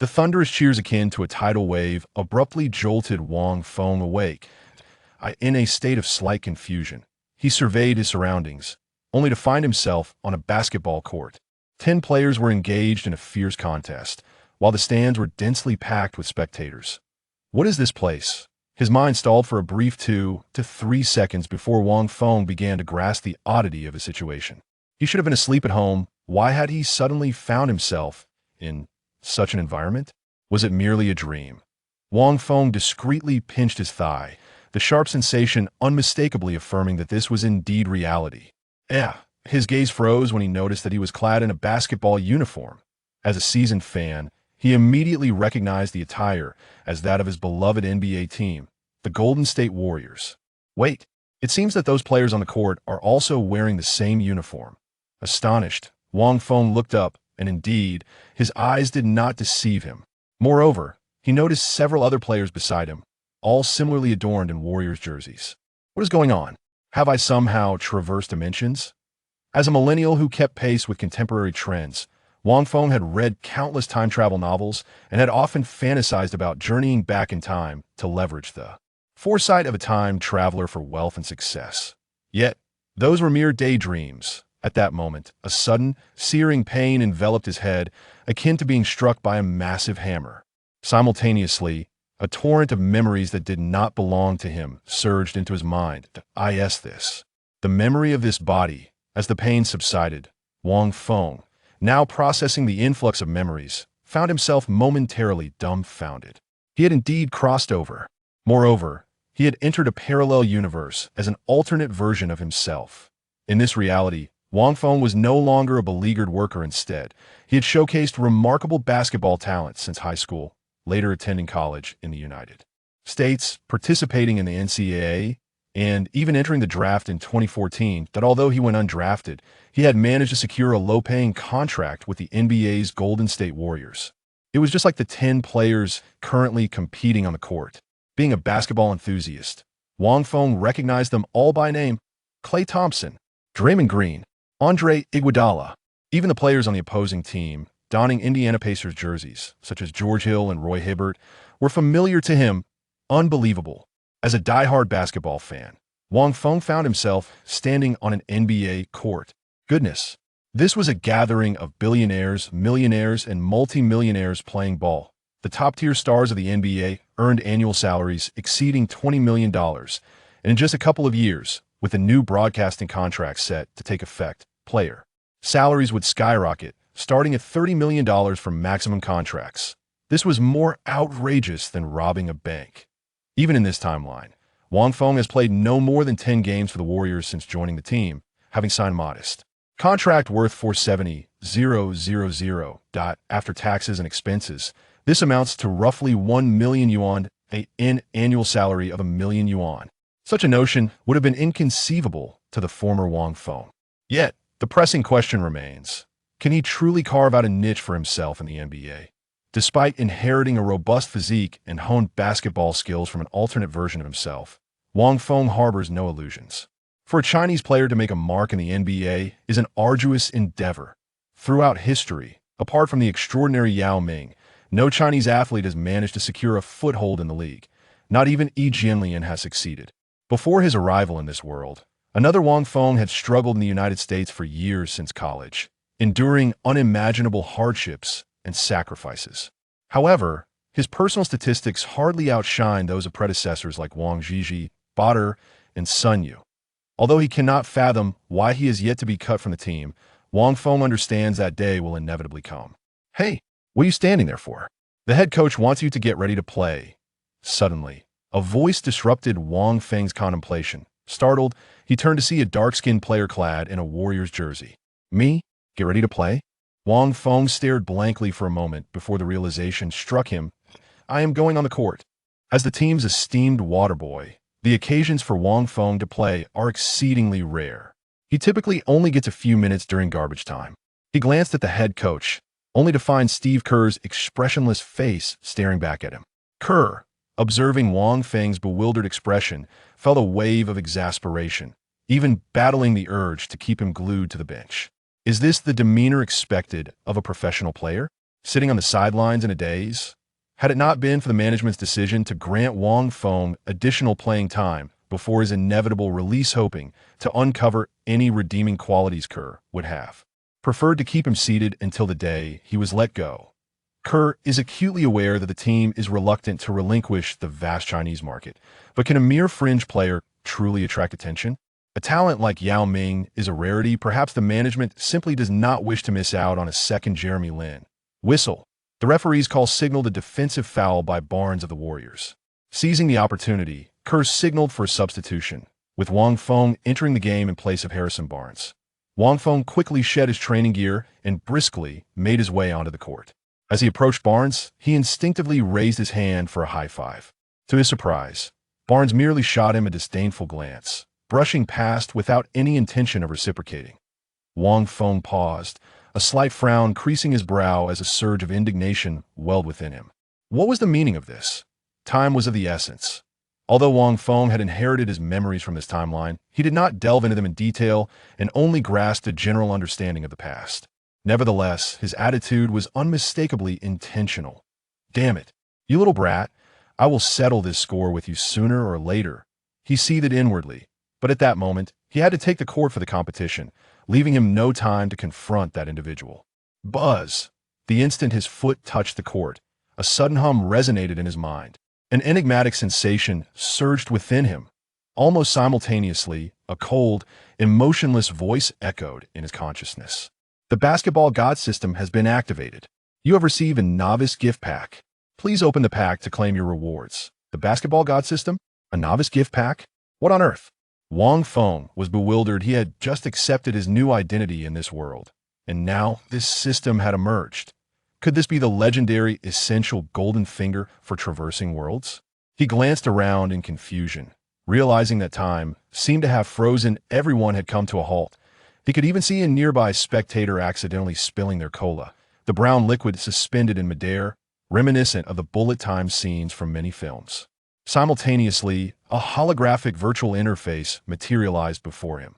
The thunderous cheers akin to a tidal wave abruptly jolted Wang Feng awake. In a state of slight confusion, he surveyed his surroundings, only to find himself on a basketball court. 10 players were engaged in a fierce contest, while the stands were densely packed with spectators. What is this place? His mind stalled for a brief 2 to 3 seconds before Wang Feng began to grasp the oddity of his situation. He should have been asleep at home. Why had he suddenly found himself in such an environment? Was it merely a dream? Wang Feng discreetly pinched his thigh, the sharp sensation unmistakably affirming that this was indeed reality. His gaze froze when he noticed that he was clad in a basketball uniform. As a seasoned fan, he immediately recognized the attire as that of his beloved NBA team, the Golden State Warriors. Wait, it seems that those players on the court are also wearing the same uniform. Astonished, Wang Feng looked up, and indeed, his eyes did not deceive him. Moreover, he noticed several other players beside him, all similarly adorned in Warriors jerseys. What is going on? Have I somehow traversed dimensions? As a millennial who kept pace with contemporary trends, Wang Feng had read countless time travel novels and had often fantasized about journeying back in time to leverage the foresight of a time traveler for wealth and success. Yet, those were mere daydreams. At that moment, a sudden, searing pain enveloped his head, akin to being struck by a massive hammer. Simultaneously, a torrent of memories that did not belong to him surged into his mind. The memory of this body. As the pain subsided, Wang Feng, now processing the influx of memories, found himself momentarily dumbfounded. He had indeed crossed over. Moreover, he had entered a parallel universe as an alternate version of himself. In this reality, Wang Feng was no longer a beleaguered worker. Instead, he had showcased remarkable basketball talent since high school, later attending college in the United States, participating in the NCAA, and even entering the draft in 2014. That although he went undrafted, he had managed to secure a low-paying contract with the NBA's Golden State Warriors. It was just like the 10 players currently competing on the court. Being a basketball enthusiast, Wang Feng recognized them all by name: Klay Thompson, Draymond Green, Andre Iguodala. Even the players on the opposing team, donning Indiana Pacers jerseys, such as George Hill and Roy Hibbert, were familiar to him. Unbelievable. As a die-hard basketball fan, Wang Feng found himself standing on an NBA court. Goodness, this was a gathering of billionaires, millionaires, and multi-millionaires playing ball. The top-tier stars of the NBA earned annual salaries exceeding $20 million, and in just a couple of years, with a new broadcasting contract set to take effect, player salaries would skyrocket, starting at $30 million for maximum contracts. This was more outrageous than robbing a bank. Even in this timeline, Wang Feng has played no more than 10 games for the Warriors since joining the team, having signed modest contract worth $470,000. After taxes and expenses, this amounts to roughly 1 million yuan, an annual salary of 1 million yuan. Such a notion would have been inconceivable to the former Wang Feng. Yet, the pressing question remains: can he truly carve out a niche for himself in the NBA? Despite inheriting a robust physique and honed basketball skills from an alternate version of himself, Wang Feng harbors no illusions. For a Chinese player to make a mark in the NBA is an arduous endeavor. Throughout history, apart from the extraordinary Yao Ming, no Chinese athlete has managed to secure a foothold in the league. Not even Yi Jianlian has succeeded. Before his arrival in this world, another Wang Feng had struggled in the United States for years since college, enduring unimaginable hardships and sacrifices. However, his personal statistics hardly outshine those of predecessors like Wang Zhizhi, Bader, and Sun Yu. Although he cannot fathom why he is yet to be cut from the team, Wang Feng understands that day will inevitably come. Hey, what are you standing there for? The head coach wants you to get ready to play. Suddenly, a voice disrupted Wang Feng's contemplation. Startled, he turned to see a dark-skinned player clad in a Warriors jersey. Me? Get ready to play? Wang Feng stared blankly for a moment before the realization struck him. I am going on the court. As the team's esteemed water boy, the occasions for Wang Feng to play are exceedingly rare. He typically only gets a few minutes during garbage time. He glanced at the head coach, only to find Steve Kerr's expressionless face staring back at him. Kerr, observing Wang Feng's bewildered expression, felt a wave of exasperation, even battling the urge to keep him glued to the bench. Is this the demeanor expected of a professional player? sitting on the sidelines in a daze? Had it not been for the management's decision to grant Wang Feng additional playing time before his inevitable release, hoping to uncover any redeeming qualities, Kerr would have preferred to keep him seated until the day he was let go. Kerr is acutely aware that the team is reluctant to relinquish the vast Chinese market, but can a mere fringe player truly attract attention? A talent like Yao Ming is a rarity. Perhaps the management simply does not wish to miss out on a second Jeremy Lin. Whistle. The referee's call signaled a defensive foul by Barnes of the Warriors. Seizing the opportunity, Kerr signaled for a substitution, with Wang Feng entering the game in place of Harrison Barnes. Wang Feng quickly shed his training gear and briskly made his way onto the court. As he approached Barnes, he instinctively raised his hand for a high five. To his surprise, Barnes merely shot him a disdainful glance, brushing past without any intention of reciprocating. Wang Feng paused, a slight frown creasing his brow as a surge of indignation welled within him. What was the meaning of this? Time was of the essence. Although Wang Feng had inherited his memories from this timeline, he did not delve into them in detail and only grasped a general understanding of the past. Nevertheless, his attitude was unmistakably intentional. "Damn it, you little brat, I will settle this score with you sooner or later," he seethed inwardly. But at that moment, he had to take the court for the competition, leaving him no time to confront that individual. Buzz! The instant his foot touched the court, a sudden hum resonated in his mind. An enigmatic sensation surged within him. Almost simultaneously, a cold, emotionless voice echoed in his consciousness. "The basketball god system has been activated. You have received a novice gift pack. Please open the pack to claim your rewards." The basketball god system? A novice gift pack? What on earth? Wang Feng was bewildered. He had just accepted his new identity in this world, and now this system had emerged. Could this be the legendary essential golden finger for traversing worlds? He glanced around in confusion, realizing that time seemed to have frozen. Everyone had come to a halt. He could even see a nearby spectator accidentally spilling their cola, the brown liquid suspended in midair, reminiscent of the bullet time scenes from many films. Simultaneously, a holographic virtual interface materialized before him.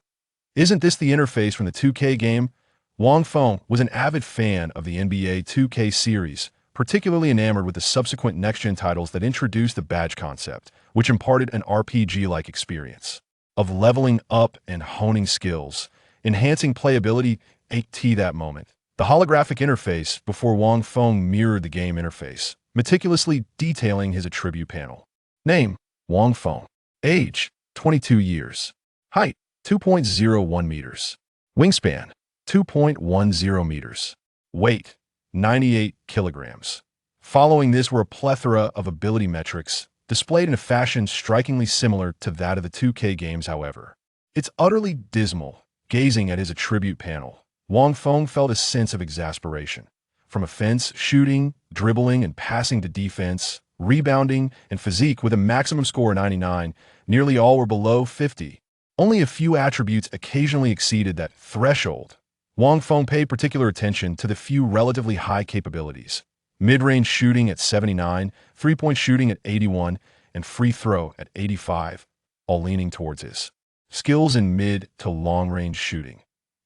Isn't this the interface from the 2K game? Wang Feng was an avid fan of the NBA 2K series, particularly enamored with the subsequent next-gen titles that introduced the badge concept, which imparted an RPG-like experience of leveling up and honing skills, enhancing playability. At that moment, the holographic interface before Wang Feng mirrored the game interface, meticulously detailing his attribute panel. Name: Wang Feng. Age: 22 years. Height: 2.01 meters. Wingspan: 2.10 meters. Weight: 98 kilograms. Following this were a plethora of ability metrics, displayed in a fashion strikingly similar to that of the 2K games. However, it's utterly dismal. Gazing at his attribute panel, Wang Feng felt a sense of exasperation. From offense, shooting, dribbling, and passing to defense, rebounding, and physique with a maximum score of 99, nearly all were below 50. Only a few attributes occasionally exceeded that threshold. Wang Feng paid particular attention to the few relatively high capabilities: mid-range shooting at 79, three-point shooting at 81, and free throw at 85, all leaning towards his skills in mid to long-range shooting.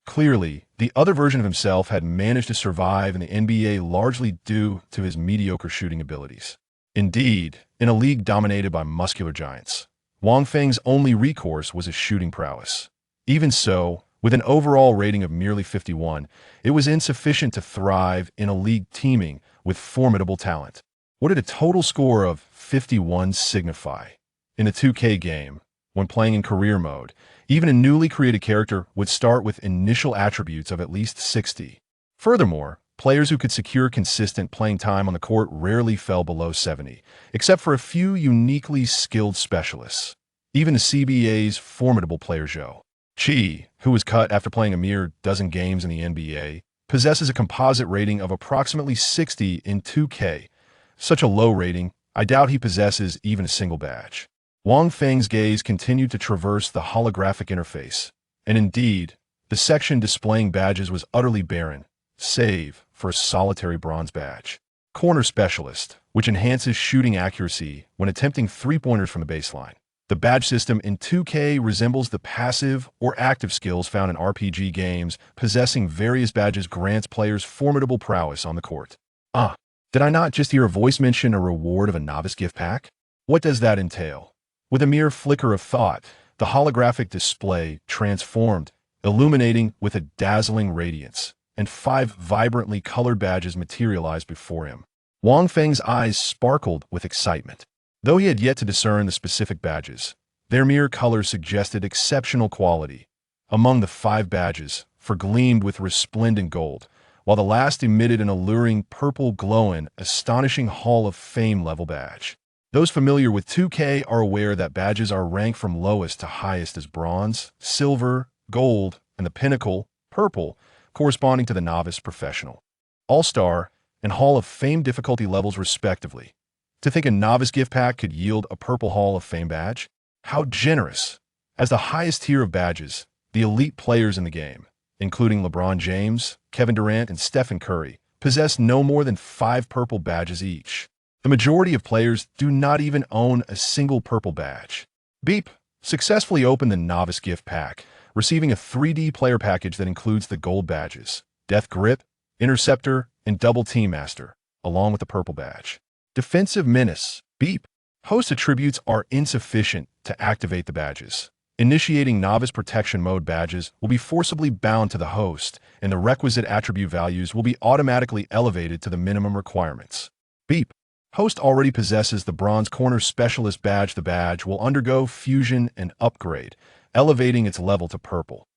Clearly, the other version of himself had managed to survive in the NBA largely due to his mediocre shooting abilities. Indeed, in a league dominated by muscular giants, Wang Feng's only recourse was his shooting prowess. Even so, with an overall rating of merely 51, it was insufficient to thrive in a league teeming with formidable talent. What did a total score of 51 signify? In the 2K game, when playing in career mode, even a newly created character would start with initial attributes of at least 60. Furthermore, players who could secure consistent playing time on the court rarely fell below 70, except for a few uniquely skilled specialists. Even the CBA's formidable player Zhou Qi, who was cut after playing a mere dozen games in the NBA, possesses a composite rating of approximately 60 in 2K. Such a low rating, I doubt he possesses even a single badge. Wang Feng's gaze continued to traverse the holographic interface, and indeed, the section displaying badges was utterly barren, save for a solitary bronze badge. Corner Specialist, which enhances shooting accuracy when attempting three-pointers from the baseline. The badge system in 2K resembles the passive or active skills found in RPG games. Possessing various badges grants players formidable prowess on the court. Ah, did I not just hear a voice mention a reward of a novice gift pack? What does that entail? With a mere flicker of thought, the holographic display transformed, illuminating with a dazzling radiance, and 5 vibrantly colored badges materialized before him. Wang Feng's eyes sparkled with excitement. Though he had yet to discern the specific badges, their mere colors suggested exceptional quality. Among the 5 badges, four gleamed with resplendent gold, while the last emitted an alluring purple glow-in, astonishing Hall of Fame level badge. Those familiar with 2K are aware that badges are ranked from lowest to highest as bronze, silver, gold, and the pinnacle, purple, corresponding to the novice, professional, all-star, and Hall of Fame difficulty levels respectively. To think a novice gift pack could yield a purple Hall of Fame badge? How generous! As the highest tier of badges, the elite players in the game, including LeBron James, Kevin Durant, and Stephen Curry, possess no more than 5 purple badges each. The majority of players do not even own a single purple badge. Beep successfully opened the novice gift pack, receiving a 3D player package that includes the gold badges, Death Grip, Interceptor, and Double Team Master, along with the purple badge. Defensive Menace. Beep. Host attributes are insufficient to activate the badges. Initiating Novice Protection Mode badges will be forcibly bound to the host, and the requisite attribute values will be automatically elevated to the minimum requirements. Beep. Host already possesses the Bronze Corner Specialist badge. The badge will undergo fusion and upgrade, elevating its level to purple.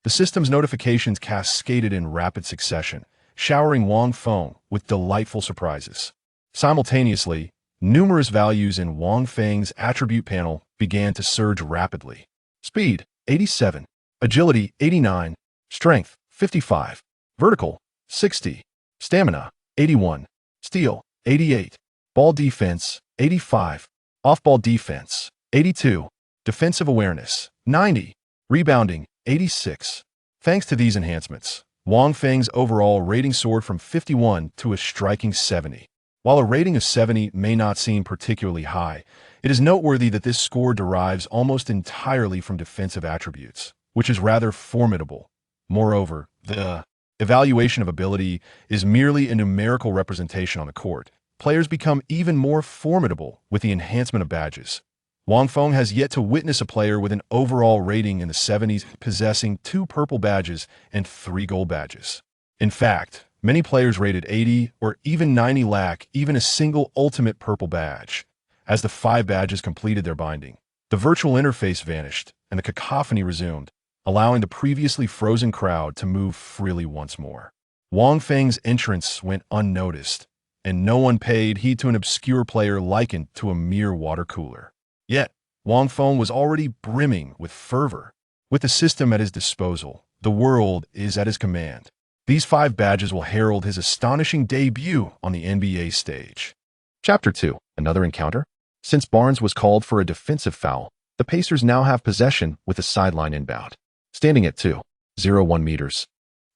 The system's notifications cascaded in rapid succession, showering Wang Feng with delightful surprises. Simultaneously, numerous values in Wang Feng's attribute panel began to surge rapidly. Speed, 87. Agility, 89. Strength, 55. Vertical, 60. Stamina, 81. Steel, 88. Ball defense, 85. Off-ball defense, 82. Defensive awareness, 90. Rebounding, 86. Thanks to these enhancements, Wang Feng's overall rating soared from 51 to a striking 70. While a rating of 70 may not seem particularly high, it is noteworthy that this score derives almost entirely from defensive attributes, which is rather formidable. Moreover, the evaluation of ability is merely a numerical representation on the court. Players become even more formidable with the enhancement of badges. Wang Feng has yet to witness a player with an overall rating in the 70s possessing 2 purple badges and 3 gold badges. In fact, many players rated 80 or even 90 lack even a single ultimate purple badge. As the 5 badges completed their binding, the virtual interface vanished and the cacophony resumed, allowing the previously frozen crowd to move freely once more. Wang Feng's entrance went unnoticed, and no one paid heed to an obscure player likened to a mere water cooler. Yet, Wang Feng was already brimming with fervor. With the system at his disposal, the world is at his command. These 5 badges will herald his astonishing debut on the NBA stage. Chapter 2. Another encounter? Since Barnes was called for a defensive foul, the Pacers now have possession with a sideline inbound. Standing at 2.01 meters.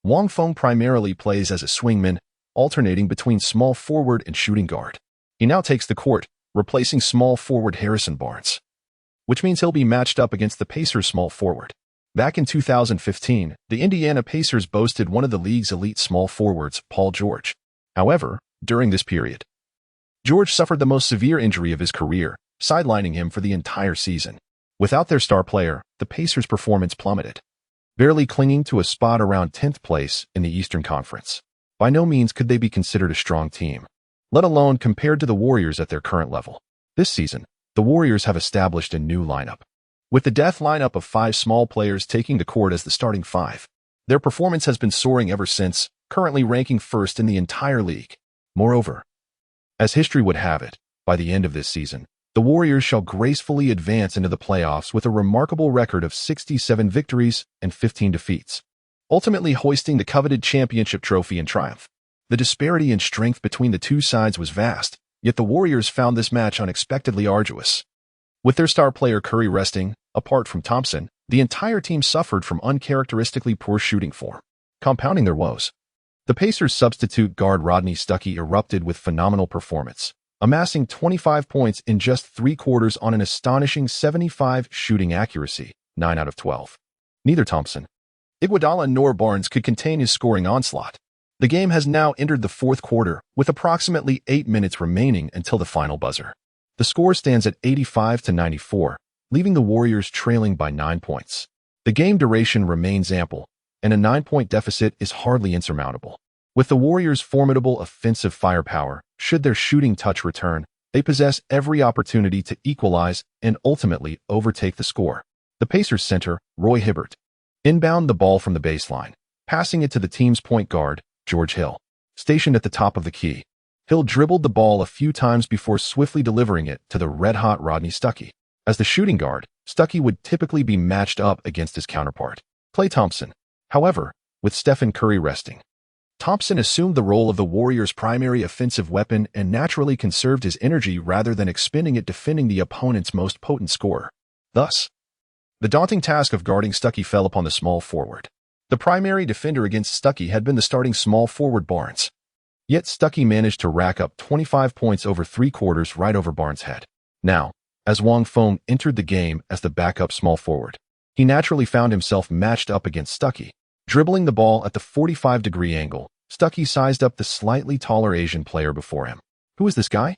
Wang Feng primarily plays as a swingman, alternating between small forward and shooting guard. He now takes the court, replacing small forward Harrison Barnes, which means he'll be matched up against the Pacers' small forward. Back in 2015, the Indiana Pacers boasted one of the league's elite small forwards, Paul George. However, during this period, George suffered the most severe injury of his career, sidelining him for the entire season. Without their star player, the Pacers' performance plummeted, barely clinging to a spot around 10th place in the Eastern Conference. By no means could they be considered a strong team, let alone compared to the Warriors at their current level. This season, the Warriors have established a new lineup, with the death lineup of 5 small players taking the court as the starting 5. Their performance has been soaring ever since, currently ranking first in the entire league. Moreover, as history would have it, by the end of this season, the Warriors shall gracefully advance into the playoffs with a remarkable record of 67 victories and 15 defeats, ultimately hoisting the coveted championship trophy in triumph. The disparity in strength between the two sides was vast, yet the Warriors found this match unexpectedly arduous. With their star player Curry resting, apart from Thompson, the entire team suffered from uncharacteristically poor shooting form, compounding their woes. The Pacers' substitute guard Rodney Stuckey erupted with phenomenal performance, amassing 25 points in just 3 quarters on an astonishing 75 shooting accuracy, 9 out of 12. Neither Thompson, Iguodala nor Barnes could contain his scoring onslaught. The game has now entered the fourth quarter, with approximately 8 minutes remaining until the final buzzer. The score stands at 85-94, leaving the Warriors trailing by 9 points. The game duration remains ample, and a 9-point deficit is hardly insurmountable. With the Warriors' formidable offensive firepower, should their shooting touch return, they possess every opportunity to equalize and ultimately overtake the score. The Pacers center, Roy Hibbert, inbound the ball from the baseline, passing it to the team's point guard, George Hill, stationed at the top of the key. Hill dribbled the ball a few times before swiftly delivering it to the red-hot Rodney Stuckey. As the shooting guard, Stuckey would typically be matched up against his counterpart, Klay Thompson. However, with Stephen Curry resting, Thompson assumed the role of the Warriors' primary offensive weapon and naturally conserved his energy rather than expending it defending the opponent's most potent scorer. Thus, the daunting task of guarding Stuckey fell upon the small forward. The primary defender against Stuckey had been the starting small forward Barnes. Yet Stuckey managed to rack up 25 points over 3 quarters right over Barnes' head. Now, as Wang Feng entered the game as the backup small forward, he naturally found himself matched up against Stuckey. Dribbling the ball at the 45-degree angle, Stuckey sized up the slightly taller Asian player before him. Who is this guy?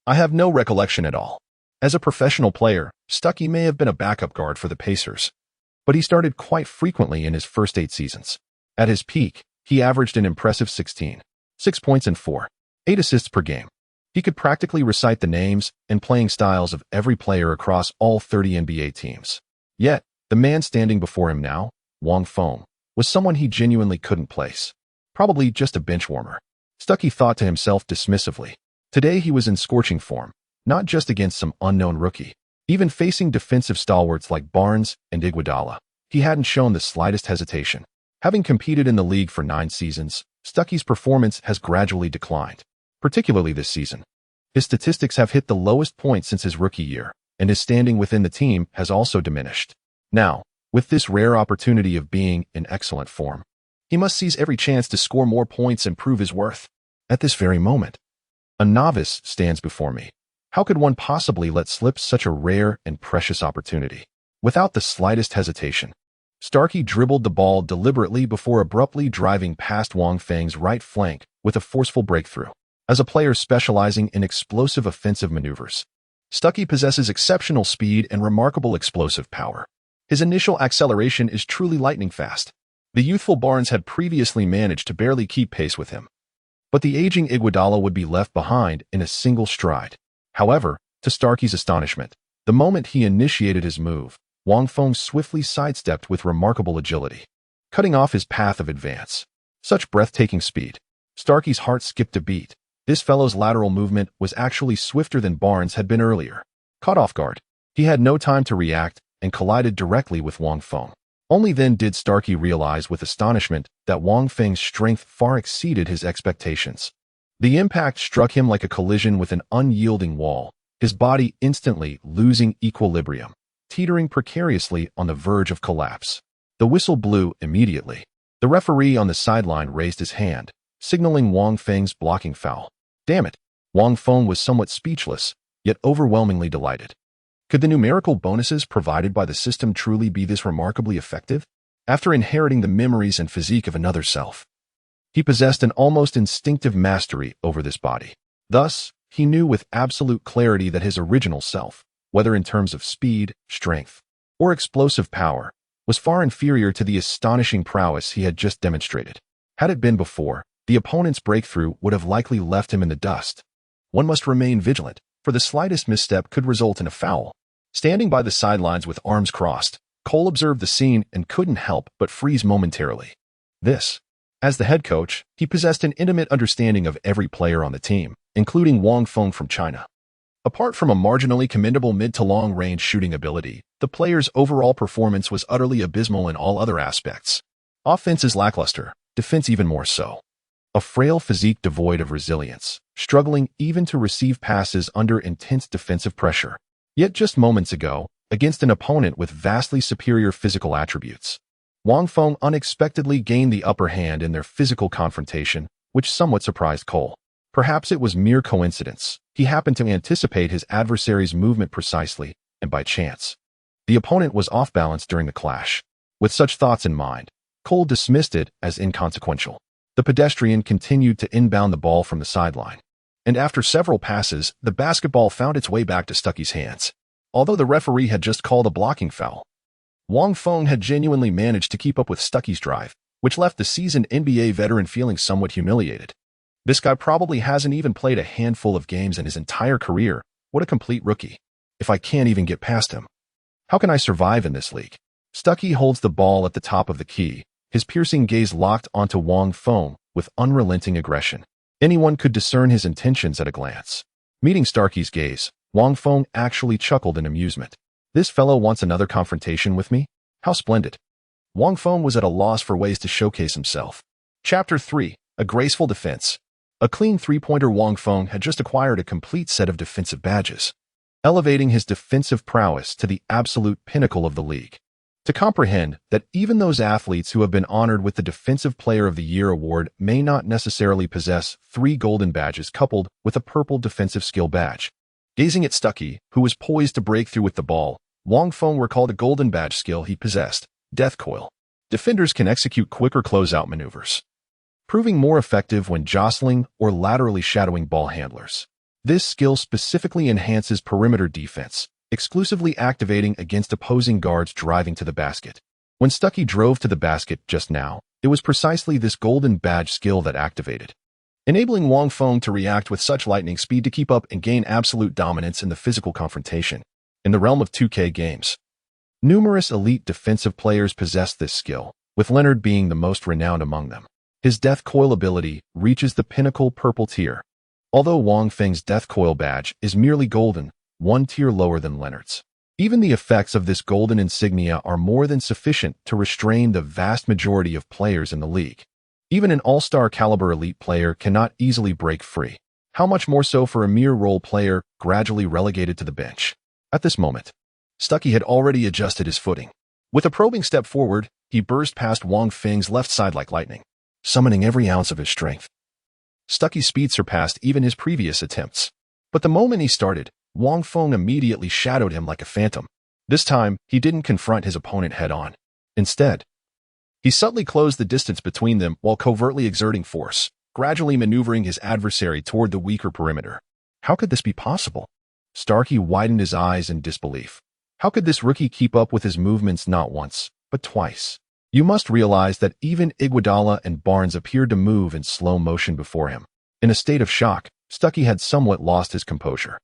I have no recollection at all. As a professional player, Stuckey may have been a backup guard for the Pacers, but he started quite frequently in his first 8 seasons. At his peak, he averaged an impressive 6 points and 8 assists per game. He could practically recite the names and playing styles of every player across all 30 NBA teams. Yet, the man standing before him now, Wang Feng, was someone he genuinely couldn't place. Probably just a bench warmer. Stuckey thought to himself dismissively. Today he was in scorching form, not just against some unknown rookie. Even facing defensive stalwarts like Barnes and Iguodala, he hadn't shown the slightest hesitation. Having competed in the league for 9 seasons, Stuckey's performance has gradually declined, particularly this season. His statistics have hit the lowest point since his rookie year, and his standing within the team has also diminished. Now, with this rare opportunity of being in excellent form, he must seize every chance to score more points and prove his worth. At this very moment, a novice stands before me. How could one possibly let slip such a rare and precious opportunity? Without the slightest hesitation, Starkey dribbled the ball deliberately before abruptly driving past Wang Feng's right flank with a forceful breakthrough. As a player specializing in explosive offensive maneuvers, Stuckey possesses exceptional speed and remarkable explosive power. His initial acceleration is truly lightning fast. The youthful Barnes had previously managed to barely keep pace with him, but the aging Iguodala would be left behind in a single stride. However, to Starkey's astonishment, the moment he initiated his move, Wang Feng swiftly sidestepped with remarkable agility, cutting off his path of advance. Such breathtaking speed. Starkey's heart skipped a beat. This fellow's lateral movement was actually swifter than Barnes had been earlier. Caught off guard, he had no time to react and collided directly with Wang Feng. Only then did Starkey realize with astonishment that Wang Feng's strength far exceeded his expectations. The impact struck him like a collision with an unyielding wall, his body instantly losing equilibrium, teetering precariously on the verge of collapse. The whistle blew immediately. The referee on the sideline raised his hand, signaling Wang Feng's blocking foul. Damn it! Wang Feng was somewhat speechless, yet overwhelmingly delighted. Could the numerical bonuses provided by the system truly be this remarkably effective? After inheriting the memories and physique of another self, he possessed an almost instinctive mastery over this body. Thus, he knew with absolute clarity that his original self, whether in terms of speed, strength, or explosive power, was far inferior to the astonishing prowess he had just demonstrated. Had it been before, the opponent's breakthrough would have likely left him in the dust. One must remain vigilant, for the slightest misstep could result in a foul. Standing by the sidelines with arms crossed, Cole observed the scene and couldn't help but freeze momentarily. As the head coach, he possessed an intimate understanding of every player on the team, including Wang Feng from China. Apart from a marginally commendable mid- to long-range shooting ability, the player's overall performance was utterly abysmal in all other aspects. Offense is lackluster, defense even more so. A frail physique devoid of resilience, struggling even to receive passes under intense defensive pressure. Yet just moments ago, against an opponent with vastly superior physical attributes, Wang Feng unexpectedly gained the upper hand in their physical confrontation, which somewhat surprised Cole. Perhaps it was mere coincidence. He happened to anticipate his adversary's movement precisely, and by chance, the opponent was off balance during the clash. With such thoughts in mind, Cole dismissed it as inconsequential. The pedestrian continued to inbound the ball from the sideline. And after several passes, the basketball found its way back to Stuckey's hands. Although the referee had just called a blocking foul, Wang Feng had genuinely managed to keep up with Stuckey's drive, which left the seasoned NBA veteran feeling somewhat humiliated. This guy probably hasn't even played a handful of games in his entire career. What a complete rookie. If I can't even get past him, how can I survive in this league? Stuckey holds the ball at the top of the key, his piercing gaze locked onto Wang Feng with unrelenting aggression. Anyone could discern his intentions at a glance. Meeting Starkey's gaze, Wang Feng actually chuckled in amusement. This fellow wants another confrontation with me? How splendid. Wang Feng was at a loss for ways to showcase himself. Chapter 3. A Graceful Defense. A clean three-pointer. Wang Feng had just acquired a complete set of defensive badges, elevating his defensive prowess to the absolute pinnacle of the league. To comprehend that even those athletes who have been honored with the Defensive Player of the Year award may not necessarily possess 3 golden badges coupled with a purple defensive skill badge. Gazing at Stuckey, who was poised to break through with the ball, Wang Feng recalled a golden badge skill he possessed, Death Coil. Defenders can execute quicker closeout maneuvers, proving more effective when jostling or laterally shadowing ball handlers. This skill specifically enhances perimeter defense, exclusively activating against opposing guards driving to the basket. When Stuckey drove to the basket just now, it was precisely this golden badge skill that activated, enabling Wang Feng to react with such lightning speed to keep up and gain absolute dominance in the physical confrontation. In the realm of 2K games, numerous elite defensive players possess this skill, with Leonard being the most renowned among them. His Death Coil ability reaches the pinnacle purple tier. Although Wang Feng's Death Coil badge is merely golden, 1 tier lower than Leonard's, even the effects of this golden insignia are more than sufficient to restrain the vast majority of players in the league. Even an all-star caliber elite player cannot easily break free. How much more so for a mere role player gradually relegated to the bench? At this moment, Stuckey had already adjusted his footing. With a probing step forward, he burst past Wang Feng's left side like lightning, summoning every ounce of his strength. Stuckey's speed surpassed even his previous attempts. But the moment he started, Wang Feng immediately shadowed him like a phantom. This time, he didn't confront his opponent head-on. Instead, he subtly closed the distance between them while covertly exerting force, gradually maneuvering his adversary toward the weaker perimeter. How could this be possible? Starkey widened his eyes in disbelief. How could this rookie keep up with his movements not once, but twice? You must realize that even Iguodala and Barnes appeared to move in slow motion before him. In a state of shock, Stuckey had somewhat lost his composure.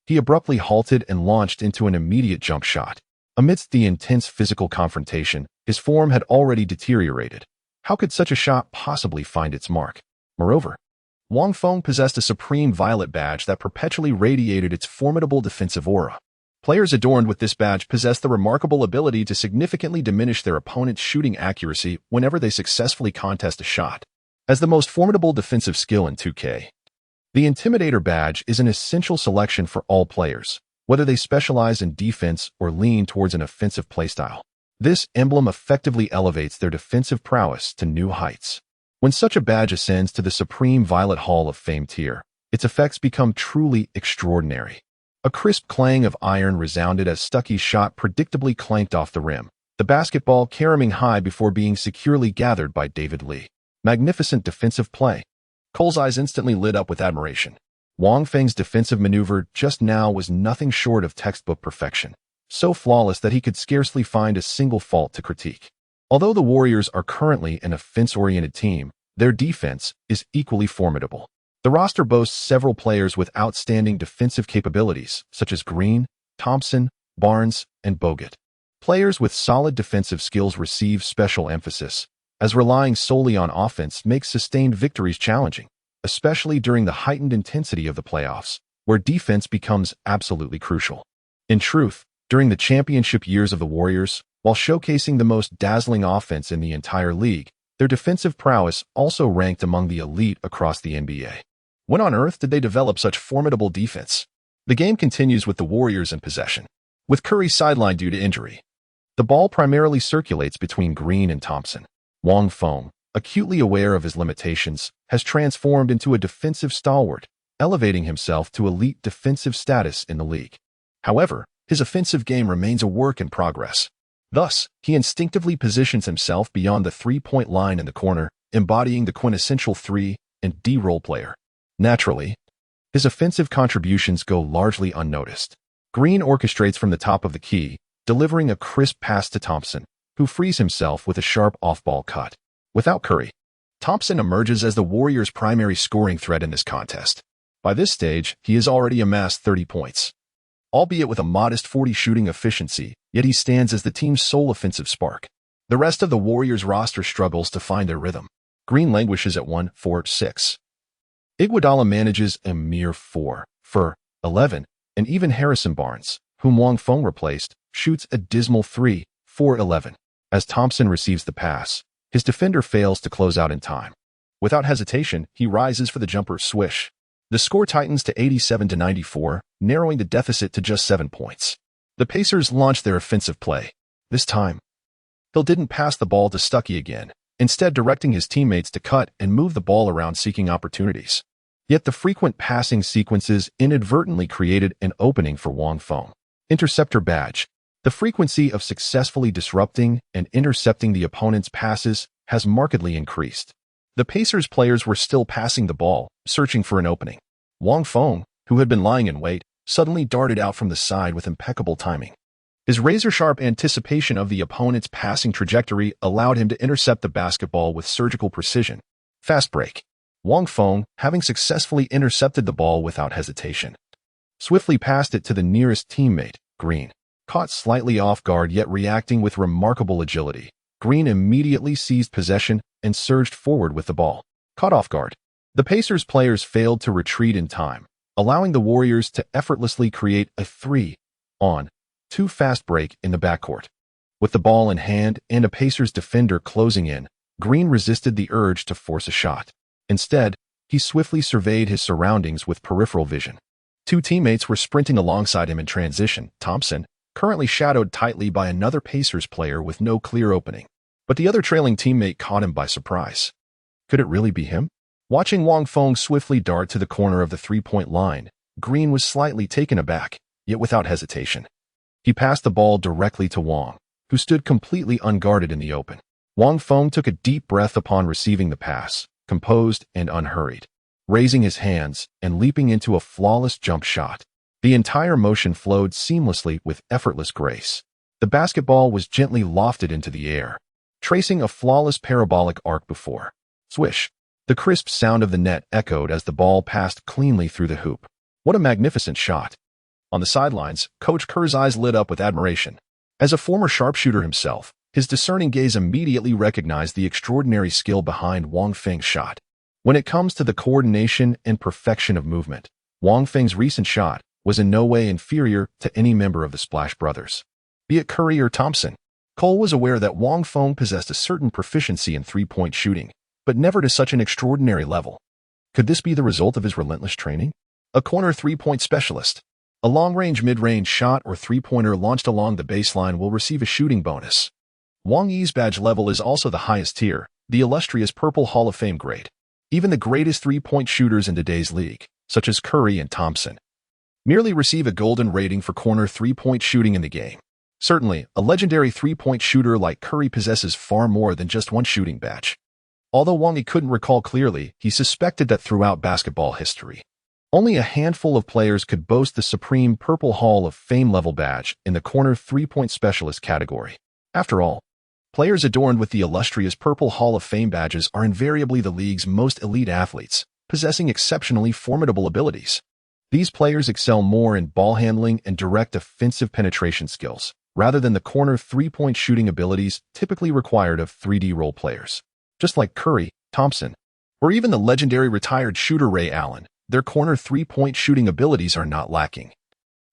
He abruptly halted and launched into an immediate jump shot. Amidst the intense physical confrontation, his form had already deteriorated. How could such a shot possibly find its mark? Moreover, Wang Feng possessed a supreme violet badge that perpetually radiated its formidable defensive aura. Players adorned with this badge possess the remarkable ability to significantly diminish their opponent's shooting accuracy whenever they successfully contest a shot. As the most formidable defensive skill in 2K, the Intimidator badge is an essential selection for all players, whether they specialize in defense or lean towards an offensive playstyle. This emblem effectively elevates their defensive prowess to new heights. When such a badge ascends to the Supreme Violet Hall of Fame tier, its effects become truly extraordinary. A crisp clang of iron resounded as Stuckey's shot predictably clanked off the rim, the basketball caroming high before being securely gathered by David Lee. Magnificent defensive play. Cole's eyes instantly lit up with admiration. Wang Feng's defensive maneuver just now was nothing short of textbook perfection, so flawless that he could scarcely find a single fault to critique. Although the Warriors are currently an offense-oriented team, their defense is equally formidable. The roster boasts several players with outstanding defensive capabilities, such as Green, Thompson, Barnes, and Bogut. Players with solid defensive skills receive special emphasis, as relying solely on offense makes sustained victories challenging, especially during the heightened intensity of the playoffs, where defense becomes absolutely crucial. In truth, during the championship years of the Warriors, while showcasing the most dazzling offense in the entire league, their defensive prowess also ranked among the elite across the NBA. When on earth did they develop such formidable defense? The game continues with the Warriors in possession, with Curry sidelined due to injury. The ball primarily circulates between Green and Thompson. Wang Feng, acutely aware of his limitations, has transformed into a defensive stalwart, elevating himself to elite defensive status in the league. However, his offensive game remains a work in progress. Thus, he instinctively positions himself beyond the three-point line in the corner, embodying the quintessential 3 and D role player. Naturally, his offensive contributions go largely unnoticed. Green orchestrates from the top of the key, delivering a crisp pass to Thompson, who frees himself with a sharp off-ball cut. Without Curry, Thompson emerges as the Warriors' primary scoring threat in this contest. By this stage, he has already amassed 30 points. Albeit with a modest 40 shooting efficiency, yet he stands as the team's sole offensive spark. The rest of the Warriors' roster struggles to find their rhythm. Green languishes at 1-4-6. Iguodala manages a mere 4 for 11, and even Harrison Barnes, whom Wang Feng replaced, shoots a dismal 3 for 11. As Thompson receives the pass, his defender fails to close out in time. Without hesitation, he rises for the jumper swish. The score tightens to 87-94, narrowing the deficit to just 7 points. The Pacers launch their offensive play. This time, Hill didn't pass the ball to Stuckey again, instead directing his teammates to cut and move the ball around seeking opportunities. Yet the frequent passing sequences inadvertently created an opening for Wang Feng. Interceptor badge. The frequency of successfully disrupting and intercepting the opponent's passes has markedly increased. The Pacers players were still passing the ball, searching for an opening. Wang Feng, who had been lying in wait, suddenly darted out from the side with impeccable timing. His razor-sharp anticipation of the opponent's passing trajectory allowed him to intercept the basketball with surgical precision. Fast break. Wang Feng, having successfully intercepted the ball without hesitation, swiftly passed it to the nearest teammate, Green. Caught slightly off guard yet reacting with remarkable agility, Green immediately seized possession and surged forward with the ball. Caught off guard, the Pacers players failed to retreat in time, allowing the Warriors to effortlessly create a 3-on-2 fast break in the backcourt. With the ball in hand and a Pacers defender closing in, Green resisted the urge to force a shot. Instead, he swiftly surveyed his surroundings with peripheral vision. Two teammates were sprinting alongside him in transition. Thompson, currently shadowed tightly by another Pacers player with no clear opening. But the other trailing teammate caught him by surprise. Could it really be him? Watching Wang Feng swiftly dart to the corner of the three-point line, Green was slightly taken aback, yet without hesitation. He passed the ball directly to Wang, who stood completely unguarded in the open. Wang Feng took a deep breath upon receiving the pass, composed and unhurried, raising his hands and leaping into a flawless jump shot. The entire motion flowed seamlessly with effortless grace. The basketball was gently lofted into the air, tracing a flawless parabolic arc before. Swish. The crisp sound of the net echoed as the ball passed cleanly through the hoop. What a magnificent shot. On the sidelines, Coach Kerr's eyes lit up with admiration. As a former sharpshooter himself, his discerning gaze immediately recognized the extraordinary skill behind Wang Feng's shot. When it comes to the coordination and perfection of movement, Wang Feng's recent shot was in no way inferior to any member of the Splash Brothers. Be it Curry or Thompson, Cole was aware that Wang Feng possessed a certain proficiency in three-point shooting, but never to such an extraordinary level. Could this be the result of his relentless training? A corner three-point specialist. A long-range mid-range shot or three-pointer launched along the baseline will receive a shooting bonus. Wang Yi's badge level is also the highest tier, the illustrious Purple Hall of Fame grade. Even the greatest three-point shooters in today's league, such as Curry and Thompson, merely receive a golden rating for corner three-point shooting in the game. Certainly, a legendary three-point shooter like Curry possesses far more than just one shooting badge. Although Wang Yi couldn't recall clearly, he suspected that throughout basketball history, only a handful of players could boast the supreme Purple Hall of Fame level badge in the corner three-point specialist category. After all, players adorned with the illustrious Purple Hall of Fame badges are invariably the league's most elite athletes, possessing exceptionally formidable abilities. These players excel more in ball handling and direct offensive penetration skills, rather than the corner three-point shooting abilities typically required of 3D role players. Just like Curry, Thompson, or even the legendary retired shooter Ray Allen, their corner three-point shooting abilities are not lacking.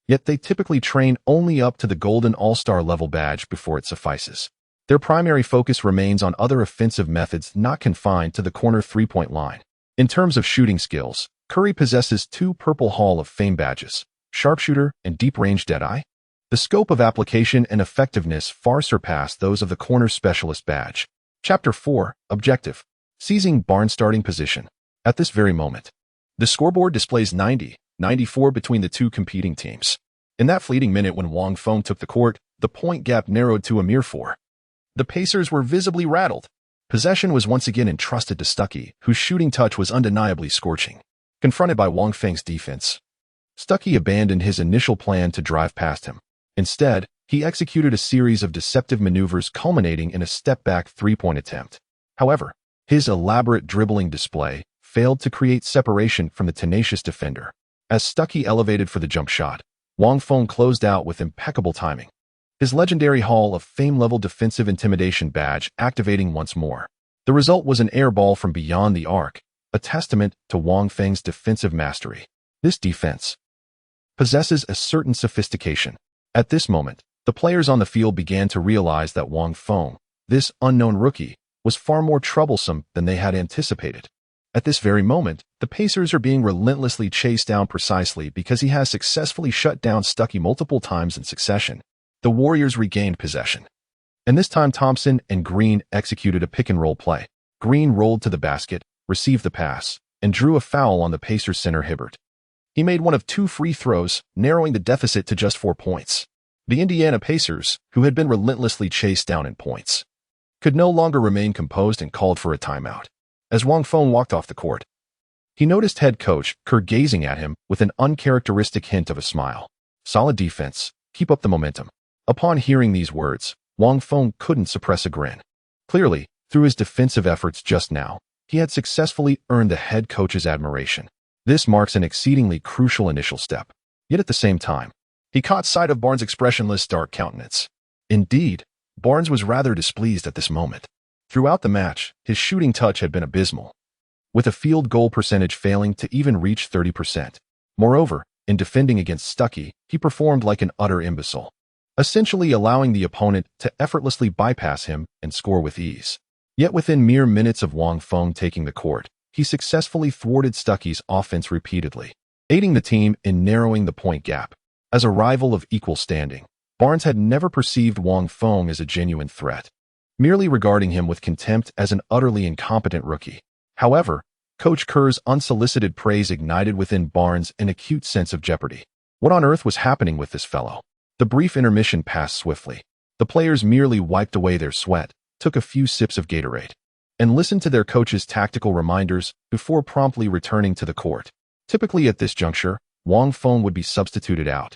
Yet they typically train only up to the Golden All-Star level badge before it suffices. Their primary focus remains on other offensive methods not confined to the corner three-point line. In terms of shooting skills, Curry possesses 2 Purple Hall of Fame badges, Sharpshooter and Deep Range Deadeye. The scope of application and effectiveness far surpass those of the Corner Specialist badge. Chapter 4, Objective. Seizing Barnes' starting position. At this very moment, the scoreboard displays 90-94 between the two competing teams. In that fleeting minute when Wang Feng took the court, the point gap narrowed to a mere 4. The Pacers were visibly rattled. Possession was once again entrusted to Stuckey, whose shooting touch was undeniably scorching. Confronted by Wang Feng's defense, Stuckey abandoned his initial plan to drive past him. Instead, he executed a series of deceptive maneuvers culminating in a step-back three-point attempt. However, his elaborate dribbling display failed to create separation from the tenacious defender. As Stuckey elevated for the jump shot, Wang Feng closed out with impeccable timing, his legendary Hall of Fame-level defensive intimidation badge activating once more. The result was an air ball from beyond the arc, a testament to Wang Feng's defensive mastery. This defense possesses a certain sophistication. At this moment, the players on the field began to realize that Wang Feng, this unknown rookie, was far more troublesome than they had anticipated. At this very moment, the Pacers are being relentlessly chased down precisely because he has successfully shut down Stuckey multiple times in succession. The Warriors regained possession, and this time Thompson and Green executed a pick-and-roll play. Green rolled to the basket, received the pass, and drew a foul on the Pacers center Hibbert. He made one of 2 free throws, narrowing the deficit to just 4 points. The Indiana Pacers, who had been relentlessly chased down in points, could no longer remain composed and called for a timeout. As Wang Feng walked off the court, he noticed head coach Kerr gazing at him with an uncharacteristic hint of a smile. Solid defense. Keep up the momentum. Upon hearing these words, Wang Feng couldn't suppress a grin. Clearly, through his defensive efforts just now, he had successfully earned the head coach's admiration. This marks an exceedingly crucial initial step. Yet at the same time, he caught sight of Barnes' expressionless, dark countenance. Indeed, Barnes was rather displeased at this moment. Throughout the match, his shooting touch had been abysmal, with a field goal percentage failing to even reach 30%. Moreover, in defending against Stuckey, he performed like an utter imbecile, essentially allowing the opponent to effortlessly bypass him and score with ease. Yet within mere minutes of Wang Feng taking the court, he successfully thwarted Stuckey's offense repeatedly, aiding the team in narrowing the point gap. As a rival of equal standing, Barnes had never perceived Wang Feng as a genuine threat, merely regarding him with contempt as an utterly incompetent rookie. However, Coach Kerr's unsolicited praise ignited within Barnes an acute sense of jeopardy. What on earth was happening with this fellow? The brief intermission passed swiftly. The players merely wiped away their sweat, took a few sips of Gatorade, and listened to their coach's tactical reminders before promptly returning to the court. Typically at this juncture, Wang Feng would be substituted out,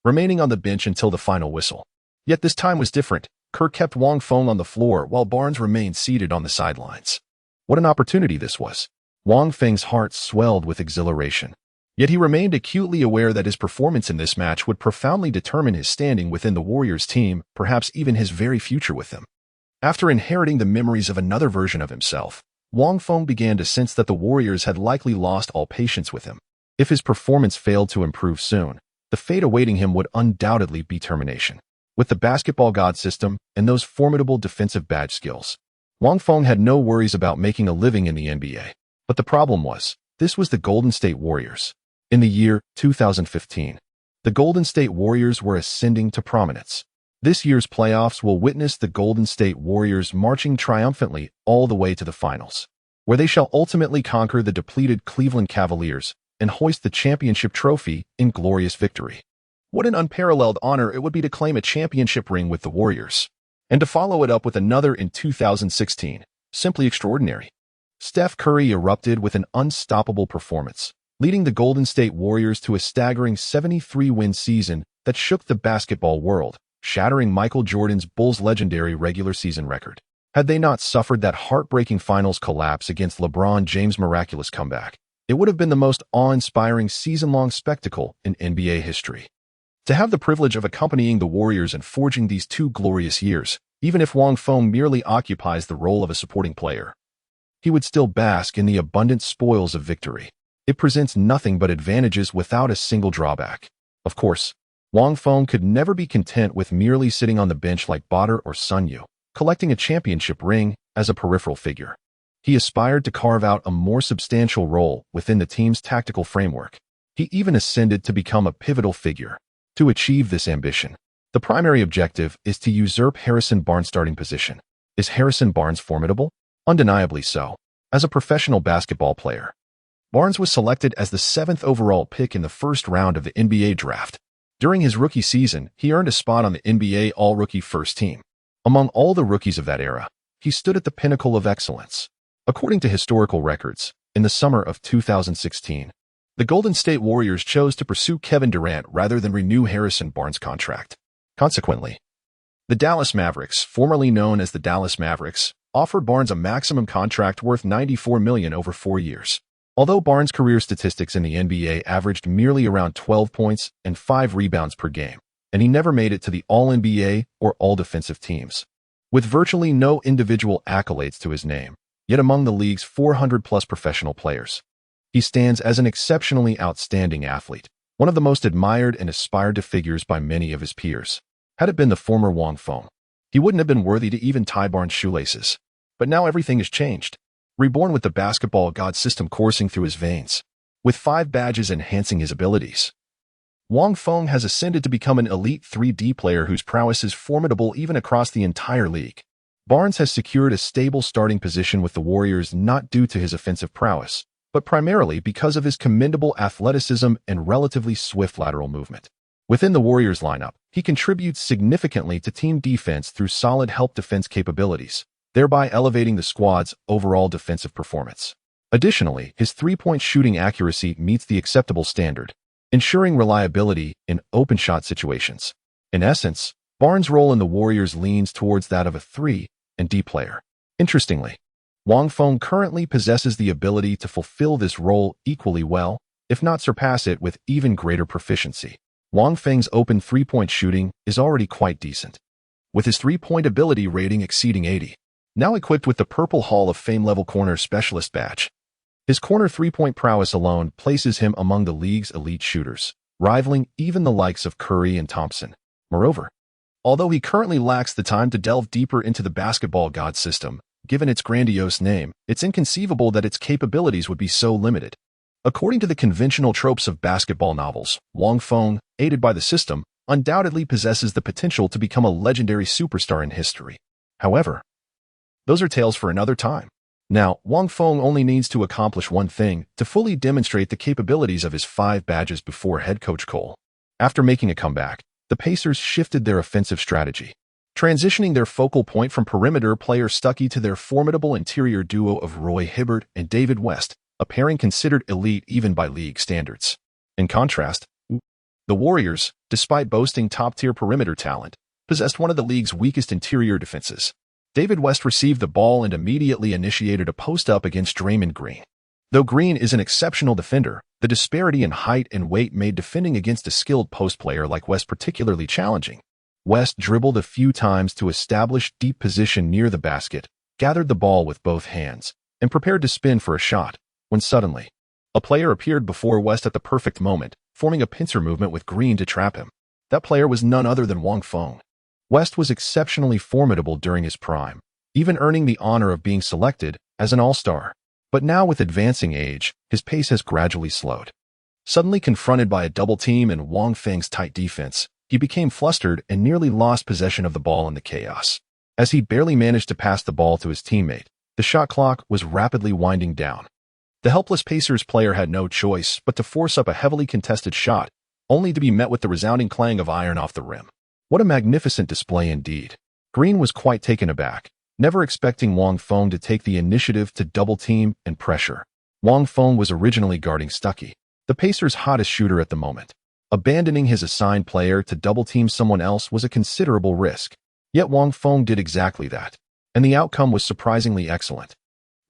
remaining on the bench until the final whistle. Yet this time was different. Kerr kept Wang Feng on the floor while Barnes remained seated on the sidelines. What an opportunity this was. Wang Feng's heart swelled with exhilaration. Yet he remained acutely aware that his performance in this match would profoundly determine his standing within the Warriors team, perhaps even his very future with them. After inheriting the memories of another version of himself, Wang Feng began to sense that the Warriors had likely lost all patience with him. If his performance failed to improve soon, the fate awaiting him would undoubtedly be termination. With the basketball god system and those formidable defensive badge skills, Wang Feng had no worries about making a living in the NBA. But the problem was, this was the Golden State Warriors. In the year 2015, the Golden State Warriors were ascending to prominence. This year's playoffs will witness the Golden State Warriors marching triumphantly all the way to the finals, where they shall ultimately conquer the depleted Cleveland Cavaliers and hoist the championship trophy in glorious victory. What an unparalleled honor it would be to claim a championship ring with the Warriors, and to follow it up with another in 2016. Simply extraordinary. Steph Curry erupted with an unstoppable performance, leading the Golden State Warriors to a staggering 73-win season that shook the basketball world, shattering Michael Jordan's Bulls' legendary regular season record. Had they not suffered that heartbreaking finals collapse against LeBron James' miraculous comeback, it would have been the most awe-inspiring season-long spectacle in NBA history. To have the privilege of accompanying the Warriors and forging these 2 glorious years, even if Wang Feng merely occupies the role of a supporting player, he would still bask in the abundant spoils of victory. It presents nothing but advantages without a single drawback. Of course, Wang Feng could never be content with merely sitting on the bench like Bader or Sun Yu, collecting a championship ring as a peripheral figure. He aspired to carve out a more substantial role within the team's tactical framework. He even ascended to become a pivotal figure. To achieve this ambition, the primary objective is to usurp Harrison Barnes' starting position. Is Harrison Barnes formidable? Undeniably so. As a professional basketball player, Barnes was selected as the 7th overall pick in the first round of the NBA draft. During his rookie season, he earned a spot on the NBA All-Rookie First Team. Among all the rookies of that era, he stood at the pinnacle of excellence. According to historical records, in the summer of 2016, the Golden State Warriors chose to pursue Kevin Durant rather than renew Harrison Barnes' contract. Consequently, the Dallas Mavericks, formerly known as the Dallas Mavericks, offered Barnes a maximum contract worth $94 million over 4 years. Although Barnes' career statistics in the NBA averaged merely around 12 points and 5 rebounds per game, and he never made it to the All-NBA or All-Defensive teams. With virtually no individual accolades to his name, yet among the league's 400-plus professional players, he stands as an exceptionally outstanding athlete, one of the most admired and aspired to figures by many of his peers. Had it been the former Wang Feng, he wouldn't have been worthy to even tie Barnes' shoelaces. But now everything has changed. Reborn with the basketball god system coursing through his veins, with 5 badges enhancing his abilities, Wang Feng has ascended to become an elite 3D player whose prowess is formidable even across the entire league. Barnes has secured a stable starting position with the Warriors not due to his offensive prowess, but primarily because of his commendable athleticism and relatively swift lateral movement. Within the Warriors lineup, he contributes significantly to team defense through solid help defense capabilities, thereby elevating the squad's overall defensive performance. Additionally, his three-point shooting accuracy meets the acceptable standard, ensuring reliability in open shot situations. In essence, Barnes' role in the Warriors leans towards that of a 3 and D player. Interestingly, Wang Feng currently possesses the ability to fulfill this role equally well, if not surpass it with even greater proficiency. Wang Feng's open three-point shooting is already quite decent, with his three-point ability rating exceeding 80. Now equipped with the Purple Hall of Fame-level corner specialist badge, his corner three-point prowess alone places him among the league's elite shooters, rivaling even the likes of Curry and Thompson. Moreover, although he currently lacks the time to delve deeper into the basketball god system, given its grandiose name, it's inconceivable that its capabilities would be so limited. According to the conventional tropes of basketball novels, Wang Feng, aided by the system, undoubtedly possesses the potential to become a legendary superstar in history. However, those are tales for another time. Now, Wang Feng only needs to accomplish one thing to fully demonstrate the capabilities of his 5 badges before head coach Cole. After making a comeback, the Pacers shifted their offensive strategy, transitioning their focal point from perimeter player Stuckey to their formidable interior duo of Roy Hibbert and David West, a pairing considered elite even by league standards. In contrast, the Warriors, despite boasting top-tier perimeter talent, possessed one of the league's weakest interior defenses. David West received the ball and immediately initiated a post-up against Draymond Green. Though Green is an exceptional defender, the disparity in height and weight made defending against a skilled post player like West particularly challenging. West dribbled a few times to establish deep position near the basket, gathered the ball with both hands, and prepared to spin for a shot, when suddenly, a player appeared before West at the perfect moment, forming a pincer movement with Green to trap him. That player was none other than Wang Feng. West was exceptionally formidable during his prime, even earning the honor of being selected as an all-star. But now with advancing age, his pace has gradually slowed. Suddenly confronted by a double team and Wang Feng's tight defense, he became flustered and nearly lost possession of the ball in the chaos. As he barely managed to pass the ball to his teammate, the shot clock was rapidly winding down. The helpless Pacers player had no choice but to force up a heavily contested shot, only to be met with the resounding clang of iron off the rim. What a magnificent display indeed. Green was quite taken aback, never expecting Wang Feng to take the initiative to double team and pressure. Wang Feng was originally guarding Stuckey, the Pacers' hottest shooter at the moment. Abandoning his assigned player to double team someone else was a considerable risk. Yet Wang Feng did exactly that, and the outcome was surprisingly excellent.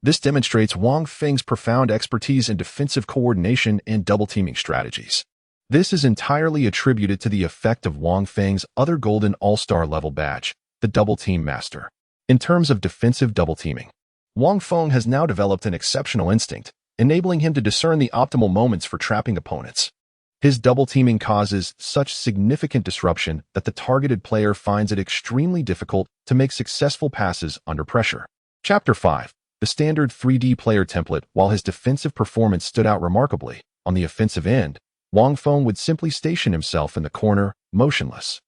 This demonstrates Wang Feng's profound expertise in defensive coordination and double-teaming strategies. This is entirely attributed to the effect of Wang Feng's other golden all-star level badge, the double-team master. In terms of defensive double-teaming, Wang Feng has now developed an exceptional instinct, enabling him to discern the optimal moments for trapping opponents. His double-teaming causes such significant disruption that the targeted player finds it extremely difficult to make successful passes under pressure. Chapter 5. The standard 3D player template. While his defensive performance stood out remarkably, on the offensive end, Wang Feng would simply station himself in the corner, motionless,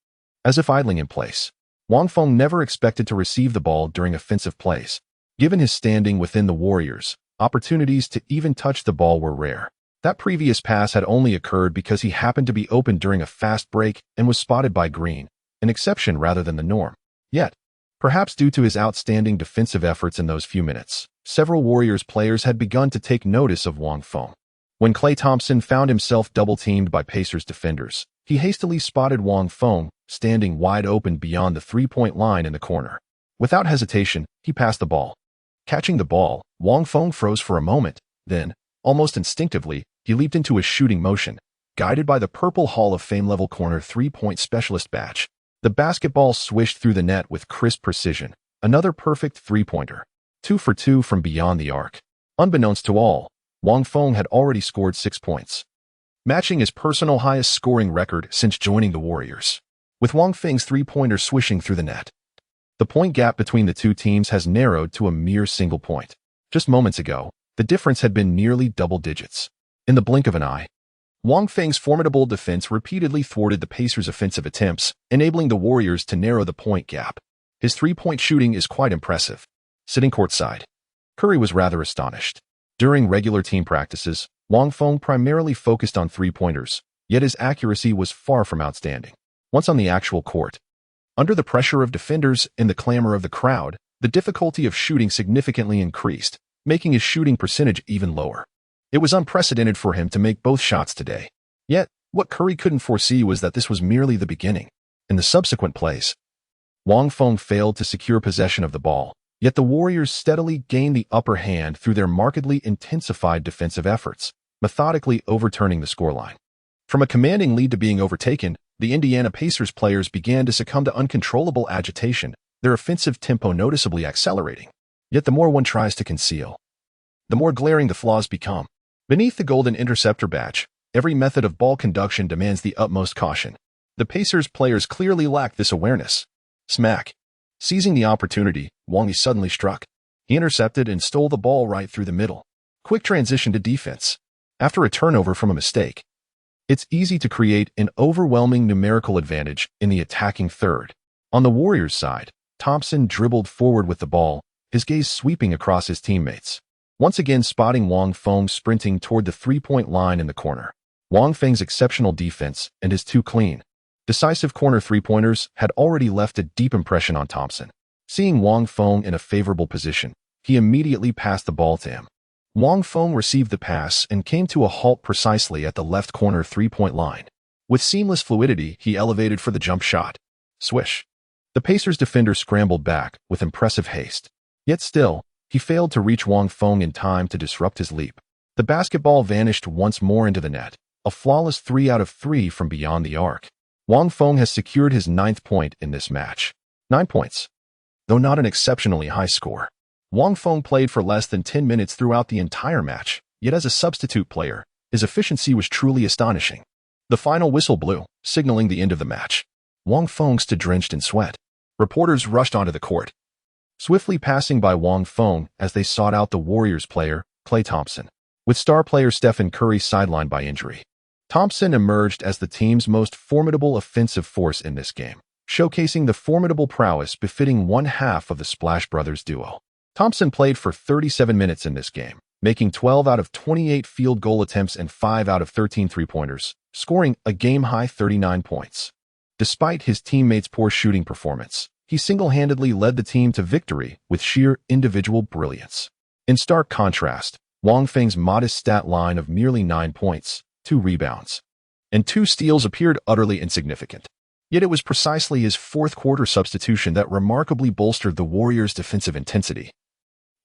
as if idling in place. Wang Feng never expected to receive the ball during offensive plays. Given his standing within the Warriors, opportunities to even touch the ball were rare. That previous pass had only occurred because he happened to be open during a fast break and was spotted by Green, an exception rather than the norm. Yet, Perhaps due to his outstanding defensive efforts in those few minutes, several Warriors players had begun to take notice of Wang Feng. When Klay Thompson found himself double-teamed by Pacers defenders, he hastily spotted Wang Feng standing wide open beyond the three-point line in the corner. Without hesitation, he passed the ball. Catching the ball, Wang Feng froze for a moment, then, almost instinctively, he leaped into a shooting motion, guided by the purple Hall of Fame-level corner three-point specialist badge. The basketball swished through the net with crisp precision, another perfect three-pointer. 2 for 2 from beyond the arc. Unbeknownst to all, Wang Feng had already scored 6 points, matching his personal highest scoring record since joining the Warriors. With Wang Feng's three-pointer swishing through the net, the point gap between the two teams has narrowed to a mere single point. Just moments ago, the difference had been nearly double digits. In the blink of an eye, Wang Feng's formidable defense repeatedly thwarted the Pacers' offensive attempts, enabling the Warriors to narrow the point gap. His three-point shooting is quite impressive. Sitting courtside, Curry was rather astonished. During regular team practices, Wang Feng primarily focused on three-pointers, yet his accuracy was far from outstanding. Once on the actual court, under the pressure of defenders and the clamor of the crowd, the difficulty of shooting significantly increased, making his shooting percentage even lower. It was unprecedented for him to make both shots today. Yet, what Curry couldn't foresee was that this was merely the beginning. In the subsequent plays, Wang Feng failed to secure possession of the ball, yet the Warriors steadily gained the upper hand through their markedly intensified defensive efforts, methodically overturning the scoreline. From a commanding lead to being overtaken, the Indiana Pacers players began to succumb to uncontrollable agitation, their offensive tempo noticeably accelerating. Yet the more one tries to conceal, the more glaring the flaws become. Beneath the golden interceptor badge, every method of ball conduction demands the utmost caution. The Pacers players clearly lacked this awareness. Smack. Seizing the opportunity, Wang suddenly struck. He intercepted and stole the ball right through the middle. Quick transition to defense. After a turnover from a mistake, it's easy to create an overwhelming numerical advantage in the attacking third. On the Warriors' side, Thompson dribbled forward with the ball, his gaze sweeping across his teammates, once again spotting Wang Feng sprinting toward the three-point line in the corner. Wang Feng's exceptional defense and his two clean, decisive corner three-pointers had already left a deep impression on Thompson. Seeing Wang Feng in a favorable position, he immediately passed the ball to him. Wang Feng received the pass and came to a halt precisely at the left corner three-point line. With seamless fluidity, he elevated for the jump shot. Swish. The Pacers defender scrambled back with impressive haste. Yet still, he failed to reach Wang Feng in time to disrupt his leap. The basketball vanished once more into the net, a flawless 3 out of 3 from beyond the arc. Wang Feng has secured his 9th point in this match. 9 points. Though not an exceptionally high score, Wang Feng played for less than 10 minutes throughout the entire match, yet as a substitute player, his efficiency was truly astonishing. The final whistle blew, signaling the end of the match. Wang Feng stood drenched in sweat. Reporters rushed onto the court, swiftly passing by Wang Feng as they sought out the Warriors player, Klay Thompson. With star player Stephen Curry sidelined by injury, Thompson emerged as the team's most formidable offensive force in this game, showcasing the formidable prowess befitting one half of the Splash Brothers duo. Thompson played for 37 minutes in this game, making 12 out of 28 field goal attempts and 5 out of 13 three-pointers, scoring a game-high 39 points. Despite his teammates' poor shooting performance, he single-handedly led the team to victory with sheer individual brilliance. In stark contrast, Wang Feng's modest stat line of merely 9 points, 2 rebounds, and 2 steals appeared utterly insignificant. Yet it was precisely his fourth-quarter substitution that remarkably bolstered the Warriors' defensive intensity,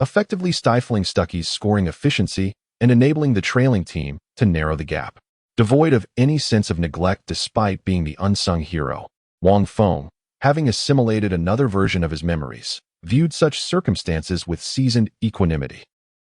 effectively stifling Stuckey's scoring efficiency and enabling the trailing team to narrow the gap. Devoid of any sense of neglect despite being the unsung hero, Wang Feng, having assimilated another version of his memories, viewed such circumstances with seasoned equanimity.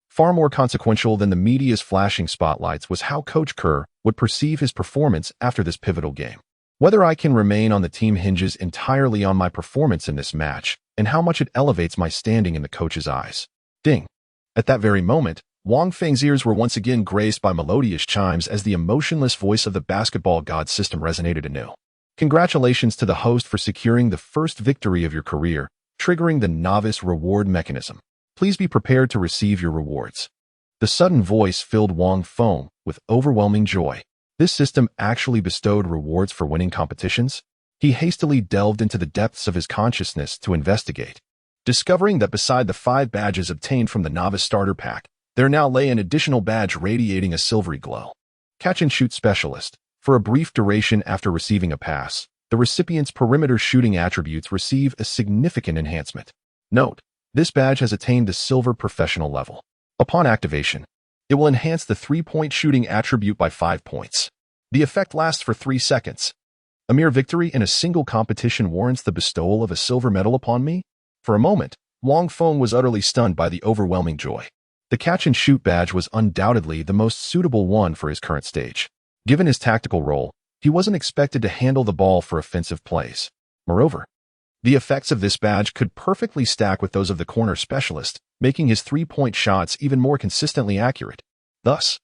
Far more consequential than the media's flashing spotlights was how Coach Kerr would perceive his performance after this pivotal game. Whether I can remain on the team hinges entirely on my performance in this match and how much it elevates my standing in the coach's eyes. Ding. At that very moment, Wang Feng's ears were once again graced by melodious chimes as the emotionless voice of the basketball god system resonated anew. Congratulations to the host for securing the first victory of your career, triggering the novice reward mechanism. Please be prepared to receive your rewards. The sudden voice filled Wang Feng with overwhelming joy. This system actually bestowed rewards for winning competitions? He hastily delved into the depths of his consciousness to investigate, discovering that beside the 5 badges obtained from the Novice Starter Pack, there now lay an additional badge radiating a silvery glow. Catch-and-shoot specialist. For a brief duration after receiving a pass, the recipient's perimeter shooting attributes receive a significant enhancement. Note, this badge has attained the silver professional level. Upon activation, it will enhance the 3-point shooting attribute by 5 points. The effect lasts for 3 seconds. A mere victory in a single competition warrants the bestowal of a silver medal upon me? For a moment, Wang Feng was utterly stunned by the overwhelming joy. The catch-and-shoot badge was undoubtedly the most suitable one for his current stage. Given his tactical role, he wasn't expected to handle the ball for offensive plays. Moreover, the effects of this badge could perfectly stack with those of the corner specialist, making his 3-point shots even more consistently accurate. Thus,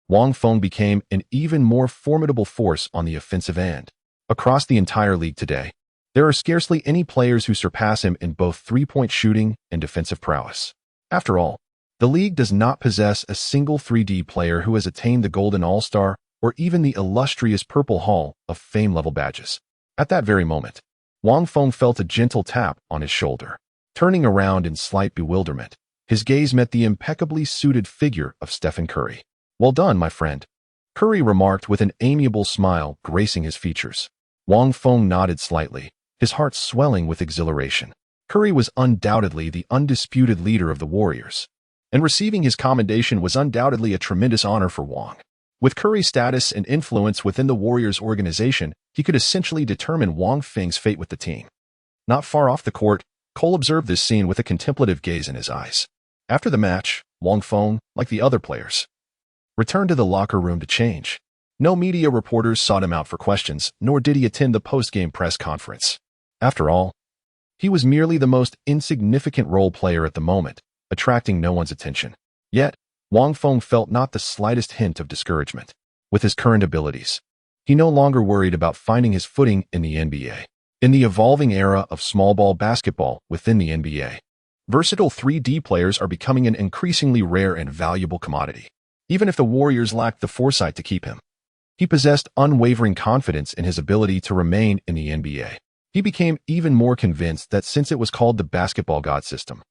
Wang Feng became an even more formidable force on the offensive end. Across the entire league today, there are scarcely any players who surpass him in both 3-point shooting and defensive prowess. After all, the league does not possess a single 3D player who has attained the Golden All-Star or even the illustrious Purple Hall of Fame-level badges. At that very moment, Wang Feng felt a gentle tap on his shoulder. Turning around in slight bewilderment, his gaze met the impeccably suited figure of Stephen Curry. "Well done, my friend," Curry remarked with an amiable smile gracing his features. Wang Feng nodded slightly, his heart swelling with exhilaration. Curry was undoubtedly the undisputed leader of the Warriors, and receiving his commendation was undoubtedly a tremendous honor for Wang. With Curry's status and influence within the Warriors organization, he could essentially determine Wang Feng's fate with the team. Not far off the court, Cole observed this scene with a contemplative gaze in his eyes. After the match, Wang Feng, like the other players, returned to the locker room to change. No media reporters sought him out for questions, nor did he attend the post-game press conference. After all, he was merely the most insignificant role player at the moment, attracting no one's attention. Yet, Wang Feng felt not the slightest hint of discouragement. With his current abilities, he no longer worried about finding his footing in the NBA. In the evolving era of small ball basketball within the NBA, versatile 3D players are becoming an increasingly rare and valuable commodity. Even if the Warriors lacked the foresight to keep him, he possessed unwavering confidence in his ability to remain in the NBA. He became even more convinced that since it was called the basketball god system,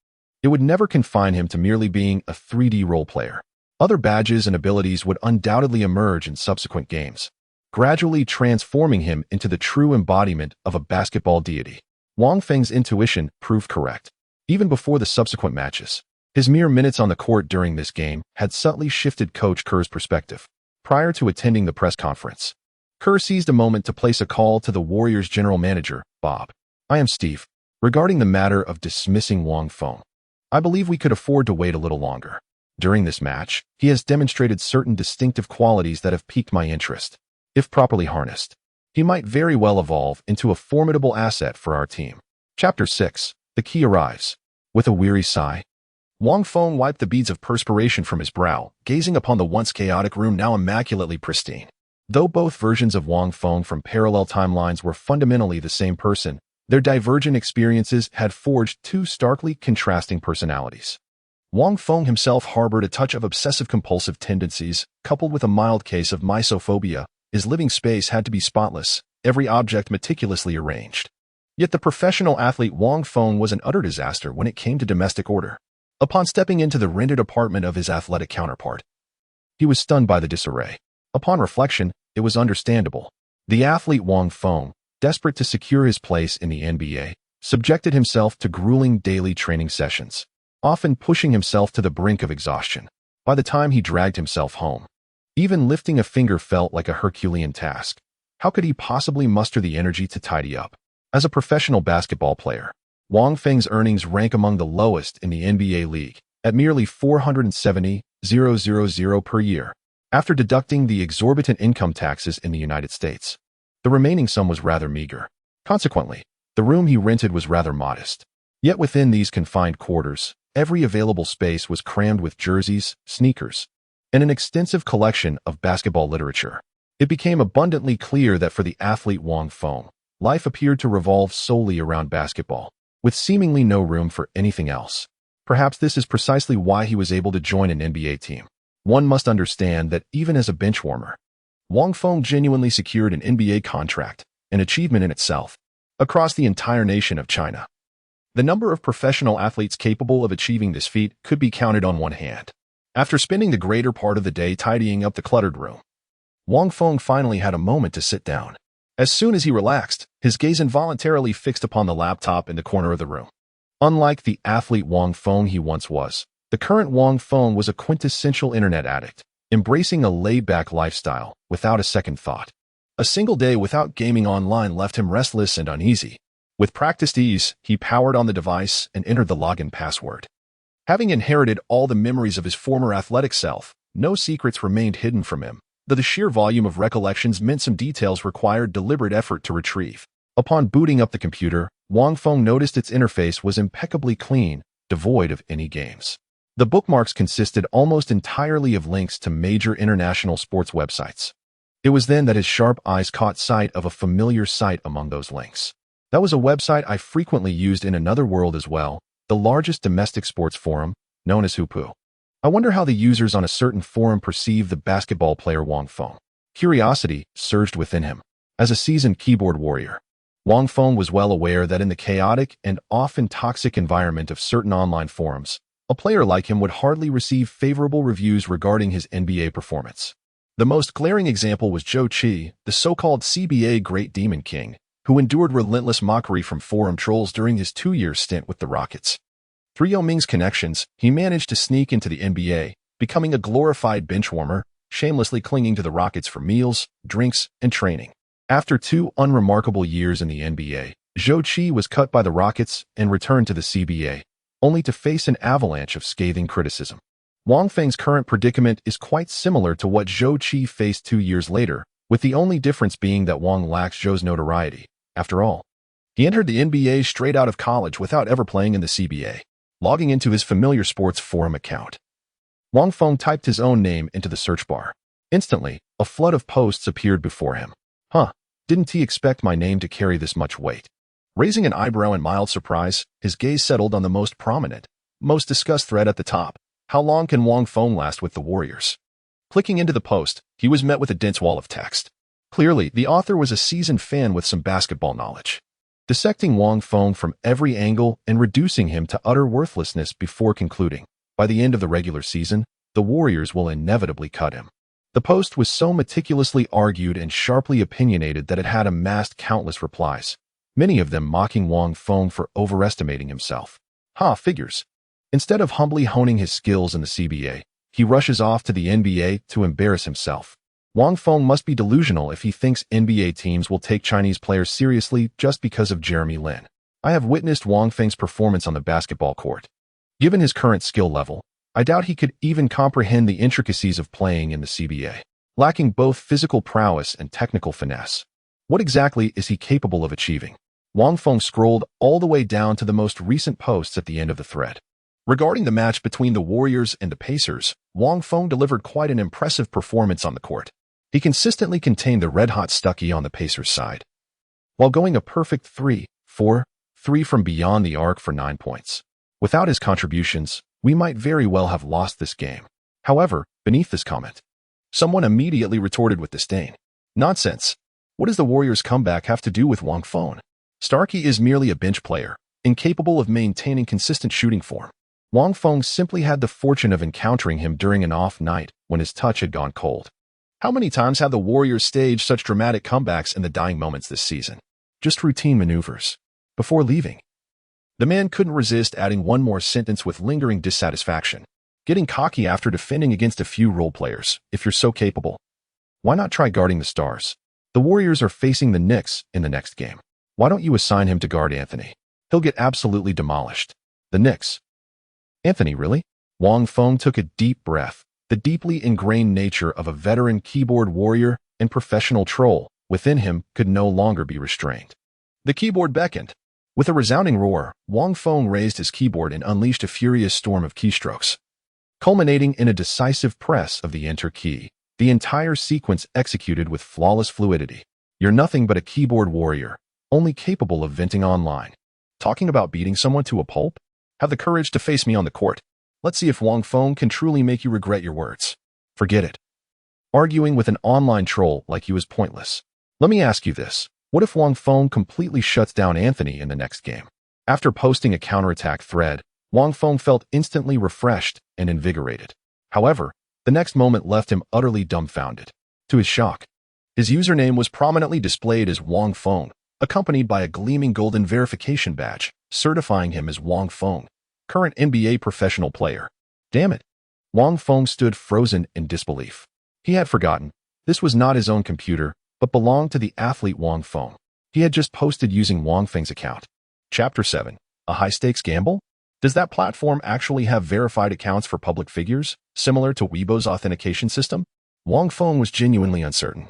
it would never confine him to merely being a 3D role player. Other badges and abilities would undoubtedly emerge in subsequent games, gradually transforming him into the true embodiment of a basketball deity. Wang Feng's intuition proved correct. Even before the subsequent matches, his mere minutes on the court during this game had subtly shifted Coach Kerr's perspective. Prior to attending the press conference, Kerr seized a moment to place a call to the Warriors' general manager, Bob. "I am Steve. Regarding the matter of dismissing Wang Feng, I believe we could afford to wait a little longer. During this match, he has demonstrated certain distinctive qualities that have piqued my interest. If properly harnessed, he might very well evolve into a formidable asset for our team." Chapter 6. The key arrives. With a weary sigh, Wang Feng wiped the beads of perspiration from his brow, gazing upon the once chaotic room now immaculately pristine. Though both versions of Wang Feng from parallel timelines were fundamentally the same person, their divergent experiences had forged two starkly contrasting personalities. Wang Feng himself harbored a touch of obsessive-compulsive tendencies, coupled with a mild case of misophobia. His living space had to be spotless, every object meticulously arranged. Yet the professional athlete Wang Feng was an utter disaster when it came to domestic order. Upon stepping into the rented apartment of his athletic counterpart, he was stunned by the disarray. Upon reflection, it was understandable. The athlete Wang Feng, desperate to secure his place in the NBA, subjected himself to grueling daily training sessions, often pushing himself to the brink of exhaustion. By the time he dragged himself home, even lifting a finger felt like a Herculean task. How could he possibly muster the energy to tidy up? As a professional basketball player, Wang Feng's earnings rank among the lowest in the NBA league, at merely $470,000 per year. After deducting the exorbitant income taxes in the United States, the remaining sum was rather meager. Consequently, the room he rented was rather modest. Yet within these confined quarters, every available space was crammed with jerseys, sneakers, and an extensive collection of basketball literature. It became abundantly clear that for the athlete Wang Feng, life appeared to revolve solely around basketball, with seemingly no room for anything else. Perhaps this is precisely why he was able to join an NBA team. One must understand that even as a bench warmer, Wang Feng genuinely secured an NBA contract, an achievement in itself. Across the entire nation of China, the number of professional athletes capable of achieving this feat could be counted on one hand. After spending the greater part of the day tidying up the cluttered room, Wang Feng finally had a moment to sit down. As soon as he relaxed, his gaze involuntarily fixed upon the laptop in the corner of the room. Unlike the athlete Wang Feng he once was, the current Wang Feng was a quintessential internet addict, embracing a laid-back lifestyle without a second thought. A single day without gaming online left him restless and uneasy. With practiced ease, he powered on the device and entered the login password. Having inherited all the memories of his former athletic self, no secrets remained hidden from him, though the sheer volume of recollections meant some details required deliberate effort to retrieve. Upon booting up the computer, Wang Feng noticed its interface was impeccably clean, devoid of any games. The bookmarks consisted almost entirely of links to major international sports websites. It was then that his sharp eyes caught sight of a familiar site among those links. That was a website I frequently used in another world as well, the largest domestic sports forum, known as Hupu. I wonder how the users on a certain forum perceive the basketball player Wang Feng. Curiosity surged within him. As a seasoned keyboard warrior, Wang Feng was well aware that in the chaotic and often toxic environment of certain online forums, a player like him would hardly receive favorable reviews regarding his NBA performance. The most glaring example was Zhou Qi, the so-called CBA Great Demon King, who endured relentless mockery from forum trolls during his 2-year stint with the Rockets. Through Yao Ming's connections, he managed to sneak into the NBA, becoming a glorified benchwarmer, shamelessly clinging to the Rockets for meals, drinks, and training. After 2 unremarkable years in the NBA, Zhou Qi was cut by the Rockets and returned to the CBA, only to face an avalanche of scathing criticism. Wang Feng's current predicament is quite similar to what Zhou Qi faced 2 years later, with the only difference being that Wang lacks Zhou's notoriety. After all, he entered the NBA straight out of college without ever playing in the CBA. Logging into his familiar sports forum account, Wang Feng typed his own name into the search bar. Instantly, a flood of posts appeared before him. Didn't he expect my name to carry this much weight? Raising an eyebrow in mild surprise, his gaze settled on the most prominent, most discussed thread at the top. How long can Wang Feng last with the Warriors? Clicking into the post, he was met with a dense wall of text. Clearly, the author was a seasoned fan with some basketball knowledge, dissecting Wang Feng from every angle and reducing him to utter worthlessness before concluding, by the end of the regular season, the Warriors will inevitably cut him. The post was so meticulously argued and sharply opinionated that it had amassed countless replies, many of them mocking Wang Feng for overestimating himself. Figures. Instead of humbly honing his skills in the CBA, he rushes off to the NBA to embarrass himself. Wang Feng must be delusional if he thinks NBA teams will take Chinese players seriously just because of Jeremy Lin. I have witnessed Wang Feng's performance on the basketball court. Given his current skill level, I doubt he could even comprehend the intricacies of playing in the CBA. Lacking both physical prowess and technical finesse, what exactly is he capable of achieving? Wang Feng scrolled all the way down to the most recent posts at the end of the thread. Regarding the match between the Warriors and the Pacers, Wang Feng delivered quite an impressive performance on the court. He consistently contained the red-hot Stuckey on the Pacers' side, while going a perfect 3-4-3 from beyond the arc for 9 points. Without his contributions, we might very well have lost this game. However, beneath this comment, someone immediately retorted with disdain. Nonsense. What does the Warriors' comeback have to do with Wang Feng? Starkey is merely a bench player, incapable of maintaining consistent shooting form. Wang Feng simply had the fortune of encountering him during an off night when his touch had gone cold. How many times have the Warriors staged such dramatic comebacks in the dying moments this season? Just routine maneuvers. Before leaving, the man couldn't resist adding one more sentence with lingering dissatisfaction. Getting cocky after defending against a few role players, if you're so capable. Why not try guarding the stars? The Warriors are facing the Knicks in the next game. Why don't you assign him to guard Anthony? He'll get absolutely demolished. The Knicks. Anthony, really? Wang Feng took a deep breath. The deeply ingrained nature of a veteran keyboard warrior and professional troll within him could no longer be restrained. The keyboard beckoned. With a resounding roar, Wang Feng raised his keyboard and unleashed a furious storm of keystrokes, culminating in a decisive press of the Enter key. The entire sequence executed with flawless fluidity. You're nothing but a keyboard warrior, only capable of venting online. Talking about beating someone to a pulp? Have the courage to face me on the court. Let's see if Wang Feng can truly make you regret your words. Forget it. Arguing with an online troll like you is pointless. Let me ask you this. What if Wang Feng completely shuts down Anthony in the next game? After posting a counterattack thread, Wang Feng felt instantly refreshed and invigorated. However, the next moment left him utterly dumbfounded. To his shock, his username was prominently displayed as Wang Feng, accompanied by a gleaming golden verification badge, certifying him as Wang Feng, current NBA professional player. Damn it! Wang Feng stood frozen in disbelief. He had forgotten. This was not his own computer, but belonged to the athlete Wang Feng. He had just posted using Wang Feng's account. Chapter 7. A high-stakes gamble? Does that platform actually have verified accounts for public figures, similar to Weibo's authentication system? Wang Feng was genuinely uncertain.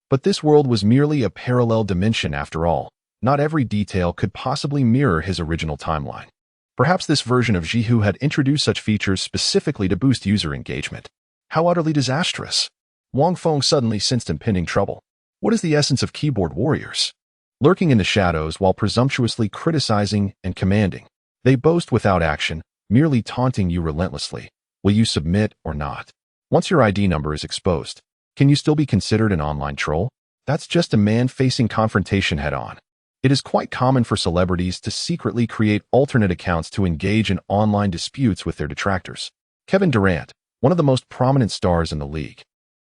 But this world was merely a parallel dimension after all. Not every detail could possibly mirror his original timeline. Perhaps this version of Jihu had introduced such features specifically to boost user engagement. How utterly disastrous! Wang Feng suddenly sensed impending trouble. What is the essence of keyboard warriors? Lurking in the shadows while presumptuously criticizing and commanding. They boast without action, merely taunting you relentlessly. Will you submit or not? Once your ID number is exposed, can you still be considered an online troll? That's just a man facing confrontation head-on. It is quite common for celebrities to secretly create alternate accounts to engage in online disputes with their detractors. Kevin Durant, one of the most prominent stars in the league,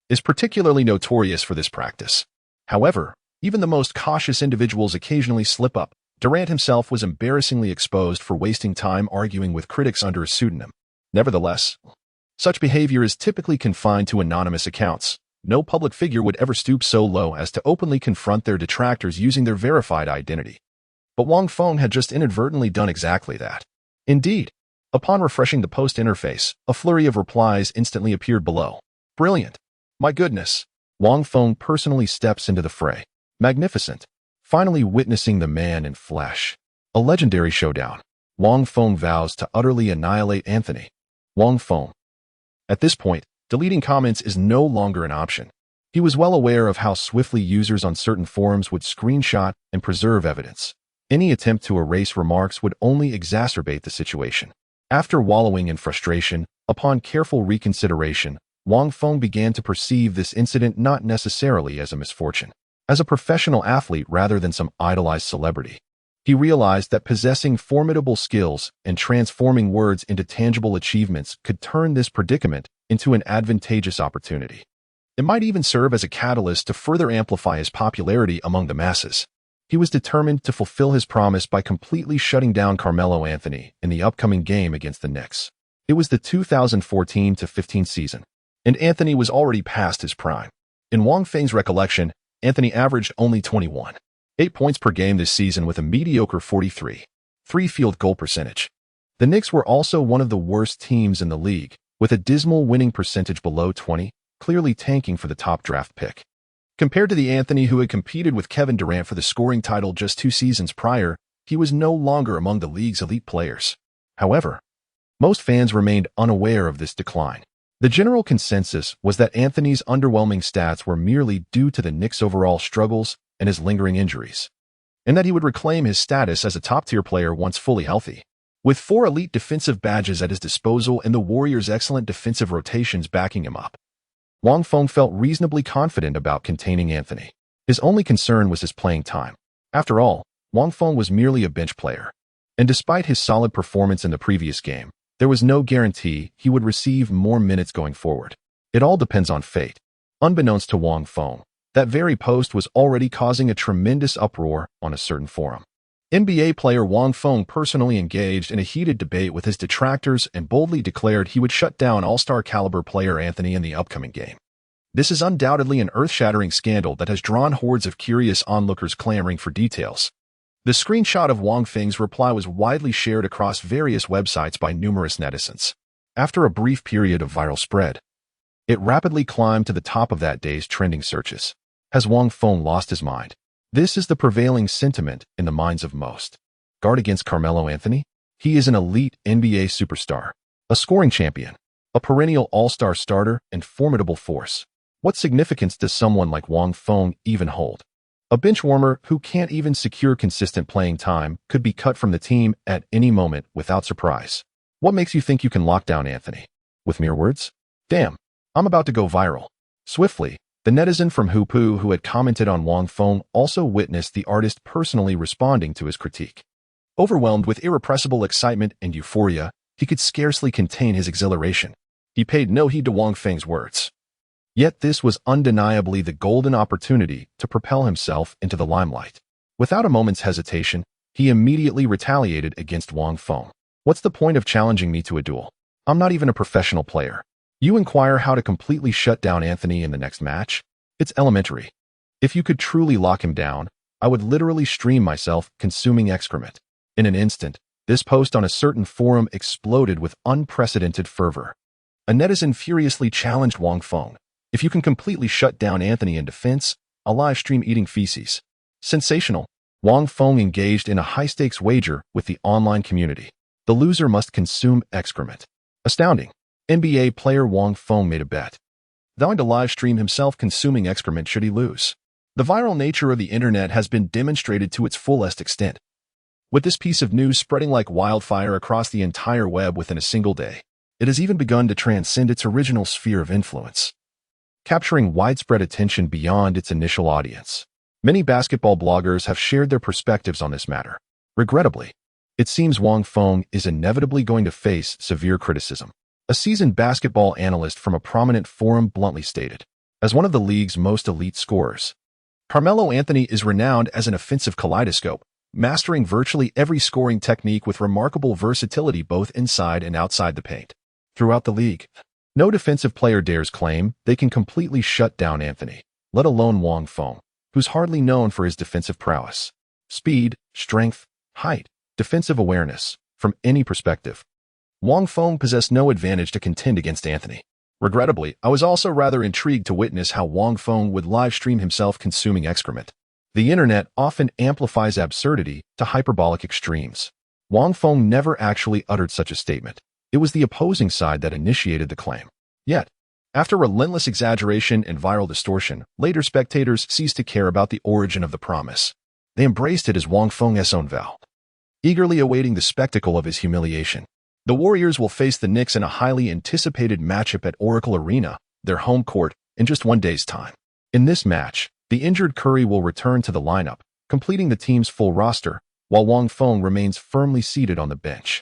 is particularly notorious for this practice. However, even the most cautious individuals occasionally slip up. Durant himself was embarrassingly exposed for wasting time arguing with critics under a pseudonym. Nevertheless, such behavior is typically confined to anonymous accounts. No public figure would ever stoop so low as to openly confront their detractors using their verified identity. But Wang Feng had just inadvertently done exactly that. Indeed, upon refreshing the post interface, a flurry of replies instantly appeared below. Brilliant! My goodness! Wang Feng personally steps into the fray. Magnificent! Finally witnessing the man in flesh. A legendary showdown. Wang Feng vows to utterly annihilate Anthony. Wang Feng. At this point, deleting comments is no longer an option. He was well aware of how swiftly users on certain forums would screenshot and preserve evidence. Any attempt to erase remarks would only exacerbate the situation. After wallowing in frustration, upon careful reconsideration, Wang Feng began to perceive this incident not necessarily as a misfortune. As a professional athlete rather than some idolized celebrity, he realized that possessing formidable skills and transforming words into tangible achievements could turn this predicament into an advantageous opportunity. It might even serve as a catalyst to further amplify his popularity among the masses. He was determined to fulfill his promise by completely shutting down Carmelo Anthony in the upcoming game against the Knicks. It was the 2014-15 season, and Anthony was already past his prime. In Wang Feng's recollection, Anthony averaged only 21.8 points per game this season with a mediocre 43.3 field goal percentage. The Knicks were also one of the worst teams in the league, with a dismal winning percentage below 20, clearly tanking for the top draft pick. Compared to the Anthony who had competed with Kevin Durant for the scoring title just 2 seasons prior, he was no longer among the league's elite players. However, most fans remained unaware of this decline. The general consensus was that Anthony's underwhelming stats were merely due to the Knicks' overall struggles and his lingering injuries, and that he would reclaim his status as a top-tier player once fully healthy. With 4 elite defensive badges at his disposal and the Warriors' excellent defensive rotations backing him up, Wang Feng felt reasonably confident about containing Anthony. His only concern was his playing time. After all, Wang Feng was merely a bench player, and despite his solid performance in the previous game, there was no guarantee he would receive more minutes going forward. It all depends on fate. Unbeknownst to Wang Feng, that very post was already causing a tremendous uproar on a certain forum. NBA player Wang Feng personally engaged in a heated debate with his detractors and boldly declared he would shut down all-star caliber player Anthony in the upcoming game. This is undoubtedly an earth-shattering scandal that has drawn hordes of curious onlookers clamoring for details. The screenshot of Wang Feng's reply was widely shared across various websites by numerous netizens. After a brief period of viral spread, it rapidly climbed to the top of that day's trending searches. Has Wang Feng lost his mind? This is the prevailing sentiment in the minds of most. Guard against Carmelo Anthony? He is an elite NBA superstar, a scoring champion, a perennial all-star starter, and formidable force. What significance does someone like Wang Feng even hold? A bench warmer who can't even secure consistent playing time could be cut from the team at any moment without surprise. What makes you think you can lock down Anthony? With mere words? Damn, I'm about to go viral. Swiftly, The netizen from Hupu who had commented on Wang Feng also witnessed the artist personally responding to his critique. Overwhelmed with irrepressible excitement and euphoria, he could scarcely contain his exhilaration. He paid no heed to Wang Feng's words. Yet this was undeniably the golden opportunity to propel himself into the limelight. Without a moment's hesitation, he immediately retaliated against Wang Feng. What's the point of challenging me to a duel? I'm not even a professional player. You inquire how to completely shut down Anthony in the next match? It's elementary. If you could truly lock him down, I would literally stream myself consuming excrement. In an instant, this post on a certain forum exploded with unprecedented fervor. A netizen furiously challenged Wang Feng. If you can completely shut down Anthony in defense, I'll live stream eating feces. Sensational. Wang Feng engaged in a high-stakes wager with the online community. The loser must consume excrement. Astounding. NBA player Wang Feng made a bet. Vowing to live stream himself consuming excrement should he lose. The viral nature of the internet has been demonstrated to its fullest extent, with this piece of news spreading like wildfire across the entire web within a single day. It has even begun to transcend its original sphere of influence, capturing widespread attention beyond its initial audience. Many basketball bloggers have shared their perspectives on this matter. Regrettably, it seems Wang Feng is inevitably going to face severe criticism. A seasoned basketball analyst from a prominent forum bluntly stated, as one of the league's most elite scorers, Carmelo Anthony is renowned as an offensive kaleidoscope, mastering virtually every scoring technique with remarkable versatility both inside and outside the paint. Throughout the league, no defensive player dares claim they can completely shut down Anthony, let alone Wang Feng, who's hardly known for his defensive prowess. Speed, strength, height, defensive awareness, from any perspective, Wang Feng possessed no advantage to contend against Anthony. Regrettably, I was also rather intrigued to witness how Wang Feng would live stream himself consuming excrement. The internet often amplifies absurdity to hyperbolic extremes. Wang Feng never actually uttered such a statement. It was the opposing side that initiated the claim. Yet, after relentless exaggeration and viral distortion, later spectators ceased to care about the origin of the promise. They embraced it as Wang Feng's own vow, eagerly awaiting the spectacle of his humiliation. The Warriors will face the Knicks in a highly anticipated matchup at Oracle Arena, their home court, in just 1 day's time. In this match, the injured Curry will return to the lineup, completing the team's full roster, while Wang Feng remains firmly seated on the bench.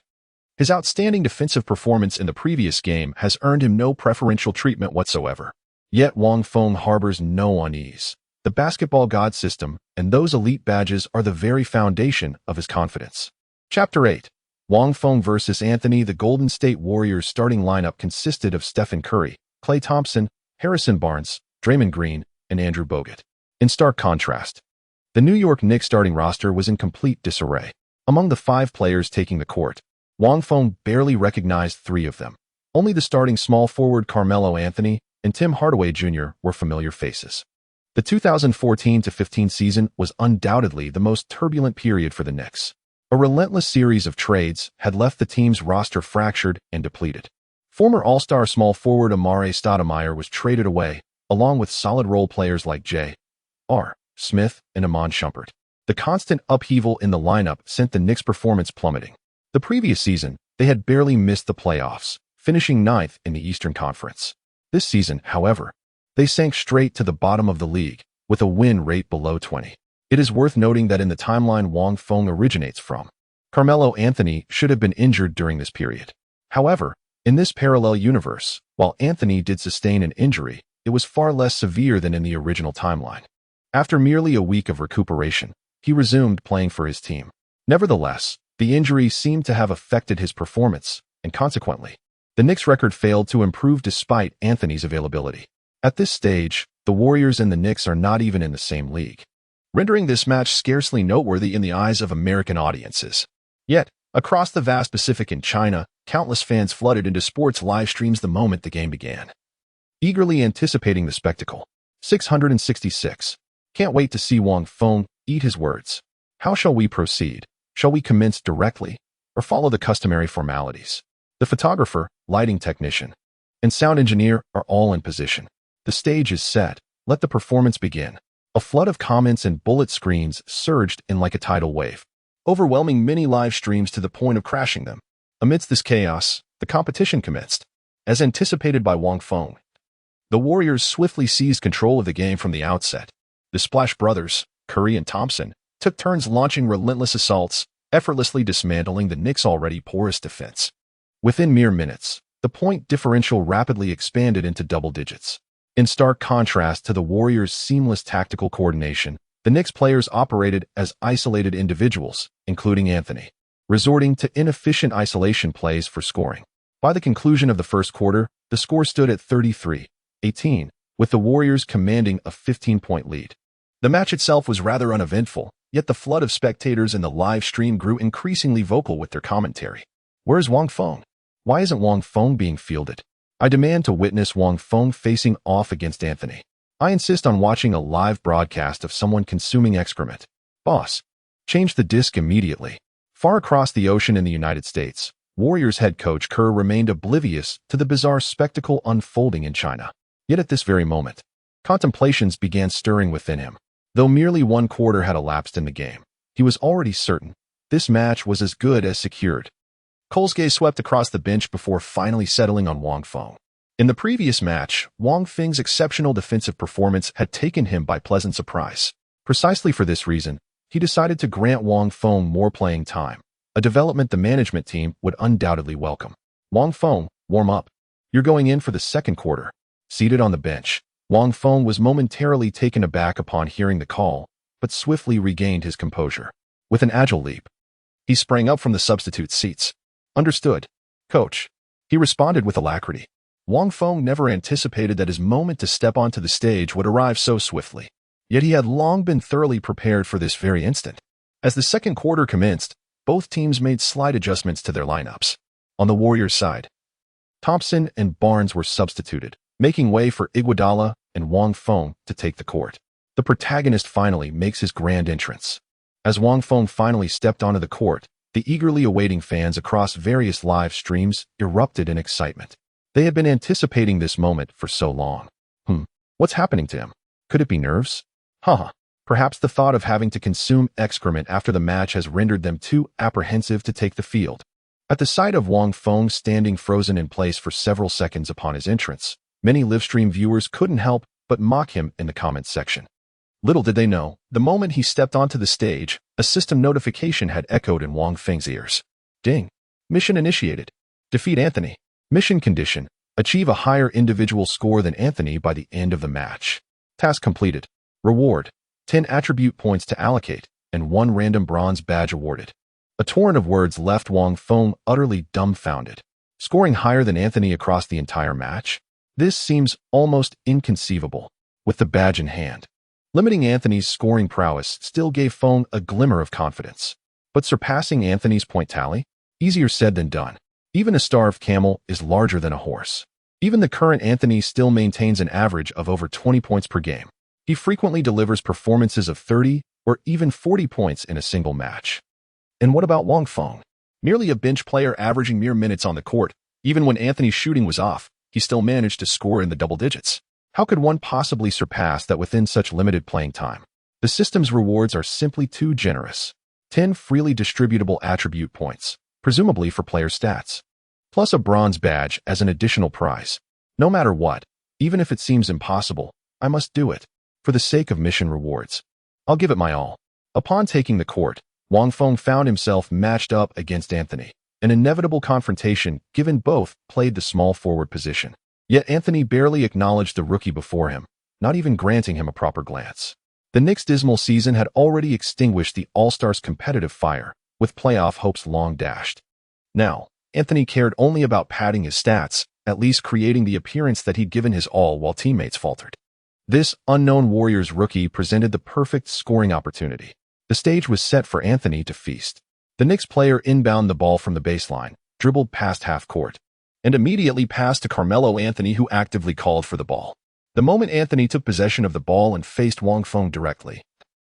His outstanding defensive performance in the previous game has earned him no preferential treatment whatsoever. Yet Wang Feng harbors no unease. The basketball god system and those elite badges are the very foundation of his confidence. Chapter 8. Wang Feng vs. Anthony. The Golden State Warriors starting lineup consisted of Stephen Curry, Klay Thompson, Harrison Barnes, Draymond Green, and Andrew Bogut. In stark contrast, the New York Knicks starting roster was in complete disarray. Among the 5 players taking the court, Wang Feng barely recognized 3 of them. Only the starting small forward Carmelo Anthony and Tim Hardaway Jr. were familiar faces. The 2014-15 season was undoubtedly the most turbulent period for the Knicks. A relentless series of trades had left the team's roster fractured and depleted. Former All-Star small forward Amare Stoudemire was traded away, along with solid role players like J.R. Smith and Iman Shumpert. The constant upheaval in the lineup sent the Knicks' performance plummeting. The previous season, they had barely missed the playoffs, finishing 9th in the Eastern Conference. This season, however, they sank straight to the bottom of the league, with a win rate below 20. It is worth noting that in the timeline Wang Feng originates from, Carmelo Anthony should have been injured during this period. However, in this parallel universe, while Anthony did sustain an injury, it was far less severe than in the original timeline. After merely a week of recuperation, he resumed playing for his team. Nevertheless, the injury seemed to have affected his performance, and consequently, the Knicks' record failed to improve despite Anthony's availability. At this stage, the Warriors and the Knicks are not even in the same league, rendering this match scarcely noteworthy in the eyes of American audiences. Yet, across the vast Pacific and China, countless fans flooded into sports live streams the moment the game began, eagerly anticipating the spectacle. 666. Can't wait to see Wang Feng eat his words. How shall we proceed? Shall we commence directly, or follow the customary formalities? The photographer, lighting technician, and sound engineer are all in position. The stage is set. Let the performance begin. A flood of comments and bullet screens surged in like a tidal wave, overwhelming many live streams to the point of crashing them. Amidst this chaos, the competition commenced. As anticipated by Wang Feng, The Warriors swiftly seized control of the game from the outset. The Splash Brothers, Curry and Thompson, took turns launching relentless assaults, effortlessly dismantling the Knicks' already porous defense. Within mere minutes, the point differential rapidly expanded into double digits. In stark contrast to the Warriors' seamless tactical coordination, the Knicks players operated as isolated individuals, including Anthony, resorting to inefficient isolation plays for scoring. By the conclusion of the first quarter, the score stood at 33-18, with the Warriors commanding a 15-point lead. The match itself was rather uneventful, yet the flood of spectators in the live stream grew increasingly vocal with their commentary. Where's Wang Feng? Why isn't Wang Feng being fielded? I demand to witness Wang Feng facing off against Anthony. I insist on watching a live broadcast of someone consuming excrement. Boss, change the disc immediately. Far across the ocean in the United States, Warriors head coach Kerr remained oblivious to the bizarre spectacle unfolding in China. Yet at this very moment, contemplations began stirring within him. Though merely one quarter had elapsed in the game, he was already certain this match was as good as secured. Cole's gaze swept across the bench before finally settling on Wang Feng. In the previous match, Wang Feng's exceptional defensive performance had taken him by pleasant surprise. Precisely for this reason, he decided to grant Wang Feng more playing time, a development the management team would undoubtedly welcome. Wang Feng, warm up. You're going in for the second quarter. Seated on the bench, Wang Feng was momentarily taken aback upon hearing the call, but swiftly regained his composure. With an agile leap, he sprang up from the substitute seats. Understood, coach. He responded with alacrity. Wang Feng never anticipated that his moment to step onto the stage would arrive so swiftly. Yet he had long been thoroughly prepared for this very instant. As the second quarter commenced, both teams made slight adjustments to their lineups. On the Warriors' side, Thompson and Barnes were substituted, making way for Iguodala and Wang Feng to take the court. The protagonist finally makes his grand entrance. As Wang Feng finally stepped onto the court, the eagerly awaiting fans across various live streams erupted in excitement. They had been anticipating this moment for so long. What's happening to him? Could it be nerves? Perhaps the thought of having to consume excrement after the match has rendered them too apprehensive to take the field. At the sight of Wang Feng standing frozen in place for several seconds upon his entrance, many livestream viewers couldn't help but mock him in the comments section. Little did they know, the moment he stepped onto the stage, a system notification had echoed in Wang Feng's ears. Ding. Mission initiated. Defeat Anthony. Mission condition. Achieve a higher individual score than Anthony by the end of the match. Task completed. Reward. 10 attribute points to allocate, and 1 random bronze badge awarded. A torrent of words left Wang Feng utterly dumbfounded. Scoring higher than Anthony across the entire match? This seems almost inconceivable. With the badge in hand, limiting Anthony's scoring prowess still gave Feng a glimmer of confidence. But surpassing Anthony's point tally? Easier said than done. Even a starved camel is larger than a horse. Even the current Anthony still maintains an average of over 20 points per game. He frequently delivers performances of 30 or even 40 points in a single match. And what about Wang Feng? Merely a bench player averaging mere minutes on the court, even when Anthony's shooting was off, he still managed to score in the double digits. How could one possibly surpass that within such limited playing time? The system's rewards are simply too generous. 10 freely distributable attribute points, presumably for player stats, plus a bronze badge as an additional prize. No matter what, even if it seems impossible, I must do it. For the sake of mission rewards, I'll give it my all. Upon taking the court, Wang Feng found himself matched up against Anthony, an inevitable confrontation given both played the small forward position. Yet Anthony barely acknowledged the rookie before him, not even granting him a proper glance. The Knicks' dismal season had already extinguished the All-Stars' competitive fire, with playoff hopes long dashed. Now, Anthony cared only about padding his stats, at least creating the appearance that he'd given his all while teammates faltered. This unknown Warriors rookie presented the perfect scoring opportunity. The stage was set for Anthony to feast. The Knicks player inbound the ball from the baseline, dribbled past half court, and immediately passed to Carmelo Anthony, who actively called for the ball. The moment Anthony took possession of the ball and faced Wang Feng directly,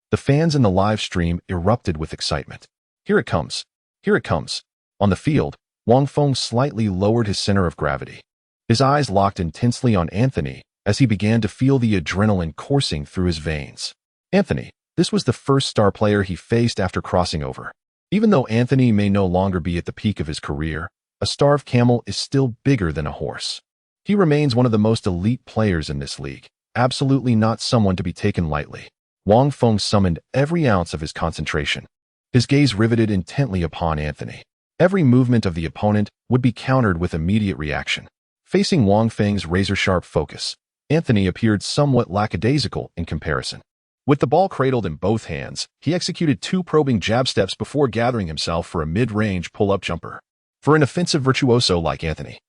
the fans in the live stream erupted with excitement. Here it comes. Here it comes. On the field, Wang Feng slightly lowered his center of gravity. His eyes locked intensely on Anthony as he began to feel the adrenaline coursing through his veins. Anthony, this was the first star player he faced after crossing over. Even though Anthony may no longer be at the peak of his career, a starved camel is still bigger than a horse. He remains one of the most elite players in this league, absolutely not someone to be taken lightly. Wang Feng summoned every ounce of his concentration, his gaze riveted intently upon Anthony. Every movement of the opponent would be countered with immediate reaction. Facing Wang Feng's razor-sharp focus, Anthony appeared somewhat lackadaisical in comparison. With the ball cradled in both hands, he executed 2 probing jab steps before gathering himself for a mid-range pull-up jumper. For an offensive virtuoso like Anthony,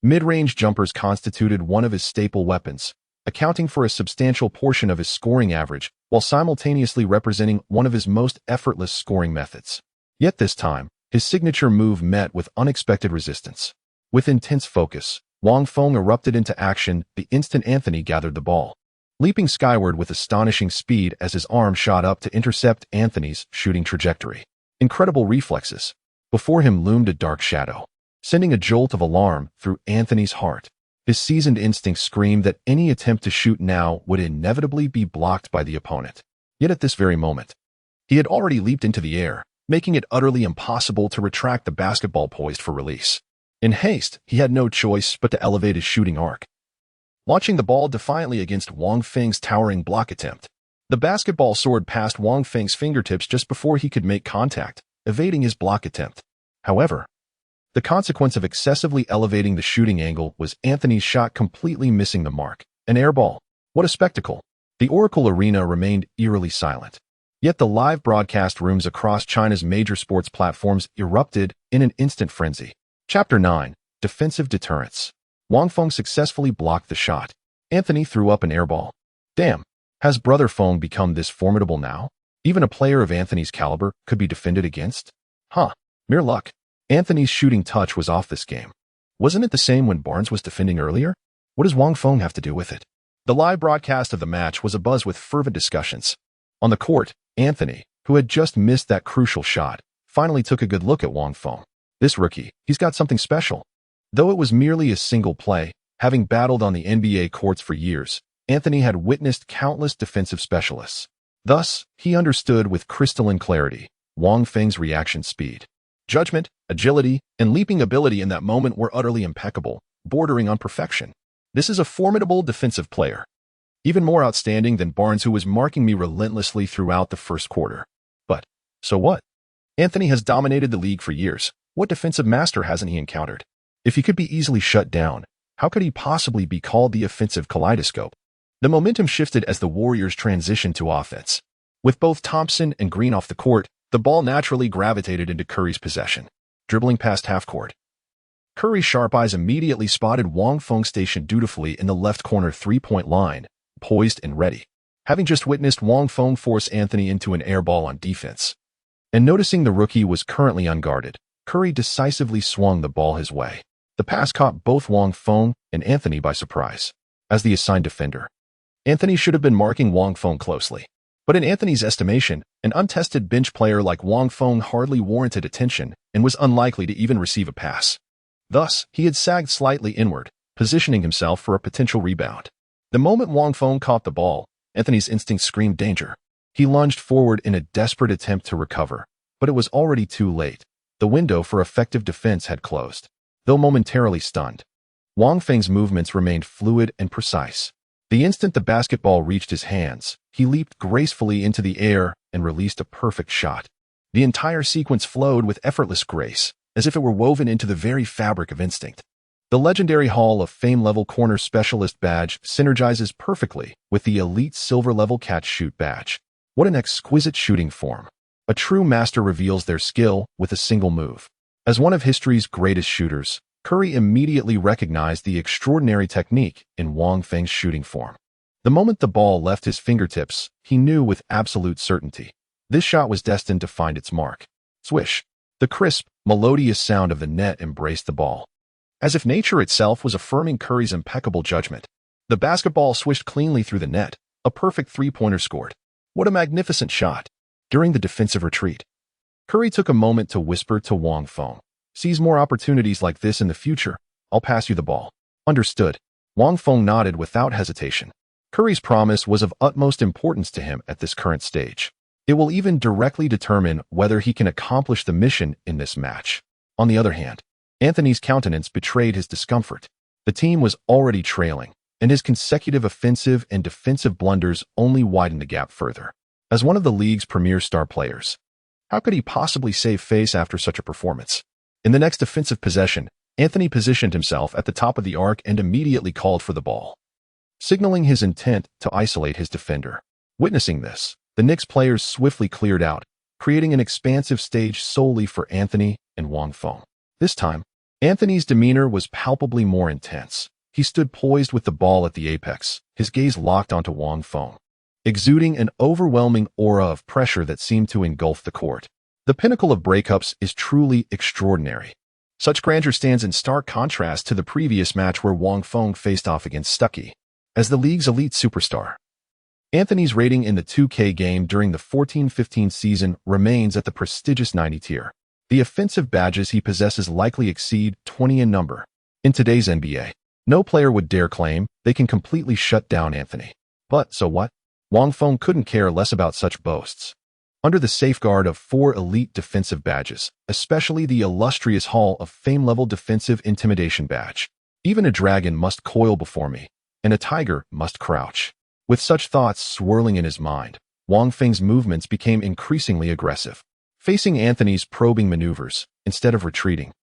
mid-range jumpers constituted one of his staple weapons, accounting for a substantial portion of his scoring average while simultaneously representing one of his most effortless scoring methods. Yet this time, his signature move met with unexpected resistance. With intense focus, Wang Feng erupted into action the instant Anthony gathered the ball, leaping skyward with astonishing speed as his arm shot up to intercept Anthony's shooting trajectory. Incredible reflexes. Before him loomed a dark shadow, sending a jolt of alarm through Anthony's heart. His seasoned instincts screamed that any attempt to shoot now would inevitably be blocked by the opponent. Yet at this very moment, he had already leaped into the air, making it utterly impossible to retract the basketball poised for release. In haste, he had no choice but to elevate his shooting arc, launching the ball defiantly against Wang Feng's towering block attempt. The basketball soared past Wang Feng's fingertips just before he could make contact, evading his block attempt. However, the consequence of excessively elevating the shooting angle was Anthony's shot completely missing the mark. An air ball. What a spectacle. The Oracle Arena remained eerily silent. Yet the live broadcast rooms across China's major sports platforms erupted in an instant frenzy. Chapter 9. Defensive Deterrence. Wang Feng successfully blocked the shot. Anthony threw up an air ball. Damn. Has Brother Feng become this formidable now? Even a player of Anthony's caliber could be defended against? Huh. Mere luck. Anthony's shooting touch was off this game. Wasn't it the same when Barnes was defending earlier? What does Wang Feng have to do with it? The live broadcast of the match was abuzz with fervent discussions. On the court, Anthony, who had just missed that crucial shot, finally took a good look at Wang Feng. This rookie, he's got something special. Though it was merely a single play, having battled on the NBA courts for years, Anthony had witnessed countless defensive specialists. Thus, he understood with crystalline clarity Wang Feng's reaction speed. Judgment, agility, and leaping ability in that moment were utterly impeccable, bordering on perfection. This is a formidable defensive player. Even more outstanding than Barnes, who was marking me relentlessly throughout the first quarter. But, so what? Anthony has dominated the league for years. What defensive master hasn't he encountered? If he could be easily shut down, how could he possibly be called the offensive kaleidoscope? The momentum shifted as the Warriors transitioned to offense. With both Thompson and Green off the court, the ball naturally gravitated into Curry's possession, dribbling past half-court. Curry's sharp eyes immediately spotted Wang Feng stationed dutifully in the left corner three-point line, poised and ready. Having just witnessed Wang Feng force Anthony into an air ball on defense, and noticing the rookie was currently unguarded, Curry decisively swung the ball his way. The pass caught both Wang Feng and Anthony by surprise. As the assigned defender, Anthony should have been marking Wang Feng closely. But in Anthony's estimation, an untested bench player like Wang Feng hardly warranted attention and was unlikely to even receive a pass. Thus, he had sagged slightly inward, positioning himself for a potential rebound. The moment Wang Feng caught the ball, Anthony's instincts screamed danger. He lunged forward in a desperate attempt to recover, but it was already too late. The window for effective defense had closed. Though momentarily stunned, Wang Feng's movements remained fluid and precise. The instant the basketball reached his hands, he leaped gracefully into the air and released a perfect shot. The entire sequence flowed with effortless grace, as if it were woven into the very fabric of instinct. The legendary Hall of Fame-level corner specialist badge synergizes perfectly with the elite silver-level catch-shoot badge. What an exquisite shooting form. A true master reveals their skill with a single move. As one of history's greatest shooters, Curry immediately recognized the extraordinary technique in Wang Feng's shooting form. The moment the ball left his fingertips, he knew with absolute certainty. This shot was destined to find its mark. Swish. The crisp, melodious sound of the net embraced the ball. As if nature itself was affirming Curry's impeccable judgment, the basketball swished cleanly through the net, a perfect three-pointer scored. What a magnificent shot. During the defensive retreat, Curry took a moment to whisper to Wang Feng. Seize more opportunities like this in the future. I'll pass you the ball. Understood. Wang Feng nodded without hesitation. Curry's promise was of utmost importance to him at this current stage. It will even directly determine whether he can accomplish the mission in this match. On the other hand, Anthony's countenance betrayed his discomfort. The team was already trailing, and his consecutive offensive and defensive blunders only widened the gap further. As one of the league's premier star players, how could he possibly save face after such a performance? In the next defensive possession, Anthony positioned himself at the top of the arc and immediately called for the ball, signaling his intent to isolate his defender. Witnessing this, the Knicks players swiftly cleared out, creating an expansive stage solely for Anthony and Wang Feng. This time, Anthony's demeanor was palpably more intense. He stood poised with the ball at the apex, his gaze locked onto Wang Feng, exuding an overwhelming aura of pressure that seemed to engulf the court. The pinnacle of breakups is truly extraordinary. Such grandeur stands in stark contrast to the previous match where Wang Feng faced off against Stuckey as the league's elite superstar. Anthony's rating in the 2K game during the 14-15 season remains at the prestigious 90 tier. The offensive badges he possesses likely exceed 20 in number. In today's NBA, no player would dare claim they can completely shut down Anthony. But so what? Wang Feng couldn't care less about such boasts. Under the safeguard of 4 elite defensive badges, especially the illustrious Hall of Fame-level defensive intimidation badge, even a dragon must coil before me, and a tiger must crouch. With such thoughts swirling in his mind, Wang Feng's movements became increasingly aggressive. Facing Anthony's probing maneuvers, instead of retreating,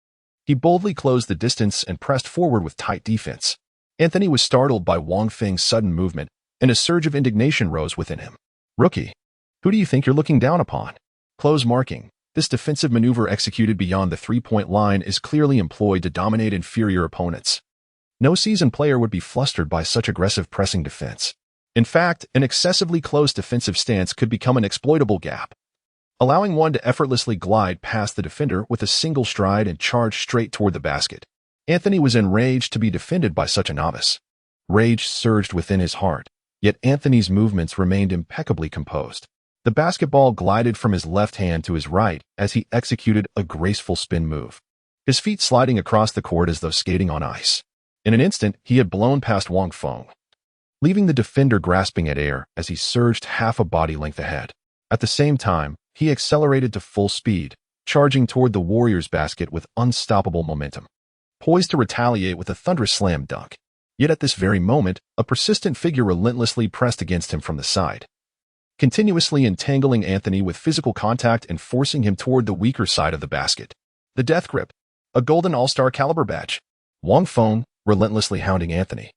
he boldly closed the distance and pressed forward with tight defense. Anthony was startled by Wang Feng's sudden movement, and a surge of indignation rose within him. Rookie, who do you think you're looking down upon? Close marking. This defensive maneuver executed beyond the three-point line is clearly employed to dominate inferior opponents. No seasoned player would be flustered by such aggressive pressing defense. In fact, an excessively close defensive stance could become an exploitable gap, allowing one to effortlessly glide past the defender with a single stride and charge straight toward the basket. Anthony was enraged to be defended by such a novice. Rage surged within his heart, yet Anthony's movements remained impeccably composed. The basketball glided from his left hand to his right as he executed a graceful spin move, his feet sliding across the court as though skating on ice. In an instant, he had blown past Wang Feng, leaving the defender grasping at air as he surged half a body length ahead. At the same time, he accelerated to full speed, charging toward the Warriors' basket with unstoppable momentum, poised to retaliate with a thunderous slam dunk. Yet at this very moment, a persistent figure relentlessly pressed against him from the side, continuously entangling Anthony with physical contact and forcing him toward the weaker side of the basket. The death grip, a golden all-star caliber badge. Wang Feng, relentlessly hounding Anthony,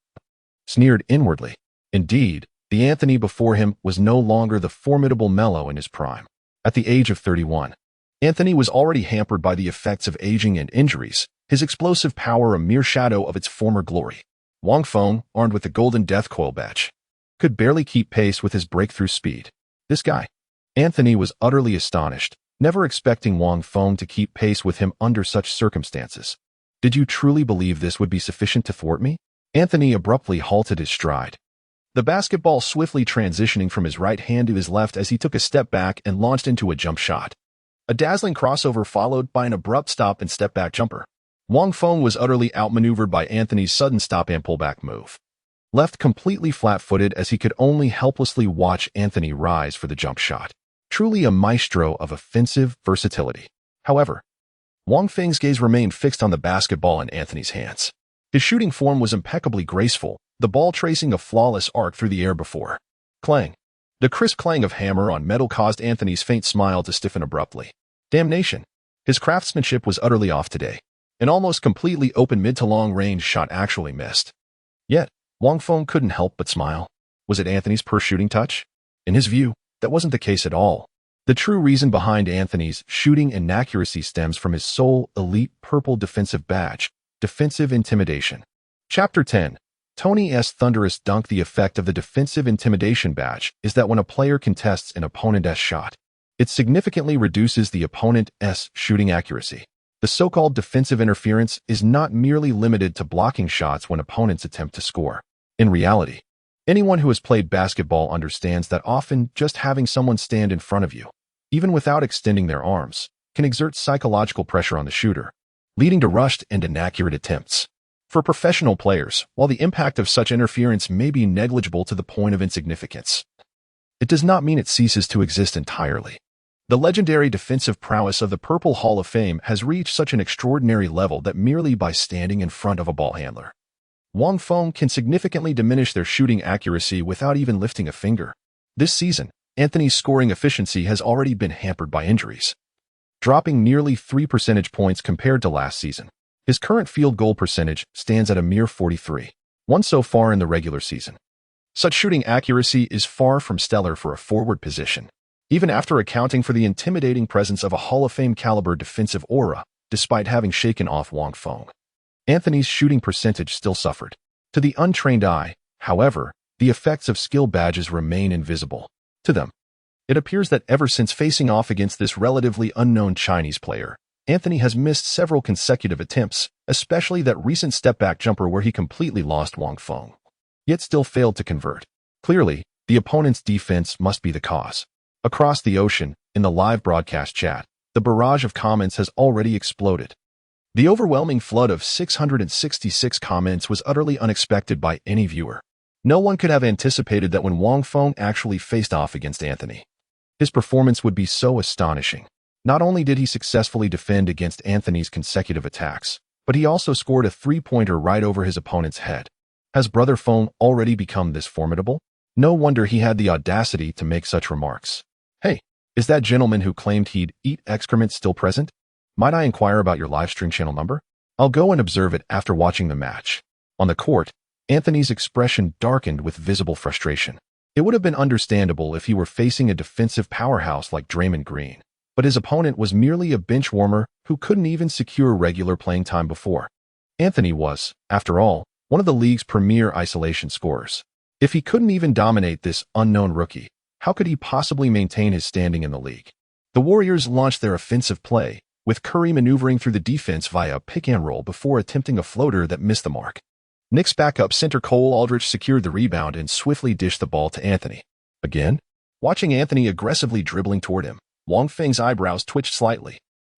sneered inwardly. Indeed, the Anthony before him was no longer the formidable Melo in his prime. At the age of 31, Anthony was already hampered by the effects of aging and injuries, his explosive power a mere shadow of its former glory. Wang Feng, armed with the golden death coil badge, could barely keep pace with his breakthrough speed. This guy. Anthony was utterly astonished, never expecting Wang Feng to keep pace with him under such circumstances. Did you truly believe this would be sufficient to thwart me? Anthony abruptly halted his stride, the basketball swiftly transitioning from his right hand to his left as he took a step back and launched into a jump shot. A dazzling crossover followed by an abrupt stop and step-back jumper. Wang Feng was utterly outmaneuvered by Anthony's sudden stop and pullback move, left completely flat-footed as he could only helplessly watch Anthony rise for the jump shot. Truly a maestro of offensive versatility. However, Wang Feng's gaze remained fixed on the basketball in Anthony's hands. His shooting form was impeccably graceful, the ball tracing a flawless arc through the air before. Clang. The crisp clang of hammer on metal caused Anthony's faint smile to stiffen abruptly. Damnation. His craftsmanship was utterly off today. An almost completely open mid to long range shot actually missed. Yet, Wang Feng couldn't help but smile. Was it Anthony's pure shooting touch? In his view, that wasn't the case at all. The true reason behind Anthony's shooting inaccuracy stems from his sole elite purple defensive badge, defensive intimidation. Chapter 10. Tony's thunderous dunk. The effect of the defensive intimidation badge is that when a player contests an opponent's shot, it significantly reduces the opponent's shooting accuracy. The so-called defensive interference is not merely limited to blocking shots when opponents attempt to score. In reality, anyone who has played basketball understands that often just having someone stand in front of you, even without extending their arms, can exert psychological pressure on the shooter, leading to rushed and inaccurate attempts. For professional players, while the impact of such interference may be negligible to the point of insignificance, it does not mean it ceases to exist entirely. The legendary defensive prowess of the Purple Hall of Fame has reached such an extraordinary level that merely by standing in front of a ball handler, Wang Feng can significantly diminish their shooting accuracy without even lifting a finger. This season, Anthony's scoring efficiency has already been hampered by injuries, dropping nearly 3 percentage points compared to last season. His current field goal percentage stands at a mere 43, one so far in the regular season. Such shooting accuracy is far from stellar for a forward position, even after accounting for the intimidating presence of a Hall of Fame caliber defensive aura, despite having shaken off Wang Feng. Anthony's shooting percentage still suffered. To the untrained eye, however, the effects of skill badges remain invisible. To them, it appears that ever since facing off against this relatively unknown Chinese player, Anthony has missed several consecutive attempts, especially that recent step-back jumper where he completely lost Wang Feng, yet still failed to convert. Clearly, the opponent's defense must be the cause. Across the ocean, in the live broadcast chat, the barrage of comments has already exploded. The overwhelming flood of 666 comments was utterly unexpected by any viewer. No one could have anticipated that when Wang Feng actually faced off against Anthony, his performance would be so astonishing. Not only did he successfully defend against Anthony's consecutive attacks, but he also scored a three-pointer right over his opponent's head. Has Brother Feng already become this formidable? No wonder he had the audacity to make such remarks. Hey, is that gentleman who claimed he'd eat excrement still present? Might I inquire about your livestream channel number? I'll go and observe it after watching the match. On the court, Anthony's expression darkened with visible frustration. It would have been understandable if he were facing a defensive powerhouse like Draymond Green, but his opponent was merely a bench warmer who couldn't even secure regular playing time before. Anthony was, after all, one of the league's premier isolation scorers. If he couldn't even dominate this unknown rookie, how could he possibly maintain his standing in the league? The Warriors launched their offensive play, with Curry maneuvering through the defense via a pick-and-roll before attempting a floater that missed the mark. Knicks backup center Cole Aldrich secured the rebound and swiftly dished the ball to Anthony. Again, watching Anthony aggressively dribbling toward him, Wang Feng's eyebrows twitched slightly.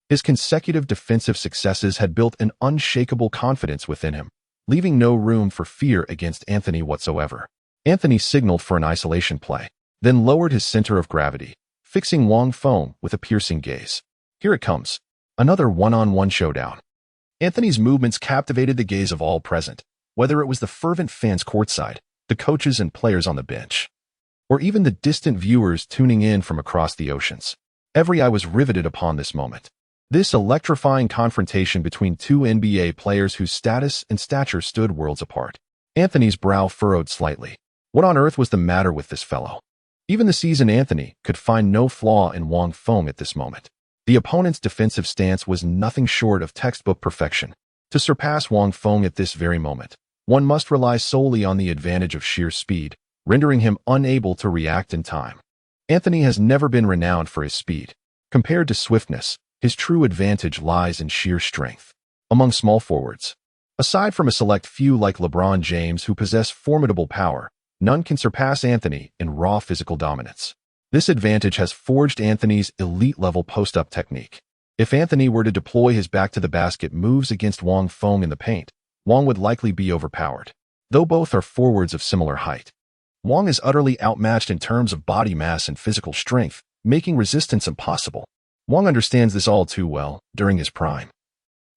His consecutive defensive successes had built an unshakable confidence within him, leaving no room for fear against Anthony whatsoever. Anthony signaled for an isolation play, then lowered his center of gravity, fixing Wang Feng with a piercing gaze. Here it comes. Another one-on-one showdown. Anthony's movements captivated the gaze of all present, whether it was the fervent fans courtside, the coaches and players on the bench, or even the distant viewers tuning in from across the oceans. Every eye was riveted upon this moment. This electrifying confrontation between two NBA players whose status and stature stood worlds apart. Anthony's brow furrowed slightly. What on earth was the matter with this fellow? Even the seasoned Anthony could find no flaw in Wang Feng at this moment. The opponent's defensive stance was nothing short of textbook perfection. To surpass Wang Feng at this very moment, one must rely solely on the advantage of sheer speed, rendering him unable to react in time. Anthony has never been renowned for his speed. Compared to swiftness, his true advantage lies in sheer strength. Among small forwards, aside from a select few like LeBron James who possess formidable power, none can surpass Anthony in raw physical dominance. This advantage has forged Anthony's elite-level post-up technique. If Anthony were to deploy his back-to-the-basket moves against Wang Feng in the paint, Wang would likely be overpowered. Though both are forwards of similar height, Wang is utterly outmatched in terms of body mass and physical strength, making resistance impossible. Wang understands this all too well during his prime.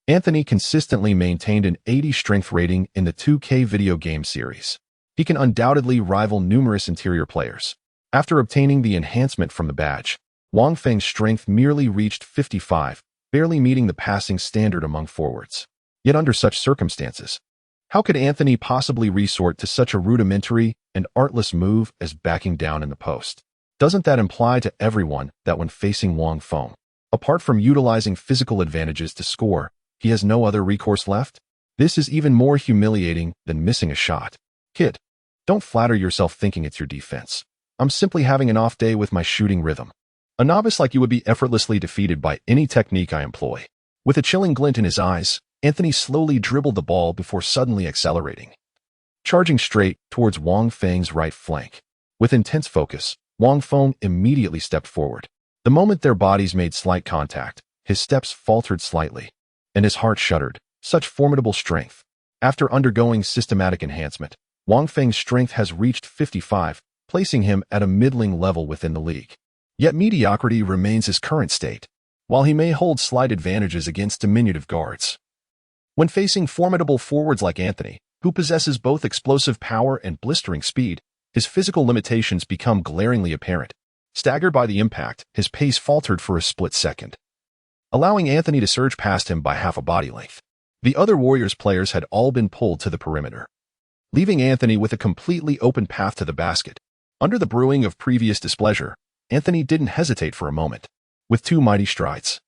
Anthony consistently maintained an 80 strength rating in the 2K video game series. He can undoubtedly rival numerous interior players. After obtaining the enhancement from the badge, Wang Feng's strength merely reached 55, barely meeting the passing standard among forwards. Yet under such circumstances, how could Anthony possibly resort to such a rudimentary and artless move as backing down in the post? Doesn't that imply to everyone that when facing Wang Feng, apart from utilizing physical advantages to score, he has no other recourse left? This is even more humiliating than missing a shot. Kid, don't flatter yourself thinking it's your defense. I'm simply having an off day with my shooting rhythm. A novice like you would be effortlessly defeated by any technique I employ. With a chilling glint in his eyes, Anthony slowly dribbled the ball before suddenly accelerating, charging straight towards Wang Feng's right flank. With intense focus, Wang Feng immediately stepped forward. The moment their bodies made slight contact, his steps faltered slightly, and his heart shuddered. Such formidable strength. After undergoing systematic enhancement, Wang Feng's strength has reached 55, placing him at a middling level within the league. Yet mediocrity remains his current state, while he may hold slight advantages against diminutive guards. When facing formidable forwards like Anthony, who possesses both explosive power and blistering speed, his physical limitations become glaringly apparent. Staggered by the impact, his pace faltered for a split second, allowing Anthony to surge past him by half a body length. The other Warriors players had all been pulled to the perimeter, leaving Anthony with a completely open path to the basket. Under the brewing of previous displeasure, Anthony didn't hesitate for a moment. With two mighty strides,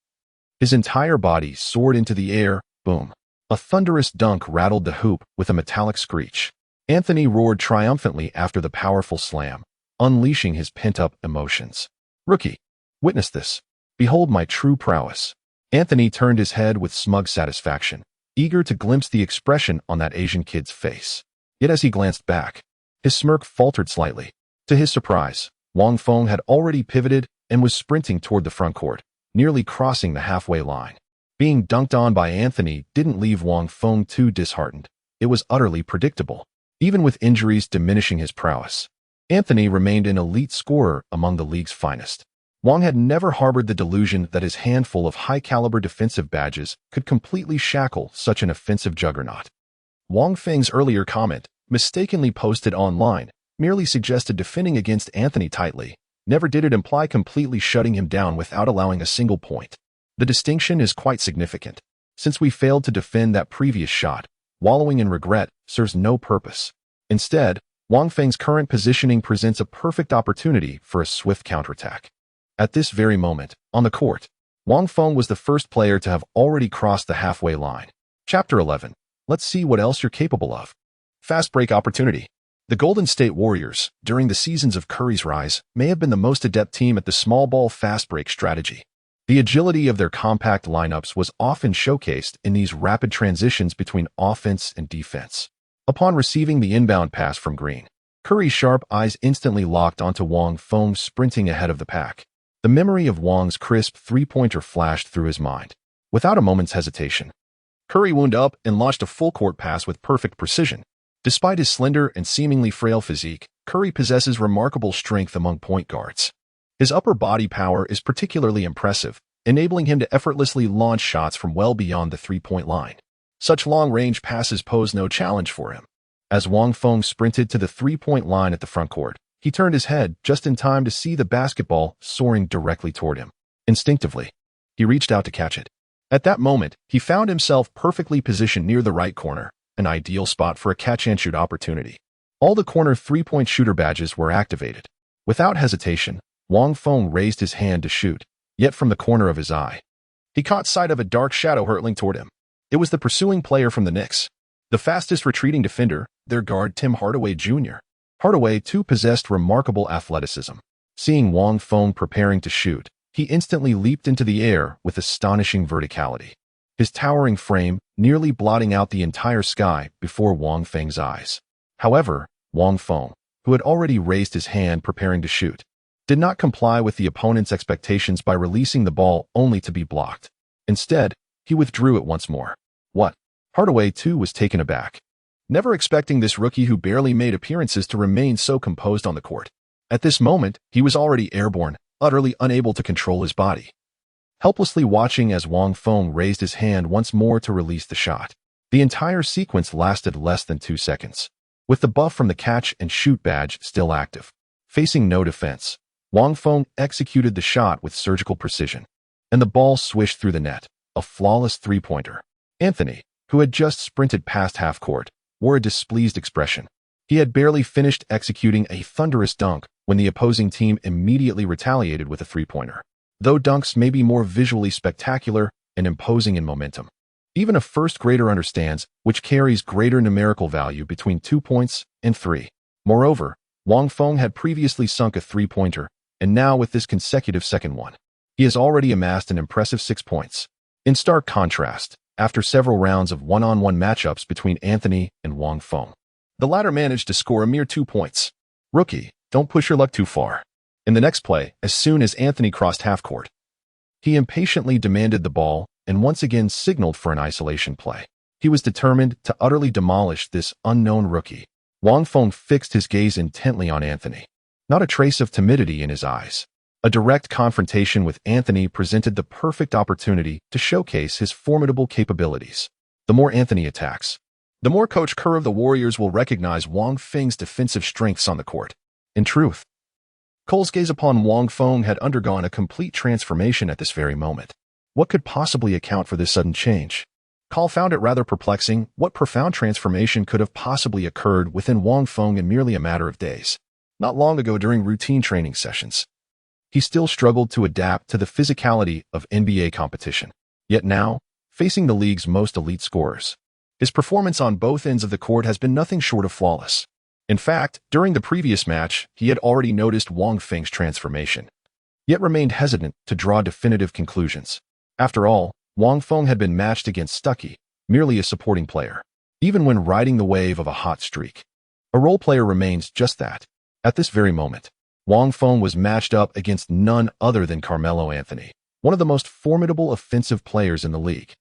his entire body soared into the air. Boom. A thunderous dunk rattled the hoop with a metallic screech. Anthony roared triumphantly after the powerful slam, unleashing his pent-up emotions. Rookie, witness this. Behold my true prowess. Anthony turned his head with smug satisfaction, eager to glimpse the expression on that Asian kid's face. Yet as he glanced back, his smirk faltered slightly. To his surprise, Wang Feng had already pivoted and was sprinting toward the front court, nearly crossing the halfway line. Being dunked on by Anthony didn't leave Wang Feng too disheartened. It was utterly predictable. Even with injuries diminishing his prowess, Anthony remained an elite scorer among the league's finest. Wang had never harbored the delusion that his handful of high-caliber defensive badges could completely shackle such an offensive juggernaut. Wang Feng's earlier comment, mistakenly posted online, merely suggested defending against Anthony tightly. Never did it imply completely shutting him down without allowing a single point. The distinction is quite significant. Since we failed to defend that previous shot, wallowing in regret serves no purpose. Instead, Wang Feng's current positioning presents a perfect opportunity for a swift counterattack. At this very moment, on the court, Wang Feng was the first player to have already crossed the halfway line. Chapter 11. Let's see what else you're capable of. Fast break opportunity. The Golden State Warriors, during the seasons of Curry's rise, may have been the most adept team at the small ball fast break strategy. The agility of their compact lineups was often showcased in these rapid transitions between offense and defense. Upon receiving the inbound pass from Green, Curry's sharp eyes instantly locked onto Wang Feng sprinting ahead of the pack. The memory of Wang's crisp three-pointer flashed through his mind. Without a moment's hesitation, Curry wound up and launched a full-court pass with perfect precision. Despite his slender and seemingly frail physique, Curry possesses remarkable strength among point guards. His upper body power is particularly impressive, enabling him to effortlessly launch shots from well beyond the three-point line. Such long-range passes pose no challenge for him. As Wang Feng sprinted to the three-point line at the front court, he turned his head just in time to see the basketball soaring directly toward him. Instinctively, he reached out to catch it. At that moment, he found himself perfectly positioned near the right corner, an ideal spot for a catch-and-shoot opportunity. All the corner three-point shooter badges were activated. Without hesitation, Wang Feng raised his hand to shoot, yet from the corner of his eye, he caught sight of a dark shadow hurtling toward him. It was the pursuing player from the Knicks, the fastest retreating defender, their guard Tim Hardaway Jr. Hardaway, too, possessed remarkable athleticism. Seeing Wang Feng preparing to shoot, he instantly leaped into the air with astonishing verticality, his towering frame nearly blotting out the entire sky before Wang Feng's eyes. However, Wang Feng, who had already raised his hand preparing to shoot, did not comply with the opponent's expectations by releasing the ball only to be blocked. Instead, he withdrew it once more. What? Hardaway, too, was taken aback, never expecting this rookie who barely made appearances to remain so composed on the court. At this moment, he was already airborne, utterly unable to control his body, helplessly watching as Wang Feng raised his hand once more to release the shot. The entire sequence lasted less than 2 seconds. With the buff from the catch-and-shoot badge still active, facing no defense, Wang Feng executed the shot with surgical precision, and the ball swished through the net, a flawless three-pointer. Anthony, who had just sprinted past half-court, wore a displeased expression. He had barely finished executing a thunderous dunk when the opposing team immediately retaliated with a three-pointer. Though dunks may be more visually spectacular and imposing in momentum, even a first-grader understands which carries greater numerical value between 2 points and 3. Moreover, Wang Feng had previously sunk a three-pointer, and now with this consecutive second one, he has already amassed an impressive 6 points. In stark contrast, after several rounds of one-on-one matchups between Anthony and Wang Feng, the latter managed to score a mere 2 points. Rookie, don't push your luck too far. In the next play, as soon as Anthony crossed half-court, he impatiently demanded the ball and once again signaled for an isolation play. He was determined to utterly demolish this unknown rookie. Wang Feng fixed his gaze intently on Anthony, not a trace of timidity in his eyes. A direct confrontation with Anthony presented the perfect opportunity to showcase his formidable capabilities. The more Anthony attacks, the more Coach Kerr of the Warriors will recognize Wang Feng's defensive strengths on the court. In truth, Cole's gaze upon Wang Feng had undergone a complete transformation at this very moment. What could possibly account for this sudden change? Cole found it rather perplexing what profound transformation could have possibly occurred within Wang Feng in merely a matter of days. Not long ago during routine training sessions, he still struggled to adapt to the physicality of NBA competition. Yet now, facing the league's most elite scorers, his performance on both ends of the court has been nothing short of flawless. In fact, during the previous match, he had already noticed Wang Feng's transformation, yet remained hesitant to draw definitive conclusions. After all, Wang Feng had been matched against Stuckey, merely a supporting player. Even when riding the wave of a hot streak, a role player remains just that. At this very moment, Wang Feng was matched up against none other than Carmelo Anthony, one of the most formidable offensive players in the league.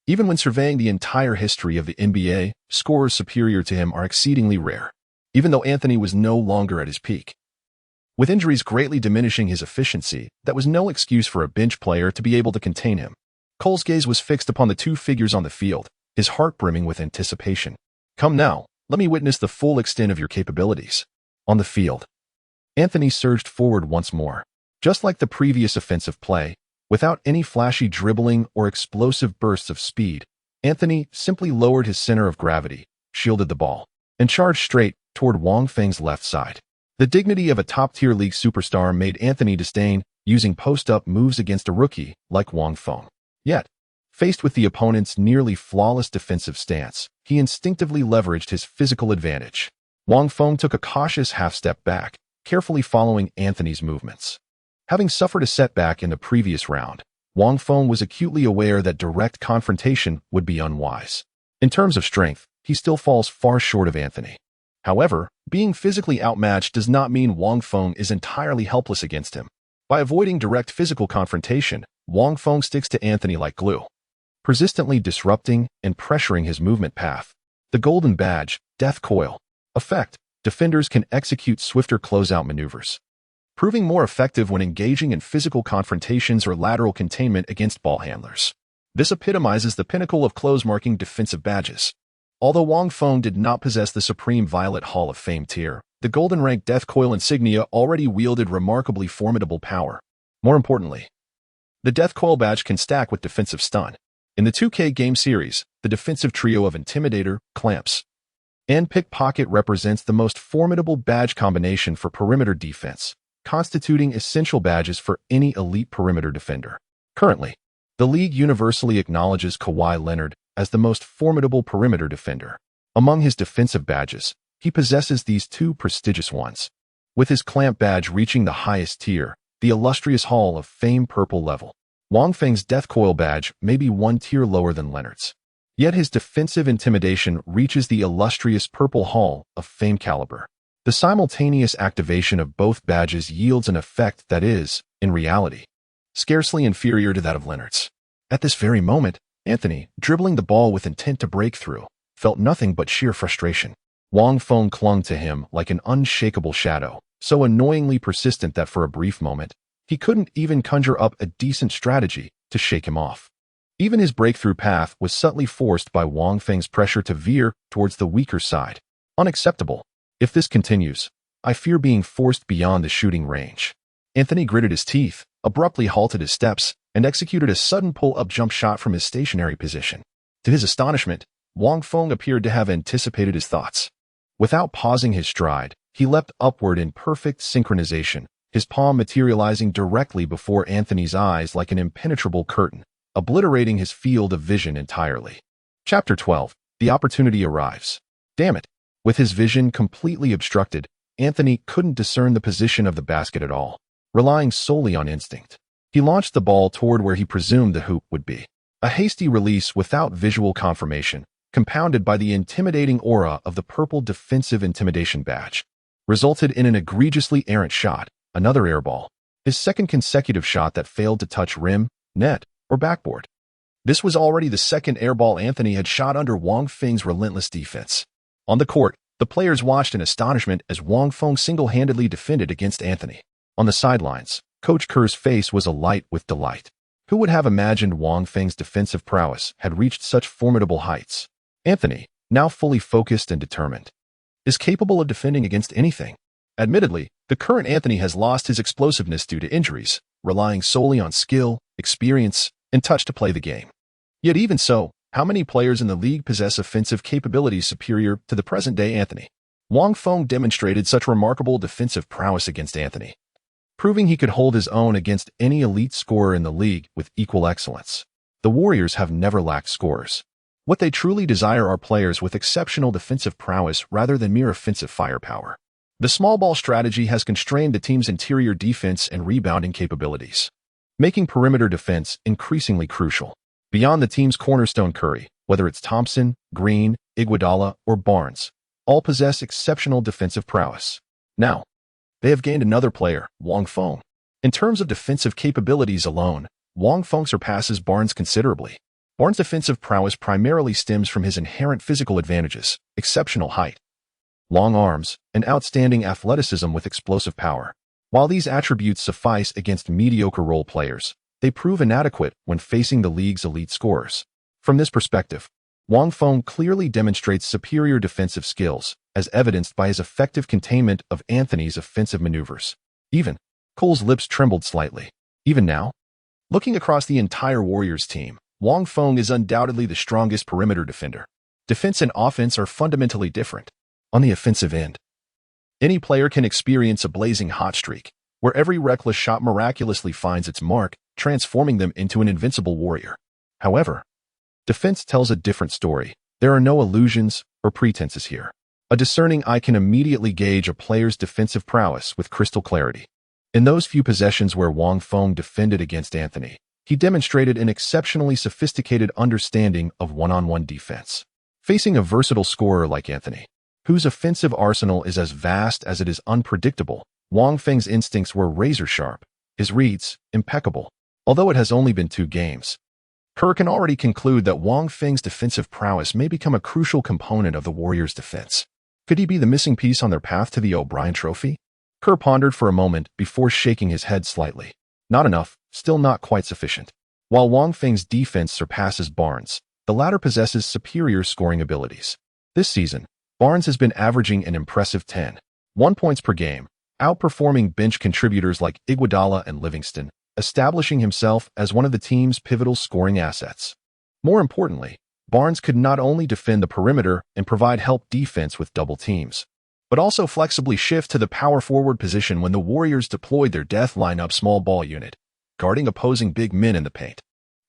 Even when surveying the entire history of the NBA, scorers superior to him are exceedingly rare, even though Anthony was no longer at his peak. With injuries greatly diminishing his efficiency, that was no excuse for a bench player to be able to contain him. Cole's gaze was fixed upon the two figures on the field, his heart brimming with anticipation. Come now, let me witness the full extent of your capabilities. On the field, Anthony surged forward once more. Just like the previous offensive play, without any flashy dribbling or explosive bursts of speed, Anthony simply lowered his center of gravity, shielded the ball, and charged straight toward Wang Feng's left side. The dignity of a top-tier league superstar made Anthony disdain using post-up moves against a rookie like Wang Feng. Yet, faced with the opponent's nearly flawless defensive stance, he instinctively leveraged his physical advantage. Wang Feng took a cautious half-step back, carefully following Anthony's movements. Having suffered a setback in the previous round, Wang Feng was acutely aware that direct confrontation would be unwise. In terms of strength, he still falls far short of Anthony. However, being physically outmatched does not mean Wang Feng is entirely helpless against him. By avoiding direct physical confrontation, Wang Feng sticks to Anthony like glue, persistently disrupting and pressuring his movement path. The golden badge, death coil, effect, defenders can execute swifter closeout maneuvers, proving more effective when engaging in physical confrontations or lateral containment against ball handlers. This epitomizes the pinnacle of close-marking defensive badges. Although Wang Feng did not possess the Supreme Violet Hall of Fame tier, the Golden Rank Death Coil insignia already wielded remarkably formidable power. More importantly, the Death Coil badge can stack with Defensive Stun. In the 2K game series, the defensive trio of Intimidator, Clamps, and Pickpocket represents the most formidable badge combination for perimeter defense, constituting essential badges for any elite perimeter defender. Currently, the league universally acknowledges Kawhi Leonard as the most formidable perimeter defender. Among his defensive badges, he possesses these two prestigious ones, with his Clamp badge reaching the highest tier, the illustrious Hall of Fame purple level. Wang Feng's Death Coil badge may be one tier lower than Leonard's, yet his defensive intimidation reaches the illustrious purple Hall of Fame caliber. The simultaneous activation of both badges yields an effect that is, in reality, scarcely inferior to that of Leonard's. At this very moment, Anthony, dribbling the ball with intent to break through, felt nothing but sheer frustration. Wang Feng clung to him like an unshakable shadow, so annoyingly persistent that for a brief moment, he couldn't even conjure up a decent strategy to shake him off. Even his breakthrough path was subtly forced by Wang Feng's pressure to veer towards the weaker side. Unacceptable. If this continues, I fear being forced beyond the shooting range. Anthony gritted his teeth, abruptly halted his steps, and executed a sudden pull-up jump shot from his stationary position. To his astonishment, Wang Feng appeared to have anticipated his thoughts. Without pausing his stride, he leapt upward in perfect synchronization, his palm materializing directly before Anthony's eyes like an impenetrable curtain, obliterating his field of vision entirely. Chapter 12. The opportunity arrives. Damn it. With his vision completely obstructed, Anthony couldn't discern the position of the basket at all. Relying solely on instinct, he launched the ball toward where he presumed the hoop would be. A hasty release without visual confirmation, compounded by the intimidating aura of the purple defensive intimidation badge, resulted in an egregiously errant shot, another airball, his second consecutive shot that failed to touch rim, net, or backboard. This was already the second airball Anthony had shot under Wang Feng's relentless defense. On the court, the players watched in astonishment as Wang Feng single-handedly defended against Anthony. On the sidelines, Coach Kerr's face was alight with delight. Who would have imagined Wang Feng's defensive prowess had reached such formidable heights? Anthony, now fully focused and determined, is capable of defending against anything. Admittedly, the current Anthony has lost his explosiveness due to injuries, relying solely on skill, experience, and touch to play the game. Yet even so, how many players in the league possess offensive capabilities superior to the present-day Anthony? Wang Feng demonstrated such remarkable defensive prowess against Anthony, proving he could hold his own against any elite scorer in the league with equal excellence. The Warriors have never lacked scorers. What they truly desire are players with exceptional defensive prowess rather than mere offensive firepower. The small ball strategy has constrained the team's interior defense and rebounding capabilities, making perimeter defense increasingly crucial. Beyond the team's cornerstone Curry, whether it's Thompson, Green, Iguodala, or Barnes, all possess exceptional defensive prowess. Now, they have gained another player, Wang Feng. In terms of defensive capabilities alone, Wang Feng surpasses Barnes considerably. Barnes' defensive prowess primarily stems from his inherent physical advantages, exceptional height, long arms, and outstanding athleticism with explosive power. While these attributes suffice against mediocre role players, they prove inadequate when facing the league's elite scorers. From this perspective, Wang Feng clearly demonstrates superior defensive skills, as evidenced by his effective containment of Anthony's offensive maneuvers. Even Cole's lips trembled slightly. Even now, looking across the entire Warriors team, Wang Feng is undoubtedly the strongest perimeter defender. Defense and offense are fundamentally different. On the offensive end, any player can experience a blazing hot streak, where every reckless shot miraculously finds its mark, transforming them into an invincible warrior. However, defense tells a different story. There are no illusions or pretenses here. A discerning eye can immediately gauge a player's defensive prowess with crystal clarity. In those few possessions where Wang Feng defended against Anthony, he demonstrated an exceptionally sophisticated understanding of one-on-one defense. Facing a versatile scorer like Anthony, whose offensive arsenal is as vast as it is unpredictable, Wang Feng's instincts were razor-sharp, his reads impeccable. Although it has only been 2 games, Kerr can already conclude that Wang Feng's defensive prowess may become a crucial component of the Warriors' defense. Could he be the missing piece on their path to the O'Brien Trophy? Kerr pondered for a moment before shaking his head slightly. Not enough, still not quite sufficient. While Wang Feng's defense surpasses Barnes, the latter possesses superior scoring abilities. This season, Barnes has been averaging an impressive 10.1 points per game, outperforming bench contributors like Iguodala and Livingston, establishing himself as one of the team's pivotal scoring assets. More importantly, Barnes could not only defend the perimeter and provide help defense with double teams, but also flexibly shift to the power forward position when the Warriors deployed their death lineup small ball unit, guarding opposing big men in the paint.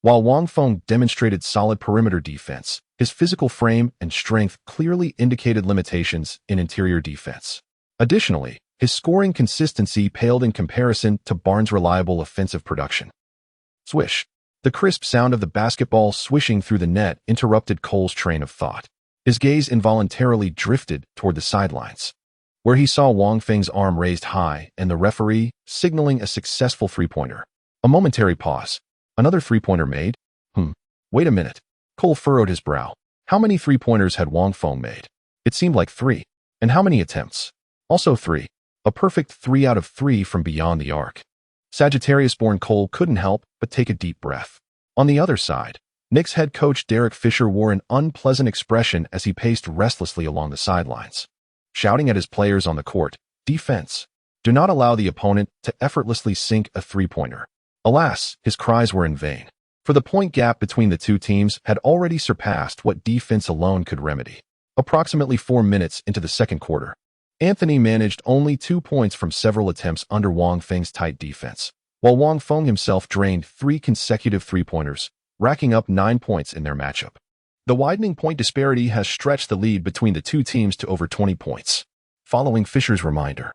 While Wang Feng demonstrated solid perimeter defense, his physical frame and strength clearly indicated limitations in interior defense. Additionally, his scoring consistency paled in comparison to Barnes' reliable offensive production. Swish. The crisp sound of the basketball swishing through the net interrupted Cole's train of thought. His gaze involuntarily drifted toward the sidelines, where he saw Wang Feng's arm raised high and the referee signaling a successful three-pointer. A momentary pause. Another three-pointer made? Wait a minute. Cole furrowed his brow. How many three-pointers had Wang Feng made? It seemed like 3. And how many attempts? Also 3. A perfect 3 out of 3 from beyond the arc. Sagittarius-born Cole couldn't help but take a deep breath. On the other side, Knicks head coach Derek Fisher wore an unpleasant expression as he paced restlessly along the sidelines, shouting at his players on the court, "Defense! Do not allow the opponent to effortlessly sink a three-pointer." Alas, his cries were in vain, for the point gap between the two teams had already surpassed what defense alone could remedy. Approximately 4 minutes into the second quarter, Anthony managed only 2 points from several attempts under Wang Feng's tight defense, while Wang Feng himself drained 3 consecutive three-pointers, racking up 9 points in their matchup. The widening point disparity has stretched the lead between the two teams to over 20 points. Following Fisher's reminder,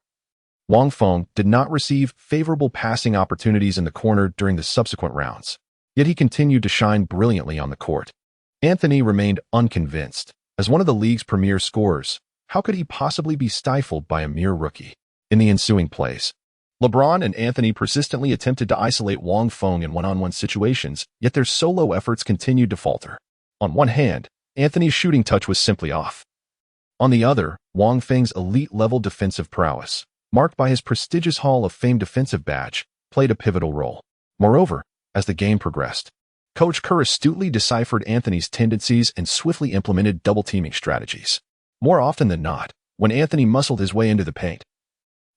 Wang Feng did not receive favorable passing opportunities in the corner during the subsequent rounds, yet he continued to shine brilliantly on the court. Anthony remained unconvinced. As one of the league's premier scorers, how could he possibly be stifled by a mere rookie? In the ensuing plays, LeBron and Anthony persistently attempted to isolate Wang Feng in one-on-one situations, yet their solo efforts continued to falter. On one hand, Anthony's shooting touch was simply off. On the other, Wang Feng's elite-level defensive prowess, marked by his prestigious Hall of Fame defensive badge, played a pivotal role. Moreover, as the game progressed, Coach Kerr astutely deciphered Anthony's tendencies and swiftly implemented double-teaming strategies. More often than not, when Anthony muscled his way into the paint,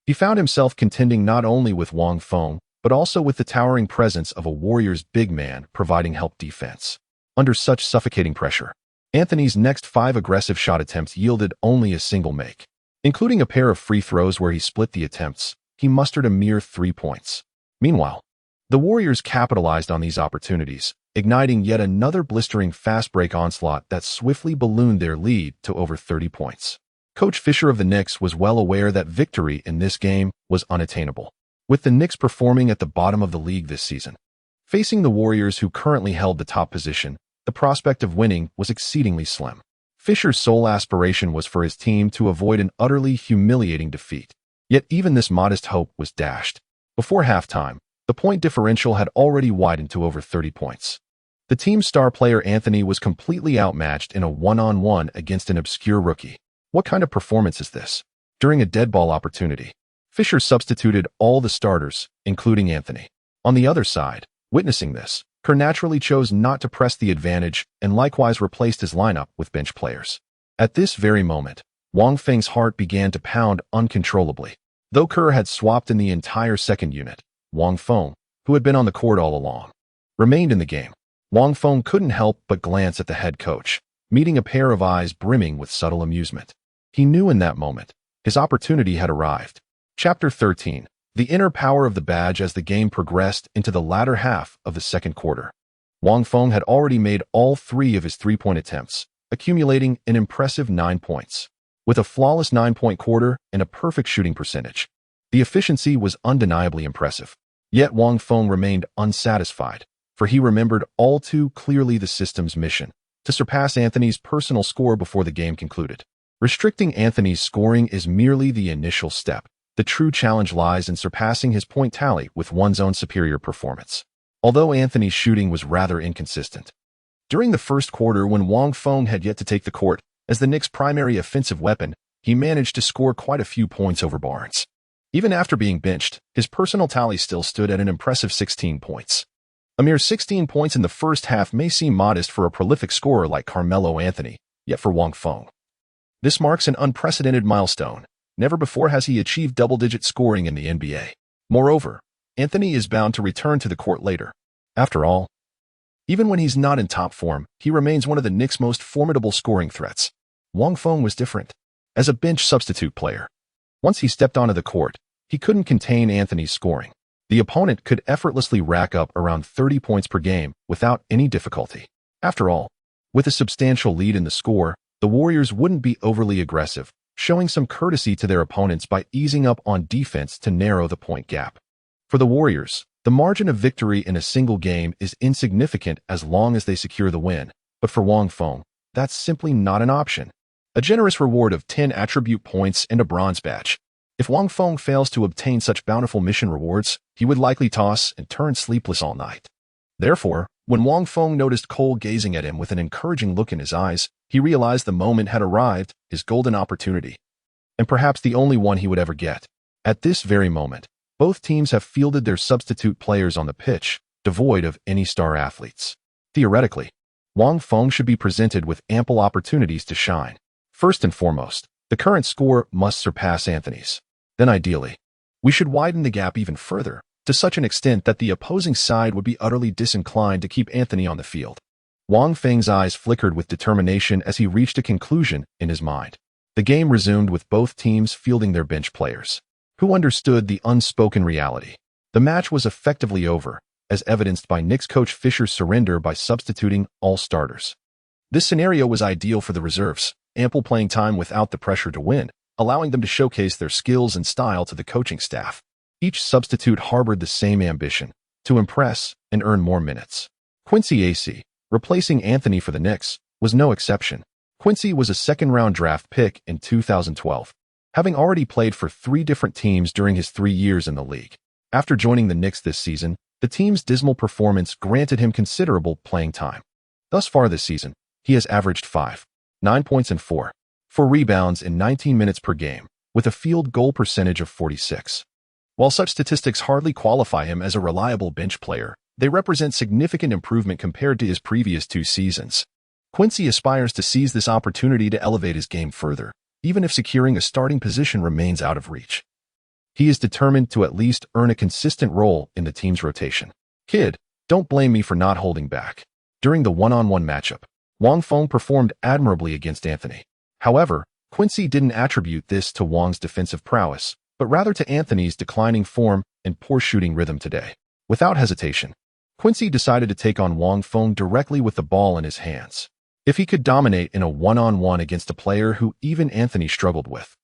he found himself contending not only with Wang Feng, but also with the towering presence of a Warriors big man providing help defense. Under such suffocating pressure, Anthony's next 5 aggressive shot attempts yielded only a single make. Including a pair of free throws where he split the attempts, he mustered a mere 3 points. Meanwhile, the Warriors capitalized on these opportunities, igniting yet another blistering fast-break onslaught that swiftly ballooned their lead to over 30 points. Coach Fisher of the Knicks was well aware that victory in this game was unattainable, with the Knicks performing at the bottom of the league this season. Facing the Warriors, who currently held the top position, the prospect of winning was exceedingly slim. Fisher's sole aspiration was for his team to avoid an utterly humiliating defeat. Yet even this modest hope was dashed. Before halftime, the point differential had already widened to over 30 points. The team's star player Anthony was completely outmatched in a one-on-one against an obscure rookie. What kind of performance is this? During a dead ball opportunity, Fisher substituted all the starters, including Anthony. On the other side, witnessing this, Kerr naturally chose not to press the advantage and likewise replaced his lineup with bench players. At this very moment, Wang Feng's heart began to pound uncontrollably. Though Kerr had swapped in the entire second unit, Wang Feng, who had been on the court all along, remained in the game. Wang Feng couldn't help but glance at the head coach, meeting a pair of eyes brimming with subtle amusement. He knew in that moment, his opportunity had arrived. Chapter 13. The inner power of the badge. As the game progressed into the latter half of the second quarter, Wang Feng had already made all 3 of his 3-point attempts, accumulating an impressive 9 points. With a flawless 9-point quarter and a perfect shooting percentage, the efficiency was undeniably impressive. Yet Wang Feng remained unsatisfied, for he remembered all too clearly the system's mission: to surpass Anthony's personal score before the game concluded. Restricting Anthony's scoring is merely the initial step. The true challenge lies in surpassing his point tally with one's own superior performance. Although Anthony's shooting was rather inconsistent during the first quarter, when Wang Feng had yet to take the court as the Knicks' primary offensive weapon, he managed to score quite a few points over Barnes. Even after being benched, his personal tally still stood at an impressive 16 points. A mere 16 points in the first half may seem modest for a prolific scorer like Carmelo Anthony, yet for Wang Feng, this marks an unprecedented milestone. Never before has he achieved double-digit scoring in the NBA. Moreover, Anthony is bound to return to the court later. After all, even when he's not in top form, he remains one of the Knicks' most formidable scoring threats. Wang Feng was different. As a bench substitute player, once he stepped onto the court, he couldn't contain Anthony's scoring. The opponent could effortlessly rack up around 30 points per game without any difficulty. After all, with a substantial lead in the score, the Warriors wouldn't be overly aggressive, showing some courtesy to their opponents by easing up on defense to narrow the point gap. For the Warriors, the margin of victory in a single game is insignificant as long as they secure the win, but for Wang Feng, that's simply not an option. A generous reward of 10 attribute points and a bronze badge. If Wang Feng fails to obtain such bountiful mission rewards, he would likely toss and turn sleepless all night. Therefore, when Wang Feng noticed Cole gazing at him with an encouraging look in his eyes, he realized the moment had arrived, his golden opportunity, and perhaps the only one he would ever get. At this very moment, both teams have fielded their substitute players on the pitch, devoid of any star athletes. Theoretically, Wang Feng should be presented with ample opportunities to shine. First and foremost, the current score must surpass Anthony's. Then ideally, we should widen the gap even further, to such an extent that the opposing side would be utterly disinclined to keep Anthony on the field. Wang Feng's eyes flickered with determination as he reached a conclusion in his mind. The game resumed with both teams fielding their bench players, who understood the unspoken reality. The match was effectively over, as evidenced by Knicks coach Fisher's surrender by substituting all starters. This scenario was ideal for the reserves, ample playing time without the pressure to win, allowing them to showcase their skills and style to the coaching staff. Each substitute harbored the same ambition, to impress and earn more minutes. Quincy Acy, replacing Anthony for the Knicks, was no exception. Quincy was a second-round draft pick in 2012, having already played for 3 different teams during his 3 years in the league. After joining the Knicks this season, the team's dismal performance granted him considerable playing time. Thus far this season, he has averaged 9 points and 4 rebounds in 19 minutes per game, with a field goal percentage of 46. While such statistics hardly qualify him as a reliable bench player, They represent significant improvement compared to his previous 2 seasons. Quincy aspires to seize this opportunity to elevate his game further, even if securing a starting position remains out of reach. He is determined to at least earn a consistent role in the team's rotation. Kid, don't blame me for not holding back. During the one-on-one matchup, Wang Feng performed admirably against Anthony. However, Quincy didn't attribute this to Wang's defensive prowess, but rather to Anthony's declining form and poor shooting rhythm today. Without hesitation, Quincy decided to take on Wang Feng directly with the ball in his hands. If he could dominate in a one-on-one against a player who even Anthony struggled with,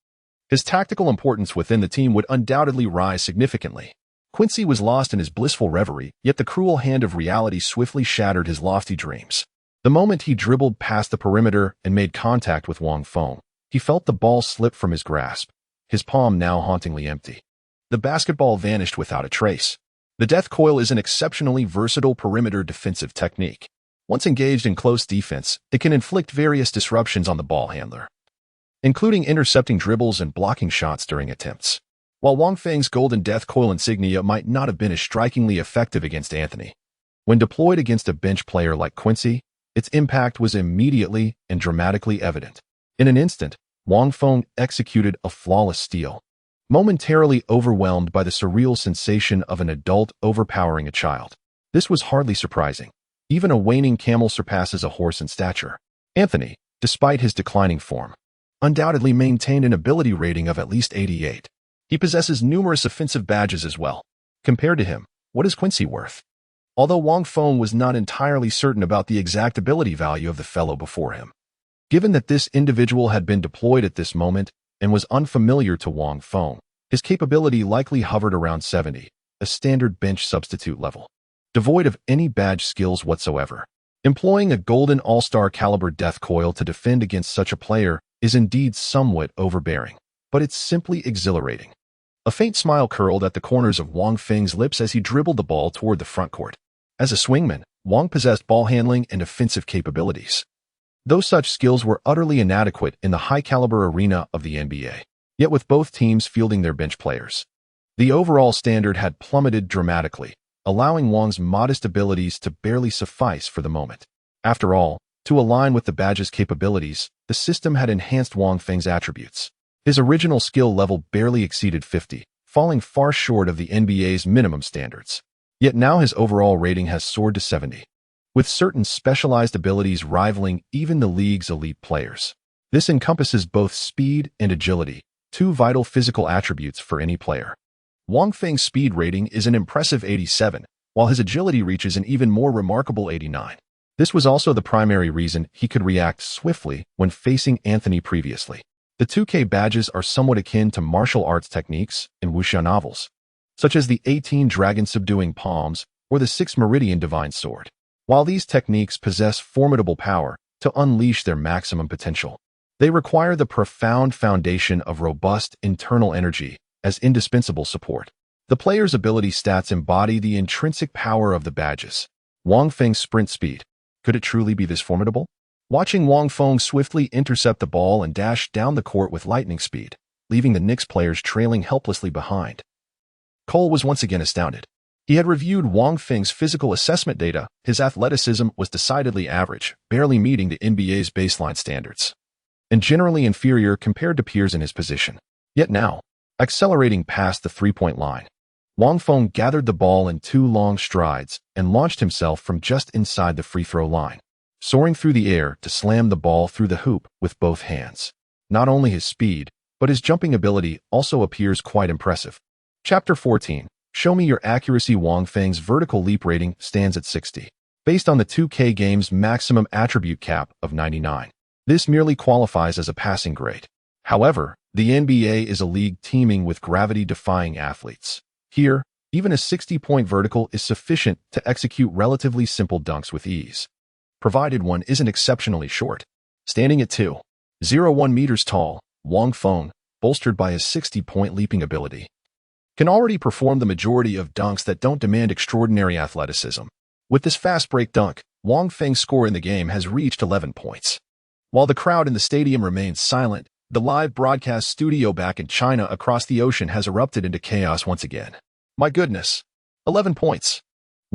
his tactical importance within the team would undoubtedly rise significantly. Quincy was lost in his blissful reverie, yet the cruel hand of reality swiftly shattered his lofty dreams. The moment he dribbled past the perimeter and made contact with Wang Feng, he felt the ball slip from his grasp, his palm now hauntingly empty. The basketball vanished without a trace. The death coil is an exceptionally versatile perimeter defensive technique. Once engaged in close defense, it can inflict various disruptions on the ball handler, including intercepting dribbles and blocking shots during attempts. While Wang Feng's golden death coil insignia might not have been as strikingly effective against Anthony, when deployed against a bench player like Quincy, its impact was immediately and dramatically evident. In an instant, Wang Feng executed a flawless steal, momentarily overwhelmed by the surreal sensation of an adult overpowering a child. This was hardly surprising. Even a waning camel surpasses a horse in stature. Anthony, despite his declining form, undoubtedly maintained an ability rating of at least 88. He possesses numerous offensive badges as well. Compared to him, what is Quincy worth? Although Wang Feng was not entirely certain about the exact ability value of the fellow before him, given that this individual had been deployed at this moment and was unfamiliar to Wang Feng, his capability likely hovered around 70, a standard bench substitute level, devoid of any badge skills whatsoever. Employing a golden all-star caliber death coil to defend against such a player is indeed somewhat overbearing, but it's simply exhilarating. A faint smile curled at the corners of Wang Feng's lips as he dribbled the ball toward the front court. As a swingman, Wang possessed ball handling and offensive capabilities, though such skills were utterly inadequate in the high-caliber arena of the NBA. Yet with both teams fielding their bench players, the overall standard had plummeted dramatically, allowing Wang's modest abilities to barely suffice for the moment. After all, to align with the badge's capabilities, the system had enhanced Wang Feng's attributes. His original skill level barely exceeded 50, falling far short of the NBA's minimum standards. Yet now his overall rating has soared to 70, with certain specialized abilities rivaling even the league's elite players. This encompasses both speed and agility, two vital physical attributes for any player. Wang Feng's speed rating is an impressive 87, while his agility reaches an even more remarkable 89. This was also the primary reason he could react swiftly when facing Anthony previously. The 2K badges are somewhat akin to martial arts techniques in wuxia novels, such as the 18 dragon subduing palms or the 6 meridian divine sword. While these techniques possess formidable power to unleash their maximum potential, they require the profound foundation of robust internal energy as indispensable support. The player's ability stats embody the intrinsic power of the badges. Wang Feng's sprint speed. Could it truly be this formidable? Watching Wang Feng swiftly intercept the ball and dash down the court with lightning speed, leaving the Knicks players trailing helplessly behind, Cole was once again astounded. He had reviewed Wang Feng's physical assessment data. His athleticism was decidedly average, barely meeting the NBA's baseline standards, and generally inferior compared to peers in his position. Yet now, accelerating past the three-point line, Wang Feng gathered the ball in 2 long strides and launched himself from just inside the free-throw line, soaring through the air to slam the ball through the hoop with both hands. Not only his speed, but his jumping ability also appears quite impressive. Chapter 14. Show me your accuracy. Wang Feng's vertical leap rating stands at 60, based on the 2K game's maximum attribute cap of 99. This merely qualifies as a passing grade. However, the NBA is a league teeming with gravity-defying athletes. Here, even a 60-point vertical is sufficient to execute relatively simple dunks with ease, provided one isn't exceptionally short. Standing at 2.01 meters tall, Wang Feng, bolstered by his 60-point leaping ability, can already perform the majority of dunks that don't demand extraordinary athleticism. With this fast break dunk, Wang Feng's score in the game has reached 11 points. While the crowd in the stadium remains silent, the live broadcast studio back in China across the ocean has erupted into chaos once again. My goodness. 11 points.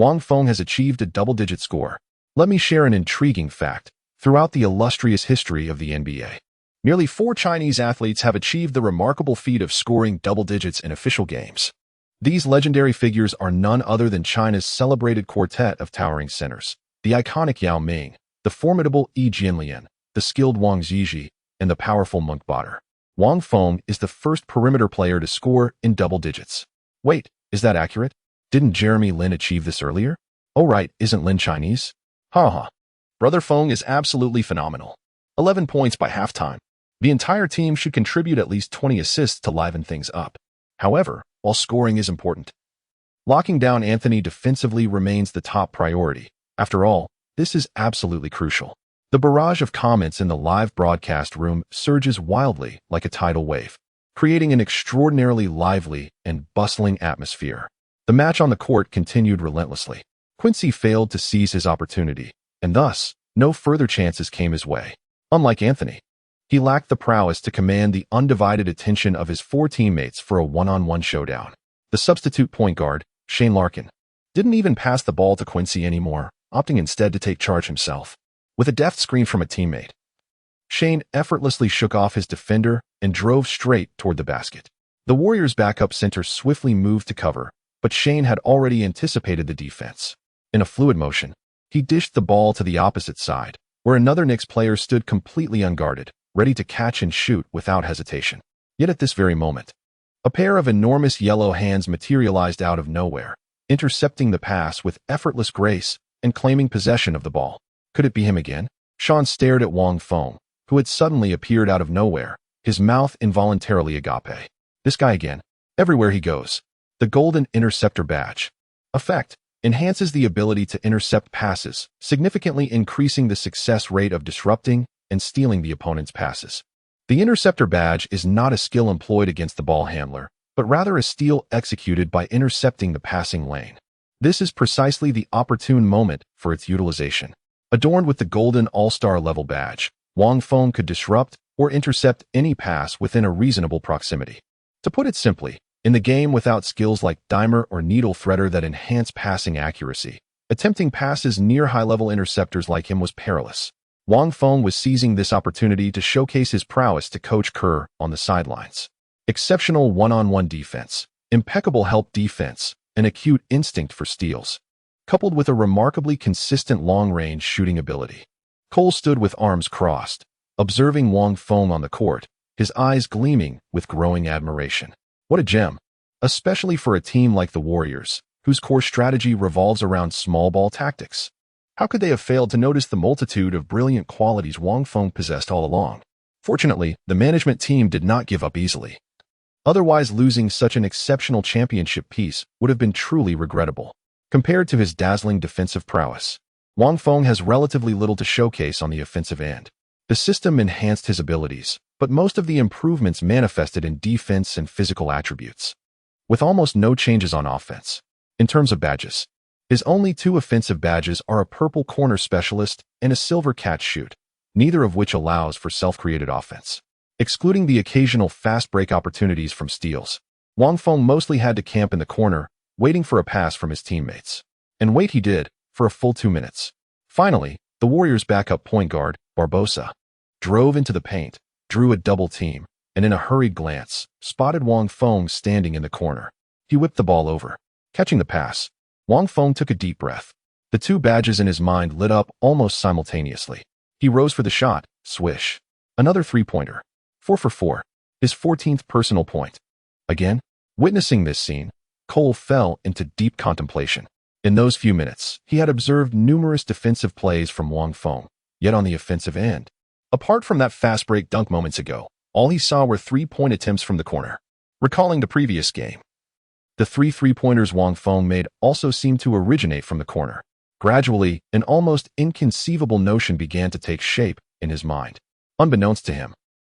Wang Feng has achieved a double-digit score. Let me share an intriguing fact. Throughout the illustrious history of the NBA, nearly 4 Chinese athletes have achieved the remarkable feat of scoring double digits in official games. These legendary figures are none other than China's celebrated quartet of towering centers, the iconic Yao Ming, the formidable Yi Jianlian, the skilled Wang Zhizhi, and the powerful Monk Bader. Wang Feng is the first perimeter player to score in double digits. Wait, is that accurate? Didn't Jeremy Lin achieve this earlier? Oh right, isn't Lin Chinese? Haha. Brother Feng is absolutely phenomenal. 11 points by halftime. The entire team should contribute at least 20 assists to liven things up. However, while scoring is important, locking down Anthony defensively remains the top priority. After all, this is absolutely crucial. The barrage of comments in the live broadcast room surges wildly like a tidal wave, creating an extraordinarily lively and bustling atmosphere. The match on the court continued relentlessly. Quincy failed to seize his opportunity, and thus, no further chances came his way. Unlike Anthony, he lacked the prowess to command the undivided attention of his 4 teammates for a one-on-one showdown. The substitute point guard, Shane Larkin, didn't even pass the ball to Quincy anymore, opting instead to take charge himself. With a deft screen from a teammate, Shane effortlessly shook off his defender and drove straight toward the basket. The Warriors' backup center swiftly moved to cover, but Shane had already anticipated the defense. In a fluid motion, he dished the ball to the opposite side, where another Knicks player stood completely unguarded, ready to catch and shoot without hesitation. Yet at this very moment, a pair of enormous yellow hands materialized out of nowhere, intercepting the pass with effortless grace and claiming possession of the ball. Could it be him again? Sean stared at Wang Feng, who had suddenly appeared out of nowhere, his mouth involuntarily agape. This guy again. Everywhere he goes. The golden interceptor badge. Effect. Enhances the ability to intercept passes, significantly increasing the success rate of disrupting and stealing the opponent's passes. The interceptor badge is not a skill employed against the ball handler, but rather a steal executed by intercepting the passing lane. This is precisely the opportune moment for its utilization. Adorned with the golden all-star level badge, Wang Feng could disrupt or intercept any pass within a reasonable proximity. To put it simply, in the game without skills like dimer or needle threader that enhance passing accuracy, attempting passes near high-level interceptors like him was perilous. Wang Feng was seizing this opportunity to showcase his prowess to Coach Kerr on the sidelines. Exceptional one-on-one defense, impeccable help defense, and acute instinct for steals, coupled with a remarkably consistent long-range shooting ability. Cole stood with arms crossed, observing Wang Feng on the court, his eyes gleaming with growing admiration. What a gem, especially for a team like the Warriors, whose core strategy revolves around small ball tactics. How could they have failed to notice the multitude of brilliant qualities Wang Feng possessed all along? Fortunately, the management team did not give up easily. Otherwise, losing such an exceptional championship piece would have been truly regrettable. Compared to his dazzling defensive prowess, Wang Feng has relatively little to showcase on the offensive end. The system enhanced his abilities, but most of the improvements manifested in defense and physical attributes, with almost no changes on offense. In terms of badges, his only 2 offensive badges are a purple corner specialist and a silver catch shoot, neither of which allows for self-created offense. Excluding the occasional fast break opportunities from steals, Wang Feng mostly had to camp in the corner, waiting for a pass from his teammates. And wait he did, for a full 2 minutes. Finally, the Warriors' backup point guard, Barbosa, drove into the paint, drew a double team, and in a hurried glance, spotted Wang Feng standing in the corner. He whipped the ball over. Catching the pass, Wang Feng took a deep breath. The 2 badges in his mind lit up almost simultaneously. He rose for the shot, swish. Another 3-pointer. 4 for 4. His 14th personal point. Again, witnessing this scene, Cole fell into deep contemplation. In those few minutes, he had observed numerous defensive plays from Wang Feng, yet on the offensive end, apart from that fast break dunk moments ago, all he saw were 3-point attempts from the corner. Recalling the previous game, the 3 3-pointers Wang Feng made also seemed to originate from the corner. Gradually, an almost inconceivable notion began to take shape in his mind. Unbeknownst to him,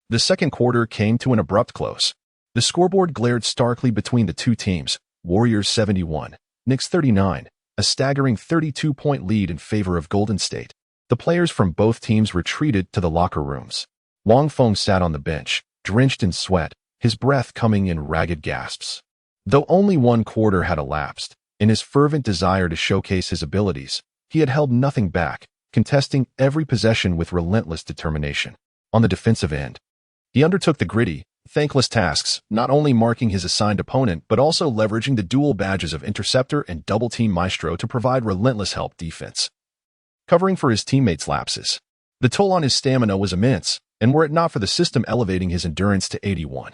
the second quarter came to an abrupt close. The scoreboard glared starkly between the 2 teams, Warriors 71, Knicks 39, a staggering 32-point lead in favor of Golden State. The players from both teams retreated to the locker rooms. Wang Feng sat on the bench, drenched in sweat, his breath coming in ragged gasps. Though only 1 quarter had elapsed, In his fervent desire to showcase his abilities, he had held nothing back, contesting every possession with relentless determination. On the defensive end, he undertook the gritty, thankless tasks, not only marking his assigned opponent but also leveraging the dual badges of interceptor and double-team maestro to provide relentless help defense. Covering for his teammates' lapses. The toll on his stamina was immense, and were it not for the system elevating his endurance to 81,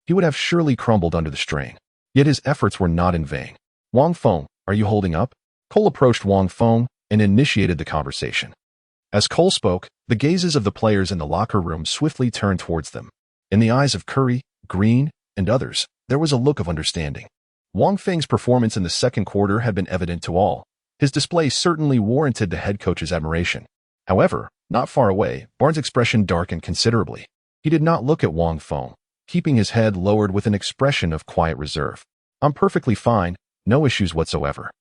he would have surely crumbled under the strain. Yet his efforts were not in vain. "Wang Feng, are you holding up?" Cole approached Wang Feng and initiated the conversation. As Cole spoke, the gazes of the players in the locker room swiftly turned towards them. In the eyes of Curry, Green, and others, there was a look of understanding. Wang Feng's performance in the second quarter had been evident to all. His display certainly warranted the head coach's admiration. However, not far away, Barnes' expression darkened considerably. He did not look at Wang Feng, keeping his head lowered with an expression of quiet reserve. "I'm perfectly fine, no issues whatsoever."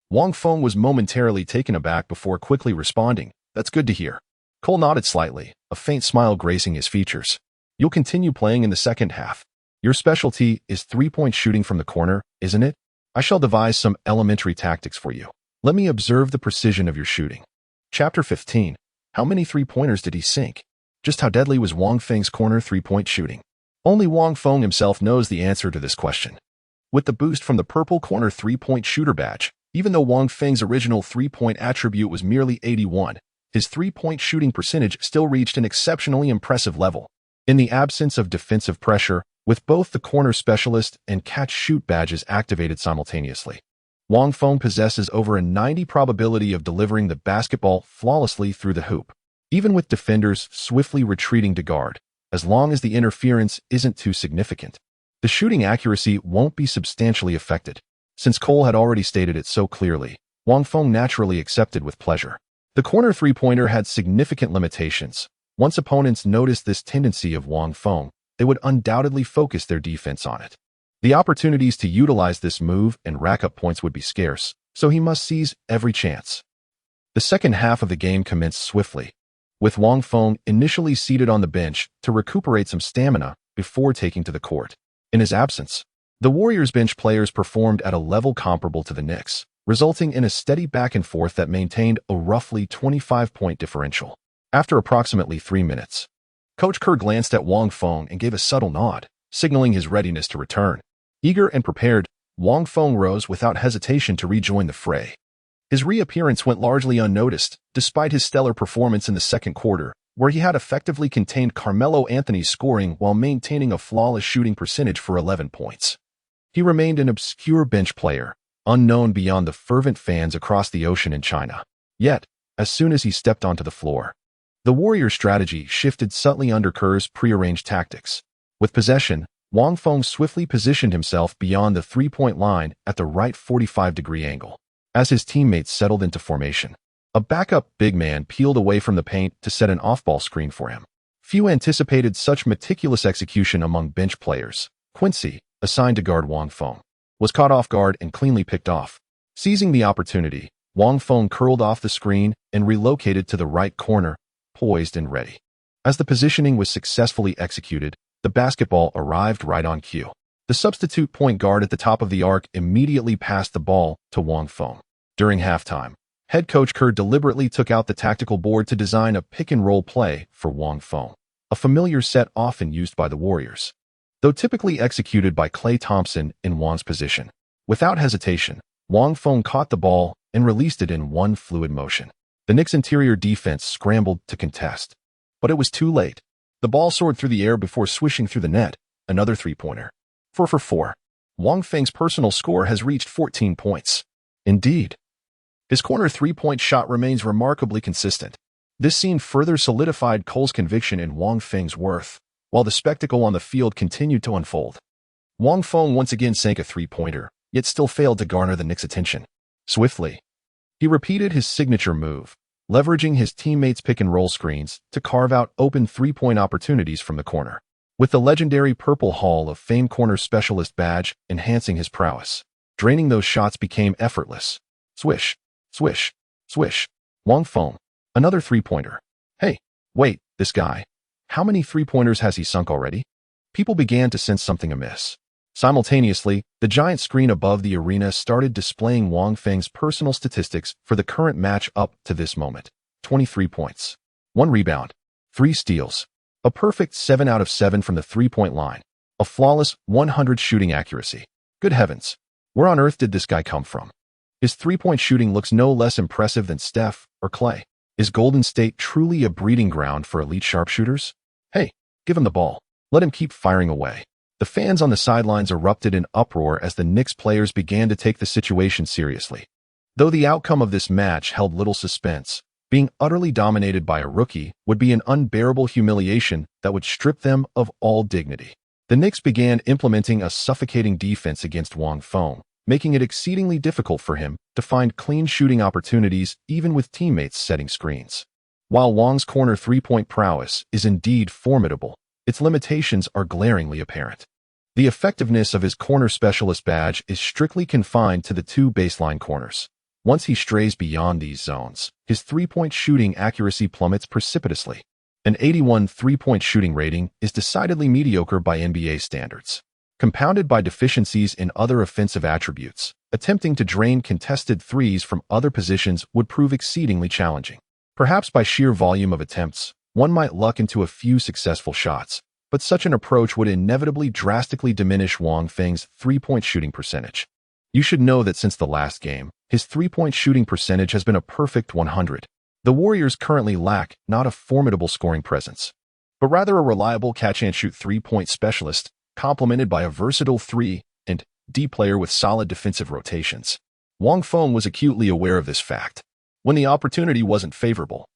Wang Feng was momentarily taken aback before quickly responding, "That's good to hear." Cole nodded slightly, a faint smile gracing his features. "You'll continue playing in the second half. Your specialty is three-point shooting from the corner, isn't it? I shall devise some elementary tactics for you. Let me observe the precision of your shooting." Chapter 15. How many three-pointers did he sink? Just how deadly was Wang Feng's corner three-point shooting? Only Wang Feng himself knows the answer to this question. With the boost from the purple corner three-point shooter badge, even though Wang Feng's original three-point attribute was merely 81, his three-point shooting percentage still reached an exceptionally impressive level. In the absence of defensive pressure, with both the corner specialist and catch-shoot badges activated simultaneously, Wang Feng possesses over a 90% probability of delivering the basketball flawlessly through the hoop, even with defenders swiftly retreating to guard, as long as the interference isn't too significant. The shooting accuracy won't be substantially affected. Since Cole had already stated it so clearly, Wang Feng naturally accepted with pleasure. The corner three-pointer had significant limitations. Once opponents noticed this tendency of Wang Feng, they would undoubtedly focus their defense on it. The opportunities to utilize this move and rack up points would be scarce, so he must seize every chance. The second half of the game commenced swiftly, with Wang Feng initially seated on the bench to recuperate some stamina before taking to the court. In his absence, the Warriors bench players performed at a level comparable to the Knicks, resulting in a steady back and forth that maintained a roughly 25-point differential. After approximately 3 minutes, Coach Kerr glanced at Wang Feng and gave a subtle nod, signaling his readiness to return. Eager and prepared, Wang Feng rose without hesitation to rejoin the fray. His reappearance went largely unnoticed, despite his stellar performance in the second quarter, where he had effectively contained Carmelo Anthony's scoring while maintaining a flawless shooting percentage for 11 points. He remained an obscure bench player, unknown beyond the fervent fans across the ocean in China. Yet, as soon as he stepped onto the floor, the Warriors' strategy shifted subtly under Kerr's prearranged tactics. With possession, Wang Feng swiftly positioned himself beyond the three-point line at the right 45-degree angle. As his teammates settled into formation, a backup big man peeled away from the paint to set an off-ball screen for him. Few anticipated such meticulous execution among bench players. Quincy, assigned to guard Wang Feng, was caught off guard and cleanly picked off. Seizing the opportunity, Wang Feng curled off the screen and relocated to the right corner, poised and ready. As the positioning was successfully executed, the basketball arrived right on cue. The substitute point guard at the top of the arc immediately passed the ball to Wang Feng. During halftime, head coach Kerr deliberately took out the tactical board to design a pick-and-roll play for Wang Feng, a familiar set often used by the Warriors, though typically executed by Klay Thompson in Wang's position. Without hesitation, Wang Feng caught the ball and released it in one fluid motion. The Knicks' interior defense scrambled to contest, but it was too late. The ball soared through the air before swishing through the net, another three-pointer. 4 for 4. Wang Feng's personal score has reached 14 points. Indeed, his corner three-point shot remains remarkably consistent. This scene further solidified Cole's conviction in Wang Feng's worth, while the spectacle on the field continued to unfold. Wang Feng once again sank a three-pointer, yet still failed to garner the Knicks' attention. Swiftly, he repeated his signature move, leveraging his teammates' pick-and-roll screens to carve out open three-point opportunities from the corner. With the legendary Purple Hall of Fame corner specialist badge enhancing his prowess, draining those shots became effortless. Swish, swish, swish. Wang Feng, another three-pointer. Hey, wait, this guy. How many three-pointers has he sunk already? People began to sense something amiss. Simultaneously, the giant screen above the arena started displaying Wang Feng's personal statistics for the current match up to this moment. 23 points. 1 rebound. 3 steals. A perfect 7 out of 7 from the three-point line. A flawless 100 shooting accuracy. Good heavens. Where on earth did this guy come from? His three-point shooting looks no less impressive than Steph or Clay. Is Golden State truly a breeding ground for elite sharpshooters? Hey, give him the ball. Let him keep firing away. The fans on the sidelines erupted in uproar as the Knicks players began to take the situation seriously. Though the outcome of this match held little suspense, being utterly dominated by a rookie would be an unbearable humiliation that would strip them of all dignity. The Knicks began implementing a suffocating defense against Wang Feng, making it exceedingly difficult for him to find clean shooting opportunities even with teammates setting screens. While Wang's corner three-point prowess is indeed formidable, its limitations are glaringly apparent. The effectiveness of his corner specialist badge is strictly confined to the 2 baseline corners. Once he strays beyond these zones, his three-point shooting accuracy plummets precipitously. An 81 three-point shooting rating is decidedly mediocre by NBA standards. Compounded by deficiencies in other offensive attributes, attempting to drain contested threes from other positions would prove exceedingly challenging. Perhaps by sheer volume of attempts, one might luck into a few successful shots, but such an approach would inevitably drastically diminish Wang Feng's three-point shooting percentage. You should know that since the last game, his three-point shooting percentage has been a perfect 100. The Warriors currently lack not a formidable scoring presence, but rather a reliable catch-and-shoot three-point specialist, complemented by a versatile 3 and D player with solid defensive rotations. Wang Feng was acutely aware of this fact. When the opportunity wasn't favorable,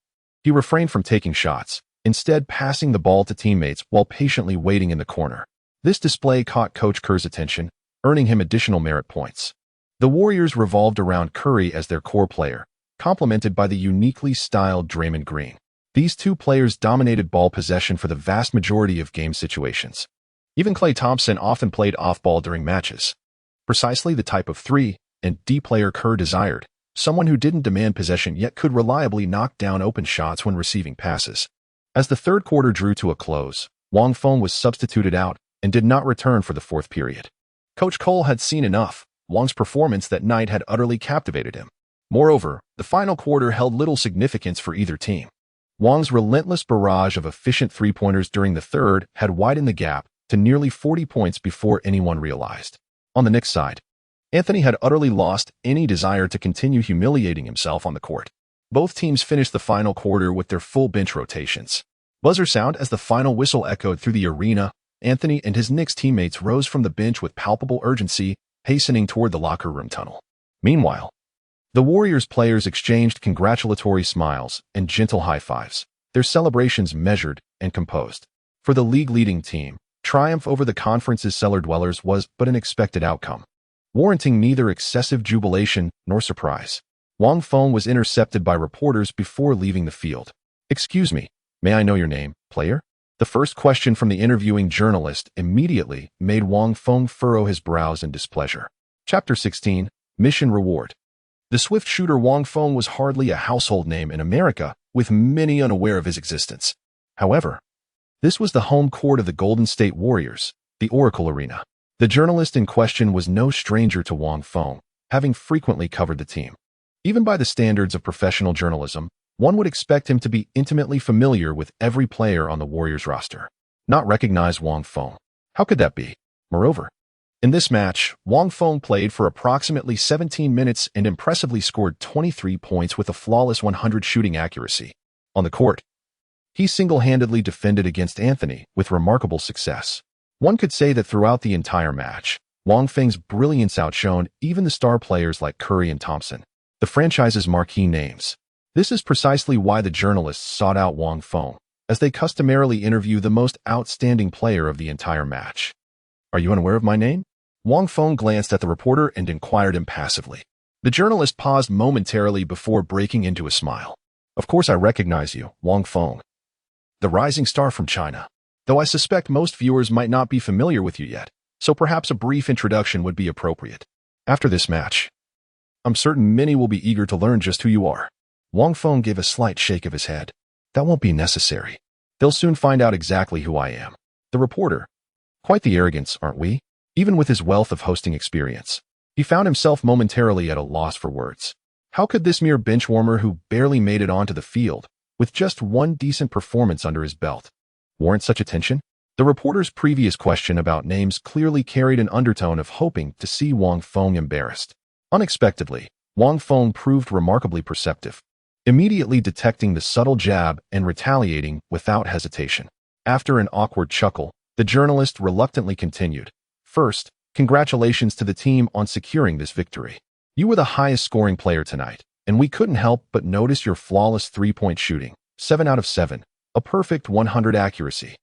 he refrained from taking shots, instead passing the ball to teammates while patiently waiting in the corner. This display caught Coach Kerr's attention, earning him additional merit points. The Warriors revolved around Curry as their core player, complemented by the uniquely styled Draymond Green. These 2 players dominated ball possession for the vast majority of game situations. Even Klay Thompson often played off-ball during matches. Precisely the type of 3 and D player Kerr desired, someone who didn't demand possession yet could reliably knock down open shots when receiving passes. As the third quarter drew to a close, Wang Feng was substituted out and did not return for the fourth period. Coach Cole had seen enough. Wang's performance that night had utterly captivated him. Moreover, the final quarter held little significance for either team. Wang's relentless barrage of efficient three-pointers during the third had widened the gap to nearly 40 points before anyone realized. On the Knicks side, Anthony had utterly lost any desire to continue humiliating himself on the court. Both teams finished the final quarter with their full bench rotations. Buzzer sound as the final whistle echoed through the arena. Anthony and his Knicks teammates rose from the bench with palpable urgency, hastening toward the locker room tunnel. Meanwhile, the Warriors players exchanged congratulatory smiles and gentle high-fives, their celebrations measured and composed. For the league-leading team, triumph over the conference's cellar dwellers was but an expected outcome, warranting neither excessive jubilation nor surprise. Wang Feng was intercepted by reporters before leaving the field. "Excuse me, may I know your name, player?" The first question from the interviewing journalist immediately made Wang Feng furrow his brows in displeasure. Chapter 16, Mission Reward. The swift shooter Wang Feng was hardly a household name in America, with many unaware of his existence. However, this was the home court of the Golden State Warriors, the Oracle Arena. The journalist in question was no stranger to Wang Feng, having frequently covered the team. Even by the standards of professional journalism, one would expect him to be intimately familiar with every player on the Warriors roster. Not recognize Wang Feng. How could that be? Moreover, in this match, Wang Feng played for approximately 17 minutes and impressively scored 23 points with a flawless 100 shooting accuracy. On the court, he single-handedly defended against Anthony with remarkable success. One could say that throughout the entire match, Wang Feng's brilliance outshone even the star players like Curry and Thompson, the franchise's marquee names. This is precisely why the journalists sought out Wang Feng, as they customarily interview the most outstanding player of the entire match. "Are you unaware of my name?" Wang Feng glanced at the reporter and inquired impassively. The journalist paused momentarily before breaking into a smile. "Of course I recognize you, Wang Feng, the rising star from China. Though I suspect most viewers might not be familiar with you yet, so perhaps a brief introduction would be appropriate. After this match, I'm certain many will be eager to learn just who you are." Wang Feng gave a slight shake of his head. "That won't be necessary. They'll soon find out exactly who I am." The reporter. "Quite the arrogance, aren't we?" Even with his wealth of hosting experience, he found himself momentarily at a loss for words. How could this mere benchwarmer who barely made it onto the field, with just one decent performance under his belt, warrant such attention? The reporter's previous question about names clearly carried an undertone of hoping to see Wang Feng embarrassed. Unexpectedly, Wang Feng proved remarkably perceptive, immediately detecting the subtle jab and retaliating without hesitation. After an awkward chuckle, the journalist reluctantly continued, "First, congratulations to the team on securing this victory. You were the highest scoring player tonight, and we couldn't help but notice your flawless three-point shooting, 7 out of 7, a perfect 100 accuracy.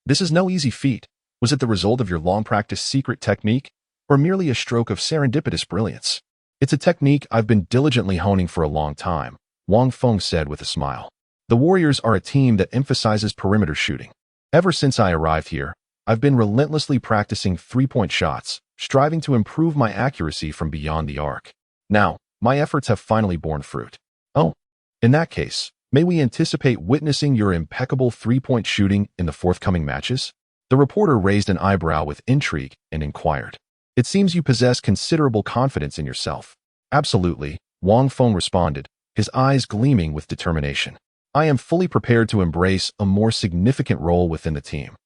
This is no easy feat. Was it the result of your long-practiced secret technique, or merely a stroke of serendipitous brilliance?" "It's a technique I've been diligently honing for a long time," Wang Feng said with a smile. "The Warriors are a team that emphasizes perimeter shooting. Ever since I arrived here, I've been relentlessly practicing three-point shots, striving to improve my accuracy from beyond the arc. Now, my efforts have finally borne fruit." "Oh, in that case, may we anticipate witnessing your impeccable three-point shooting in the forthcoming matches?" The reporter raised an eyebrow with intrigue and inquired. "It seems you possess considerable confidence in yourself." "Absolutely," Wang Feng responded, his eyes gleaming with determination. "I am fully prepared to embrace a more significant role within the team."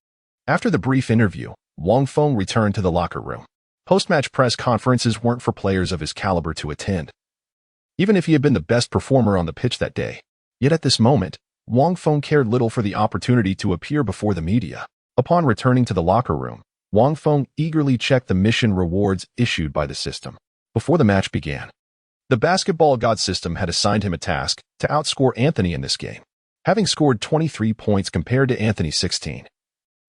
After the brief interview, Wang Feng returned to the locker room. Post-match press conferences weren't for players of his caliber to attend, even if he had been the best performer on the pitch that day. Yet at this moment, Wang Feng cared little for the opportunity to appear before the media. Upon returning to the locker room, Wang Feng eagerly checked the mission rewards issued by the system. Before the match began, the basketball god system had assigned him a task to outscore Anthony in this game. Having scored 23 points compared to Anthony's 16,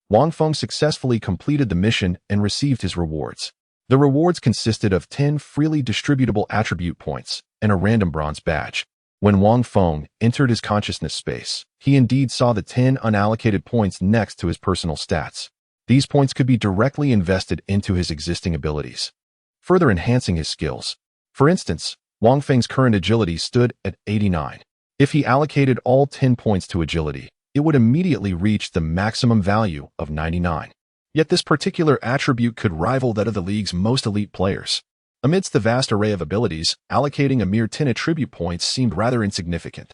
Wang Feng successfully completed the mission and received his rewards. The rewards consisted of 10 freely distributable attribute points and a random bronze badge. When Wang Feng entered his consciousness space, he indeed saw the 10 unallocated points next to his personal stats. These points could be directly invested into his existing abilities, further enhancing his skills. For instance, Wang Feng's current agility stood at 89. If he allocated all 10 points to agility, it would immediately reach the maximum value of 99. Yet this particular attribute could rival that of the league's most elite players. Amidst the vast array of abilities, allocating a mere 10 attribute points seemed rather insignificant.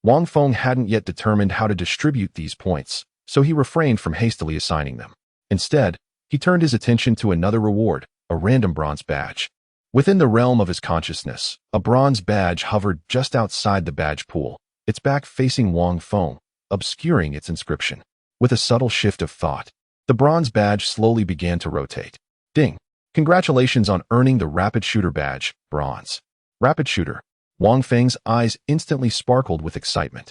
Wang Feng hadn't yet determined how to distribute these points, so he refrained from hastily assigning them. Instead, he turned his attention to another reward, a random bronze badge. Within the realm of his consciousness, a bronze badge hovered just outside the badge pool, its back facing Wang Feng, obscuring its inscription. With a subtle shift of thought, the bronze badge slowly began to rotate. Ding! Congratulations on earning the Rapid Shooter badge, bronze. Rapid Shooter. Wang Feng's eyes instantly sparkled with excitement.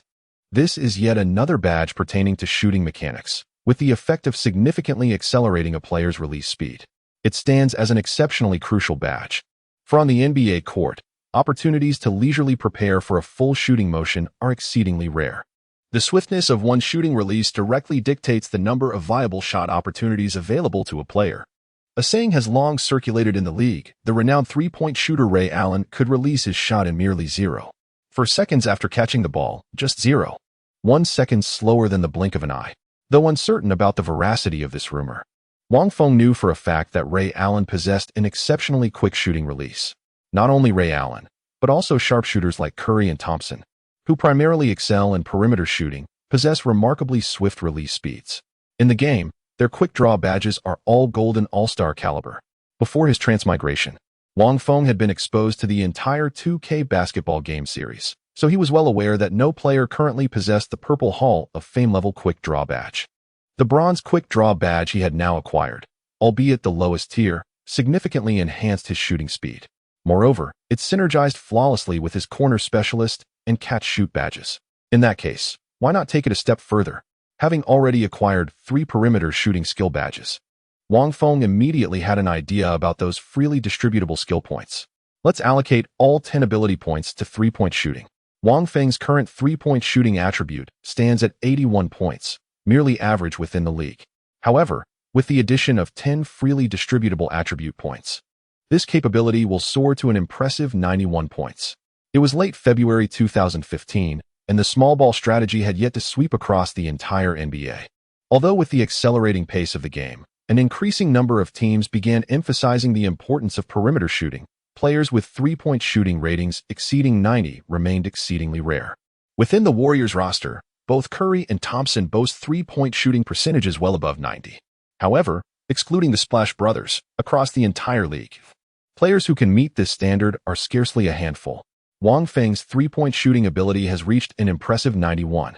This is yet another badge pertaining to shooting mechanics, with the effect of significantly accelerating a player's release speed. It stands as an exceptionally crucial badge. For on the NBA court, opportunities to leisurely prepare for a full shooting motion are exceedingly rare. The swiftness of one's shooting release directly dictates the number of viable shot opportunities available to a player. A saying has long circulated in the league: the renowned three-point shooter Ray Allen could release his shot in merely 0.4 seconds after catching the ball, just 0.1 seconds slower than the blink of an eye. Though uncertain about the veracity of this rumor, Wang Feng knew for a fact that Ray Allen possessed an exceptionally quick shooting release. Not only Ray Allen, but also sharpshooters like Curry and Thompson, who primarily excel in perimeter shooting, possess remarkably swift release speeds. In the game, their quick draw badges are all golden all-star caliber. Before his transmigration, Wang Feng had been exposed to the entire 2K basketball game series, so he was well aware that no player currently possessed the Purple Hall of Fame level quick draw badge. The bronze quick draw badge he had now acquired, albeit the lowest tier, significantly enhanced his shooting speed. Moreover, it synergized flawlessly with his corner specialist and catch-shoot badges. In that case, why not take it a step further? Having already acquired 3 perimeter shooting skill badges, Wang Feng immediately had an idea about those freely distributable skill points. Let's allocate all 10 ability points to three-point shooting. Wang Feng's current three-point shooting attribute stands at 81 points, merely average within the league. However, with the addition of 10 freely distributable attribute points, this capability will soar to an impressive 91 points. It was late February 2015, and the small ball strategy had yet to sweep across the entire NBA. Although with the accelerating pace of the game, An increasing number of teams began emphasizing the importance of perimeter shooting. Players with three-point shooting ratings exceeding 90 remained exceedingly rare. Within the Warriors roster, both Curry and Thompson boast three-point shooting percentages well above 90. However, excluding the Splash Brothers, across the entire league, players who can meet this standard are scarcely a handful. Wang Feng's three-point shooting ability has reached an impressive 91,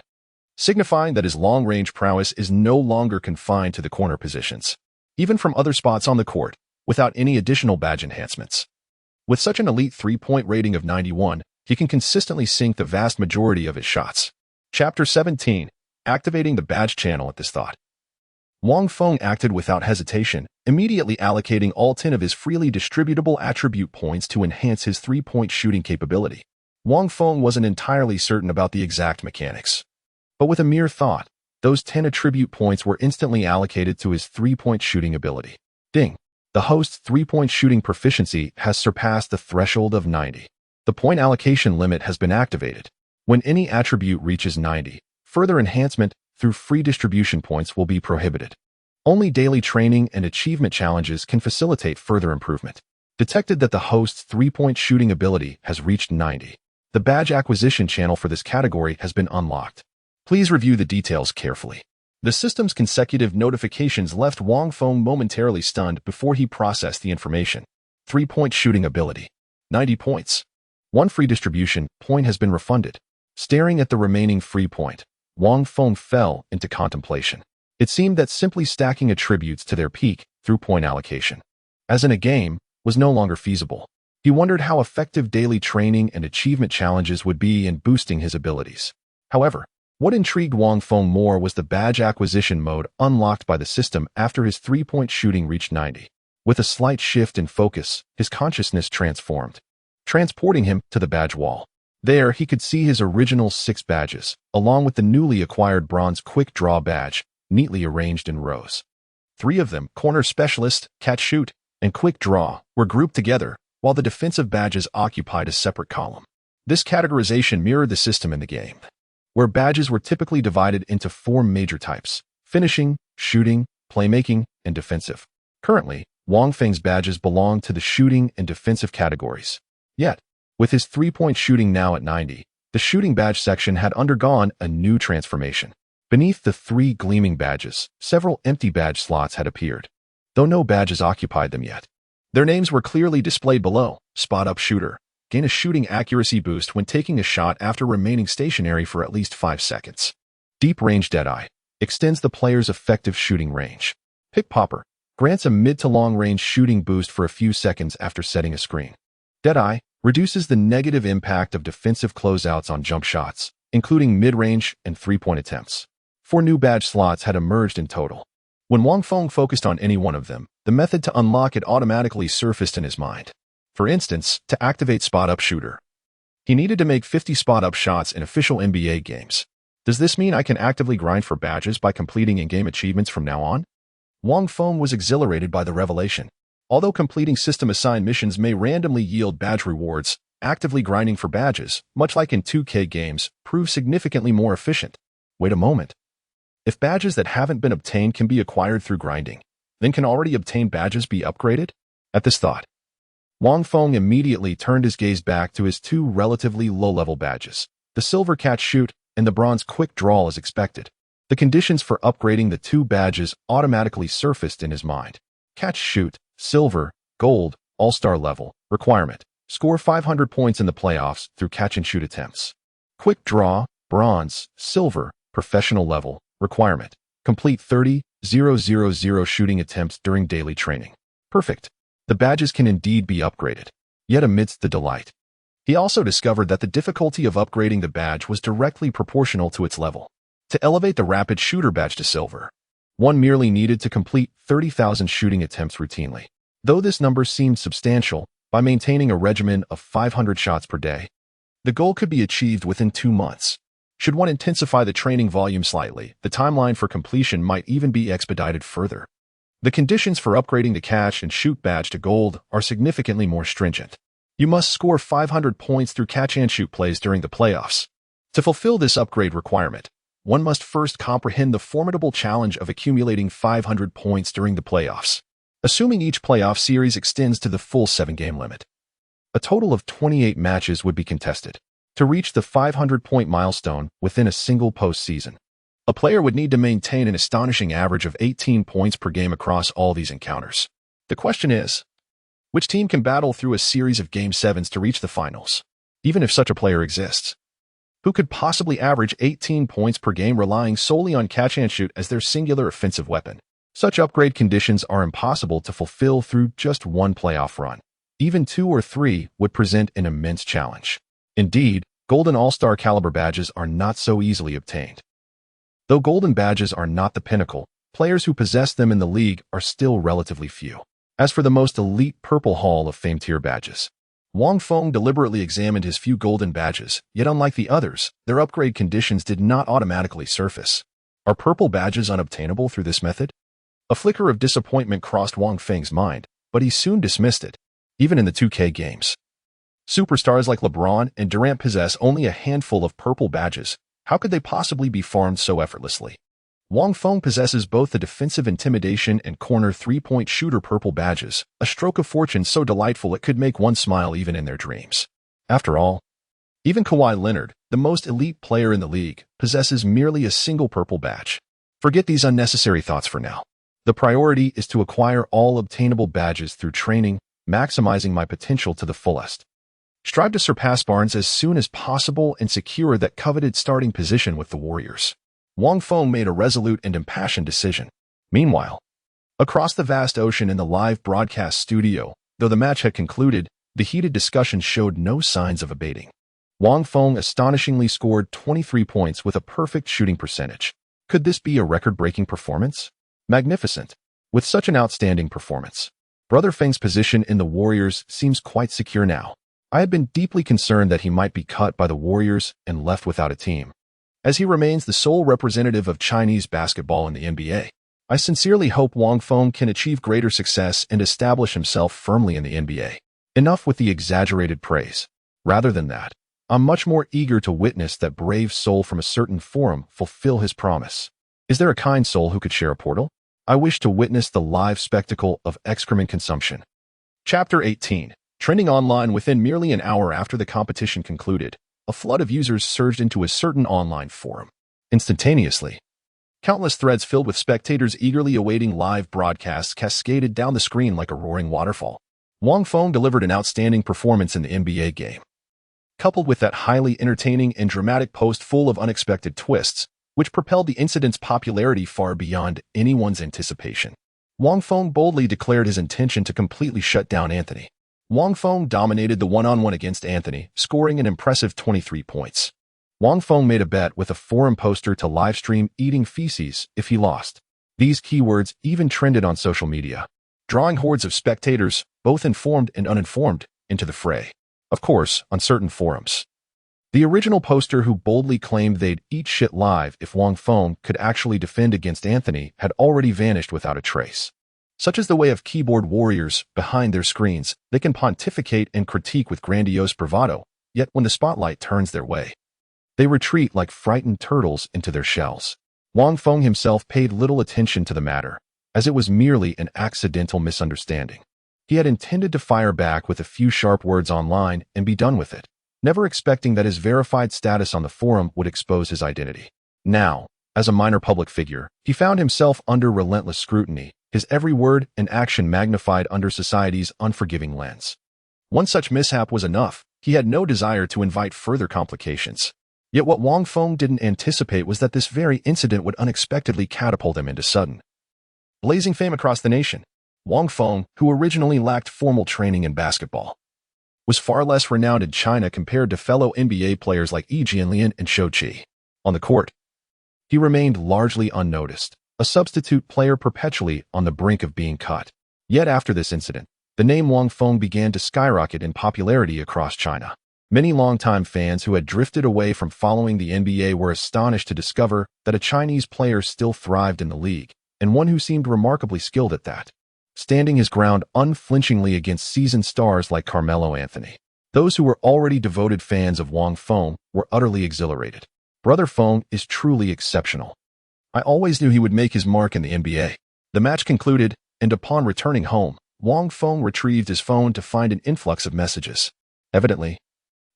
signifying that his long-range prowess is no longer confined to the corner positions, even from other spots on the court, without any additional badge enhancements. With such an elite three-point rating of 91, he can consistently sink the vast majority of his shots. Chapter 17. Activating the badge channel at this thought. Wang Feng acted without hesitation, immediately allocating all 10 of his freely distributable attribute points to enhance his three-point shooting capability. Wang Feng wasn't entirely certain about the exact mechanics, but with a mere thought, those 10 attribute points were instantly allocated to his three-point shooting ability. Ding! The host's three-point shooting proficiency has surpassed the threshold of 90. The point allocation limit has been activated. When any attribute reaches 90, further enhancement through free distribution points will be prohibited. Only daily training and achievement challenges can facilitate further improvement. Detected that the host's three-point shooting ability has reached 90. The badge acquisition channel for this category has been unlocked. Please review the details carefully. The system's consecutive notifications left Wang Feng momentarily stunned before he processed the information. Three-point shooting ability. 90 points. One free distribution point has been refunded. Staring at the remaining free point, Wang Feng fell into contemplation. It seemed that simply stacking attributes to their peak through point allocation, as in a game, was no longer feasible. He wondered how effective daily training and achievement challenges would be in boosting his abilities. However, what intrigued Wang Feng more was the badge acquisition mode unlocked by the system after his three-point shooting reached 90. With a slight shift in focus, his consciousness transformed, transporting him to the badge wall. There, he could see his original 6 badges, along with the newly acquired bronze quick draw badge, neatly arranged in rows. 3 of them, corner specialist, catch shoot, and quick draw, were grouped together, while the defensive badges occupied a separate column. This categorization mirrored the system in the game, where badges were typically divided into 4 major types: finishing, shooting, playmaking, and defensive. Currently, Wang Feng's badges belong to the shooting and defensive categories. Yet, with his three-point shooting now at 90, the shooting badge section had undergone a new transformation. Beneath the 3 gleaming badges, several empty badge slots had appeared, though no badges occupied them yet. Their names were clearly displayed below. Spot-up shooter. Gain a shooting accuracy boost when taking a shot after remaining stationary for at least 5 seconds. Deep range deadeye. Extends the player's effective shooting range. Pick popper. Grants a mid to long range shooting boost for a few seconds after setting a screen. Deadeye. Reduces the negative impact of defensive closeouts on jump shots, including mid-range and three-point attempts. 4 new badge slots had emerged in total. When Wang Feng focused on any one of them, the method to unlock it automatically surfaced in his mind. For instance, to activate spot-up shooter, he needed to make 50 spot-up shots in official NBA games. Does this mean I can actively grind for badges by completing in-game achievements from now on? Wang Feng was exhilarated by the revelation. Although completing system-assigned missions may randomly yield badge rewards, actively grinding for badges, much like in 2K games, proves significantly more efficient. Wait a moment. If badges that haven't been obtained can be acquired through grinding, then can already obtained badges be upgraded? At this thought, Wang Feng immediately turned his gaze back to his 2 relatively low-level badges, the silver catch shoot and the bronze quick draw as expected. The conditions for upgrading the 2 badges automatically surfaced in his mind. Catch shoot. Silver, gold, all-star level, requirement. Score 500 points in the playoffs through catch-and-shoot attempts. Quick draw, bronze, silver, professional level, requirement. Complete 30,000 shooting attempts during daily training. Perfect. The badges can indeed be upgraded. Yet amidst the delight, he also discovered that the difficulty of upgrading the badge was directly proportional to its level. To elevate the rapid shooter badge to silver, one merely needed to complete 30,000 shooting attempts routinely. Though this number seemed substantial, by maintaining a regimen of 500 shots per day, the goal could be achieved within 2 months. Should one intensify the training volume slightly, the timeline for completion might even be expedited further. The conditions for upgrading the catch and shoot badge to gold are significantly more stringent. You must score 500 points through catch and shoot plays during the playoffs. To fulfill this upgrade requirement, one must first comprehend the formidable challenge of accumulating 500 points during the playoffs. Assuming each playoff series extends to the full 7-game limit, a total of 28 matches would be contested. To reach the 500-point milestone within a single postseason, a player would need to maintain an astonishing average of 18 points per game across all these encounters. The question is, which team can battle through a series of Game 7s to reach the finals? Even if such a player exists, who could possibly average 18 points per game relying solely on catch-and-shoot as their singular offensive weapon? Such upgrade conditions are impossible to fulfill through just one playoff run. Even 2 or 3 would present an immense challenge. Indeed, Golden All-Star caliber badges are not so easily obtained. Though golden badges are not the pinnacle, players who possess them in the league are still relatively few. As for the most elite Purple Hall of Fame tier badges, Wang Feng deliberately examined his few golden badges, yet unlike the others, their upgrade conditions did not automatically surface. Are purple badges unobtainable through this method? A flicker of disappointment crossed Wang Feng's mind, but he soon dismissed it. Even in the 2K games, superstars like LeBron and Durant possess only a handful of purple badges. How could they possibly be farmed so effortlessly? Wang Feng possesses both the defensive intimidation and corner three-point shooter purple badges, a stroke of fortune so delightful it could make one smile even in their dreams. After all, even Kawhi Leonard, the most elite player in the league, possesses merely a single purple badge. Forget these unnecessary thoughts for now. The priority is to acquire all obtainable badges through training, maximizing my potential to the fullest. Strive to surpass Barnes as soon as possible and secure that coveted starting position with the Warriors. Wang Feng made a resolute and impassioned decision. Meanwhile, across the vast ocean in the live broadcast studio, though the match had concluded, the heated discussion showed no signs of abating. Wang Feng astonishingly scored 23 points with a perfect shooting percentage. Could this be a record-breaking performance? Magnificent. With such an outstanding performance, Brother Feng's position in the Warriors seems quite secure now. I had been deeply concerned that he might be cut by the Warriors and left without a team. As he remains the sole representative of Chinese basketball in the NBA, I sincerely hope Wang Feng can achieve greater success and establish himself firmly in the NBA. Enough with the exaggerated praise. Rather than that, I'm much more eager to witness that brave soul from a certain forum fulfill his promise. Is there a kind soul who could share a portal? I wish to witness the live spectacle of excrement consumption. Chapter 18. Trending online within merely an hour after the competition concluded, a flood of users surged into a certain online forum. Instantaneously, countless threads filled with spectators eagerly awaiting live broadcasts cascaded down the screen like a roaring waterfall. Wang Feng delivered an outstanding performance in the NBA game. Coupled with that highly entertaining and dramatic post full of unexpected twists, which propelled the incident's popularity far beyond anyone's anticipation. Wang Feng boldly declared his intention to completely shut down Anthony. Wang Feng dominated the one-on-one against Anthony, scoring an impressive 23 points. Wang Feng made a bet with a forum poster to livestream eating feces if he lost. These keywords even trended on social media, drawing hordes of spectators, both informed and uninformed, into the fray. Of course, on certain forums, the original poster who boldly claimed they'd eat shit live if Wang Feng could actually defend against Anthony had already vanished without a trace. Such is the way of keyboard warriors behind their screens. They can pontificate and critique with grandiose bravado, yet when the spotlight turns their way, they retreat like frightened turtles into their shells. Wang Feng himself paid little attention to the matter, as it was merely an accidental misunderstanding. He had intended to fire back with a few sharp words online and be done with it, never expecting that his verified status on the forum would expose his identity. Now, as a minor public figure, he found himself under relentless scrutiny, his every word and action magnified under society's unforgiving lens. One such mishap was enough. He had no desire to invite further complications. Yet what Wang Feng didn't anticipate was that this very incident would unexpectedly catapult him into sudden, blazing fame across the nation. Wang Feng, who originally lacked formal training in basketball, was far less renowned in China compared to fellow NBA players like Yi Jianlian and Shou Qi. On the court, he remained largely unnoticed, a substitute player perpetually on the brink of being cut. Yet after this incident, the name Wang Feng began to skyrocket in popularity across China. Many longtime fans who had drifted away from following the NBA were astonished to discover that a Chinese player still thrived in the league, and one who seemed remarkably skilled at that, standing his ground unflinchingly against seasoned stars like Carmelo Anthony. Those who were already devoted fans of Wang Feng were utterly exhilarated. Brother Feng is truly exceptional. I always knew he would make his mark in the NBA. The match concluded, and upon returning home, Wang Feng retrieved his phone to find an influx of messages. Evidently,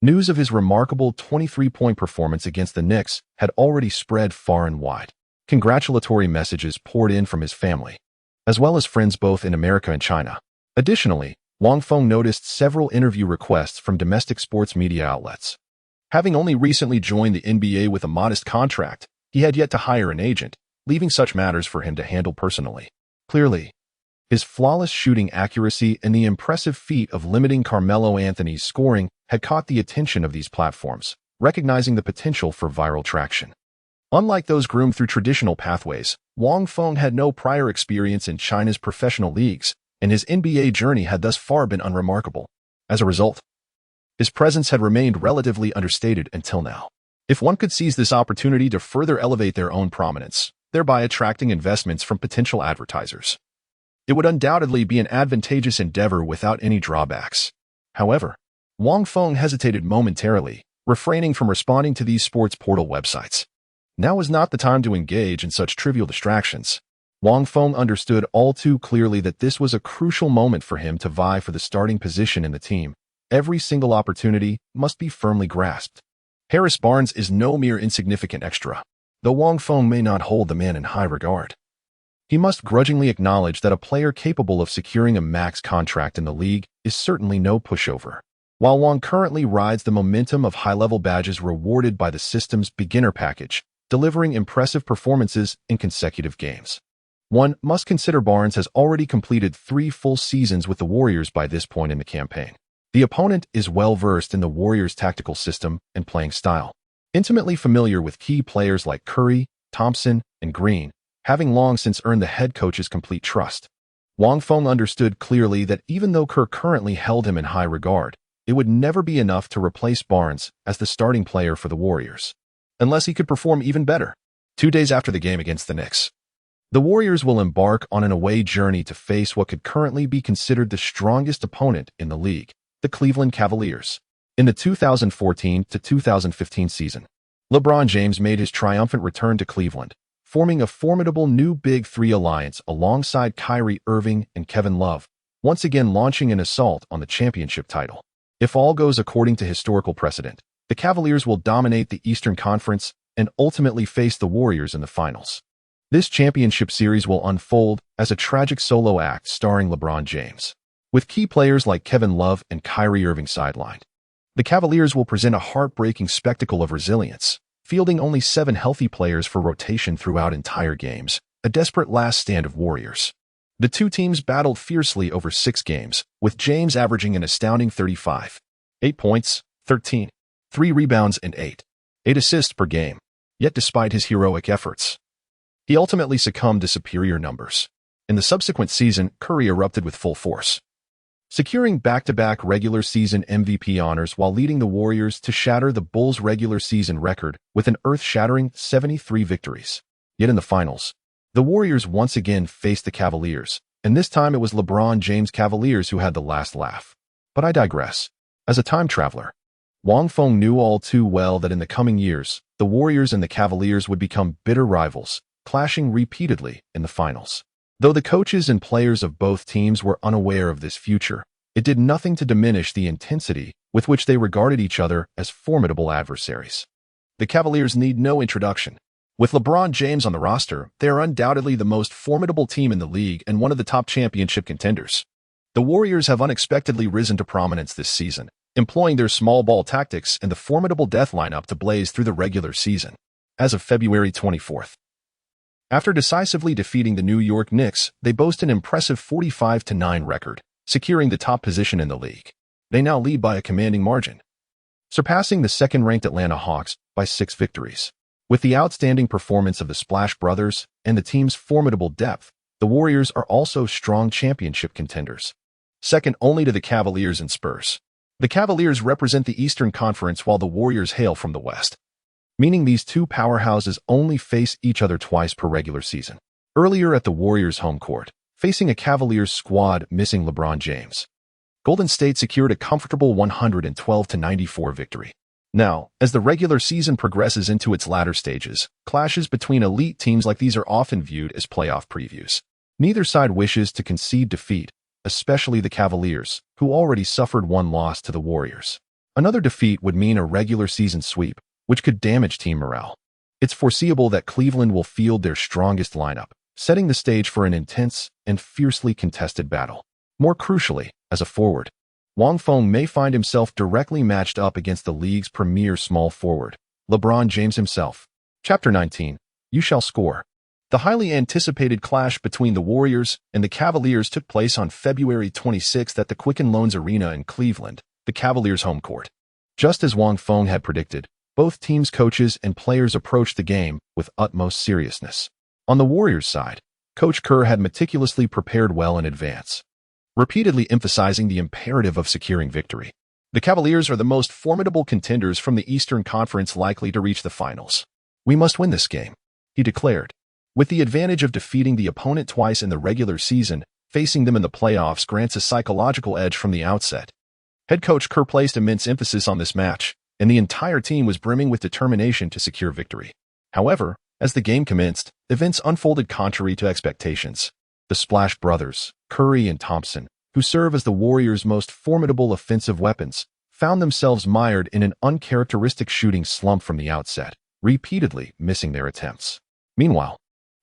news of his remarkable 23-point performance against the Knicks had already spread far and wide. Congratulatory messages poured in from his family, as well as friends both in America and China. Additionally, Wang Feng noticed several interview requests from domestic sports media outlets. Having only recently joined the NBA with a modest contract, he had yet to hire an agent, leaving such matters for him to handle personally. Clearly, his flawless shooting accuracy and the impressive feat of limiting Carmelo Anthony's scoring had caught the attention of these platforms, recognizing the potential for viral traction. Unlike those groomed through traditional pathways, Wang Feng had no prior experience in China's professional leagues, and his NBA journey had thus far been unremarkable. As a result, his presence had remained relatively understated until now. If one could seize this opportunity to further elevate their own prominence, thereby attracting investments from potential advertisers, it would undoubtedly be an advantageous endeavor without any drawbacks. However, Wang Feng hesitated momentarily, refraining from responding to these sports portal websites. Now was not the time to engage in such trivial distractions. Wang Feng understood all too clearly that this was a crucial moment for him to vie for the starting position in the team. Every single opportunity must be firmly grasped. Harris Barnes is no mere insignificant extra, though Wang Feng may not hold the man in high regard. He must grudgingly acknowledge that a player capable of securing a max contract in the league is certainly no pushover. While Wang currently rides the momentum of high-level badges rewarded by the system's beginner package, delivering impressive performances in consecutive games, one must consider Barnes has already completed 3 full seasons with the Warriors by this point in the campaign. The opponent is well-versed in the Warriors' tactical system and playing style, intimately familiar with key players like Curry, Thompson, and Green, having long since earned the head coach's complete trust. Wang Feng understood clearly that even though Kerr currently held him in high regard, it would never be enough to replace Barnes as the starting player for the Warriors, unless he could perform even better. 2 days after the game against the Knicks, the Warriors will embark on an away journey to face what could currently be considered the strongest opponent in the league, the Cleveland Cavaliers. In the 2014-2015 season, LeBron James made his triumphant return to Cleveland, forming a formidable new Big Three alliance alongside Kyrie Irving and Kevin Love, once again launching an assault on the championship title. If all goes according to historical precedent, the Cavaliers will dominate the Eastern Conference and ultimately face the Warriors in the finals. This championship series will unfold as a tragic solo act starring LeBron James, with key players like Kevin Love and Kyrie Irving sidelined. The Cavaliers will present a heartbreaking spectacle of resilience, fielding only 7 healthy players for rotation throughout entire games, a desperate last stand of Warriors. The two teams battled fiercely over 6 games, with James averaging an astounding 35, 8 points, 13, 3 rebounds, and 8 assists per game. Yet despite his heroic efforts, he ultimately succumbed to superior numbers. In the subsequent season, Curry erupted with full force, securing back-to-back regular season MVP honors while leading the Warriors to shatter the Bulls' regular season record with an earth-shattering 73 victories. Yet in the finals, the Warriors once again faced the Cavaliers, and this time it was LeBron James' Cavaliers who had the last laugh. But I digress. As a time traveler, Wang Feng knew all too well that in the coming years, the Warriors and the Cavaliers would become bitter rivals, clashing repeatedly in the finals. Though the coaches and players of both teams were unaware of this future, it did nothing to diminish the intensity with which they regarded each other as formidable adversaries. The Cavaliers need no introduction. With LeBron James on the roster, they are undoubtedly the most formidable team in the league and one of the top championship contenders. The Warriors have unexpectedly risen to prominence this season, employing their small ball tactics and the formidable death lineup to blaze through the regular season. As of February 24th, after decisively defeating the New York Knicks, they boast an impressive 45-9 record, securing the top position in the league. They now lead by a commanding margin, surpassing the second-ranked Atlanta Hawks by 6 victories. With the outstanding performance of the Splash Brothers and the team's formidable depth, the Warriors are also strong championship contenders, second only to the Cavaliers and Spurs. The Cavaliers represent the Eastern Conference while the Warriors hail from the West, meaning these two powerhouses only face each other twice per regular season. Earlier at the Warriors' home court, facing a Cavaliers squad missing LeBron James, Golden State secured a comfortable 112-94 victory. Now, as the regular season progresses into its latter stages, clashes between elite teams like these are often viewed as playoff previews. Neither side wishes to concede defeat, especially the Cavaliers, who already suffered one loss to the Warriors. Another defeat would mean a regular season sweep, which could damage team morale. It's foreseeable that Cleveland will field their strongest lineup, setting the stage for an intense and fiercely contested battle. More crucially, as a forward, Wang Feng may find himself directly matched up against the league's premier small forward, LeBron James himself. Chapter 19. You Shall Score. The highly anticipated clash between the Warriors and the Cavaliers took place on February 26 at the Quicken Loans Arena in Cleveland, the Cavaliers' home court. Just as Wang Feng had predicted, both teams' coaches and players approached the game with utmost seriousness. On the Warriors' side, Coach Kerr had meticulously prepared well in advance, repeatedly emphasizing the imperative of securing victory. The Cavaliers are the most formidable contenders from the Eastern Conference likely to reach the finals. We must win this game, he declared. With the advantage of defeating the opponent twice in the regular season, facing them in the playoffs grants a psychological edge from the outset. Head coach Kerr placed immense emphasis on this match, and the entire team was brimming with determination to secure victory. However, as the game commenced, events unfolded contrary to expectations. The Splash Brothers, Curry and Thompson, who serve as the Warriors' most formidable offensive weapons, found themselves mired in an uncharacteristic shooting slump from the outset, repeatedly missing their attempts. Meanwhile,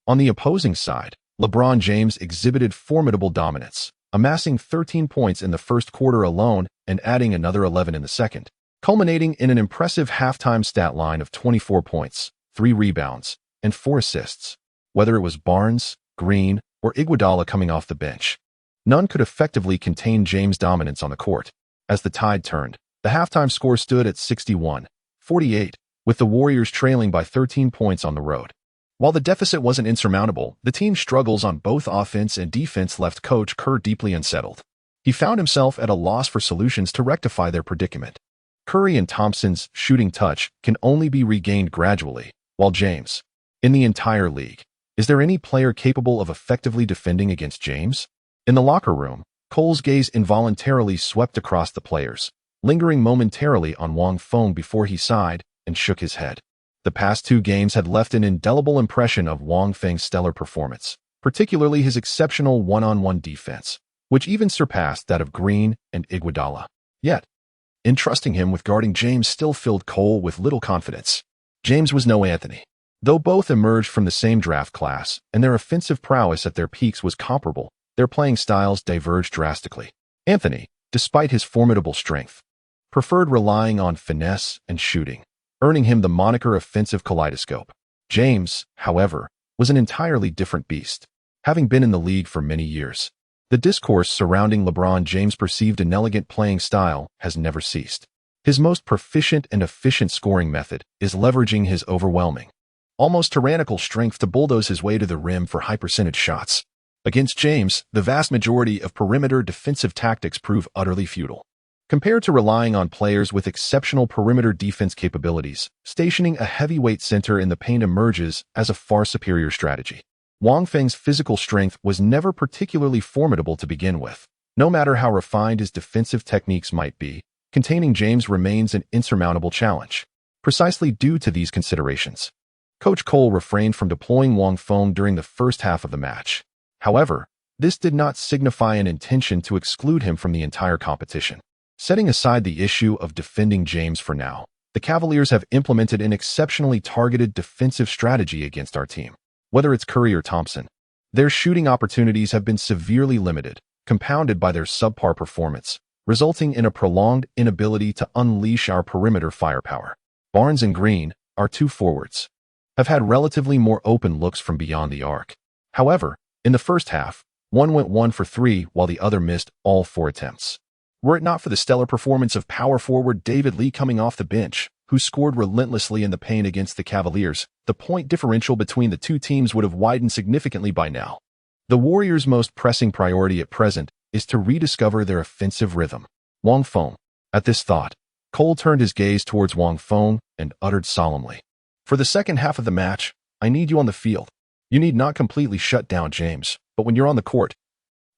on the opposing side, LeBron James exhibited formidable dominance, amassing 13 points in the first quarter alone and adding another 11 in the second, culminating in an impressive halftime stat line of 24 points, 3 rebounds, and 4 assists. Whether it was Barnes, Green, or Iguodala coming off the bench, none could effectively contain James' dominance on the court. As the tide turned, the halftime score stood at 61-48, with the Warriors trailing by 13 points on the road. While the deficit wasn't insurmountable, the team's struggles on both offense and defense left Coach Kerr deeply unsettled. He found himself at a loss for solutions to rectify their predicament. Curry and Thompson's shooting touch can only be regained gradually, while James, in the entire league, is there any player capable of effectively defending against James? In the locker room, Cole's gaze involuntarily swept across the players, lingering momentarily on Wang Feng before he sighed and shook his head. The past 2 games had left an indelible impression of Wang Feng's stellar performance, particularly his exceptional one-on-one defense, which even surpassed that of Green and Iguodala. Yet, entrusting him with guarding James still filled Cole with little confidence. James was no Anthony. Though both emerged from the same draft class and their offensive prowess at their peaks was comparable, their playing styles diverged drastically. Anthony, despite his formidable strength, preferred relying on finesse and shooting, earning him the moniker offensive kaleidoscope. James, however, was an entirely different beast. Having been in the league for many years, the discourse surrounding LeBron James' perceived inelegant playing style has never ceased. His most proficient and efficient scoring method is leveraging his overwhelming, almost tyrannical strength to bulldoze his way to the rim for high-percentage shots. Against James, the vast majority of perimeter defensive tactics prove utterly futile. Compared to relying on players with exceptional perimeter defense capabilities, stationing a heavyweight center in the paint emerges as a far superior strategy. Wang Feng's physical strength was never particularly formidable to begin with. No matter how refined his defensive techniques might be, containing James remains an insurmountable challenge. Precisely due to these considerations, Coach Cole refrained from deploying Wang Feng during the first half of the match. However, this did not signify an intention to exclude him from the entire competition. Setting aside the issue of defending James for now, the Cavaliers have implemented an exceptionally targeted defensive strategy against our team. Whether it's Curry or Thompson, their shooting opportunities have been severely limited, compounded by their subpar performance, resulting in a prolonged inability to unleash our perimeter firepower. Barnes and Green, our 2 forwards, have had relatively more open looks from beyond the arc. However, in the first half, one went 1 for 3 while the other missed all 4 attempts. Were it not for the stellar performance of power forward David Lee coming off the bench, who scored relentlessly in the paint against the Cavaliers, the point differential between the 2 teams would have widened significantly by now. The Warriors' most pressing priority at present is to rediscover their offensive rhythm. Wang Feng. At this thought, Cole turned his gaze towards Wang Feng and uttered solemnly, "For the second half of the match, I need you on the field. You need not completely shut down James, but when you're on the court,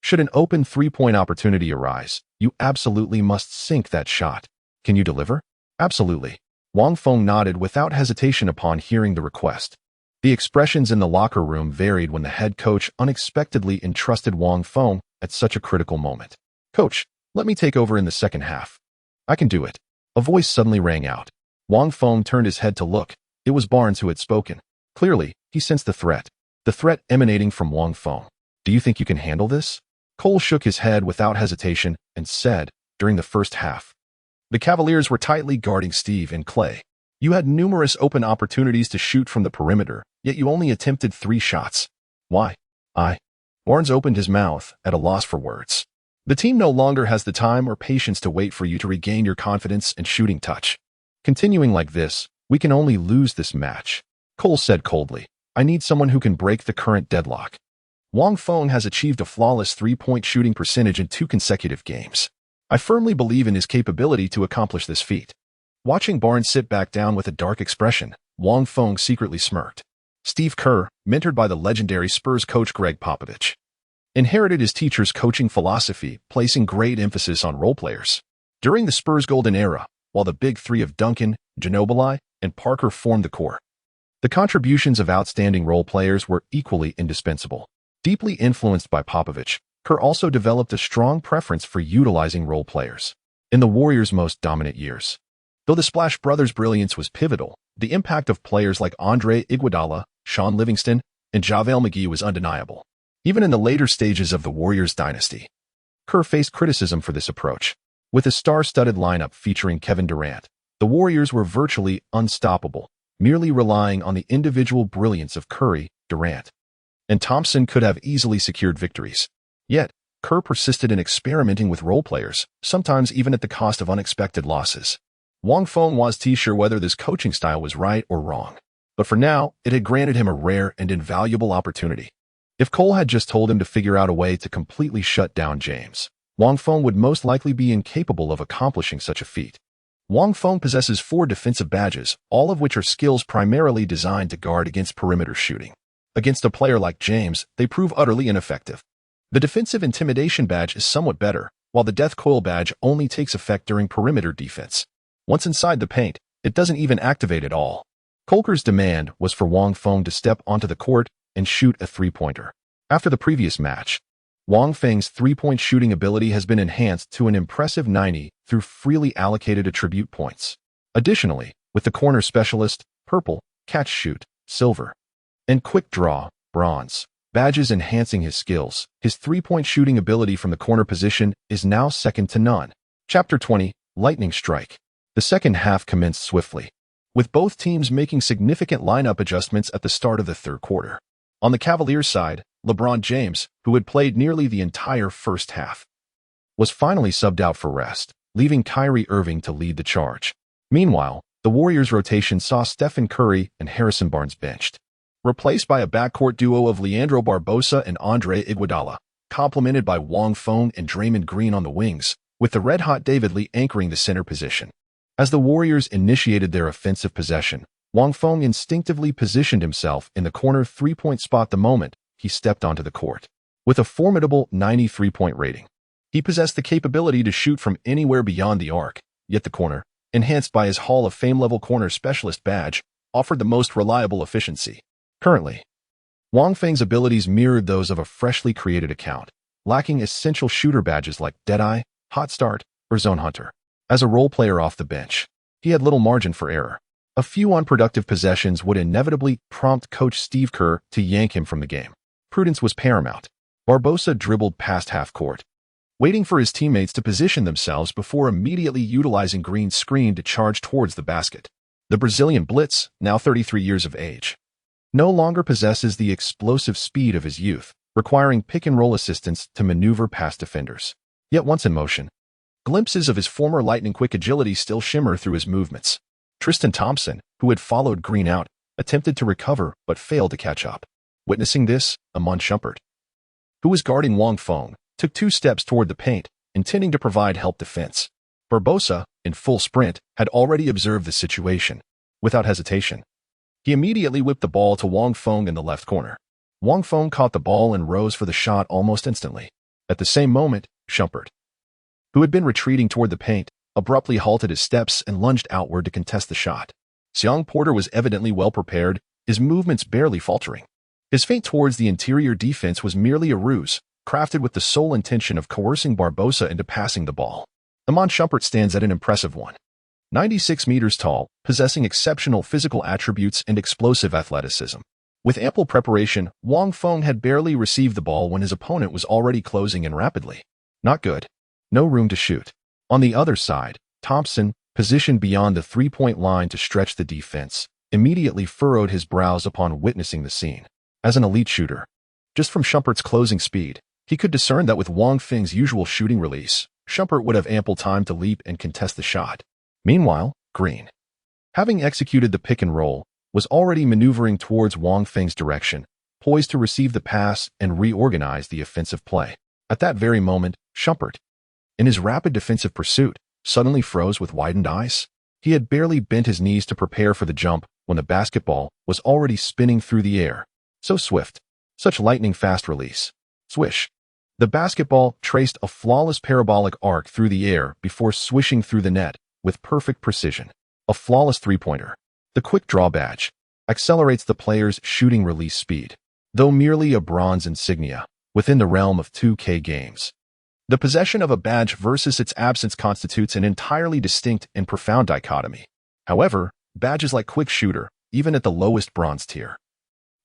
should an open 3-point opportunity arise, you absolutely must sink that shot. Can you deliver?" "Absolutely," Wang Feng nodded without hesitation upon hearing the request. The expressions in the locker room varied when the head coach unexpectedly entrusted Wang Feng at such a critical moment. "Coach, let me take over in the second half." "I can do it." A voice suddenly rang out. Wang Feng turned his head to look. It was Barnes who had spoken. Clearly, he sensed the threat emanating from Wang Feng. "Do you think you can handle this?" Cole shook his head without hesitation and said, "During the first half, the Cavaliers were tightly guarding Steve and Clay. You had numerous open opportunities to shoot from the perimeter, yet you only attempted 3 shots. Why?" Barnes opened his mouth at a loss for words. "The team no longer has the time or patience to wait for you to regain your confidence and shooting touch. Continuing like this, we can only lose this match." Cole said coldly, "I need someone who can break the current deadlock." Wang Feng has achieved a flawless 3-point shooting percentage in 2 consecutive games. I firmly believe in his capability to accomplish this feat. Watching Barnes sit back down with a dark expression, Wang Feng secretly smirked. Steve Kerr, mentored by the legendary Spurs coach Greg Popovich, inherited his teacher's coaching philosophy, placing great emphasis on role players. During the Spurs' golden era, while the big three of Duncan, Ginobili, and Parker formed the core, the contributions of outstanding role players were equally indispensable. Deeply influenced by Popovich, Kerr also developed a strong preference for utilizing role players. In the Warriors' most dominant years, though the Splash Brothers' brilliance was pivotal, the impact of players like Andre Iguodala, Sean Livingston, and JaVale McGee was undeniable. Even in the later stages of the Warriors' dynasty, Kerr faced criticism for this approach. With a star-studded lineup featuring Kevin Durant, the Warriors were virtually unstoppable, merely relying on the individual brilliance of Curry, Durant, and Thompson could have easily secured victories. Yet, Kerr persisted in experimenting with role players, sometimes even at the cost of unexpected losses. Wang Feng was sure whether this coaching style was right or wrong, but for now, it had granted him a rare and invaluable opportunity. If Cole had just told him to figure out a way to completely shut down James, Wang Feng would most likely be incapable of accomplishing such a feat. Wang Feng possesses 4 defensive badges, all of which are skills primarily designed to guard against perimeter shooting. Against a player like James, they prove utterly ineffective. The defensive intimidation badge is somewhat better, while the death coil badge only takes effect during perimeter defense. Once inside the paint, it doesn't even activate at all. Colker's demand was for Wang Feng to step onto the court and shoot a 3-pointer. After the previous match, Wang Feng's 3-point shooting ability has been enhanced to an impressive 90 through freely allocated attribute points. Additionally, with the corner specialist, purple, catch shoot, silver, and quick draw, bronze, badges enhancing his skills, his 3-point shooting ability from the corner position is now second to none. Chapter 20, Lightning Strike. The second half commenced swiftly, with both teams making significant lineup adjustments at the start of the third quarter. On the Cavaliers' side, LeBron James, who had played nearly the entire first half, was finally subbed out for rest, leaving Kyrie Irving to lead the charge. Meanwhile, the Warriors' rotation saw Stephen Curry and Harrison Barnes benched, replaced by a backcourt duo of Leandro Barbosa and Andre Iguodala, complemented by Wang Feng and Draymond Green on the wings, with the red-hot David Lee anchoring the center position. As the Warriors initiated their offensive possession, Wang Feng instinctively positioned himself in the corner 3-point spot the moment he stepped onto the court. With a formidable 93-point rating, he possessed the capability to shoot from anywhere beyond the arc, yet the corner, enhanced by his Hall of Fame-level corner specialist badge, offered the most reliable efficiency. Currently, Wang Feng's abilities mirrored those of a freshly created account, lacking essential shooter badges like Deadeye, Hot Start, or Zone Hunter. As a role player off the bench, he had little margin for error. A few unproductive possessions would inevitably prompt Coach Steve Kerr to yank him from the game. Prudence was paramount. Barbosa dribbled past half court, waiting for his teammates to position themselves before immediately utilizing Green's screen to charge towards the basket. The Brazilian Blitz, now 33 years of age, no longer possesses the explosive speed of his youth, requiring pick-and-roll assistance to maneuver past defenders. Yet once in motion, glimpses of his former lightning-quick agility still shimmer through his movements. Tristan Thompson, who had followed Green out, attempted to recover but failed to catch up. Witnessing this, Iman Shumpert, who was guarding Wang Feng, took 2 steps toward the paint, intending to provide help defense. Barbosa, in full sprint, had already observed the situation. Without hesitation, he immediately whipped the ball to Wang Feng in the left corner. Wang Feng caught the ball and rose for the shot almost instantly. At the same moment, Shumpert, who had been retreating toward the paint, abruptly halted his steps and lunged outward to contest the shot. Seong Porter was evidently well prepared, his movements barely faltering. His feint towards the interior defense was merely a ruse, crafted with the sole intention of coercing Barbosa into passing the ball. Iman Shumpert stands at an impressive 96 meters tall, possessing exceptional physical attributes and explosive athleticism. With ample preparation, Wang Feng had barely received the ball when his opponent was already closing in rapidly. Not good. No room to shoot. On the other side, Thompson, positioned beyond the three-point line to stretch the defense, immediately furrowed his brows upon witnessing the scene. As an elite shooter, just from Shumpert's closing speed, he could discern that with Wang Feng's usual shooting release, Shumpert would have ample time to leap and contest the shot. Meanwhile, Green, having executed the pick and roll, was already maneuvering towards Wang Feng's direction, poised to receive the pass and reorganize the offensive play. At that very moment, Shumpert, in his rapid defensive pursuit, suddenly froze with widened eyes. He had barely bent his knees to prepare for the jump when the basketball was already spinning through the air. So swift, such lightning-fast release. Swish. The basketball traced a flawless parabolic arc through the air before swishing through the net with perfect precision. A flawless three-pointer. The quick draw badge accelerates the player's shooting release speed, though merely a bronze insignia within the realm of 2K games. The possession of a badge versus its absence constitutes an entirely distinct and profound dichotomy. However, badges like quick shooter, even at the lowest bronze tier,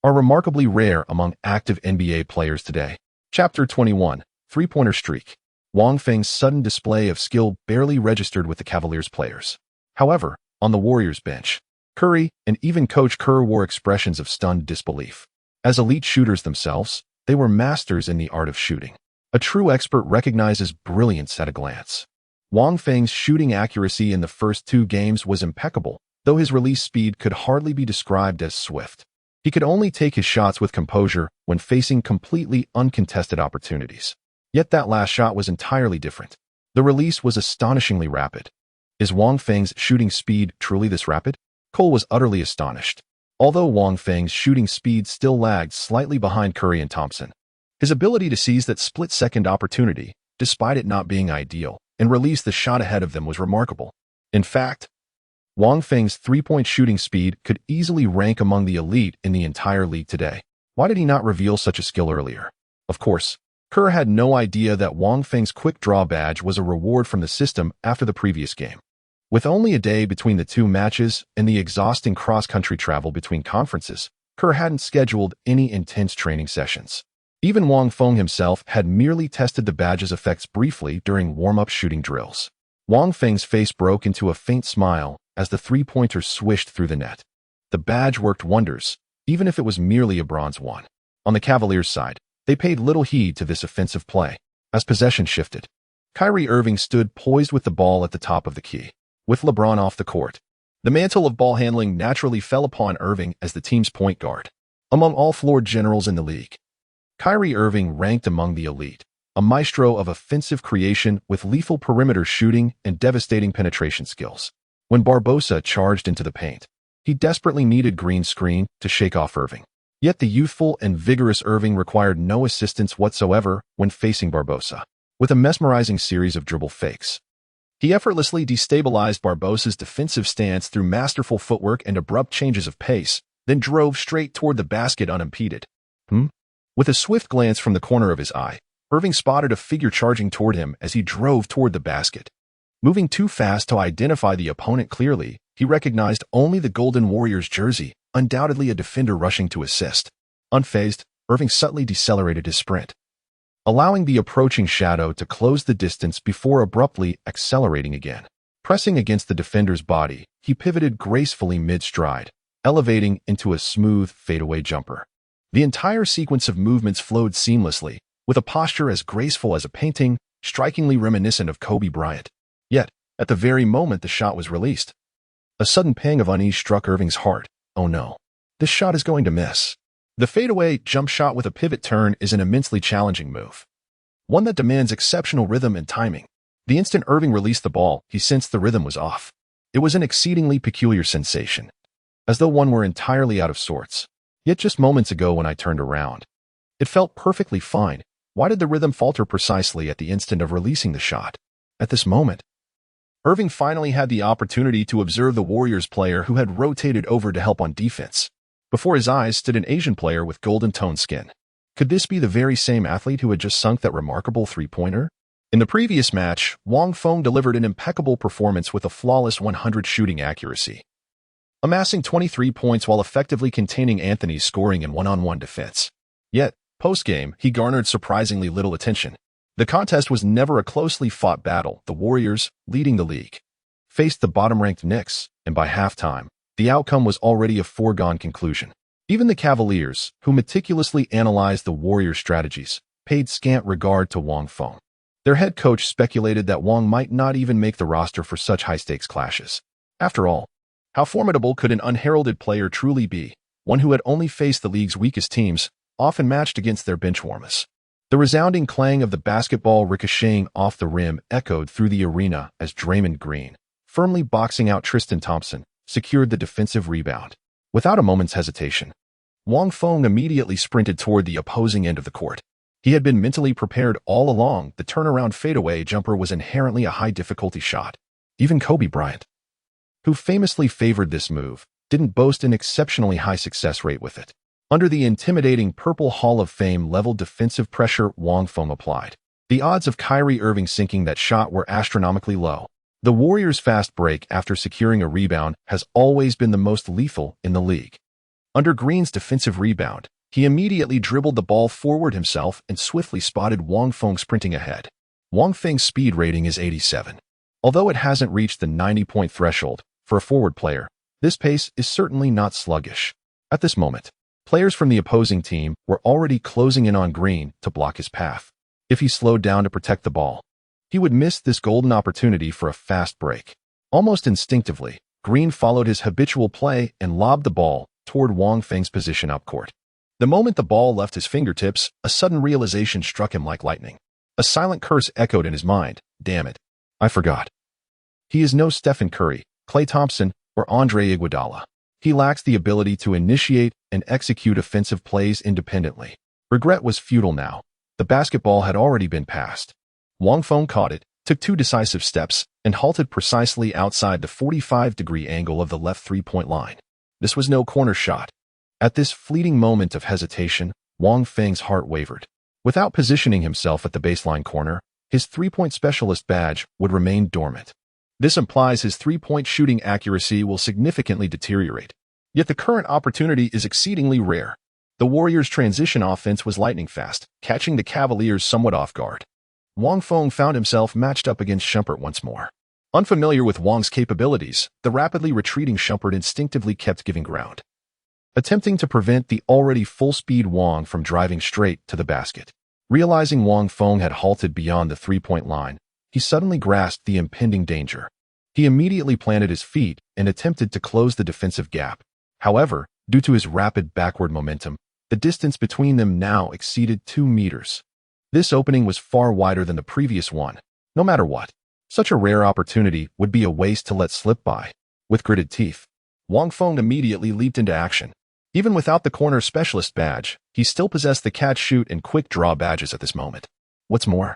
are remarkably rare among active NBA players today. Chapter 21, Three-Pointer Streak. Wang Feng's sudden display of skill barely registered with the Cavaliers players. However, on the Warriors bench, Curry and even Coach Kerr wore expressions of stunned disbelief. As elite shooters themselves, they were masters in the art of shooting. A true expert recognizes brilliance at a glance. Wang Feng's shooting accuracy in the first two games was impeccable, though his release speed could hardly be described as swift. He could only take his shots with composure when facing completely uncontested opportunities. Yet that last shot was entirely different. The release was astonishingly rapid. Is Wang Feng's shooting speed truly this rapid? Cole was utterly astonished. Although Wang Feng's shooting speed still lagged slightly behind Curry and Thompson, his ability to seize that split-second opportunity, despite it not being ideal, and release the shot ahead of them was remarkable. In fact, Wang Feng's three-point shooting speed could easily rank among the elite in the entire league today. Why did he not reveal such a skill earlier? Of course, Kerr had no idea that Wang Feng's quick draw badge was a reward from the system after the previous game. With only a day between the two matches and the exhausting cross-country travel between conferences, Kerr hadn't scheduled any intense training sessions. Even Wang Feng himself had merely tested the badge's effects briefly during warm-up shooting drills. Wang Feng's face broke into a faint smile as the three-pointer swished through the net. The badge worked wonders, even if it was merely a bronze one. On the Cavaliers' side, they paid little heed to this offensive play. As possession shifted, Kyrie Irving stood poised with the ball at the top of the key. With LeBron off the court, the mantle of ball handling naturally fell upon Irving as the team's point guard. Among all floor generals in the league, Kyrie Irving ranked among the elite, a maestro of offensive creation with lethal perimeter shooting and devastating penetration skills. When Barbosa charged into the paint, he desperately needed Green's screen to shake off Irving. Yet the youthful and vigorous Irving required no assistance whatsoever when facing Barbosa. With a mesmerizing series of dribble fakes, he effortlessly destabilized Barbosa's defensive stance through masterful footwork and abrupt changes of pace, then drove straight toward the basket unimpeded. With a swift glance from the corner of his eye, Irving spotted a figure charging toward him as he drove toward the basket. Moving too fast to identify the opponent clearly, he recognized only the Golden Warriors jersey, undoubtedly a defender rushing to assist. Unfazed, Irving subtly decelerated his sprint, allowing the approaching shadow to close the distance before abruptly accelerating again. Pressing against the defender's body, he pivoted gracefully mid-stride, elevating into a smooth fadeaway jumper. The entire sequence of movements flowed seamlessly, with a posture as graceful as a painting, strikingly reminiscent of Kobe Bryant. Yet, at the very moment the shot was released, a sudden pang of unease struck Irving's heart. Oh no, this shot is going to miss. The fadeaway jump shot with a pivot turn is an immensely challenging move, one that demands exceptional rhythm and timing. The instant Irving released the ball, he sensed the rhythm was off. It was an exceedingly peculiar sensation, as though one were entirely out of sorts. Yet just moments ago when I turned around, it felt perfectly fine. Why did the rhythm falter precisely at the instant of releasing the shot? At this moment, Irving finally had the opportunity to observe the Warriors player who had rotated over to help on defense. Before his eyes stood an Asian player with golden-toned skin. Could this be the very same athlete who had just sunk that remarkable three-pointer? In the previous match, Wang Feng delivered an impeccable performance with a flawless 100 shooting accuracy, amassing 23 points while effectively containing Anthony's scoring in one-on-one defense. Yet, post-game, he garnered surprisingly little attention. The contest was never a closely fought battle. The Warriors, leading the league, faced the bottom-ranked Knicks, and by halftime, the outcome was already a foregone conclusion. Even the Cavaliers, who meticulously analyzed the Warriors' strategies, paid scant regard to Wang Feng. Their head coach speculated that Wang might not even make the roster for such high-stakes clashes. After all, how formidable could an unheralded player truly be, one who had only faced the league's weakest teams, often matched against their benchwarmers? The resounding clang of the basketball ricocheting off the rim echoed through the arena as Draymond Green, firmly boxing out Tristan Thompson, secured the defensive rebound. Without a moment's hesitation, Wang Feng immediately sprinted toward the opposing end of the court. He had been mentally prepared all along. The turnaround fadeaway jumper was inherently a high-difficulty shot. Even Kobe Bryant, who famously favored this move, didn't boast an exceptionally high success rate with it. Under the intimidating Purple Hall of Fame-level defensive pressure Wang Feng applied, the odds of Kyrie Irving sinking that shot were astronomically low. The Warriors' fast break after securing a rebound has always been the most lethal in the league. Under Green's defensive rebound, he immediately dribbled the ball forward himself and swiftly spotted Wang Feng sprinting ahead. Wang Feng's speed rating is 87. Although it hasn't reached the 90-point threshold for a forward player, this pace is certainly not sluggish. At this moment, players from the opposing team were already closing in on Green to block his path. If he slowed down to protect the ball, he would miss this golden opportunity for a fast break. Almost instinctively, Green followed his habitual play and lobbed the ball toward Wang Feng's position upcourt. The moment the ball left his fingertips, a sudden realization struck him like lightning. A silent curse echoed in his mind. Damn it, I forgot. He is no Stephen Curry, Klay Thompson, or Andre Iguodala. He lacks the ability to initiate and execute offensive plays independently. Regret was futile now. The basketball had already been passed. Wang Feng caught it, took 2 decisive steps, and halted precisely outside the 45-degree angle of the left three-point line. This was no corner shot. At this fleeting moment of hesitation, Wang Feng's heart wavered. Without positioning himself at the baseline corner, his three-point specialist badge would remain dormant. This implies his three-point shooting accuracy will significantly deteriorate. Yet the current opportunity is exceedingly rare. The Warriors' transition offense was lightning fast, catching the Cavaliers somewhat off guard. Wang Feng found himself matched up against Shumpert once more. Unfamiliar with Wang's capabilities, the rapidly retreating Shumpert instinctively kept giving ground, attempting to prevent the already full-speed Wang from driving straight to the basket. Realizing Wang Feng had halted beyond the three-point line, he suddenly grasped the impending danger. He immediately planted his feet and attempted to close the defensive gap. However, due to his rapid backward momentum, the distance between them now exceeded 2 meters. This opening was far wider than the previous one. No matter what, such a rare opportunity would be a waste to let slip by. With gritted teeth, Wang Feng immediately leaped into action. Even without the corner specialist badge, he still possessed the catch, shoot, and quick draw badges at this moment. What's more,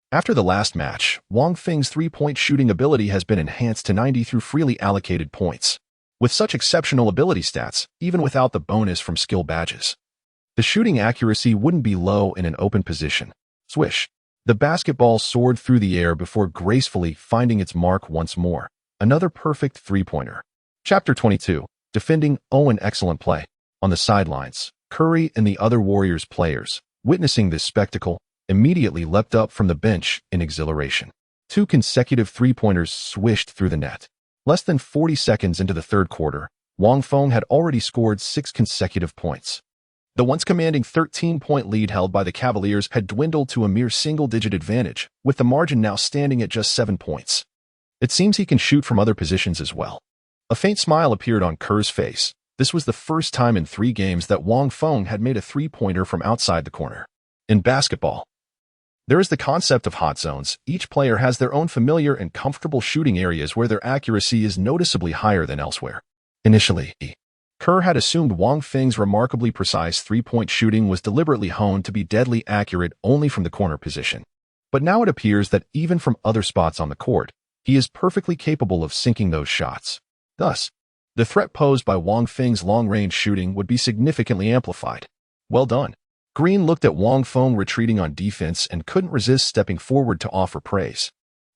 after the last match, Wang Feng's three-point shooting ability has been enhanced to 90 through freely allocated points. With such exceptional ability stats, even without the bonus from skill badges, the shooting accuracy wouldn't be low in an open position. Swish. The basketball soared through the air before gracefully finding its mark once more. Another perfect three-pointer. Chapter 22. Defending an excellent play. On the sidelines, Curry and the other Warriors players, witnessing this spectacle, immediately leapt up from the bench in exhilaration. 2 consecutive three-pointers swished through the net. Less than 40 seconds into the third quarter, Wang Feng had already scored 6 consecutive points. The once commanding 13-point lead held by the Cavaliers had dwindled to a mere single-digit advantage, with the margin now standing at just 7 points. It seems he can shoot from other positions as well. A faint smile appeared on Kerr's face. This was the first time in 3 games that Wang Feng had made a three-pointer from outside the corner. In basketball, there is the concept of hot zones. Each player has their own familiar and comfortable shooting areas where their accuracy is noticeably higher than elsewhere. Initially, Kerr had assumed Wang Feng's remarkably precise three-point shooting was deliberately honed to be deadly accurate only from the corner position. But now it appears that even from other spots on the court, he is perfectly capable of sinking those shots. Thus, the threat posed by Wang Feng's long-range shooting would be significantly amplified. Well done. Green looked at Wang Feng retreating on defense and couldn't resist stepping forward to offer praise.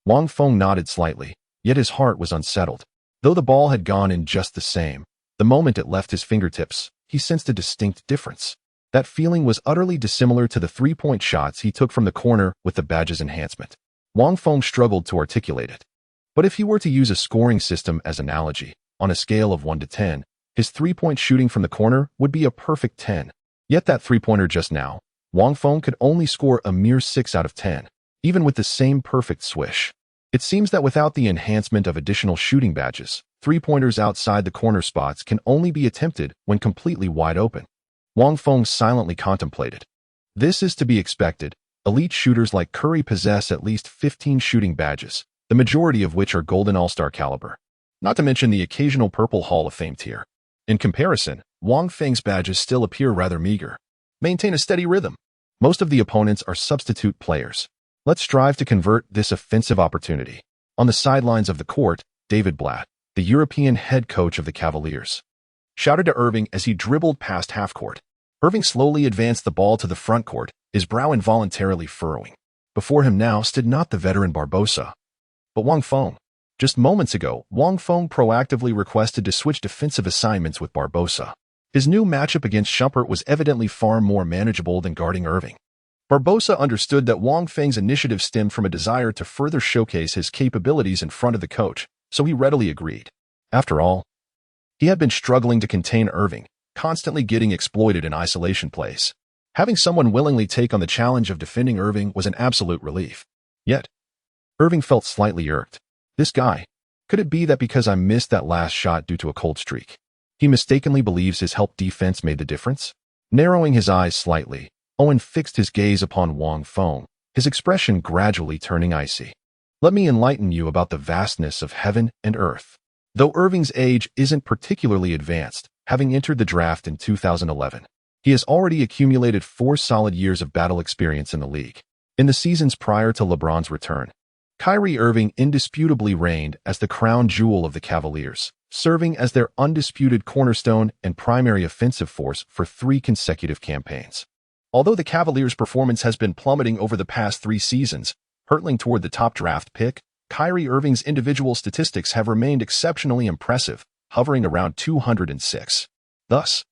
Wang Feng nodded slightly, yet his heart was unsettled. Though the ball had gone in just the same, the moment it left his fingertips, he sensed a distinct difference. That feeling was utterly dissimilar to the three-point shots he took from the corner with the badge's enhancement. Wang Feng struggled to articulate it. But if he were to use a scoring system as analogy, on a scale of 1 to 10, his three-point shooting from the corner would be a perfect 10. Yet that three-pointer just now, Wang Feng could only score a mere 6 out of 10, even with the same perfect swish. It seems that without the enhancement of additional shooting badges, three-pointers outside the corner spots can only be attempted when completely wide open. Wang Feng silently contemplated. This is to be expected. Elite shooters like Curry possess at least 15 shooting badges, the majority of which are Golden All-Star caliber. Not to mention the occasional Purple Hall of Fame tier. In comparison, Wang Feng's badges still appear rather meager. Maintain a steady rhythm. Most of the opponents are substitute players. Let's strive to convert this offensive opportunity. On the sidelines of the court, David Blatt, the European head coach of the Cavaliers, shouted to Irving as he dribbled past half-court. Irving slowly advanced the ball to the front court, his brow involuntarily furrowing. Before him now stood not the veteran Barbosa, but Wang Feng. Just moments ago, Wang Feng proactively requested to switch defensive assignments with Barbosa. His new matchup against Shumpert was evidently far more manageable than guarding Irving. Barbosa understood that Wang Feng's initiative stemmed from a desire to further showcase his capabilities in front of the coach, so he readily agreed. After all, he had been struggling to contain Irving, constantly getting exploited in isolation plays. Having someone willingly take on the challenge of defending Irving was an absolute relief. Yet, Irving felt slightly irked. This guy, could it be that because I missed that last shot due to a cold streak, he mistakenly believes his help defense made the difference? Narrowing his eyes slightly, Owen fixed his gaze upon Wang Feng, his expression gradually turning icy. Let me enlighten you about the vastness of heaven and earth. Though Irving's age isn't particularly advanced, having entered the draft in 2011, he has already accumulated 4 solid years of battle experience in the league. In the seasons prior to LeBron's return, Kyrie Irving indisputably reigned as the crown jewel of the Cavaliers, serving as their undisputed cornerstone and primary offensive force for 3 consecutive campaigns. Although the Cavaliers' performance has been plummeting over the past 3 seasons, hurtling toward the top draft pick, Kyrie Irving's individual statistics have remained exceptionally impressive, hovering around 206. Thus,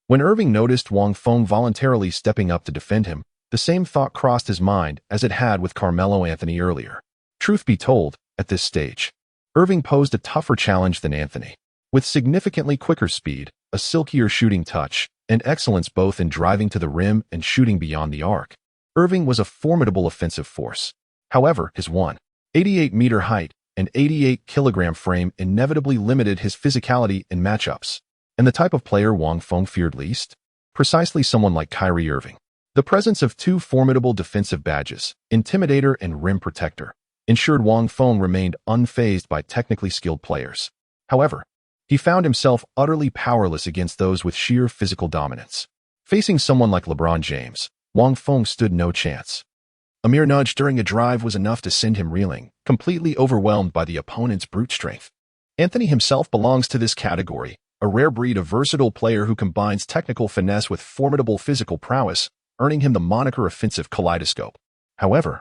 when Irving noticed Wang Feng voluntarily stepping up to defend him, the same thought crossed his mind as it had with Carmelo Anthony earlier. Truth be told, at this stage, Irving posed a tougher challenge than Anthony. With significantly quicker speed, a silkier shooting touch, and excellence both in driving to the rim and shooting beyond the arc, Irving was a formidable offensive force. However, his 188-meter height and 88-kilogram frame inevitably limited his physicality in matchups. And the type of player Wang Feng feared least? Precisely someone like Kyrie Irving. The presence of 2 formidable defensive badges, Intimidator and Rim Protector, ensured Wang Feng remained unfazed by technically skilled players. However, he found himself utterly powerless against those with sheer physical dominance. Facing someone like LeBron James, Wang Feng stood no chance. A mere nudge during a drive was enough to send him reeling, completely overwhelmed by the opponent's brute strength. Anthony himself belongs to this category, a rare breed of versatile player who combines technical finesse with formidable physical prowess, earning him the moniker offensive kaleidoscope. However,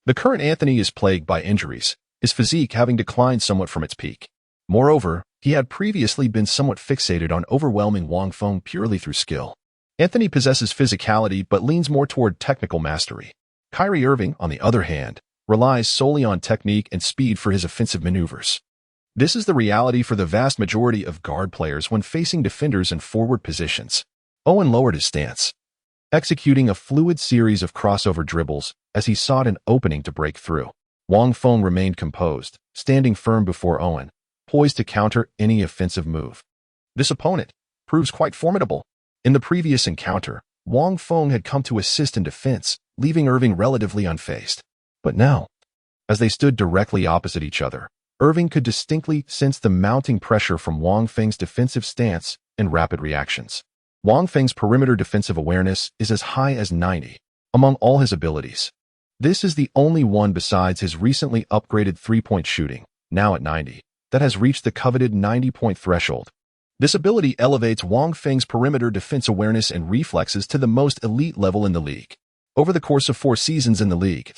the current Anthony is plagued by injuries, his physique having declined somewhat from its peak. Moreover, he had previously been somewhat fixated on overwhelming Wang Feng purely through skill. Anthony possesses physicality but leans more toward technical mastery. Kyrie Irving, on the other hand, relies solely on technique and speed for his offensive maneuvers. This is the reality for the vast majority of guard players when facing defenders in forward positions. Owen lowered his stance, executing a fluid series of crossover dribbles as he sought an opening to break through. Wang Feng remained composed, standing firm before Owen, poised to counter any offensive move. This opponent proves quite formidable. In the previous encounter, Wang Feng had come to assist in defense, leaving Irving relatively unfazed. But now, as they stood directly opposite each other, Irving could distinctly sense the mounting pressure from Wang Feng's defensive stance and rapid reactions. Wang Feng's perimeter defensive awareness is as high as 90. Among all his abilities, This is the only one besides his recently upgraded three-point shooting, now at 90, that has reached the coveted 90-point threshold. This ability elevates Wang Feng's perimeter defense awareness and reflexes to the most elite level in the league. Over the course of 4 seasons in the league,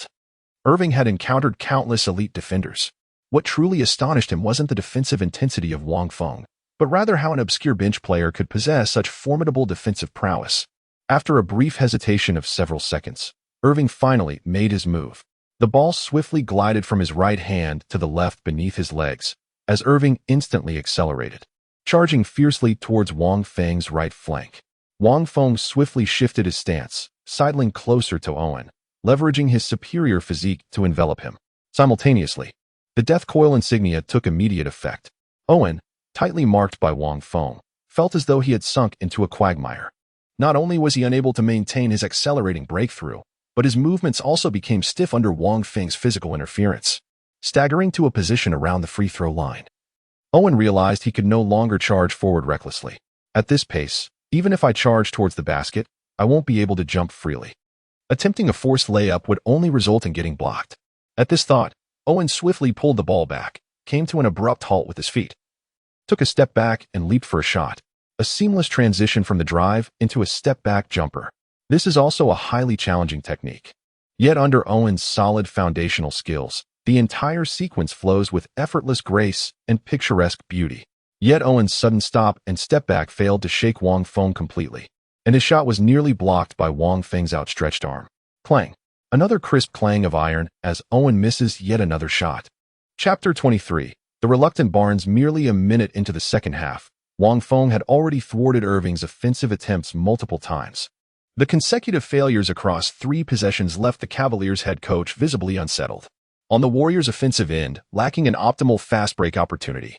Irving had encountered countless elite defenders. What truly astonished him wasn't the defensive intensity of Wang Feng, but rather how an obscure bench player could possess such formidable defensive prowess. After a brief hesitation of several seconds, Irving finally made his move. The ball swiftly glided from his right hand to the left beneath his legs, as Irving instantly accelerated, charging fiercely towards Wang Feng's right flank. Wang Feng swiftly shifted his stance, sidling closer to Owen, leveraging his superior physique to envelop him. Simultaneously, the death coil insignia took immediate effect. Owen, tightly marked by Wang Feng, felt as though he had sunk into a quagmire. Not only was he unable to maintain his accelerating breakthrough, but his movements also became stiff under Wang Feng's physical interference. Staggering to a position around the free throw line, Owen realized he could no longer charge forward recklessly. At this pace, even if I charge towards the basket, I won't be able to jump freely. Attempting a forced layup would only result in getting blocked. At this thought, Owen swiftly pulled the ball back, came to an abrupt halt with his feet, took a step back and leaped for a shot. A seamless transition from the drive into a step-back jumper. This is also a highly challenging technique. Yet under Owen's solid foundational skills, the entire sequence flows with effortless grace and picturesque beauty. Yet Owen's sudden stop and step-back failed to shake Wang Feng completely, and his shot was nearly blocked by Wang Feng's outstretched arm. Clang. Another crisp clang of iron as Owen misses yet another shot. Chapter 23. The reluctant Barnes. Merely a minute into the second half, Wang Feng had already thwarted Irving's offensive attempts multiple times. The consecutive failures across 3 possessions left the Cavaliers' head coach visibly unsettled. On the Warriors' offensive end, lacking an optimal fast break opportunity,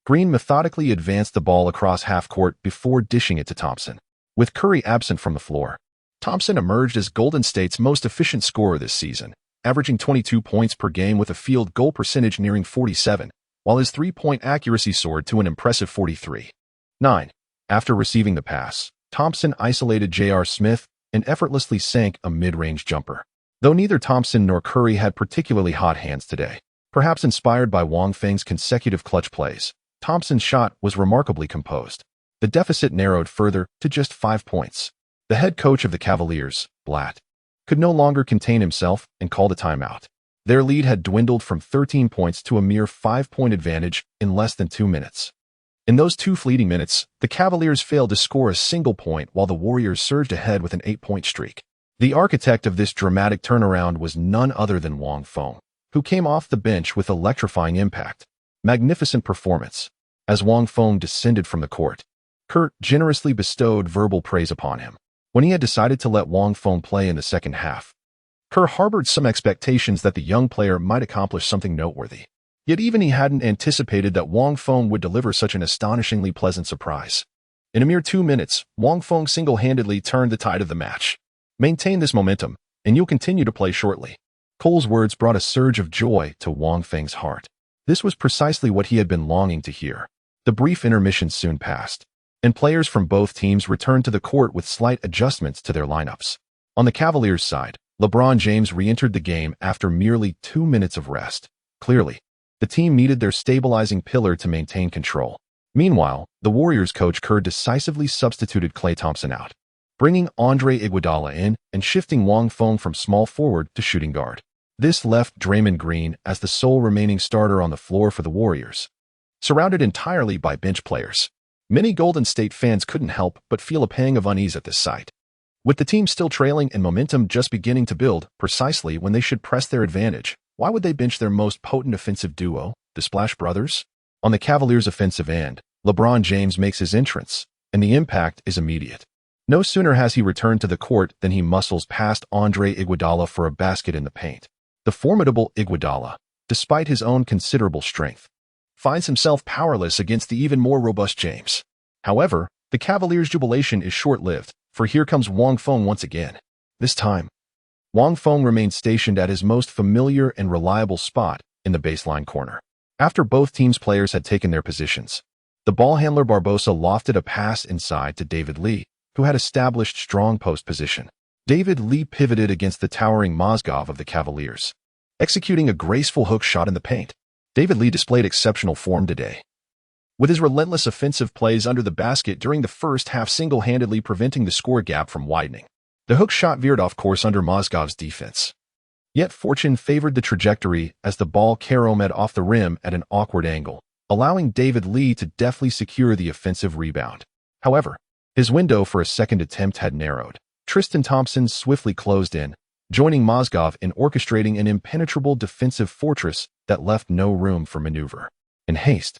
Green methodically advanced the ball across half-court before dishing it to Thompson. With Curry absent from the floor, Thompson emerged as Golden State's most efficient scorer this season, averaging 22 points per game with a field goal percentage nearing 47%, while his three-point accuracy soared to an impressive 43.9. After receiving the pass, Thompson isolated J.R. Smith and effortlessly sank a mid-range jumper. Though neither Thompson nor Curry had particularly hot hands today, perhaps inspired by Wang Feng's consecutive clutch plays, Thompson's shot was remarkably composed. The deficit narrowed further to just 5 points. The head coach of the Cavaliers, Blatt, could no longer contain himself and called a timeout. Their lead had dwindled from 13 points to a mere 5-point advantage in less than 2 minutes. In those 2 fleeting minutes, the Cavaliers failed to score a single point while the Warriors surged ahead with an 8-point streak. The architect of this dramatic turnaround was none other than Wang Feng, who came off the bench with electrifying impact. Magnificent performance. As Wang Feng descended from the court, Kurt generously bestowed verbal praise upon him. When he had decided to let Wang Feng play in the second half, Kerr harbored some expectations that the young player might accomplish something noteworthy. Yet even he hadn't anticipated that Wang Feng would deliver such an astonishingly pleasant surprise. In a mere 2 minutes, Wang Feng single-handedly turned the tide of the match. Maintain this momentum, and you'll continue to play shortly. Cole's words brought a surge of joy to Wang Feng's heart. This was precisely what he had been longing to hear. The brief intermission soon passed, and players from both teams returned to the court with slight adjustments to their lineups. On the Cavaliers' side, LeBron James re-entered the game after merely 2 minutes of rest. Clearly, the team needed their stabilizing pillar to maintain control. Meanwhile, the Warriors coach Kerr decisively substituted Klay Thompson out, bringing Andre Iguodala in and shifting Wang Feng from small forward to shooting guard. This left Draymond Green as the sole remaining starter on the floor for the Warriors, surrounded entirely by bench players. Many Golden State fans couldn't help but feel a pang of unease at this sight. With the team still trailing and momentum just beginning to build, precisely when they should press their advantage, why would they bench their most potent offensive duo, the Splash Brothers? On the Cavaliers' offensive end, LeBron James makes his entrance, and the impact is immediate. No sooner has he returned to the court than he muscles past Andre Iguodala for a basket in the paint. The formidable Iguodala, despite his own considerable strength, finds himself powerless against the even more robust James. However, the Cavaliers' jubilation is short-lived, for here comes Wang Feng once again. This time, Wang Feng remained stationed at his most familiar and reliable spot in the baseline corner. After both teams' players had taken their positions, the ball handler Barbosa lofted a pass inside to David Lee, who had established strong post position. David Lee pivoted against the towering Mozgov of the Cavaliers, executing a graceful hook shot in the paint. David Lee displayed exceptional form today, with his relentless offensive plays under the basket during the first half single-handedly preventing the score gap from widening. The hook shot veered off course under Mozgov's defense. Yet fortune favored the trajectory as the ball caromed off the rim at an awkward angle, allowing David Lee to deftly secure the offensive rebound. However, his window for a second attempt had narrowed. Tristan Thompson swiftly closed in, joining Mozgov in orchestrating an impenetrable defensive fortress that left no room for maneuver. In haste,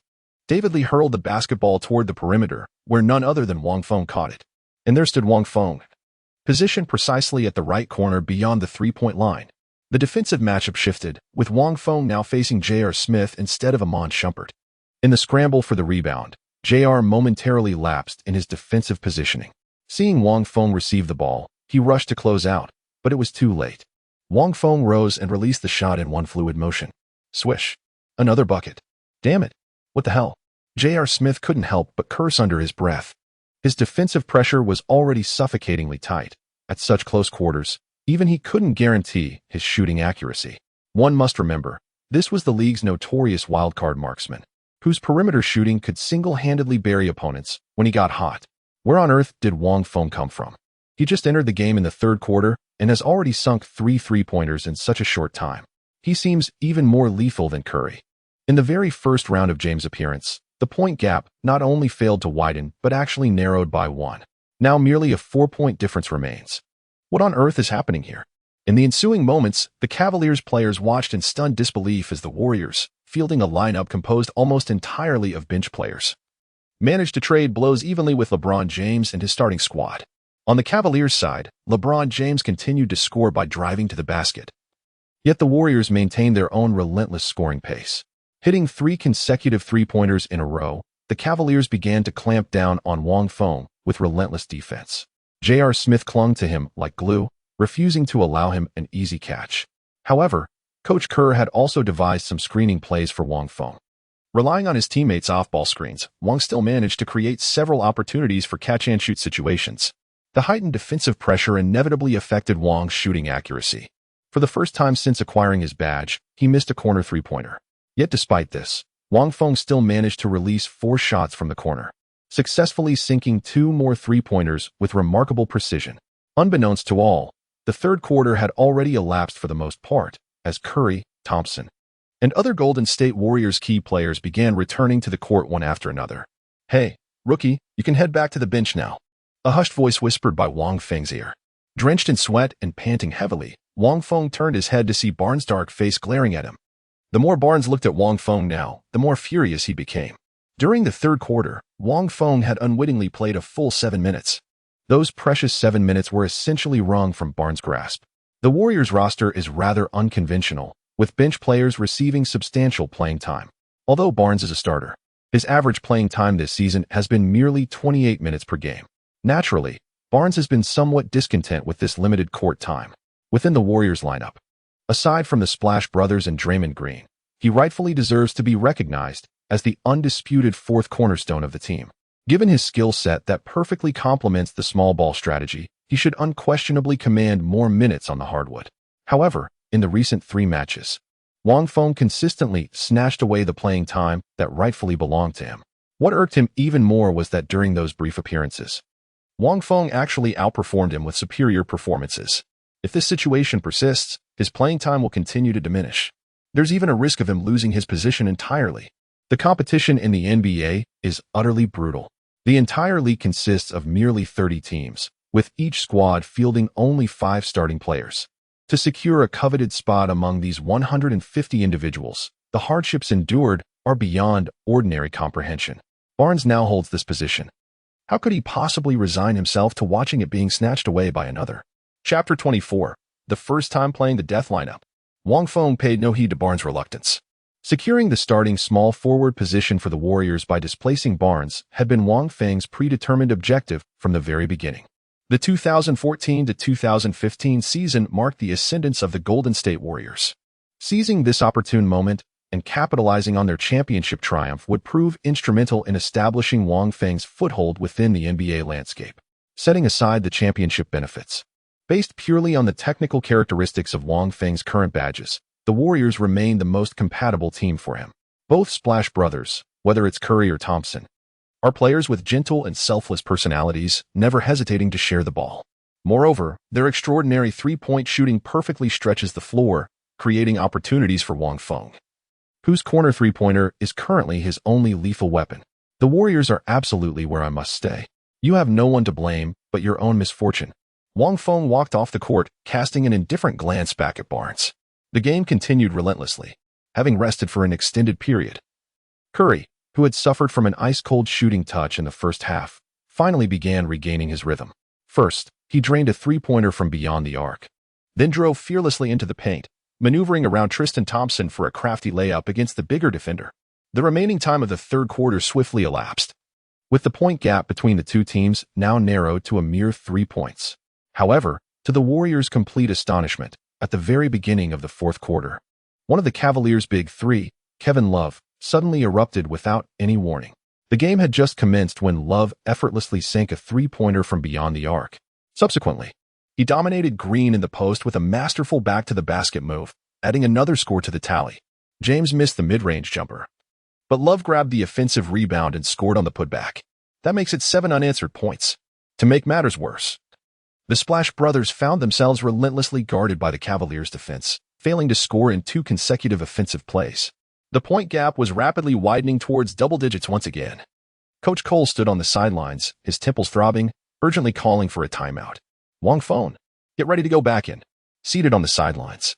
David Lee hurled the basketball toward the perimeter, where none other than Wang Feng caught it. And there stood Wang Feng, positioned precisely at the right corner beyond the three-point line. The defensive matchup shifted, with Wang Feng now facing J.R. Smith instead of Iman Shumpert. In the scramble for the rebound, J.R. momentarily lapsed in his defensive positioning. Seeing Wang Feng receive the ball, he rushed to close out, but it was too late. Wang Feng rose and released the shot in one fluid motion. Swish. Another bucket. Damn it. What the hell? J.R. Smith couldn't help but curse under his breath. His defensive pressure was already suffocatingly tight. At such close quarters, even he couldn't guarantee his shooting accuracy. One must remember, this was the league's notorious wildcard marksman, whose perimeter shooting could single-handedly bury opponents when he got hot. Where on earth did Wang Feng come from? He just entered the game in the third quarter and has already sunk 3 three-pointers in such a short time. He seems even more lethal than Curry. In the very first round of James' appearance, the point gap not only failed to widen but actually narrowed by 1. Now merely a 4-point difference remains. What on earth is happening here? In the ensuing moments, the Cavaliers players watched in stunned disbelief as the Warriors, fielding a lineup composed almost entirely of bench players, managed to trade blows evenly with LeBron James and his starting squad. On the Cavaliers' side, LeBron James continued to score by driving to the basket. Yet the Warriors maintained their own relentless scoring pace. Hitting 3 consecutive three-pointers in a row, the Cavaliers began to clamp down on Wang Feng with relentless defense. J.R. Smith clung to him like glue, refusing to allow him an easy catch. However, Coach Kerr had also devised some screening plays for Wang Feng. Relying on his teammates' off-ball screens, Wang still managed to create several opportunities for catch-and-shoot situations. The heightened defensive pressure inevitably affected Wang's shooting accuracy. For the first time since acquiring his badge, he missed a corner three-pointer. Yet despite this, Wang Feng still managed to release 4 shots from the corner, successfully sinking 2 more three-pointers with remarkable precision. Unbeknownst to all, the third quarter had already elapsed for the most part, as Curry, Thompson, and other Golden State Warriors key players began returning to the court one after another. "Hey, rookie, you can head back to the bench now," a hushed voice whispered by Wang Feng's ear. Drenched in sweat and panting heavily, Wang Feng turned his head to see Barnes' dark face glaring at him. The more Barnes looked at Wang Feng now, the more furious he became. During the third quarter, Wang Feng had unwittingly played a full 7 minutes. Those precious 7 minutes were essentially wrung from Barnes' grasp. The Warriors roster is rather unconventional, with bench players receiving substantial playing time. Although Barnes is a starter, his average playing time this season has been merely 28 minutes per game. Naturally, Barnes has been somewhat discontent with this limited court time. Within the Warriors lineup, aside from the Splash Brothers and Draymond Green, he rightfully deserves to be recognized as the undisputed 4th cornerstone of the team. Given his skill set that perfectly complements the small ball strategy, he should unquestionably command more minutes on the hardwood. However, in the recent 3 matches, Wang Feng consistently snatched away the playing time that rightfully belonged to him. What irked him even more was that during those brief appearances, Wang Feng actually outperformed him with superior performances. If this situation persists, his playing time will continue to diminish. There's even a risk of him losing his position entirely. The competition in the NBA is utterly brutal. The entire league consists of merely 30 teams, with each squad fielding only 5 starting players. To secure a coveted spot among these 150 individuals, the hardships endured are beyond ordinary comprehension. Barnes now holds this position. How could he possibly resign himself to watching it being snatched away by another? Chapter 24. The first time playing the death lineup. Wang Feng paid no heed to Barnes' reluctance. Securing the starting small forward position for the Warriors by displacing Barnes had been Wang Feng's predetermined objective from the very beginning. The 2014 to 2015 season marked the ascendance of the Golden State Warriors. Seizing this opportune moment and capitalizing on their championship triumph would prove instrumental in establishing Wang Feng's foothold within the NBA landscape. Setting aside the championship benefits, Based purely on the technical characteristics of Wang Feng's current badges, the Warriors remain the most compatible team for him. Both Splash Brothers, whether it's Curry or Thompson, are players with gentle and selfless personalities, never hesitating to share the ball. Moreover, their extraordinary three-point shooting perfectly stretches the floor, creating opportunities for Wang Feng, whose corner three-pointer is currently his only lethal weapon. The Warriors are absolutely where I must stay. You have no one to blame but your own misfortune. Wang Feng walked off the court, casting an indifferent glance back at Barnes. The game continued relentlessly, having rested for an extended period. Curry, who had suffered from an ice-cold shooting touch in the first half, finally began regaining his rhythm. First, he drained a three-pointer from beyond the arc, then drove fearlessly into the paint, maneuvering around Tristan Thompson for a crafty layup against the bigger defender. The remaining time of the third quarter swiftly elapsed, with the point gap between the two teams now narrowed to a mere 3 points. However, to the Warriors' complete astonishment, at the very beginning of the fourth quarter, one of the Cavaliers' big three, Kevin Love, suddenly erupted without any warning. The game had just commenced when Love effortlessly sank a three-pointer from beyond the arc. Subsequently, he dominated Green in the post with a masterful back-to-the-basket move, adding another score to the tally. James missed the mid-range jumper, but Love grabbed the offensive rebound and scored on the putback. That makes it 7 unanswered points. To make matters worse, the Splash Brothers found themselves relentlessly guarded by the Cavaliers' defense, failing to score in 2 consecutive offensive plays. The point gap was rapidly widening towards double digits once again. Coach Cole stood on the sidelines, his temples throbbing, urgently calling for a timeout. Wang Feng, get ready to go back in. Seated on the sidelines,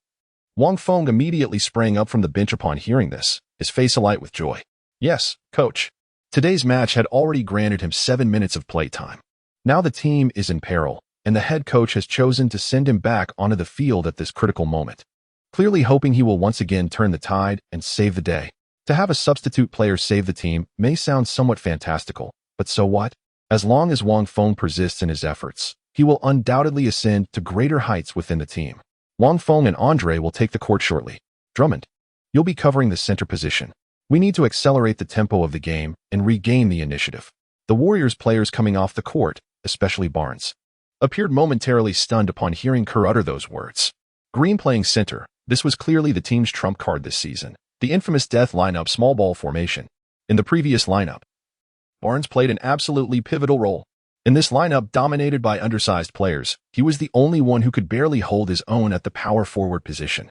Wang Feng immediately sprang up from the bench upon hearing this, his face alight with joy. Yes, coach. Today's match had already granted him 7 minutes of playtime. Now the team is in peril, and the head coach has chosen to send him back onto the field at this critical moment, clearly hoping he will once again turn the tide and save the day. To have a substitute player save the team may sound somewhat fantastical, but so what? As long as Wang Feng persists in his efforts, he will undoubtedly ascend to greater heights within the team. Wang Feng and Andre will take the court shortly. Drummond, you'll be covering the center position. We need to accelerate the tempo of the game and regain the initiative. The Warriors players coming off the court, especially Barnes, appeared momentarily stunned upon hearing Kerr utter those words. Green playing center, this was clearly the team's trump card this season. The infamous death lineup small ball formation. In the previous lineup, Barnes played an absolutely pivotal role. In this lineup dominated by undersized players, he was the only one who could barely hold his own at the power forward position,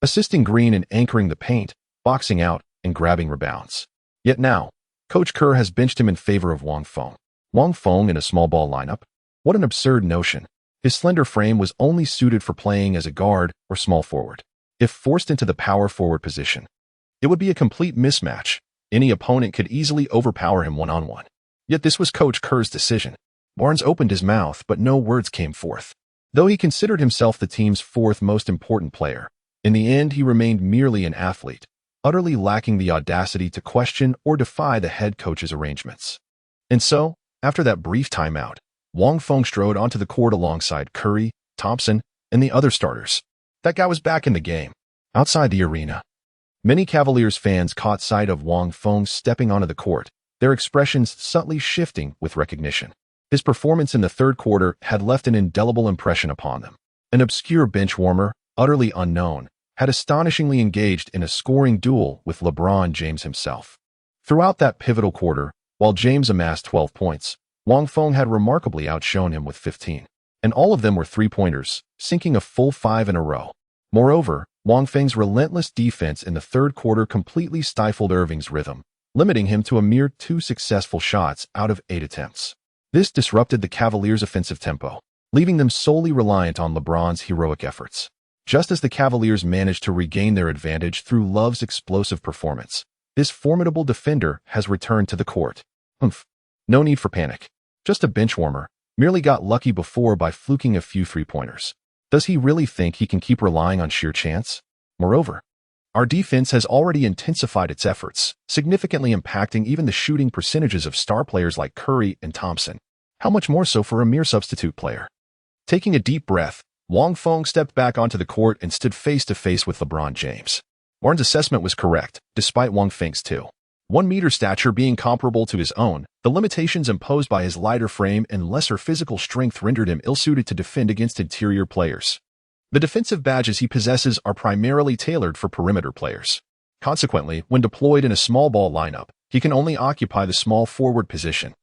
assisting Green in anchoring the paint, boxing out, and grabbing rebounds. Yet now, Coach Kerr has benched him in favor of Wang Feng. Wang Feng in a small ball lineup? What an absurd notion. His slender frame was only suited for playing as a guard or small forward. If forced into the power forward position, it would be a complete mismatch. Any opponent could easily overpower him one-on-one. Yet this was Coach Kerr's decision. Barnes opened his mouth, but no words came forth. Though he considered himself the team's 4th most important player, in the end he remained merely an athlete, utterly lacking the audacity to question or defy the head coach's arrangements. And so, after that brief timeout, Wang Feng strode onto the court alongside Curry, Thompson, and the other starters. That guy was back in the game. Outside the arena, many Cavaliers fans caught sight of Wang Feng stepping onto the court, their expressions subtly shifting with recognition. His performance in the third quarter had left an indelible impression upon them. An obscure bench warmer, utterly unknown, had astonishingly engaged in a scoring duel with LeBron James himself. Throughout that pivotal quarter, while James amassed 12 points, Wang Feng had remarkably outshone him with 15. And all of them were three-pointers, sinking a full 5 in a row. Moreover, Wang Feng's relentless defense in the third quarter completely stifled Irving's rhythm, limiting him to a mere 2 successful shots out of 8 attempts. This disrupted the Cavaliers' offensive tempo, leaving them solely reliant on LeBron's heroic efforts. Just as the Cavaliers managed to regain their advantage through Love's explosive performance, this formidable defender has returned to the court. No need for panic. Just a bench warmer, merely got lucky before by fluking a few three-pointers. Does he really think he can keep relying on sheer chance? Moreover, our defense has already intensified its efforts, significantly impacting even the shooting percentages of star players like Curry and Thompson. How much more so for a mere substitute player? Taking a deep breath, Wang Feng stepped back onto the court and stood face-to-face with LeBron James. Barnes' assessment was correct, despite Wang Feng's 2. 1-meter stature being comparable to his own, the limitations imposed by his lighter frame and lesser physical strength rendered him ill-suited to defend against interior players. The defensive badges he possesses are primarily tailored for perimeter players. Consequently, when deployed in a small ball lineup, he can only occupy the small forward position,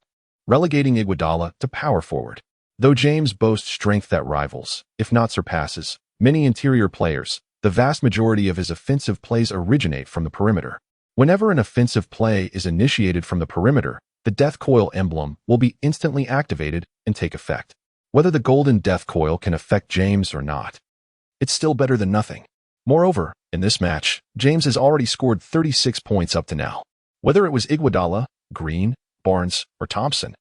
relegating Iguodala to power forward. Though James boasts strength that rivals, if not surpasses, many interior players, the vast majority of his offensive plays originate from the perimeter. Whenever an offensive play is initiated from the perimeter, the death coil emblem will be instantly activated and take effect. Whether the golden death coil can affect James or not, it's still better than nothing. Moreover, in this match, James has already scored 36 points up to now. Whether it was Iguodala, Green, Barnes, or Thompson,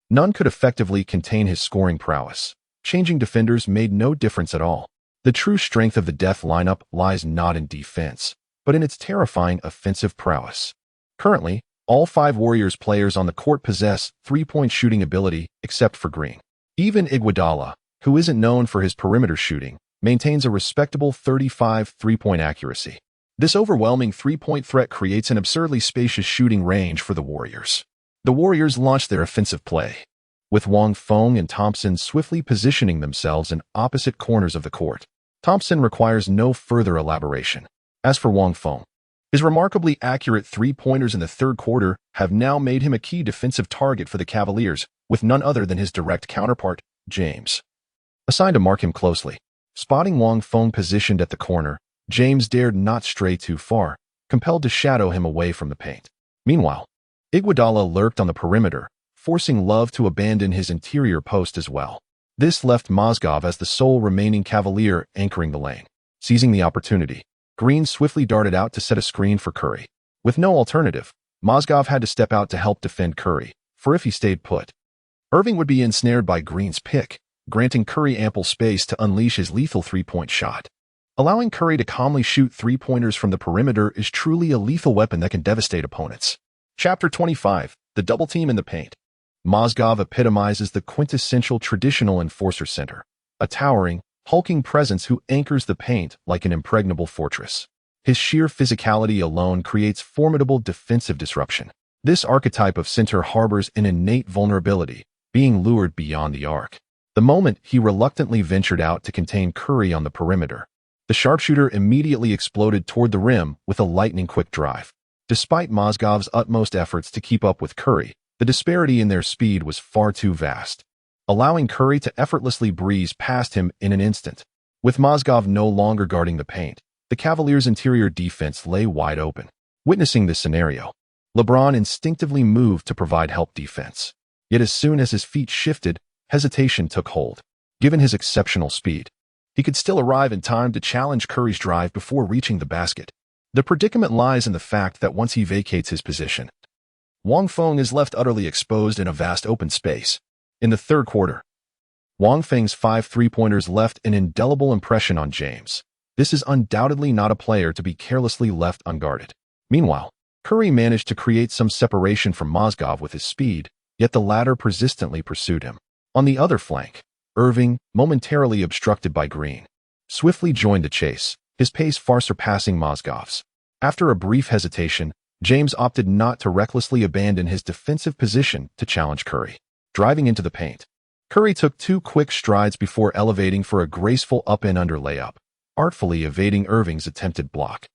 none could effectively contain his scoring prowess. Changing defenders made no difference at all. The true strength of the death lineup lies not in defense, but in its terrifying offensive prowess. Currently, all 5 Warriors players on the court possess three-point shooting ability except for Green. Even Iguodala, who isn't known for his perimeter shooting, maintains a respectable 35 three-point accuracy. This overwhelming three-point threat creates an absurdly spacious shooting range for the Warriors. The Warriors launch their offensive play, with Wang Feng and Thompson swiftly positioning themselves in opposite corners of the court. Thompson requires no further elaboration. As for Wang Feng, his remarkably accurate three-pointers in the third quarter have now made him a key defensive target for the Cavaliers, with none other than his direct counterpart, James, assigned to mark him closely. Spotting Wang Feng positioned at the corner, James dared not stray too far, compelled to shadow him away from the paint. Meanwhile, Iguodala lurked on the perimeter, forcing Love to abandon his interior post as well. This left Mozgov as the sole remaining Cavalier anchoring the lane. Seizing the opportunity, Green swiftly darted out to set a screen for Curry. With no alternative, Mozgov had to step out to help defend Curry, for if he stayed put, Irving would be ensnared by Green's pick, granting Curry ample space to unleash his lethal three-point shot. Allowing Curry to calmly shoot three-pointers from the perimeter is truly a lethal weapon that can devastate opponents. Chapter 25, The Double Team in the Paint. Mozgov epitomizes the quintessential traditional enforcer center, a towering, hulking presence who anchors the paint like an impregnable fortress. His sheer physicality alone creates formidable defensive disruption. This archetype of center harbors an innate vulnerability, being lured beyond the arc. The moment he reluctantly ventured out to contain Curry on the perimeter, the sharpshooter immediately exploded toward the rim with a lightning-quick drive. Despite Mozgov's utmost efforts to keep up with Curry, the disparity in their speed was far too vast, allowing Curry to effortlessly breeze past him in an instant. With Mozgov no longer guarding the paint, the Cavaliers' interior defense lay wide open. Witnessing this scenario, LeBron instinctively moved to provide help defense. Yet as soon as his feet shifted, hesitation took hold. Given his exceptional speed, he could still arrive in time to challenge Curry's drive before reaching the basket. The predicament lies in the fact that once he vacates his position, Wang Feng is left utterly exposed in a vast open space. In the third quarter, Wang Feng's 5 three-pointers left an indelible impression on James. This is undoubtedly not a player to be carelessly left unguarded. Meanwhile, Curry managed to create some separation from Mozgov with his speed, yet the latter persistently pursued him. On the other flank, Irving, momentarily obstructed by Green, swiftly joined the chase, his pace far surpassing Mozgov's. After a brief hesitation, James opted not to recklessly abandon his defensive position to challenge Curry. Driving into the paint, Curry took 2 quick strides before elevating for a graceful up-and-under layup, artfully evading Irving's attempted block.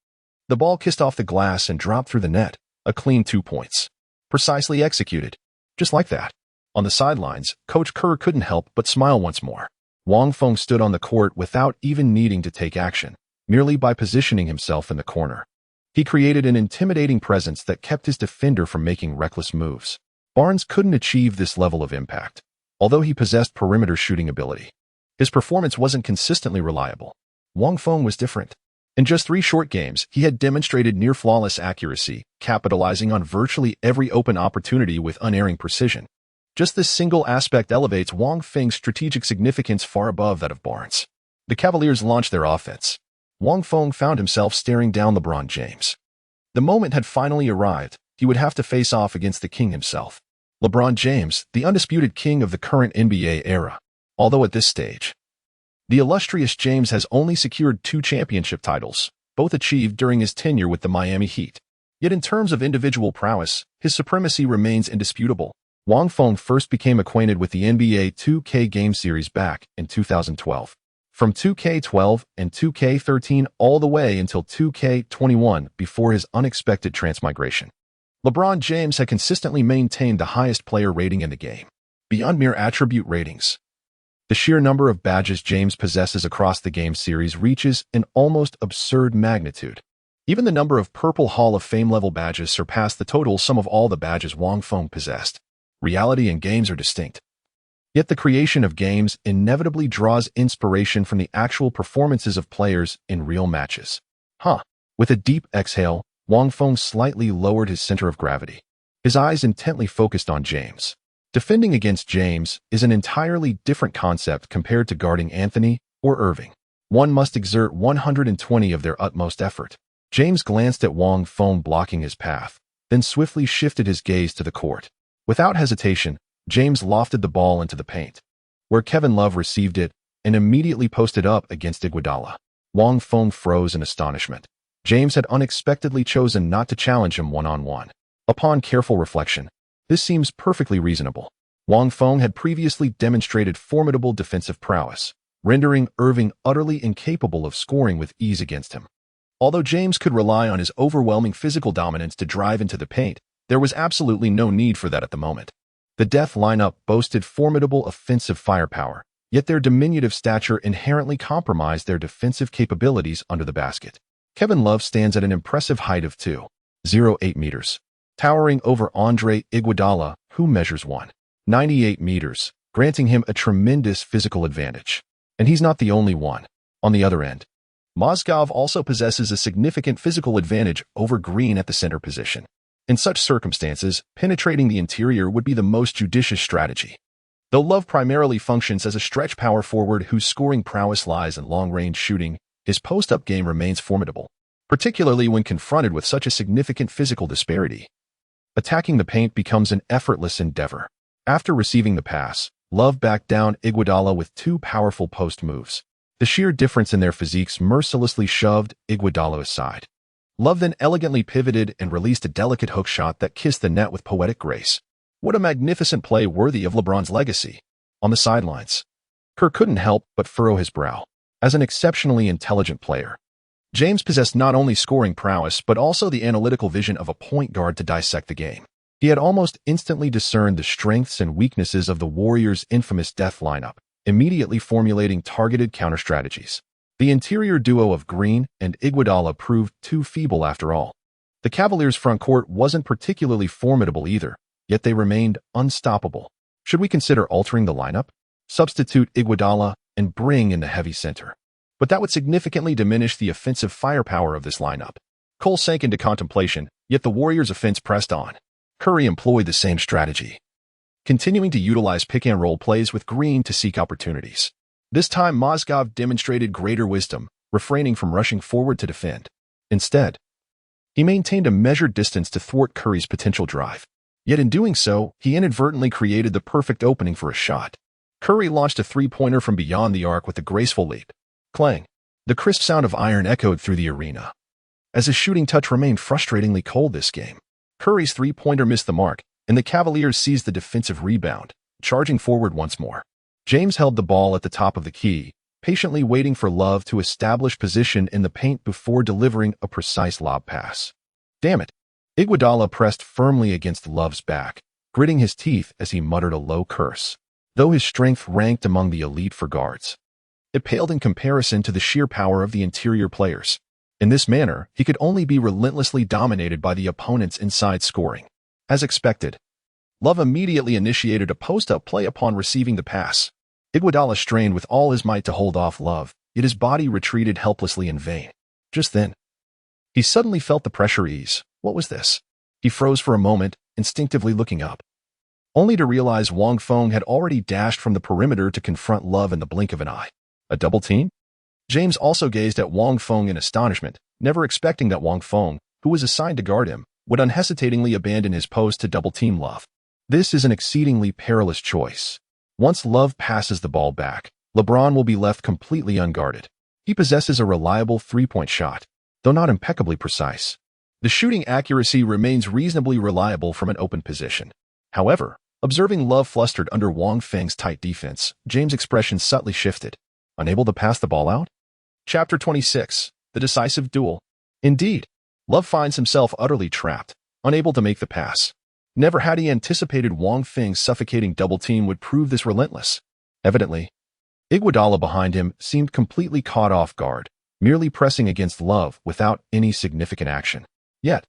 The ball kissed off the glass and dropped through the net, a clean 2 points. Precisely executed. Just like that. On the sidelines, Coach Kerr couldn't help but smile once more. Wang Feng stood on the court without even needing to take action, merely by positioning himself in the corner. He created an intimidating presence that kept his defender from making reckless moves. Barnes couldn't achieve this level of impact, although he possessed perimeter shooting ability. His performance wasn't consistently reliable. Wang Feng was different. In just 3 short games, he had demonstrated near-flawless accuracy, capitalizing on virtually every open opportunity with unerring precision. Just this single aspect elevates Wang Feng's strategic significance far above that of Barnes. The Cavaliers launched their offense. Wang Feng found himself staring down LeBron James. The moment had finally arrived. He would have to face off against the king himself. LeBron James, the undisputed king of the current NBA era. Although at this stage, the illustrious James has only secured 2 championship titles, both achieved during his tenure with the Miami Heat. Yet in terms of individual prowess, his supremacy remains indisputable. Wang Feng first became acquainted with the NBA 2K game series back in 2012. From 2K12 and 2K13 all the way until 2K21 before his unexpected transmigration. LeBron James had consistently maintained the highest player rating in the game. Beyond mere attribute ratings, the sheer number of badges James possesses across the game series reaches an almost absurd magnitude. Even the number of Purple Hall of Fame level badges surpassed the total sum of all the badges Wang Feng possessed. Reality and games are distinct. Yet the creation of games inevitably draws inspiration from the actual performances of players in real matches. With a deep exhale, Wang Feng slightly lowered his center of gravity. His eyes intently focused on James. Defending against James is an entirely different concept compared to guarding Anthony or Irving. One must exert 120 of their utmost effort. James glanced at Wang Feng blocking his path, then swiftly shifted his gaze to the court. Without hesitation, James lofted the ball into the paint, where Kevin Love received it and immediately posted up against Iguodala. Wang Feng froze in astonishment. James had unexpectedly chosen not to challenge him one-on-one. Upon careful reflection, this seems perfectly reasonable. Wang Feng had previously demonstrated formidable defensive prowess, rendering Irving utterly incapable of scoring with ease against him. Although James could rely on his overwhelming physical dominance to drive into the paint, there was absolutely no need for that at the moment. The Death lineup boasted formidable offensive firepower, yet their diminutive stature inherently compromised their defensive capabilities under the basket. Kevin Love stands at an impressive height of 2.08 meters, towering over Andre Iguodala, who measures 1.98 meters, granting him a tremendous physical advantage. And he's not the only one. On the other end, Mozgov also possesses a significant physical advantage over Green at the center position. In such circumstances, penetrating the interior would be the most judicious strategy. Though Love primarily functions as a stretch power forward whose scoring prowess lies in long-range shooting, his post-up game remains formidable, particularly when confronted with such a significant physical disparity. Attacking the paint becomes an effortless endeavor. After receiving the pass, Love backed down Iguodala with two powerful post moves. The sheer difference in their physiques mercilessly shoved Iguodala aside. Love then elegantly pivoted and released a delicate hook shot that kissed the net with poetic grace. What a magnificent play worthy of LeBron's legacy. On the sidelines, Kerr couldn't help but furrow his brow. As an exceptionally intelligent player, James possessed not only scoring prowess but also the analytical vision of a point guard to dissect the game. He had almost instantly discerned the strengths and weaknesses of the Warriors' infamous Death lineup, immediately formulating targeted counter-strategies. The interior duo of Green and Iguodala proved too feeble after all. The Cavaliers' front court wasn't particularly formidable either, yet they remained unstoppable. Should we consider altering the lineup? Substitute Iguodala and bring in the heavy center. But that would significantly diminish the offensive firepower of this lineup. Cole sank into contemplation, yet the Warriors' offense pressed on. Curry employed the same strategy, continuing to utilize pick-and-roll plays with Green to seek opportunities. This time, Mozgov demonstrated greater wisdom, refraining from rushing forward to defend. Instead, he maintained a measured distance to thwart Curry's potential drive. Yet in doing so, he inadvertently created the perfect opening for a shot. Curry launched a three-pointer from beyond the arc with a graceful leap. Clang! The crisp sound of iron echoed through the arena. As his shooting touch remained frustratingly cold this game, Curry's three-pointer missed the mark, and the Cavaliers seized the defensive rebound, charging forward once more. James held the ball at the top of the key, patiently waiting for Love to establish position in the paint before delivering a precise lob pass. Damn it! Iguodala pressed firmly against Love's back, gritting his teeth as he muttered a low curse. Though his strength ranked among the elite for guards, it paled in comparison to the sheer power of the interior players. In this manner, he could only be relentlessly dominated by the opponent's inside scoring. As expected, Love immediately initiated a post-up play upon receiving the pass. Iguodala strained with all his might to hold off Love, yet his body retreated helplessly in vain. Just then, he suddenly felt the pressure ease. What was this? He froze for a moment, instinctively looking up, only to realize Wang Feng had already dashed from the perimeter to confront Love in the blink of an eye. A double team? James also gazed at Wang Feng in astonishment, never expecting that Wang Feng, who was assigned to guard him, would unhesitatingly abandon his post to double-team Love. This is an exceedingly perilous choice. Once Love passes the ball back, LeBron will be left completely unguarded. He possesses a reliable three-point shot, though not impeccably precise. The shooting accuracy remains reasonably reliable from an open position. However, observing Love flustered under Wang Feng's tight defense, James' expression subtly shifted. Unable to pass the ball out? Chapter 26. The Decisive Duel. Indeed, Love finds himself utterly trapped, unable to make the pass. Never had he anticipated Wang Feng's suffocating double team would prove this relentless. Evidently, Iguodala behind him seemed completely caught off guard, merely pressing against Love without any significant action. Yet,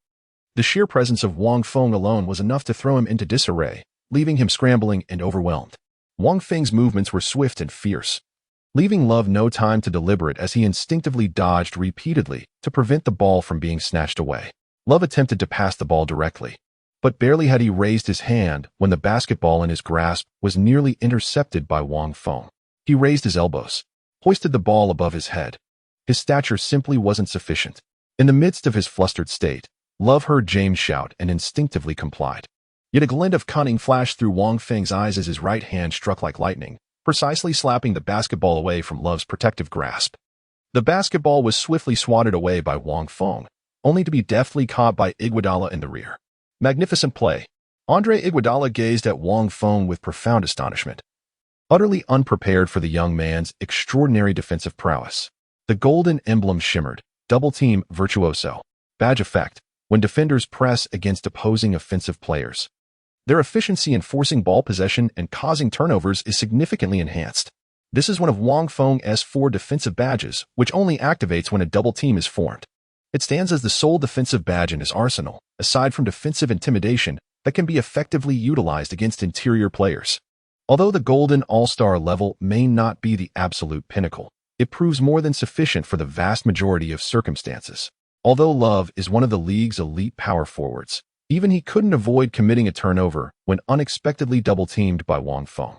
the sheer presence of Wang Feng alone was enough to throw him into disarray, leaving him scrambling and overwhelmed. Wang Feng's movements were swift and fierce, leaving Love no time to deliberate as he instinctively dodged repeatedly to prevent the ball from being snatched away. Love attempted to pass the ball directly, but barely had he raised his hand when the basketball in his grasp was nearly intercepted by Wang Feng. He raised his elbows, hoisted the ball above his head. His stature simply wasn't sufficient. In the midst of his flustered state, Love heard James shout and instinctively complied. Yet a glint of cunning flashed through Wang Feng's eyes as his right hand struck like lightning, precisely slapping the basketball away from Love's protective grasp. The basketball was swiftly swatted away by Wang Feng, only to be deftly caught by Iguodala in the rear. Magnificent play. Andre Iguodala gazed at Wang Feng with profound astonishment, utterly unprepared for the young man's extraordinary defensive prowess. The golden emblem shimmered, double team virtuoso, badge effect, when defenders press against opposing offensive players. Their efficiency in forcing ball possession and causing turnovers is significantly enhanced. This is one of Wang Feng's 4 defensive badges, which only activates when a double team is formed. It stands as the sole defensive badge in his arsenal, aside from defensive intimidation, that can be effectively utilized against interior players. Although the golden all-star level may not be the absolute pinnacle, it proves more than sufficient for the vast majority of circumstances. Although Love is one of the league's elite power forwards, even he couldn't avoid committing a turnover when unexpectedly double-teamed by Wang Feng.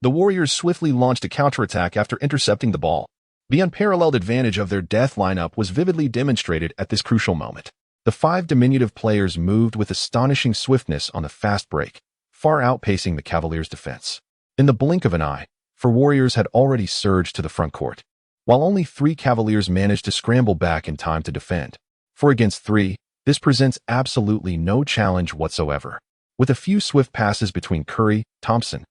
The Warriors swiftly launched a counterattack after intercepting the ball. The unparalleled advantage of their death lineup was vividly demonstrated at this crucial moment. The 5 diminutive players moved with astonishing swiftness on the fast break, far outpacing the Cavaliers' defense. In the blink of an eye, 4 Warriors had already surged to the front court, while only 3 Cavaliers managed to scramble back in time to defend. 4 against 3, this presents absolutely no challenge whatsoever. With a few swift passes between Curry, Thompson,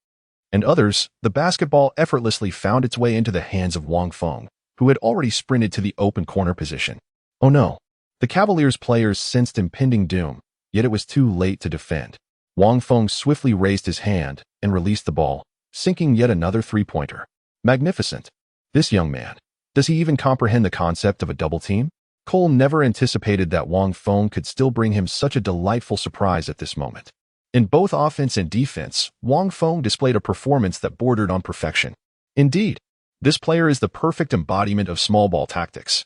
and others, the basketball effortlessly found its way into the hands of Wang Feng, who had already sprinted to the open corner position. Oh no! The Cavaliers players sensed impending doom, yet it was too late to defend. Wang Feng swiftly raised his hand and released the ball, sinking yet another 3-pointer. Magnificent. This young man. Does he even comprehend the concept of a double team? Cole never anticipated that Wang Feng could still bring him such a delightful surprise at this moment. In both offense and defense, Wang Feng displayed a performance that bordered on perfection. Indeed, this player is the perfect embodiment of small ball tactics.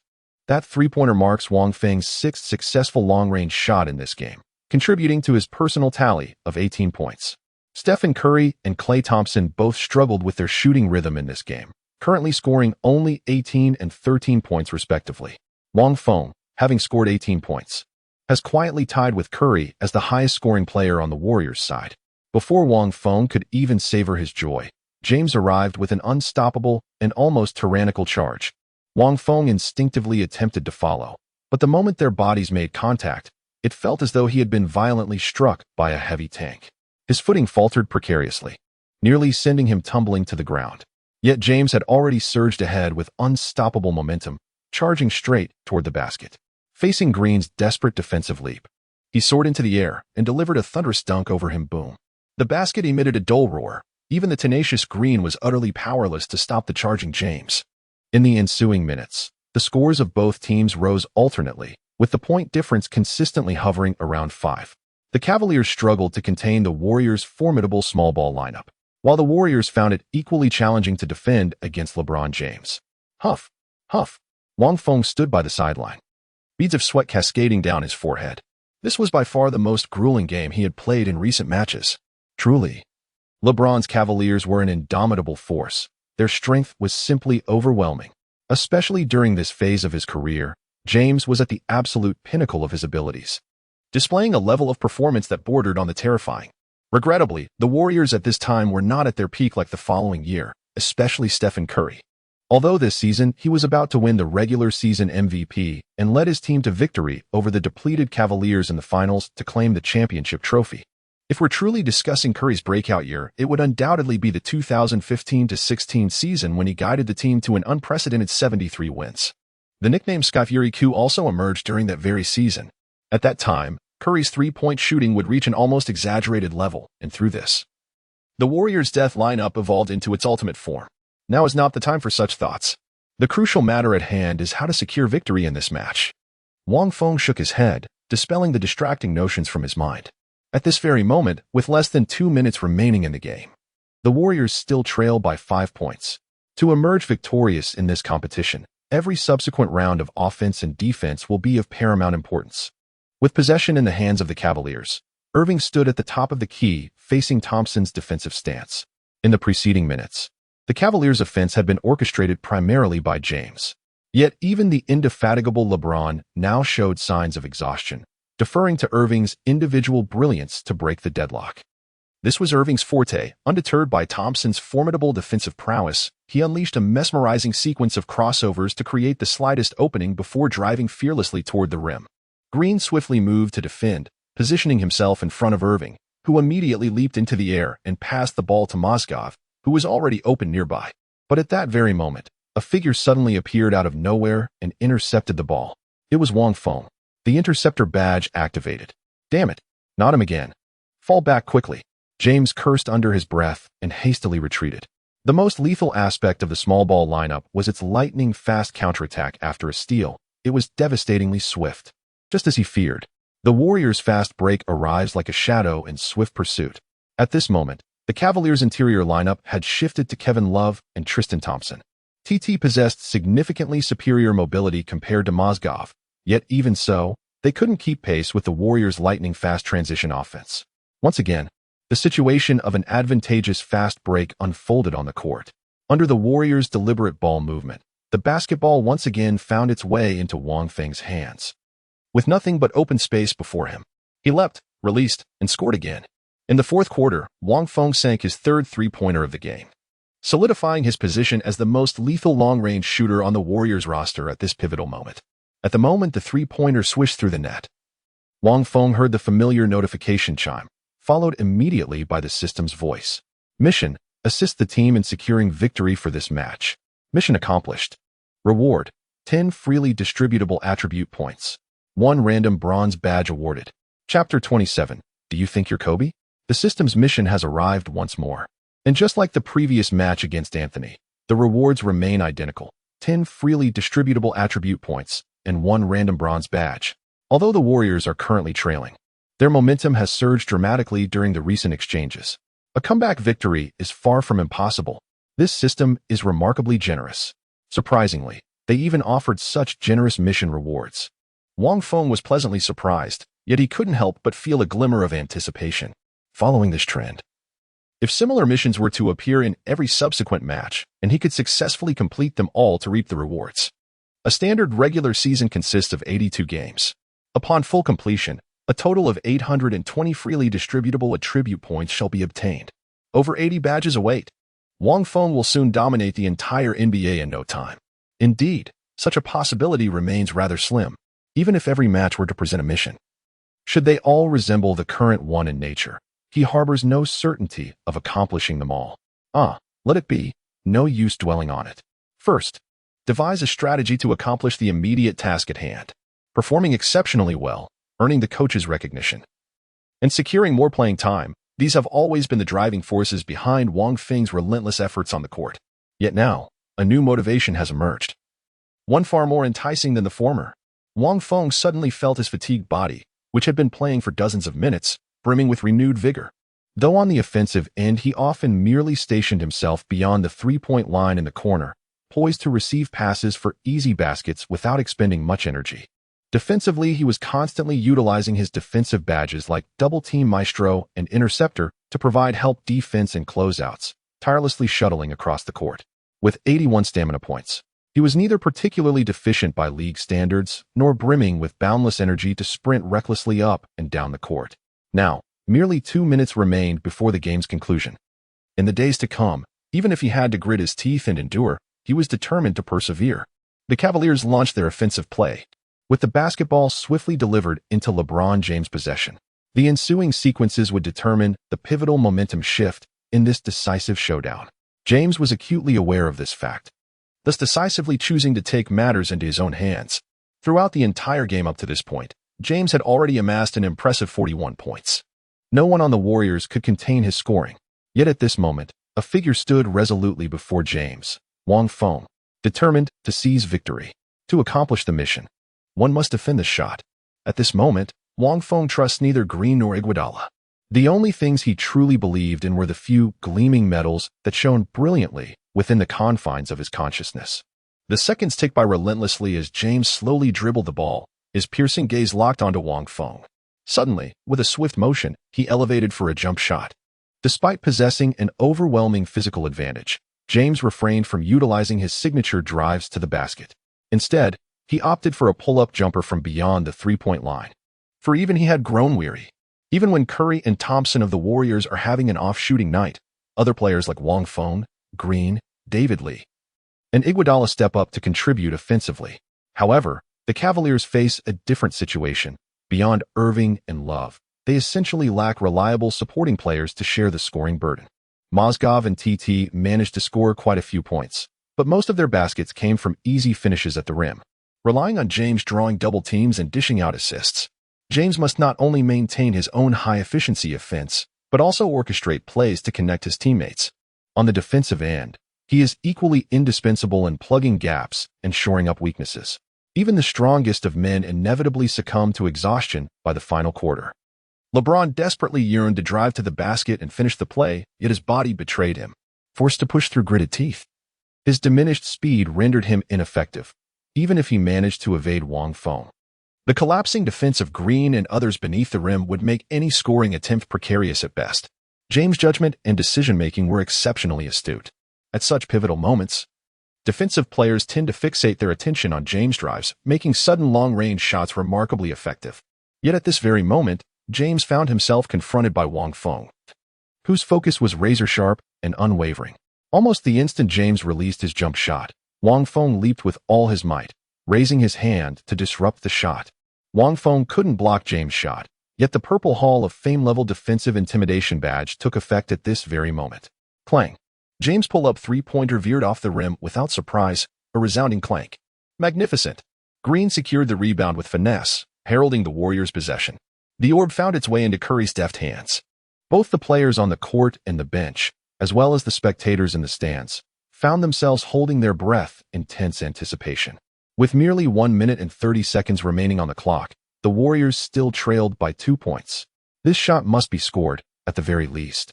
That 3-pointer marks Wang Feng's 6th successful long-range shot in this game, contributing to his personal tally of 18 points. Stephen Curry and Klay Thompson both struggled with their shooting rhythm in this game, currently scoring only 18 and 13 points respectively. Wang Feng, having scored 18 points, has quietly tied with Curry as the highest-scoring player on the Warriors' side. Before Wang Feng could even savor his joy, James arrived with an unstoppable and almost tyrannical charge. Wang Feng instinctively attempted to follow, but the moment their bodies made contact, it felt as though he had been violently struck by a heavy tank. His footing faltered precariously, nearly sending him tumbling to the ground. Yet James had already surged ahead with unstoppable momentum, charging straight toward the basket. Facing Green's desperate defensive leap, he soared into the air and delivered a thunderous dunk over him. Boom. The basket emitted a dull roar. Even the tenacious Green was utterly powerless to stop the charging James. In the ensuing minutes, the scores of both teams rose alternately, with the point difference consistently hovering around 5. The Cavaliers struggled to contain the Warriors' formidable small ball lineup, while the Warriors found it equally challenging to defend against LeBron James. Huff, huff. Wang Feng stood by the sideline, beads of sweat cascading down his forehead. This was by far the most grueling game he had played in recent matches. Truly, LeBron's Cavaliers were an indomitable force. Their strength was simply overwhelming. Especially during this phase of his career, James was at the absolute pinnacle of his abilities, displaying a level of performance that bordered on the terrifying. Regrettably, the Warriors at this time were not at their peak like the following year, especially Stephen Curry. Although this season he was about to win the regular season MVP and led his team to victory over the depleted Cavaliers in the finals to claim the championship trophy. If we're truly discussing Curry's breakout year, it would undoubtedly be the 2015-16 season when he guided the team to an unprecedented 73 wins. The nickname Sky Fury Q also emerged during that very season. At that time, Curry's three-point shooting would reach an almost exaggerated level, and through this, the Warriors' death lineup evolved into its ultimate form. Now is not the time for such thoughts. The crucial matter at hand is how to secure victory in this match. Wang Feng shook his head, dispelling the distracting notions from his mind. At this very moment, with less than 2 minutes remaining in the game, the Warriors still trail by 5 points. To emerge victorious in this competition, every subsequent round of offense and defense will be of paramount importance. With possession in the hands of the Cavaliers, Irving stood at the top of the key, facing Thompson's defensive stance. In the preceding minutes, the Cavaliers' offense had been orchestrated primarily by James. Yet even the indefatigable LeBron now showed signs of exhaustion, deferring to Irving's individual brilliance to break the deadlock. This was Irving's forte. Undeterred by Thompson's formidable defensive prowess, he unleashed a mesmerizing sequence of crossovers to create the slightest opening before driving fearlessly toward the rim. Green swiftly moved to defend, positioning himself in front of Irving, who immediately leaped into the air and passed the ball to Mozgov, who was already open nearby. But at that very moment, a figure suddenly appeared out of nowhere and intercepted the ball. It was Wang Feng. The interceptor badge activated. Damn it, not him again. Fall back quickly. James cursed under his breath and hastily retreated. The most lethal aspect of the small ball lineup was its lightning-fast counterattack after a steal. It was devastatingly swift. Just as he feared, the Warriors' fast break arrives like a shadow in swift pursuit. At this moment, the Cavaliers' interior lineup had shifted to Kevin Love and Tristan Thompson. TT possessed significantly superior mobility compared to Mozgov, yet even so, they couldn't keep pace with the Warriors' lightning-fast transition offense. Once again, the situation of an advantageous fast break unfolded on the court. Under the Warriors' deliberate ball movement, the basketball once again found its way into Wang Feng's hands. With nothing but open space before him, he leapt, released, and scored again. In the fourth quarter, Wang Feng sank his third three-pointer of the game, solidifying his position as the most lethal long-range shooter on the Warriors roster at this pivotal moment. At the moment the three-pointer swished through the net, Wang Feng heard the familiar notification chime, followed immediately by the system's voice. Mission: assist the team in securing victory for this match. Mission accomplished. Reward: 10 freely distributable attribute points. 1 random bronze badge awarded. Chapter 27. Do you think you're Kobe? The system's mission has arrived once more. And just like the previous match against Anthony, the rewards remain identical. 10 freely distributable attribute points and 1 random bronze badge. Although the Warriors are currently trailing, their momentum has surged dramatically during the recent exchanges. A comeback victory is far from impossible. This system is remarkably generous. Surprisingly, they even offered such generous mission rewards. Wang Feng was pleasantly surprised, yet he couldn't help but feel a glimmer of anticipation. Following this trend, if similar missions were to appear in every subsequent match, and he could successfully complete them all to reap the rewards. A standard regular season consists of 82 games. Upon full completion, a total of 820 freely distributable attribute points shall be obtained. Over 80 badges await. Wang Feng will soon dominate the entire NBA in no time. Indeed, such a possibility remains rather slim, even if every match were to present a mission. Should they all resemble the current one in nature, he harbors no certainty of accomplishing them all. Let it be. No use dwelling on it. First, devise a strategy to accomplish the immediate task at hand, performing exceptionally well, earning the coach's recognition, and securing more playing time. These have always been the driving forces behind Wang Feng's relentless efforts on the court. Yet now, a new motivation has emerged. One far more enticing than the former. Wang Feng suddenly felt his fatigued body, which had been playing for dozens of minutes, brimming with renewed vigor. Though on the offensive end, he often merely stationed himself beyond the three-point line in the corner, poised to receive passes for easy baskets without expending much energy. Defensively, he was constantly utilizing his defensive badges like Double Team Maestro and Interceptor to provide help defense and closeouts, tirelessly shuttling across the court. With 81 stamina points, he was neither particularly deficient by league standards nor brimming with boundless energy to sprint recklessly up and down the court. Now, merely 2 minutes remained before the game's conclusion. In the days to come, even if he had to grit his teeth and endure, He was determined to persevere. The Cavaliers launched their offensive play, with the basketball swiftly delivered into LeBron James' possession. The ensuing sequences would determine the pivotal momentum shift in this decisive showdown. James was acutely aware of this fact, thus decisively choosing to take matters into his own hands. Throughout the entire game up to this point, James had already amassed an impressive 41 points. No one on the Warriors could contain his scoring. Yet at this moment, a figure stood resolutely before James, Wang Feng, determined to seize victory. To accomplish the mission, one must defend the shot. At this moment, Wang Feng trusts neither Green nor Iguodala. The only things he truly believed in were the few gleaming metals that shone brilliantly within the confines of his consciousness. The seconds ticked by relentlessly as James slowly dribbled the ball, his piercing gaze locked onto Wang Feng. Suddenly, with a swift motion, he elevated for a jump shot. Despite possessing an overwhelming physical advantage, James refrained from utilizing his signature drives to the basket. Instead, he opted for a pull-up jumper from beyond the three-point line. For even he had grown weary. Even when Curry and Thompson of the Warriors are having an off-shooting night, other players like Wang Feng, Green, David Lee, and Iguodala step up to contribute offensively. However, the Cavaliers face a different situation. Beyond Irving and Love, they essentially lack reliable supporting players to share the scoring burden. Mozgov and TT managed to score quite a few points, but most of their baskets came from easy finishes at the rim. Relying on James drawing double teams and dishing out assists, James must not only maintain his own high-efficiency offense, but also orchestrate plays to connect his teammates. On the defensive end, he is equally indispensable in plugging gaps and shoring up weaknesses. Even the strongest of men inevitably succumb to exhaustion by the final quarter. LeBron desperately yearned to drive to the basket and finish the play, yet his body betrayed him. Forced to push through gritted teeth, his diminished speed rendered him ineffective, even if he managed to evade Wang Feng. The collapsing defense of Green and others beneath the rim would make any scoring attempt precarious at best. James' judgment and decision-making were exceptionally astute. At such pivotal moments, defensive players tend to fixate their attention on James' drives, making sudden long-range shots remarkably effective. Yet at this very moment, James found himself confronted by Wang Feng, whose focus was razor-sharp and unwavering. Almost the instant James released his jump shot, Wang Feng leaped with all his might, raising his hand to disrupt the shot. Wang Feng couldn't block James' shot, yet the Purple Hall of Fame-level defensive intimidation badge took effect at this very moment. Clang. James' pull-up three-pointer veered off the rim without surprise, a resounding clank. Magnificent. Green secured the rebound with finesse, heralding the Warriors' possession. The orb found its way into Curry's deft hands. Both the players on the court and the bench, as well as the spectators in the stands, found themselves holding their breath in tense anticipation. With merely 1 minute and 30 seconds remaining on the clock, the Warriors still trailed by 2 points. This shot must be scored, at the very least.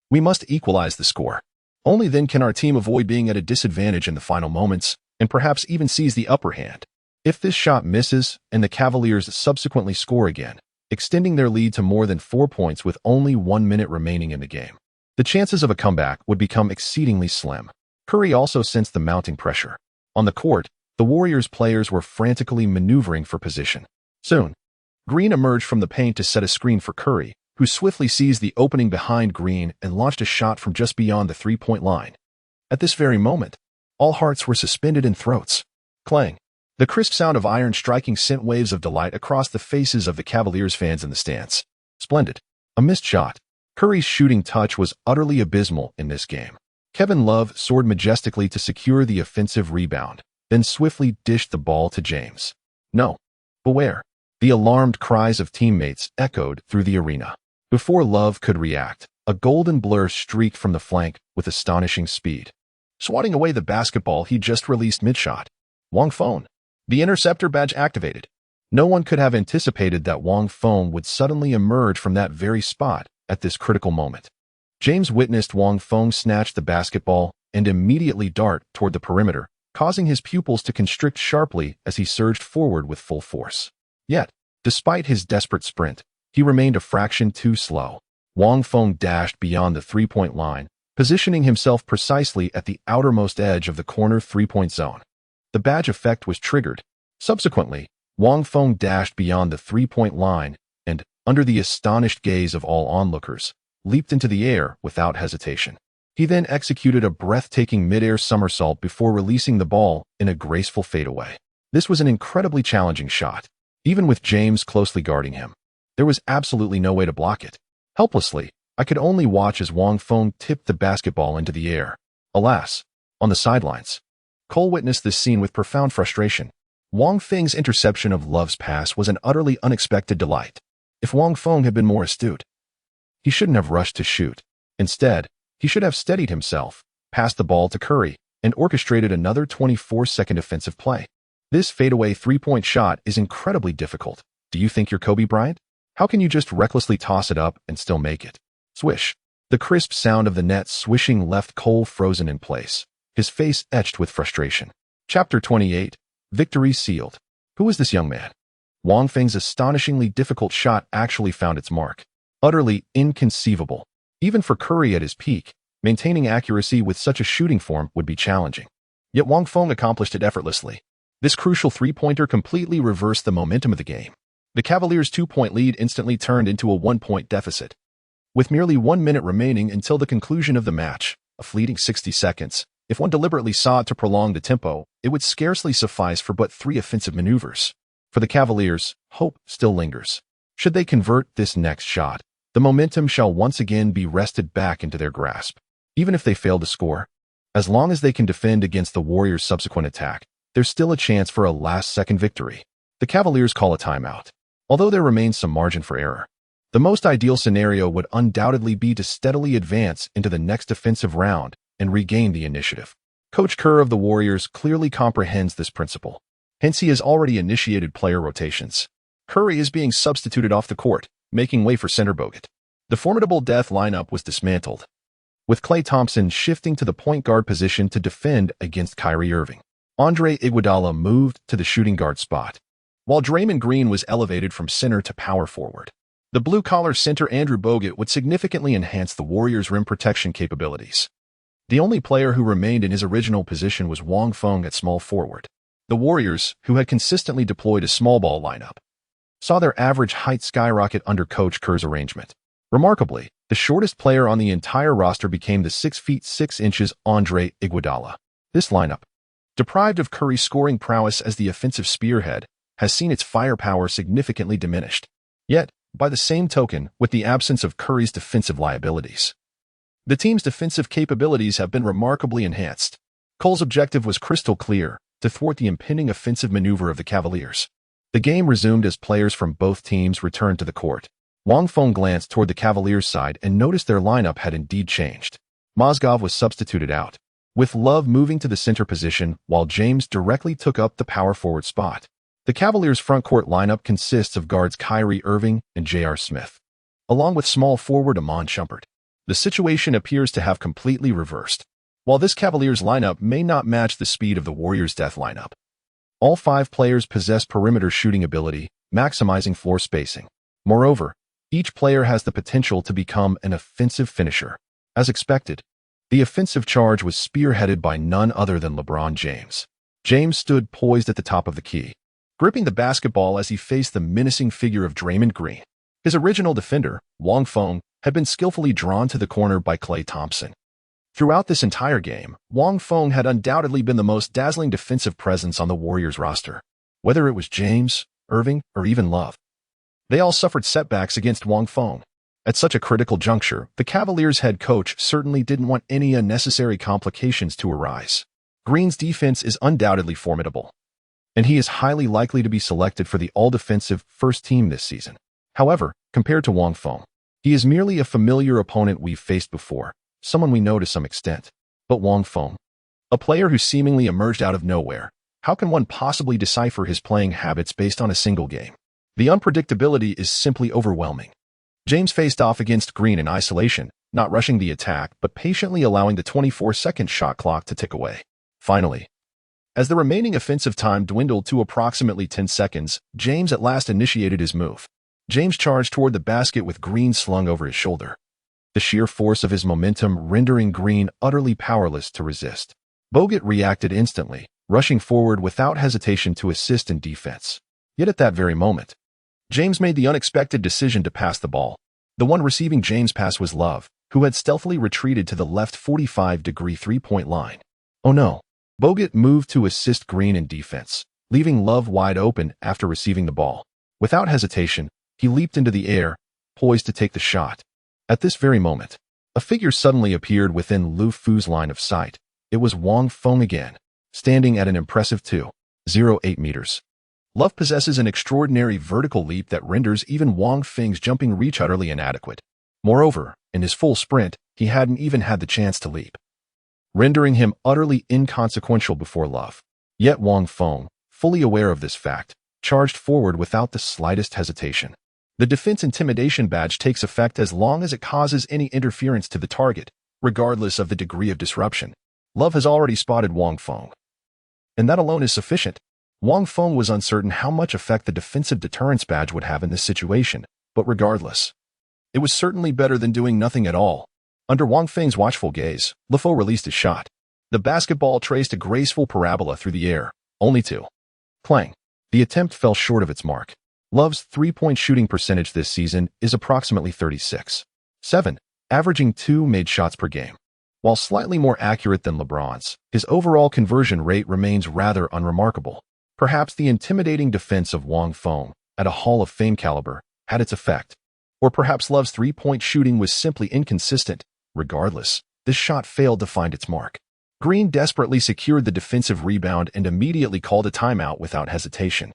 We must equalize the score. Only then can our team avoid being at a disadvantage in the final moments, and perhaps even seize the upper hand. If this shot misses, and the Cavaliers subsequently score again, extending their lead to more than 4 points with only 1 minute remaining in the game, the chances of a comeback would become exceedingly slim. Curry also sensed the mounting pressure. On the court, the Warriors players were frantically maneuvering for position. Soon, Green emerged from the paint to set a screen for Curry, who swiftly seized the opening behind Green and launched a shot from just beyond the three-point line. At this very moment, all hearts were suspended in throats. Clang. The crisp sound of iron striking sent waves of delight across the faces of the Cavaliers fans in the stands. Splendid. A missed shot. Curry's shooting touch was utterly abysmal in this game. Kevin Love soared majestically to secure the offensive rebound, then swiftly dished the ball to James. No. Beware. The alarmed cries of teammates echoed through the arena. Before Love could react, a golden blur streaked from the flank with astonishing speed, swatting away the basketball he just released mid-shot. Wang Feng. The interceptor badge activated. No one could have anticipated that Wang Feng would suddenly emerge from that very spot at this critical moment. James witnessed Wang Feng snatch the basketball and immediately dart toward the perimeter, causing his pupils to constrict sharply as he surged forward with full force. Yet, despite his desperate sprint, he remained a fraction too slow. Wang Feng dashed beyond the three-point line, positioning himself precisely at the outermost edge of the corner three-point zone. The badge effect was triggered. Subsequently, Wang Feng dashed beyond the three-point line and, under the astonished gaze of all onlookers, leaped into the air without hesitation. He then executed a breathtaking mid-air somersault before releasing the ball in a graceful fadeaway. This was an incredibly challenging shot. Even with James closely guarding him, there was absolutely no way to block it. Helplessly, I could only watch as Wang Feng tipped the basketball into the air. Alas, on the sidelines, Cole witnessed this scene with profound frustration. Wang Feng's interception of Love's pass was an utterly unexpected delight. If Wang Feng had been more astute, he shouldn't have rushed to shoot. Instead, he should have steadied himself, passed the ball to Curry, and orchestrated another 24-second offensive play. This fadeaway three-point shot is incredibly difficult. Do you think you're Kobe Bryant? How can you just recklessly toss it up and still make it? Swish. The crisp sound of the net swishing left Cole frozen in place, his face etched with frustration. Chapter 28. Victory sealed. Who is this young man? Wang Feng's astonishingly difficult shot actually found its mark. Utterly inconceivable. Even for Curry at his peak, maintaining accuracy with such a shooting form would be challenging. Yet Wang Feng accomplished it effortlessly. This crucial three-pointer completely reversed the momentum of the game. The Cavaliers' two-point lead instantly turned into a one-point deficit. With merely 1 minute remaining until the conclusion of the match, a fleeting 60 seconds, if one deliberately sought to prolong the tempo, it would scarcely suffice for but 3 offensive maneuvers. For the Cavaliers, hope still lingers. Should they convert this next shot, the momentum shall once again be wrested back into their grasp. Even if they fail to score, as long as they can defend against the Warriors' subsequent attack, there's still a chance for a last-second victory. The Cavaliers call a timeout. Although there remains some margin for error, the most ideal scenario would undoubtedly be to steadily advance into the next offensive round and regain the initiative. Coach Kerr of the Warriors clearly comprehends this principle. Hence, he has already initiated player rotations. Curry is being substituted off the court, making way for center Bogut. The formidable death lineup was dismantled, with Klay Thompson shifting to the point guard position to defend against Kyrie Irving. Andre Iguodala moved to the shooting guard spot, while Draymond Green was elevated from center to power forward. The blue-collar center Andrew Bogut would significantly enhance the Warriors' rim protection capabilities. The only player who remained in his original position was Wang Feng at small forward. The Warriors, who had consistently deployed a small ball lineup, saw their average height skyrocket under Coach Kerr's arrangement. Remarkably, the shortest player on the entire roster became the 6 feet 6 inches Andre Iguodala. This lineup, deprived of Curry's scoring prowess as the offensive spearhead, has seen its firepower significantly diminished. Yet, by the same token, with the absence of Curry's defensive liabilities, the team's defensive capabilities have been remarkably enhanced. Cole's objective was crystal clear: to thwart the impending offensive maneuver of the Cavaliers. The game resumed as players from both teams returned to the court. Wang Feng glanced toward the Cavaliers' side and noticed their lineup had indeed changed. Mozgov was substituted out, with Love moving to the center position while James directly took up the power forward spot. The Cavaliers' frontcourt lineup consists of guards Kyrie Irving and J.R. Smith, along with small forward Iman Shumpert. The situation appears to have completely reversed. While this Cavaliers lineup may not match the speed of the Warriors' death lineup, all 5 players possess perimeter shooting ability, maximizing floor spacing. Moreover, each player has the potential to become an offensive finisher. As expected, the offensive charge was spearheaded by none other than LeBron James. James stood poised at the top of the key, gripping the basketball as he faced the menacing figure of Draymond Green. His original defender, Wang Feng, had been skillfully drawn to the corner by Klay Thompson. Throughout this entire game, Wang Feng had undoubtedly been the most dazzling defensive presence on the Warriors roster. Whether it was James, Irving, or even Love, they all suffered setbacks against Wang Feng. At such a critical juncture, the Cavaliers' head coach certainly didn't want any unnecessary complications to arise. Green's defense is undoubtedly formidable, and he is highly likely to be selected for the all-defensive first team this season. However, compared to Wang Feng, he is merely a familiar opponent we've faced before, someone we know to some extent. But Wang Feng, a player who seemingly emerged out of nowhere, how can one possibly decipher his playing habits based on a single game? The unpredictability is simply overwhelming. James faced off against Green in isolation, not rushing the attack but patiently allowing the 24-second shot clock to tick away. Finally, as the remaining offensive time dwindled to approximately 10 seconds, James at last initiated his move. James charged toward the basket with Green slung over his shoulder, the sheer force of his momentum rendering Green utterly powerless to resist. Bogut reacted instantly, rushing forward without hesitation to assist in defense. Yet at that very moment, James made the unexpected decision to pass the ball. The one receiving James' pass was Love, who had stealthily retreated to the left 45-degree three-point line. Oh no. Bogut moved to assist Green in defense, leaving Love wide open after receiving the ball. Without hesitation, he leaped into the air, poised to take the shot. At this very moment, a figure suddenly appeared within Lu Fu's line of sight. It was Wang Feng again, standing at an impressive 2.08 meters. Love possesses an extraordinary vertical leap that renders even Wang Feng's jumping reach utterly inadequate. Moreover, in his full sprint, he hadn't even had the chance to leap, rendering him utterly inconsequential before Love. Yet Wang Feng, fully aware of this fact, charged forward without the slightest hesitation. The defense intimidation badge takes effect as long as it causes any interference to the target, regardless of the degree of disruption. Love has already spotted Wang Feng, and that alone is sufficient. Wang Feng was uncertain how much effect the defensive deterrence badge would have in this situation, but regardless, it was certainly better than doing nothing at all. Under Wang Feng's watchful gaze, Lu Fu released his shot. The basketball traced a graceful parabola through the air, only to clang. The attempt fell short of its mark. Love's three-point shooting percentage this season is approximately 36.7, averaging 2 made shots per game. While slightly more accurate than LeBron's, his overall conversion rate remains rather unremarkable. Perhaps the intimidating defense of Wang Feng, at a Hall of Fame caliber, had its effect. Or perhaps Love's three-point shooting was simply inconsistent. Regardless, this shot failed to find its mark. Green desperately secured the defensive rebound and immediately called a timeout without hesitation.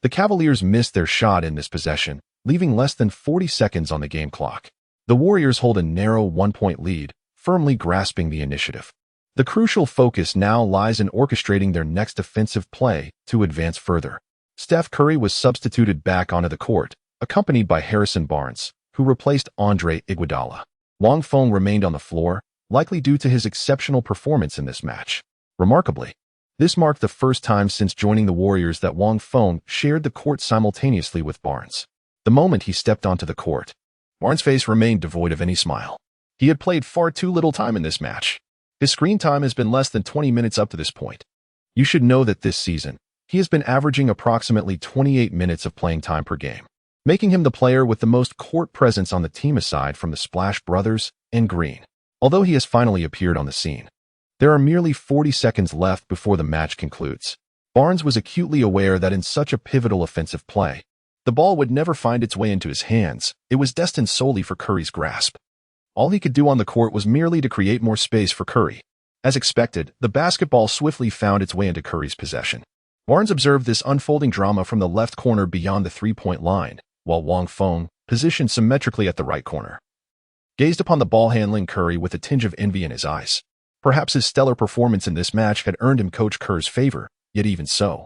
The Cavaliers missed their shot in this possession, leaving less than 40 seconds on the game clock. The Warriors hold a narrow one-point lead, firmly grasping the initiative. The crucial focus now lies in orchestrating their next offensive play to advance further. Steph Curry was substituted back onto the court, accompanied by Harrison Barnes, who replaced Andre Iguodala. Wang Feng remained on the floor, likely due to his exceptional performance in this match. Remarkably, this marked the first time since joining the Warriors that Wang Feng shared the court simultaneously with Barnes. The moment he stepped onto the court, Barnes' face remained devoid of any smile. He had played far too little time in this match. His screen time has been less than 20 minutes up to this point. You should know that this season, he has been averaging approximately 28 minutes of playing time per game, making him the player with the most court presence on the team aside from the Splash Brothers and Green. Although he has finally appeared on the scene, there are merely 40 seconds left before the match concludes. Barnes was acutely aware that in such a pivotal offensive play, the ball would never find its way into his hands. It was destined solely for Curry's grasp. All he could do on the court was merely to create more space for Curry. As expected, the basketball swiftly found its way into Curry's possession. Barnes observed this unfolding drama from the left corner beyond the three-point line, while Wang Feng, positioned symmetrically at the right corner, gazed upon the ball-handling Curry with a tinge of envy in his eyes. Perhaps his stellar performance in this match had earned him Coach Kerr's favor, yet even so,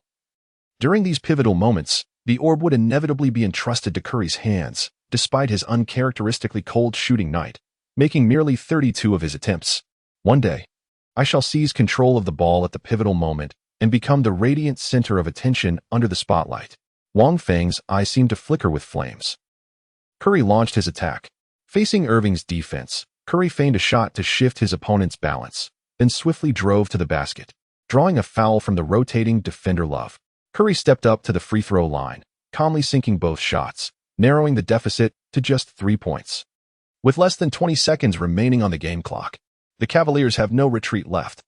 during these pivotal moments, the orb would inevitably be entrusted to Curry's hands, despite his uncharacteristically cold shooting night, making merely 32 of his attempts. One day, I shall seize control of the ball at the pivotal moment and become the radiant center of attention under the spotlight. Wang Feng's eyes seemed to flicker with flames. Curry launched his attack. Facing Irving's defense, Curry feigned a shot to shift his opponent's balance, then swiftly drove to the basket, drawing a foul from the rotating defender Love. Curry stepped up to the free throw line, calmly sinking both shots, narrowing the deficit to just 3 points. With less than 20 seconds remaining on the game clock, the Cavaliers have no retreat left.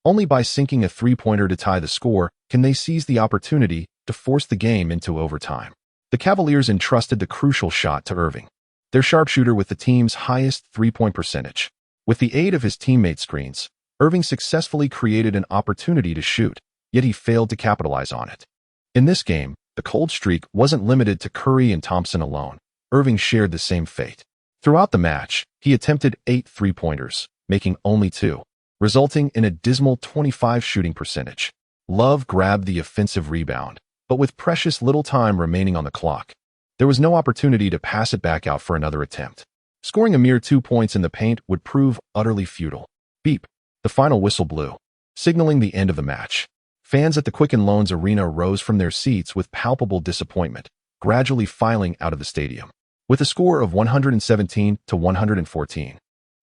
Only by sinking a three-pointer to tie the score can they seize the opportunity to force the game into overtime. The Cavaliers entrusted the crucial shot to Irving, their sharpshooter with the team's highest three-point percentage. With the aid of his teammate screens, Irving successfully created an opportunity to shoot, yet he failed to capitalize on it. In this game, the cold streak wasn't limited to Curry and Thompson alone. Irving shared the same fate. Throughout the match, he attempted 8 three-pointers, making only 2, resulting in a dismal 25 shooting percentage. Love grabbed the offensive rebound, but with precious little time remaining on the clock, there was no opportunity to pass it back out for another attempt. Scoring a mere 2 points in the paint would prove utterly futile. Beep. The final whistle blew, signaling the end of the match. Fans at the Quicken Loans Arena rose from their seats with palpable disappointment, gradually filing out of the stadium. With a score of 117-114,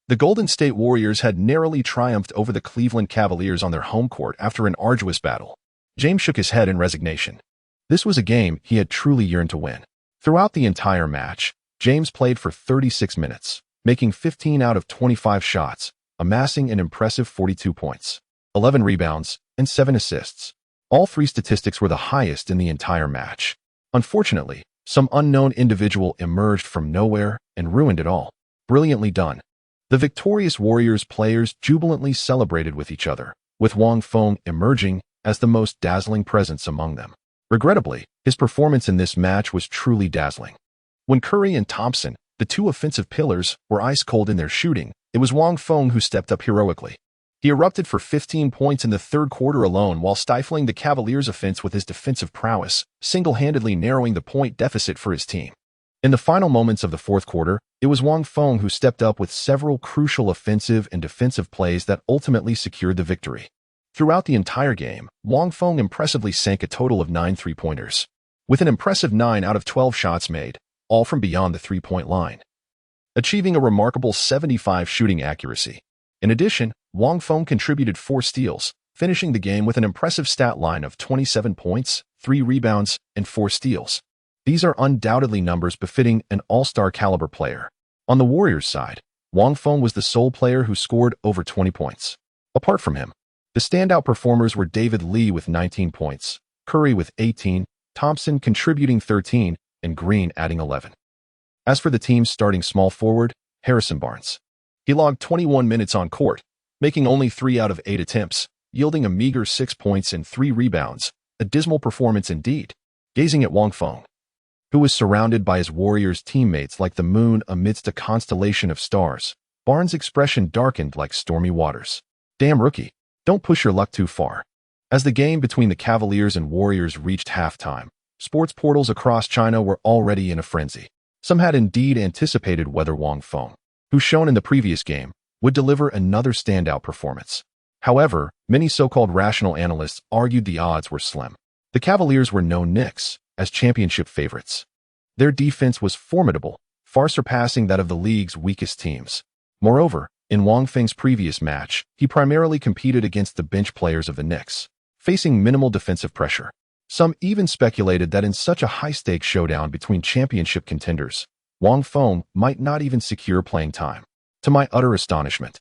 the Golden State Warriors had narrowly triumphed over the Cleveland Cavaliers on their home court after an arduous battle. James shook his head in resignation. This was a game he had truly yearned to win. Throughout the entire match, James played for 36 minutes, making 15 out of 25 shots, amassing an impressive 42 points, 11 rebounds, and 7 assists. All three statistics were the highest in the entire match. Unfortunately, some unknown individual emerged from nowhere and ruined it all. Brilliantly done. The victorious Warriors players jubilantly celebrated with each other, with Wang Feng emerging as the most dazzling presence among them. Regrettably, his performance in this match was truly dazzling. When Curry and Thompson, the two offensive pillars, were ice-cold in their shooting, it was Wang Feng who stepped up heroically. He erupted for 15 points in the third quarter alone while stifling the Cavaliers' offense with his defensive prowess, single-handedly narrowing the point deficit for his team. In the final moments of the fourth quarter, it was Wang Feng who stepped up with several crucial offensive and defensive plays that ultimately secured the victory. Throughout the entire game, Wang Feng impressively sank a total of 9 three-pointers, with an impressive 9 out of 12 shots made, all from beyond the three-point line, achieving a remarkable 75% shooting accuracy. In addition, Wang Feng contributed 4 steals, finishing the game with an impressive stat line of 27 points, 3 rebounds, and 4 steals. These are undoubtedly numbers befitting an all-star caliber player. On the Warriors' side, Wang Feng was the sole player who scored over 20 points. Apart from him, the standout performers were David Lee with 19 points, Curry with 18, Thompson contributing 13, and Green adding 11. As for the team's starting small forward, Harrison Barnes, he logged 21 minutes on court, making only 3 out of 8 attempts, yielding a meager 6 points and 3 rebounds, a dismal performance indeed. Gazing at Wang Feng, who was surrounded by his Warriors teammates like the moon amidst a constellation of stars, Barnes' expression darkened like stormy waters. Damn rookie, don't push your luck too far. As the game between the Cavaliers and Warriors reached halftime, sports portals across China were already in a frenzy. Some had indeed anticipated whether Wang Feng, who shown in the previous game, would deliver another standout performance. However, many so-called rational analysts argued the odds were slim. The Cavaliers were no Knicks as championship favorites. Their defense was formidable, far surpassing that of the league's weakest teams. Moreover, in Wang Feng's previous match, he primarily competed against the bench players of the Knicks, facing minimal defensive pressure. Some even speculated that in such a high-stakes showdown between championship contenders, Wang Feng might not even secure playing time. To my utter astonishment,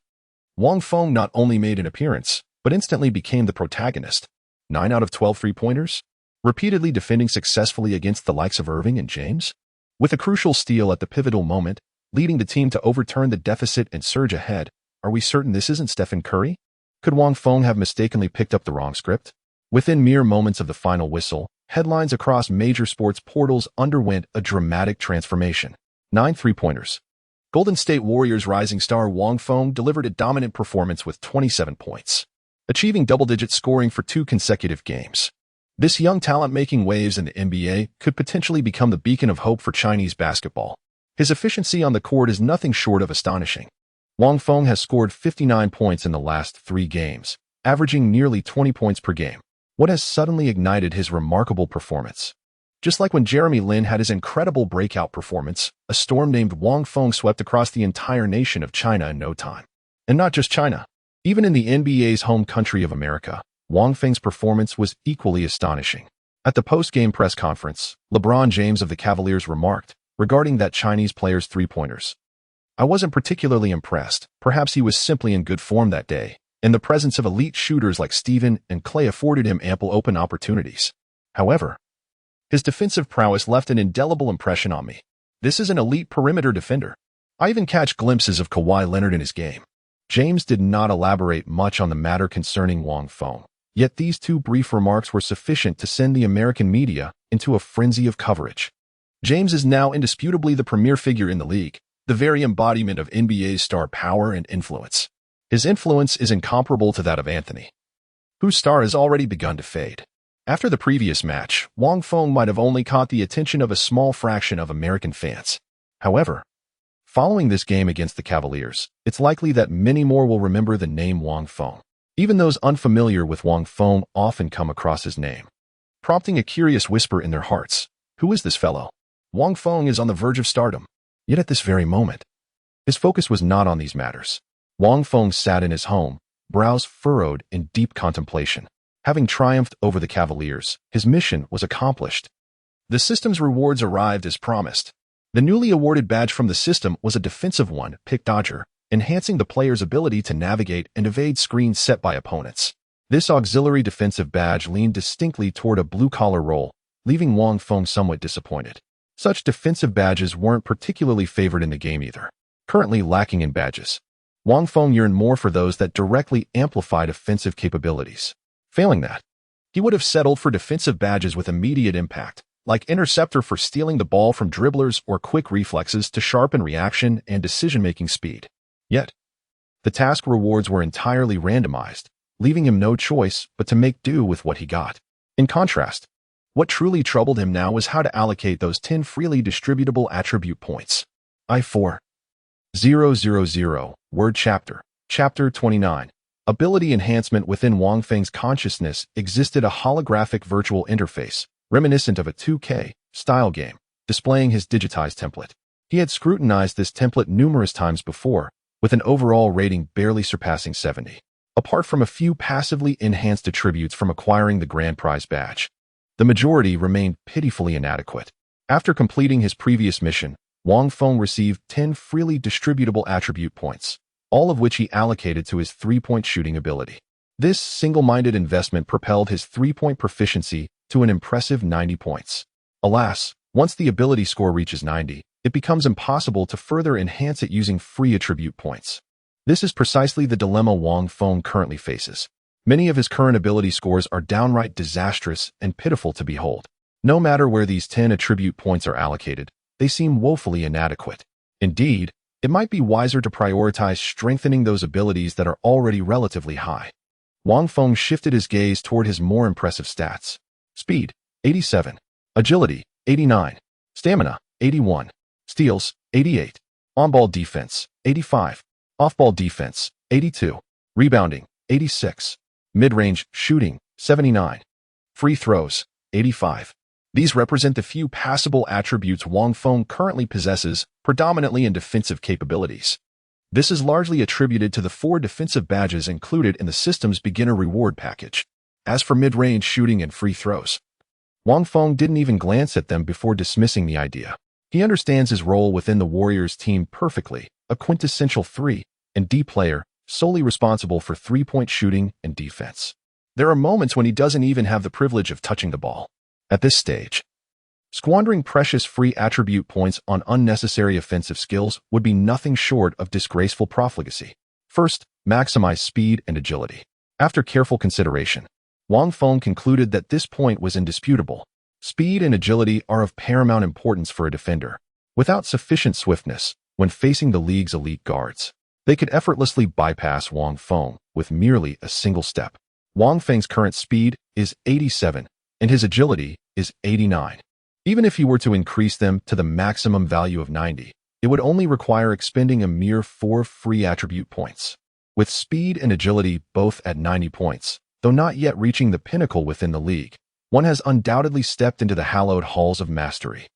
Wang Feng not only made an appearance, but instantly became the protagonist. 9 out of 12 three-pointers, repeatedly defending successfully against the likes of Irving and James, with a crucial steal at the pivotal moment, leading the team to overturn the deficit and surge ahead. Are we certain this isn't Stephen Curry? Could Wang Feng have mistakenly picked up the wrong script? Within mere moments of the final whistle, headlines across major sports portals underwent a dramatic transformation. 9 three-pointers. Golden State Warriors rising star Wang Feng delivered a dominant performance with 27 points, achieving double-digit scoring for 2 consecutive games. This young talent making waves in the NBA could potentially become the beacon of hope for Chinese basketball. His efficiency on the court is nothing short of astonishing. Wang Feng has scored 59 points in the last 3 games, averaging nearly 20 points per game. What has suddenly ignited his remarkable performance? Just like when Jeremy Lin had his incredible breakout performance, a storm named Wang Feng swept across the entire nation of China in no time. And not just China. Even in the NBA's home country of America, Wang Feng's performance was equally astonishing. At the post-game press conference, LeBron James of the Cavaliers remarked, regarding that Chinese player's three-pointers, "I wasn't particularly impressed. Perhaps he was simply in good form that day, and the presence of elite shooters like Steven and Clay afforded him ample open opportunities. However, his defensive prowess left an indelible impression on me. This is an elite perimeter defender. I even catch glimpses of Kawhi Leonard in his game." James did not elaborate much on the matter concerning Wang Feng. Yet these 2 brief remarks were sufficient to send the American media into a frenzy of coverage. James is now indisputably the premier figure in the league, the very embodiment of NBA's star power and influence. His influence is incomparable to that of Anthony, whose star has already begun to fade. After the previous match, Wang Feng might have only caught the attention of a small fraction of American fans. However, following this game against the Cavaliers, it's likely that many more will remember the name Wang Feng. Even those unfamiliar with Wang Feng often come across his name, prompting a curious whisper in their hearts. Who is this fellow? Wang Feng is on the verge of stardom. Yet at this very moment, his focus was not on these matters. Wang Feng sat in his home, brows furrowed in deep contemplation. Having triumphed over the Cavaliers, his mission was accomplished. The system's rewards arrived as promised. The newly awarded badge from the system was a defensive one, Pick Dodger, enhancing the player's ability to navigate and evade screens set by opponents. This auxiliary defensive badge leaned distinctly toward a blue-collar role, leaving Wang Feng somewhat disappointed. Such defensive badges weren't particularly favored in the game either. Currently lacking in badges, Wang Feng yearned more for those that directly amplified offensive capabilities. Failing that, he would have settled for defensive badges with immediate impact, like Interceptor for stealing the ball from dribblers or Quick Reflexes to sharpen reaction and decision-making speed. Yet, the task rewards were entirely randomized, leaving him no choice but to make do with what he got. In contrast, what truly troubled him now was how to allocate those 10 freely distributable attribute points. I-4-0-0-0, Word Chapter, Chapter 29. Ability enhancement. Within Wang Feng's consciousness existed a holographic virtual interface, reminiscent of a 2K-style game, displaying his digitized template. He had scrutinized this template numerous times before, with an overall rating barely surpassing 70. Apart from a few passively enhanced attributes from acquiring the Grand Prize badge, the majority remained pitifully inadequate. After completing his previous mission, Wang Feng received 10 freely distributable attribute points, all of which he allocated to his three-point shooting ability. This single-minded investment propelled his three-point proficiency to an impressive 90 points. Alas, once the ability score reaches 90, it becomes impossible to further enhance it using free attribute points. This is precisely the dilemma Wang Feng currently faces. Many of his current ability scores are downright disastrous and pitiful to behold. No matter where these 10 attribute points are allocated, they seem woefully inadequate. Indeed, it might be wiser to prioritize strengthening those abilities that are already relatively high. Wang Feng shifted his gaze toward his more impressive stats. Speed, 87. Agility, 89. Stamina, 81. Steals, 88. On-ball defense, 85. Off-ball defense, 82. Rebounding, 86. Mid-range shooting, 79. Free throws, 85. These represent the few passable attributes Wang Feng currently possesses, predominantly in defensive capabilities. This is largely attributed to the 4 defensive badges included in the system's beginner reward package. As for mid-range shooting and free throws, Wang Feng didn't even glance at them before dismissing the idea. He understands his role within the Warriors team perfectly, a quintessential 3-and-D player, solely responsible for three-point shooting and defense. There are moments when he doesn't even have the privilege of touching the ball. At this stage, squandering precious free attribute points on unnecessary offensive skills would be nothing short of disgraceful profligacy. First, maximize speed and agility. After careful consideration, Wang Feng concluded that this point was indisputable. Speed and agility are of paramount importance for a defender. Without sufficient swiftness, when facing the league's elite guards, they could effortlessly bypass Wang Feng with merely a single step. Wang Feng's current speed is 87, and his agility is 89. Even if he were to increase them to the maximum value of 90, it would only require expending a mere 4 free attribute points. With speed and agility both at 90 points, though not yet reaching the pinnacle within the league, one has undoubtedly stepped into the hallowed halls of mastery.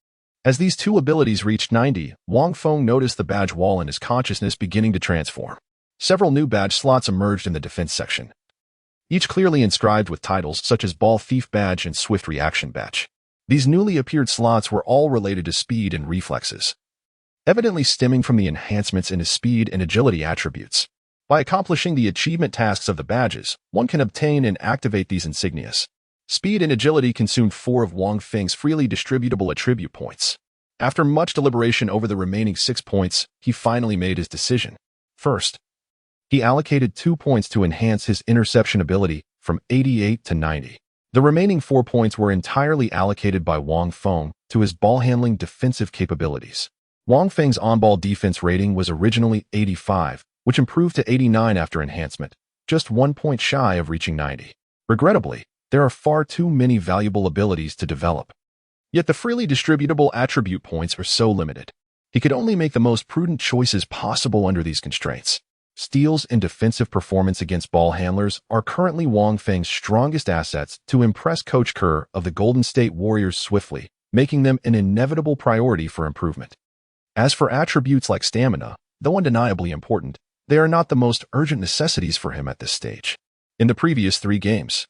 As these two abilities reached 90, Wang Feng noticed the badge wall in his consciousness beginning to transform. Several new badge slots emerged in the defense section, each clearly inscribed with titles such as Ball Thief Badge and Swift Reaction Badge. These newly appeared slots were all related to speed and reflexes, evidently stemming from the enhancements in his speed and agility attributes. By accomplishing the achievement tasks of the badges, one can obtain and activate these insignias. Speed and agility consumed 4 of Wang Feng's freely distributable attribute points. After much deliberation over the remaining 6 points, he finally made his decision. First, he allocated 2 points to enhance his interception ability from 88 to 90. The remaining 4 points were entirely allocated by Wang Feng to his ball-handling defensive capabilities. Wang Feng's on-ball defense rating was originally 85, which improved to 89 after enhancement, just 1 point shy of reaching 90. Regrettably, there are far too many valuable abilities to develop. Yet the freely distributable attribute points are so limited. He could only make the most prudent choices possible under these constraints. Steals and defensive performance against ball handlers are currently Wang Feng's strongest assets to impress Coach Kerr of the Golden State Warriors swiftly, making them an inevitable priority for improvement. As for attributes like stamina, though undeniably important, they are not the most urgent necessities for him at this stage. In the previous 3 games,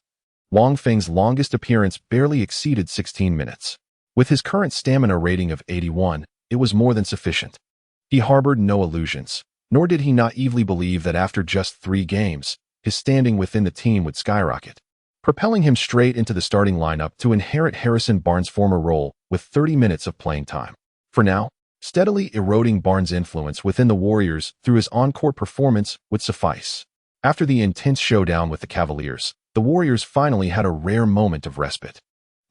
Wang Feng's longest appearance barely exceeded 16 minutes. With his current stamina rating of 81, it was more than sufficient. He harbored no illusions, nor did he naively believe that after just 3 games, his standing within the team would skyrocket, propelling him straight into the starting lineup to inherit Harrison Barnes' former role with 30 minutes of playing time. For now, steadily eroding Barnes' influence within the Warriors through his on-court performance would suffice. After the intense showdown with the Cavaliers, the Warriors finally had a rare moment of respite.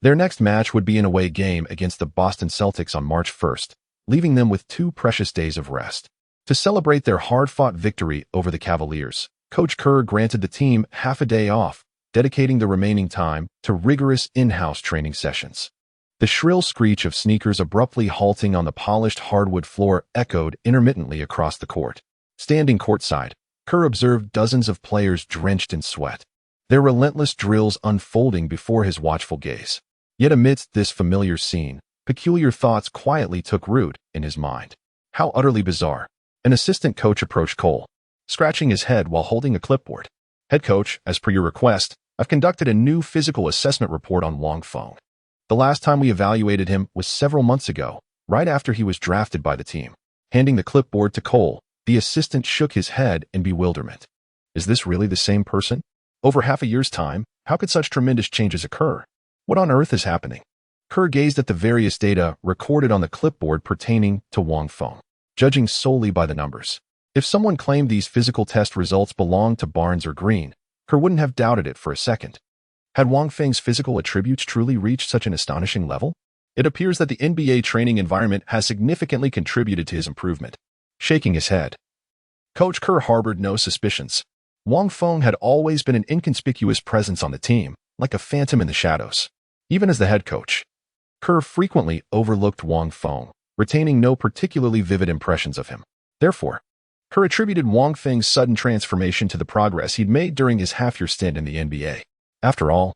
Their next match would be an away game against the Boston Celtics on March 1st, leaving them with 2 precious days of rest. To celebrate their hard-fought victory over the Cavaliers, Coach Kerr granted the team half a day off, dedicating the remaining time to rigorous in-house training sessions. The shrill screech of sneakers abruptly halting on the polished hardwood floor echoed intermittently across the court. Standing courtside, Kerr observed dozens of players drenched in sweat, their relentless drills unfolding before his watchful gaze. Yet amidst this familiar scene, peculiar thoughts quietly took root in his mind. How utterly bizarre. An assistant coach approached Cole, scratching his head while holding a clipboard. "Head coach, as per your request, I've conducted a new physical assessment report on Wang Feng. The last time we evaluated him was several months ago, right after he was drafted by the team." Handing the clipboard to Cole, the assistant shook his head in bewilderment. Is this really the same person? Over half a year's time, how could such tremendous changes occur? What on earth is happening? Kerr gazed at the various data recorded on the clipboard pertaining to Wang Feng, judging solely by the numbers. If someone claimed these physical test results belonged to Barnes or Green, Kerr wouldn't have doubted it for a second. Had Wang Feng's physical attributes truly reached such an astonishing level? It appears that the NBA training environment has significantly contributed to his improvement. Shaking his head, Coach Kerr harbored no suspicions. Wang Feng had always been an inconspicuous presence on the team, like a phantom in the shadows. Even as the head coach, Kerr frequently overlooked Wang Feng, retaining no particularly vivid impressions of him. Therefore, Kerr attributed Wang Feng's sudden transformation to the progress he'd made during his half-year stint in the NBA. After all,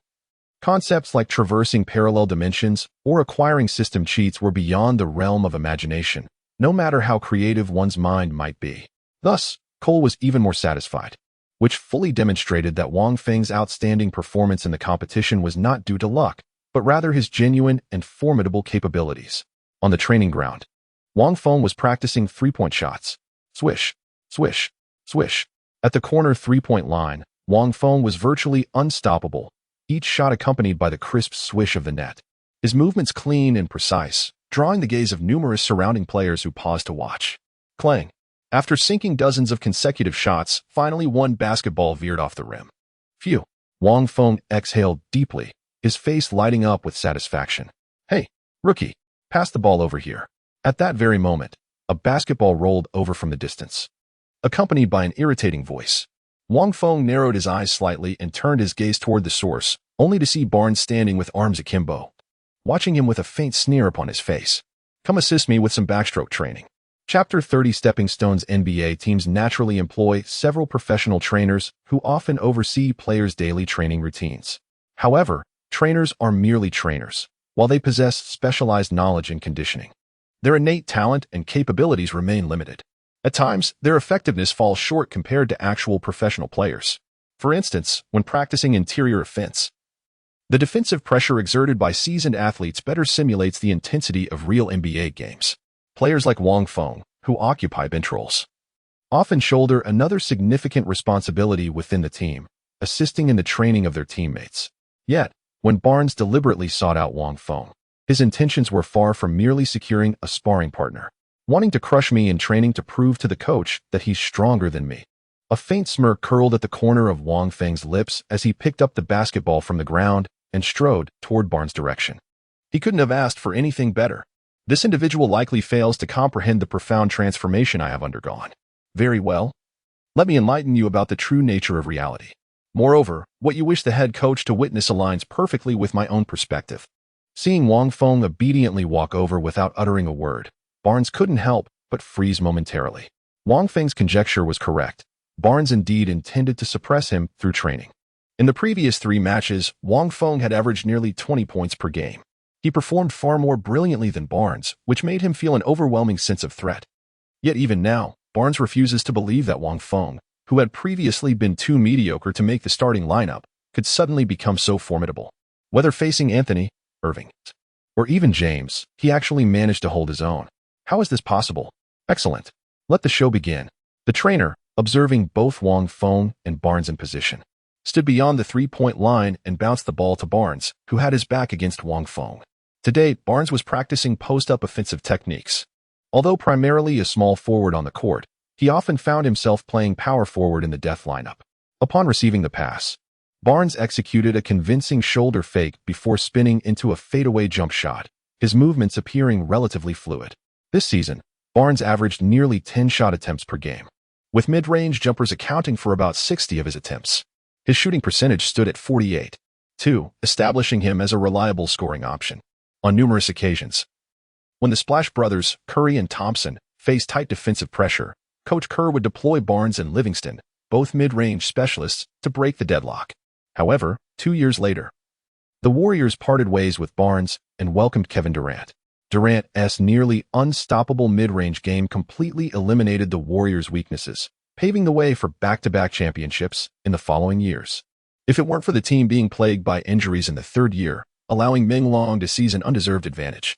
concepts like traversing parallel dimensions or acquiring system cheats were beyond the realm of imagination, no matter how creative one's mind might be. Thus, Cole was even more satisfied, which fully demonstrated that Wang Feng's outstanding performance in the competition was not due to luck, but rather his genuine and formidable capabilities. On the training ground, Wang Feng was practicing 3-point shots. Swish, swish, swish. At the corner 3-point line, Wang Feng was virtually unstoppable, each shot accompanied by the crisp swish of the net. His movements clean and precise, drawing the gaze of numerous surrounding players who paused to watch. Clang. After sinking dozens of consecutive shots, finally one basketball veered off the rim. Phew. Wang Feng exhaled deeply, his face lighting up with satisfaction. "Hey, rookie, pass the ball over here." At that very moment, a basketball rolled over from the distance, accompanied by an irritating voice. Wang Feng narrowed his eyes slightly and turned his gaze toward the source, only to see Barnes standing with arms akimbo, watching him with a faint sneer upon his face. "Come assist me with some backstroke training." Chapter 30 Stepping Stones. NBA teams naturally employ several professional trainers who often oversee players' daily training routines. However, trainers are merely trainers, while they possess specialized knowledge and conditioning. Their innate talent and capabilities remain limited. At times, their effectiveness falls short compared to actual professional players. For instance, when practicing interior offense, the defensive pressure exerted by seasoned athletes better simulates the intensity of real NBA games. Players like Wang Feng, who occupy bench roles, often shoulder another significant responsibility within the team, assisting in the training of their teammates. Yet, when Barnes deliberately sought out Wang Feng, his intentions were far from merely securing a sparring partner, wanting to crush me in training to prove to the coach that he's stronger than me. A faint smirk curled at the corner of Wang Feng's lips as he picked up the basketball from the ground and strode toward Barnes' direction. He couldn't have asked for anything better. This individual likely fails to comprehend the profound transformation I have undergone. Very well. Let me enlighten you about the true nature of reality. Moreover, what you wish the head coach to witness aligns perfectly with my own perspective. Seeing Wang Feng obediently walk over without uttering a word, Barnes couldn't help but freeze momentarily. Wang Feng's conjecture was correct. Barnes indeed intended to suppress him through training. In the previous 3 matches, Wang Feng had averaged nearly 20 points per game. He performed far more brilliantly than Barnes, which made him feel an overwhelming sense of threat. Yet even now, Barnes refuses to believe that Wang Feng, who had previously been too mediocre to make the starting lineup, could suddenly become so formidable. Whether facing Anthony, Irving, or even James, he actually managed to hold his own. How is this possible? Excellent. Let the show begin. The trainer, observing both Wang Feng and Barnes in position, stood beyond the three-point line and bounced the ball to Barnes, who had his back against Wang Feng. Today, Barnes was practicing post-up offensive techniques. Although primarily a small forward on the court, he often found himself playing power forward in the death lineup. Upon receiving the pass, Barnes executed a convincing shoulder fake before spinning into a fadeaway jump shot, his movements appearing relatively fluid. This season, Barnes averaged nearly 10 shot attempts per game, with mid-range jumpers accounting for about 60 of his attempts. His shooting percentage stood at 48.2, establishing him as a reliable scoring option. On numerous occasions, when the Splash brothers, Curry and Thompson, faced tight defensive pressure, Coach Kerr would deploy Barnes and Livingston, both mid-range specialists, to break the deadlock. However, 2 years later, the Warriors parted ways with Barnes and welcomed Kevin Durant. Durant's nearly unstoppable mid-range game completely eliminated the Warriors' weaknesses, paving the way for back-to-back championships in the following years. If it weren't for the team being plagued by injuries in the third year, allowing Ming Long to seize an undeserved advantage,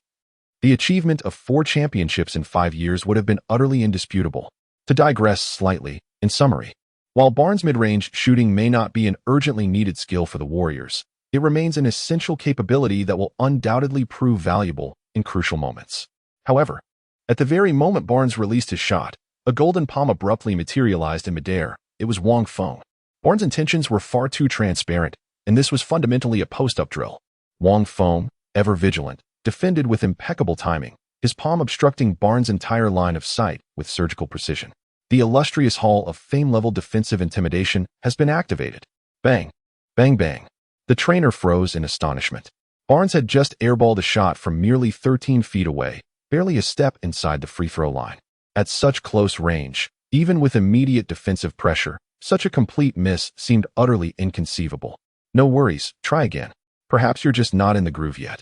the achievement of 4 championships in 5 years would have been utterly indisputable. To digress slightly, in summary, while Barnes' mid-range shooting may not be an urgently needed skill for the Warriors, it remains an essential capability that will undoubtedly prove valuable in crucial moments. However, at the very moment Barnes released his shot, a golden palm abruptly materialized in midair. It was Wang Feng. Barnes' intentions were far too transparent, and this was fundamentally a post-up drill. Wang Feng, ever vigilant, defended with impeccable timing, his palm obstructing Barnes' entire line of sight with surgical precision. The illustrious Hall of Fame-level defensive intimidation has been activated. Bang! Bang bang! The trainer froze in astonishment. Barnes had just airballed a shot from merely 13 feet away, barely a step inside the free-throw line. At such close range, even with immediate defensive pressure, such a complete miss seemed utterly inconceivable. No worries, try again. Perhaps you're just not in the groove yet.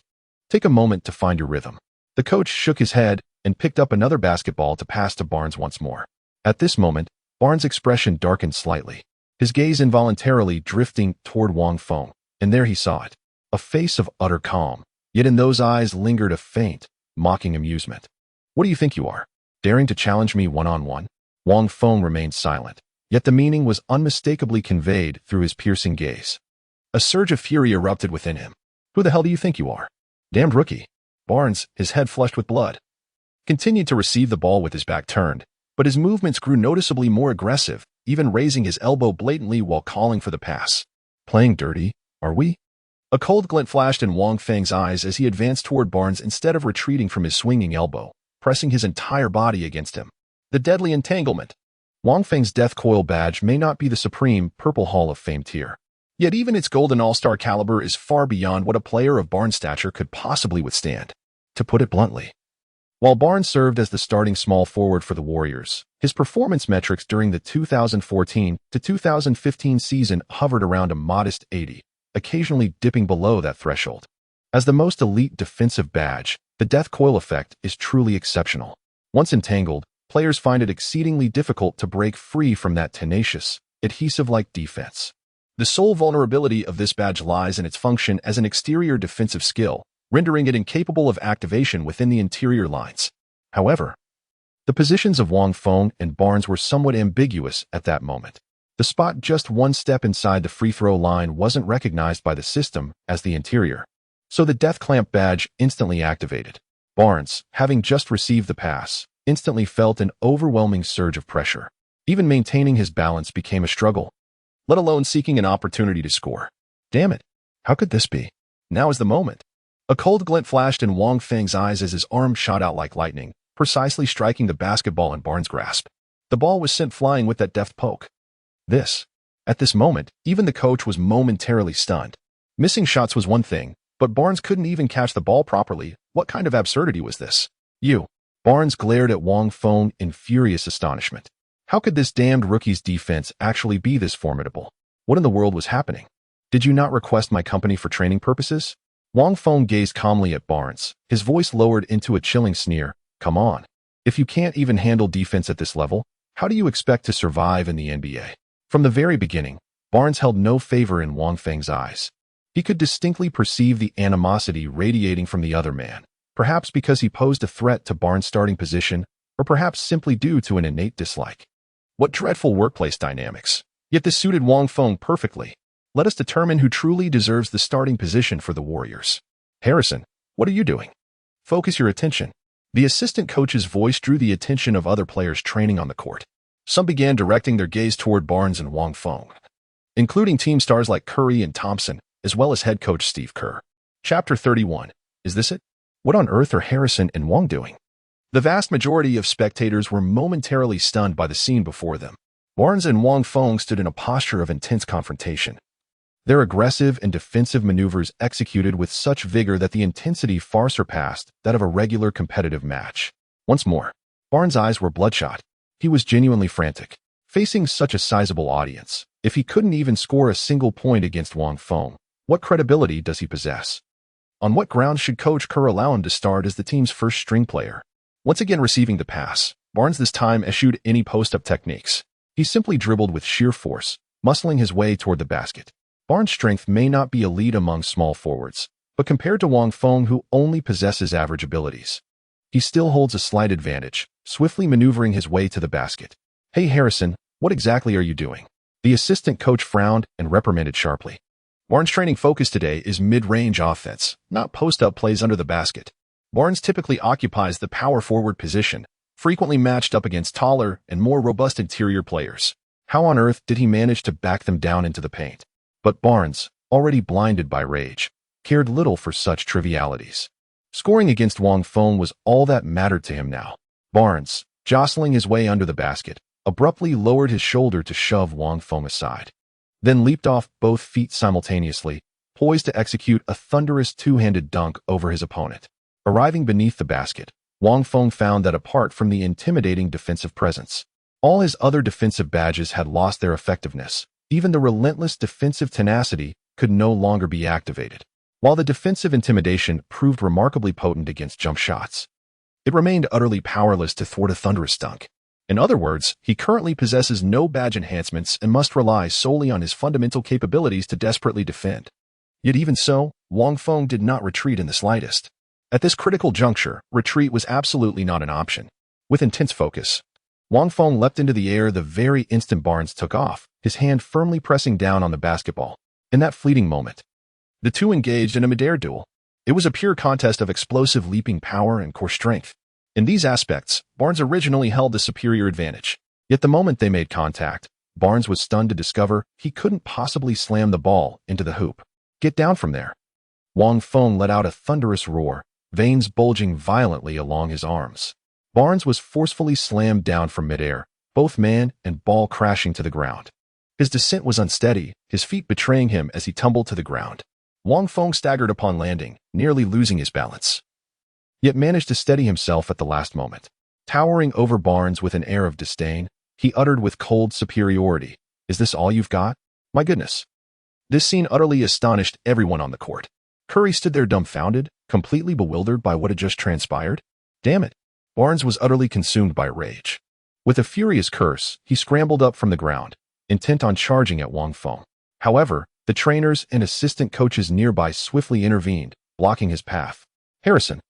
Take a moment to find your rhythm. The coach shook his head and picked up another basketball to pass to Barnes once more. At this moment, Barnes' expression darkened slightly, his gaze involuntarily drifting toward Wang Feng, and there he saw it. A face of utter calm, yet in those eyes lingered a faint, mocking amusement. What do you think you are? Daring to challenge me one-on-one? Wang Feng remained silent, yet the meaning was unmistakably conveyed through his piercing gaze. A surge of fury erupted within him. Who the hell do you think you are? Damned rookie. Barnes, his head flushed with blood, continued to receive the ball with his back turned, but his movements grew noticeably more aggressive, even raising his elbow blatantly while calling for the pass. Playing dirty, are we? A cold glint flashed in Wang Feng's eyes as he advanced toward Barnes instead of retreating from his swinging elbow, pressing his entire body against him. The deadly entanglement. Wang Feng's death coil badge may not be the supreme Purple Hall of Fame tier, yet even its golden all-star caliber is far beyond what a player of Barnes' stature could possibly withstand. To put it bluntly, while Barnes served as the starting small forward for the Warriors, his performance metrics during the 2014 to 2015 season hovered around a modest 80, occasionally dipping below that threshold. As the most elite defensive badge, the death coil effect is truly exceptional. Once entangled, players find it exceedingly difficult to break free from that tenacious, adhesive-like defense. The sole vulnerability of this badge lies in its function as an exterior defensive skill, rendering it incapable of activation within the interior lines. However, the positions of Wang Feng and Barnes were somewhat ambiguous at that moment. The spot just one step inside the free-throw line wasn't recognized by the system as the interior, so the death clamp badge instantly activated. Barnes, having just received the pass, instantly felt an overwhelming surge of pressure. Even maintaining his balance became a struggle, let alone seeking an opportunity to score. Damn it, how could this be? Now is the moment. A cold glint flashed in Wang Feng's eyes as his arm shot out like lightning, precisely striking the basketball in Barnes' grasp. The ball was sent flying with that deft poke. At this moment, even the coach was momentarily stunned. Missing shots was one thing, but Barnes couldn't even catch the ball properly. What kind of absurdity was this? Barnes glared at Wang Feng in furious astonishment. How could this damned rookie's defense actually be this formidable? What in the world was happening? Did you not request my company for training purposes? Wang Feng gazed calmly at Barnes, his voice lowered into a chilling sneer. Come on. If you can't even handle defense at this level, how do you expect to survive in the NBA? From the very beginning, Barnes held no favor in Wang Feng's eyes. He could distinctly perceive the animosity radiating from the other man, perhaps because he posed a threat to Barnes' starting position, or perhaps simply due to an innate dislike. What dreadful workplace dynamics. Yet this suited Wang Feng perfectly. Let us determine who truly deserves the starting position for the Warriors. Harrison, what are you doing? Focus your attention. The assistant coach's voice drew the attention of other players training on the court. Some began directing their gaze toward Barnes and Wang Feng, including team stars like Curry and Thompson, as well as head coach Steve Kerr. Chapter 31. Is this it? What on earth are Harrison and Wang doing? The vast majority of spectators were momentarily stunned by the scene before them. Barnes and Wang Feng stood in a posture of intense confrontation. Their aggressive and defensive maneuvers executed with such vigor that the intensity far surpassed that of a regular competitive match. Once more, Barnes' eyes were bloodshot. He was genuinely frantic. Facing such a sizable audience, if he couldn't even score a single point against Wang Feng, what credibility does he possess? On what grounds should Coach Kerr allow him to start as the team's first-string player? Once again receiving the pass, Barnes this time eschewed any post-up techniques. He simply dribbled with sheer force, muscling his way toward the basket. Barnes' strength may not be elite among small forwards, but compared to Wang Feng, who only possesses average abilities, he still holds a slight advantage, swiftly maneuvering his way to the basket. Hey Harrison, what exactly are you doing? The assistant coach frowned and reprimanded sharply. Barnes' training focus today is mid-range offense, not post-up plays under the basket. Barnes typically occupies the power forward position, frequently matched up against taller and more robust interior players. How on earth did he manage to back them down into the paint? But Barnes, already blinded by rage, cared little for such trivialities. Scoring against Wang Feng was all that mattered to him now. Barnes, jostling his way under the basket, abruptly lowered his shoulder to shove Wang Feng aside, then leaped off both feet simultaneously, poised to execute a thunderous two-handed dunk over his opponent. Arriving beneath the basket, Wang Feng found that apart from the intimidating defensive presence, all his other defensive badges had lost their effectiveness. Even the relentless defensive tenacity could no longer be activated. While the defensive intimidation proved remarkably potent against jump shots, it remained utterly powerless to thwart a thunderous dunk. In other words, he currently possesses no badge enhancements and must rely solely on his fundamental capabilities to desperately defend. Yet even so, Wang Feng did not retreat in the slightest. At this critical juncture, retreat was absolutely not an option. With intense focus, Wang Feng leapt into the air the very instant Barnes took off, his hand firmly pressing down on the basketball. In that fleeting moment, the two engaged in a mid-air duel. It was a pure contest of explosive leaping power and core strength. In these aspects, Barnes originally held the superior advantage. Yet the moment they made contact, Barnes was stunned to discover he couldn't possibly slam the ball into the hoop. Get down from there. Wang Feng let out a thunderous roar, veins bulging violently along his arms. Barnes was forcefully slammed down from midair, both man and ball crashing to the ground. His descent was unsteady, his feet betraying him as he tumbled to the ground. Wang Feng staggered upon landing, nearly losing his balance, yet managed to steady himself at the last moment. Towering over Barnes with an air of disdain, he uttered with cold superiority, "Is this all you've got? My goodness." This scene utterly astonished everyone on the court. Curry stood there dumbfounded, completely bewildered by what had just transpired. Damn it. Barnes was utterly consumed by rage. With a furious curse, he scrambled up from the ground, intent on charging at Wang Feng. However, the trainers and assistant coaches nearby swiftly intervened, blocking his path. Harrison,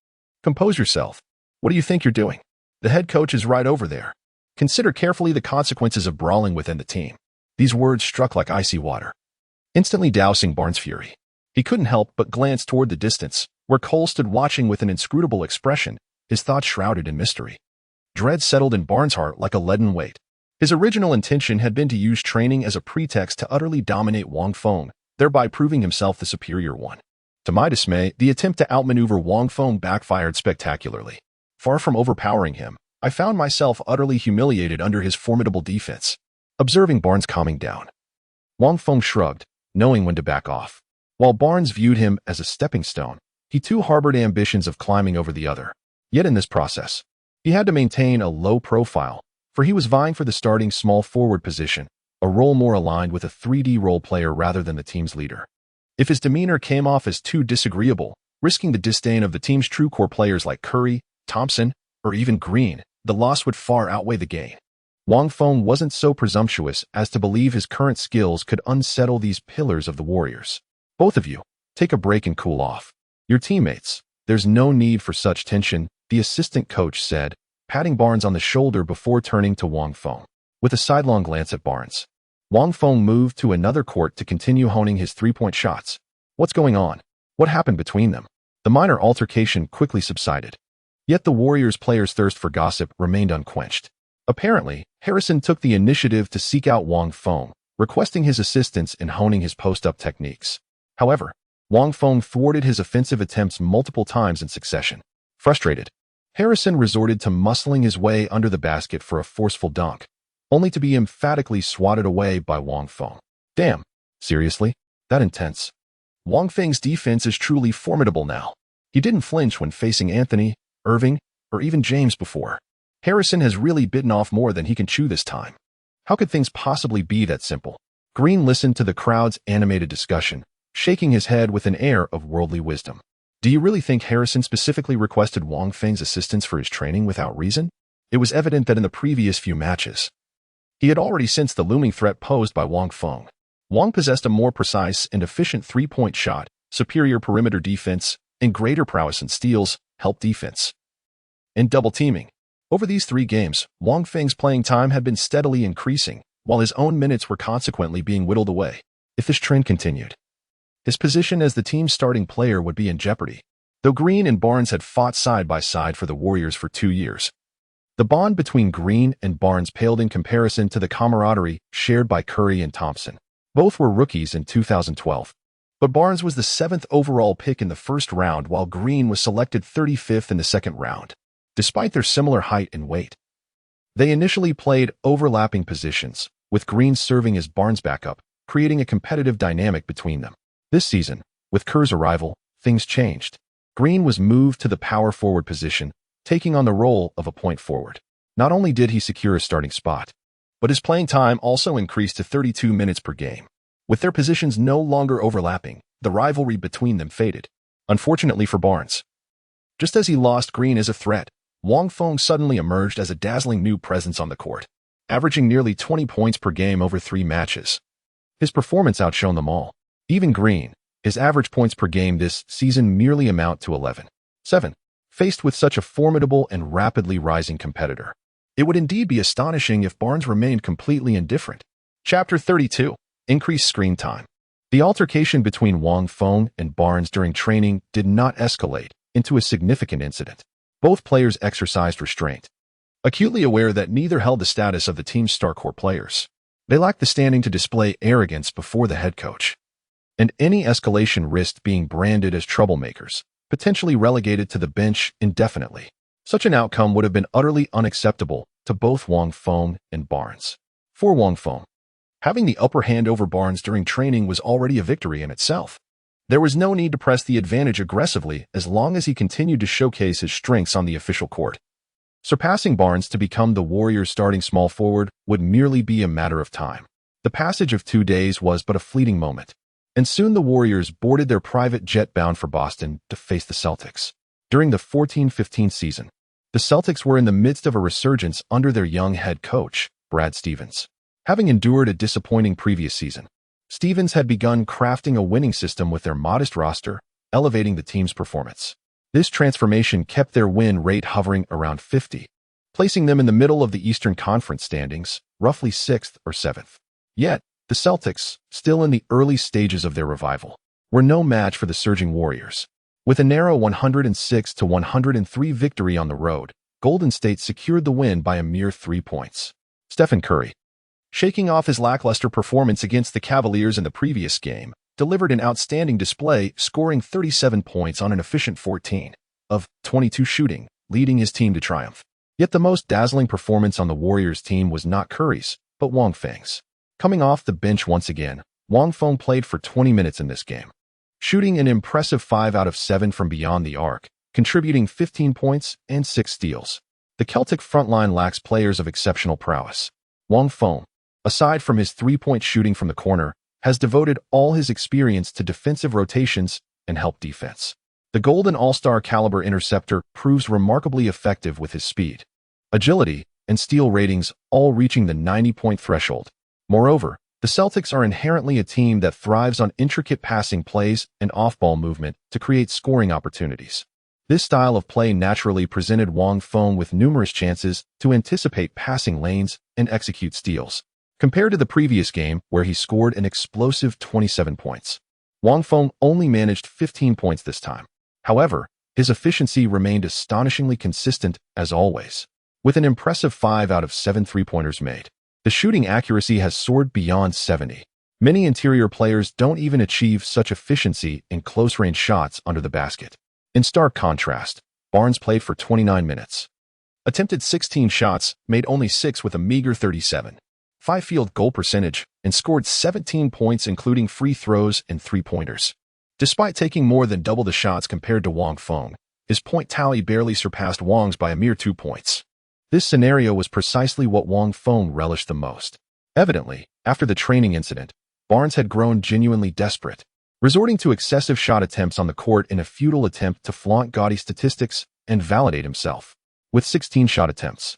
compose yourself. What do you think you're doing? The head coach is right over there. Consider carefully the consequences of brawling within the team. These words struck like icy water, instantly dousing Barnes' fury. He couldn't help but glance toward the distance, where Cole stood watching with an inscrutable expression, his thoughts shrouded in mystery. Dread settled in Barnes' heart like a leaden weight. His original intention had been to use training as a pretext to utterly dominate Wang Feng, thereby proving himself the superior one. To my dismay, the attempt to outmaneuver Wang Feng backfired spectacularly. Far from overpowering him, I found myself utterly humiliated under his formidable defense. Observing Barnes calming down, Wang Feng shrugged, knowing when to back off. While Barnes viewed him as a stepping stone, he too harbored ambitions of climbing over the other. Yet in this process, he had to maintain a low profile, for he was vying for the starting small forward position, a role more aligned with a 3D role player rather than the team's leader. If his demeanor came off as too disagreeable, risking the disdain of the team's true core players like Curry, Thompson, or even Green, the loss would far outweigh the gain. Wang Feng wasn't so presumptuous as to believe his current skills could unsettle these pillars of the Warriors. Both of you, take a break and cool off. Your teammates, "There's no need for such tension," the assistant coach said, patting Barnes on the shoulder before turning to Wang Feng. With a sidelong glance at Barnes, Wang Feng moved to another court to continue honing his three-point shots. What's going on? What happened between them? The minor altercation quickly subsided. Yet the Warriors players' thirst for gossip remained unquenched. Apparently, Harrison took the initiative to seek out Wang Feng, requesting his assistance in honing his post-up techniques. However, Wang Feng thwarted his offensive attempts multiple times in succession. Frustrated, Harrison resorted to muscling his way under the basket for a forceful dunk, only to be emphatically swatted away by Wang Feng. Damn, seriously? That intense? Wang Feng's defense is truly formidable now. He didn't flinch when facing Anthony, Irving, or even James before. Harrison has really bitten off more than he can chew this time. How could things possibly be that simple? Green listened to the crowd's animated discussion, shaking his head with an air of worldly wisdom. Do you really think Harrison specifically requested Wang Feng's assistance for his training without reason? It was evident that in the previous few matches, he had already sensed the looming threat posed by Wang Feng. Wang possessed a more precise and efficient three-point shot, superior perimeter defense, and greater prowess in steals, help defense, and double teaming. Over these 3 games, Wang Feng's playing time had been steadily increasing, while his own minutes were consequently being whittled away. If this trend continued, his position as the team's starting player would be in jeopardy. Though Green and Barnes had fought side by side for the Warriors for 2 years, the bond between Green and Barnes paled in comparison to the camaraderie shared by Curry and Thompson. Both were rookies in 2012, but Barnes was the 7th overall pick in the first round while Green was selected 35th in the second round. Despite their similar height and weight, they initially played overlapping positions, with Green serving as Barnes' backup, creating a competitive dynamic between them. This season, with Kerr's arrival, things changed. Green was moved to the power forward position, taking on the role of a point forward. Not only did he secure a starting spot, but his playing time also increased to 32 minutes per game. With their positions no longer overlapping, the rivalry between them faded. Unfortunately for Barnes, just as he lost Green as a threat, Wang Feng suddenly emerged as a dazzling new presence on the court, averaging nearly 20 points per game over 3 matches. His performance outshone them all. Even Green, his average points per game this season merely amount to 11.7. Faced with such a formidable and rapidly rising competitor, it would indeed be astonishing if Barnes remained completely indifferent. Chapter 32. Increased screen time. The altercation between Wang Feng and Barnes during training did not escalate into a significant incident. Both players exercised restraint, acutely aware that neither held the status of the team's star core players. They lacked the standing to display arrogance before the head coach, and any escalation risked being branded as troublemakers, potentially relegated to the bench indefinitely. Such an outcome would have been utterly unacceptable to both Wang Feng and Barnes. For Wang Feng, having the upper hand over Barnes during training was already a victory in itself. There was no need to press the advantage aggressively as long as he continued to showcase his strengths on the official court. Surpassing Barnes to become the Warriors' starting small forward would merely be a matter of time. The passage of 2 days was but a fleeting moment, and soon the Warriors boarded their private jet bound for Boston to face the Celtics. During the 14-15 season, the Celtics were in the midst of a resurgence under their young head coach, Brad Stevens. Having endured a disappointing previous season, Stevens had begun crafting a winning system with their modest roster, elevating the team's performance. This transformation kept their win rate hovering around 50, placing them in the middle of the Eastern Conference standings, roughly 6th or 7th. Yet, the Celtics, still in the early stages of their revival, were no match for the surging Warriors. With a narrow 106-103 victory on the road, Golden State secured the win by a mere 3 points. Stephen Curry, shaking off his lackluster performance against the Cavaliers in the previous game, delivered an outstanding display, scoring 37 points on an efficient 14 of 22 shooting, leading his team to triumph. Yet the most dazzling performance on the Warriors team was not Curry's, but Wang Feng's. Coming off the bench once again, Wang Feng played for 20 minutes in this game, shooting an impressive 5 out of 7 from beyond the arc, contributing 15 points and 6 steals. The Celtic frontline lacks players of exceptional prowess. Wang Feng, aside from his 3-point shooting from the corner, has devoted all his experience to defensive rotations and help defense. The Golden All-Star caliber interceptor proves remarkably effective with his speed, agility, and steal ratings all reaching the 90-point threshold. Moreover, the Celtics are inherently a team that thrives on intricate passing plays and off-ball movement to create scoring opportunities. This style of play naturally presented Wang Feng with numerous chances to anticipate passing lanes and execute steals. Compared to the previous game, where he scored an explosive 27 points, Wang Feng only managed 15 points this time. However, his efficiency remained astonishingly consistent as always, with an impressive 5 out of 7 three-pointers made. The shooting accuracy has soared beyond 70. Many interior players don't even achieve such efficiency in close-range shots under the basket. In stark contrast, Barnes played for 29 minutes, attempted 16 shots, made only 6 with a meager 37.5 field goal percentage, and scored 17 points including free throws and three-pointers. Despite taking more than double the shots compared to Wang Feng, his point tally barely surpassed Wang's by a mere 2 points. This scenario was precisely what Wang Feng relished the most. Evidently, after the training incident, Barnes had grown genuinely desperate, resorting to excessive shot attempts on the court in a futile attempt to flaunt gaudy statistics and validate himself. With 16 shot attempts,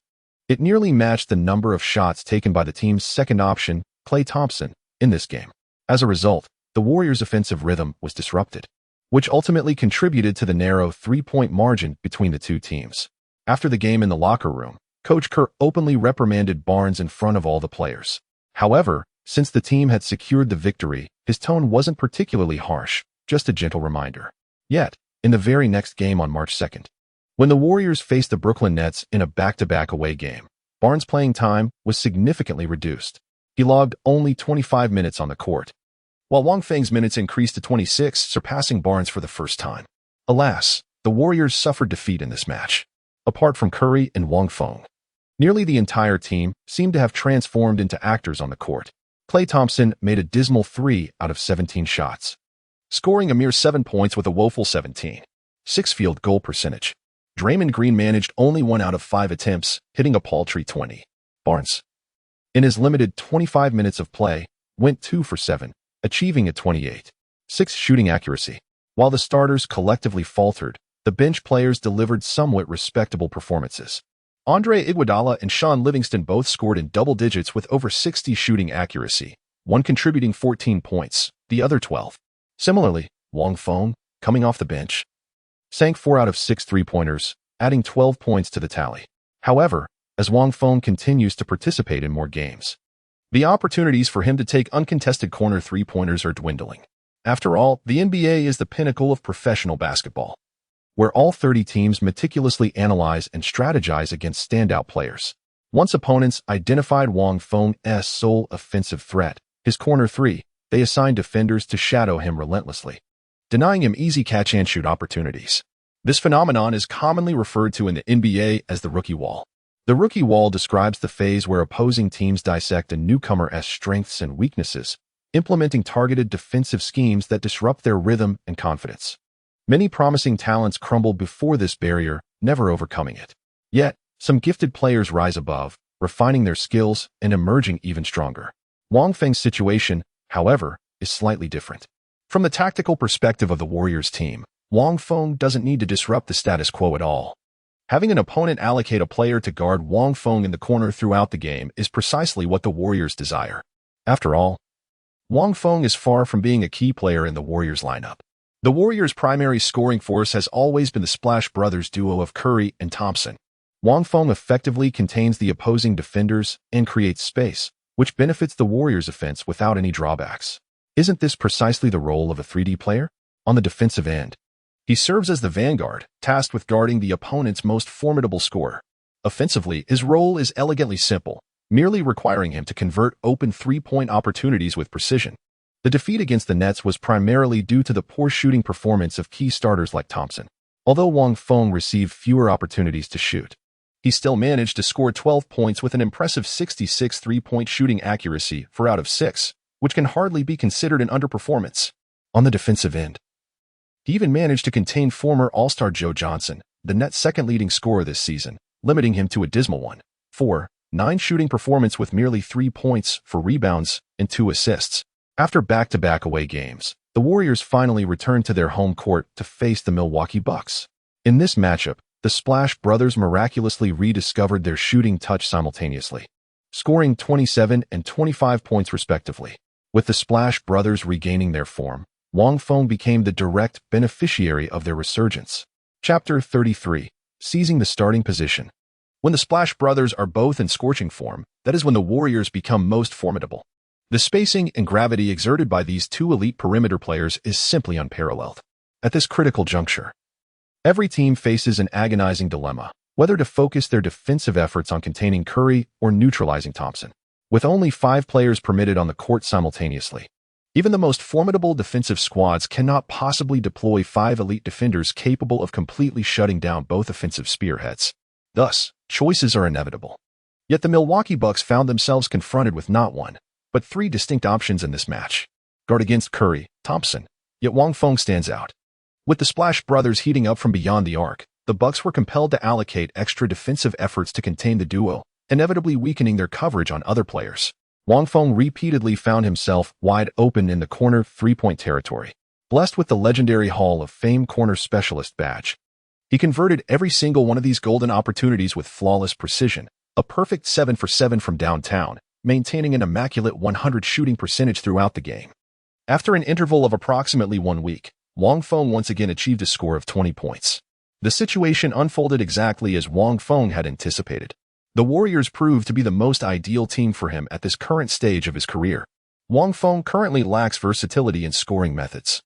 it nearly matched the number of shots taken by the team's second option, Klay Thompson, in this game. As a result, the Warriors' offensive rhythm was disrupted, which ultimately contributed to the narrow 3-point margin between the two teams. After the game in the locker room, Coach Kerr openly reprimanded Barnes in front of all the players. However, since the team had secured the victory, his tone wasn't particularly harsh, just a gentle reminder. Yet, in the very next game on March 2nd, when the Warriors faced the Brooklyn Nets in a back-to-back away game, Barnes' playing time was significantly reduced. He logged only 25 minutes on the court, while Wang Feng's minutes increased to 26, surpassing Barnes for the first time. Alas, the Warriors suffered defeat in this match. Apart from Curry and Wang Feng, nearly the entire team seemed to have transformed into actors on the court. Klay Thompson made a dismal 3 out of 17 shots, scoring a mere 7 points with a woeful 17.6 field goal percentage. Draymond Green managed only 1 out of 5 attempts, hitting a paltry 20. Barnes, in his limited 25 minutes of play, went 2 for 7, achieving a 28.6 shooting accuracy. While the starters collectively faltered, the bench players delivered somewhat respectable performances. Andre Iguodala and Sean Livingston both scored in double digits with over 60 shooting accuracy, one contributing 14 points, the other 12. Similarly, Wang Feng, coming off the bench, sank 4 out of 6 three-pointers, adding 12 points to the tally. However, as Wang Feng continues to participate in more games, the opportunities for him to take uncontested corner three-pointers are dwindling. After all, the NBA is the pinnacle of professional basketball, where all 30 teams meticulously analyze and strategize against standout players. Once opponents identified Wang Feng's sole offensive threat, his corner three, they assigned defenders to shadow him relentlessly, denying him easy catch-and-shoot opportunities. This phenomenon is commonly referred to in the NBA as the rookie wall. The rookie wall describes the phase where opposing teams dissect a newcomer's strengths and weaknesses, implementing targeted defensive schemes that disrupt their rhythm and confidence. Many promising talents crumble before this barrier, never overcoming it. Yet, some gifted players rise above, refining their skills and emerging even stronger. Wang Feng's situation, however, is slightly different. From the tactical perspective of the Warriors team, Wang Feng doesn't need to disrupt the status quo at all. Having an opponent allocate a player to guard Wang Feng in the corner throughout the game is precisely what the Warriors desire. After all, Wang Feng is far from being a key player in the Warriors lineup. The Warriors' primary scoring force has always been the Splash Brothers duo of Curry and Thompson. Wang Feng effectively contains the opposing defenders and creates space, which benefits the Warriors' offense without any drawbacks. Isn't this precisely the role of a 3D player? On the defensive end, he serves as the vanguard, tasked with guarding the opponent's most formidable scorer. Offensively, his role is elegantly simple, merely requiring him to convert open three-point opportunities with precision. The defeat against the Nets was primarily due to the poor shooting performance of key starters like Thompson. Although Wang Feng received fewer opportunities to shoot, he still managed to score 12 points with an impressive 66 three-point shooting accuracy 4 out of 6, which can hardly be considered an underperformance. On the defensive end, he even managed to contain former All-Star Joe Johnson, the Nets' second leading scorer this season, limiting him to a dismal 1-for-9 shooting performance with merely 3 points, 4 rebounds, and 2 assists. After back-to-back away games, the Warriors finally returned to their home court to face the Milwaukee Bucks. In this matchup, the Splash Brothers miraculously rediscovered their shooting touch simultaneously, scoring 27 and 25 points respectively. With the Splash Brothers regaining their form, Wang Feng became the direct beneficiary of their resurgence. Chapter 33. Seizing the starting position. When the Splash Brothers are both in scorching form, that is when the Warriors become most formidable. The spacing and gravity exerted by these two elite perimeter players is simply unparalleled. At this critical juncture, every team faces an agonizing dilemma, whether to focus their defensive efforts on containing Curry or neutralizing Thompson. With only 5 players permitted on the court simultaneously, even the most formidable defensive squads cannot possibly deploy 5 elite defenders capable of completely shutting down both offensive spearheads. Thus, choices are inevitable. Yet the Milwaukee Bucks found themselves confronted with not one, but 3 distinct options in this match. Guard against Curry, Thompson, yet Wang Feng stands out. With the Splash Brothers heating up from beyond the arc, the Bucks were compelled to allocate extra defensive efforts to contain the duo, inevitably weakening their coverage on other players. Wang Feng repeatedly found himself wide open in the corner 3-point territory. Blessed with the legendary Hall of Fame corner specialist badge, he converted every single one of these golden opportunities with flawless precision, a perfect 7 for 7 from downtown, maintaining an immaculate 100 shooting percentage throughout the game. After an interval of approximately 1 week, Wang Feng once again achieved a score of 20 points. The situation unfolded exactly as Wang Feng had anticipated. The Warriors proved to be the most ideal team for him at this current stage of his career. Wang Feng currently lacks versatility in scoring methods,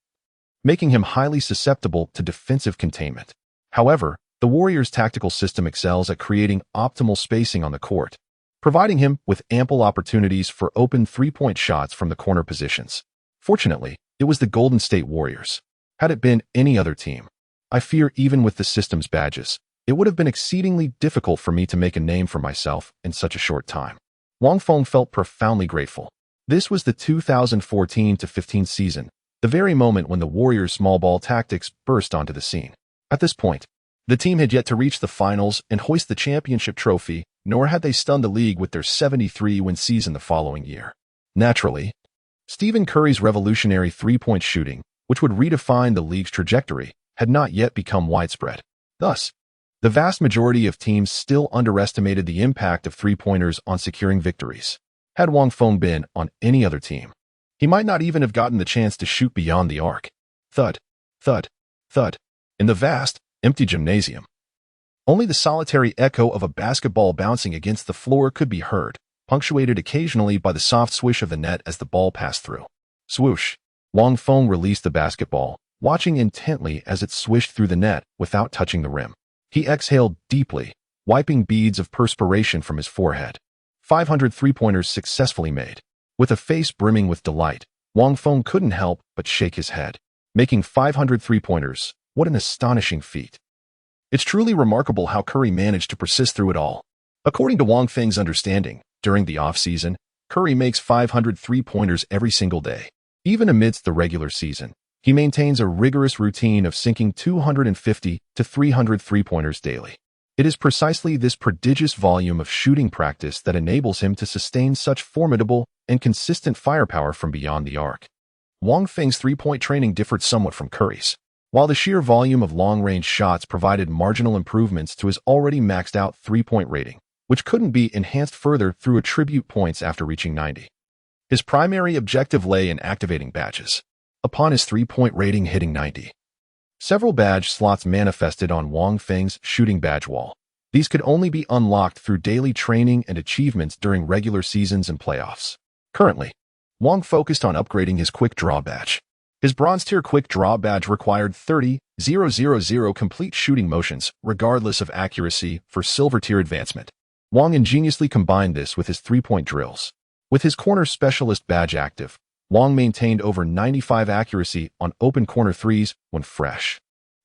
making him highly susceptible to defensive containment. However, the Warriors' tactical system excels at creating optimal spacing on the court, providing him with ample opportunities for open 3-point shots from the corner positions. Fortunately, it was the Golden State Warriors. Had it been any other team, I fear even with the system's badges, it would have been exceedingly difficult for me to make a name for myself in such a short time. Wang Feng felt profoundly grateful. This was the 2014-15 season, the very moment when the Warriors' small ball tactics burst onto the scene. At this point, the team had yet to reach the finals and hoist the championship trophy, nor had they stunned the league with their 73-win season the following year. Naturally, Stephen Curry's revolutionary 3-point shooting, which would redefine the league's trajectory, had not yet become widespread. Thus, the vast majority of teams still underestimated the impact of 3-pointers on securing victories. Had Wang Feng been on any other team, he might not even have gotten the chance to shoot beyond the arc. Thud, thud, thud. In the vast, empty gymnasium, only the solitary echo of a basketball bouncing against the floor could be heard, punctuated occasionally by the soft swish of the net as the ball passed through. Swoosh. Wang Feng released the basketball, watching intently as it swished through the net without touching the rim. He exhaled deeply, wiping beads of perspiration from his forehead. 500 3-pointers successfully made. With a face brimming with delight, Wang Feng couldn't help but shake his head. Making 500 3-pointers, what an astonishing feat. It's truly remarkable how Curry managed to persist through it all. According to Wang Feng's understanding, during the off-season, Curry makes 500 3-pointers every single day. Even amidst the regular season, he maintains a rigorous routine of sinking 250 to 300 3-pointers daily. It is precisely this prodigious volume of shooting practice that enables him to sustain such formidable and consistent firepower from beyond the arc. Wang Feng's 3-point training differed somewhat from Curry's. While the sheer volume of long-range shots provided marginal improvements to his already maxed-out 3-point rating, which couldn't be enhanced further through attribute points after reaching 90. His primary objective lay in activating badges. Upon his 3-point rating hitting 90, several badge slots manifested on Wang Feng's shooting badge wall. These could only be unlocked through daily training and achievements during regular seasons and playoffs. Currently, Wang focused on upgrading his quick draw badge. His bronze-tier quick draw badge required 30,000 complete shooting motions, regardless of accuracy, for silver-tier advancement. Wang ingeniously combined this with his 3-point drills. With his corner specialist badge active, Wang maintained over 95 accuracy on open corner threes when fresh,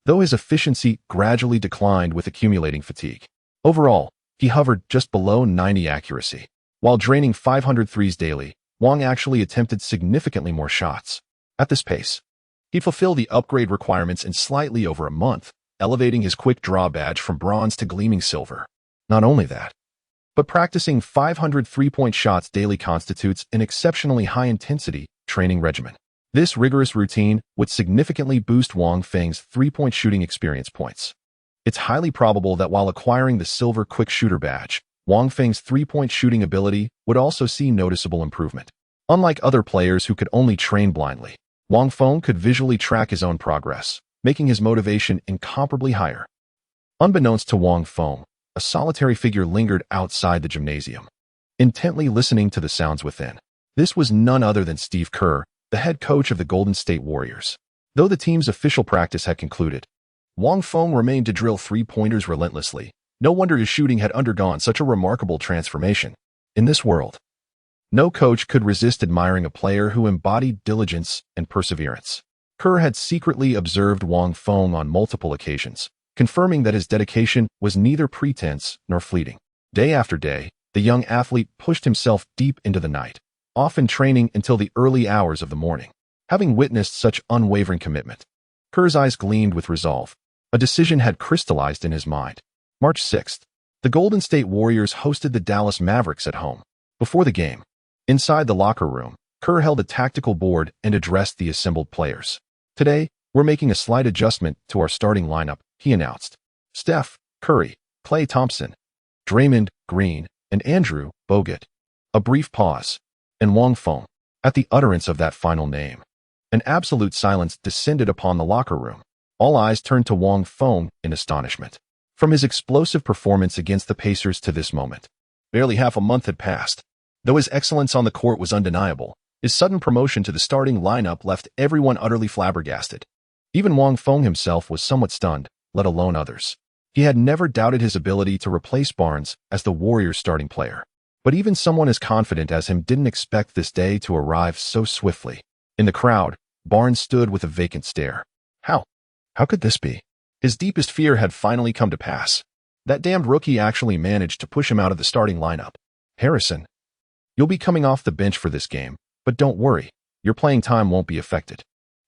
though his efficiency gradually declined with accumulating fatigue. Overall, he hovered just below 90 accuracy. While draining 500 threes daily, Wang actually attempted significantly more shots. At this pace, he'd fulfill the upgrade requirements in slightly over a month, elevating his quick draw badge from bronze to gleaming silver. Not only that, but practicing 500 3-point shots daily constitutes an exceptionally high-intensity training regimen. This rigorous routine would significantly boost Wang Feng's 3-point shooting experience points. It's highly probable that while acquiring the silver quick shooter badge, Wang Feng's 3-point shooting ability would also see noticeable improvement. Unlike other players who could only train blindly, Wang Feng could visually track his own progress, making his motivation incomparably higher. Unbeknownst to Wang Feng, a solitary figure lingered outside the gymnasium, intently listening to the sounds within. This was none other than Steve Kerr, the head coach of the Golden State Warriors. Though the team's official practice had concluded, Wang Feng remained to drill three-pointers relentlessly. No wonder his shooting had undergone such a remarkable transformation. In this world, no coach could resist admiring a player who embodied diligence and perseverance. Kerr had secretly observed Wang Feng on multiple occasions, confirming that his dedication was neither pretense nor fleeting. Day after day, the young athlete pushed himself deep into the night, often training until the early hours of the morning. Having witnessed such unwavering commitment, Kerr's eyes gleamed with resolve. A decision had crystallized in his mind. March 6th, the Golden State Warriors hosted the Dallas Mavericks at home. Before the game, inside the locker room, Kerr held a tactical board and addressed the assembled players. "Today, we're making a slight adjustment to our starting lineup," he announced. Steph Curry, Klay Thompson, Draymond Green, and Andrew Bogut. A brief pause, and Wang Feng, at the utterance of that final name, an absolute silence descended upon the locker room. All eyes turned to Wang Feng in astonishment. From his explosive performance against the Pacers to this moment, barely half a month had passed. Though his excellence on the court was undeniable, his sudden promotion to the starting lineup left everyone utterly flabbergasted. Even Wang Feng himself was somewhat stunned, let alone others. He had never doubted his ability to replace Barnes as the Warriors' starting player. But even someone as confident as him didn't expect this day to arrive so swiftly. In the crowd, Barnes stood with a vacant stare. How could this be? His deepest fear had finally come to pass. That damned rookie actually managed to push him out of the starting lineup. "Harrison, you'll be coming off the bench for this game, but don't worry, your playing time won't be affected."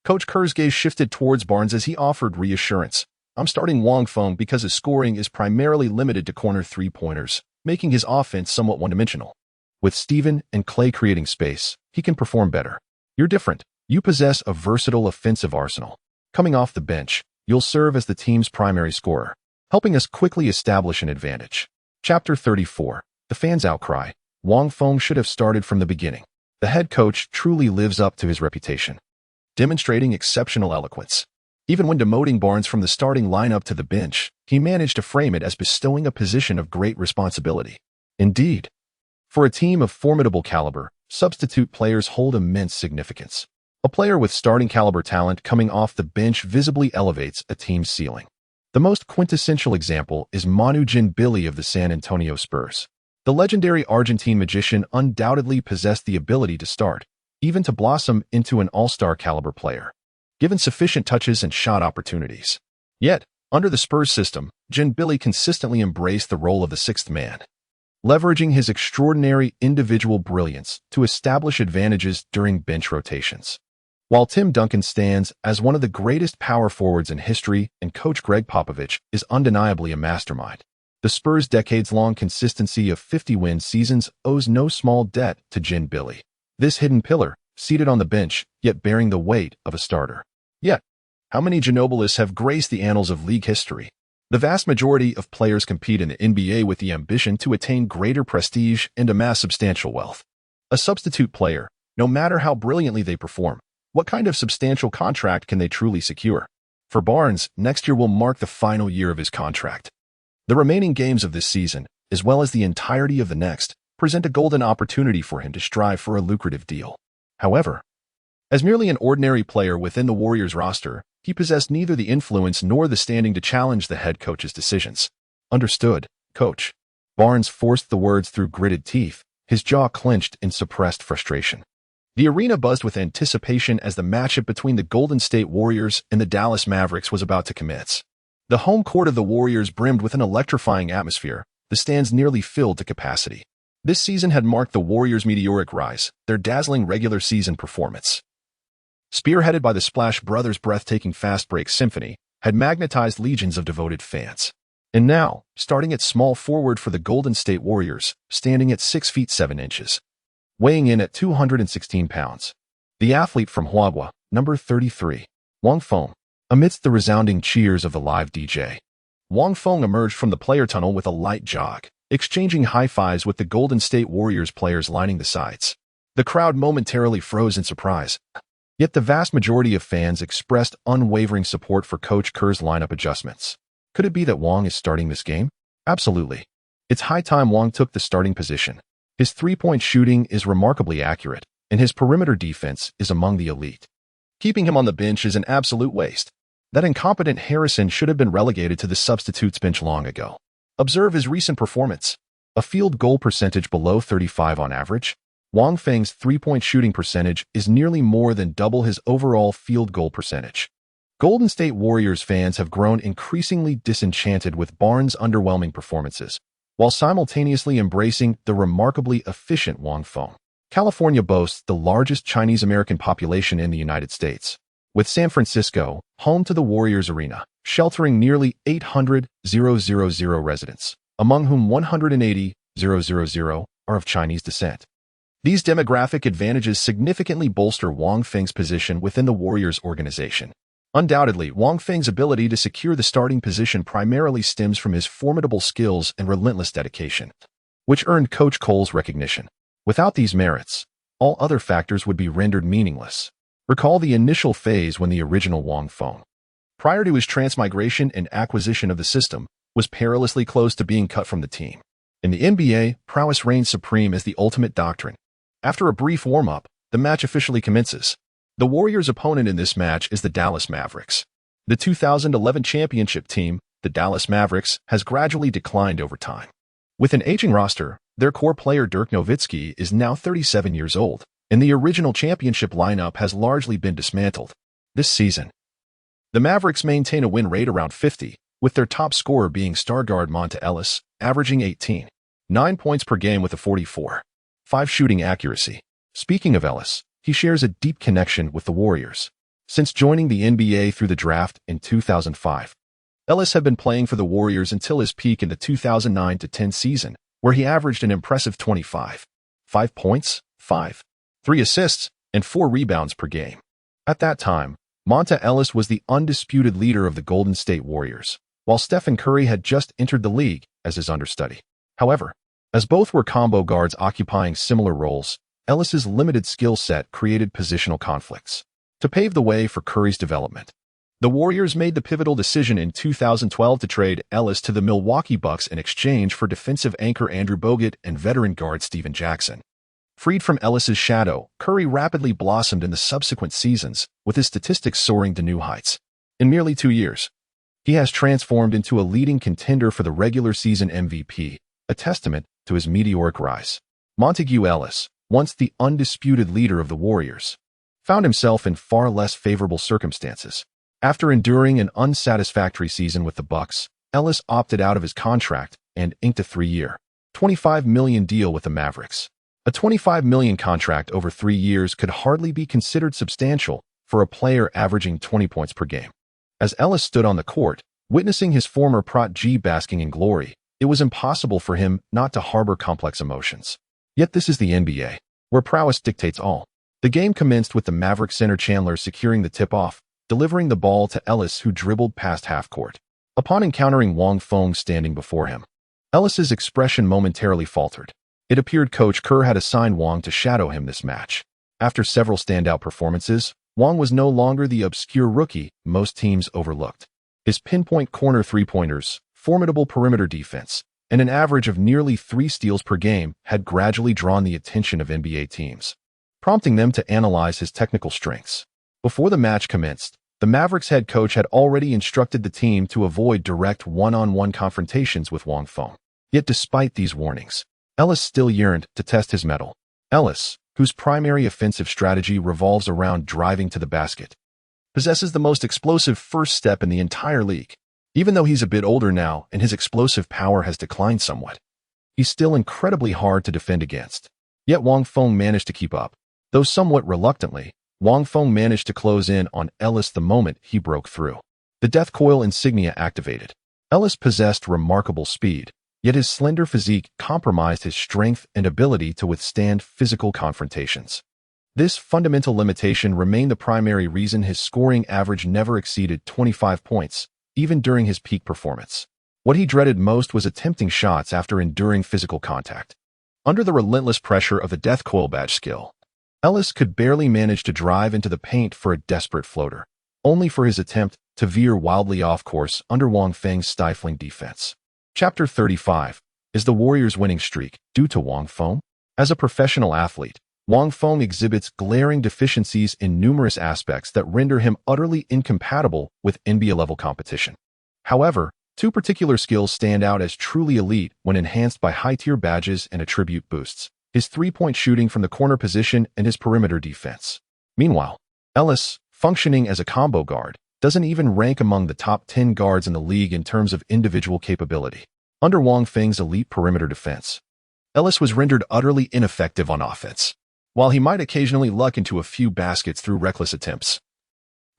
Coach Kerr's gaze shifted towards Barnes as he offered reassurance. "I'm starting Wang Feng because his scoring is primarily limited to corner three-pointers, making his offense somewhat one-dimensional. With Steven and Klay creating space, he can perform better. You're different. You possess a versatile offensive arsenal. Coming off the bench, you'll serve as the team's primary scorer, helping us quickly establish an advantage." Chapter 34. The fans' outcry. Wang Feng should have started from the beginning. The head coach truly lives up to his reputation, demonstrating exceptional eloquence. Even when demoting Barnes from the starting lineup to the bench, he managed to frame it as bestowing a position of great responsibility. Indeed, for a team of formidable caliber, substitute players hold immense significance. A player with starting caliber talent coming off the bench visibly elevates a team's ceiling. The most quintessential example is Manu Ginobili of the San Antonio Spurs. The legendary Argentine magician undoubtedly possessed the ability to start, even to blossom into an all-star caliber player, given sufficient touches and shot opportunities. Yet, under the Spurs system, Ginobili consistently embraced the role of the sixth man, leveraging his extraordinary individual brilliance to establish advantages during bench rotations. While Tim Duncan stands as one of the greatest power forwards in history and Coach Greg Popovich is undeniably a mastermind, the Spurs' decades-long consistency of 50-win seasons owes no small debt to Ginobili. This hidden pillar, seated on the bench, yet bearing the weight of a starter. Yet, how many Ginobilists have graced the annals of league history? The vast majority of players compete in the NBA with the ambition to attain greater prestige and amass substantial wealth. A substitute player, no matter how brilliantly they perform, what kind of substantial contract can they truly secure? For Barnes, next year will mark the final year of his contract. The remaining games of this season, as well as the entirety of the next, present a golden opportunity for him to strive for a lucrative deal. However, as merely an ordinary player within the Warriors roster, he possessed neither the influence nor the standing to challenge the head coach's decisions. "Understood, Coach." Barnes forced the words through gritted teeth, his jaw clenched in suppressed frustration. The arena buzzed with anticipation as the matchup between the Golden State Warriors and the Dallas Mavericks was about to commence. The home court of the Warriors brimmed with an electrifying atmosphere, the stands nearly filled to capacity. This season had marked the Warriors' meteoric rise, their dazzling regular season performance, spearheaded by the Splash Brothers' breathtaking fast break symphony, had magnetized legions of devoted fans. And now, starting at small forward for the Golden State Warriors, standing at 6 feet 7 inches, weighing in at 216 pounds, the athlete from Huagua, number 33, Wang Feng. Amidst the resounding cheers of the live DJ, Wang Feng emerged from the player tunnel with a light jog, exchanging high-fives with the Golden State Warriors players lining the sides. The crowd momentarily froze in surprise. Yet the vast majority of fans expressed unwavering support for Coach Kerr's lineup adjustments. Could it be that Wang is starting this game? Absolutely. It's high time Wang took the starting position. His three-point shooting is remarkably accurate, and his perimeter defense is among the elite. Keeping him on the bench is an absolute waste. That incompetent Harrison should have been relegated to the substitutes bench long ago. Observe his recent performance. A field goal percentage below 35 on average. Wang Feng's three-point shooting percentage is nearly more than double his overall field goal percentage. Golden State Warriors fans have grown increasingly disenchanted with Barnes' underwhelming performances, while simultaneously embracing the remarkably efficient Wang Feng. California boasts the largest Chinese-American population in the United States, with San Francisco, home to the Warriors Arena, sheltering nearly 800,000 residents, among whom 180,000 are of Chinese descent. These demographic advantages significantly bolster Wang Feng's position within the Warriors organization. Undoubtedly, Wang Feng's ability to secure the starting position primarily stems from his formidable skills and relentless dedication, which earned Coach Cole's recognition. Without these merits, all other factors would be rendered meaningless. Recall the initial phase when the original Wang Feng, prior to his transmigration and acquisition of the system, was perilously close to being cut from the team. In the NBA, prowess reigns supreme as the ultimate doctrine. After a brief warm-up, the match officially commences. The Warriors' opponent in this match is the Dallas Mavericks. The 2011 championship team, the Dallas Mavericks, has gradually declined over time. With an aging roster, their core player Dirk Nowitzki is now 37 years old, and the original championship lineup has largely been dismantled. This season, the Mavericks maintain a win rate around 50, with their top scorer being star guard Monta Ellis, averaging 18.9 points per game with a 44.5 shooting accuracy. Speaking of Ellis, he shares a deep connection with the Warriors. Since joining the NBA through the draft in 2005, Ellis had been playing for the Warriors until his peak in the 2009-10 season, where he averaged an impressive 25.5 points, 5.3 assists, and 4 rebounds per game. At that time, Monta Ellis was the undisputed leader of the Golden State Warriors, while Stephen Curry had just entered the league as his understudy. However, as both were combo guards occupying similar roles, Ellis's limited skill set created positional conflicts. To pave the way for Curry's development, the Warriors made the pivotal decision in 2012 to trade Ellis to the Milwaukee Bucks in exchange for defensive anchor Andrew Bogut and veteran guard Stephen Jackson. Freed from Ellis's shadow, Curry rapidly blossomed in the subsequent seasons, with his statistics soaring to new heights. In merely 2 years, he has transformed into a leading contender for the regular season MVP, a testament to his meteoric rise. Montague Ellis, once the undisputed leader of the Warriors, found himself in far less favorable circumstances. After enduring an unsatisfactory season with the Bucks, Ellis opted out of his contract and inked a 3-year, $25 million deal with the Mavericks. A $25 million contract over 3 years could hardly be considered substantial for a player averaging 20 points per game. As Ellis stood on the court, witnessing his former Prodigy basking in glory, it was impossible for him not to harbor complex emotions. Yet this is the NBA, where prowess dictates all. The game commenced with the Maverick center Chandler securing the tip-off, delivering the ball to Ellis, who dribbled past half-court. Upon encountering Wang Feng standing before him, Ellis's expression momentarily faltered. It appeared Coach Kerr had assigned Wang to shadow him this match. After several standout performances, Wang was no longer the obscure rookie most teams overlooked. His pinpoint corner three-pointers, formidable perimeter defense, and an average of nearly 3 steals per game had gradually drawn the attention of NBA teams, prompting them to analyze his technical strengths. Before the match commenced, the Mavericks head coach had already instructed the team to avoid direct one-on-one confrontations with Wang Feng. Yet despite these warnings, Ellis still yearned to test his mettle. Ellis, whose primary offensive strategy revolves around driving to the basket, possesses the most explosive first step in the entire league. Even though he's a bit older now and his explosive power has declined somewhat, he's still incredibly hard to defend against. Yet Wang Feng managed to keep up. Though somewhat reluctantly, Wang Feng managed to close in on Ellis the moment he broke through. The death coil insignia activated. Ellis possessed remarkable speed, yet his slender physique compromised his strength and ability to withstand physical confrontations. This fundamental limitation remained the primary reason his scoring average never exceeded 25 points, even during his peak performance. What he dreaded most was attempting shots after enduring physical contact. Under the relentless pressure of the death coil badge skill, Ellis could barely manage to drive into the paint for a desperate floater, only for his attempt to veer wildly off course under Wang Feng's stifling defense. Chapter 35. Is the Warriors' winning streak due to Wang Feng? As a professional athlete, Wang Feng exhibits glaring deficiencies in numerous aspects that render him utterly incompatible with NBA-level competition. However, two particular skills stand out as truly elite when enhanced by high-tier badges and attribute boosts: his three-point shooting from the corner position and his perimeter defense. Meanwhile, Ellis, functioning as a combo guard, doesn't even rank among the top 10 guards in the league in terms of individual capability. Under Wang Feng's elite perimeter defense, Ellis was rendered utterly ineffective on offense. While he might occasionally luck into a few baskets through reckless attempts,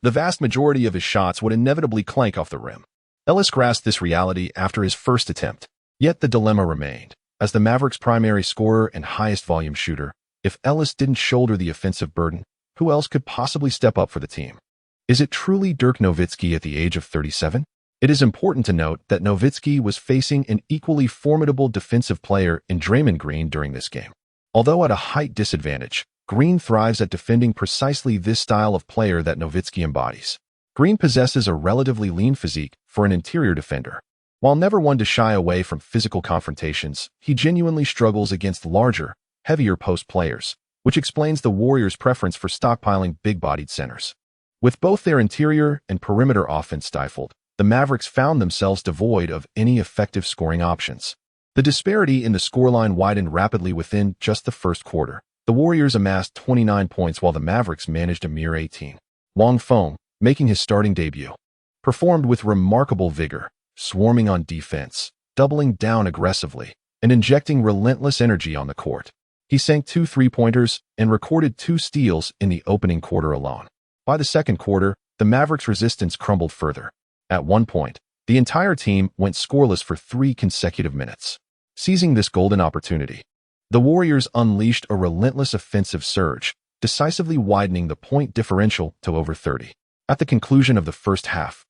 the vast majority of his shots would inevitably clank off the rim. Ellis grasped this reality after his first attempt. Yet the dilemma remained. As the Mavericks' primary scorer and highest volume shooter, if Ellis didn't shoulder the offensive burden, who else could possibly step up for the team? Is it truly Dirk Nowitzki at the age of 37? It is important to note that Nowitzki was facing an equally formidable defensive player in Draymond Green during this game. Although at a height disadvantage, Green thrives at defending precisely this style of player that Nowitzki embodies. Green possesses a relatively lean physique for an interior defender. While never one to shy away from physical confrontations, he genuinely struggles against larger, heavier post players, which explains the Warriors' preference for stockpiling big-bodied centers. With both their interior and perimeter offense stifled, the Mavericks found themselves devoid of any effective scoring options. The disparity in the scoreline widened rapidly within just the first quarter. The Warriors amassed 29 points while the Mavericks managed a mere 18. Wang Feng, making his starting debut, performed with remarkable vigor, swarming on defense, doubling down aggressively, and injecting relentless energy on the court. He sank 2 three-pointers and recorded 2 steals in the opening quarter alone. By the second quarter, the Mavericks' resistance crumbled further. At one point, the entire team went scoreless for 3 consecutive minutes. Seizing this golden opportunity, the Warriors unleashed a relentless offensive surge, decisively widening the point differential to over 30. At the conclusion of the first half,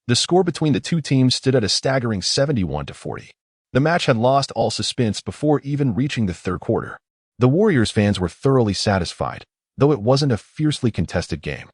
the score between the two teams stood at a staggering 71-40. The match had lost all suspense before even reaching the third quarter. The Warriors fans were thoroughly satisfied, though it wasn't a fiercely contested game.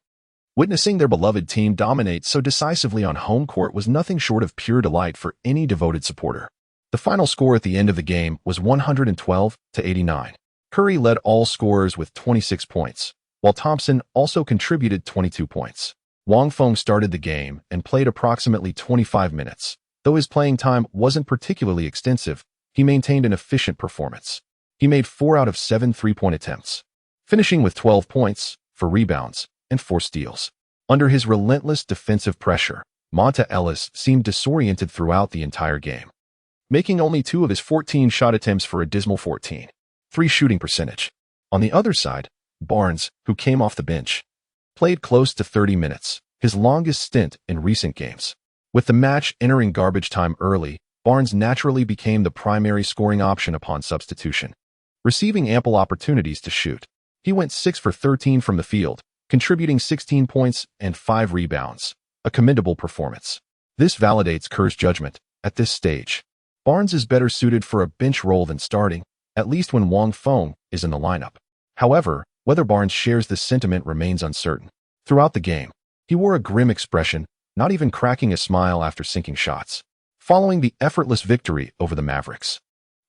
Witnessing their beloved team dominate so decisively on home court was nothing short of pure delight for any devoted supporter. The final score at the end of the game was 112-89. Curry led all scorers with 26 points, while Thompson also contributed 22 points. Wang Feng started the game and played approximately 25 minutes. Though his playing time wasn't particularly extensive, he maintained an efficient performance. He made 4 out of 7 three-point attempts, finishing with 12 points, 4 rebounds, and 4 steals. Under his relentless defensive pressure, Monta Ellis seemed disoriented throughout the entire game, making only 2 of his 14 shot attempts for a dismal 14.3 shooting percentage. On the other side, Barnes, who came off the bench, played close to 30 minutes, his longest stint in recent games. With the match entering garbage time early, Barnes naturally became the primary scoring option upon substitution, receiving ample opportunities to shoot. He went 6 for 13 from the field, contributing 16 points and 5 rebounds, a commendable performance. This validates Kerr's judgment. At this stage, Barnes is better suited for a bench role than starting, at least when Wang Feng is in the lineup. However, whether Barnes shares this sentiment remains uncertain. Throughout the game, he wore a grim expression, not even cracking a smile after sinking shots. Following the effortless victory over the Mavericks,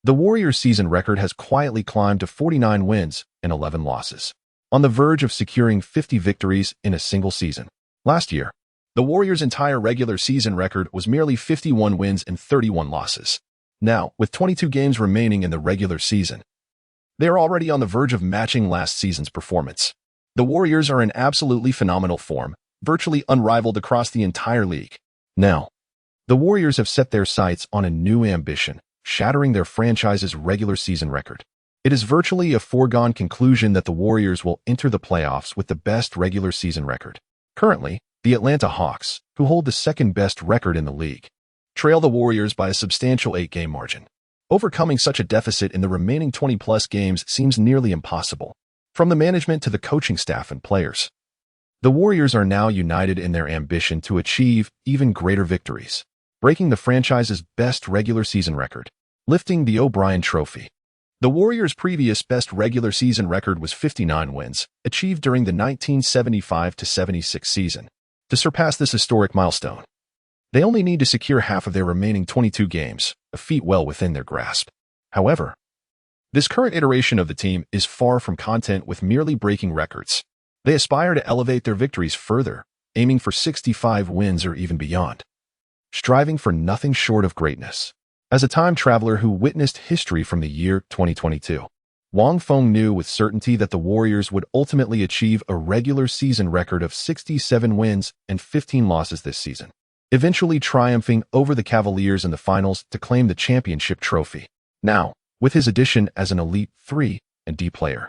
the Warriors' season record has quietly climbed to 49 wins and 11 losses, on the verge of securing 50 victories in a single season. Last year, the Warriors' entire regular season record was merely 51 wins and 31 losses. Now, with 22 games remaining in the regular season, they are already on the verge of matching last season's performance. The Warriors are in absolutely phenomenal form, virtually unrivaled across the entire league. Now, the Warriors have set their sights on a new ambition, shattering their franchise's regular season record. It is virtually a foregone conclusion that the Warriors will enter the playoffs with the best regular season record. Currently, the Atlanta Hawks, who hold the second-best record in the league, trail the Warriors by a substantial 8-game margin. Overcoming such a deficit in the remaining 20-plus games seems nearly impossible. From the management to the coaching staff and players, the Warriors are now united in their ambition to achieve even greater victories, breaking the franchise's best regular season record, lifting the O'Brien Trophy. The Warriors' previous best regular season record was 59 wins, achieved during the 1975-76 season. To surpass this historic milestone, they only need to secure half of their remaining 22 games, a feat well within their grasp. However, this current iteration of the team is far from content with merely breaking records. They aspire to elevate their victories further, aiming for 65 wins or even beyond, striving for nothing short of greatness. As a time traveler who witnessed history from the year 2022, Wang Feng knew with certainty that the Warriors would ultimately achieve a regular season record of 67 wins and 15 losses this season, eventually triumphing over the Cavaliers in the finals to claim the championship trophy. Now, with his addition as an elite 3 and D player,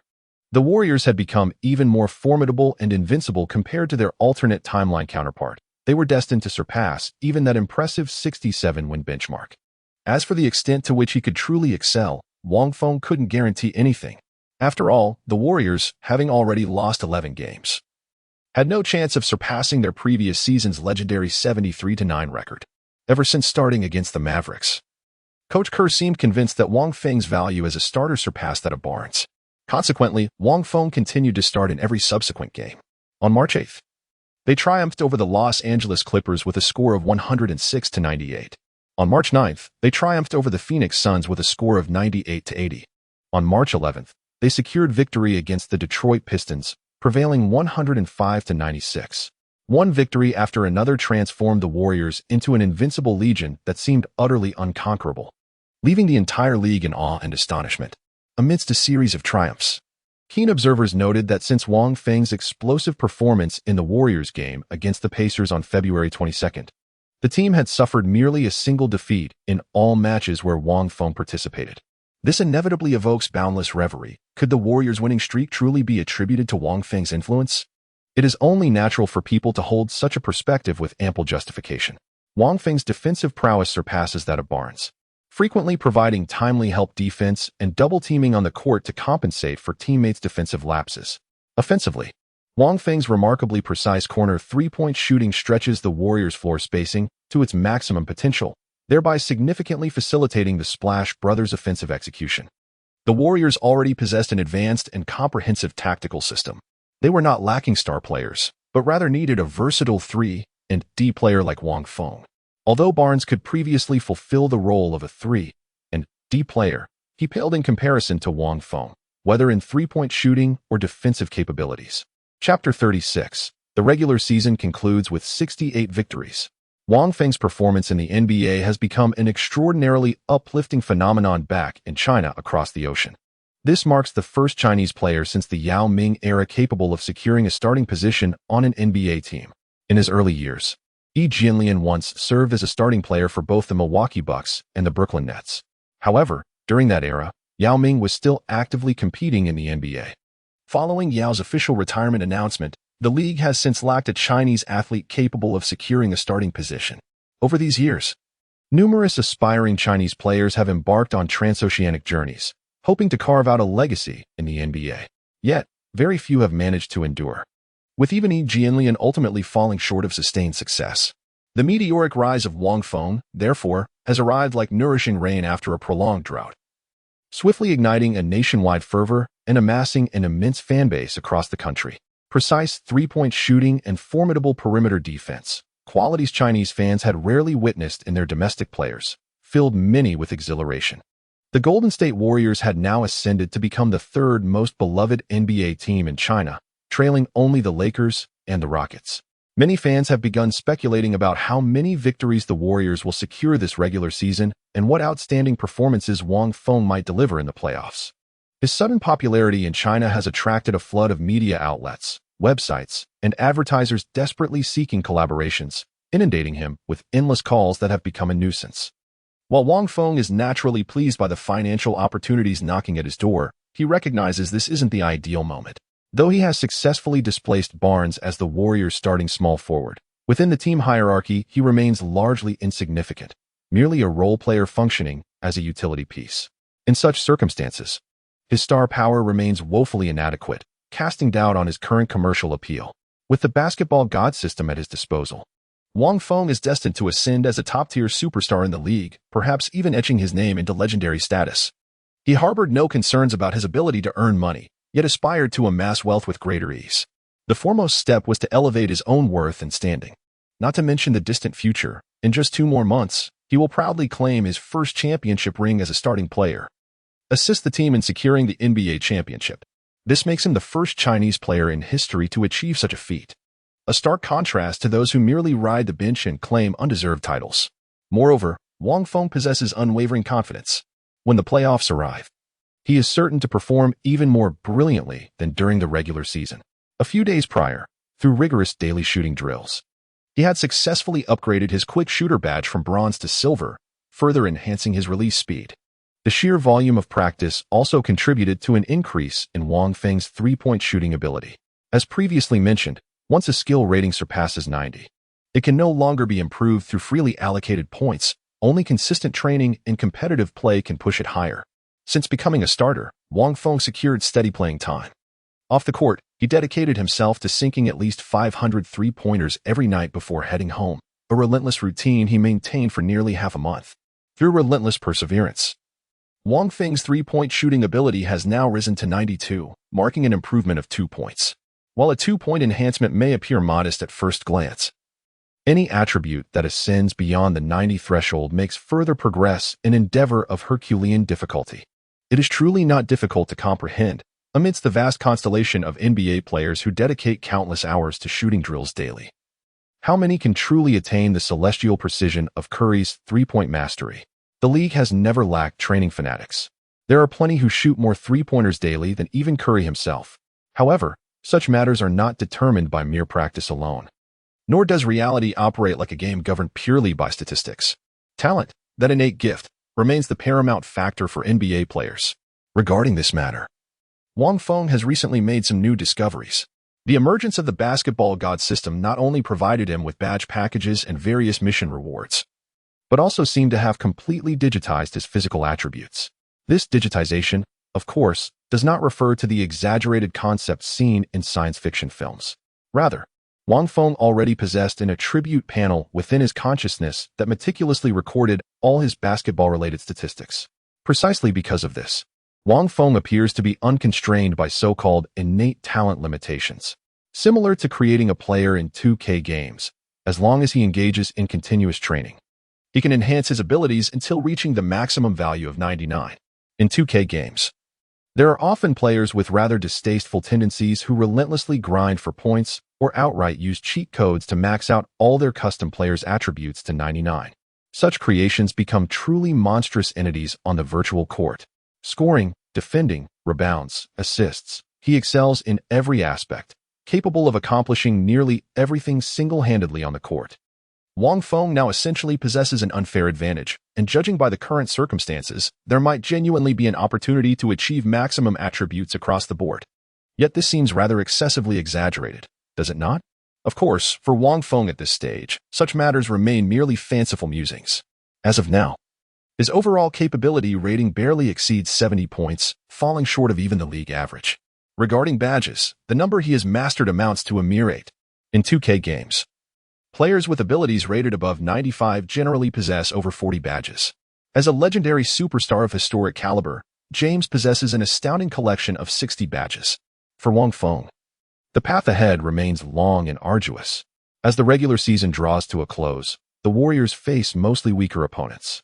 the Warriors had become even more formidable and invincible compared to their alternate timeline counterpart. They were destined to surpass even that impressive 67-win benchmark. As for the extent to which he could truly excel, Wang Feng couldn't guarantee anything. After all, the Warriors, having already lost 11 games, had no chance of surpassing their previous season's legendary 73-9 record. Ever since starting against the Mavericks, Coach Kerr seemed convinced that Wang Feng's value as a starter surpassed that of Barnes. Consequently, Wang Feng continued to start in every subsequent game. On March 8th, they triumphed over the Los Angeles Clippers with a score of 106-98. On March 9th, they triumphed over the Phoenix Suns with a score of 98-80. On March 11th, they secured victory against the Detroit Pistons, prevailing 105-96. One victory after another transformed the Warriors into an invincible legion that seemed utterly unconquerable, leaving the entire league in awe and astonishment. Amidst a series of triumphs, keen observers noted that since Wang Feng's explosive performance in the Warriors game against the Pacers on February 22nd, the team had suffered merely a single defeat in all matches where Wang Feng participated. This inevitably evokes boundless reverie. Could the Warriors' winning streak truly be attributed to Wang Feng's influence? It is only natural for people to hold such a perspective with ample justification. Wang Feng's defensive prowess surpasses that of Barnes, frequently providing timely help defense and double-teaming on the court to compensate for teammates' defensive lapses. Offensively, Wang Feng's remarkably precise corner three-point shooting stretches the Warriors' floor spacing to its maximum potential, thereby significantly facilitating the Splash Brothers' offensive execution. The Warriors already possessed an advanced and comprehensive tactical system. They were not lacking star players, but rather needed a versatile 3 and D player like Wang Feng. Although Barnes could previously fulfill the role of a 3 and D player, he paled in comparison to Wang Feng, whether in three-point shooting or defensive capabilities. Chapter 36. The regular season concludes with 68 victories. Wang Feng's performance in the NBA has become an extraordinarily uplifting phenomenon back in China across the ocean. This marks the first Chinese player since the Yao Ming era capable of securing a starting position on an NBA team. In his early years, Yi Jianlian once served as a starting player for both the Milwaukee Bucks and the Brooklyn Nets. However, during that era, Yao Ming was still actively competing in the NBA. Following Yao's official retirement announcement, the league has since lacked a Chinese athlete capable of securing a starting position. Over these years, numerous aspiring Chinese players have embarked on transoceanic journeys, hoping to carve out a legacy in the NBA. Yet, very few have managed to endure, with even Yi Jianlian ultimately falling short of sustained success. The meteoric rise of Wang Feng, therefore, has arrived like nourishing rain after a prolonged drought, swiftly igniting a nationwide fervor and amassing an immense fanbase across the country. Precise three-point shooting and formidable perimeter defense, qualities Chinese fans had rarely witnessed in their domestic players, filled many with exhilaration. The Golden State Warriors had now ascended to become the third most beloved NBA team in China, trailing only the Lakers and the Rockets. Many fans have begun speculating about how many victories the Warriors will secure this regular season and what outstanding performances Wang Feng might deliver in the playoffs. His sudden popularity in China has attracted a flood of media outlets, websites, and advertisers desperately seeking collaborations, inundating him with endless calls that have become a nuisance. While Wang Feng is naturally pleased by the financial opportunities knocking at his door, he recognizes this isn't the ideal moment. Though he has successfully displaced Barnes as the Warriors' starting small forward, within the team hierarchy he remains largely insignificant, merely a role player functioning as a utility piece. In such circumstances, his star power remains woefully inadequate, casting doubt on his current commercial appeal. With the basketball god system at his disposal, Wang Feng is destined to ascend as a top-tier superstar in the league, perhaps even etching his name into legendary status. He harbored no concerns about his ability to earn money, yet aspired to amass wealth with greater ease. The foremost step was to elevate his own worth and standing. Not to mention the distant future, in just 2 more months, he will proudly claim his first championship ring as a starting player. Assist the team in securing the NBA championship. This makes him the first Chinese player in history to achieve such a feat. A stark contrast to those who merely ride the bench and claim undeserved titles. Moreover, Wang Feng possesses unwavering confidence. When the playoffs arrive, he is certain to perform even more brilliantly than during the regular season. A few days prior, through rigorous daily shooting drills, he had successfully upgraded his quick shooter badge from bronze to silver, further enhancing his release speed. The sheer volume of practice also contributed to an increase in Wang Feng's three-point shooting ability. As previously mentioned, once a skill rating surpasses 90, it can no longer be improved through freely allocated points. Only consistent training and competitive play can push it higher. Since becoming a starter, Wang Feng secured steady playing time. Off the court, he dedicated himself to sinking at least 500 three-pointers every night before heading home, a relentless routine he maintained for nearly half a month. Through relentless perseverance, Wang Feng's three-point shooting ability has now risen to 92, marking an improvement of 2 points. While a 2-point enhancement may appear modest at first glance, any attribute that ascends beyond the 90 threshold makes further progress an endeavor of Herculean difficulty. It is truly not difficult to comprehend, amidst the vast constellation of NBA players who dedicate countless hours to shooting drills daily. How many can truly attain the celestial precision of Curry's three-point mastery? The league has never lacked training fanatics. There are plenty who shoot more three-pointers daily than even Curry himself. However, such matters are not determined by mere practice alone. Nor does reality operate like a game governed purely by statistics. Talent, that innate gift, remains the paramount factor for NBA players. Regarding this matter, Wang Feng has recently made some new discoveries. The emergence of the basketball god system not only provided him with badge packages and various mission rewards, but also seemed to have completely digitized his physical attributes. This digitization, of course, does not refer to the exaggerated concepts seen in science fiction films. Rather, Wang Feng already possessed an attribute panel within his consciousness that meticulously recorded all his basketball-related statistics. Precisely because of this, Wang Feng appears to be unconstrained by so-called innate talent limitations. Similar to creating a player in 2K games, as long as he engages in continuous training, he can enhance his abilities until reaching the maximum value of 99. In 2K games, there are often players with rather distasteful tendencies who relentlessly grind for points or outright use cheat codes to max out all their custom players' attributes to 99. Such creations become truly monstrous entities on the virtual court. Scoring, defending, rebounds, assists, he excels in every aspect, capable of accomplishing nearly everything single-handedly on the court. Wang Feng now essentially possesses an unfair advantage, and judging by the current circumstances, there might genuinely be an opportunity to achieve maximum attributes across the board. Yet this seems rather excessively exaggerated, does it not? Of course, for Wang Feng at this stage, such matters remain merely fanciful musings. As of now, his overall capability rating barely exceeds 70 points, falling short of even the league average. Regarding badges, the number he has mastered amounts to a mere 8. In 2K games, players with abilities rated above 95 generally possess over 40 badges. As a legendary superstar of historic caliber, James possesses an astounding collection of 60 badges. For Wang Feng, the path ahead remains long and arduous. As the regular season draws to a close, the Warriors face mostly weaker opponents.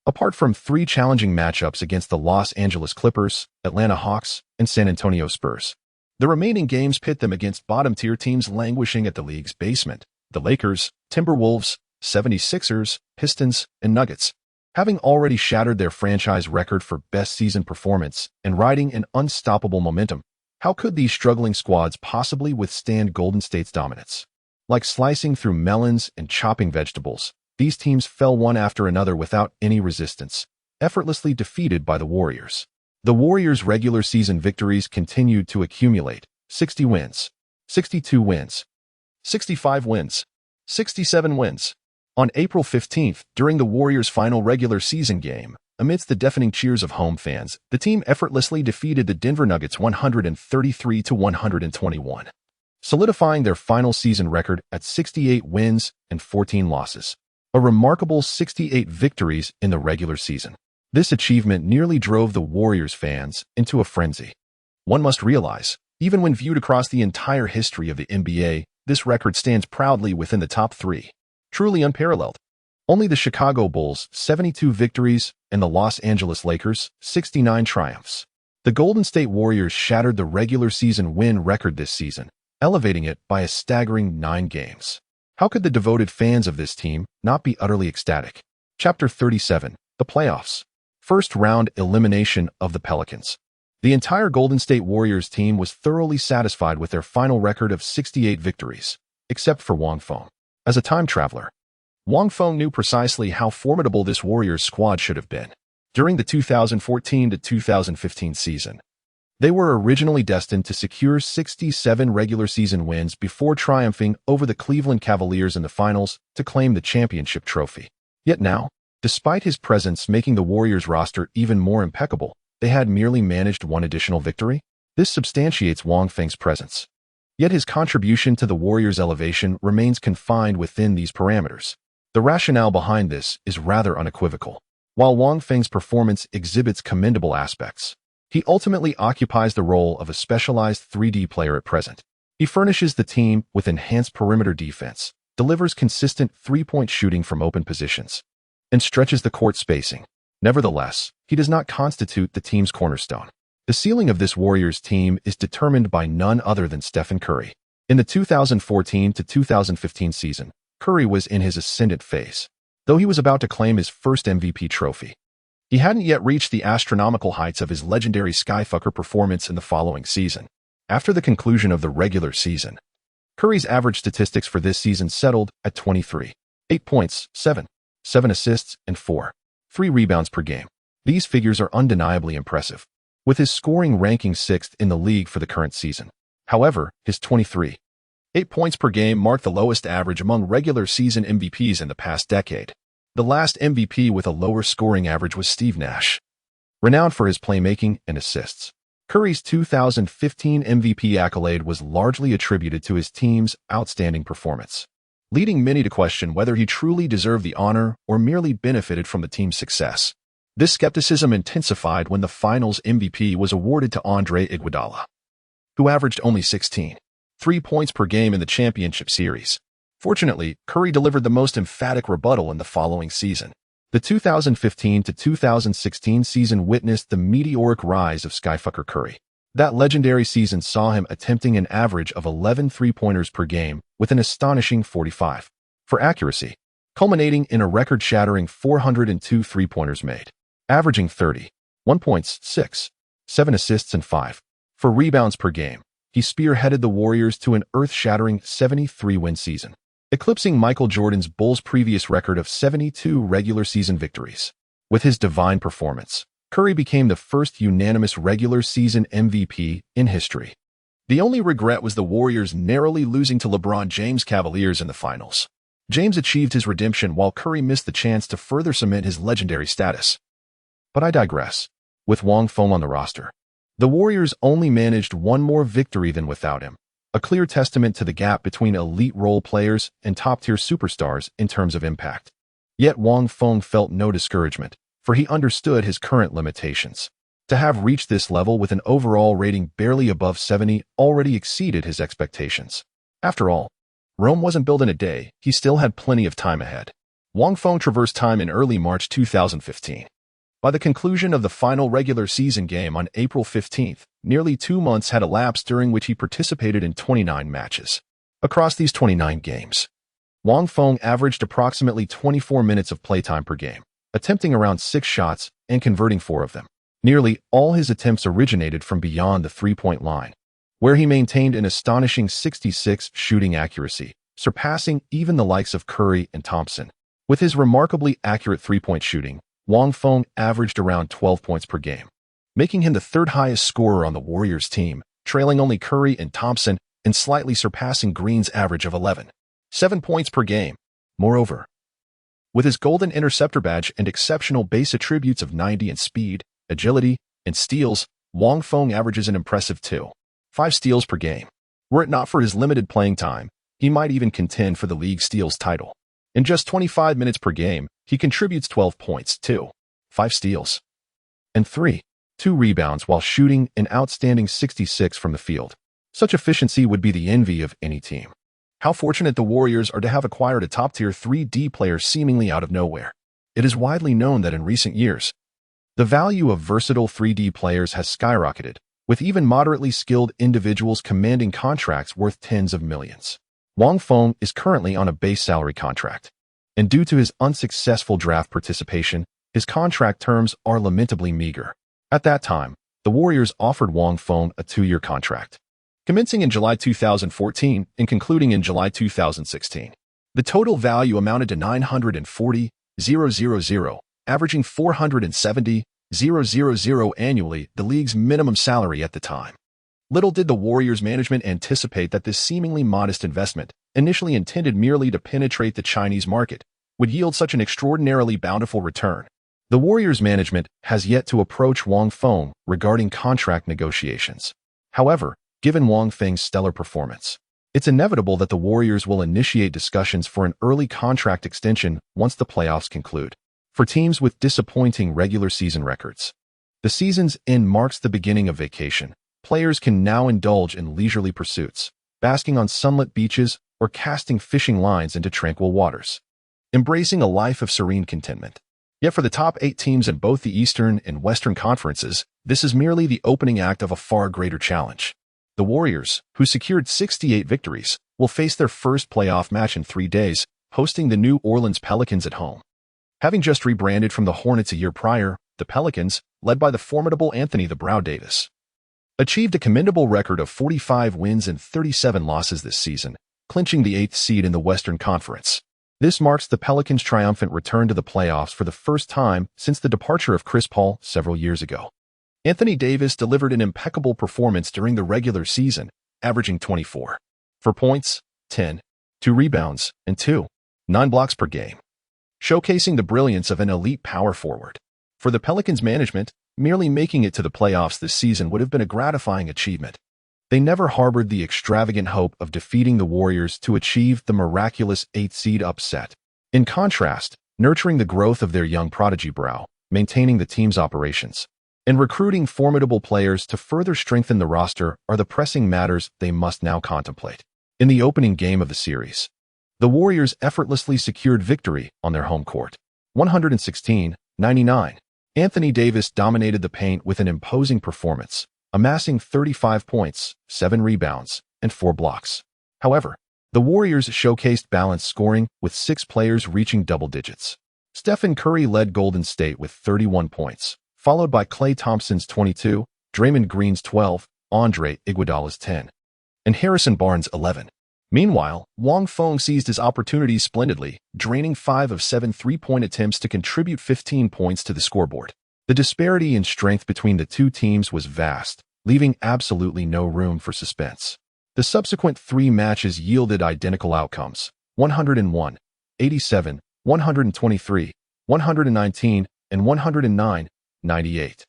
Apart from 3 challenging matchups against the Los Angeles Clippers, Atlanta Hawks, and San Antonio Spurs, the remaining games pit them against bottom-tier teams languishing at the league's basement: the Lakers, Timberwolves, 76ers, Pistons, and Nuggets. Having already shattered their franchise record for best season performance and riding an unstoppable momentum, how could these struggling squads possibly withstand Golden State's dominance? Like slicing through melons and chopping vegetables, these teams fell one after another without any resistance, effortlessly defeated by the Warriors. The Warriors' regular season victories continued to accumulate: 60 wins, 62 wins, 65 wins, 67 wins. On April 15th, during the Warriors' final regular season game, amidst the deafening cheers of home fans, the team effortlessly defeated the Denver Nuggets 133-121, solidifying their final season record at 68 wins and 14 losses. A remarkable 68 victories in the regular season. This achievement nearly drove the Warriors fans into a frenzy. One must realize, even when viewed across the entire history of the NBA, this record stands proudly within the top 3. Truly unparalleled. Only the Chicago Bulls' 72 victories and the Los Angeles Lakers' 69 triumphs. The Golden State Warriors shattered the regular season win record this season, elevating it by a staggering 9 games. How could the devoted fans of this team not be utterly ecstatic? Chapter 37, The Playoffs. First round elimination of the Pelicans. The entire Golden State Warriors team was thoroughly satisfied with their final record of 68 victories, except for Wang Feng. As a time traveler, Wang Feng knew precisely how formidable this Warriors squad should have been. During the 2014 to 2015 season, they were originally destined to secure 67 regular season wins before triumphing over the Cleveland Cavaliers in the finals to claim the championship trophy. Yet now, despite his presence making the Warriors roster even more impeccable, they had merely managed one additional victory. This substantiates Wang Feng's presence. Yet his contribution to the Warriors' elevation remains confined within these parameters. The rationale behind this is rather unequivocal. While Wang Feng's performance exhibits commendable aspects, he ultimately occupies the role of a specialized 3D player at present. He furnishes the team with enhanced perimeter defense, delivers consistent three-point shooting from open positions, and stretches the court spacing. Nevertheless, he does not constitute the team's cornerstone. The ceiling of this Warriors team is determined by none other than Stephen Curry. In the 2014 to 2015 season, Curry was in his ascendant phase, though he was about to claim his first MVP trophy. He hadn't yet reached the astronomical heights of his legendary Skyfucker performance in the following season. After the conclusion of the regular season, Curry's average statistics for this season settled at 23. 8 points, 7 assists, and 3 rebounds per game. These figures are undeniably impressive, with his scoring ranking 6th in the league for the current season. However, his 8 points per game marked the lowest average among regular season MVPs in the past decade. The last MVP with a lower scoring average was Steve Nash, renowned for his playmaking and assists. Curry's 2015 MVP accolade was largely attributed to his team's outstanding performance, leading many to question whether he truly deserved the honor or merely benefited from the team's success. This skepticism intensified when the finals MVP was awarded to Andre Iguodala, who averaged only 3 points per game in the championship series. Fortunately, Curry delivered the most emphatic rebuttal in the following season. The 2015 to 2016 season witnessed the meteoric rise of Skyfucker Curry. That legendary season saw him attempting an average of 11 three-pointers per game with an astonishing 45 for accuracy, culminating in a record-shattering 402 three-pointers made, averaging 31 points, 7 assists, and 4 rebounds per game. He spearheaded the Warriors to an earth-shattering 73-win season, eclipsing Michael Jordan's Bulls' previous record of 72 regular season victories. With his divine performance, Curry became the first unanimous regular season MVP in history. The only regret was the Warriors narrowly losing to LeBron James' Cavaliers in the finals. James achieved his redemption while Curry missed the chance to further cement his legendary status. But I digress. With Wang Feng on the roster, the Warriors only managed one more victory than without him, a clear testament to the gap between elite role players and top-tier superstars in terms of impact. Yet Wang Feng felt no discouragement, for he understood his current limitations. To have reached this level with an overall rating barely above 70 already exceeded his expectations. After all, Rome wasn't built in a day. He still had plenty of time ahead. Wang Feng traversed time in early March 2015. By the conclusion of the final regular season game on April 15th, nearly 2 months had elapsed during which he participated in 29 matches. Across these 29 games, Wang Feng averaged approximately 24 minutes of playtime per game, attempting around 6 shots and converting 4 of them. Nearly all his attempts originated from beyond the three-point line, where he maintained an astonishing 66 shooting accuracy, surpassing even the likes of Curry and Thompson. With his remarkably accurate three-point shooting, Wang Feng averaged around 12 points per game, making him the third highest scorer on the Warriors team, trailing only Curry and Thompson and slightly surpassing Green's average of 7 points per game. Moreover, with his golden interceptor badge and exceptional base attributes of 90 in speed, agility, and steals, Wang Feng averages an impressive 5 steals per game. Were it not for his limited playing time, he might even contend for the league steals title. In just 25 minutes per game, he contributes 12 points, 5 steals, and 3, 2 rebounds while shooting an outstanding 66 from the field. Such efficiency would be the envy of any team. How fortunate the Warriors are to have acquired a top-tier 3D player seemingly out of nowhere. It is widely known that in recent years, the value of versatile 3D players has skyrocketed, with even moderately skilled individuals commanding contracts worth tens of millions. Wang Feng is currently on a base salary contract, and due to his unsuccessful draft participation, his contract terms are lamentably meager. At that time, the Warriors offered Wang Feng a 2-year contract, commencing in July 2014 and concluding in July 2016. The total value amounted to $940,000, averaging $470,000 annually, the league's minimum salary at the time. Little did the Warriors management anticipate that this seemingly modest investment, initially intended merely to penetrate the Chinese market, would yield such an extraordinarily bountiful return. The Warriors management has yet to approach Wang Feng regarding contract negotiations. However, given Wang Feng's stellar performance, it's inevitable that the Warriors will initiate discussions for an early contract extension once the playoffs conclude. For teams with disappointing regular season records, the season's end marks the beginning of vacation. Players can now indulge in leisurely pursuits, basking on sunlit beaches or casting fishing lines into tranquil waters, embracing a life of serene contentment. Yet for the top 8 teams in both the Eastern and Western conferences, this is merely the opening act of a far greater challenge. The Warriors, who secured 68 victories, will face their first playoff match in 3 days, hosting the New Orleans Pelicans at home. Having just rebranded from the Hornets a year prior, the Pelicans, led by the formidable Anthony "the Brow" Davis, achieved a commendable record of 45 wins and 37 losses this season, clinching the 8th seed in the Western Conference. This marks the Pelicans' triumphant return to the playoffs for the first time since the departure of Chris Paul several years ago. Anthony Davis delivered an impeccable performance during the regular season, averaging 24 points, 10, 2 rebounds, and 9 blocks per game, showcasing the brilliance of an elite power forward. For the Pelicans management, merely making it to the playoffs this season would have been a gratifying achievement. They never harbored the extravagant hope of defeating the Warriors to achieve the miraculous 8th seed upset. In contrast, nurturing the growth of their young prodigy Brow, maintaining the team's operations, and recruiting formidable players to further strengthen the roster are the pressing matters they must now contemplate. In the opening game of the series, the Warriors effortlessly secured victory on their home court, 116-99. Anthony Davis dominated the paint with an imposing performance, amassing 35 points, 7 rebounds, and 4 blocks. However, the Warriors showcased balanced scoring with 6 players reaching double digits. Stephen Curry led Golden State with 31 points, followed by Klay Thompson's 22, Draymond Green's 12, Andre Iguodala's 10, and Harrison Barnes' 11. Meanwhile, Wang Feng seized his opportunities splendidly, draining 5 of 7 3-point attempts to contribute 15 points to the scoreboard. The disparity in strength between the two teams was vast, leaving absolutely no room for suspense. The subsequent 3 matches yielded identical outcomes: 101, 87, 123, 119, and 109, 98.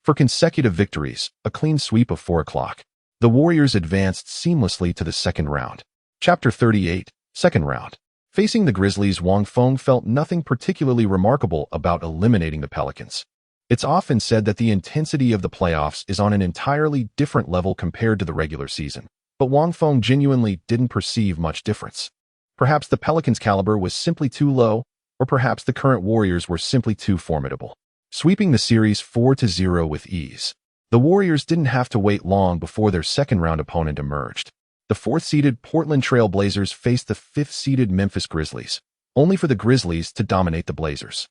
For consecutive victories, a clean sweep of 4 o'clock, the Warriors advanced seamlessly to the second round. Chapter 38, Second Round. Facing the Grizzlies, Wang Feng felt nothing particularly remarkable about eliminating the Pelicans. It's often said that the intensity of the playoffs is on an entirely different level compared to the regular season, but Wang Feng genuinely didn't perceive much difference. Perhaps the Pelicans' caliber was simply too low, or perhaps the current Warriors were simply too formidable, sweeping the series 4-0 with ease. The Warriors didn't have to wait long before their second-round opponent emerged. The 4th-seeded Portland Trail Blazers faced the 5th-seeded Memphis Grizzlies, only for the Grizzlies to dominate the Blazers.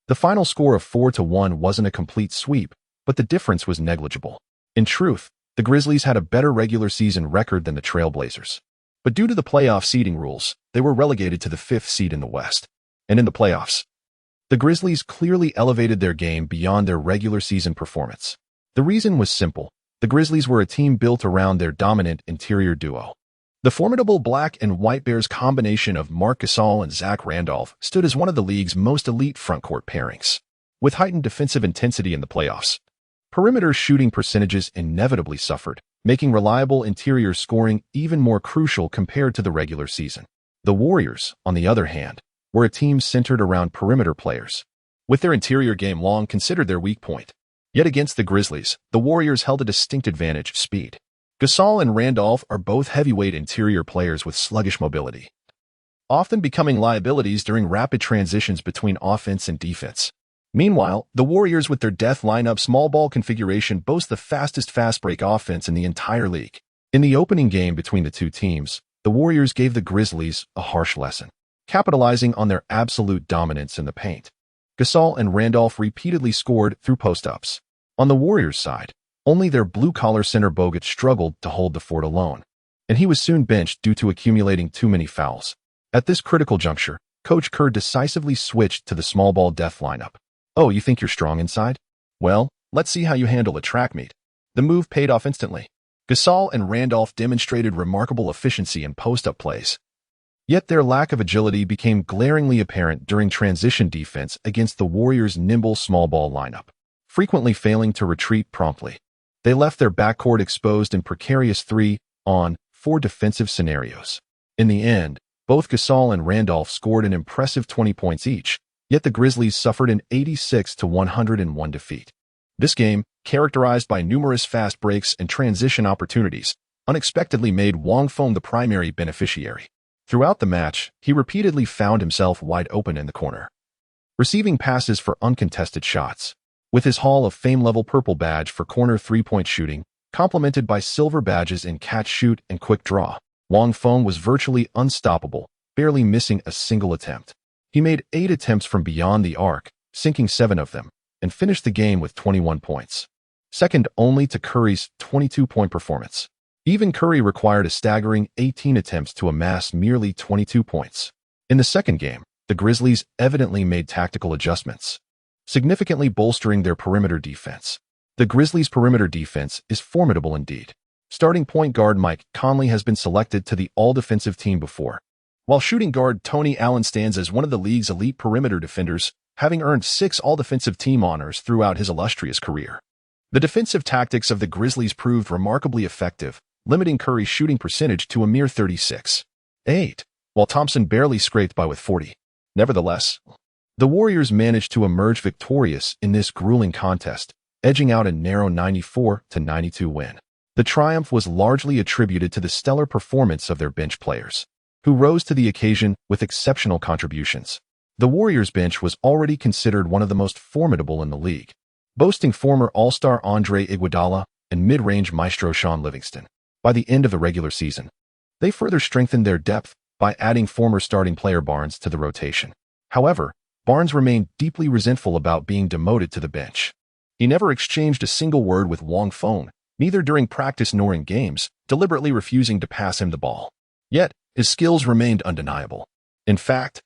The final score of 4-1 wasn't a complete sweep, but the difference was negligible. In truth, the Grizzlies had a better regular season record than the Trail Blazers. But due to the playoff seeding rules, they were relegated to the 5th seed in the West. And in the playoffs, the Grizzlies clearly elevated their game beyond their regular season performance. The reason was simple. The Grizzlies were a team built around their dominant interior duo. The formidable black and white Bears combination of Marc Gasol and Zach Randolph stood as one of the league's most elite frontcourt pairings. With heightened defensive intensity in the playoffs, perimeter shooting percentages inevitably suffered, making reliable interior scoring even more crucial compared to the regular season. The Warriors, on the other hand, were a team centered around perimeter players, with their interior game long considered their weak point. Yet against the Grizzlies, the Warriors held a distinct advantage: speed. Gasol and Randolph are both heavyweight interior players with sluggish mobility, often becoming liabilities during rapid transitions between offense and defense. Meanwhile, the Warriors with their death lineup small ball configuration boast the fastest fast break offense in the entire league. In the opening game between the two teams, the Warriors gave the Grizzlies a harsh lesson, capitalizing on their absolute dominance in the paint. Gasol and Randolph repeatedly scored through post-ups. On the Warriors' side, only their blue-collar center Bogut struggled to hold the fort alone, and he was soon benched due to accumulating too many fouls. At this critical juncture, Coach Kerr decisively switched to the small ball death lineup. "Oh, you think you're strong inside? Well, let's see how you handle a track meet." The move paid off instantly. Gasol and Randolph demonstrated remarkable efficiency in post-up plays. Yet their lack of agility became glaringly apparent during transition defense against the Warriors' nimble small ball lineup, frequently failing to retreat promptly. They left their backcourt exposed in precarious 3-on-4 defensive scenarios. In the end, both Gasol and Randolph scored an impressive 20 points each, yet the Grizzlies suffered an 86-101 defeat. This game, characterized by numerous fast breaks and transition opportunities, unexpectedly made Wang Feng the primary beneficiary. Throughout the match, he repeatedly found himself wide open in the corner, receiving passes for uncontested shots. With his Hall of Fame-level purple badge for corner three-point shooting, complemented by silver badges in catch-shoot and quick draw, Wang Feng was virtually unstoppable, barely missing a single attempt. He made 8 attempts from beyond the arc, sinking 7 of them, and finished the game with 21 points, second only to Curry's 22-point performance. Even Curry required a staggering 18 attempts to amass merely 22 points. In the second game, the Grizzlies evidently made tactical adjustments, significantly bolstering their perimeter defense. The Grizzlies' perimeter defense is formidable indeed. Starting point guard Mike Conley has been selected to the all-defensive team before, while shooting guard Tony Allen stands as one of the league's elite perimeter defenders, having earned 6 all-defensive team honors throughout his illustrious career. The defensive tactics of the Grizzlies proved remarkably effective, limiting Curry's shooting percentage to a mere 36.8, while Thompson barely scraped by with 40. Nevertheless, the Warriors managed to emerge victorious in this grueling contest, edging out a narrow 94-92 win. The triumph was largely attributed to the stellar performance of their bench players, who rose to the occasion with exceptional contributions. The Warriors' bench was already considered one of the most formidable in the league, boasting former All-Star Andre Iguodala and mid-range maestro Sean Livingston. By the end of the regular season, they further strengthened their depth by adding former starting player Barnes to the rotation. However, Barnes remained deeply resentful about being demoted to the bench. He never exchanged a single word with Wang Feng, neither during practice nor in games, deliberately refusing to pass him the ball. Yet, his skills remained undeniable. In fact,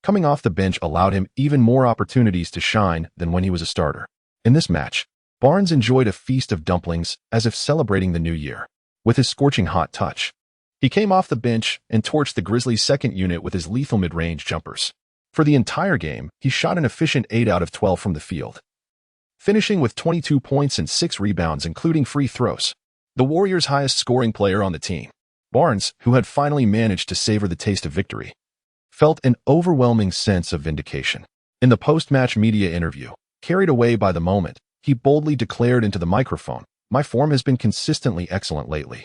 coming off the bench allowed him even more opportunities to shine than when he was a starter. In this match, Barnes enjoyed a feast of dumplings as if celebrating the new year. With his scorching hot touch, he came off the bench and torched the Grizzlies' second unit with his lethal mid-range jumpers. For the entire game, he shot an efficient 8 out of 12 from the field, finishing with 22 points and 6 rebounds including free throws. The Warriors' highest scoring player on the team, Barnes, who had finally managed to savor the taste of victory, felt an overwhelming sense of vindication. In the post-match media interview, carried away by the moment, he boldly declared into the microphone, "My form has been consistently excellent lately,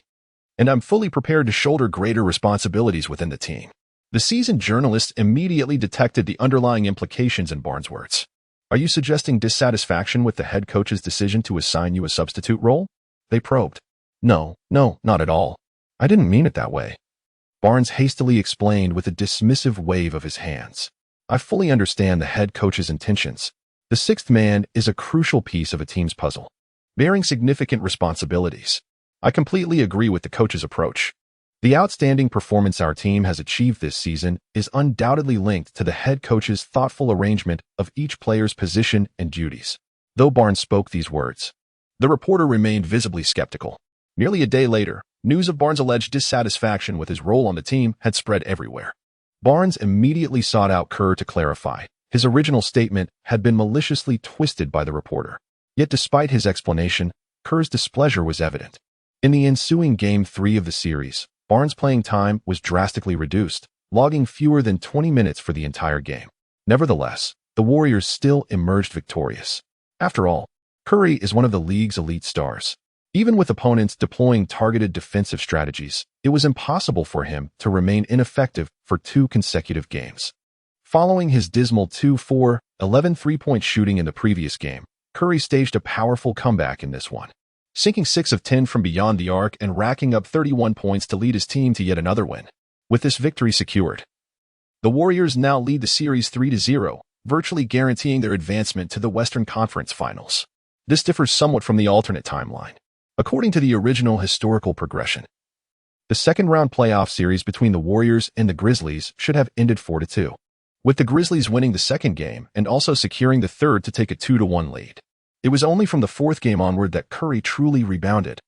and I'm fully prepared to shoulder greater responsibilities within the team." The seasoned journalists immediately detected the underlying implications in Barnes' words. "Are you suggesting dissatisfaction with the head coach's decision to assign you a substitute role?" they probed. No, not at all. I didn't mean it that way," Barnes hastily explained with a dismissive wave of his hands. "I fully understand the head coach's intentions. The sixth man is a crucial piece of a team's puzzle, bearing significant responsibilities. I completely agree with the coach's approach. The outstanding performance our team has achieved this season is undoubtedly linked to the head coach's thoughtful arrangement of each player's position and duties." Though Barnes spoke these words, the reporter remained visibly skeptical. Nearly a day later, news of Barnes' alleged dissatisfaction with his role on the team had spread everywhere. Barnes immediately sought out Kerr to clarify. His original statement had been maliciously twisted by the reporter. Yet despite his explanation, Kerr's displeasure was evident. In the ensuing Game 3 of the series, Barnes' playing time was drastically reduced, logging fewer than 20 minutes for the entire game. Nevertheless, the Warriors still emerged victorious. After all, Curry is one of the league's elite stars. Even with opponents deploying targeted defensive strategies, it was impossible for him to remain ineffective for 2 consecutive games. Following his dismal 2-for-11 three-point shooting in the previous game, Curry staged a powerful comeback in this one, sinking 6 of 10 from beyond the arc and racking up 31 points to lead his team to yet another win. With this victory secured, the Warriors now lead the series 3-0, virtually guaranteeing their advancement to the Western Conference Finals. This differs somewhat from the alternate timeline. According to the original historical progression, the second-round playoff series between the Warriors and the Grizzlies should have ended 4-2, with the Grizzlies winning the second game and also securing the third to take a 2-1 lead. It was only from the fourth game onward that Curry truly rebounded,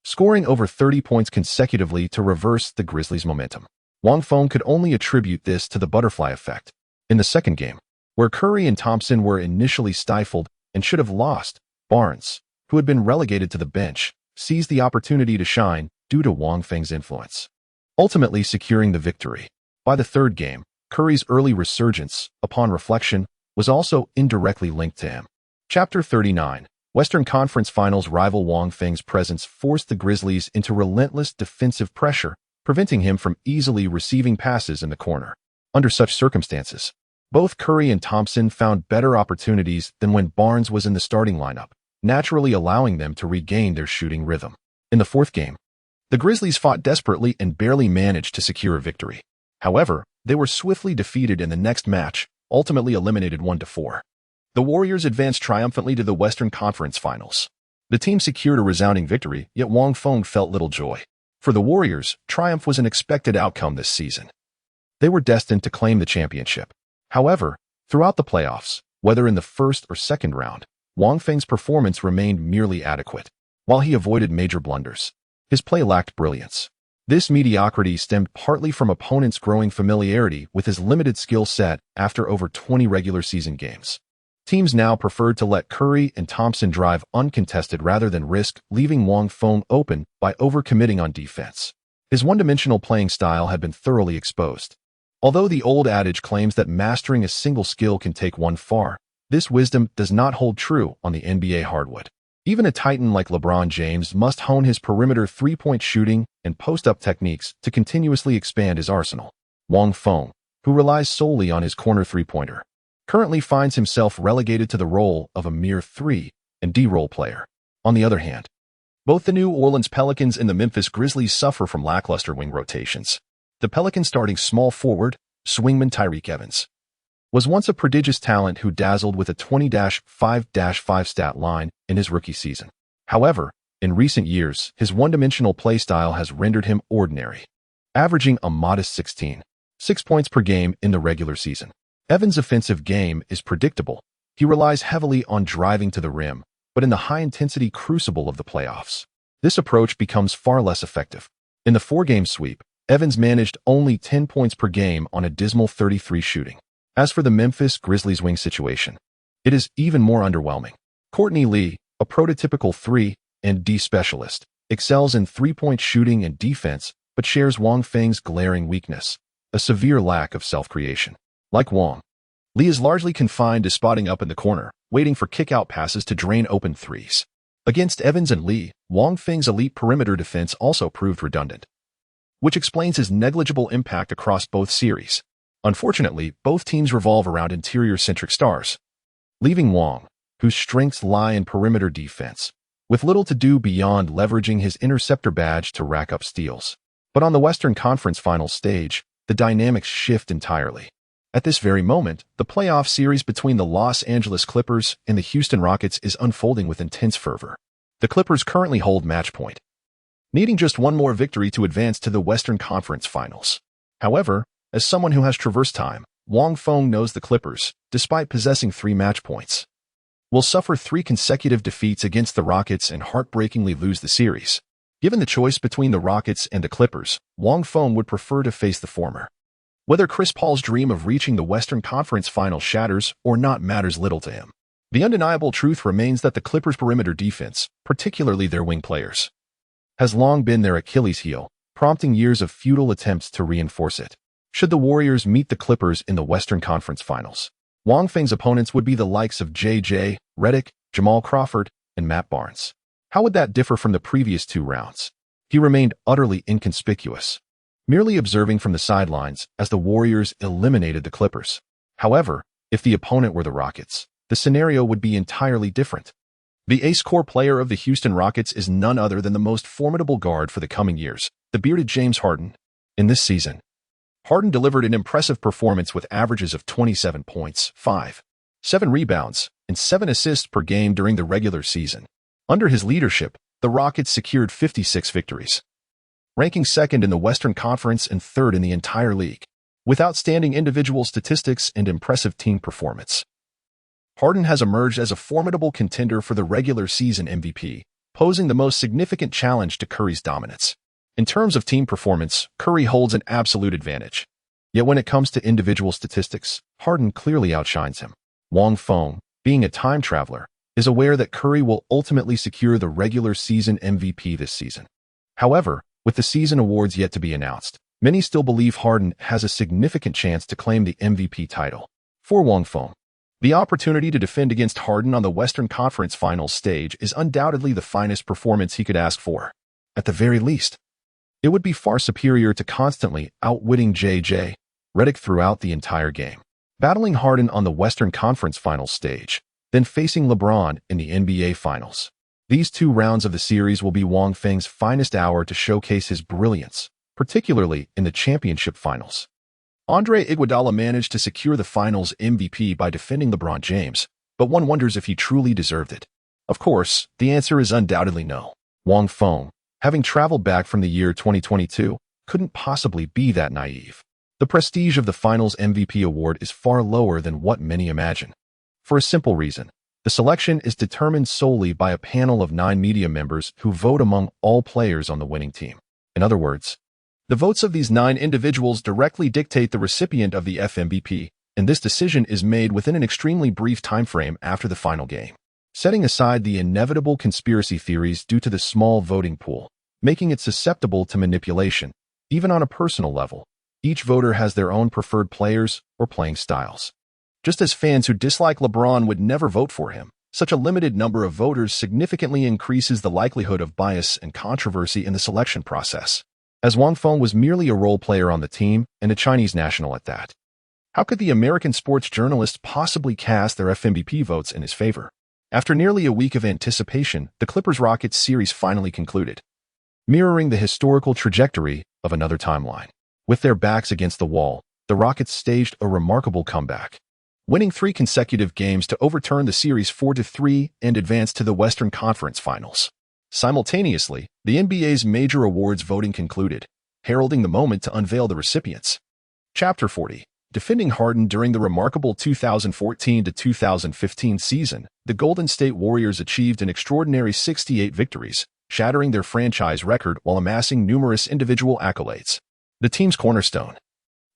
scoring over 30 points consecutively to reverse the Grizzlies' momentum. Wang Feng could only attribute this to the butterfly effect. In the second game, where Curry and Thompson were initially stifled and should have lost, Barnes, who had been relegated to the bench, seized the opportunity to shine due to Wang Feng's influence, ultimately securing the victory. By the third game, Curry's early resurgence, upon reflection, was also indirectly linked to him. Chapter 39. Western Conference Finals rival Wang Feng's presence forced the Grizzlies into relentless defensive pressure, preventing him from easily receiving passes in the corner. Under such circumstances, both Curry and Thompson found better opportunities than when Barnes was in the starting lineup, naturally allowing them to regain their shooting rhythm. In the fourth game, the Grizzlies fought desperately and barely managed to secure a victory. However, they were swiftly defeated in the next match, ultimately eliminated 1-4. The Warriors advanced triumphantly to the Western Conference Finals. The team secured a resounding victory, yet Wang Feng felt little joy. For the Warriors, triumph was an expected outcome this season. They were destined to claim the championship. However, throughout the playoffs, whether in the first or second round, Wang Feng's performance remained merely adequate. While he avoided major blunders, his play lacked brilliance. This mediocrity stemmed partly from opponents' growing familiarity with his limited skill set after over 20 regular season games. Teams now preferred to let Curry and Thompson drive uncontested rather than risk leaving Wang Feng open by overcommitting on defense. His one-dimensional playing style had been thoroughly exposed. Although the old adage claims that mastering a single skill can take one far, this wisdom does not hold true on the NBA hardwood. Even a titan like LeBron James must hone his perimeter three-point shooting and post-up techniques to continuously expand his arsenal. Wang Feng, who relies solely on his corner three-pointer, currently finds himself relegated to the role of a mere 3 and D-roll player. On the other hand, both the New Orleans Pelicans and the Memphis Grizzlies suffer from lackluster wing rotations. The Pelicans starting small forward, swingman Tyreke Evans, was once a prodigious talent who dazzled with a 20-5-5 stat line in his rookie season. However, in recent years, his one-dimensional play style has rendered him ordinary, averaging a modest 16.6 points per game in the regular season. Evans' offensive game is predictable. He relies heavily on driving to the rim, but in the high-intensity crucible of the playoffs, this approach becomes far less effective. In the 4-game sweep, Evans managed only 10 points per game on a dismal 33 shooting. As for the Memphis Grizzlies wing situation, it is even more underwhelming. Courtney Lee, a prototypical 3 and D specialist, excels in three-point shooting and defense, but shares Wang Feng's glaring weakness, a severe lack of self-creation. Like Wang, Lee is largely confined to spotting up in the corner, waiting for kick-out passes to drain open threes. Against Evans and Lee, Wang Feng's elite perimeter defense also proved redundant, which explains his negligible impact across both series. Unfortunately, both teams revolve around interior-centric stars, leaving Wang, whose strengths lie in perimeter defense, with little to do beyond leveraging his interceptor badge to rack up steals. But on the Western Conference Finals stage, the dynamics shift entirely. At this very moment, the playoff series between the Los Angeles Clippers and the Houston Rockets is unfolding with intense fervor. The Clippers currently hold match point, needing just one more victory to advance to the Western Conference Finals. However, as someone who has traversed time, Wang Feng knows the Clippers, despite possessing 3 match points, will suffer 3 consecutive defeats against the Rockets and heartbreakingly lose the series. Given the choice between the Rockets and the Clippers, Wang Feng would prefer to face the former. Whether Chris Paul's dream of reaching the Western Conference Finals shatters or not matters little to him. The undeniable truth remains that the Clippers' perimeter defense, particularly their wing players, has long been their Achilles heel, prompting years of futile attempts to reinforce it. Should the Warriors meet the Clippers in the Western Conference Finals, Wang Feng's opponents would be the likes of J.J. Redick, Jamal Crawford, and Matt Barnes. How would that differ from the previous 2 rounds? He remained utterly inconspicuous, merely observing from the sidelines as the Warriors eliminated the Clippers. However, if the opponent were the Rockets, the scenario would be entirely different. The ace-core player of the Houston Rockets is none other than the most formidable guard for the coming years, the bearded James Harden. In this season, Harden delivered an impressive performance with averages of 27 points, 7 rebounds, and 7 assists per game during the regular season. Under his leadership, the Rockets secured 56 victories, ranking 2nd in the Western Conference and 3rd in the entire league, with outstanding individual statistics and impressive team performance. Harden has emerged as a formidable contender for the regular season MVP, posing the most significant challenge to Curry's dominance. In terms of team performance, Curry holds an absolute advantage. Yet when it comes to individual statistics, Harden clearly outshines him. Wang Feng, being a time traveler, is aware that Curry will ultimately secure the regular season MVP this season. However, with the season awards yet to be announced, many still believe Harden has a significant chance to claim the MVP title. For Wang Feng, the opportunity to defend against Harden on the Western Conference Finals stage is undoubtedly the finest performance he could ask for. At the very least, it would be far superior to constantly outwitting J.J. Redick throughout the entire game, battling Harden on the Western Conference Finals stage, then facing LeBron in the NBA Finals. These 2 rounds of the series will be Wang Feng's finest hour to showcase his brilliance, particularly in the championship finals. Andre Iguodala managed to secure the Finals MVP by defending LeBron James, but one wonders if he truly deserved it. Of course, the answer is undoubtedly no. Wang Feng, having traveled back from the year 2022, couldn't possibly be that naive. The prestige of the Finals MVP award is far lower than what many imagine. For a simple reason, the selection is determined solely by a panel of 9 media members who vote among all players on the winning team. In other words, the votes of these 9 individuals directly dictate the recipient of the FMVP, and this decision is made within an extremely brief time frame after the final game. Setting aside the inevitable conspiracy theories due to the small voting pool, making it susceptible to manipulation, even on a personal level, each voter has their own preferred players or playing styles. Just as fans who dislike LeBron would never vote for him, such a limited number of voters significantly increases the likelihood of bias and controversy in the selection process. As Wang Feng was merely a role player on the team and a Chinese national at that, how could the American sports journalists possibly cast their FMVP votes in his favor? After nearly a week of anticipation, the Clippers-Rockets series finally concluded, mirroring the historical trajectory of another timeline. With their backs against the wall, the Rockets staged a remarkable comeback, winning 3 consecutive games to overturn the series 4-3 and advance to the Western Conference Finals. Simultaneously, the NBA's major awards voting concluded, heralding the moment to unveil the recipients. Chapter 40. Defending Harden during the remarkable 2014-2015 season, the Golden State Warriors achieved an extraordinary 68 victories, shattering their franchise record while amassing numerous individual accolades. The team's cornerstone,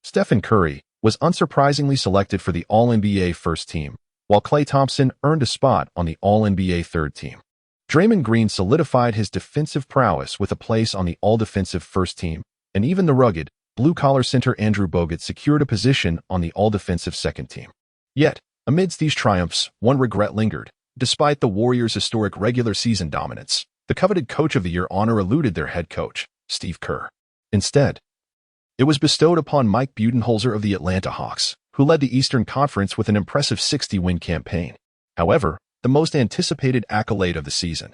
Stephen Curry, was unsurprisingly selected for the All-NBA first team, while Klay Thompson earned a spot on the All-NBA third team. Draymond Green solidified his defensive prowess with a place on the All-Defensive first team, and even the rugged, blue-collar center Andrew Bogut secured a position on the All-Defensive second team. Yet, amidst these triumphs, one regret lingered. Despite the Warriors' historic regular season dominance, the coveted Coach of the Year honor eluded their head coach, Steve Kerr. Instead, it was bestowed upon Mike Budenholzer of the Atlanta Hawks, who led the Eastern Conference with an impressive 60-win campaign. However, the most anticipated accolade of the season,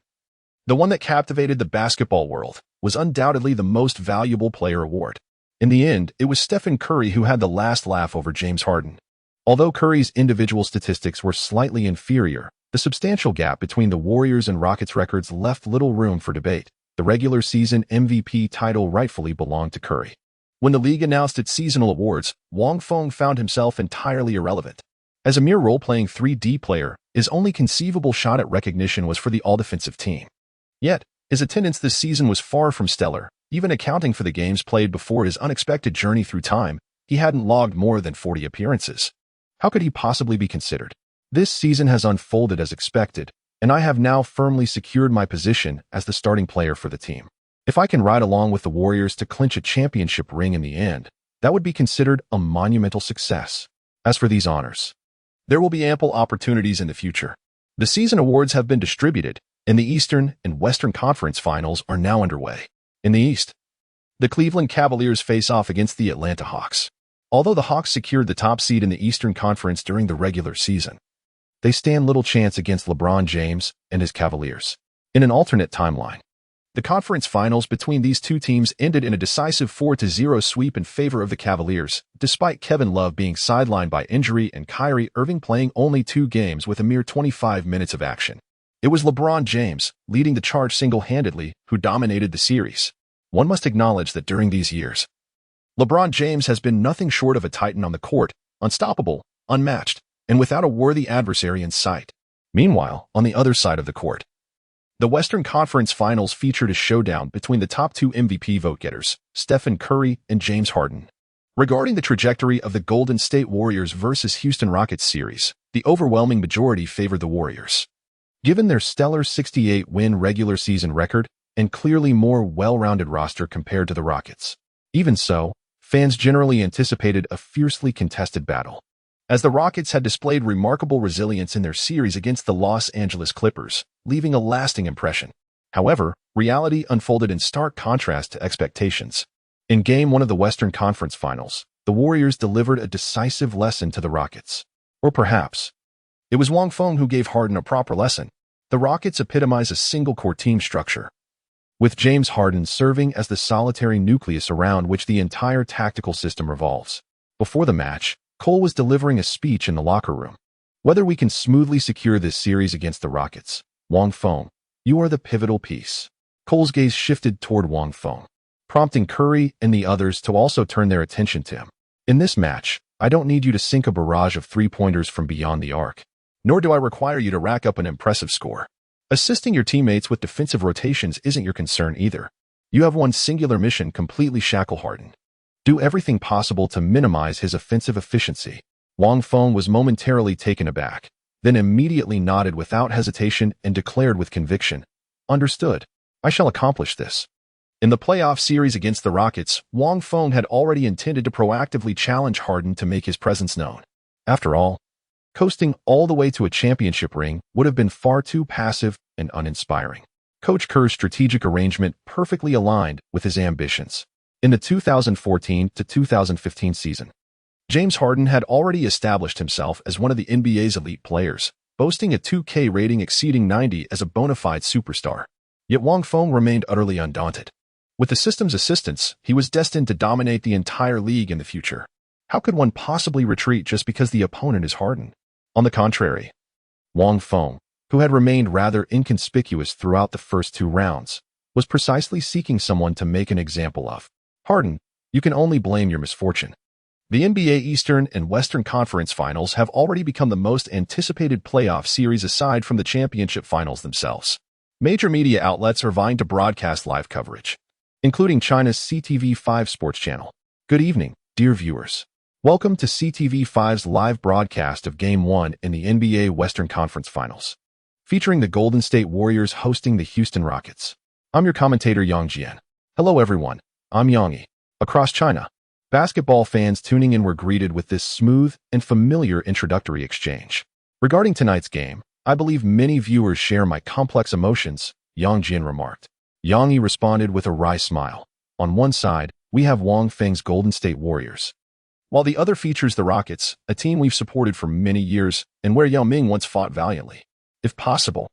the one that captivated the basketball world, was undoubtedly the Most Valuable Player award. In the end, it was Stephen Curry who had the last laugh over James Harden. Although Curry's individual statistics were slightly inferior, the substantial gap between the Warriors and Rockets records left little room for debate. The regular season MVP title rightfully belonged to Curry. When the league announced its seasonal awards, Wang Feng found himself entirely irrelevant. As a mere role-playing 3D player, his only conceivable shot at recognition was for the all-defensive team. Yet, his attendance this season was far from stellar. Even accounting for the games played before his unexpected journey through time, he hadn't logged more than 40 appearances. How could he possibly be considered? This season has unfolded as expected, and I have now firmly secured my position as the starting player for the team. If I can ride along with the Warriors to clinch a championship ring in the end, that would be considered a monumental success. As for these honors, there will be ample opportunities in the future. The season awards have been distributed, and the Eastern and Western Conference Finals are now underway. In the East, the Cleveland Cavaliers face off against the Atlanta Hawks. Although the Hawks secured the top seed in the Eastern Conference during the regular season, they stand little chance against LeBron James and his Cavaliers. In an alternate timeline, the conference finals between these two teams ended in a decisive 4-0 sweep in favor of the Cavaliers, despite Kevin Love being sidelined by injury and Kyrie Irving playing only 2 games with a mere 25 minutes of action. It was LeBron James, leading the charge single-handedly, who dominated the series. One must acknowledge that during these years, LeBron James has been nothing short of a titan on the court, unstoppable, unmatched, and without a worthy adversary in sight. Meanwhile, on the other side of the court, the Western Conference Finals featured a showdown between the top 2 MVP vote-getters, Stephen Curry and James Harden. Regarding the trajectory of the Golden State Warriors versus Houston Rockets series, the overwhelming majority favored the Warriors. Given their stellar 68-win regular season record and clearly more well-rounded roster compared to the Rockets. Even so, fans generally anticipated a fiercely contested battle, as the Rockets had displayed remarkable resilience in their series against the Los Angeles Clippers, leaving a lasting impression. However, reality unfolded in stark contrast to expectations. In Game 1 of the Western Conference Finals, the Warriors delivered a decisive lesson to the Rockets. Or perhaps, it was Wang Feng who gave Harden a proper lesson. The Rockets epitomize a single-core team structure, with James Harden serving as the solitary nucleus around which the entire tactical system revolves. Before the match, Cole was delivering a speech in the locker room. Whether we can smoothly secure this series against the Rockets, Wang Feng, you are the pivotal piece. Cole's gaze shifted toward Wang Feng, prompting Curry and the others to also turn their attention to him. In this match, I don't need you to sink a barrage of 3-pointers from beyond the arc, nor do I require you to rack up an impressive score. Assisting your teammates with defensive rotations isn't your concern either. You have one singular mission: completely shackle Harden. Do everything possible to minimize his offensive efficiency. Wang Feng was momentarily taken aback, then immediately nodded without hesitation and declared with conviction, "Understood. I shall accomplish this." In the playoff series against the Rockets, Wang Feng had already intended to proactively challenge Harden to make his presence known. After all, coasting all the way to a championship ring would have been far too passive and uninspiring. Coach Kerr's strategic arrangement perfectly aligned with his ambitions. In the 2014-2015 season, James Harden had already established himself as one of the NBA's elite players, boasting a 2K rating exceeding 90 as a bona fide superstar. Yet Wang Feng remained utterly undaunted. With the system's assistance, he was destined to dominate the entire league in the future. How could one possibly retreat just because the opponent is Harden? On the contrary, Wang Feng, who had remained rather inconspicuous throughout the first 2 rounds, was precisely seeking someone to make an example of. Harden, you can only blame your misfortune. The NBA Eastern and Western Conference Finals have already become the most anticipated playoff series aside from the championship finals themselves. Major media outlets are vying to broadcast live coverage, including China's CTV5 sports channel. Good evening, dear viewers. Welcome to CTV5's live broadcast of Game 1 in the NBA Western Conference Finals, featuring the Golden State Warriors hosting the Houston Rockets. I'm your commentator, Yang Jian. Hello everyone, I'm Yang Yi. Across China, basketball fans tuning in were greeted with this smooth and familiar introductory exchange. Regarding tonight's game, I believe many viewers share my complex emotions, Yang Jian remarked. Yang Yi responded with a wry smile. On one side, we have Wang Feng's Golden State Warriors, while the other features the Rockets, a team we've supported for many years and where Yao Ming once fought valiantly. If possible,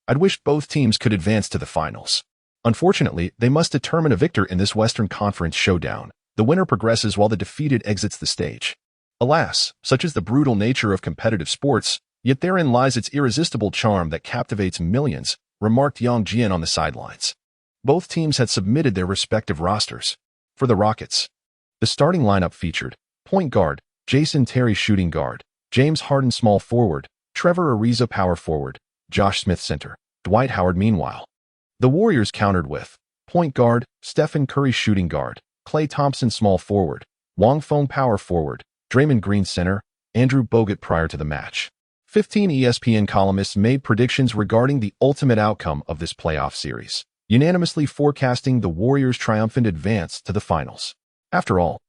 I'd wish both teams could advance to the finals. Unfortunately, they must determine a victor in this Western Conference showdown. The winner progresses while the defeated exits the stage. Alas, such is the brutal nature of competitive sports, yet therein lies its irresistible charm that captivates millions, remarked Yang Jian on the sidelines. Both teams had submitted their respective rosters. For the Rockets, the starting lineup featured point guard, Jason Terry shooting guard, James Harden small forward, Trevor Ariza power forward, Josh Smith center, Dwight Howard. Meanwhile, the Warriors countered with point guard, Stephen Curry shooting guard, Klay Thompson small forward, Wang Feng power forward, Draymond Green center, Andrew Bogut. Prior to the match, 15 ESPN columnists made predictions regarding the ultimate outcome of this playoff series, unanimously forecasting the Warriors' triumphant advance to the finals. After all,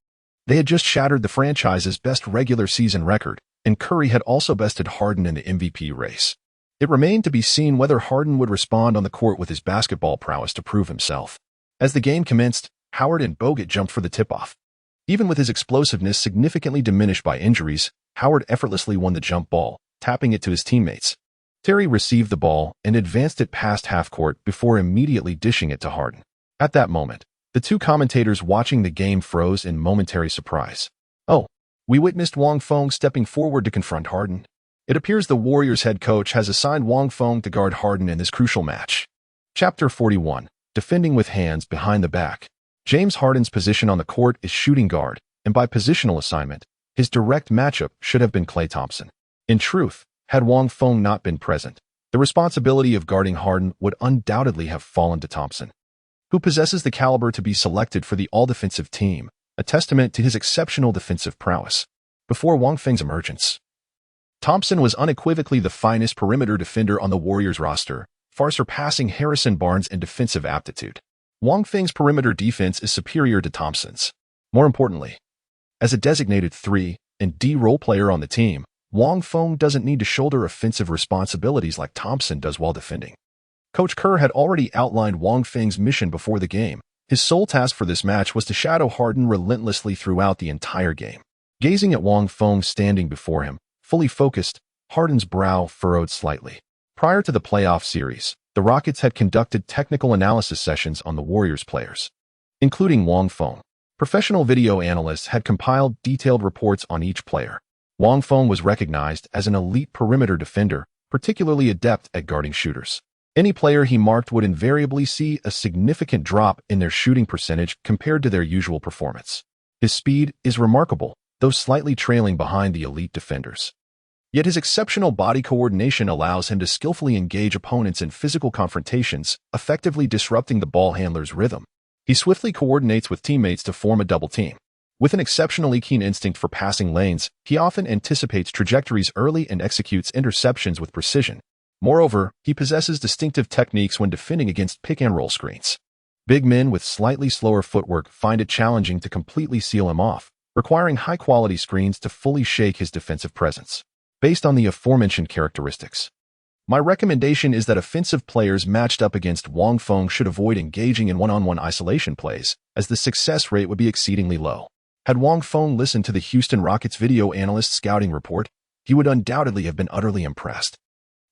they had just shattered the franchise's best regular season record, and Curry had also bested Harden in the MVP race. It remained to be seen whether Harden would respond on the court with his basketball prowess to prove himself. As the game commenced, Howard and Bogut jumped for the tip-off. Even with his explosiveness significantly diminished by injuries, Howard effortlessly won the jump ball, tapping it to his teammates. Terry received the ball and advanced it past half-court before immediately dishing it to Harden. At that moment, the two commentators watching the game froze in momentary surprise. "Oh, we witnessed Wang Feng stepping forward to confront Harden. It appears the Warriors head coach has assigned Wang Feng to guard Harden in this crucial match." Chapter 41. Defending with hands behind the back. James Harden's position on the court is shooting guard, and by positional assignment, his direct matchup should have been Klay Thompson. In truth, had Wang Feng not been present, the responsibility of guarding Harden would undoubtedly have fallen to Thompson, who possesses the caliber to be selected for the all-defensive team, a testament to his exceptional defensive prowess. Before Wang Feng's emergence, Thompson was unequivocally the finest perimeter defender on the Warriors roster, far surpassing Harrison Barnes in defensive aptitude. Wang Feng's perimeter defense is superior to Thompson's. More importantly, as a designated 3 and D role player on the team, Wang Feng doesn't need to shoulder offensive responsibilities like Thompson does while defending. Coach Kerr had already outlined Wang Feng's mission before the game. His sole task for this match was to shadow Harden relentlessly throughout the entire game. Gazing at Wang Feng standing before him, fully focused, Harden's brow furrowed slightly. Prior to the playoff series, the Rockets had conducted technical analysis sessions on the Warriors players, including Wang Feng. Professional video analysts had compiled detailed reports on each player. Wang Feng was recognized as an elite perimeter defender, particularly adept at guarding shooters. Any player he marked would invariably see a significant drop in their shooting percentage compared to their usual performance. His speed is remarkable, though slightly trailing behind the elite defenders. Yet his exceptional body coordination allows him to skillfully engage opponents in physical confrontations, effectively disrupting the ball handler's rhythm. He swiftly coordinates with teammates to form a double team. With an exceptionally keen instinct for passing lanes, he often anticipates trajectories early and executes interceptions with precision. Moreover, he possesses distinctive techniques when defending against pick-and-roll screens. Big men with slightly slower footwork find it challenging to completely seal him off, requiring high-quality screens to fully shake his defensive presence. Based on the aforementioned characteristics, my recommendation is that offensive players matched up against Wang Feng should avoid engaging in one-on-one isolation plays, as the success rate would be exceedingly low. Had Wang Feng listened to the Houston Rockets video analyst's scouting report, he would undoubtedly have been utterly impressed.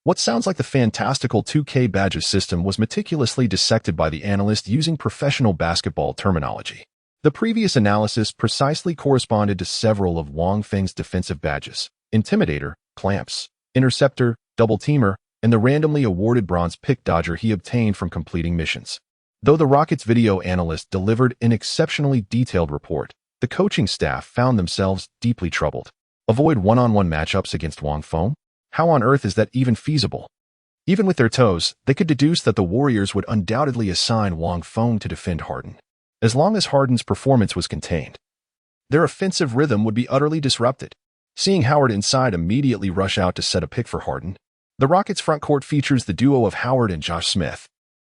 What sounds like the fantastical 2K badges system was meticulously dissected by the analyst using professional basketball terminology. The previous analysis precisely corresponded to several of Wang Feng's defensive badges: Intimidator, Clamps, Interceptor, Double Teamer, and the randomly awarded bronze pick dodger he obtained from completing missions. Though the Rockets video analyst delivered an exceptionally detailed report, the coaching staff found themselves deeply troubled. Avoid one-on-one matchups against Wang Feng? How on earth is that even feasible? Even with their toes, they could deduce that the Warriors would undoubtedly assign Wang Feng to defend Harden. As long as Harden's performance was contained, their offensive rhythm would be utterly disrupted. Seeing Howard inside immediately rush out to set a pick for Harden, the Rockets' front court features the duo of Howard and Josh Smith.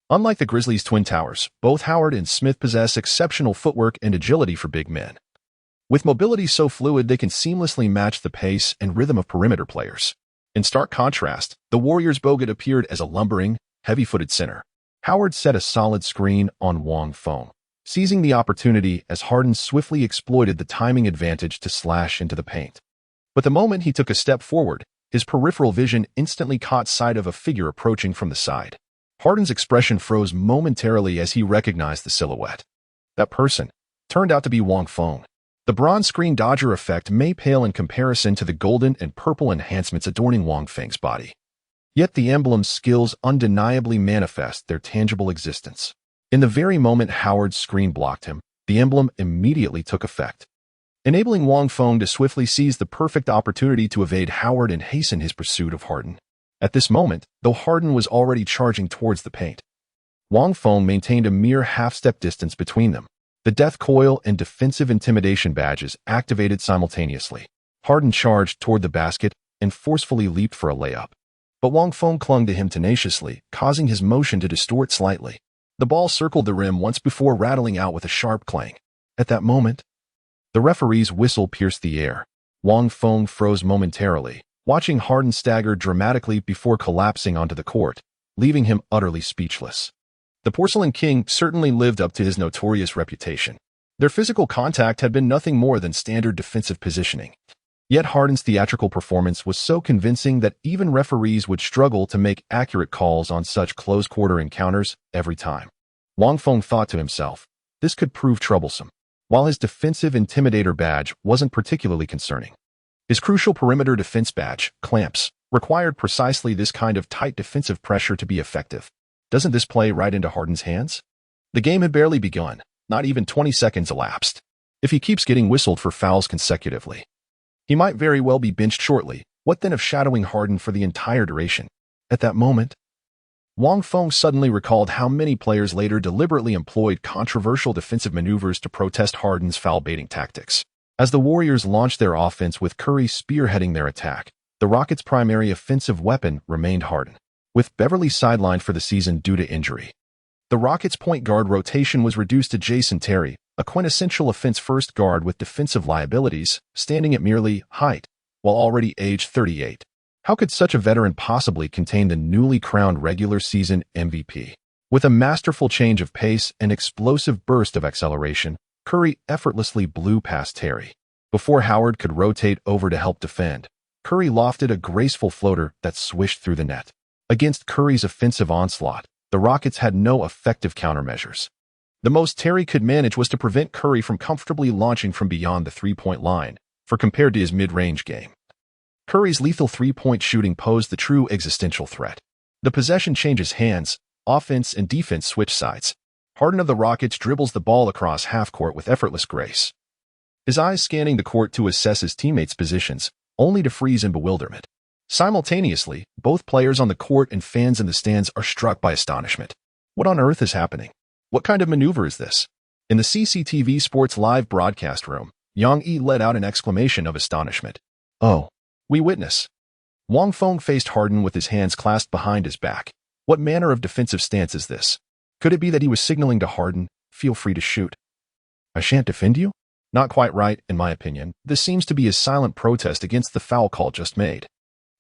Unlike the Grizzlies' Twin Towers, both Howard and Smith possess exceptional footwork and agility for big men. With mobility so fluid, they can seamlessly match the pace and rhythm of perimeter players. In stark contrast, the Warriors' Bogut appeared as a lumbering, heavy-footed center. Howard set a solid screen on Wang Feng, seizing the opportunity as Harden swiftly exploited the timing advantage to slash into the paint. But the moment he took a step forward, his peripheral vision instantly caught sight of a figure approaching from the side. Harden's expression froze momentarily as he recognized the silhouette. That person turned out to be Wang Feng. The bronze screen dodger effect may pale in comparison to the golden and purple enhancements adorning Wang Feng's body. Yet the emblem's skills undeniably manifest their tangible existence. In the very moment Howard's screen blocked him, the emblem immediately took effect, enabling Wang Feng to swiftly seize the perfect opportunity to evade Howard and hasten his pursuit of Harden. At this moment, though Harden was already charging towards the paint, Wang Feng maintained a mere half-step distance between them. The death coil and defensive intimidation badges activated simultaneously. Harden charged toward the basket and forcefully leaped for a layup. But Wang Feng clung to him tenaciously, causing his motion to distort slightly. The ball circled the rim once before rattling out with a sharp clang. At that moment, the referee's whistle pierced the air. Wang Feng froze momentarily, watching Harden stagger dramatically before collapsing onto the court, leaving him utterly speechless. The Porcelain King certainly lived up to his notorious reputation. Their physical contact had been nothing more than standard defensive positioning. Yet Harden's theatrical performance was so convincing that even referees would struggle to make accurate calls on such close-quarter encounters every time. Wang Feng thought to himself, this could prove troublesome. While his defensive intimidator badge wasn't particularly concerning, his crucial perimeter defense badge, clamps, required precisely this kind of tight defensive pressure to be effective. Doesn't this play right into Harden's hands? The game had barely begun, not even 20 seconds elapsed. If he keeps getting whistled for fouls consecutively, he might very well be benched shortly. What then of shadowing Harden for the entire duration? At that moment, Wang Feng suddenly recalled how many players later deliberately employed controversial defensive maneuvers to protest Harden's foul-baiting tactics. As the Warriors launched their offense with Curry spearheading their attack, the Rockets' primary offensive weapon remained Harden. With Beverly sidelined for the season due to injury, the Rockets' point guard rotation was reduced to Jason Terry, a quintessential offense-first guard with defensive liabilities, standing at merely height, while already aged 38. How could such a veteran possibly contain the newly crowned regular season MVP? With a masterful change of pace and explosive burst of acceleration, Curry effortlessly blew past Terry. Before Howard could rotate over to help defend, Curry lofted a graceful floater that swished through the net. Against Curry's offensive onslaught, the Rockets had no effective countermeasures. The most Terry could manage was to prevent Curry from comfortably launching from beyond the three-point line, for compared to his mid-range game, Curry's lethal three-point shooting posed the true existential threat. The possession changes hands, offense and defense switch sides. Harden of the Rockets dribbles the ball across half-court with effortless grace, his eyes scanning the court to assess his teammates' positions, only to freeze in bewilderment. Simultaneously, both players on the court and fans in the stands are struck by astonishment. What on earth is happening? What kind of maneuver is this? In the CCTV Sports Live broadcast room, Yang Yi let out an exclamation of astonishment. Oh, we witness. Wang Feng faced Harden with his hands clasped behind his back. What manner of defensive stance is this? Could it be that he was signaling to Harden, feel free to shoot? I shan't defend you? Not quite right, in my opinion. This seems to be his silent protest against the foul call just made.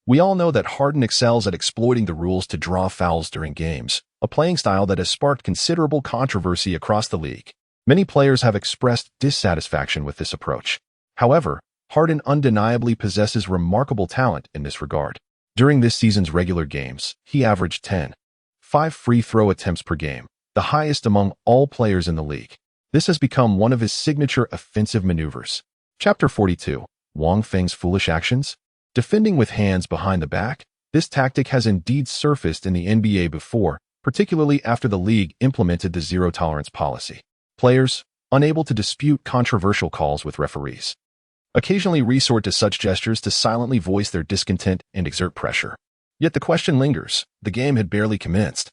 We all know that Harden excels at exploiting the rules to draw fouls during games, a playing style that has sparked considerable controversy across the league. Many players have expressed dissatisfaction with this approach. However, Harden undeniably possesses remarkable talent in this regard. During this season's regular games, he averaged 10.5 free throw attempts per game, the highest among all players in the league. This has become one of his signature offensive maneuvers. Chapter 42. Wang Feng's Foolish Actions? Defending with hands behind the back? This tactic has indeed surfaced in the NBA before, particularly after the league implemented the zero-tolerance policy. Players, unable to dispute controversial calls with referees, occasionally resort to such gestures to silently voice their discontent and exert pressure. Yet the question lingers. The game had barely commenced,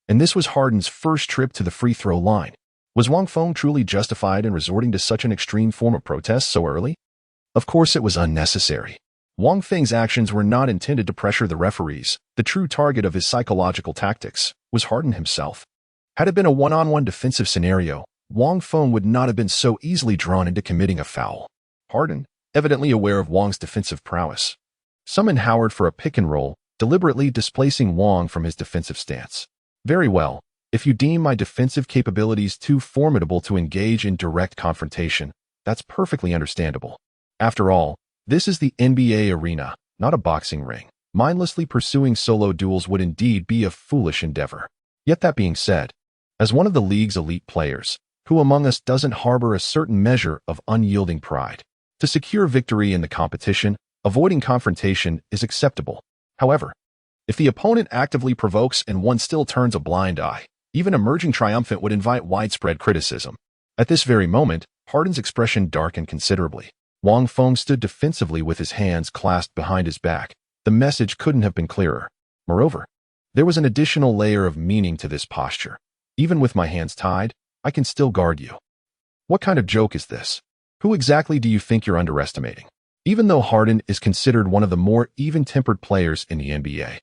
and this was Harden's first trip to the free throw line. Was Wang Feng truly justified in resorting to such an extreme form of protest so early? Of course it was unnecessary. Wang Feng's actions were not intended to pressure the referees. The true target of his psychological tactics was Harden himself. Had it been a one-on-one defensive scenario, Wang Feng would not have been so easily drawn into committing a foul. Harden, evidently aware of Wang's defensive prowess, summoned Howard for a pick and roll, deliberately displacing Wang from his defensive stance. Very well. If you deem my defensive capabilities too formidable to engage in direct confrontation, that's perfectly understandable. After all, this is the NBA arena, not a boxing ring. Mindlessly pursuing solo duels would indeed be a foolish endeavor. Yet that being said, as one of the league's elite players, who among us doesn't harbor a certain measure of unyielding pride, to secure victory in the competition, avoiding confrontation is acceptable. However, if the opponent actively provokes and one still turns a blind eye, even emerging triumphant would invite widespread criticism. At this very moment, Harden's expression darkened considerably. Wang Feng stood defensively with his hands clasped behind his back. The message couldn't have been clearer. Moreover, there was an additional layer of meaning to this posture. Even with my hands tied, I can still guard you. What kind of joke is this? Who exactly do you think you're underestimating? Even though Harden is considered one of the more even-tempered players in the NBA,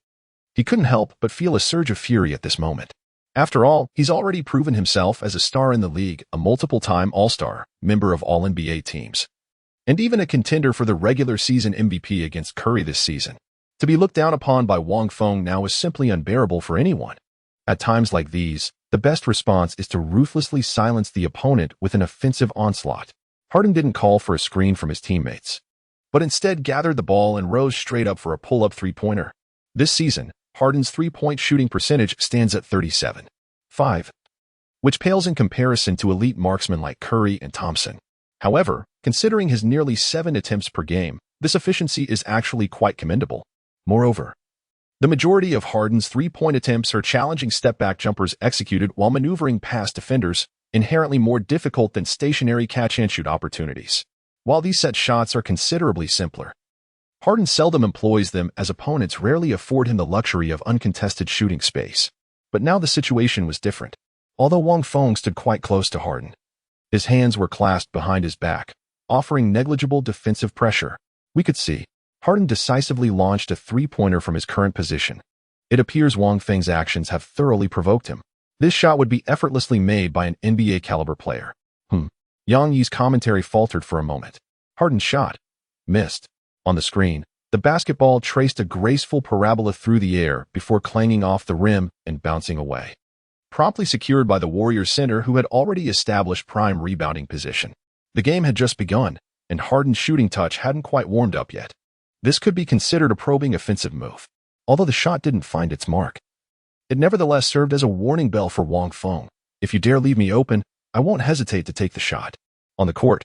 he couldn't help but feel a surge of fury at this moment. After all, he's already proven himself as a star in the league, a multiple-time All-Star, member of all NBA teams, and even a contender for the regular season MVP against Curry this season. To be looked down upon by Wang Feng now is simply unbearable for anyone. At times like these, the best response is to ruthlessly silence the opponent with an offensive onslaught. Harden didn't call for a screen from his teammates, but instead gathered the ball and rose straight up for a pull-up three-pointer. This season, Harden's three-point shooting percentage stands at 37.5, which pales in comparison to elite marksmen like Curry and Thompson. However, considering his nearly 7 attempts per game, this efficiency is actually quite commendable. Moreover, the majority of Harden's three-point attempts are challenging step-back jumpers executed while maneuvering past defenders, inherently more difficult than stationary catch-and-shoot opportunities. While these set shots are considerably simpler, Harden seldom employs them as opponents rarely afford him the luxury of uncontested shooting space. But now the situation was different. Although Wang Feng stood quite close to Harden, his hands were clasped behind his back, offering negligible defensive pressure. We could see Harden decisively launched a three-pointer from his current position. It appears Wang Feng's actions have thoroughly provoked him. This shot would be effortlessly made by an NBA-caliber player. Yang Yi's commentary faltered for a moment. Harden's shot missed. On the screen, the basketball traced a graceful parabola through the air before clanging off the rim and bouncing away. Promptly secured by the Warriors center who had already established prime rebounding position. The game had just begun, and Harden's shooting touch hadn't quite warmed up yet. This could be considered a probing offensive move. Although the shot didn't find its mark, it nevertheless served as a warning bell for Wang Feng. If you dare leave me open, I won't hesitate to take the shot. On the court,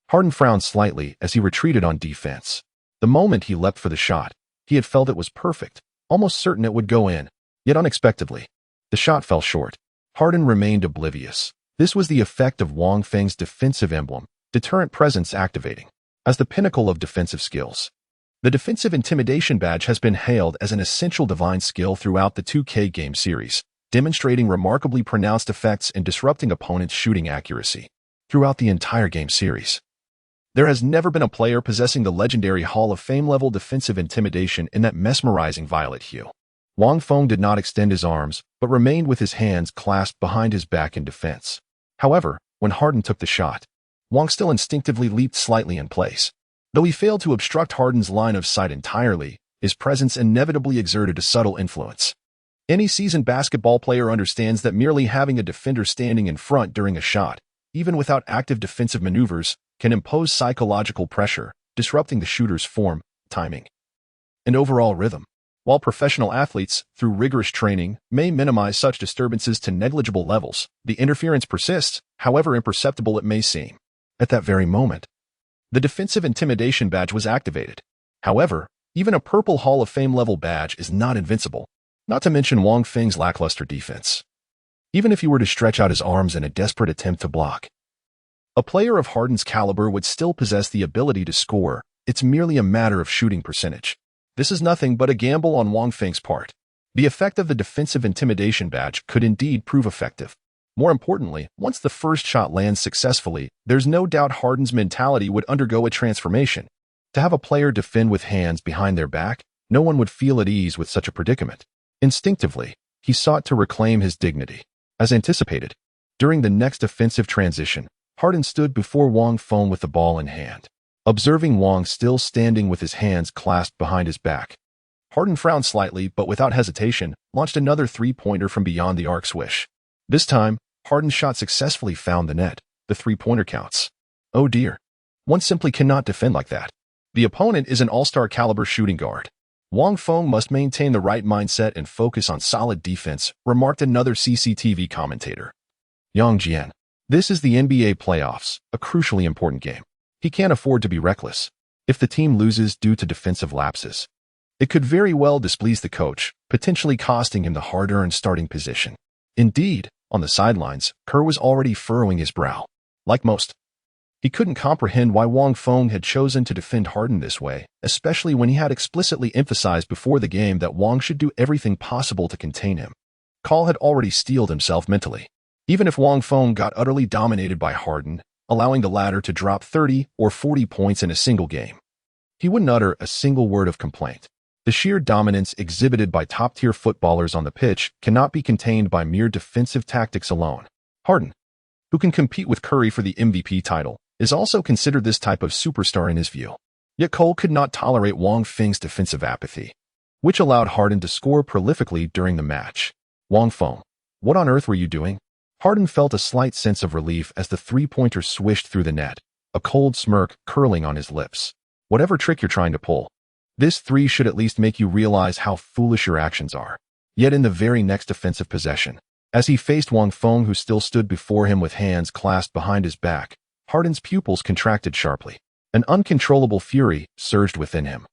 Harden frowned slightly as he retreated on defense. The moment he leapt for the shot, he had felt it was perfect, almost certain it would go in. Yet unexpectedly, the shot fell short. Harden remained oblivious. This was the effect of Wang Feng's defensive emblem, deterrent presence activating. As the pinnacle of defensive skills, the defensive intimidation badge has been hailed as an essential divine skill throughout the 2K game series, demonstrating remarkably pronounced effects in disrupting opponents' shooting accuracy. Throughout the entire game series, there has never been a player possessing the legendary Hall of Fame-level defensive intimidation in that mesmerizing violet hue. Wang Feng did not extend his arms, but remained with his hands clasped behind his back in defense. However, when Harden took the shot, Wang still instinctively leaped slightly in place. Though he failed to obstruct Harden's line of sight entirely, his presence inevitably exerted a subtle influence. Any seasoned basketball player understands that merely having a defender standing in front during a shot, even without active defensive maneuvers, can impose psychological pressure, disrupting the shooter's form, timing, and overall rhythm. While professional athletes, through rigorous training, may minimize such disturbances to negligible levels, the interference persists, however imperceptible it may seem. At that very moment, the defensive intimidation badge was activated. However, even a purple Hall of Fame-level badge is not invincible, not to mention Wang Feng's lackluster defense. Even if he were to stretch out his arms in a desperate attempt to block, a player of Harden's caliber would still possess the ability to score. It's merely a matter of shooting percentage. This is nothing but a gamble on Wang Feng's part. The effect of the defensive intimidation badge could indeed prove effective. More importantly, once the first shot lands successfully, there's no doubt Harden's mentality would undergo a transformation. To have a player defend with hands behind their back, no one would feel at ease with such a predicament. Instinctively, he sought to reclaim his dignity. As anticipated, during the next offensive transition, Harden stood before Wang Feng with the ball in hand. Observing Wang still standing with his hands clasped behind his back, Harden frowned slightly but without hesitation, launched another three-pointer from beyond the arc swish. This time, Harden's shot successfully found the net. The three-pointer counts. Oh dear. One simply cannot defend like that. The opponent is an all-star caliber shooting guard. Wang Feng must maintain the right mindset and focus on solid defense, remarked another CCTV commentator. Yang Jian. This is the NBA playoffs, a crucially important game. He can't afford to be reckless. If the team loses due to defensive lapses, it could very well displease the coach, potentially costing him the hard-earned starting position. Indeed, on the sidelines, Kerr was already furrowing his brow. Like most, he couldn't comprehend why Wang Feng had chosen to defend Harden this way, especially when he had explicitly emphasized before the game that Wang should do everything possible to contain him. Call had already steeled himself mentally. Even if Wang Feng got utterly dominated by Harden, allowing the latter to drop 30 or 40 points in a single game, he wouldn't utter a single word of complaint. The sheer dominance exhibited by top-tier footballers on the pitch cannot be contained by mere defensive tactics alone. Harden, who can compete with Curry for the MVP title, is also considered this type of superstar in his view. Yet Cole could not tolerate Wang Feng's defensive apathy, which allowed Harden to score prolifically during the match. Wang Feng, what on earth were you doing? Harden felt a slight sense of relief as the three-pointer swished through the net, a cold smirk curling on his lips. Whatever trick you're trying to pull, this three should at least make you realize how foolish your actions are. Yet in the very next offensive possession, as he faced Wang Feng, who still stood before him with hands clasped behind his back, Harden's pupils contracted sharply. An uncontrollable fury surged within him.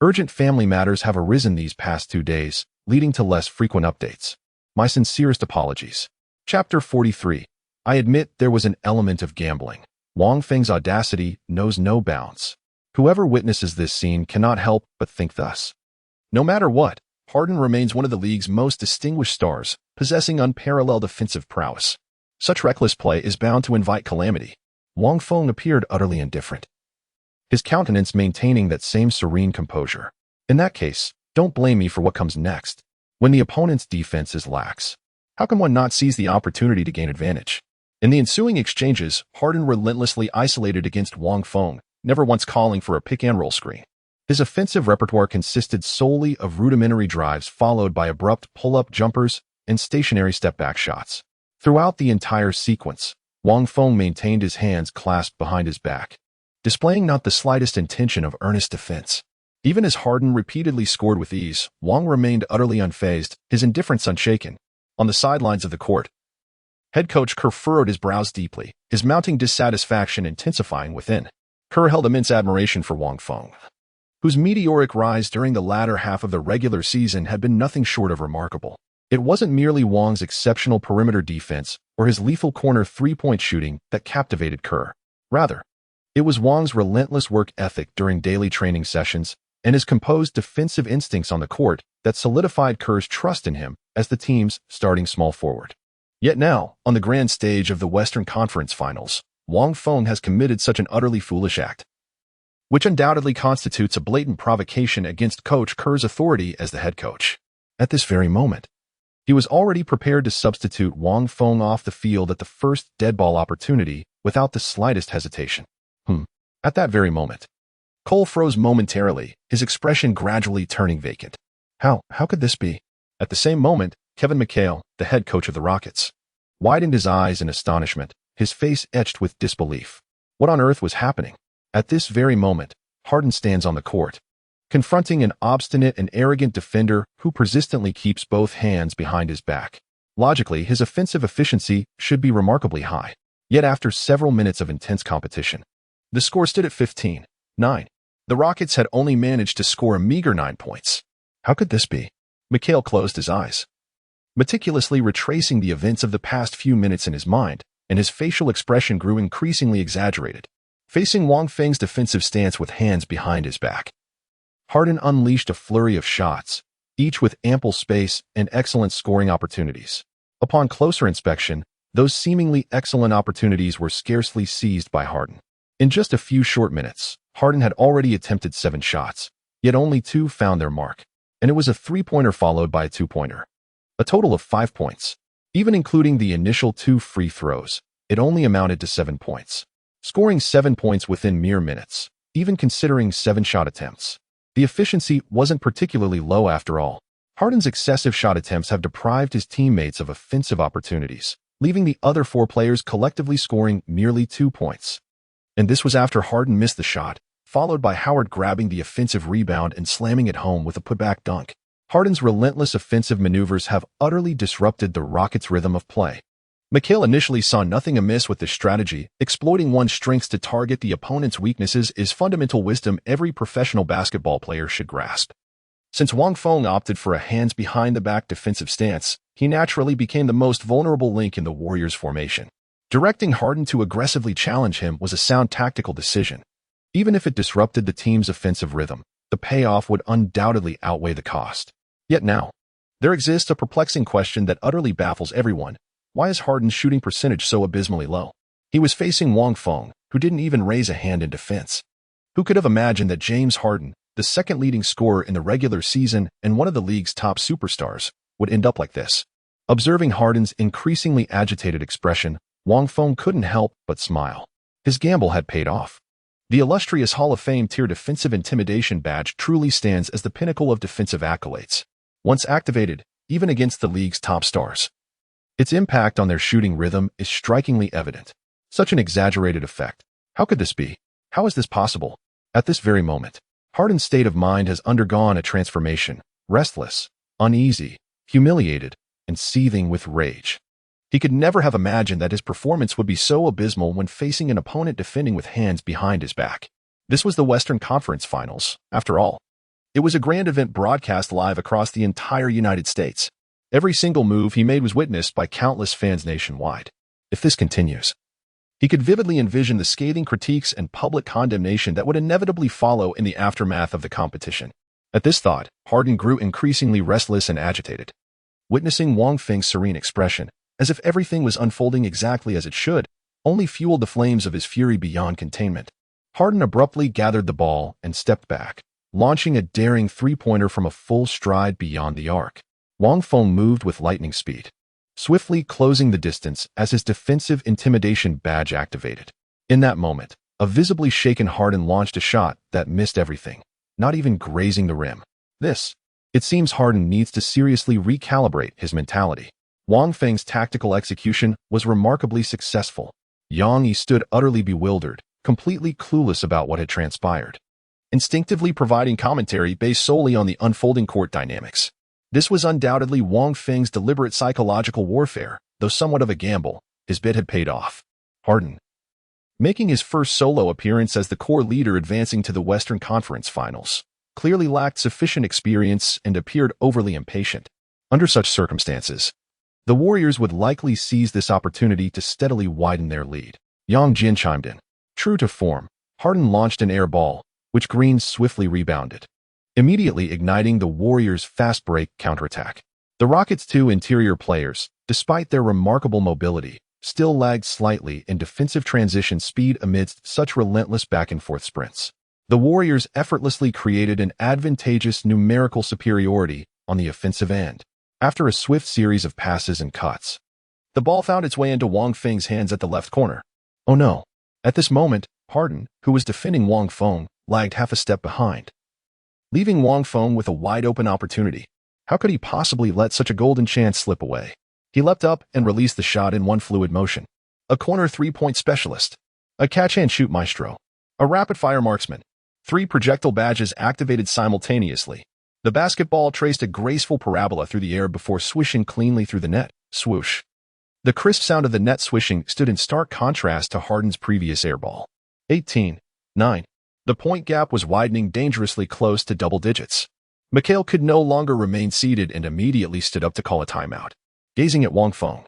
Urgent family matters have arisen these past 2 days, leading to less frequent updates. My sincerest apologies. Chapter 43. I admit there was an element of gambling. Wang Feng's audacity knows no bounds. Whoever witnesses this scene cannot help but think thus. No matter what, Harden remains one of the league's most distinguished stars, possessing unparalleled offensive prowess. Such reckless play is bound to invite calamity. Wang Feng appeared utterly indifferent, his countenance maintaining that same serene composure. In that case, don't blame me for what comes next. When the opponent's defense is lax, how can one not seize the opportunity to gain advantage? In the ensuing exchanges, Harden relentlessly isolated against Wang Feng, never once calling for a pick-and-roll screen. His offensive repertoire consisted solely of rudimentary drives followed by abrupt pull-up jumpers and stationary step-back shots. Throughout the entire sequence, Wang Feng maintained his hands clasped behind his back, displaying not the slightest intention of earnest defense. Even as Harden repeatedly scored with ease, Wang remained utterly unfazed, his indifference unshaken. On the sidelines of the court, head coach Kerr furrowed his brows deeply, his mounting dissatisfaction intensifying within. Kerr held immense admiration for Wang Feng, whose meteoric rise during the latter half of the regular season had been nothing short of remarkable. It wasn't merely Wang's exceptional perimeter defense or his lethal corner three-point shooting that captivated Kerr. Rather, it was Wang's relentless work ethic during daily training sessions and his composed defensive instincts on the court that solidified Kerr's trust in him as the team's starting small forward. Yet now, on the grand stage of the Western Conference Finals, Wang Feng has committed such an utterly foolish act, which undoubtedly constitutes a blatant provocation against Coach Kerr's authority as the head coach. At this very moment, he was already prepared to substitute Wang Feng off the field at the first dead ball opportunity without the slightest hesitation. At that very moment, Cole froze momentarily, his expression gradually turning vacant. How could this be? At the same moment, Kevin McHale, the head coach of the Rockets, widened his eyes in astonishment, his face etched with disbelief. What on earth was happening? At this very moment, Harden stands on the court, confronting an obstinate and arrogant defender who persistently keeps both hands behind his back. Logically, his offensive efficiency should be remarkably high. Yet after several minutes of intense competition, the score stood at 15-9. The Rockets had only managed to score a meager 9 points. How could this be? McHale closed his eyes, meticulously retracing the events of the past few minutes in his mind, and his facial expression grew increasingly exaggerated. Facing Wang Feng's defensive stance with hands behind his back, Harden unleashed a flurry of shots, each with ample space and excellent scoring opportunities. Upon closer inspection, those seemingly excellent opportunities were scarcely seized by Harden. In just a few short minutes, Harden had already attempted 7 shots, yet only 2 found their mark, and it was a three-pointer followed by a two-pointer. A total of 5 points. Even including the initial 2 free throws, it only amounted to 7 points. Scoring 7 points within mere minutes, even considering 7 shot attempts. The efficiency wasn't particularly low after all. Harden's excessive shot attempts have deprived his teammates of offensive opportunities, leaving the other 4 players collectively scoring merely 2 points. And this was after Harden missed the shot, followed by Howard grabbing the offensive rebound and slamming it home with a putback dunk. Harden's relentless offensive maneuvers have utterly disrupted the Rockets' rhythm of play. McHale initially saw nothing amiss with this strategy. Exploiting one's strengths to target the opponent's weaknesses is fundamental wisdom every professional basketball player should grasp. Since Wang Feng opted for a hands-behind-the-back defensive stance, he naturally became the most vulnerable link in the Warriors' formation. Directing Harden to aggressively challenge him was a sound tactical decision. Even if it disrupted the team's offensive rhythm, the payoff would undoubtedly outweigh the cost. Yet now, there exists a perplexing question that utterly baffles everyone. Why is Harden's shooting percentage so abysmally low? He was facing Wang Feng, who didn't even raise a hand in defense. Who could have imagined that James Harden, the second leading scorer in the regular season and one of the league's top superstars, would end up like this? Observing Harden's increasingly agitated expression, Wang Feng couldn't help but smile. His gamble had paid off. The illustrious Hall of Fame tier defensive intimidation badge truly stands as the pinnacle of defensive accolades. Once activated, even against the league's top stars, its impact on their shooting rhythm is strikingly evident. Such an exaggerated effect. How could this be? How is this possible? At this very moment, Harden's state of mind has undergone a transformation, restless, uneasy, humiliated, and seething with rage. He could never have imagined that his performance would be so abysmal when facing an opponent defending with hands behind his back. This was the Western Conference Finals, after all. It was a grand event broadcast live across the entire United States. Every single move he made was witnessed by countless fans nationwide. If this continues, he could vividly envision the scathing critiques and public condemnation that would inevitably follow in the aftermath of the competition. At this thought, Harden grew increasingly restless and agitated. Witnessing Wang Feng's serene expression, as if everything was unfolding exactly as it should, only fueled the flames of his fury beyond containment. Harden abruptly gathered the ball and stepped back, launching a daring three-pointer from a full stride beyond the arc. Wang Feng moved with lightning speed, swiftly closing the distance as his defensive intimidation badge activated. In that moment, a visibly shaken Harden launched a shot that missed everything, not even grazing the rim. It seems Harden needs to seriously recalibrate his mentality. Wang Feng's tactical execution was remarkably successful. Yang Yi stood utterly bewildered, completely clueless about what had transpired, instinctively providing commentary based solely on the unfolding court dynamics. This was undoubtedly Wang Feng's deliberate psychological warfare, though somewhat of a gamble. His bid had paid off. Harden, making his first solo appearance as the core leader advancing to the Western Conference Finals, clearly lacked sufficient experience and appeared overly impatient. Under such circumstances, the Warriors would likely seize this opportunity to steadily widen their lead. Yang Jin chimed in. True to form, Harden launched an air ball, which Green swiftly rebounded, immediately igniting the Warriors' fast-break counterattack. The Rockets' two interior players, despite their remarkable mobility, still lagged slightly in defensive transition speed amidst such relentless back-and-forth sprints. The Warriors effortlessly created an advantageous numerical superiority on the offensive end. After a swift series of passes and cuts, the ball found its way into Wang Feng's hands at the left corner. Oh no. At this moment, Harden, who was defending Wang Feng, lagged half a step behind, leaving Wang Feng with a wide-open opportunity. How could he possibly let such a golden chance slip away? He leapt up and released the shot in one fluid motion. A corner three-point specialist, a catch-and-shoot maestro, a rapid-fire marksman. 3 projectile badges activated simultaneously. The basketball traced a graceful parabola through the air before swishing cleanly through the net. Swoosh. The crisp sound of the net swishing stood in stark contrast to Harden's previous airball. 18-9. The point gap was widening dangerously close to double digits. Mikhail could no longer remain seated and immediately stood up to call a timeout, gazing at Wang Feng,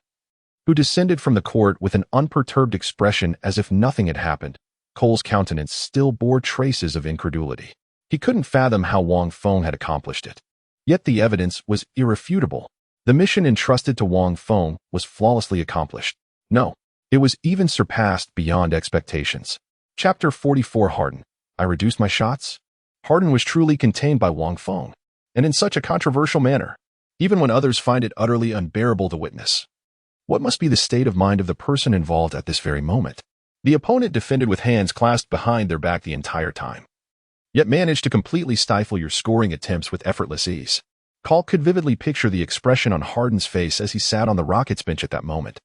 who descended from the court with an unperturbed expression as if nothing had happened. Cole's countenance still bore traces of incredulity. He couldn't fathom how Wang Feng had accomplished it. Yet the evidence was irrefutable. The mission entrusted to Wang Feng was flawlessly accomplished. No, it was even surpassed beyond expectations. Chapter 44. Harden. I reduced my shots? Harden was truly contained by Wang Feng, and in such a controversial manner, even when others find it utterly unbearable to witness. What must be the state of mind of the person involved at this very moment? The opponent defended with hands clasped behind their back the entire time, yet managed to completely stifle your scoring attempts with effortless ease. Cole could vividly picture the expression on Harden's face as he sat on the Rockets bench at that moment.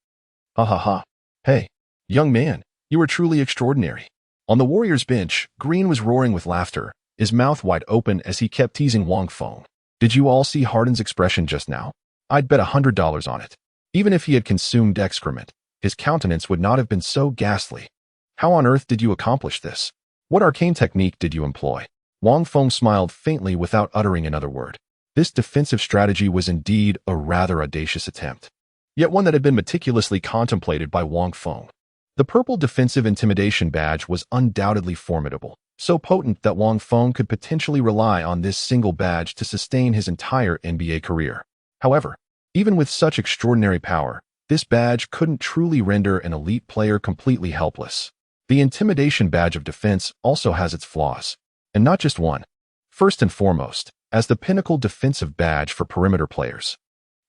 Ha ha ha. Hey, young man, you are truly extraordinary. On the Warriors bench, Green was roaring with laughter, his mouth wide open as he kept teasing Wang Feng. Did you all see Harden's expression just now? I'd bet $100 on it. Even if he had consumed excrement, his countenance would not have been so ghastly. How on earth did you accomplish this? What arcane technique did you employ? Wang Feng smiled faintly without uttering another word. This defensive strategy was indeed a rather audacious attempt, yet one that had been meticulously contemplated by Wang Feng. The purple defensive intimidation badge was undoubtedly formidable, so potent that Wang Feng could potentially rely on this single badge to sustain his entire NBA career. However, even with such extraordinary power, this badge couldn't truly render an elite player completely helpless. The intimidation badge of defense also has its flaws, and not just one. First and foremost, as the pinnacle defensive badge for perimeter players,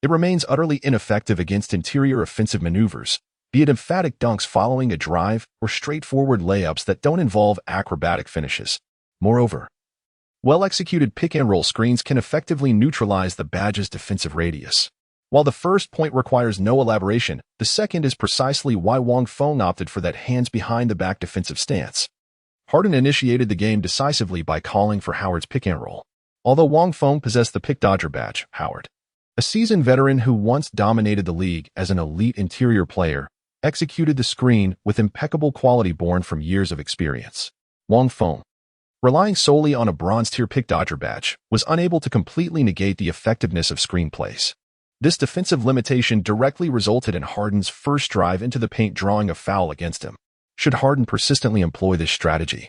it remains utterly ineffective against interior offensive maneuvers, be it emphatic dunks following a drive or straightforward layups that don't involve acrobatic finishes. Moreover, well-executed pick-and-roll screens can effectively neutralize the badge's defensive radius. While the first point requires no elaboration, the second is precisely why Wang Feng opted for that hands-behind-the-back defensive stance. Harden initiated the game decisively by calling for Howard's pick-and-roll. Although Wang Feng possessed the pick-dodger badge, Howard, a seasoned veteran who once dominated the league as an elite interior player, executed the screen with impeccable quality born from years of experience. Wang Feng, relying solely on a bronze-tier pick-dodger badge, was unable to completely negate the effectiveness of screen plays. This defensive limitation directly resulted in Harden's first drive into the paint drawing a foul against him. Should Harden persistently employ this strategy,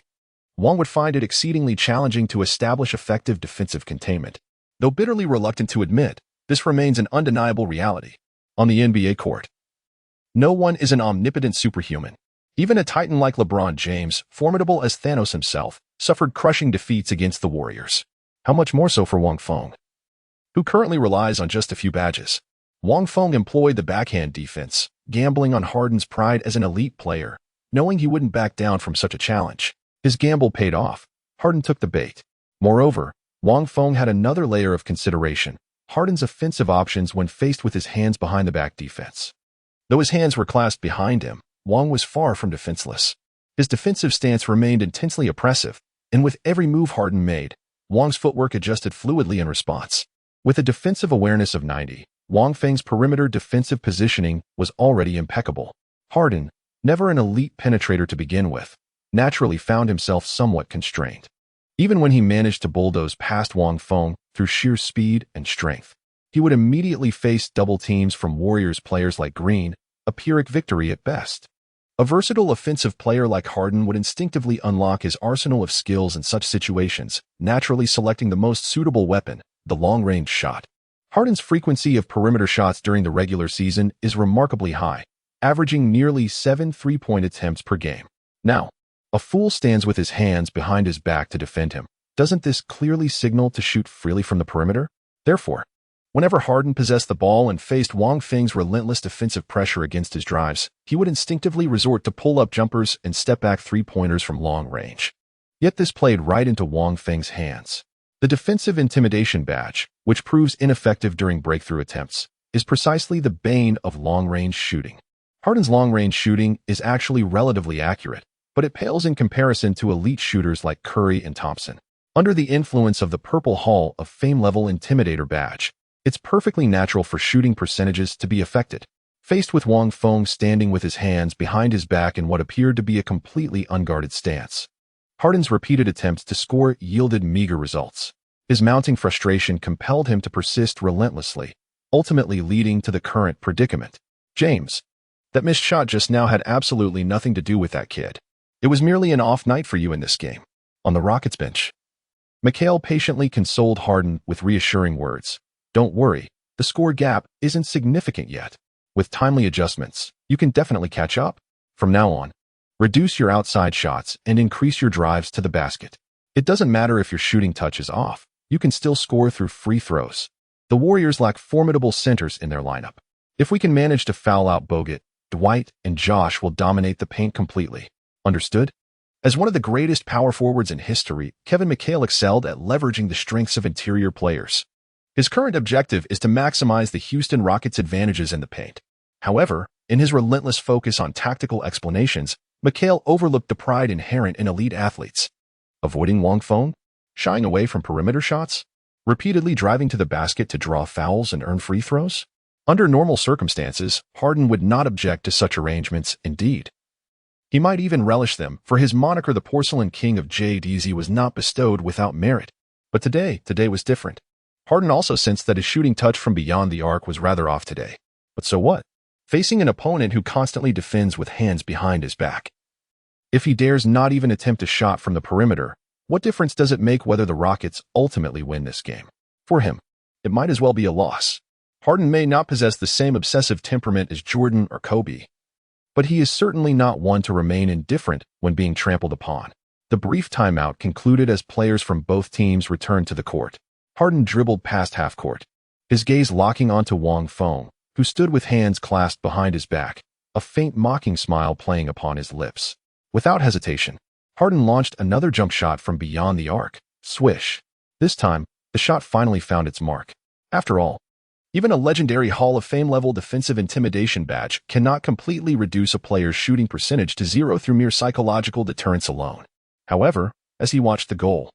Wang would find it exceedingly challenging to establish effective defensive containment. Though bitterly reluctant to admit, this remains an undeniable reality. On the NBA court, no one is an omnipotent superhuman. Even a titan like LeBron James, formidable as Thanos himself, suffered crushing defeats against the Warriors. How much more so for Wang Feng, who currently relies on just a few badges. Wang Feng employed the backhand defense, gambling on Harden's pride as an elite player, knowing he wouldn't back down from such a challenge. His gamble paid off. Harden took the bait. Moreover, Wang Feng had another layer of consideration: Harden's offensive options when faced with his hands-behind-the-back defense. Though his hands were clasped behind him, Wang was far from defenseless. His defensive stance remained intensely oppressive, and with every move Harden made, Wang's footwork adjusted fluidly in response. With a defensive awareness of 90, Wang Feng's perimeter defensive positioning was already impeccable. Harden, never an elite penetrator to begin with, naturally found himself somewhat constrained. Even when he managed to bulldoze past Wang Feng through sheer speed and strength, he would immediately face double teams from Warriors players like Green, a Pyrrhic victory at best. A versatile offensive player like Harden would instinctively unlock his arsenal of skills in such situations, naturally selecting the most suitable weapon, the long-range shot. Harden's frequency of perimeter shots during the regular season is remarkably high, averaging nearly 7 three-point attempts per game. Now, a fool stands with his hands behind his back to defend him. Doesn't this clearly signal to shoot freely from the perimeter? Therefore, whenever Harden possessed the ball and faced Wang Feng's relentless defensive pressure against his drives, he would instinctively resort to pull-up jumpers and step-back three-pointers from long range. Yet this played right into Wang Feng's hands. The defensive intimidation badge, which proves ineffective during breakthrough attempts, is precisely the bane of long-range shooting. Harden's long-range shooting is actually relatively accurate, but it pales in comparison to elite shooters like Curry and Thompson. Under the influence of the Purple Hall of Fame-level Intimidator badge, it's perfectly natural for shooting percentages to be affected. Faced with Wang Feng standing with his hands behind his back in what appeared to be a completely unguarded stance, Harden's repeated attempts to score yielded meager results. His mounting frustration compelled him to persist relentlessly, ultimately leading to the current predicament. James, that missed shot just now had absolutely nothing to do with that kid. It was merely an off night for you in this game. On the Rockets bench, Mikhail patiently consoled Harden with reassuring words. Don't worry, the score gap isn't significant yet. With timely adjustments, you can definitely catch up. From now on, reduce your outside shots and increase your drives to the basket. It doesn't matter if your shooting touch is off. You can still score through free throws. The Warriors lack formidable centers in their lineup. If we can manage to foul out Bogut, Dwight and Josh will dominate the paint completely. Understood? As one of the greatest power forwards in history, Kevin McHale excelled at leveraging the strengths of interior players. His current objective is to maximize the Houston Rockets' advantages in the paint. However, in his relentless focus on tactical explanations, McHale overlooked the pride inherent in elite athletes. Avoiding Wang Feng, shying away from perimeter shots, repeatedly driving to the basket to draw fouls and earn free throws. Under normal circumstances, Harden would not object to such arrangements, indeed. He might even relish them, for his moniker the Porcelain King of JDZ was not bestowed without merit. But today was different. Harden also sensed that his shooting touch from beyond the arc was rather off today. But so what? Facing an opponent who constantly defends with hands behind his back. If he dares not even attempt a shot from the perimeter, what difference does it make whether the Rockets ultimately win this game? For him, it might as well be a loss. Harden may not possess the same obsessive temperament as Jordan or Kobe, but he is certainly not one to remain indifferent when being trampled upon. The brief timeout concluded as players from both teams returned to the court. Harden dribbled past half-court, his gaze locking onto Wang Feng, who stood with hands clasped behind his back, a faint mocking smile playing upon his lips. Without hesitation, Harden launched another jump shot from beyond the arc. Swish. This time, the shot finally found its mark. After all, even a legendary Hall of Fame-level defensive intimidation badge cannot completely reduce a player's shooting percentage to zero through mere psychological deterrence alone. However, as he watched the goal,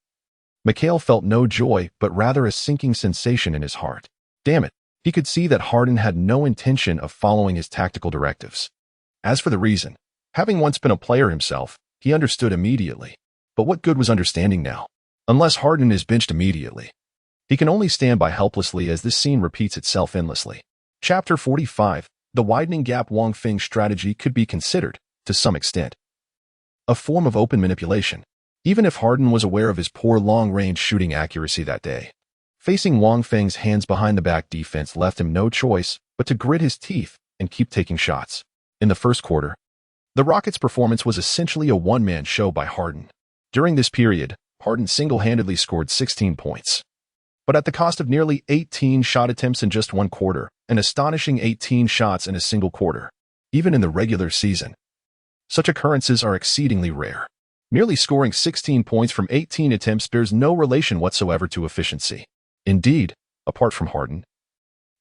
Mikal felt no joy but rather a sinking sensation in his heart. Damn it, he could see that Harden had no intention of following his tactical directives. As for the reason, having once been a player himself, he understood immediately. But what good was understanding now? Unless Harden is benched immediately, he can only stand by helplessly as this scene repeats itself endlessly. Chapter 45. The widening gap. Wong Feng's strategy could be considered, to some extent, a form of open manipulation, even if Harden was aware of his poor long-range shooting accuracy that day. Facing Wong Feng's hands-behind-the-back defense left him no choice but to grit his teeth and keep taking shots. In the first quarter, the Rockets' performance was essentially a one-man show by Harden. During this period, Harden single-handedly scored 16 points. But at the cost of nearly 18 shot attempts in just one quarter, an astonishing 18 shots in a single quarter, even in the regular season. Such occurrences are exceedingly rare. Merely scoring 16 points from 18 attempts bears no relation whatsoever to efficiency. Indeed, apart from Harden,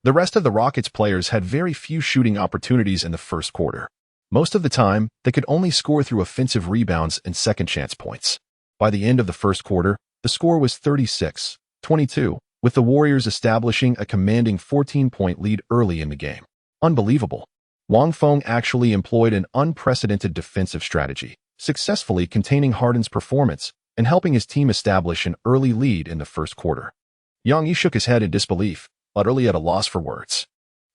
the rest of the Rockets players had very few shooting opportunities in the first quarter. Most of the time, they could only score through offensive rebounds and second-chance points. By the end of the first quarter, the score was 36-22, with the Warriors establishing a commanding 14-point lead early in the game. Unbelievable. Wong Feng actually employed an unprecedented defensive strategy, successfully containing Harden's performance and helping his team establish an early lead in the first quarter. Yang Yi shook his head in disbelief, utterly at a loss for words.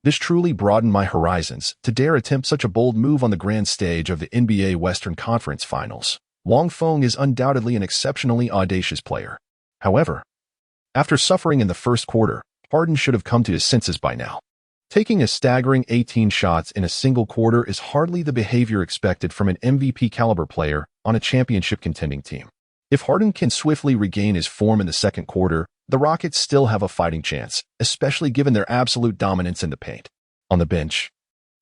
This truly broadened my horizons to dare attempt such a bold move on the grand stage of the NBA Western Conference Finals. Wong Feng is undoubtedly an exceptionally audacious player. However, after suffering in the first quarter, Harden should have come to his senses by now. Taking a staggering 18 shots in a single quarter is hardly the behavior expected from an MVP-caliber player on a championship-contending team. If Harden can swiftly regain his form in the second quarter, the Rockets still have a fighting chance, especially given their absolute dominance in the paint. On the bench,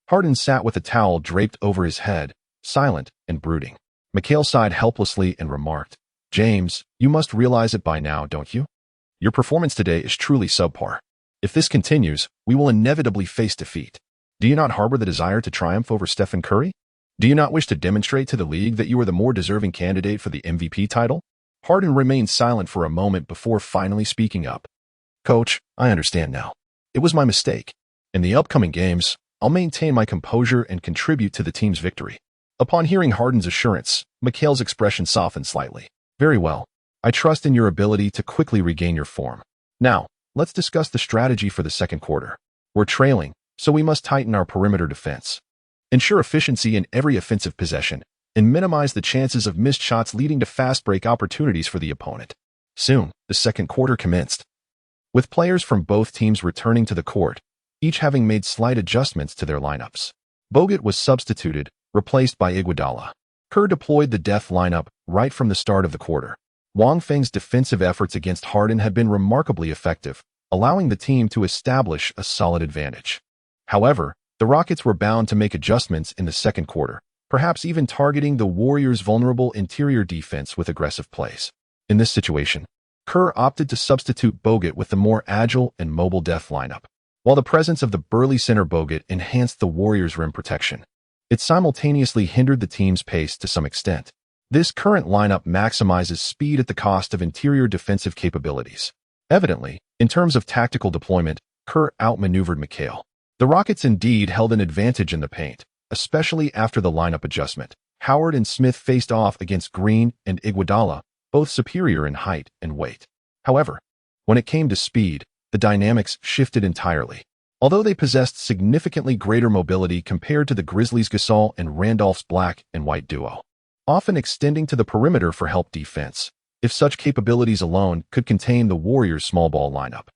Harden sat with a towel draped over his head, silent and brooding. Mikal sighed helplessly and remarked, "James, you must realize it by now, don't you? Your performance today is truly subpar. If this continues, we will inevitably face defeat. Do you not harbor the desire to triumph over Stephen Curry? Do you not wish to demonstrate to the league that you are the more deserving candidate for the MVP title?" Harden remained silent for a moment before finally speaking up. "Coach, I understand now. It was my mistake. In the upcoming games, I'll maintain my composure and contribute to the team's victory." Upon hearing Harden's assurance, Mikal's expression softened slightly. "Very well. I trust in your ability to quickly regain your form. Now, let's discuss the strategy for the second quarter. We're trailing, so we must tighten our perimeter defense. Ensure efficiency in every offensive possession, and minimize the chances of missed shots leading to fast break opportunities for the opponent." Soon, the second quarter commenced. With players from both teams returning to the court, each having made slight adjustments to their lineups. Bogut was substituted, replaced by Iguodala. Kerr deployed the death lineup right from the start of the quarter. Wong Feng's defensive efforts against Harden had been remarkably effective, allowing the team to establish a solid advantage. However, the Rockets were bound to make adjustments in the second quarter, perhaps even targeting the Warriors' vulnerable interior defense with aggressive plays. In this situation, Kerr opted to substitute Bogut with the more agile and mobile death lineup. While the presence of the burly center Bogut enhanced the Warriors' rim protection, it simultaneously hindered the team's pace to some extent. This current lineup maximizes speed at the cost of interior defensive capabilities. Evidently, in terms of tactical deployment, Kerr outmaneuvered Mikal. The Rockets indeed held an advantage in the paint, especially after the lineup adjustment. Howard and Smith faced off against Green and Iguodala, both superior in height and weight. However, when it came to speed, the dynamics shifted entirely. Although they possessed significantly greater mobility compared to the Grizzlies' Gasol and Randolph's black and white duo, often extending to the perimeter for help defense, if such capabilities alone could contain the Warriors' small ball lineup,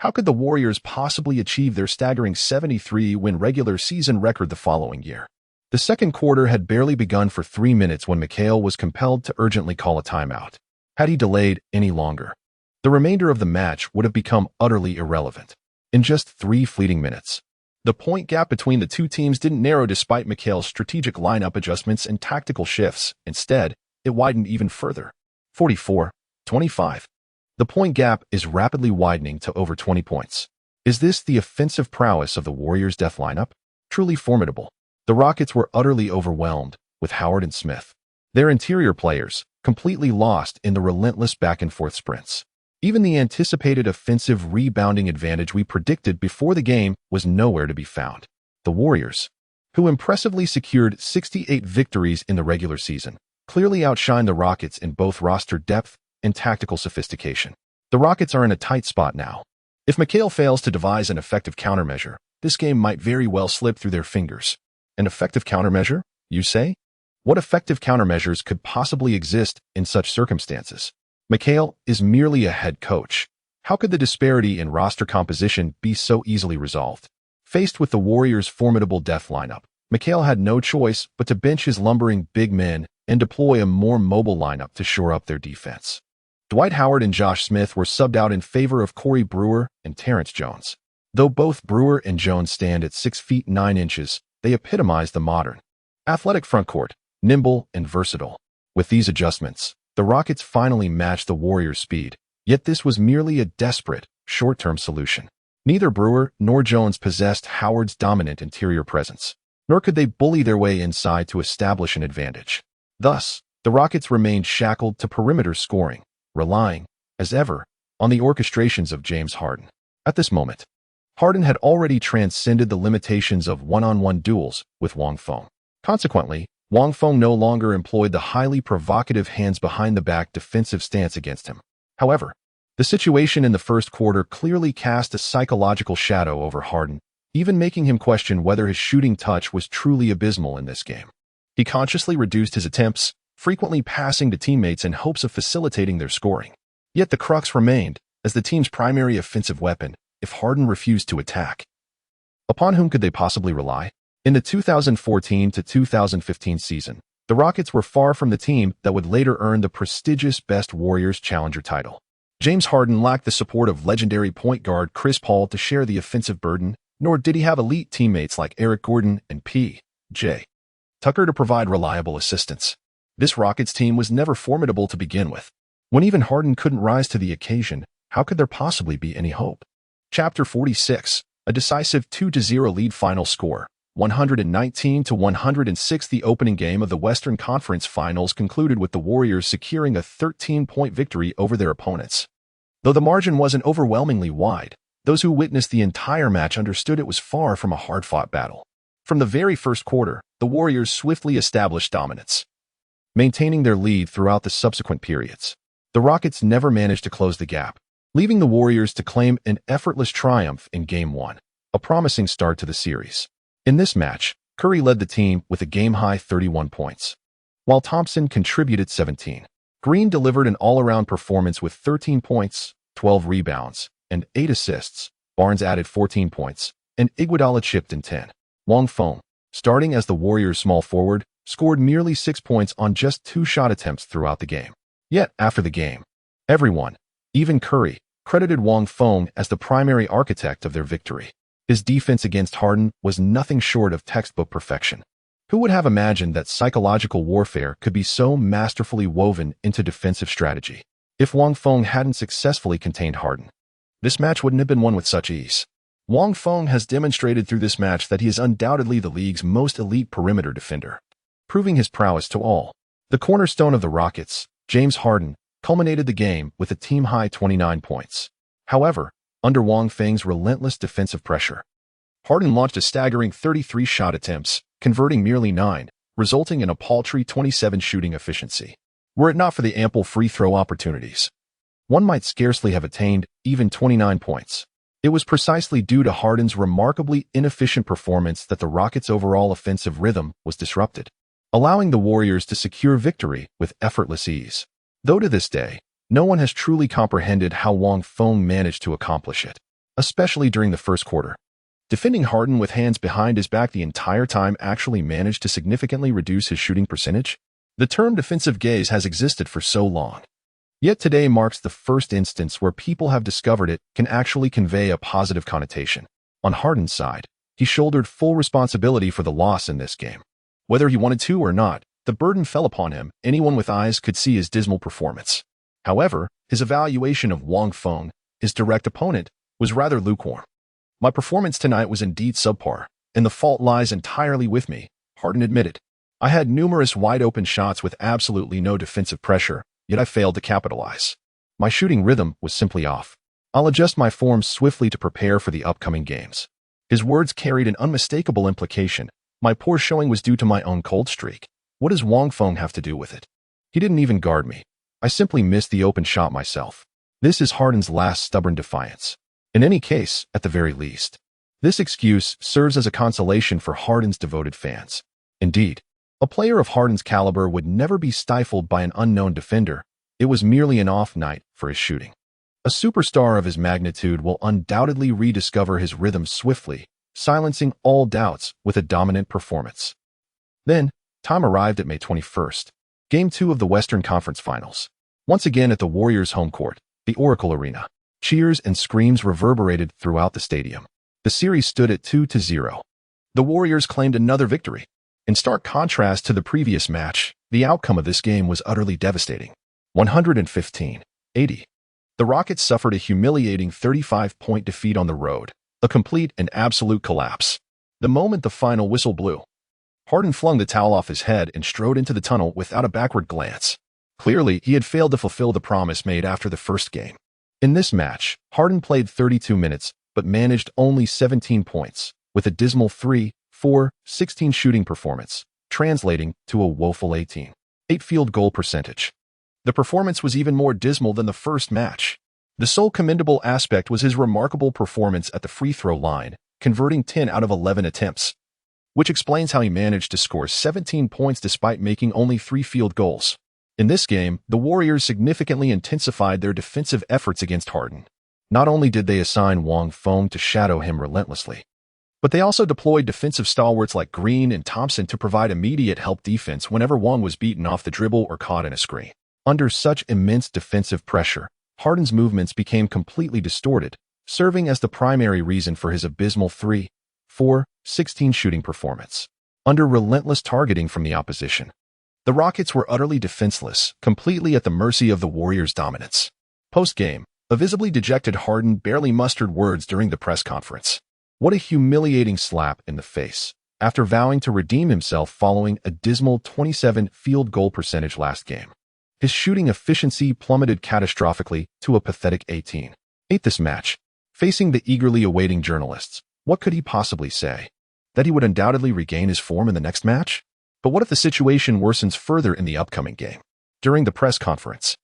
how could the Warriors possibly achieve their staggering 73-win regular season record the following year? The second quarter had barely begun for 3 minutes when Mikal was compelled to urgently call a timeout. Had he delayed any longer, the remainder of the match would have become utterly irrelevant. In just 3 fleeting minutes, The point gap between the two teams didn't narrow despite Mikhail's strategic lineup adjustments and tactical shifts. Instead, it widened even further. 44-25. The point gap is rapidly widening to over 20 points. Is this the offensive prowess of the Warriors' death lineup? Truly formidable. The Rockets were utterly overwhelmed with Howard and Smith. Their interior players, completely lost in the relentless back-and-forth sprints. Even the anticipated offensive rebounding advantage we predicted before the game was nowhere to be found. The Warriors, who impressively secured 68 victories in the regular season, clearly outshined the Rockets in both roster depth and tactical sophistication. The Rockets are in a tight spot now. If Mikhail fails to devise an effective countermeasure, this game might very well slip through their fingers. An effective countermeasure, you say? What effective countermeasures could possibly exist in such circumstances? Mikhail is merely a head coach. How could the disparity in roster composition be so easily resolved? Faced with the Warriors' formidable death lineup, Mikhail had no choice but to bench his lumbering big men and deploy a more mobile lineup to shore up their defense. Dwight Howard and Josh Smith were subbed out in favor of Corey Brewer and Terrence Jones. Though both Brewer and Jones stand at 6 feet 9 inches, they epitomize the modern, athletic frontcourt, nimble and versatile. With these adjustments, the Rockets finally matched the Warriors' speed, yet this was merely a desperate, short-term solution. Neither Brewer nor Jones possessed Howard's dominant interior presence, nor could they bully their way inside to establish an advantage. Thus, the Rockets remained shackled to perimeter scoring, relying, as ever, on the orchestrations of James Harden. At this moment, Harden had already transcended the limitations of one-on-one duels with Wang Feng. Consequently, Wang Feng no longer employed the highly provocative hands-behind-the-back defensive stance against him. However, the situation in the first quarter clearly cast a psychological shadow over Harden, even making him question whether his shooting touch was truly abysmal in this game. He consciously reduced his attempts, frequently passing to teammates in hopes of facilitating their scoring. Yet the crux remained as the team's primary offensive weapon if Harden refused to attack. Upon whom could they possibly rely? In the 2014 to 2015 season, the Rockets were far from the team that would later earn the prestigious Best Warriors Challenger title. James Harden lacked the support of legendary point guard Chris Paul to share the offensive burden, nor did he have elite teammates like Eric Gordon and P.J. Tucker to provide reliable assistance. This Rockets team was never formidable to begin with. When even Harden couldn't rise to the occasion, how could there possibly be any hope? Chapter 46, a decisive 2-0 lead final score. 119-106. The opening game of the Western Conference Finals concluded with the Warriors securing a 13-point victory over their opponents. Though the margin wasn't overwhelmingly wide, those who witnessed the entire match understood it was far from a hard-fought battle. From the very first quarter, the Warriors swiftly established dominance, maintaining their lead throughout the subsequent periods. The Rockets never managed to close the gap, leaving the Warriors to claim an effortless triumph in Game 1, a promising start to the series. In this match, Curry led the team with a game-high 31 points, while Thompson contributed 17. Green delivered an all-around performance with 13 points, 12 rebounds, and 8 assists. Barnes added 14 points, and Iguodala chipped in 10. Wang Feng, starting as the Warriors' small forward, scored merely 6 points on just 2 shot attempts throughout the game. Yet, after the game, everyone, even Curry, credited Wang Feng as the primary architect of their victory. His defense against Harden was nothing short of textbook perfection. Who would have imagined that psychological warfare could be so masterfully woven into defensive strategy? If Wang Feng hadn't successfully contained Harden, this match wouldn't have been won with such ease. Wang Feng has demonstrated through this match that he is undoubtedly the league's most elite perimeter defender, proving his prowess to all. The cornerstone of the Rockets, James Harden, culminated the game with a team-high 29 points. However, under Wang Feng's relentless defensive pressure, Harden launched a staggering 33 shot attempts, converting merely 9, resulting in a paltry 27 shooting efficiency. Were it not for the ample free throw opportunities, one might scarcely have attained even 29 points. It was precisely due to Harden's remarkably inefficient performance that the Rockets' overall offensive rhythm was disrupted, allowing the Warriors to secure victory with effortless ease. Though to this day, no one has truly comprehended how Wang Feng managed to accomplish it, especially during the first quarter. Defending Harden with hands behind his back the entire time actually managed to significantly reduce his shooting percentage. The term defensive gaze has existed for so long. Yet today marks the first instance where people have discovered it can actually convey a positive connotation. On Harden's side, He shouldered full responsibility for the loss in this game. Whether he wanted to or not, the burden fell upon him. Anyone with eyes could see his dismal performance. However, his evaluation of Wang Feng, his direct opponent, was rather lukewarm. My performance tonight was indeed subpar, and the fault lies entirely with me, Harden admitted. I had numerous wide-open shots with absolutely no defensive pressure, yet I failed to capitalize. My shooting rhythm was simply off. I'll adjust my form swiftly to prepare for the upcoming games. His words carried an unmistakable implication. My poor showing was due to my own cold streak. What does Wang Feng have to do with it? He didn't even guard me. I simply missed the open shot myself. This is Harden's last stubborn defiance. In any case, at the very least, this excuse serves as a consolation for Harden's devoted fans. Indeed, a player of Harden's caliber would never be stifled by an unknown defender. It was merely an off night for his shooting. A superstar of his magnitude will undoubtedly rediscover his rhythm swiftly, silencing all doubts with a dominant performance. Then, time arrived at May 21st, Game 2 of the Western Conference Finals. Once again at the Warriors' home court, the Oracle Arena. Cheers and screams reverberated throughout the stadium. The series stood at 2-0. The Warriors claimed another victory. In stark contrast to the previous match, the outcome of this game was utterly devastating. 115-80. The Rockets suffered a humiliating 35-point defeat on the road, a complete and absolute collapse. The moment the final whistle blew, Harden flung the towel off his head and strode into the tunnel without a backward glance. Clearly, he had failed to fulfill the promise made after the first game. In this match, Harden played 32 minutes, but managed only 17 points, with a dismal 3-4-16 shooting performance, translating to a woeful 18.8 field goal percentage. The performance was even more dismal than the first match. The sole commendable aspect was his remarkable performance at the free throw line, converting 10 out of 11 attempts, which explains how he managed to score 17 points despite making only 3 field goals. In this game, the Warriors significantly intensified their defensive efforts against Harden. Not only did they assign Wang Feng to shadow him relentlessly, but they also deployed defensive stalwarts like Green and Thompson to provide immediate help defense whenever Wang was beaten off the dribble or caught in a screen. Under such immense defensive pressure, Harden's movements became completely distorted, serving as the primary reason for his abysmal 3-4-16 shooting performance. Under relentless targeting from the opposition, the Rockets were utterly defenseless, completely at the mercy of the Warriors' dominance. Post-game, a visibly dejected Harden barely mustered words during the press conference. What a humiliating slap in the face, after vowing to redeem himself following a dismal 27 field goal percentage last game. His shooting efficiency plummeted catastrophically to a pathetic 18.8 this match. Facing the eagerly awaiting journalists, what could he possibly say? That he would undoubtedly regain his form in the next match? But what if the situation worsens further in the upcoming game? During the press conference,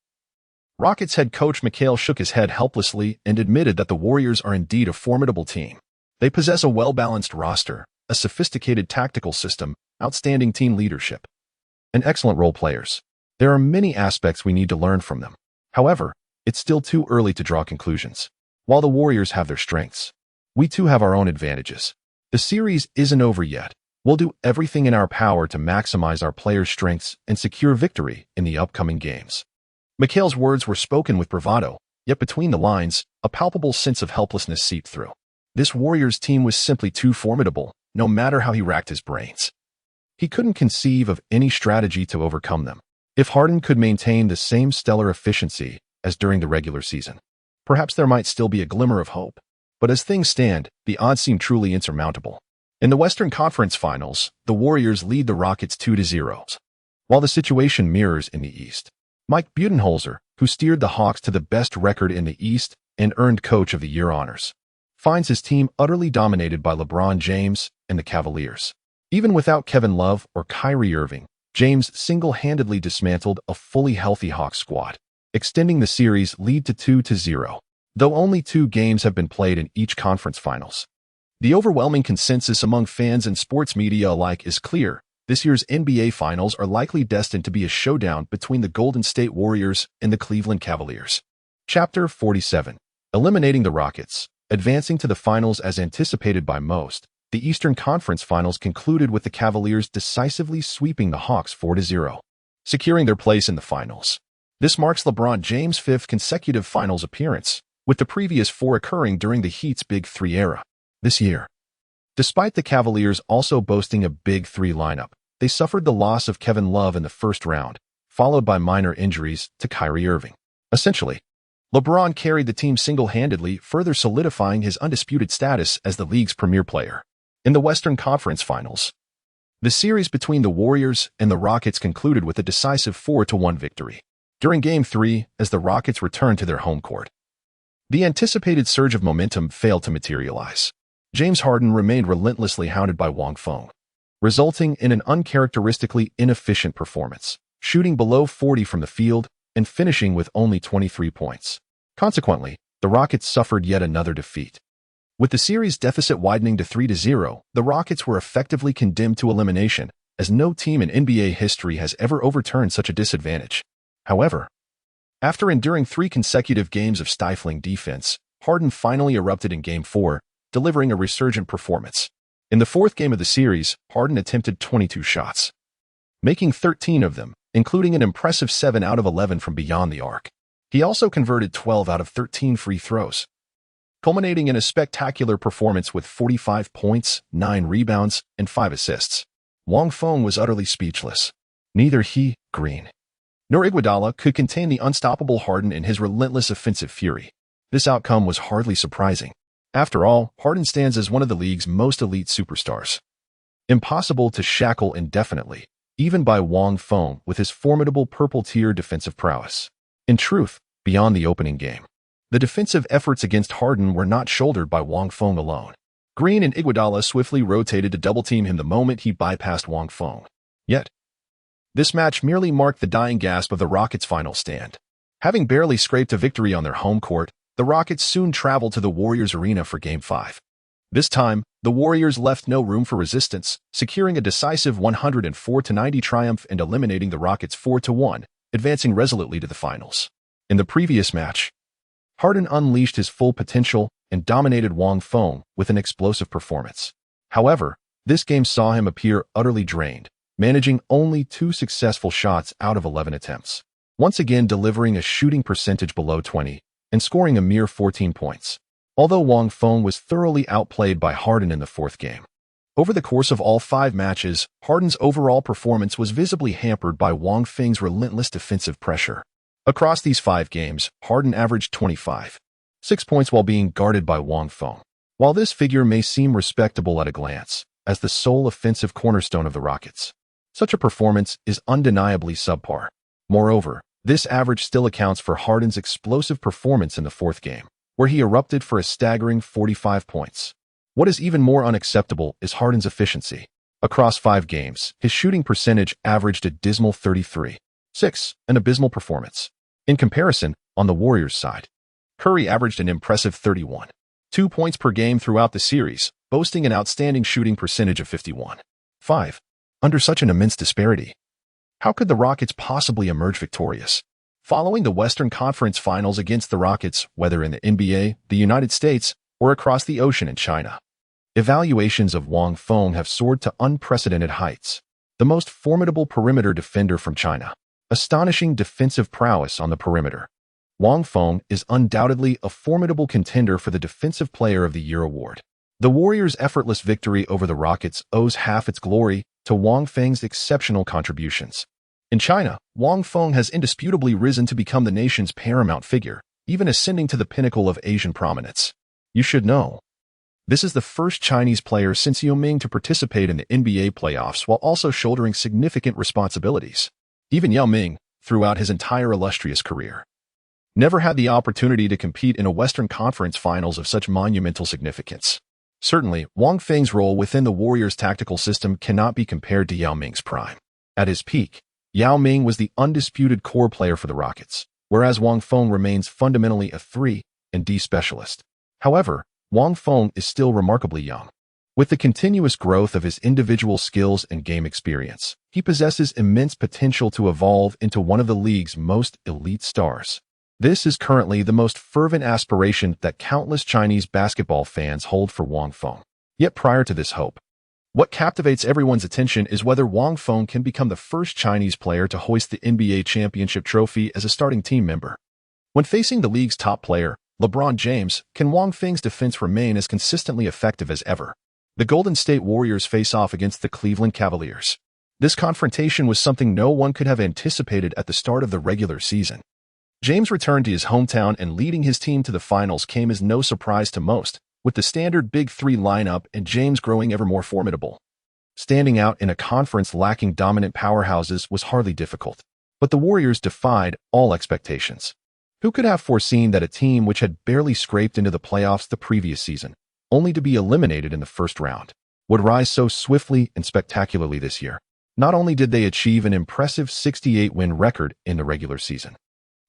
Rockets head coach McHale shook his head helplessly and admitted that the Warriors are indeed a formidable team. They possess a well-balanced roster, a sophisticated tactical system, outstanding team leadership, and excellent role players. There are many aspects we need to learn from them. However, it's still too early to draw conclusions. While the Warriors have their strengths, we too have our own advantages. The series isn't over yet. We'll do everything in our power to maximize our players' strengths and secure victory in the upcoming games. McHale's words were spoken with bravado, yet between the lines, a palpable sense of helplessness seeped through. This Warriors team was simply too formidable, no matter how he racked his brains. He couldn't conceive of any strategy to overcome them. If Harden could maintain the same stellar efficiency as during the regular season, perhaps there might still be a glimmer of hope. But as things stand, the odds seem truly insurmountable. In the Western Conference Finals, the Warriors lead the Rockets 2-0. While the situation mirrors in the East, Mike Budenholzer, who steered the Hawks to the best record in the East and earned Coach of the Year honors, finds his team utterly dominated by LeBron James and the Cavaliers. Even without Kevin Love or Kyrie Irving, James single-handedly dismantled a fully healthy Hawks squad, extending the series lead to 2-0. Though only 2 games have been played in each conference finals, the overwhelming consensus among fans and sports media alike is clear. This year's NBA Finals are likely destined to be a showdown between the Golden State Warriors and the Cleveland Cavaliers. Chapter 47. Eliminating the Rockets. Advancing to the finals as anticipated by most, the Eastern Conference Finals concluded with the Cavaliers decisively sweeping the Hawks 4-0, securing their place in the finals. This marks LeBron James' 5th consecutive finals appearance, with the previous 4 occurring during the Heat's Big Three era. This year, Despite the Cavaliers also boasting a big three lineup, they suffered the loss of Kevin Love in the first round, followed by minor injuries to Kyrie Irving. Essentially, LeBron carried the team single-handedly, further solidifying his undisputed status as the league's premier player. In the Western Conference Finals, the series between the Warriors and the Rockets concluded with a decisive 4-1 victory. During Game 3, as the Rockets returned to their home court, the anticipated surge of momentum failed to materialize. James Harden remained relentlessly hounded by Wang Feng, resulting in an uncharacteristically inefficient performance, shooting below 40 from the field and finishing with only 23 points. Consequently, the Rockets suffered yet another defeat. With the series deficit widening to 3-0, the Rockets were effectively condemned to elimination, as no team in NBA history has ever overturned such a disadvantage. However, after enduring 3 consecutive games of stifling defense, Harden finally erupted in Game 4, delivering a resurgent performance. In the fourth game of the series, Harden attempted 22 shots, making 13 of them, including an impressive 7 out of 11 from beyond the arc. He also converted 12 out of 13 free throws, culminating in a spectacular performance with 45 points, 9 rebounds, and 5 assists. Wang Feng was utterly speechless. Neither he, Green, nor Iguodala could contain the unstoppable Harden in his relentless offensive fury. This outcome was hardly surprising. After all, Harden stands as one of the league's most elite superstars, impossible to shackle indefinitely, even by Wang Feng with his formidable purple-tier defensive prowess. In truth, beyond the opening game, the defensive efforts against Harden were not shouldered by Wang Feng alone. Green and Iguodala swiftly rotated to double-team him the moment he bypassed Wang Feng. Yet, this match merely marked the dying gasp of the Rockets' final stand. Having barely scraped a victory on their home court, the Rockets soon traveled to the Warriors' arena for Game 5. This time, the Warriors left no room for resistance, securing a decisive 104-90 triumph and eliminating the Rockets 4-1, advancing resolutely to the finals. In the previous match, Harden unleashed his full potential and dominated Wang Feng with an explosive performance. However, this game saw him appear utterly drained, managing only 2 successful shots out of 11 attempts, once again delivering a shooting percentage below 20 and scoring a mere 14 points. Although Wang Feng was thoroughly outplayed by Harden in the fourth game, over the course of all 5 matches, Harden's overall performance was visibly hampered by Wang Feng's relentless defensive pressure. Across these 5 games, Harden averaged 25.6 points while being guarded by Wang Feng. While this figure may seem respectable at a glance, as the sole offensive cornerstone of the Rockets, such a performance is undeniably subpar. Moreover, this average still accounts for Harden's explosive performance in the fourth game, where he erupted for a staggering 45 points. What is even more unacceptable is Harden's efficiency. Across 5 games, his shooting percentage averaged a dismal 33.6, an abysmal performance. In comparison, on the Warriors' side, Curry averaged an impressive 31.2 points per game throughout the series, boasting an outstanding shooting percentage of 51.5. Under such an immense disparity, how could the Rockets possibly emerge victorious? Following the Western Conference Finals against the Rockets, whether in the NBA, the United States, or across the ocean in China, evaluations of Wang Feng have soared to unprecedented heights. The most formidable perimeter defender from China, astonishing defensive prowess on the perimeter. Wang Feng is undoubtedly a formidable contender for the Defensive Player of the Year award. The Warriors' effortless victory over the Rockets owes half its glory to Wang Feng's exceptional contributions. In China, Wang Feng has indisputably risen to become the nation's paramount figure, even ascending to the pinnacle of Asian prominence. You should know, this is the first Chinese player since Yao Ming to participate in the NBA playoffs while also shouldering significant responsibilities. Even Yao Ming, throughout his entire illustrious career, never had the opportunity to compete in a Western Conference Finals of such monumental significance. Certainly, Wang Feng's role within the Warriors' tactical system cannot be compared to Yao Ming's prime. At his peak, Yao Ming was the undisputed core player for the Rockets, whereas Wang Feng remains fundamentally a 3-and-D specialist. However, Wang Feng is still remarkably young. With the continuous growth of his individual skills and game experience, he possesses immense potential to evolve into one of the league's most elite stars. This is currently the most fervent aspiration that countless Chinese basketball fans hold for Wang Feng. Yet prior to this hope, what captivates everyone's attention is whether Wang Feng can become the first Chinese player to hoist the NBA championship trophy as a starting team member. When facing the league's top player, LeBron James, can Wang Feng's defense remain as consistently effective as ever? The Golden State Warriors face off against the Cleveland Cavaliers. This confrontation was something no one could have anticipated at the start of the regular season. James returned to his hometown and leading his team to the finals came as no surprise to most, with the standard Big Three lineup and James growing ever more formidable. Standing out in a conference lacking dominant powerhouses was hardly difficult, but the Warriors defied all expectations. Who could have foreseen that a team which had barely scraped into the playoffs the previous season, only to be eliminated in the first round, would rise so swiftly and spectacularly this year? Not only did they achieve an impressive 68-win record in the regular season,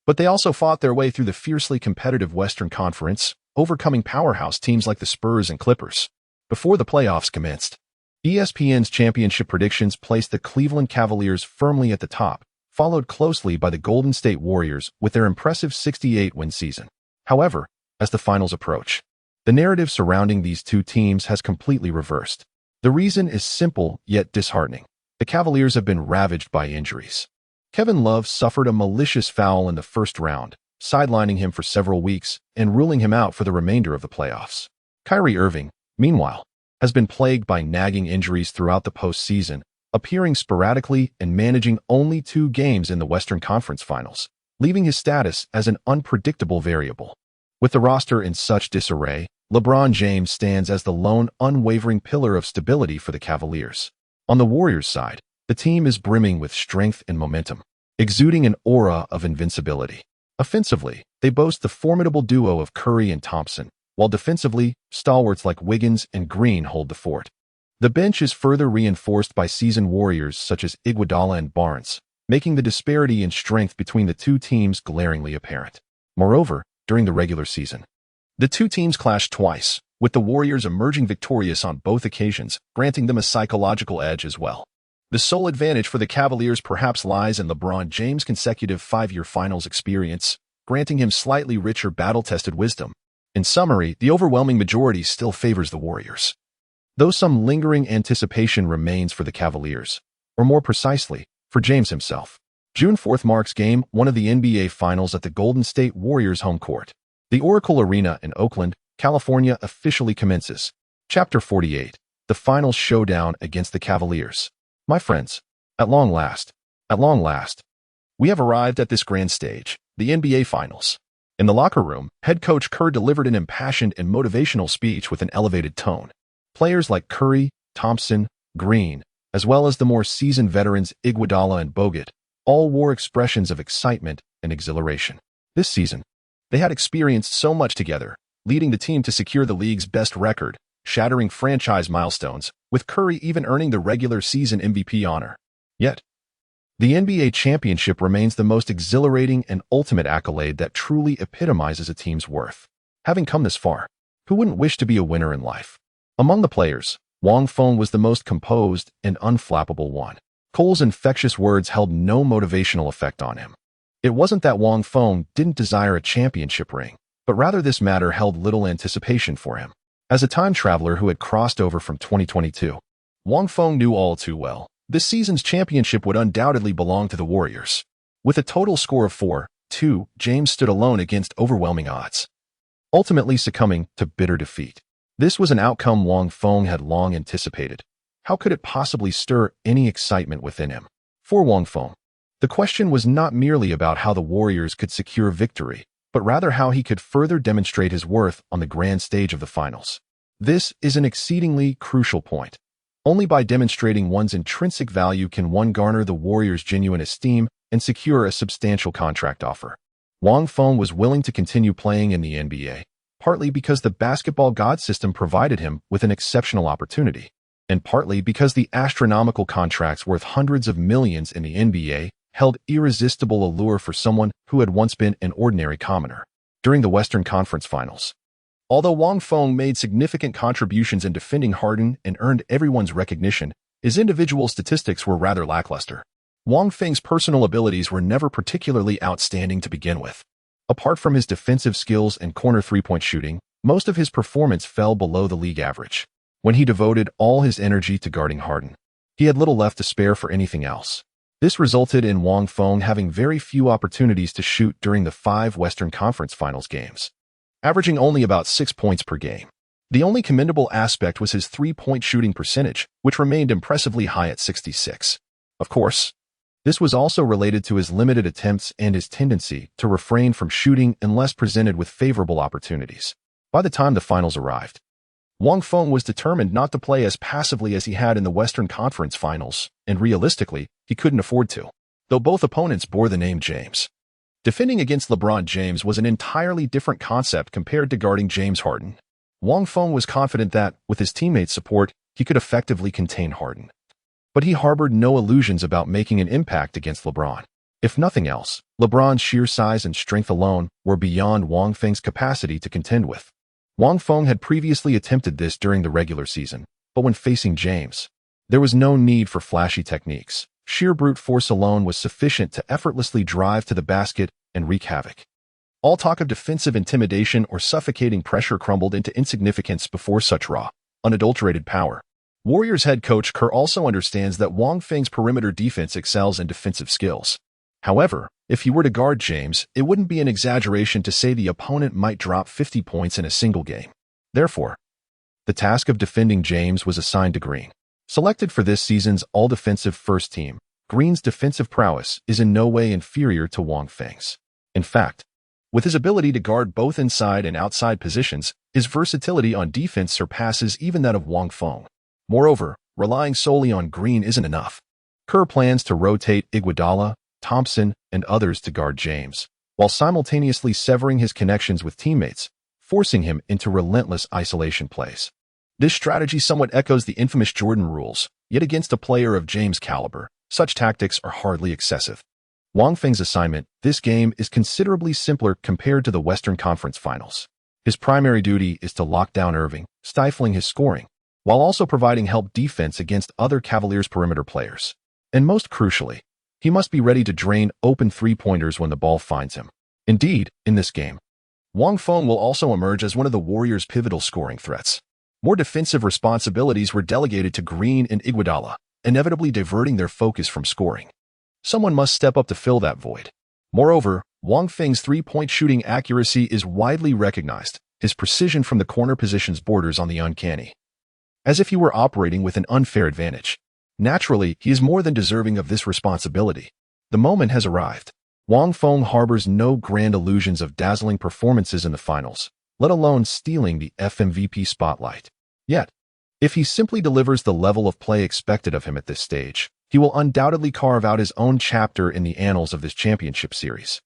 but they also fought their way through the fiercely competitive Western Conference, overcoming powerhouse teams like the Spurs and Clippers. Before the playoffs commenced, ESPN's championship predictions placed the Cleveland Cavaliers firmly at the top, followed closely by the Golden State Warriors with their impressive 68-win season. However, as the finals approach, the narrative surrounding these two teams has completely reversed. The reason is simple yet disheartening. The Cavaliers have been ravaged by injuries. Kevin Love suffered a malicious foul in the first round, sidelining him for several weeks and ruling him out for the remainder of the playoffs. Kyrie Irving, meanwhile, has been plagued by nagging injuries throughout the postseason, appearing sporadically and managing only 2 games in the Western Conference Finals, leaving his status as an unpredictable variable. With the roster in such disarray, LeBron James stands as the lone unwavering pillar of stability for the Cavaliers. On the Warriors' side, the team is brimming with strength and momentum, exuding an aura of invincibility. Offensively, they boast the formidable duo of Curry and Thompson, while defensively, stalwarts like Wiggins and Green hold the fort. The bench is further reinforced by seasoned warriors such as Iguodala and Barnes, making the disparity in strength between the two teams glaringly apparent. Moreover, during the regular season, the two teams clashed twice, with the Warriors emerging victorious on both occasions, granting them a psychological edge as well. The sole advantage for the Cavaliers perhaps lies in LeBron James' consecutive 5-year finals experience, granting him slightly richer battle-tested wisdom. In summary, the overwhelming majority still favors the Warriors, though some lingering anticipation remains for the Cavaliers, or more precisely, for James himself. June 4th marks Game 1 of the NBA Finals at the Golden State Warriors' home court. The Oracle Arena in Oakland, California officially commences. Chapter 48, the Finals Showdown against the Cavaliers. My friends, at long last, we have arrived at this grand stage, the NBA Finals. In the locker room, head coach Kerr delivered an impassioned and motivational speech with an elevated tone. Players like Curry, Thompson, Green, as well as the more seasoned veterans Iguodala and Bogut, all wore expressions of excitement and exhilaration. This season, they had experienced so much together, leading the team to secure the league's best record, shattering franchise milestones, with Curry even earning the regular season MVP honor. Yet, the NBA championship remains the most exhilarating and ultimate accolade that truly epitomizes a team's worth. Having come this far, who wouldn't wish to be a winner in life? Among the players, Wang Feng was the most composed and unflappable one. Cole's infectious words held no motivational effect on him. It wasn't that Wang Feng didn't desire a championship ring, but rather this matter held little anticipation for him. As a time traveler who had crossed over from 2022, Wang Feng knew all too well this season's championship would undoubtedly belong to the Warriors. With a total score of 4-2, James stood alone against overwhelming odds, ultimately succumbing to bitter defeat. This was an outcome Wang Feng had long anticipated. How could it possibly stir any excitement within him? For Wang Feng, the question was not merely about how the Warriors could secure victory, but rather how he could further demonstrate his worth on the grand stage of the finals. This is an exceedingly crucial point. Only by demonstrating one's intrinsic value can one garner the Warriors' genuine esteem and secure a substantial contract offer. Wang Feng was willing to continue playing in the NBA, partly because the basketball god system provided him with an exceptional opportunity, and partly because the astronomical contracts worth hundreds of millions in the NBA held irresistible allure for someone who had once been an ordinary commoner. During the Western Conference Finals, although Wang Feng made significant contributions in defending Harden and earned everyone's recognition, his individual statistics were rather lackluster. Wang Feng's personal abilities were never particularly outstanding to begin with. Apart from his defensive skills and corner three-point shooting, most of his performance fell below the league average. When he devoted all his energy to guarding Harden, he had little left to spare for anything else. This resulted in Wang Feng having very few opportunities to shoot during the 5 Western Conference Finals games, averaging only about 6 points per game. The only commendable aspect was his three-point shooting percentage, which remained impressively high at 66. Of course, this was also related to his limited attempts and his tendency to refrain from shooting unless presented with favorable opportunities. By the time the finals arrived, Wang Feng was determined not to play as passively as he had in the Western Conference Finals, and realistically, he couldn't afford to. Though both opponents bore the name James. Defending against LeBron James was an entirely different concept compared to guarding James Harden. Wang Feng was confident that, with his teammates' support, he could effectively contain Harden. But he harbored no illusions about making an impact against LeBron. If nothing else, LeBron's sheer size and strength alone were beyond Wang Feng's capacity to contend with. Wang Feng had previously attempted this during the regular season, but when facing James, there was no need for flashy techniques. Sheer brute force alone was sufficient to effortlessly drive to the basket and wreak havoc. All talk of defensive intimidation or suffocating pressure crumbled into insignificance before such raw, unadulterated power. Warriors head coach Kerr also understands that Wang Feng's perimeter defense excels in defensive skills. However, if he were to guard James, it wouldn't be an exaggeration to say the opponent might drop 50 points in a single game. Therefore, the task of defending James was assigned to Green. Selected for this season's all-defensive first team, Green's defensive prowess is in no way inferior to Wang Feng's. In fact, with his ability to guard both inside and outside positions, his versatility on defense surpasses even that of Wang Feng. Moreover, relying solely on Green isn't enough. Kerr plans to rotate Iguodala, Thompson, and others to guard James, while simultaneously severing his connections with teammates, forcing him into relentless isolation plays. This strategy somewhat echoes the infamous Jordan rules, yet against a player of James' caliber, such tactics are hardly excessive. Wang Feng's assignment this game is considerably simpler compared to the Western Conference Finals. His primary duty is to lock down Irving, stifling his scoring, while also providing help defense against other Cavaliers perimeter players. And most crucially, he must be ready to drain open three-pointers when the ball finds him. Indeed, in this game, Wang Feng will also emerge as one of the Warriors' pivotal scoring threats. More defensive responsibilities were delegated to Green and Iguodala, inevitably diverting their focus from scoring. Someone must step up to fill that void. Moreover, Wang Feng's three-point shooting accuracy is widely recognized. His precision from the corner positions borders on the uncanny, as if he were operating with an unfair advantage. Naturally, he is more than deserving of this responsibility. The moment has arrived. Wang Feng harbors no grand illusions of dazzling performances in the finals, let alone stealing the FMVP spotlight. Yet, if he simply delivers the level of play expected of him at this stage, he will undoubtedly carve out his own chapter in the annals of this championship series.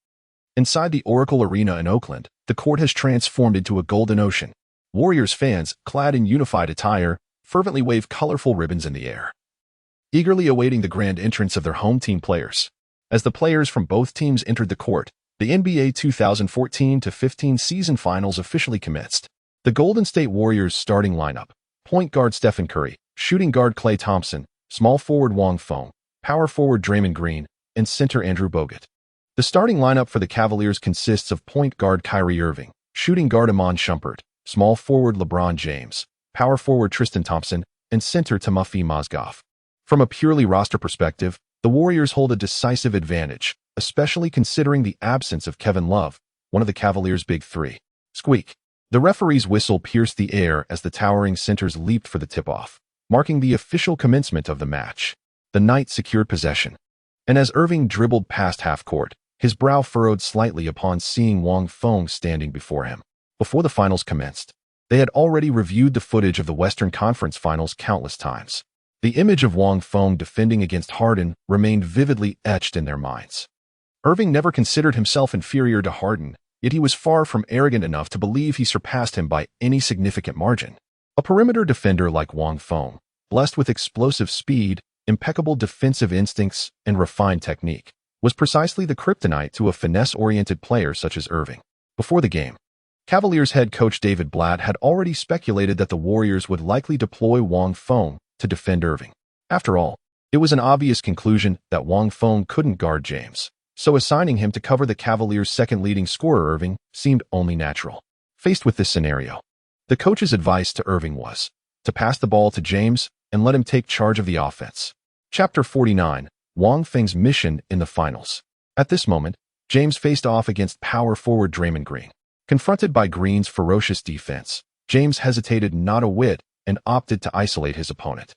Inside the Oracle Arena in Oakland, the court has transformed into a golden ocean. Warriors fans, clad in unified attire, fervently wave colorful ribbons in the air, eagerly awaiting the grand entrance of their home team players. As the players from both teams entered the court, the NBA 2014-15 season finals officially commenced. The Golden State Warriors starting lineup: point guard Stephen Curry, shooting guard Klay Thompson, small forward Wang Feng, power forward Draymond Green, and center Andrew Bogut. The starting lineup for the Cavaliers consists of point guard Kyrie Irving, shooting guard Iman Shumpert, small forward LeBron James, power forward Tristan Thompson, and center Timofey Mozgov. From a purely roster perspective, the Warriors hold a decisive advantage, especially considering the absence of Kevin Love, one of the Cavaliers' big three. Squeak. The referee's whistle pierced the air as the towering centers leaped for the tip-off, marking the official commencement of the match. The Knights secured possession, and as Irving dribbled past half-court, his brow furrowed slightly upon seeing Wang Feng standing before him. Before the finals commenced, they had already reviewed the footage of the Western Conference Finals countless times. The image of Wang Feng defending against Harden remained vividly etched in their minds. Irving never considered himself inferior to Harden, yet he was far from arrogant enough to believe he surpassed him by any significant margin. A perimeter defender like Wang Feng, blessed with explosive speed, impeccable defensive instincts, and refined technique, was precisely the kryptonite to a finesse-oriented player such as Irving. Before the game, Cavaliers head coach David Blatt had already speculated that the Warriors would likely deploy Wang Feng to defend Irving. After all, it was an obvious conclusion that Wang Feng couldn't guard James, so assigning him to cover the Cavaliers' second leading scorer Irving seemed only natural. Faced with this scenario, the coach's advice to Irving was to pass the ball to James and let him take charge of the offense. Chapter 49, Wang Feng's mission in the finals. At this moment, James faced off against power forward Draymond Green. Confronted by Green's ferocious defense, James hesitated not a whit and opted to isolate his opponent.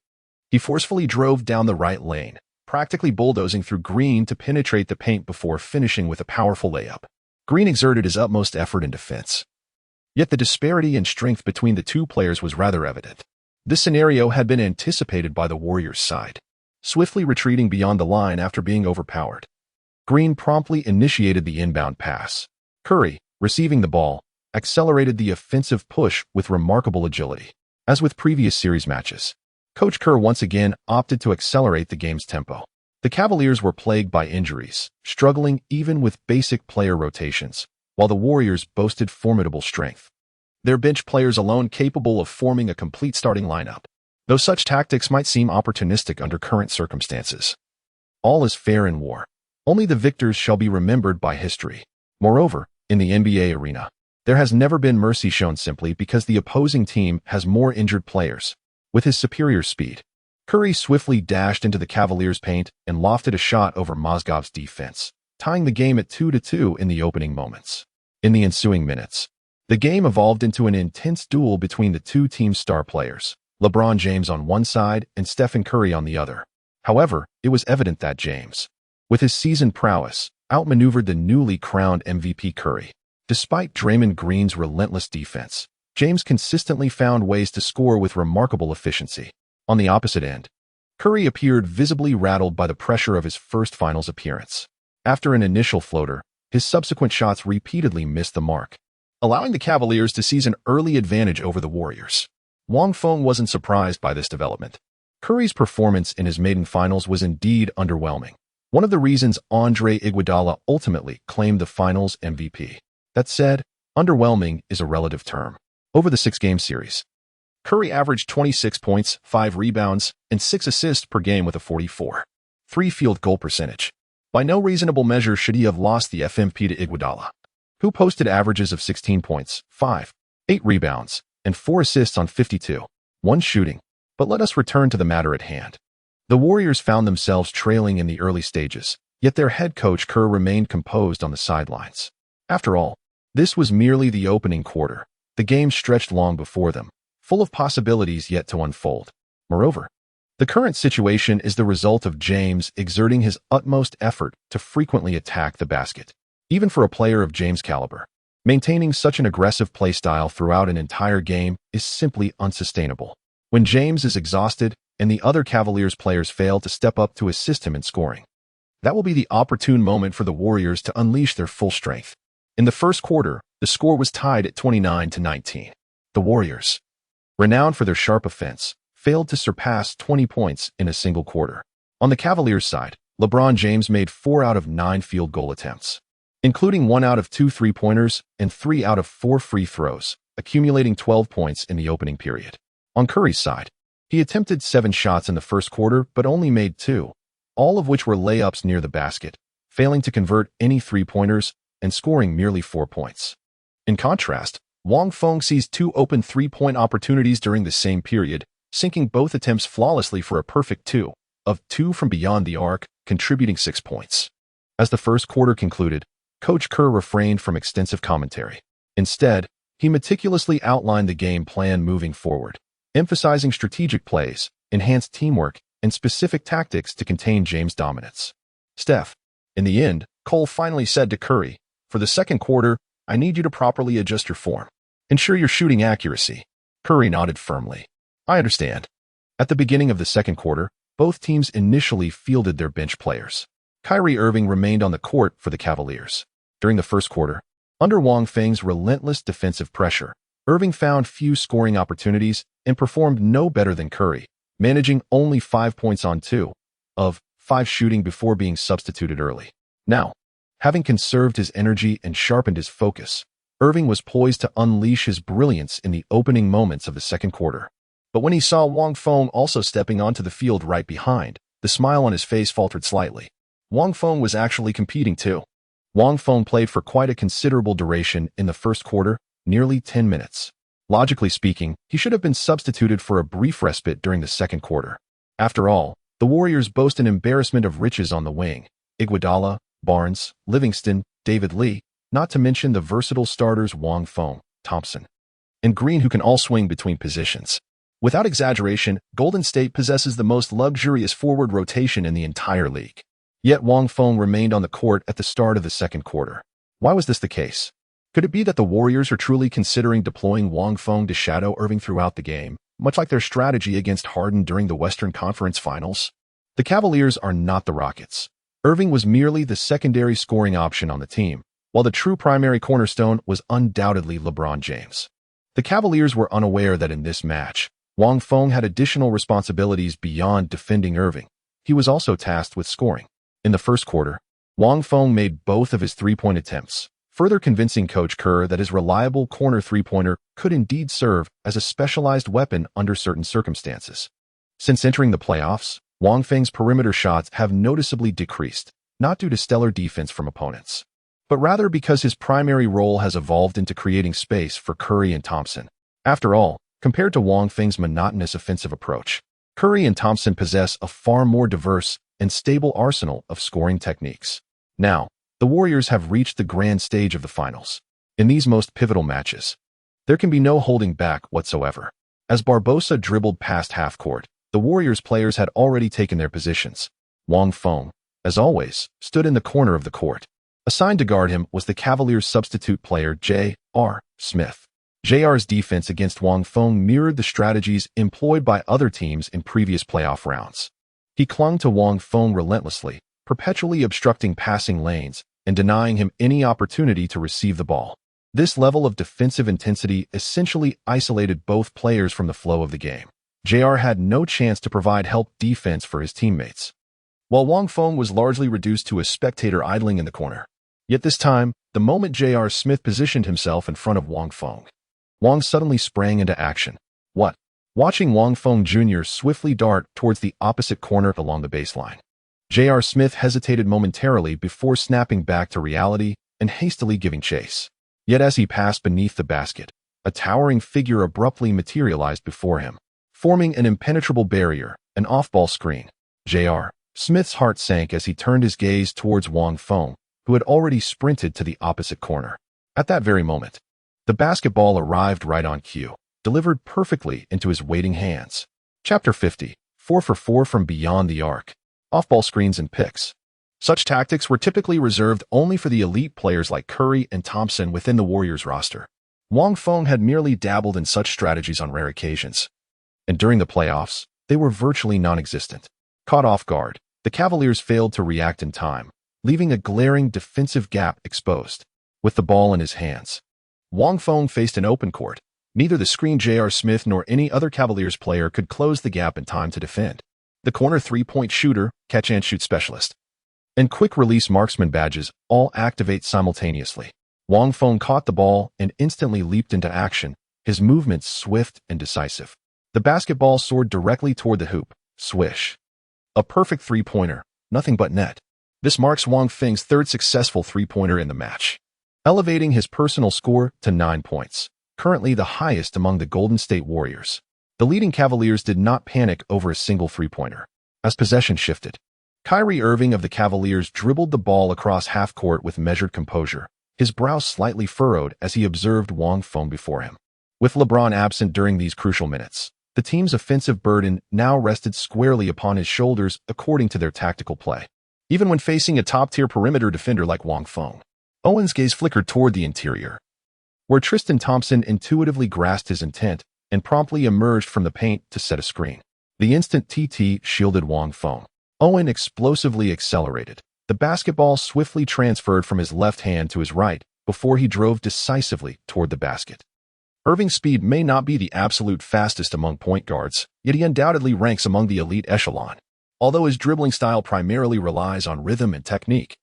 He forcefully drove down the right lane, practically bulldozing through Green to penetrate the paint before finishing with a powerful layup. Green exerted his utmost effort in defense. Yet the disparity in strength between the two players was rather evident. This scenario had been anticipated by the Warriors' side, swiftly retreating beyond the line after being overpowered. Green promptly initiated the inbound pass. Curry, receiving the ball, accelerated the offensive push with remarkable agility. As with previous series matches, Coach Kerr once again opted to accelerate the game's tempo. The Cavaliers were plagued by injuries, struggling even with basic player rotations, while the Warriors boasted formidable strength. Their bench players alone capable of forming a complete starting lineup, though such tactics might seem opportunistic under current circumstances. All is fair in war. Only the victors shall be remembered by history. Moreover, in the NBA arena, there has never been mercy shown simply because the opposing team has more injured players. With his superior speed, Curry swiftly dashed into the Cavaliers' paint and lofted a shot over Mozgov's defense, tying the game at 2-2 in the opening moments. In the ensuing minutes, the game evolved into an intense duel between the two teams' star players, LeBron James on one side and Stephen Curry on the other. However, it was evident that James, with his seasoned prowess, outmaneuvered the newly crowned MVP Curry. Despite Draymond Green's relentless defense, James consistently found ways to score with remarkable efficiency. On the opposite end, Curry appeared visibly rattled by the pressure of his first finals appearance. After an initial floater, his subsequent shots repeatedly missed the mark, allowing the Cavaliers to seize an early advantage over the Warriors. Wang Feng wasn't surprised by this development. Curry's performance in his maiden finals was indeed underwhelming, one of the reasons Andre Iguodala ultimately claimed the finals MVP. That said, underwhelming is a relative term. Over the 6-game series, Curry averaged 26 points, 5 rebounds, and 6 assists per game with a 44.3 field goal percentage. By no reasonable measure should he have lost the FMP to Iguodala, who posted averages of 16 points, 5, 8 rebounds, and 4 assists on 52.1 shooting. But let us return to the matter at hand. The Warriors found themselves trailing in the early stages, yet their head coach Kerr remained composed on the sidelines. After all, this was merely the opening quarter. The game stretched long before them, full of possibilities yet to unfold. Moreover, the current situation is the result of James exerting his utmost effort to frequently attack the basket. Even for a player of James' caliber, maintaining such an aggressive play style throughout an entire game is simply unsustainable. When James is exhausted and the other Cavaliers players fail to step up to assist him in scoring, that will be the opportune moment for the Warriors to unleash their full strength. In the first quarter, the score was tied at 29-19. The Warriors, renowned for their sharp offense, failed to surpass 20 points in a single quarter. On the Cavaliers' side, LeBron James made 4 out of 9 field goal attempts, including 1 out of 2 three-pointers and 3 out of 4 free throws, accumulating 12 points in the opening period. On Curry's side, he attempted 7 shots in the first quarter but only made 2, all of which were layups near the basket, failing to convert any three-pointers and scoring merely 4 points. In contrast, Wang Feng seized 2 open three-point opportunities during the same period, sinking both attempts flawlessly for a perfect 2 of 2 from beyond the arc, contributing 6 points. As the first quarter concluded, Coach Kerr refrained from extensive commentary. Instead, he meticulously outlined the game plan moving forward, emphasizing strategic plays, enhanced teamwork, and specific tactics to contain James' dominance. Steph, in the end, Cole finally said to Curry, "For the second quarter, I need you to properly adjust your form. Ensure your shooting accuracy." Curry nodded firmly. "I understand." At the beginning of the second quarter, both teams initially fielded their bench players. Kyrie Irving remained on the court for the Cavaliers. During the first quarter, under Wang Feng's relentless defensive pressure, Irving found few scoring opportunities and performed no better than Curry, managing only 5 points on 2 of 5 shooting before being substituted early. Now, having conserved his energy and sharpened his focus, Irving was poised to unleash his brilliance in the opening moments of the second quarter. But when he saw Wang Feng also stepping onto the field right behind, the smile on his face faltered slightly. Wang Feng was actually competing too. Wang Feng played for quite a considerable duration in the first quarter, nearly 10 minutes. Logically speaking, he should have been substituted for a brief respite during the second quarter. After all, the Warriors boast an embarrassment of riches on the wing: Iguodala, Barnes, Livingston, David Lee, not to mention the versatile starters Wang Feng, Thompson, and Green who can all swing between positions. Without exaggeration, Golden State possesses the most luxurious forward rotation in the entire league. Yet Wang Feng remained on the court at the start of the second quarter. Why was this the case? Could it be that the Warriors are truly considering deploying Wang Feng to shadow Irving throughout the game, much like their strategy against Harden during the Western Conference Finals? The Cavaliers are not the Rockets. Irving was merely the secondary scoring option on the team, while the true primary cornerstone was undoubtedly LeBron James. The Cavaliers were unaware that in this match, Wang Feng had additional responsibilities beyond defending Irving. He was also tasked with scoring. In the first quarter, Wang Feng made both of his three-point attempts, further convincing Coach Kerr that his reliable corner three-pointer could indeed serve as a specialized weapon under certain circumstances. Since entering the playoffs, Wang Feng's perimeter shots have noticeably decreased, not due to stellar defense from opponents, but rather because his primary role has evolved into creating space for Curry and Thompson. After all, compared to Wang Feng's monotonous offensive approach, Curry and Thompson possess a far more diverse and stable arsenal of scoring techniques. Now, the Warriors have reached the grand stage of the finals. In these most pivotal matches, there can be no holding back whatsoever. As Barbosa dribbled past half-court, the Warriors players had already taken their positions. Wang Feng, as always, stood in the corner of the court. Assigned to guard him was the Cavaliers' substitute player J.R. Smith. J.R.'s defense against Wang Feng mirrored the strategies employed by other teams in previous playoff rounds. He clung to Wang Feng relentlessly, perpetually obstructing passing lanes and denying him any opportunity to receive the ball. This level of defensive intensity essentially isolated both players from the flow of the game. J.R. had no chance to provide help defense for his teammates, while Wang Feng was largely reduced to a spectator idling in the corner. Yet this time, the moment J.R. Smith positioned himself in front of Wang Feng, Wang suddenly sprang into action. What? Watching Wang Feng Jr. swiftly dart towards the opposite corner along the baseline, J.R. Smith hesitated momentarily before snapping back to reality and hastily giving chase. Yet as he passed beneath the basket, a towering figure abruptly materialized before him, forming an impenetrable barrier, an off-ball screen. J.R. Smith's heart sank as he turned his gaze towards Wang Feng, who had already sprinted to the opposite corner. At that very moment, the basketball arrived right on cue, delivered perfectly into his waiting hands. Chapter 50, 4 for 4 from beyond the arc. Off-ball screens and picks. Such tactics were typically reserved only for the elite players like Curry and Thompson within the Warriors roster. Wang Feng had merely dabbled in such strategies on rare occasions, and during the playoffs, they were virtually non-existent. Caught off guard, the Cavaliers failed to react in time, leaving a glaring defensive gap exposed. With the ball in his hands, Wang Feng faced an open court. Neither the screen J.R. Smith nor any other Cavaliers player could close the gap in time to defend. The corner three-point shooter, catch-and-shoot specialist, and quick-release marksman badges all activate simultaneously. Wang Feng caught the ball and instantly leaped into action, his movements swift and decisive. The basketball soared directly toward the hoop. Swish. A perfect three-pointer, nothing but net. This marks Wang Feng's third successful three-pointer in the match, elevating his personal score to 9 points, currently the highest among the Golden State Warriors. The leading Cavaliers did not panic over a single three-pointer. As possession shifted, Kyrie Irving of the Cavaliers dribbled the ball across half-court with measured composure, his brow slightly furrowed as he observed Wang Feng before him. With LeBron absent during these crucial minutes, the team's offensive burden now rested squarely upon his shoulders according to their tactical play. Even when facing a top-tier perimeter defender like Wang Feng, Owen's gaze flickered toward the interior, where Tristan Thompson intuitively grasped his intent and promptly emerged from the paint to set a screen. The instant TT shielded Wang Feng, Owen explosively accelerated. The basketball swiftly transferred from his left hand to his right before he drove decisively toward the basket. Irving's speed may not be the absolute fastest among point guards, yet he undoubtedly ranks among the elite echelon. Although his dribbling style primarily relies on rhythm and technique,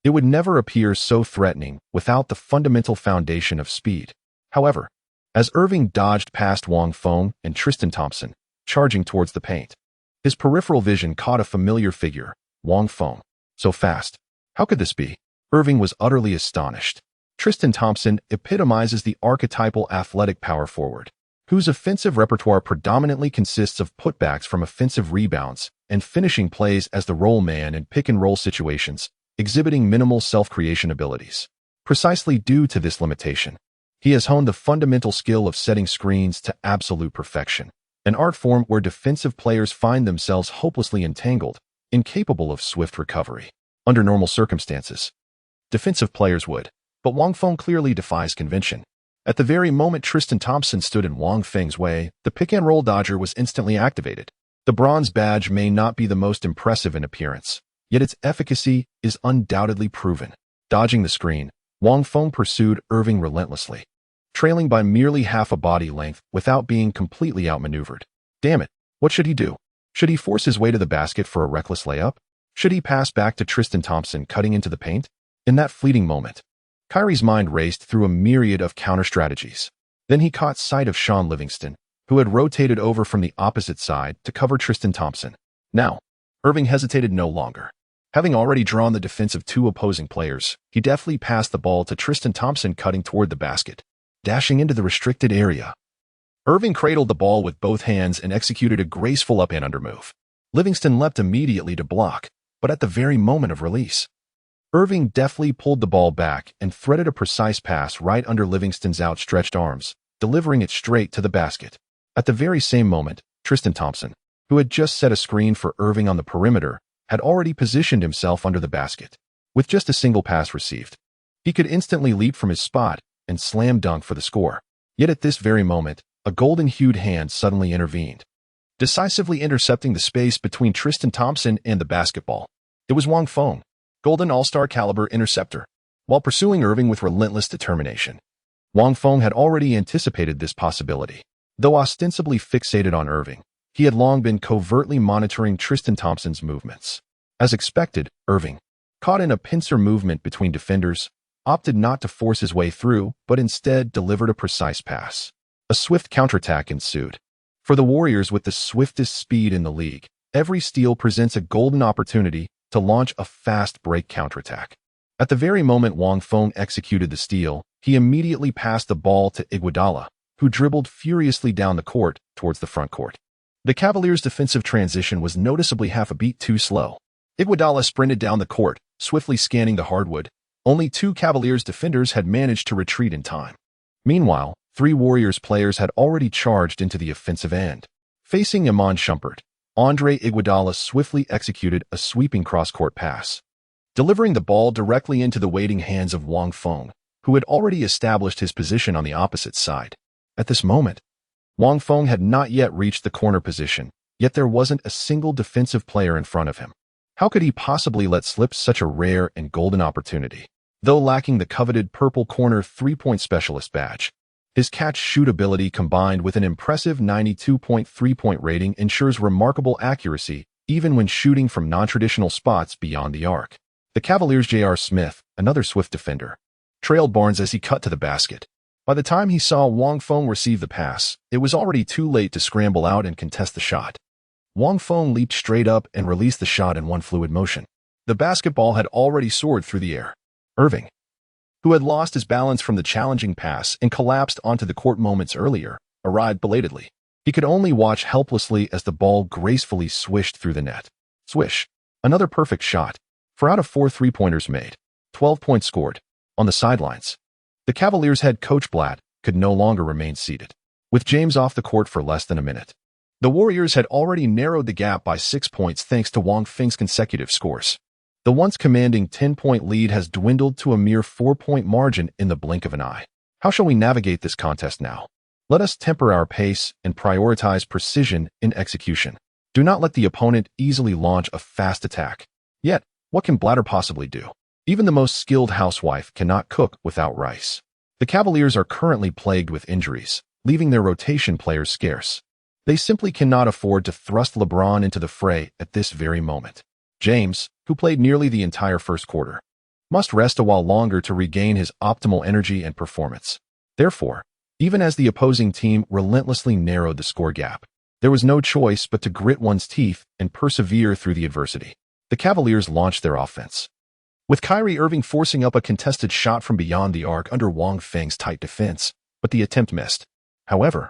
it would never appear so threatening without the fundamental foundation of speed. However, as Irving dodged past Wang Feng and Tristan Thompson, charging towards the paint, his peripheral vision caught a familiar figure, Wang Feng. So fast. How could this be? Irving was utterly astonished. Tristan Thompson epitomizes the archetypal athletic power forward, whose offensive repertoire predominantly consists of putbacks from offensive rebounds and finishing plays as the roll man in pick-and-roll situations, exhibiting minimal self-creation abilities. Precisely due to this limitation, He has honed the fundamental skill of setting screens to absolute perfection, an art form where defensive players find themselves hopelessly entangled, incapable of swift recovery. Under normal circumstances, defensive players would, but Wang Feng clearly defies convention. At the very moment Tristan Thompson stood in Wang Feng's way, the pick-and-roll dodger was instantly activated. The bronze badge may not be the most impressive in appearance, yet its efficacy is undoubtedly proven. Dodging the screen, Wang Feng pursued Irving relentlessly, trailing by merely half a body length without being completely outmaneuvered. Damn it, what should he do? Should he force his way to the basket for a reckless layup? Should he pass back to Tristan Thompson cutting into the paint? In that fleeting moment, Kyrie's mind raced through a myriad of counter-strategies. Then he caught sight of Sean Livingston, who had rotated over from the opposite side to cover Tristan Thompson. Now, Irving hesitated no longer. Having already drawn the defense of two opposing players, he deftly passed the ball to Tristan Thompson cutting toward the basket, dashing into the restricted area. Irving cradled the ball with both hands and executed a graceful up-and-under move. Livingston leapt immediately to block, but at the very moment of release, Irving deftly pulled the ball back and threaded a precise pass right under Livingston's outstretched arms, delivering it straight to the basket. At the very same moment, Tristan Thompson, who had just set a screen for Irving on the perimeter, had already positioned himself under the basket. With just a single pass received, he could instantly leap from his spot and slam dunk for the score. Yet at this very moment, a golden-hued hand suddenly intervened, decisively intercepting the space between Tristan Thompson and the basketball. It was Wang Feng, golden all-star caliber interceptor. While pursuing Irving with relentless determination, Wang Feng had already anticipated this possibility. Though ostensibly fixated on Irving, he had long been covertly monitoring Tristan Thompson's movements. As expected, Irving, caught in a pincer movement between defenders, opted not to force his way through, but instead delivered a precise pass. A swift counterattack ensued. For the Warriors with the swiftest speed in the league, every steal presents a golden opportunity to launch a fast break counterattack. At the very moment Wang Feng executed the steal, he immediately passed the ball to Iguodala, who dribbled furiously down the court towards the front court. The Cavaliers' defensive transition was noticeably half a beat too slow. Iguodala sprinted down the court, swiftly scanning the hardwood. Only two Cavaliers defenders had managed to retreat in time. Meanwhile, three Warriors players had already charged into the offensive end. Facing Iman Shumpert, Andre Iguodala swiftly executed a sweeping cross-court pass, delivering the ball directly into the waiting hands of Wang Feng, who had already established his position on the opposite side. At this moment, Wang Feng had not yet reached the corner position, yet there wasn't a single defensive player in front of him. How could he possibly let slip such a rare and golden opportunity? Though lacking the coveted purple corner three-point specialist badge, his catch-shoot ability combined with an impressive 92-point three-point rating ensures remarkable accuracy even when shooting from non-traditional spots beyond the arc. The Cavaliers' J.R. Smith, another swift defender, trailed Barnes as he cut to the basket. By the time he saw Wang Feng receive the pass, it was already too late to scramble out and contest the shot. Wang Feng leaped straight up and released the shot in one fluid motion. The basketball had already soared through the air. Irving, who had lost his balance from the challenging pass and collapsed onto the court moments earlier, arrived belatedly. He could only watch helplessly as the ball gracefully swished through the net. Swish. Another perfect shot. For out of 4 three-pointers made, 12 points scored. On the sidelines, the Cavaliers' head coach Blatt could no longer remain seated. With James off the court for less than a minute, the Warriors had already narrowed the gap by 6 points thanks to Wang Feng's consecutive scores. The once commanding 10-point lead has dwindled to a mere 4-point margin in the blink of an eye. How shall we navigate this contest now? Let us temper our pace and prioritize precision in execution. Do not let the opponent easily launch a fast attack. Yet, what can Blatter possibly do? Even the most skilled housewife cannot cook without rice. The Cavaliers are currently plagued with injuries, leaving their rotation players scarce. They simply cannot afford to thrust LeBron into the fray at this very moment. James, who played nearly the entire first quarter, must rest a while longer to regain his optimal energy and performance. Therefore, even as the opposing team relentlessly narrowed the score gap, there was no choice but to grit one's teeth and persevere through the adversity. The Cavaliers launched their offense, with Kyrie Irving forcing up a contested shot from beyond the arc under Wang Feng's tight defense, but the attempt missed. However,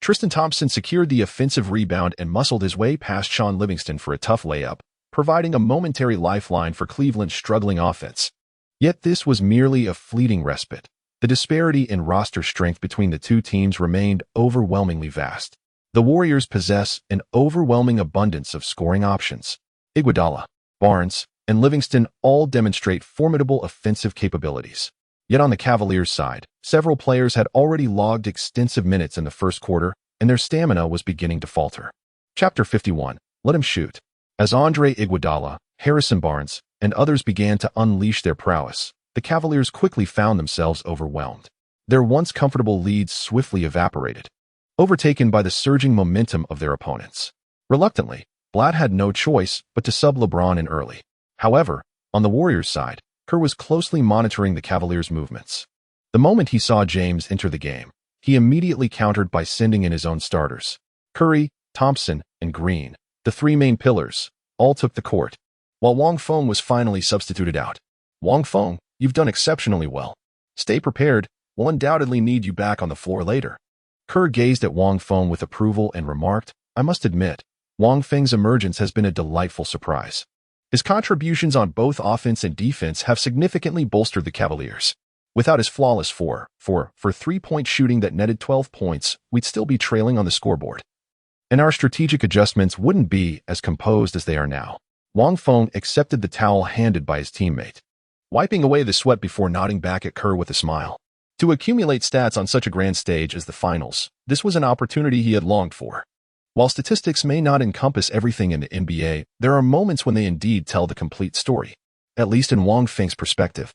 Tristan Thompson secured the offensive rebound and muscled his way past Sean Livingston for a tough layup, providing a momentary lifeline for Cleveland's struggling offense. Yet this was merely a fleeting respite. The disparity in roster strength between the two teams remained overwhelmingly vast. The Warriors possess an overwhelming abundance of scoring options. Iguodala, Barnes, and Livingston all demonstrate formidable offensive capabilities. Yet on the Cavaliers' side, several players had already logged extensive minutes in the first quarter, and their stamina was beginning to falter. Chapter 51. Let him shoot. As Andre Iguodala, Harrison Barnes, and others began to unleash their prowess, the Cavaliers quickly found themselves overwhelmed. Their once comfortable leads swiftly evaporated, overtaken by the surging momentum of their opponents. Reluctantly, Blatt had no choice but to sub LeBron in early. However, on the Warriors' side, Kerr was closely monitoring the Cavaliers' movements. The moment he saw James enter the game, he immediately countered by sending in his own starters. Curry, Thompson, and Green, the three main pillars, all took the court, while Wang Feng was finally substituted out. Wang Feng, you've done exceptionally well. Stay prepared, we'll undoubtedly need you back on the floor later. Kerr gazed at Wang Feng with approval and remarked, I must admit, Wang Feng's emergence has been a delightful surprise. His contributions on both offense and defense have significantly bolstered the Cavaliers. Without his flawless 4-for-3 shooting that netted 12 points, we'd still be trailing on the scoreboard. And our strategic adjustments wouldn't be as composed as they are now. Wang Feng accepted the towel handed by his teammate, wiping away the sweat before nodding back at Kerr with a smile. To accumulate stats on such a grand stage as the finals, this was an opportunity he had longed for. While statistics may not encompass everything in the NBA, there are moments when they indeed tell the complete story, at least in Wang Feng's perspective.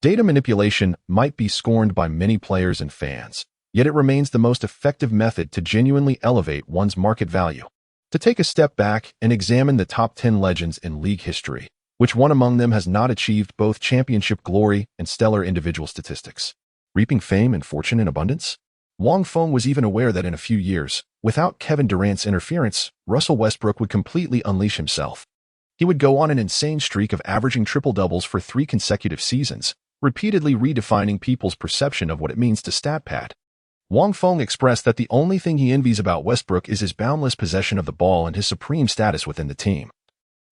Data manipulation might be scorned by many players and fans, yet it remains the most effective method to genuinely elevate one's market value. To take a step back and examine the top 10 legends in league history, which one among them has not achieved both championship glory and stellar individual statistics, reaping fame and fortune in abundance? Wang Feng was even aware that in a few years, without Kevin Durant's interference, Russell Westbrook would completely unleash himself. He would go on an insane streak of averaging triple-doubles for 3 consecutive seasons, repeatedly redefining people's perception of what it means to stat pad. Wang Feng expressed that the only thing he envies about Westbrook is his boundless possession of the ball and his supreme status within the team,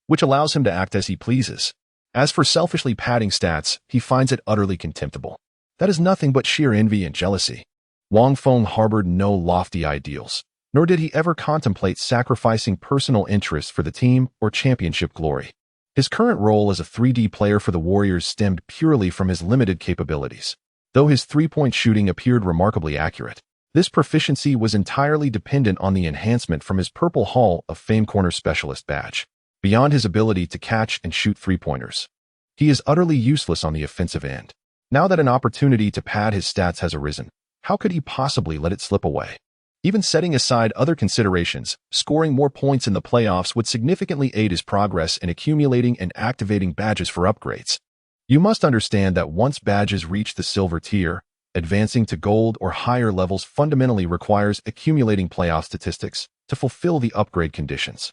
which allows him to act as he pleases. As for selfishly padding stats, he finds it utterly contemptible. That is nothing but sheer envy and jealousy. Wang Feng harbored no lofty ideals, nor did he ever contemplate sacrificing personal interests for the team or championship glory. His current role as a 3D player for the Warriors stemmed purely from his limited capabilities. Though his three-point shooting appeared remarkably accurate, this proficiency was entirely dependent on the enhancement from his Purple Hall of Fame corner specialist badge. Beyond his ability to catch and shoot three-pointers, he is utterly useless on the offensive end. Now that an opportunity to pad his stats has arisen, how could he possibly let it slip away? Even setting aside other considerations, scoring more points in the playoffs would significantly aid his progress in accumulating and activating badges for upgrades. You must understand that once badges reach the silver tier, advancing to gold or higher levels fundamentally requires accumulating playoff statistics to fulfill the upgrade conditions.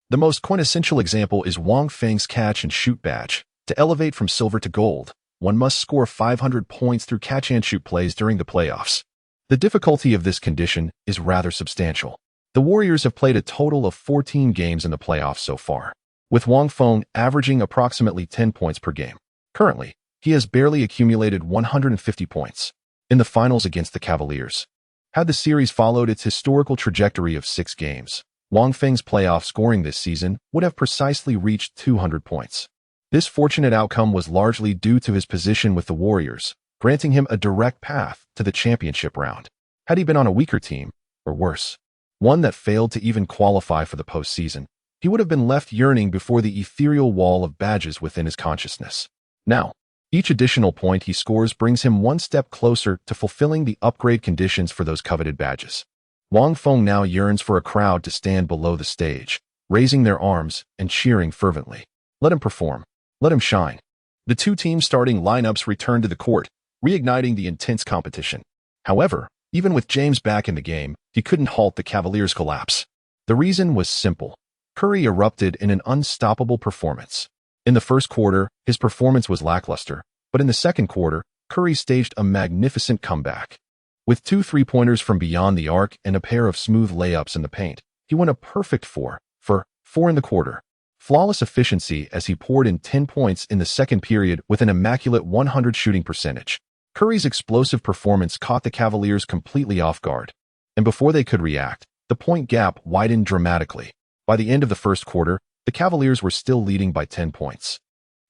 The most quintessential example is Wang Feng's catch and shoot badge. To elevate from silver to gold, one must score 500 points through catch-and-shoot plays during the playoffs. The difficulty of this condition is rather substantial. The Warriors have played a total of 14 games in the playoffs so far, with Wang Feng averaging approximately 10 points per game. Currently, he has barely accumulated 150 points in the finals against the Cavaliers. Had the series followed its historical trajectory of 6 games, Wang Feng's playoff scoring this season would have precisely reached 200 points. This fortunate outcome was largely due to his position with the Warriors, granting him a direct path to the championship round. Had he been on a weaker team, or worse, one that failed to even qualify for the postseason, he would have been left yearning before the ethereal wall of badges within his consciousness. Now, each additional point he scores brings him one step closer to fulfilling the upgrade conditions for those coveted badges. Wang Feng now yearns for a crowd to stand below the stage, raising their arms and cheering fervently. Let him perform. Let him shine. The two teams' starting lineups returned to the court, reigniting the intense competition. However, even with James back in the game, he couldn't halt the Cavaliers' collapse. The reason was simple. Curry erupted in an unstoppable performance. In the first quarter, his performance was lackluster, but in the second quarter, Curry staged a magnificent comeback. With 2 three-pointers from beyond the arc and a pair of smooth layups in the paint, he went a perfect 4 for 4 in the quarter. Flawless efficiency as he poured in 10 points in the second period with an immaculate 100 shooting percentage. Curry's explosive performance caught the Cavaliers completely off guard, and before they could react, the point gap widened dramatically. By the end of the first quarter, the Cavaliers were still leading by 10 points.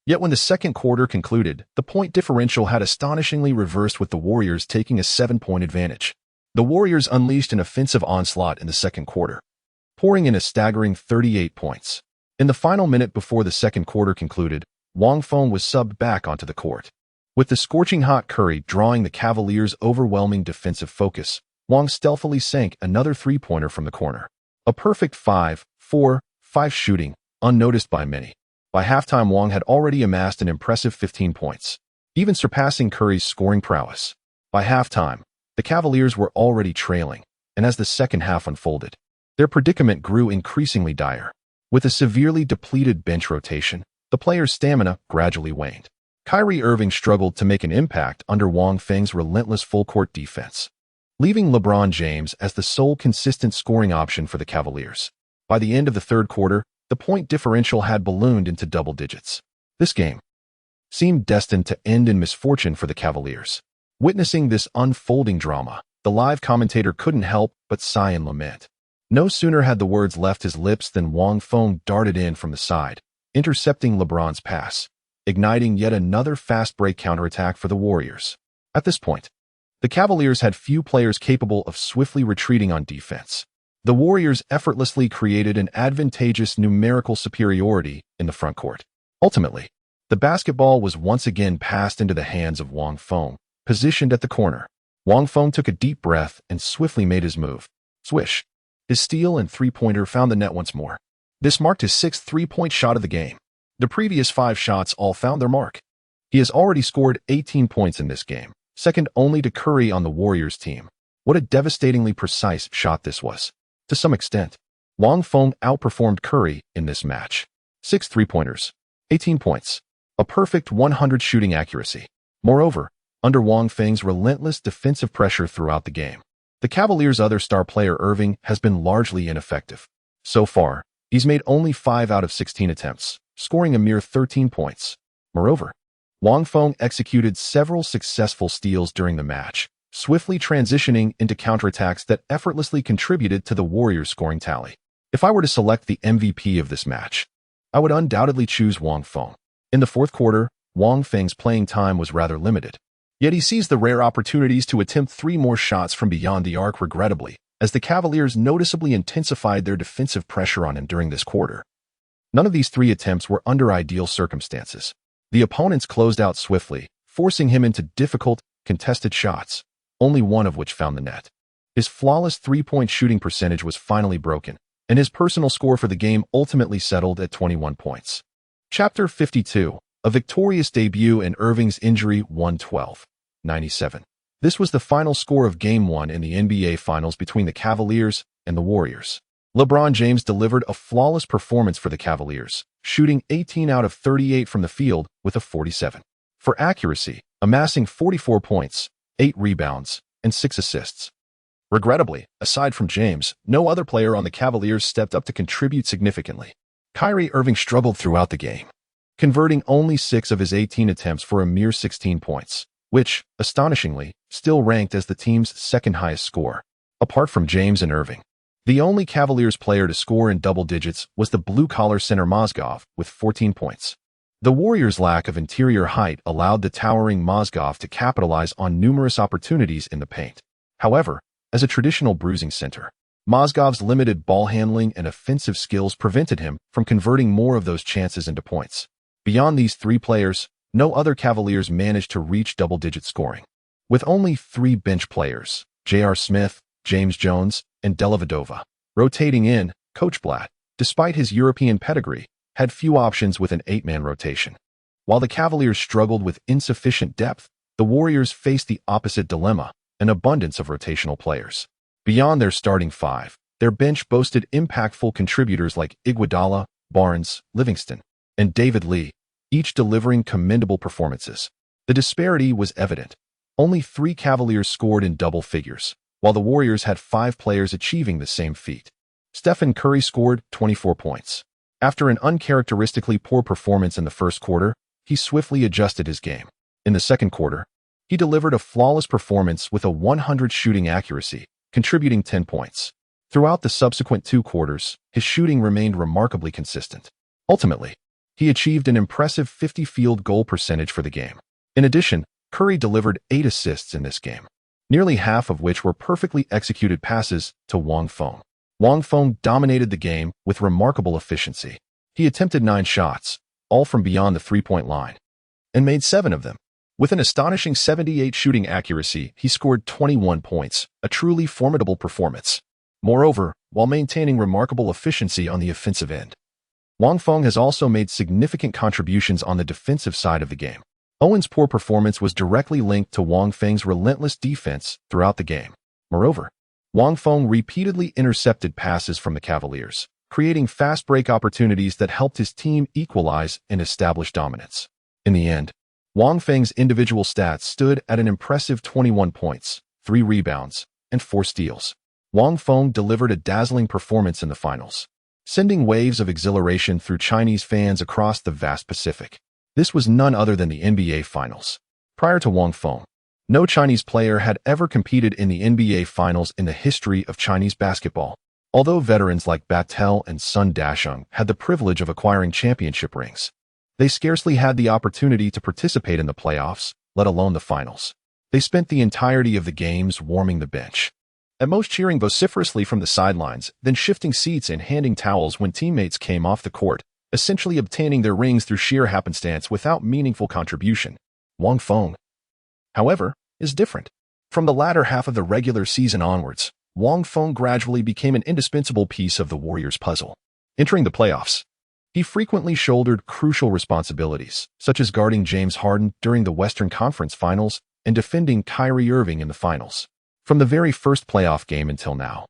Yet when the second quarter concluded, the point differential had astonishingly reversed, with the Warriors taking a 7-point advantage. The Warriors unleashed an offensive onslaught in the second quarter, pouring in a staggering 38 points. In the final minute before the second quarter concluded, Wang Feng was subbed back onto the court. With the scorching hot Curry drawing the Cavaliers' overwhelming defensive focus, Wang stealthily sank another three-pointer from the corner. A perfect 5-4-5 shooting, unnoticed by many. By halftime, Wang had already amassed an impressive 15 points, even surpassing Curry's scoring prowess. By halftime, the Cavaliers were already trailing, and as the second half unfolded, their predicament grew increasingly dire. With a severely depleted bench rotation, the players' stamina gradually waned. Kyrie Irving struggled to make an impact under Wang Feng's relentless full-court defense, leaving LeBron James as the sole consistent scoring option for the Cavaliers. By the end of the third quarter, the point differential had ballooned into double digits. This game seemed destined to end in misfortune for the Cavaliers. Witnessing this unfolding drama, the live commentator couldn't help but sigh and lament. No sooner had the words left his lips than Wang Feng darted in from the side, intercepting LeBron's pass, igniting yet another fast-break counterattack for the Warriors. At this point, the Cavaliers had few players capable of swiftly retreating on defense. The Warriors effortlessly created an advantageous numerical superiority in the front court. Ultimately, the basketball was once again passed into the hands of Wang Feng, positioned at the corner. Wang Feng took a deep breath and swiftly made his move. Swish! His steal and three-pointer found the net once more. This marked his sixth three-point shot of the game. The previous 5 shots all found their mark. He has already scored 18 points in this game, second only to Curry on the Warriors team. What a devastatingly precise shot this was. To some extent, Wang Feng outperformed Curry in this match. 6 three-pointers, 18 points, a perfect 100 shooting accuracy. Moreover, under Wang Feng's relentless defensive pressure throughout the game, the Cavaliers' other star player Irving has been largely ineffective. So far, he's made only 5 out of 16 attempts, scoring a mere 13 points. Moreover, Wang Feng executed several successful steals during the match, swiftly transitioning into counterattacks that effortlessly contributed to the Warriors' scoring tally. If I were to select the MVP of this match, I would undoubtedly choose Wang Feng. In the fourth quarter, Wang Feng's playing time was rather limited. Yet he seized the rare opportunities to attempt 3 more shots from beyond the arc regrettably, as the Cavaliers noticeably intensified their defensive pressure on him during this quarter. None of these 3 attempts were under ideal circumstances. The opponents closed out swiftly, forcing him into difficult, contested shots, only one of which found the net. His flawless three-point shooting percentage was finally broken, and his personal score for the game ultimately settled at 21 points. Chapter 52, a victorious debut in Irving's injury 112-97. This was the final score of Game 1 in the NBA Finals between the Cavaliers and the Warriors. LeBron James delivered a flawless performance for the Cavaliers, shooting 18 out of 38 from the field with a 47 for accuracy, amassing 44 points, 8 rebounds, and 6 assists. Regrettably, aside from James, no other player on the Cavaliers stepped up to contribute significantly. Kyrie Irving struggled throughout the game, converting only 6 of his 18 attempts for a mere 16 points, which, astonishingly, still ranked as the team's second highest score. Apart from James and Irving, the only Cavaliers player to score in double digits was the blue-collar center Mozgov with 14 points. The Warriors' lack of interior height allowed the towering Mozgov to capitalize on numerous opportunities in the paint. However, as a traditional bruising center, Mozgov's limited ball handling and offensive skills prevented him from converting more of those chances into points. Beyond these 3 players, no other Cavaliers managed to reach double-digit scoring. With only 3 bench players, J.R. Smith, James Jones, and Dellavedova, rotating in, Coach Blatt, despite his European pedigree, had few options with an 8-man rotation. While the Cavaliers struggled with insufficient depth, the Warriors faced the opposite dilemma, an abundance of rotational players. Beyond their starting 5, their bench boasted impactful contributors like Iguodala, Barnes, Livingston, and David Lee, each delivering commendable performances. The disparity was evident. Only 3 Cavaliers scored in double figures, while the Warriors had 5 players achieving the same feat. Stephen Curry scored 24 points. After an uncharacteristically poor performance in the first quarter, he swiftly adjusted his game. In the second quarter, He delivered a flawless performance with a 100 shooting accuracy, contributing 10 points. Throughout the subsequent 2 quarters, his shooting remained remarkably consistent. Ultimately, he achieved an impressive 50 field goal percentage for the game. In addition, Curry delivered 8 assists in this game, nearly half of which were perfectly executed passes to Wang Feng. Wang Feng dominated the game with remarkable efficiency. He attempted 9 shots, all from beyond the three-point line, and made 7 of them. With an astonishing 78 shooting accuracy, he scored 21 points, a truly formidable performance. Moreover, while maintaining remarkable efficiency on the offensive end, Wang Feng has also made significant contributions on the defensive side of the game. Owen's poor performance was directly linked to Wang Feng's relentless defense throughout the game. Moreover, Wang Feng repeatedly intercepted passes from the Cavaliers, creating fast break opportunities that helped his team equalize and establish dominance. In the end, Wang Feng's individual stats stood at an impressive 21 points, 3 rebounds, and 4 steals. Wang Feng delivered a dazzling performance in the finals, sending waves of exhilaration through Chinese fans across the vast Pacific. This was none other than the NBA Finals. Prior to Wang Feng, no Chinese player had ever competed in the NBA Finals in the history of Chinese basketball. Although veterans like Batel and Sun Dasheng had the privilege of acquiring championship rings, they scarcely had the opportunity to participate in the playoffs, let alone the finals. They spent the entirety of the games warming the bench, at most cheering vociferously from the sidelines, then shifting seats and handing towels when teammates came off the court, essentially obtaining their rings through sheer happenstance without meaningful contribution. Wang Feng, however, is different. From the latter half of the regular season onwards, Wang Feng gradually became an indispensable piece of the Warriors' puzzle. Entering the playoffs, he frequently shouldered crucial responsibilities, such as guarding James Harden during the Western Conference Finals and defending Kyrie Irving in the finals. From the very first playoff game until now,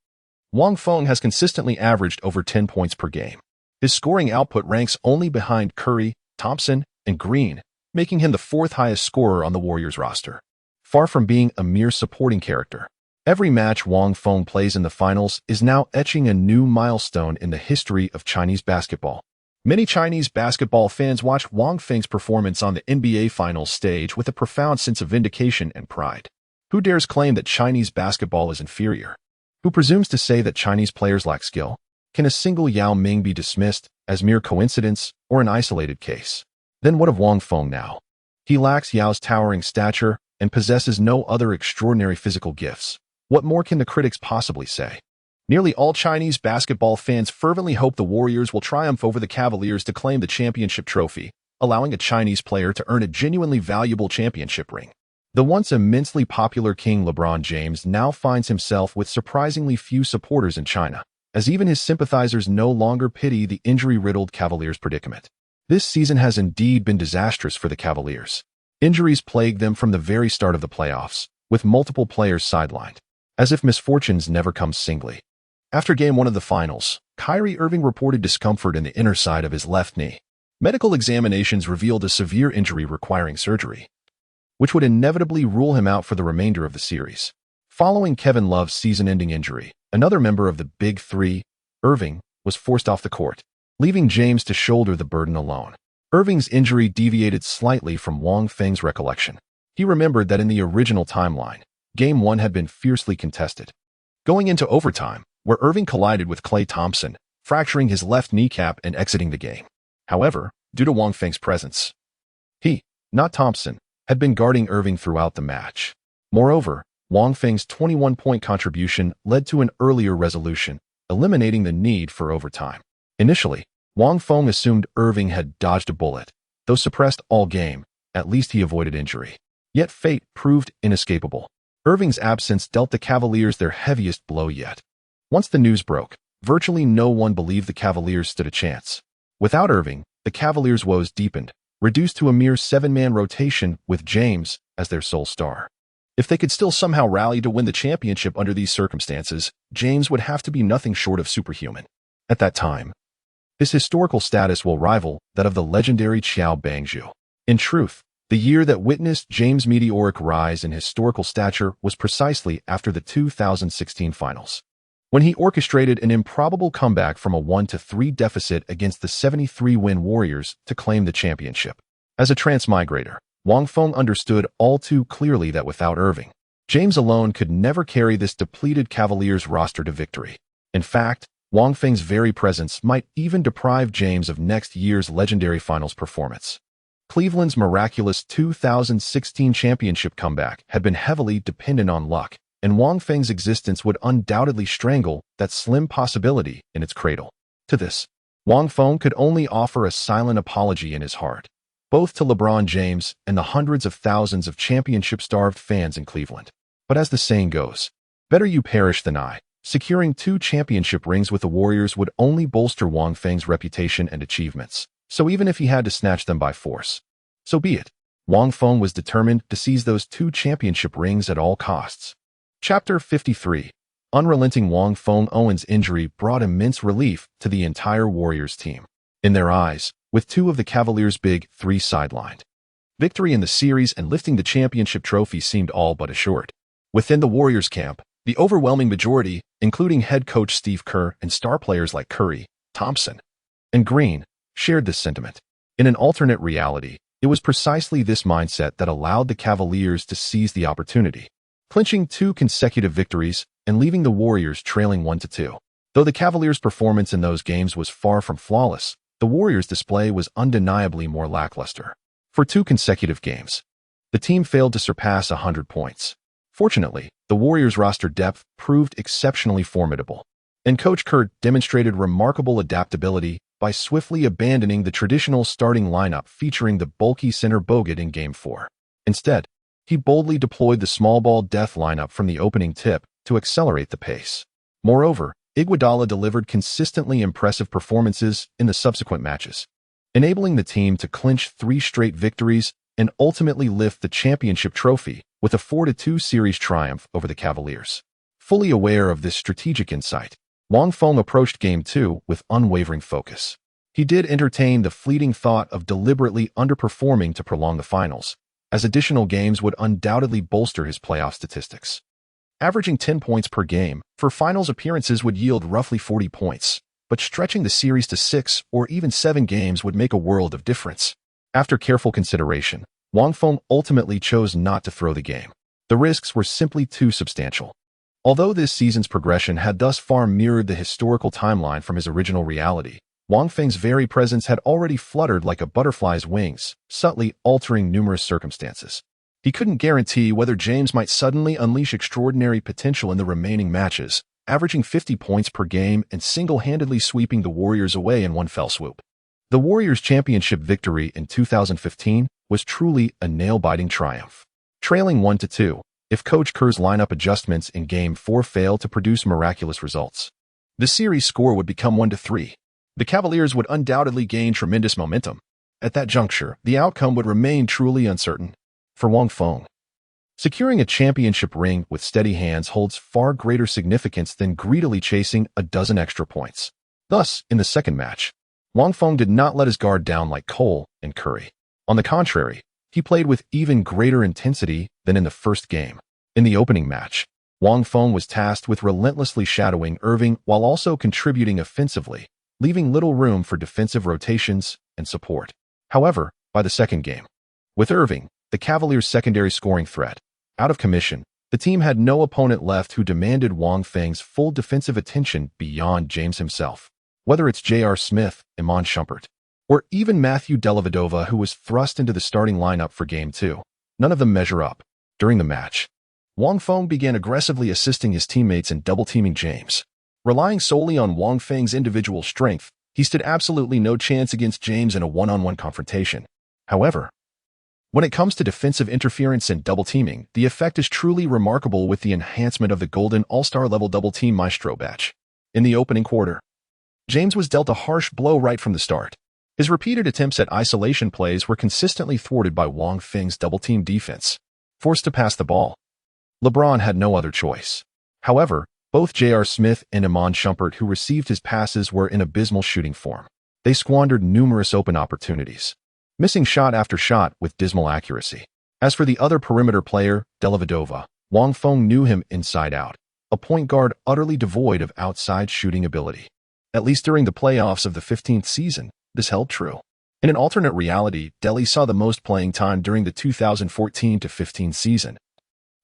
Wang Feng has consistently averaged over 10 points per game. His scoring output ranks only behind Curry, Thompson, and Green, making him the 4th highest scorer on the Warriors roster. Far from being a mere supporting character, every match Wang Feng plays in the finals is now etching a new milestone in the history of Chinese basketball. Many Chinese basketball fans watch Wang Feng's performance on the NBA Finals stage with a profound sense of vindication and pride. Who dares claim that Chinese basketball is inferior? Who presumes to say that Chinese players lack skill? Can a single Yao Ming be dismissed as mere coincidence or an isolated case? Then what of Wang Feng now? He lacks Yao's towering stature and possesses no other extraordinary physical gifts. What more can the critics possibly say? Nearly all Chinese basketball fans fervently hope the Warriors will triumph over the Cavaliers to claim the championship trophy, allowing a Chinese player to earn a genuinely valuable championship ring. The once immensely popular King LeBron James now finds himself with surprisingly few supporters in China, as even his sympathizers no longer pity the injury-riddled Cavaliers' predicament. This season has indeed been disastrous for the Cavaliers. Injuries plagued them from the very start of the playoffs, with multiple players sidelined, as if misfortunes never come singly. After Game 1 of the finals, Kyrie Irving reported discomfort in the inner side of his left knee. Medical examinations revealed a severe injury requiring surgery, which would inevitably rule him out for the remainder of the series. Following Kevin Love's season-ending injury, another member of the Big Three, Irving, was forced off the court, leaving James to shoulder the burden alone. Irving's injury deviated slightly from Wang Feng's recollection. He remembered that in the original timeline, Game 1 had been fiercely contested, going into overtime, where Irving collided with Klay Thompson, fracturing his left kneecap and exiting the game. However, due to Wang Feng's presence, he, not Thompson, had been guarding Irving throughout the match. Moreover, Wang Feng's 21-point contribution led to an earlier resolution, eliminating the need for overtime. Initially, Wang Feng assumed Irving had dodged a bullet. Though suppressed all game, at least he avoided injury. Yet fate proved inescapable. Irving's absence dealt the Cavaliers their heaviest blow yet. Once the news broke, virtually no one believed the Cavaliers stood a chance. Without Irving, the Cavaliers' woes deepened, reduced to a mere 7-man rotation with James as their sole star. If they could still somehow rally to win the championship under these circumstances, James would have to be nothing short of superhuman. At that time, his historical status will rival that of the legendary Qiao Bangzhu. In truth, the year that witnessed James' meteoric rise in historical stature was precisely after the 2016 finals, when he orchestrated an improbable comeback from a 1-3 deficit against the 73-win Warriors to claim the championship. As a transmigrator, Wang Feng understood all too clearly that without Irving, James alone could never carry this depleted Cavaliers roster to victory. In fact, Wang Feng's very presence might even deprive James of next year's legendary finals performance. Cleveland's miraculous 2016 championship comeback had been heavily dependent on luck, and Wang Feng's existence would undoubtedly strangle that slim possibility in its cradle. To this, Wang Feng could only offer a silent apology in his heart, both to LeBron James and the hundreds of thousands of championship-starved fans in Cleveland. But as the saying goes, better you perish than I. Securing 2 championship rings with the Warriors would only bolster Wang Feng's reputation and achievements, so even if he had to snatch them by force, so be it. Wang Feng was determined to seize those 2 championship rings at all costs. Chapter 53. Unrelenting. Wang Feng Owen's injury brought immense relief to the entire Warriors team. In their eyes, with 2 of the Cavaliers' big 3 sidelined, victory in the series and lifting the championship trophy seemed all but assured. Within the Warriors camp, the overwhelming majority, including head coach Steve Kerr and star players like Curry, Thompson, and Green, shared this sentiment. In an alternate reality, it was precisely this mindset that allowed the Cavaliers to seize the opportunity, clinching 2 consecutive victories and leaving the Warriors trailing 1-2. Though the Cavaliers' performance in those games was far from flawless, the Warriors' display was undeniably more lackluster. For 2 consecutive games, the team failed to surpass 100 points. Fortunately, the Warriors' roster depth proved exceptionally formidable, and Coach Kerr demonstrated remarkable adaptability by swiftly abandoning the traditional starting lineup featuring the bulky center Bogut in Game 4. Instead, he boldly deployed the small-ball death lineup from the opening tip to accelerate the pace. Moreover, Iguodala delivered consistently impressive performances in the subsequent matches, enabling the team to clinch 3 straight victories and ultimately lift the championship trophy with a 4-2 series triumph over the Cavaliers. Fully aware of this strategic insight, Wang Feng approached Game 2 with unwavering focus. He did entertain the fleeting thought of deliberately underperforming to prolong the finals, as additional games would undoubtedly bolster his playoff statistics. Averaging 10 points per game for finals appearances would yield roughly 40 points, but stretching the series to 6 or even 7 games would make a world of difference. After careful consideration, Wang Feng ultimately chose not to throw the game. The risks were simply too substantial. Although this season's progression had thus far mirrored the historical timeline from his original reality, Wang Feng's very presence had already fluttered like a butterfly's wings, subtly altering numerous circumstances. He couldn't guarantee whether James might suddenly unleash extraordinary potential in the remaining matches, averaging 50 points per game and single-handedly sweeping the Warriors away in one fell swoop. The Warriors' championship victory in 2015 was truly a nail-biting triumph. Trailing 1-2, if Coach Kerr's lineup adjustments in Game 4 failed to produce miraculous results, the series score would become 1-3. The Cavaliers would undoubtedly gain tremendous momentum. At that juncture, the outcome would remain truly uncertain. For Wang Feng, securing a championship ring with steady hands holds far greater significance than greedily chasing a dozen extra points. Thus, in the second match, Wang Feng did not let his guard down like Cole and Curry. On the contrary, he played with even greater intensity than in the first game. In the opening match, Wang Feng was tasked with relentlessly shadowing Irving while also contributing offensively, leaving little room for defensive rotations and support. However, by the second game, with Irving, the Cavaliers' secondary scoring threat, out of commission, the team had no opponent left who demanded Wang Feng's full defensive attention beyond James himself. Whether it's J.R. Smith, Iman Shumpert, or even Matthew Dellavedova, who was thrust into the starting lineup for Game 2, none of them measure up. During the match, Wang Feng began aggressively assisting his teammates in double-teaming James. Relying solely on Wang Feng's individual strength, he stood absolutely no chance against James in a one-on-one confrontation. However, when it comes to defensive interference and double-teaming, the effect is truly remarkable with the enhancement of the Golden All-Star level double-team maestro badge. In the opening quarter, James was dealt a harsh blow right from the start. His repeated attempts at isolation plays were consistently thwarted by Wang Feng's double-team defense. Forced to pass the ball, LeBron had no other choice. However, both J.R. Smith and Iman Shumpert, who received his passes, were in abysmal shooting form. They squandered numerous open opportunities, missing shot after shot with dismal accuracy. As for the other perimeter player, Dellavedova, Wang Feng knew him inside out, a point guard utterly devoid of outside shooting ability. At least during the playoffs of the 15th season, this held true. In an alternate reality, Delhi saw the most playing time during the 2014-15 season.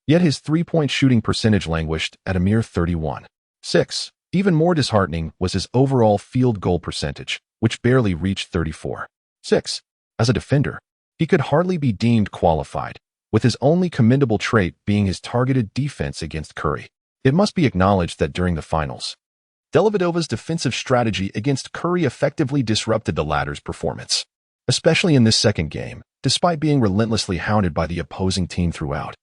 Yet his three-point shooting percentage languished at a mere 31.6. Even more disheartening was his overall field goal percentage, which barely reached 34.6. As a defender, he could hardly be deemed qualified, with his only commendable trait being his targeted defense against Curry. It must be acknowledged that during the finals, Dellavedova's defensive strategy against Curry effectively disrupted the latter's performance, especially in this second game. Despite being relentlessly hounded by the opposing team throughout,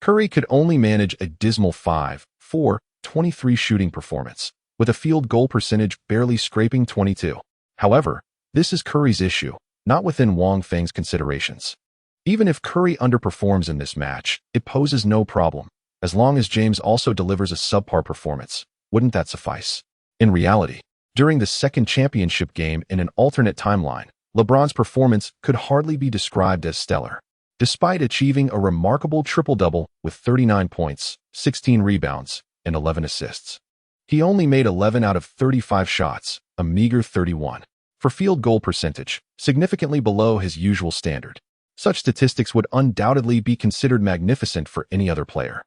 Curry could only manage a dismal 5-4-23 shooting performance, with a field goal percentage barely scraping 22. However, this is Curry's issue, not within Wang Feng's considerations. Even if Curry underperforms in this match, it poses no problem, as long as James also delivers a subpar performance. Wouldn't that suffice? In reality, during the second championship game in an alternate timeline, LeBron's performance could hardly be described as stellar. Despite achieving a remarkable triple-double with 39 points, 16 rebounds, and 11 assists, he only made 11 out of 35 shots, a meager 31, for field goal percentage, significantly below his usual standard. Such statistics would undoubtedly be considered magnificent for any other player.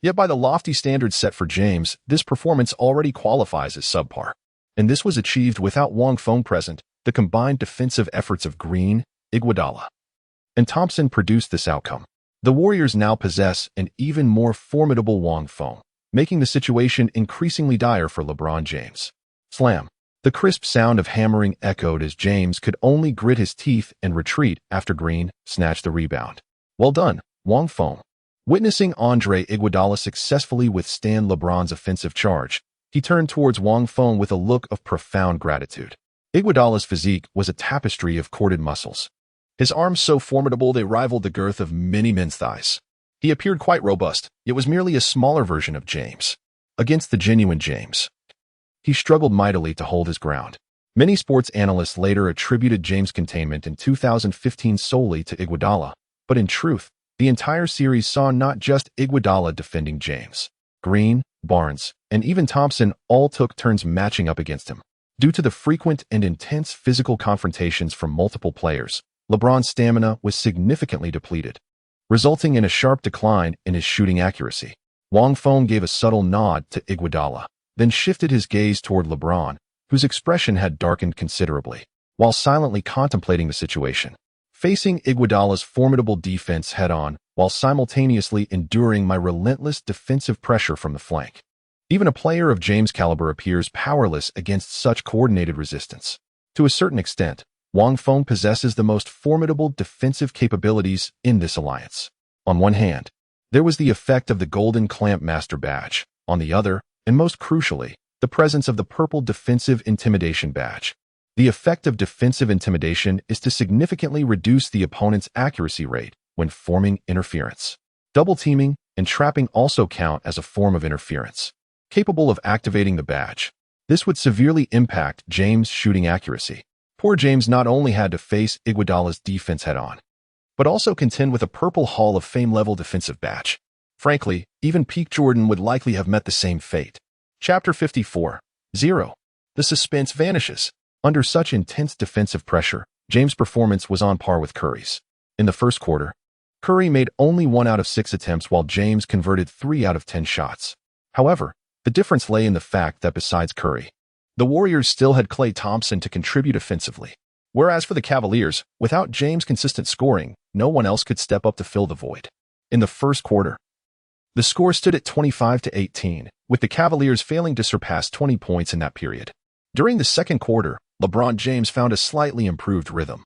Yet by the lofty standards set for James, this performance already qualifies as subpar. And this was achieved without Wang Feng present. The combined defensive efforts of Green, Iguodala, and Thompson produced this outcome. The Warriors now possess an even more formidable Wang Feng, making the situation increasingly dire for LeBron James. Slam. The crisp sound of hammering echoed as James could only grit his teeth and retreat after Green snatched the rebound. Well done, Wang Feng. Witnessing Andre Iguodala successfully withstand LeBron's offensive charge, he turned towards Wang Feng with a look of profound gratitude. Iguodala's physique was a tapestry of corded muscles, his arms so formidable they rivaled the girth of many men's thighs. He appeared quite robust, yet was merely a smaller version of James. Against the genuine James, he struggled mightily to hold his ground. Many sports analysts later attributed James' containment in 2015 solely to Iguodala, but in truth, the entire series saw not just Iguodala defending James. Green, Barnes, and even Thompson all took turns matching up against him. Due to the frequent and intense physical confrontations from multiple players, LeBron's stamina was significantly depleted, resulting in a sharp decline in his shooting accuracy. Wang Feng gave a subtle nod to Iguodala, then shifted his gaze toward LeBron, whose expression had darkened considerably, while silently contemplating the situation. Facing Iguodala's formidable defense head-on, while simultaneously enduring my relentless defensive pressure from the flank. Even a player of James' caliber appears powerless against such coordinated resistance. To a certain extent, Wang Feng possesses the most formidable defensive capabilities in this alliance. On one hand, there was the effect of the Golden Clamp Master Badge. On the other, and most crucially, the presence of the Purple Defensive Intimidation Badge. The effect of defensive intimidation is to significantly reduce the opponent's accuracy rate when forming interference. Double teaming and trapping also count as a form of interference, capable of activating the badge. This would severely impact James' shooting accuracy. Poor James not only had to face Iguodala's defense head-on, but also contend with a Purple Hall of Fame-level defensive badge. Frankly, even peak Jordan would likely have met the same fate. Chapter 54. 0. The suspense vanishes. Under such intense defensive pressure, James' performance was on par with Curry's. In the first quarter, Curry made only 1 out of 6 attempts while James converted 3 out of 10 shots. However, the difference lay in the fact that besides Curry, the Warriors still had Klay Thompson to contribute offensively. Whereas for the Cavaliers, without James' consistent scoring, no one else could step up to fill the void. In the first quarter, the score stood at 25-18, with the Cavaliers failing to surpass 20 points in that period. During the second quarter, LeBron James found a slightly improved rhythm,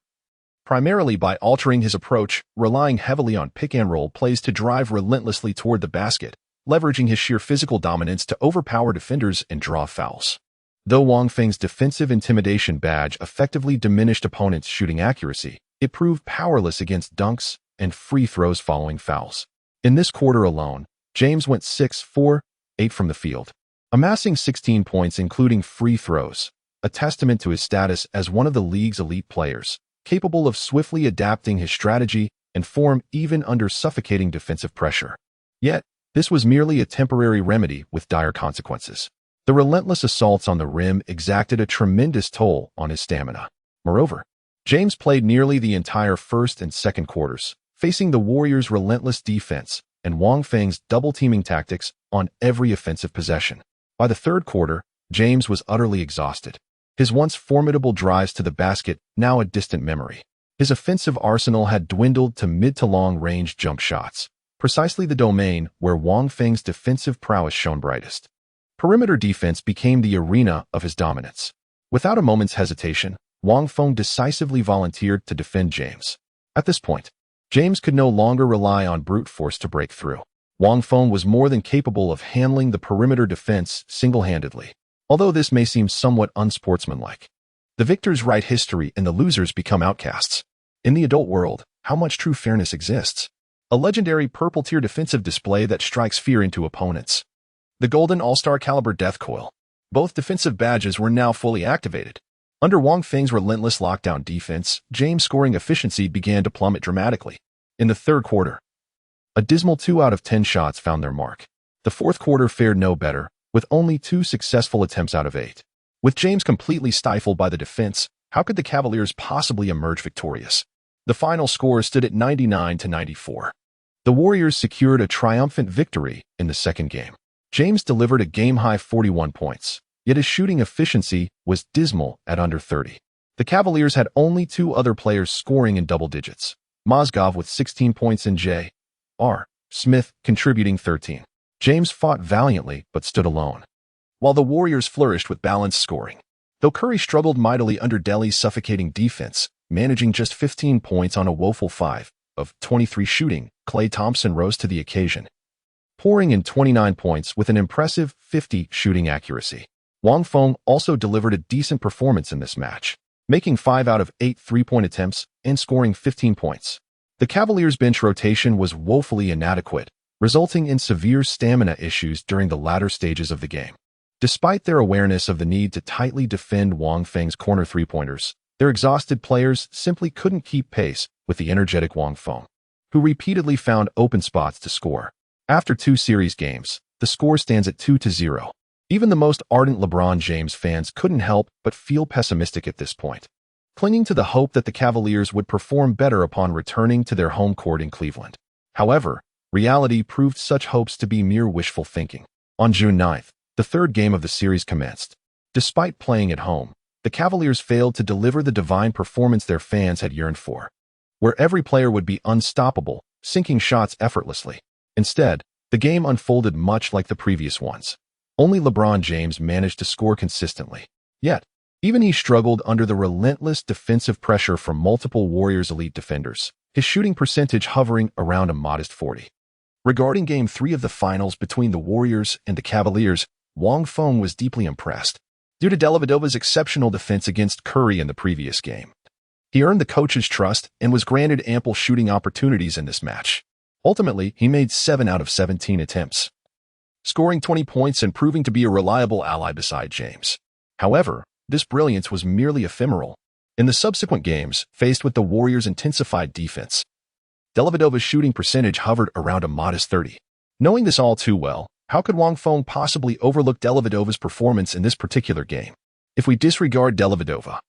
primarily by altering his approach, relying heavily on pick-and-roll plays to drive relentlessly toward the basket, leveraging his sheer physical dominance to overpower defenders and draw fouls. Though Wang Feng's defensive intimidation badge effectively diminished opponents' shooting accuracy, it proved powerless against dunks and free throws following fouls. In this quarter alone, James went 6-4-8 from the field, amassing 16 points including free throws, a testament to his status as one of the league's elite players, capable of swiftly adapting his strategy and form even under suffocating defensive pressure. Yet, this was merely a temporary remedy with dire consequences. The relentless assaults on the rim exacted a tremendous toll on his stamina. Moreover, James played nearly the entire first and second quarters, facing the Warriors' relentless defense and Wang Feng's double-teaming tactics on every offensive possession. By the third quarter, James was utterly exhausted. His once formidable drives to the basket now a distant memory. His offensive arsenal had dwindled to mid to long-range jump shots, precisely the domain where Wang Feng's defensive prowess shone brightest. Perimeter defense became the arena of his dominance. Without a moment's hesitation, Wang Feng decisively volunteered to defend James. At this point, James could no longer rely on brute force to break through. Wang Feng was more than capable of handling the perimeter defense single-handedly, although this may seem somewhat unsportsmanlike. The victors write history and the losers become outcasts. In the adult world, how much true fairness exists? A legendary purple-tier defensive display that strikes fear into opponents. The Golden All-Star Caliber Death Coil. Both defensive badges were now fully activated. Under Wang Feng's relentless lockdown defense, James' scoring efficiency began to plummet dramatically. In the third quarter, a dismal 2 out of 10 shots found their mark. The fourth quarter fared no better, with only 2 successful attempts out of 8. With James completely stifled by the defense, how could the Cavaliers possibly emerge victorious? The final score stood at 99-94. The Warriors secured a triumphant victory in the second game. James delivered a game-high 41 points, yet his shooting efficiency was dismal at under 30. The Cavaliers had only 2 other players scoring in double digits, Mozgov with 16 points and J.R. Smith contributing 13. James fought valiantly but stood alone, while the Warriors flourished with balanced scoring. Though Curry struggled mightily under Delhi's suffocating defense, managing just 15 points on a woeful 5 of 23 shooting, Klay Thompson rose to the occasion, pouring in 29 points with an impressive 50 shooting accuracy. Wang Feng also delivered a decent performance in this match, making 5 out of 8 three-point attempts and scoring 15 points. The Cavaliers' bench rotation was woefully inadequate, resulting in severe stamina issues during the latter stages of the game. Despite their awareness of the need to tightly defend Wang Feng's corner three-pointers, their exhausted players simply couldn't keep pace with the energetic Wang Feng, who repeatedly found open spots to score. After 2 series games, the score stands at 2-0. Even the most ardent LeBron James fans couldn't help but feel pessimistic at this point, clinging to the hope that the Cavaliers would perform better upon returning to their home court in Cleveland. However, reality proved such hopes to be mere wishful thinking. On June 9th, the third game of the series commenced. Despite playing at home, the Cavaliers failed to deliver the divine performance their fans had yearned for, where every player would be unstoppable, sinking shots effortlessly. Instead, the game unfolded much like the previous ones. Only LeBron James managed to score consistently. Yet, even he struggled under the relentless defensive pressure from multiple Warriors elite defenders, his shooting percentage hovering around a modest 40. Regarding Game 3 of the finals between the Warriors and the Cavaliers, Wang Feng was deeply impressed. Due to Dellavedova's exceptional defense against Curry in the previous game, he earned the coach's trust and was granted ample shooting opportunities in this match. Ultimately, he made 7 out of 17 attempts, scoring 20 points and proving to be a reliable ally beside James. However, this brilliance was merely ephemeral. In the subsequent games, faced with the Warriors' intensified defense, Dellavedova's shooting percentage hovered around a modest 30. Knowing this all too well, how could Wang Feng possibly overlook Dellavedova's performance in this particular game? If we disregard Dellavedova,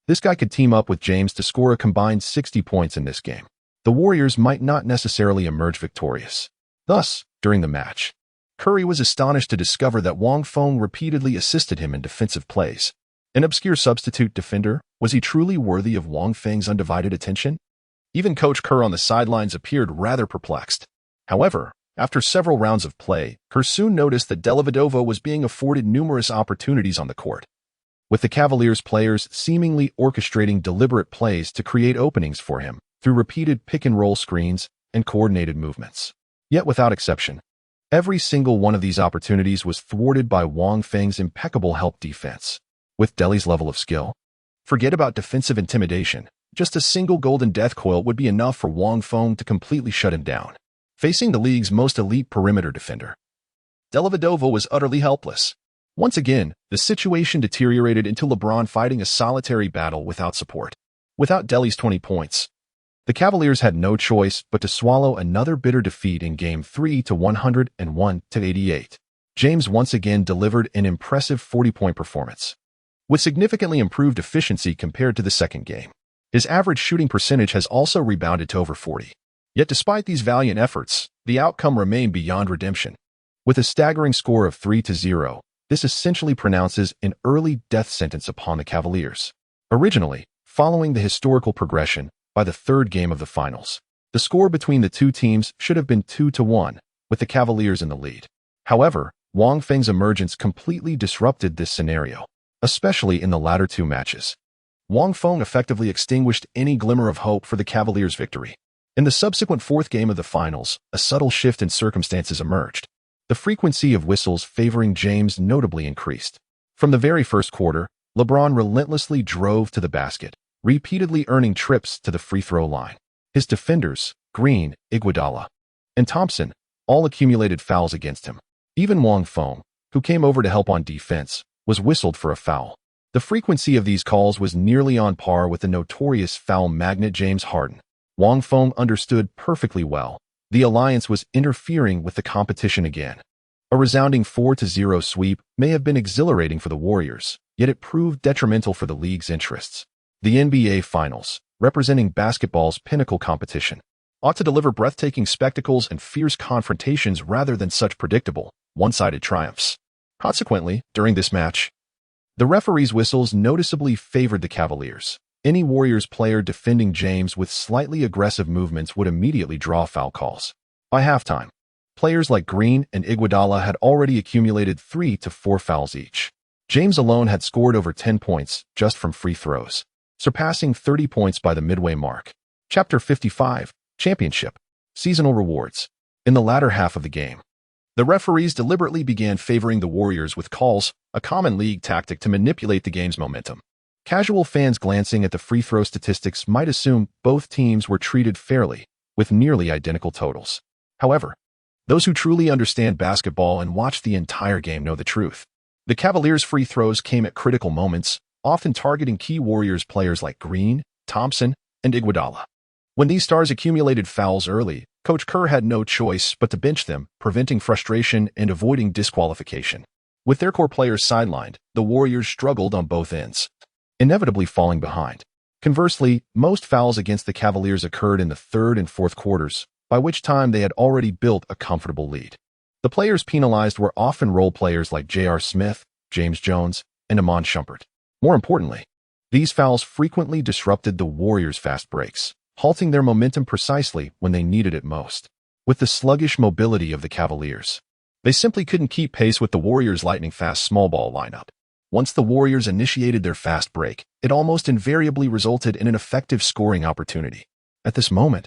this guy could team up with James to score a combined 60 points in this game. The Warriors might not necessarily emerge victorious. Thus, during the match, Curry was astonished to discover that Wang Feng repeatedly assisted him in defensive plays. An obscure substitute defender, was he truly worthy of Wang Feng's undivided attention? Even Coach Kerr on the sidelines appeared rather perplexed. However, after several rounds of play, Kerr soon noticed that Dellavedova was being afforded numerous opportunities on the court, with the Cavaliers players seemingly orchestrating deliberate plays to create openings for him through repeated pick-and-roll screens and coordinated movements. Yet without exception, every single one of these opportunities was thwarted by Wang Feng's impeccable help defense. With Delhi's level of skill, forget about defensive intimidation. Just a single golden death coil would be enough for Wang Feng to completely shut him down. Facing the league's most elite perimeter defender, Dellavedova was utterly helpless. Once again, the situation deteriorated into LeBron fighting a solitary battle without support. Without Delhi's 20 points, the Cavaliers had no choice but to swallow another bitter defeat in Game 3 to 101-88. James once again delivered an impressive 40-point performance, with significantly improved efficiency compared to the second game. His average shooting percentage has also rebounded to over 40. Yet despite these valiant efforts, the outcome remained beyond redemption. With a staggering score of 3-0, this essentially pronounces an early death sentence upon the Cavaliers. Originally, following the historical progression, by the third game of the finals, the score between the two teams should have been 2-1, with the Cavaliers in the lead. However, Wang Feng's emergence completely disrupted this scenario, especially in the latter two matches. Wang Feng effectively extinguished any glimmer of hope for the Cavaliers' victory. In the subsequent fourth game of the finals, a subtle shift in circumstances emerged. The frequency of whistles favoring James notably increased. From the very first quarter, LeBron relentlessly drove to the basket, repeatedly earning trips to the free throw line. His defenders, Green, Iguodala, and Thompson, all accumulated fouls against him. Even Wang Feng, who came over to help on defense, was whistled for a foul. The frequency of these calls was nearly on par with the notorious foul magnate James Harden. Wang Feng understood perfectly well. The alliance was interfering with the competition again. A resounding 4-0 sweep may have been exhilarating for the Warriors, yet it proved detrimental for the league's interests. The NBA Finals, representing basketball's pinnacle competition, ought to deliver breathtaking spectacles and fierce confrontations rather than such predictable, one-sided triumphs. Consequently, during this match, the referee's whistles noticeably favored the Cavaliers. Any Warriors player defending James with slightly aggressive movements would immediately draw foul calls. By halftime, players like Green and Iguodala had already accumulated 3 to 4 fouls each. James alone had scored over 10 points just from free throws, surpassing 30 points by the midway mark. Chapter 55, Championship, Seasonal Rewards. In the latter half of the game, the referees deliberately began favoring the Warriors with calls, a common league tactic to manipulate the game's momentum. Casual fans glancing at the free throw statistics might assume both teams were treated fairly, with nearly identical totals. However, those who truly understand basketball and watch the entire game know the truth. The Cavaliers' free throws came at critical moments, often targeting key Warriors players like Green, Thompson, and Iguodala. When these stars accumulated fouls early, Coach Kerr had no choice but to bench them, preventing frustration and avoiding disqualification. With their core players sidelined, the Warriors struggled on both ends, inevitably falling behind. Conversely, most fouls against the Cavaliers occurred in the third and fourth quarters, by which time they had already built a comfortable lead. The players penalized were often role players like J.R. Smith, James Jones, and Iman Shumpert. More importantly, these fouls frequently disrupted the Warriors' fast breaks, halting their momentum precisely when they needed it most. With the sluggish mobility of the Cavaliers, they simply couldn't keep pace with the Warriors' lightning-fast small ball lineup. Once the Warriors initiated their fast break, it almost invariably resulted in an effective scoring opportunity. At this moment,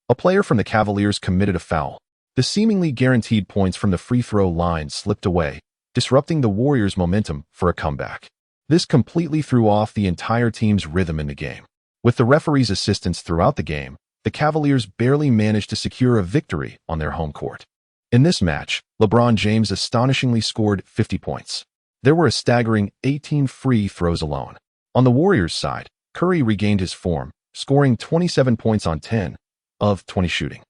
a player from the Cavaliers committed a foul. The seemingly guaranteed points from the free throw line slipped away, disrupting the Warriors' momentum for a comeback. This completely threw off the entire team's rhythm in the game. With the referee's assistance throughout the game, the Cavaliers barely managed to secure a victory on their home court. In this match, LeBron James astonishingly scored 50 points. There were a staggering 18 free throws alone. On the Warriors' side, Curry regained his form, scoring 27 points on 10 of 20 shooting.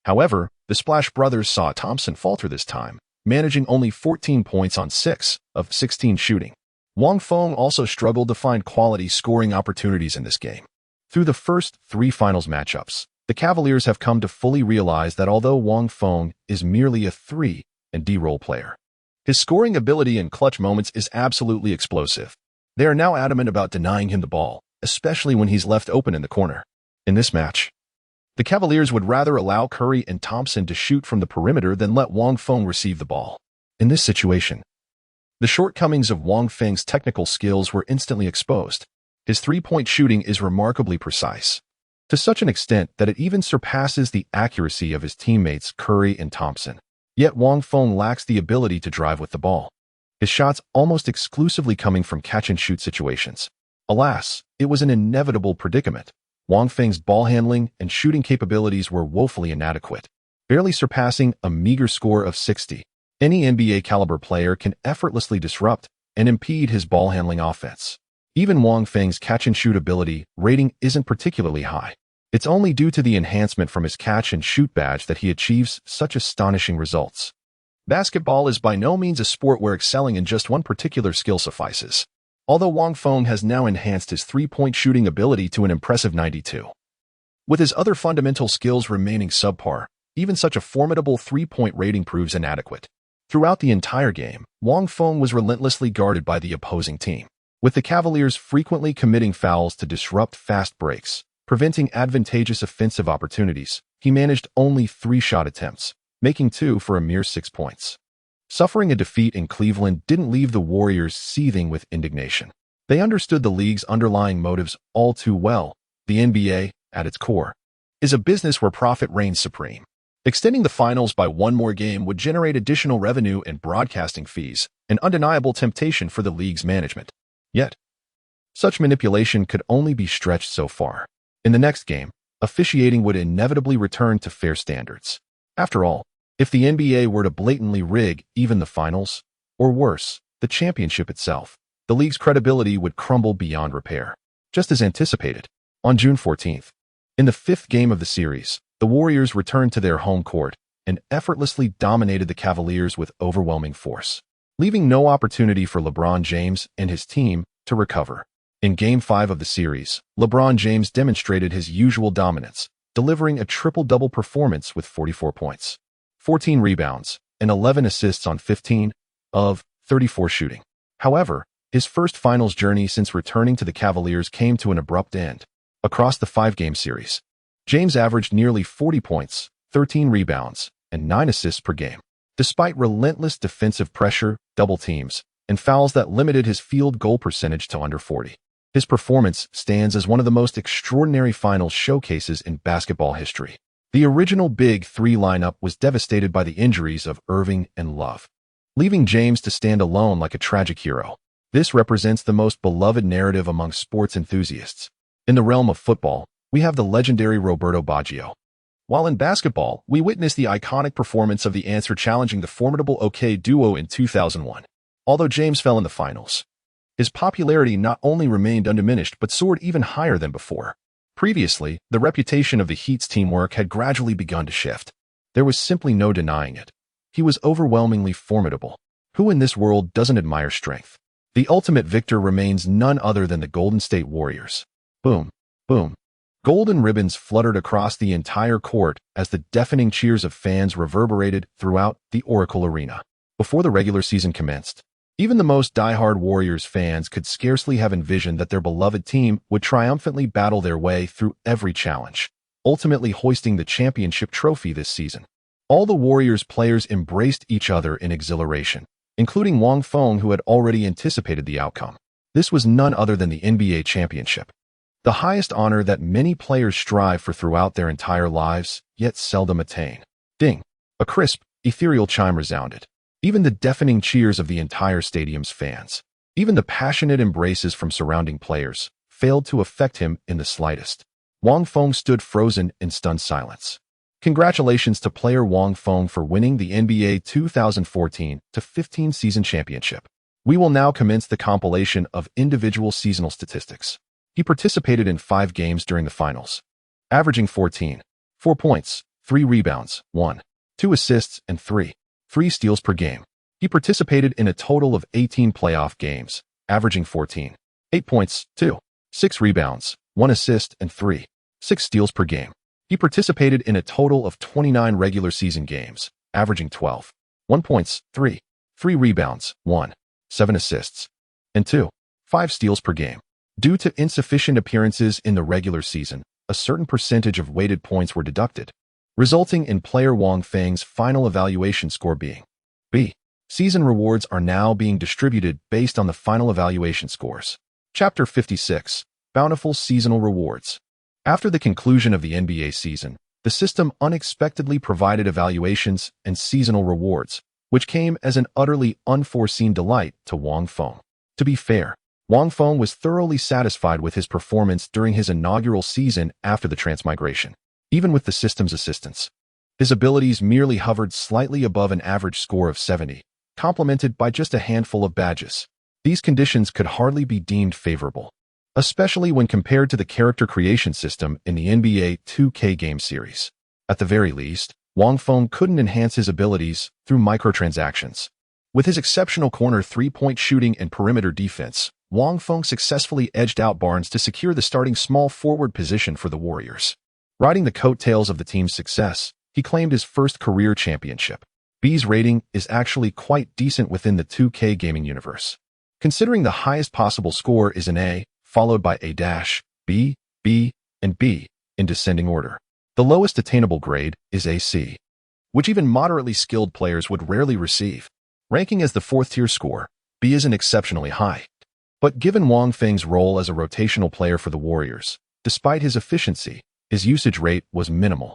However, the Splash Brothers saw Thompson falter this time, managing only 14 points on 6 of 16 shooting. Wang Feng also struggled to find quality scoring opportunities in this game. Through the first 3 finals matchups, the Cavaliers have come to fully realize that although Wang Feng is merely a 3 and D role player, his scoring ability in clutch moments is absolutely explosive. They are now adamant about denying him the ball, especially when he's left open in the corner. In this match, the Cavaliers would rather allow Curry and Thompson to shoot from the perimeter than let Wang Feng receive the ball. In this situation, the shortcomings of Wang Feng's technical skills were instantly exposed. His three-point shooting is remarkably precise, to such an extent that it even surpasses the accuracy of his teammates Curry and Thompson. Yet Wang Feng lacks the ability to drive with the ball, his shots almost exclusively coming from catch-and-shoot situations. Alas, it was an inevitable predicament. Wang Feng's ball handling and shooting capabilities were woefully inadequate, barely surpassing a meager score of 60. Any NBA-caliber player can effortlessly disrupt and impede his ball handling offense. Even Wang Feng's catch-and-shoot ability rating isn't particularly high. It's only due to the enhancement from his catch-and-shoot badge that he achieves such astonishing results. Basketball is by no means a sport where excelling in just one particular skill suffices. although Wang Feng has now enhanced his three-point shooting ability to an impressive 92. With his other fundamental skills remaining subpar, even such a formidable three-point rating proves inadequate. Throughout the entire game, Wang Feng was relentlessly guarded by the opposing team, with the Cavaliers frequently committing fouls to disrupt fast breaks, preventing advantageous offensive opportunities. He managed only 3 shot attempts, making 2 for a mere 6 points. Suffering a defeat in Cleveland didn't leave the Warriors seething with indignation. They understood the league's underlying motives all too well. The NBA, at its core, is a business where profit reigns supreme. Extending the finals by one more game would generate additional revenue and broadcasting fees, an undeniable temptation for the league's management. Yet, such manipulation could only be stretched so far. In the next game, officiating would inevitably return to fair standards. After all, if the NBA were to blatantly rig even the finals, or worse, the championship itself, the league's credibility would crumble beyond repair. Just as anticipated, on June 14th, in the 5th game of the series, the Warriors returned to their home court and effortlessly dominated the Cavaliers with overwhelming force, leaving no opportunity for LeBron James and his team to recover. In Game 5 of the series, LeBron James demonstrated his usual dominance, delivering a triple-double performance with 44 points, 14 rebounds, and 11 assists on 15 of 34 shooting. However, his first finals journey since returning to the Cavaliers came to an abrupt end. Across the 5-game series, James averaged nearly 40 points, 13 rebounds, and 9 assists per game. Despite relentless defensive pressure, double teams, and fouls that limited his field goal percentage to under 40, his performance stands as one of the most extraordinary finals showcases in basketball history. The original Big Three lineup was devastated by the injuries of Irving and Love, leaving James to stand alone like a tragic hero. This represents the most beloved narrative among sports enthusiasts. In the realm of football, we have the legendary Roberto Baggio, while in basketball, we witness the iconic performance of the answer challenging the formidable OK duo in 2001. Although James fell in the finals, his popularity not only remained undiminished but soared even higher than before. Previously, the reputation of the Heat's teamwork had gradually begun to shift. There was simply no denying it. He was overwhelmingly formidable. Who in this world doesn't admire strength? The ultimate victor remains none other than the Golden State Warriors. Boom, boom. Golden ribbons fluttered across the entire court as the deafening cheers of fans reverberated throughout the Oracle Arena. Before the regular season commenced, even the most diehard Warriors fans could scarcely have envisioned that their beloved team would triumphantly battle their way through every challenge, ultimately hoisting the championship trophy this season. All the Warriors players embraced each other in exhilaration, including Wang Feng, who had already anticipated the outcome. This was none other than the NBA championship, the highest honor that many players strive for throughout their entire lives, yet seldom attain. Ding! A crisp, ethereal chime resounded. Even the deafening cheers of the entire stadium's fans, even the passionate embraces from surrounding players, failed to affect him in the slightest. Wang Feng stood frozen in stunned silence. Congratulations to player Wang Feng for winning the NBA 2014-15 season championship. We will now commence the compilation of individual seasonal statistics. He participated in 5 games during the finals, averaging 14, 4 points, 3 rebounds, 1, 2 assists, and 3 steals per game. He participated in a total of 18 playoff games, averaging 14, 8 points, 2, 6 rebounds, 1 assist, and 3 steals per game. He participated in a total of 29 regular season games, averaging 12, 1 points, 3 rebounds, 1, 7 assists, and 2, 5 steals per game. Due to insufficient appearances in the regular season, a certain percentage of weighted points were deducted, resulting in player Wang Feng's final evaluation score being B. Season rewards are now being distributed based on the final evaluation scores. Chapter 56. Bountiful Seasonal Rewards. After the conclusion of the NBA season, the system unexpectedly provided evaluations and seasonal rewards, which came as an utterly unforeseen delight to Wang Feng. To be fair, Wang Feng was thoroughly satisfied with his performance during his inaugural season after the transmigration. Even with the system's assistance, his abilities merely hovered slightly above an average score of 70, complemented by just a handful of badges. These conditions could hardly be deemed favorable, especially when compared to the character creation system in the NBA 2K game series. At the very least, Wang Feng couldn't enhance his abilities through microtransactions. With his exceptional corner three-point shooting and perimeter defense, Wang Feng successfully edged out Barnes to secure the starting small forward position for the Warriors. Riding the coattails of the team's success, he claimed his first career championship. B's rating is actually quite decent within the 2K gaming universe. Considering the highest possible score is an A, followed by A-, B, B, and B, in descending order. The lowest attainable grade is AC, which even moderately skilled players would rarely receive. Ranking as the fourth-tier score, B isn't exceptionally high. But given Wang Feng's role as a rotational player for the Warriors, despite his efficiency, his usage rate was minimal,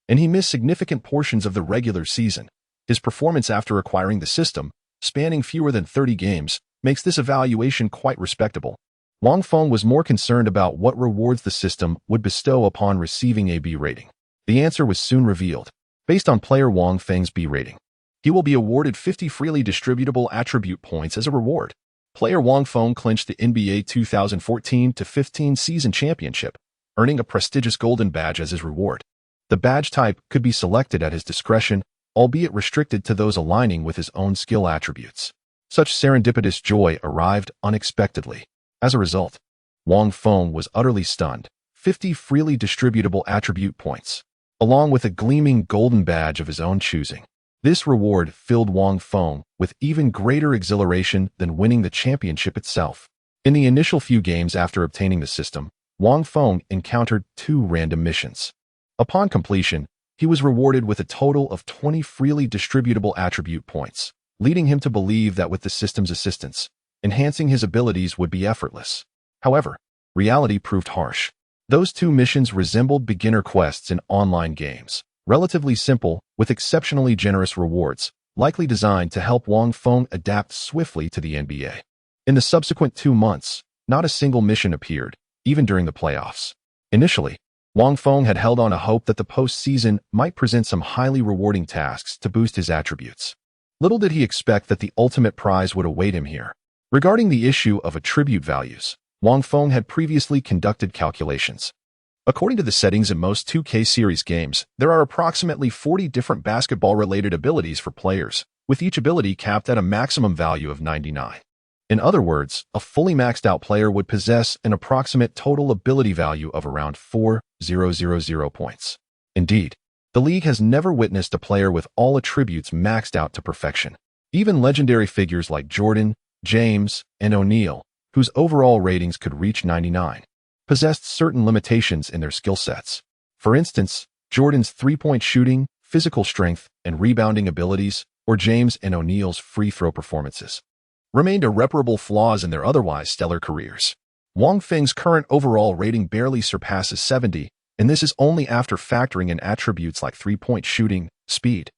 and he missed significant portions of the regular season. His performance after acquiring the system, spanning fewer than 30 games, makes this evaluation quite respectable. Wang Feng was more concerned about what rewards the system would bestow upon receiving a B rating. The answer was soon revealed. Based on player Wang Feng's B rating, he will be awarded 50 freely distributable attribute points as a reward. Player Wang Feng clinched the NBA 2014-15 season championship, earning a prestigious golden badge as his reward. The badge type could be selected at his discretion, albeit restricted to those aligning with his own skill attributes. Such serendipitous joy arrived unexpectedly. As a result, Wang Feng was utterly stunned. 50 freely distributable attribute points, along with a gleaming golden badge of his own choosing. This reward filled Wang Feng with even greater exhilaration than winning the championship itself. In the initial few games after obtaining the system, Wang Feng encountered 2 random missions. Upon completion, he was rewarded with a total of 20 freely distributable attribute points, leading him to believe that with the system's assistance, enhancing his abilities would be effortless. However, reality proved harsh. Those 2 missions resembled beginner quests in online games, relatively simple, with exceptionally generous rewards, likely designed to help Wang Feng adapt swiftly to the NBA. In the subsequent 2 months, not a single mission appeared, even during the playoffs. Initially, Wang Feng had held on to hope that the postseason might present some highly rewarding tasks to boost his attributes. Little did he expect that the ultimate prize would await him here. Regarding the issue of attribute values, Wang Feng had previously conducted calculations. According to the settings in most 2K series games, there are approximately 40 different basketball-related abilities for players, with each ability capped at a maximum value of 99. In other words, a fully maxed-out player would possess an approximate total ability value of around 4,000 points. Indeed, the league has never witnessed a player with all attributes maxed out to perfection. Even legendary figures like Jordan, James, and O'Neal, whose overall ratings could reach 99, possessed certain limitations in their skill sets. For instance, Jordan's three-point shooting, physical strength, and rebounding abilities, or James and O'Neal's free-throw performances, remained irreparable flaws in their otherwise stellar careers. Wang Feng's current overall rating barely surpasses 70, and this is only after factoring in attributes like three-point shooting, speed,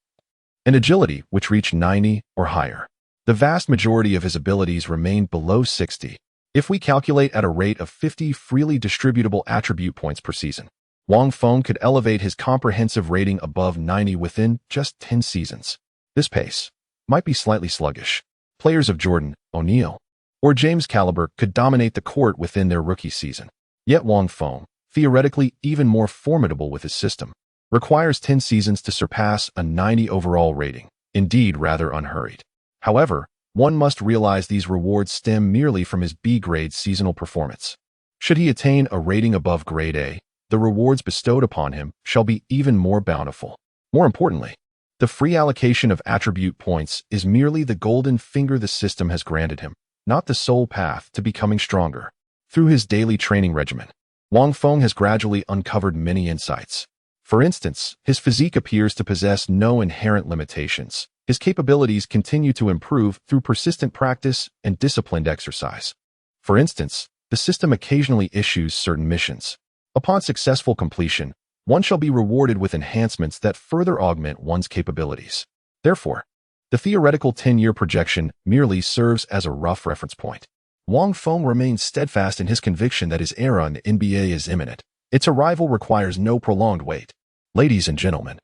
and agility, which reach 90 or higher. The vast majority of his abilities remain below 60. If we calculate at a rate of 50 freely distributable attribute points per season, Wang Feng could elevate his comprehensive rating above 90 within just 10 seasons. This pace might be slightly sluggish. Players of Jordan, O'Neal, or James' caliber could dominate the court within their rookie season. Yet Wang Feng, theoretically even more formidable with his system, requires 10 seasons to surpass a 90 overall rating, indeed rather unhurried. However, one must realize these rewards stem merely from his B-grade seasonal performance. Should he attain a rating above grade A, the rewards bestowed upon him shall be even more bountiful. More importantly, the free allocation of attribute points is merely the golden finger the system has granted him, not the sole path to becoming stronger. Through his daily training regimen, Wang Feng has gradually uncovered many insights. For instance, his physique appears to possess no inherent limitations. His capabilities continue to improve through persistent practice and disciplined exercise. For instance, the system occasionally issues certain missions. Upon successful completion, one shall be rewarded with enhancements that further augment one's capabilities. Therefore, the theoretical 10-year projection merely serves as a rough reference point. Wang Feng remains steadfast in his conviction that his era in the NBA is imminent. Its arrival requires no prolonged wait. Ladies and gentlemen,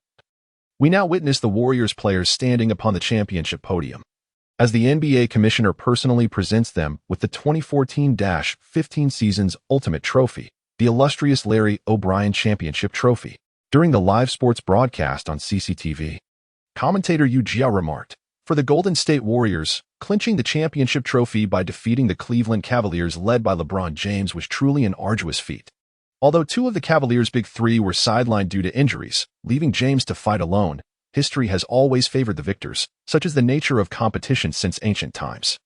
we now witness the Warriors players standing upon the championship podium, as the NBA commissioner personally presents them with the 2014-15 season's ultimate trophy, the illustrious Larry O'Brien Championship Trophy. During the live sports broadcast on CCTV, commentator Yu Jia remarked, For the Golden State Warriors, clinching the championship trophy by defeating the Cleveland Cavaliers led by LeBron James was truly an arduous feat. Although two of the Cavaliers' big three were sidelined due to injuries, leaving James to fight alone, history has always favored the victors, such as the nature of competition since ancient times.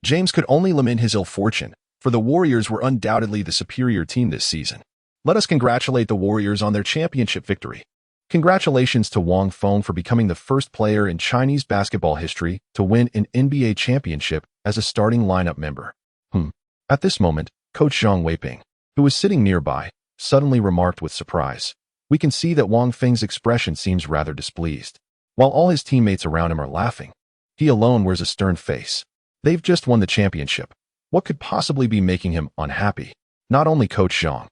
James could only lament his ill fortune, for the Warriors were undoubtedly the superior team this season. Let us congratulate the Warriors on their championship victory. Congratulations to Wang Feng for becoming the first player in Chinese basketball history to win an NBA championship as a starting lineup member. At this moment, Coach Zhang Weiping, who was sitting nearby, suddenly remarked with surprise. We can see that Wang Feng's expression seems rather displeased. While all his teammates around him are laughing, he alone wears a stern face. They've just won the championship. What could possibly be making him unhappy? Not only Coach Zhang,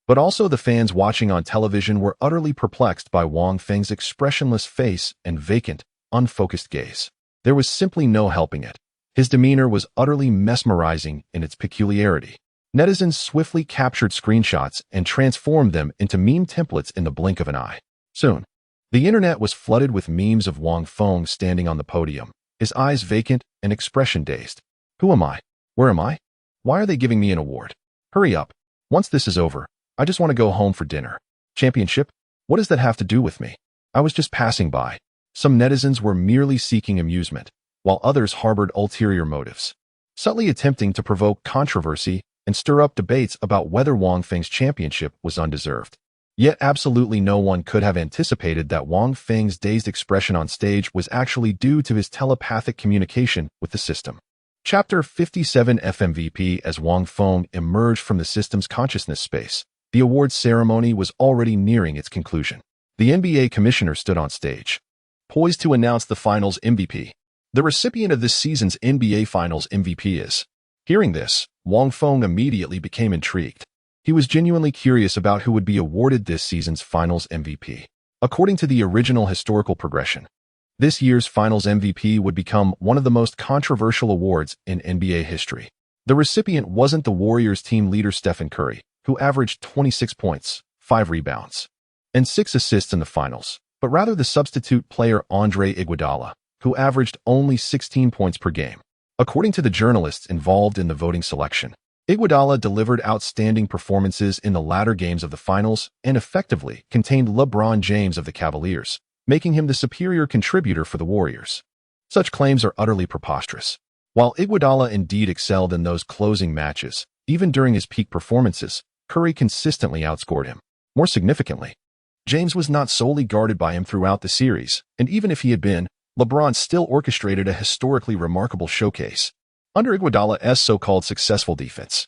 but also the fans watching on television were utterly perplexed by Wang Feng's expressionless face and vacant, unfocused gaze. There was simply no helping it. His demeanor was utterly mesmerizing in its peculiarity. Netizens swiftly captured screenshots and transformed them into meme templates in the blink of an eye. Soon, the internet was flooded with memes of Wang Feng standing on the podium, his eyes vacant and expression dazed. Who am I? Where am I? Why are they giving me an award? Hurry up. Once this is over, I just want to go home for dinner. Championship? What does that have to do with me? I was just passing by. Some netizens were merely seeking amusement, while others harbored ulterior motives, subtly attempting to provoke controversy and stir up debates about whether Wang Feng's championship was undeserved. Yet absolutely no one could have anticipated that Wang Feng's dazed expression on stage was actually due to his telepathic communication with the system. Chapter 57 FMVP. As Wang Feng emerged from the system's consciousness space, the awards ceremony was already nearing its conclusion. The NBA commissioner stood on stage, poised to announce the finals MVP. The recipient of this season's NBA Finals MVP is. Hearing this, Wang Feng immediately became intrigued. He was genuinely curious about who would be awarded this season's Finals MVP. According to the original historical progression, this year's Finals MVP would become one of the most controversial awards in NBA history. The recipient wasn't the Warriors team leader Stephen Curry, who averaged 26 points, 5 rebounds, and 6 assists in the finals, but rather the substitute player Andre Iguodala, who averaged only 16 points per game. According to the journalists involved in the voting selection, Iguodala delivered outstanding performances in the latter games of the finals and effectively contained LeBron James of the Cavaliers, making him the superior contributor for the Warriors. Such claims are utterly preposterous. While Iguodala indeed excelled in those closing matches, even during his peak performances, Curry consistently outscored him. More significantly, James was not solely guarded by him throughout the series, and even if he had been, LeBron still orchestrated a historically remarkable showcase. Under Iguodala's so-called successful defense,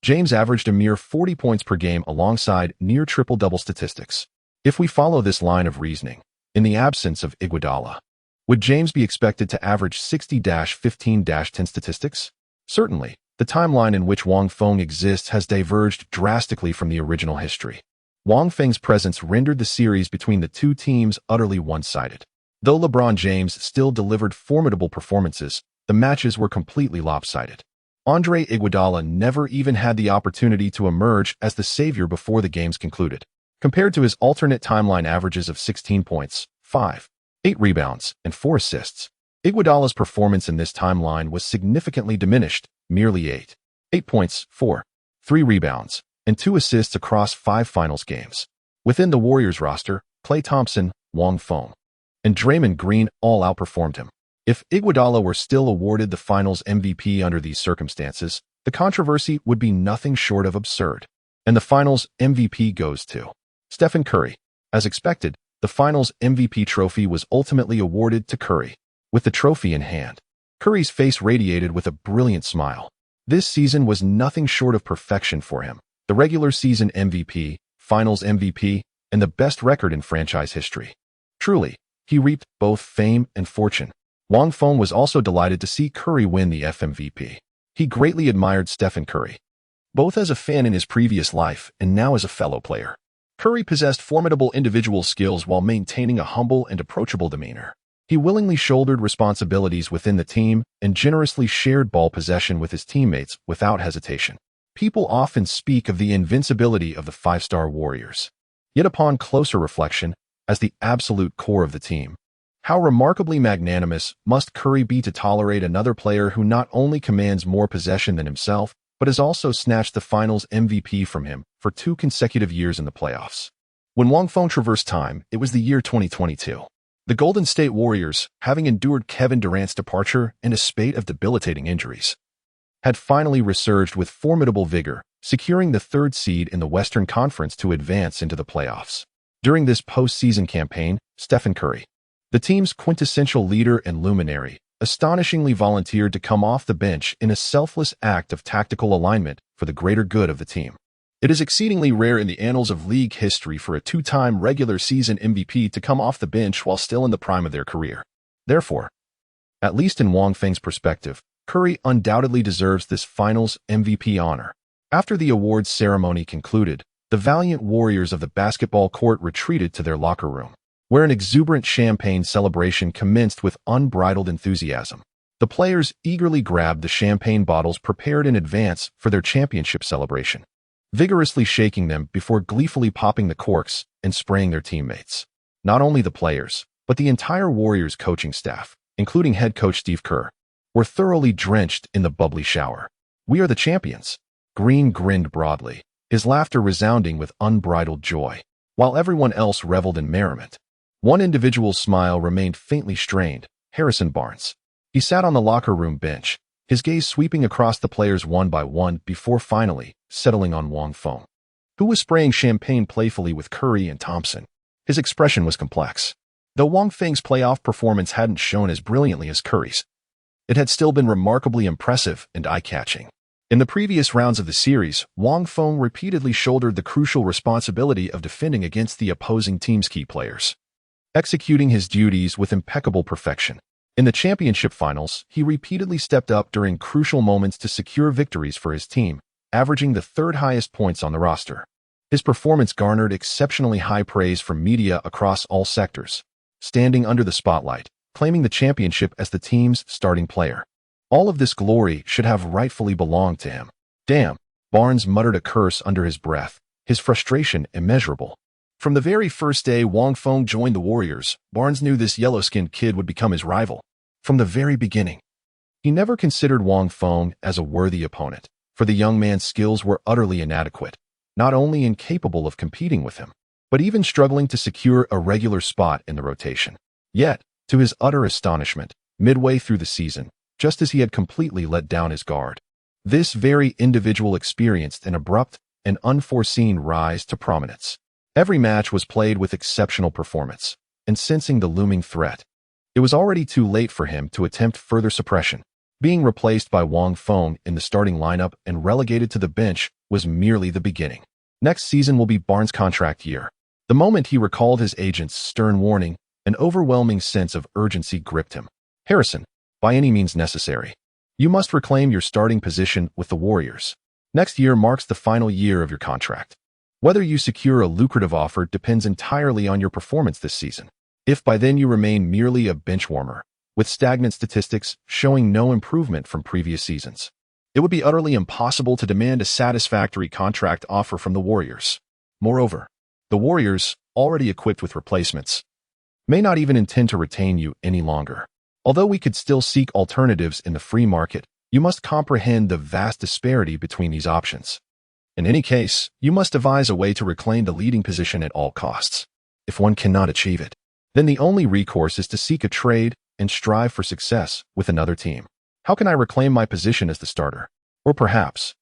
James averaged a mere 40 points per game alongside near triple-double statistics. If we follow this line of reasoning, in the absence of Iguodala, would James be expected to average 60-15-10 statistics? Certainly, the timeline in which Wang Feng exists has diverged drastically from the original history. Wang Feng's presence rendered the series between the two teams utterly one-sided. Though LeBron James still delivered formidable performances, the matches were completely lopsided. Andre Iguodala never even had the opportunity to emerge as the savior before the games concluded. Compared to his alternate timeline averages of 16 points, 5, 8 rebounds, and 4 assists, Iguodala's performance in this timeline was significantly diminished, merely 8 points, 4, 3 rebounds, and 2 assists across 5 finals games. Within the Warriors roster, Klay Thompson, Wang Feng, and Draymond Green all outperformed him. If Iguodala were still awarded the Finals MVP under these circumstances, the controversy would be nothing short of absurd. And the Finals MVP goes to Stephen Curry. As expected, the Finals MVP trophy was ultimately awarded to Curry. With the trophy in hand, Curry's face radiated with a brilliant smile. This season was nothing short of perfection for him. The regular season MVP, Finals MVP, and the best record in franchise history. Truly, he reaped both fame and fortune. Wang Feng was also delighted to see Curry win the FMVP. He greatly admired Stephen Curry, both as a fan in his previous life and now as a fellow player. Curry possessed formidable individual skills while maintaining a humble and approachable demeanor. He willingly shouldered responsibilities within the team and generously shared ball possession with his teammates without hesitation. People often speak of the invincibility of the five-star Warriors. Yet upon closer reflection, as the absolute core of the team, How remarkably magnanimous must Curry be to tolerate another player who not only commands more possession than himself, but has also snatched the Finals MVP from him for 2 consecutive years in the playoffs. When Wang Feng traversed time, it was the year 2022. The Golden State Warriors, having endured Kevin Durant's departure and a spate of debilitating injuries, had finally resurged with formidable vigor, securing the 3rd seed in the Western Conference to advance into the playoffs. During this postseason campaign, Stephen Curry, the team's quintessential leader and luminary, astonishingly volunteered to come off the bench in a selfless act of tactical alignment for the greater good of the team. It is exceedingly rare in the annals of league history for a 2-time regular season MVP to come off the bench while still in the prime of their career. Therefore, at least in Wang Feng's perspective, Curry undoubtedly deserves this Finals MVP honor. After the awards ceremony concluded, the valiant warriors of the basketball court retreated to their locker room, where an exuberant champagne celebration commenced with unbridled enthusiasm. The players eagerly grabbed the champagne bottles prepared in advance for their championship celebration, vigorously shaking them before gleefully popping the corks and spraying their teammates. Not only the players, but the entire Warriors coaching staff, including head coach Steve Kerr, were thoroughly drenched in the bubbly shower. "We are the champions." Green grinned broadly, his laughter resounding with unbridled joy, while everyone else reveled in merriment. One individual's smile remained faintly strained, Harrison Barnes. He sat on the locker room bench, his gaze sweeping across the players one by one before finally settling on Wang Feng, who was spraying champagne playfully with Curry and Thompson. His expression was complex. Though Wang Feng's playoff performance hadn't shown as brilliantly as Curry's, it had still been remarkably impressive and eye-catching. In the previous rounds of the series, Wang Feng repeatedly shouldered the crucial responsibility of defending against the opposing team's key players, executing his duties with impeccable perfection. In the championship finals, he repeatedly stepped up during crucial moments to secure victories for his team, averaging the 3rd highest points on the roster. His performance garnered exceptionally high praise from media across all sectors, standing under the spotlight, claiming the championship as the team's starting player. All of this glory should have rightfully belonged to him. "Damn," Barnes muttered a curse under his breath, his frustration immeasurable. From the very first day Wang Feng joined the Warriors, Barnes knew this yellow-skinned kid would become his rival. From the very beginning, he never considered Wang Feng as a worthy opponent, for the young man's skills were utterly inadequate, not only incapable of competing with him, but even struggling to secure a regular spot in the rotation. Yet, to his utter astonishment, midway through the season, just as he had completely let down his guard, this very individual experienced an abrupt and unforeseen rise to prominence. Every match was played with exceptional performance, and sensing the looming threat, it was already too late for him to attempt further suppression. Being replaced by Wang Feng in the starting lineup and relegated to the bench was merely the beginning. Next season will be Barnes' contract year. The moment he recalled his agent's stern warning, an overwhelming sense of urgency gripped him. "Harrison, by any means necessary, you must reclaim your starting position with the Warriors. Next year marks the final year of your contract. Whether you secure a lucrative offer depends entirely on your performance this season. If by then you remain merely a bench warmer, with stagnant statistics showing no improvement from previous seasons, it would be utterly impossible to demand a satisfactory contract offer from the Warriors. Moreover, the Warriors, already equipped with replacements, may not even intend to retain you any longer. Although we could still seek alternatives in the free market, you must comprehend the vast disparity between these options. In any case, you must devise a way to reclaim the leading position at all costs. If one cannot achieve it, then the only recourse is to seek a trade and strive for success with another team. How can I reclaim my position as the starter? Or perhaps,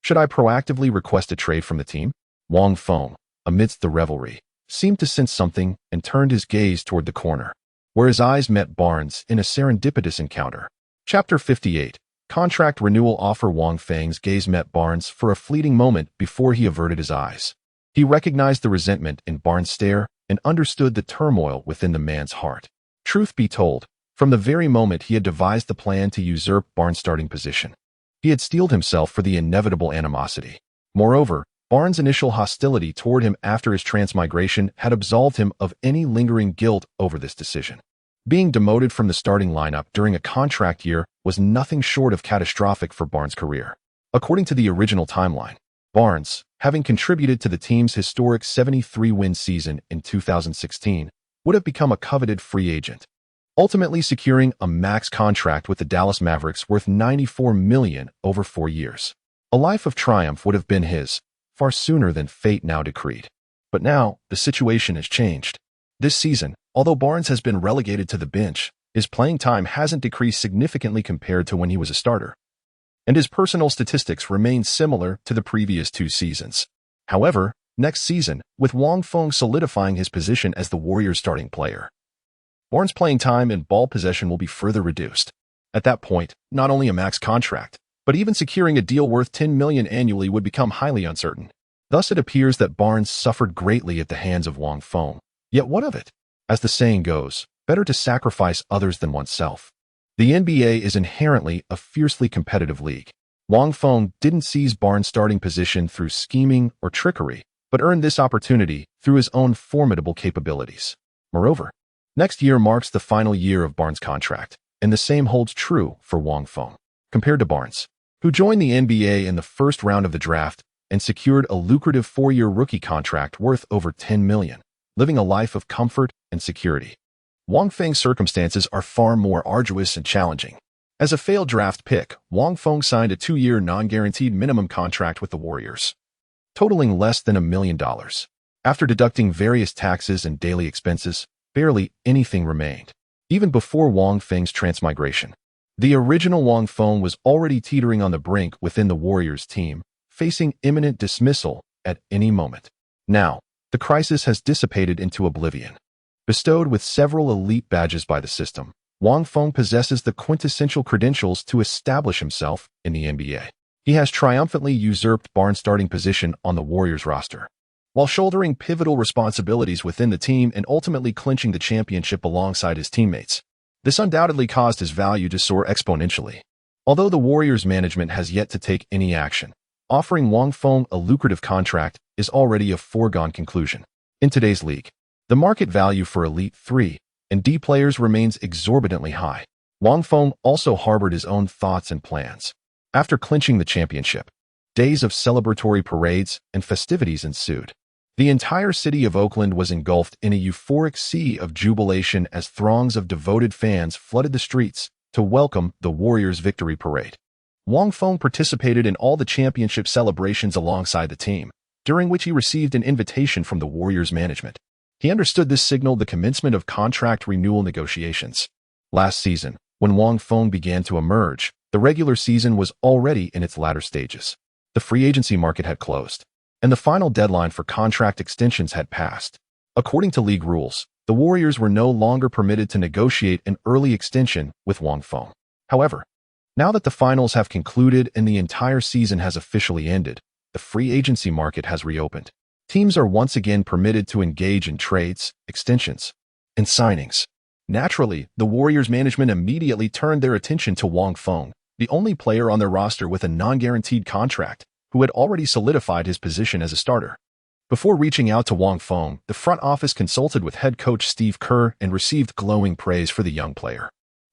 should I proactively request a trade from the team?" Wang Feng, amidst the revelry, seemed to sense something and turned his gaze toward the corner, where his eyes met Barnes in a serendipitous encounter. Chapter 58. Contract Renewal Offer. Wang Feng's gaze met Barnes for a fleeting moment before he averted his eyes. He recognized the resentment in Barnes' stare and understood the turmoil within the man's heart. Truth be told, from the very moment he had devised the plan to usurp Barnes' starting position, he had steeled himself for the inevitable animosity. Moreover, Barnes' initial hostility toward him after his transmigration had absolved him of any lingering guilt over this decision. Being demoted from the starting lineup during a contract year was nothing short of catastrophic for Barnes' career. According to the original timeline, Barnes, having contributed to the team's historic 73-win season in 2016, would have become a coveted free agent. ultimately securing a max contract with the Dallas Mavericks worth $94 million over 4 years. A life of triumph would have been his, far sooner than fate now decreed. But now, the situation has changed. This season, although Barnes has been relegated to the bench, his playing time hasn't decreased significantly compared to when he was a starter, and his personal statistics remain similar to the previous 2 seasons. However, next season, with Wang Feng solidifying his position as the Warriors' starting player, Barnes' playing time and ball possession will be further reduced. At that point, not only a max contract, but even securing a deal worth $10 million annually would become highly uncertain. Thus, it appears that Barnes suffered greatly at the hands of Wang Feng. Yet what of it? As the saying goes, better to sacrifice others than oneself. The NBA is inherently a fiercely competitive league. Wang Feng didn't seize Barnes' starting position through scheming or trickery, but earned this opportunity through his own formidable capabilities. Moreover, next year marks the final year of Barnes' contract, and the same holds true for Wang Feng. Compared to Barnes, who joined the NBA in the first round of the draft and secured a lucrative 4-year rookie contract worth over $10 million, living a life of comfort and security, Wang Feng's circumstances are far more arduous and challenging. As a failed draft pick, Wang Feng signed a 2-year non-guaranteed minimum contract with the Warriors, totaling less than $1 million. After deducting various taxes and daily expenses, barely anything remained. Even before Wang Feng's transmigration, the original Wang Feng was already teetering on the brink within the Warriors team, facing imminent dismissal at any moment. Now, the crisis has dissipated into oblivion. Bestowed with several elite badges by the system, Wang Feng possesses the quintessential credentials to establish himself in the NBA. He has triumphantly usurped Barnes' starting position on the Warriors roster, while shouldering pivotal responsibilities within the team and ultimately clinching the championship alongside his teammates. This undoubtedly caused his value to soar exponentially. Although the Warriors management has yet to take any action, offering Wang Feng a lucrative contract is already a foregone conclusion. In today's league, the market value for Elite 3 and D players remains exorbitantly high. Wang Feng also harbored his own thoughts and plans. After clinching the championship, days of celebratory parades and festivities ensued. The entire city of Oakland was engulfed in a euphoric sea of jubilation as throngs of devoted fans flooded the streets to welcome the Warriors' victory parade. Wang Feng participated in all the championship celebrations alongside the team, during which he received an invitation from the Warriors management. He understood this signaled the commencement of contract renewal negotiations. Last season, when Wang Feng began to emerge, the regular season was already in its latter stages. The free agency market had closed, and the final deadline for contract extensions had passed. According to league rules, the Warriors were no longer permitted to negotiate an early extension with Wang Feng. However, now that the finals have concluded and the entire season has officially ended, the free agency market has reopened. Teams are once again permitted to engage in trades, extensions, and signings. Naturally, the Warriors management immediately turned their attention to Wang Feng, the only player on their roster with a non-guaranteed contract, who had already solidified his position as a starter. Before reaching out to Wang Feng, the front office consulted with head coach Steve Kerr and received glowing praise for the young player.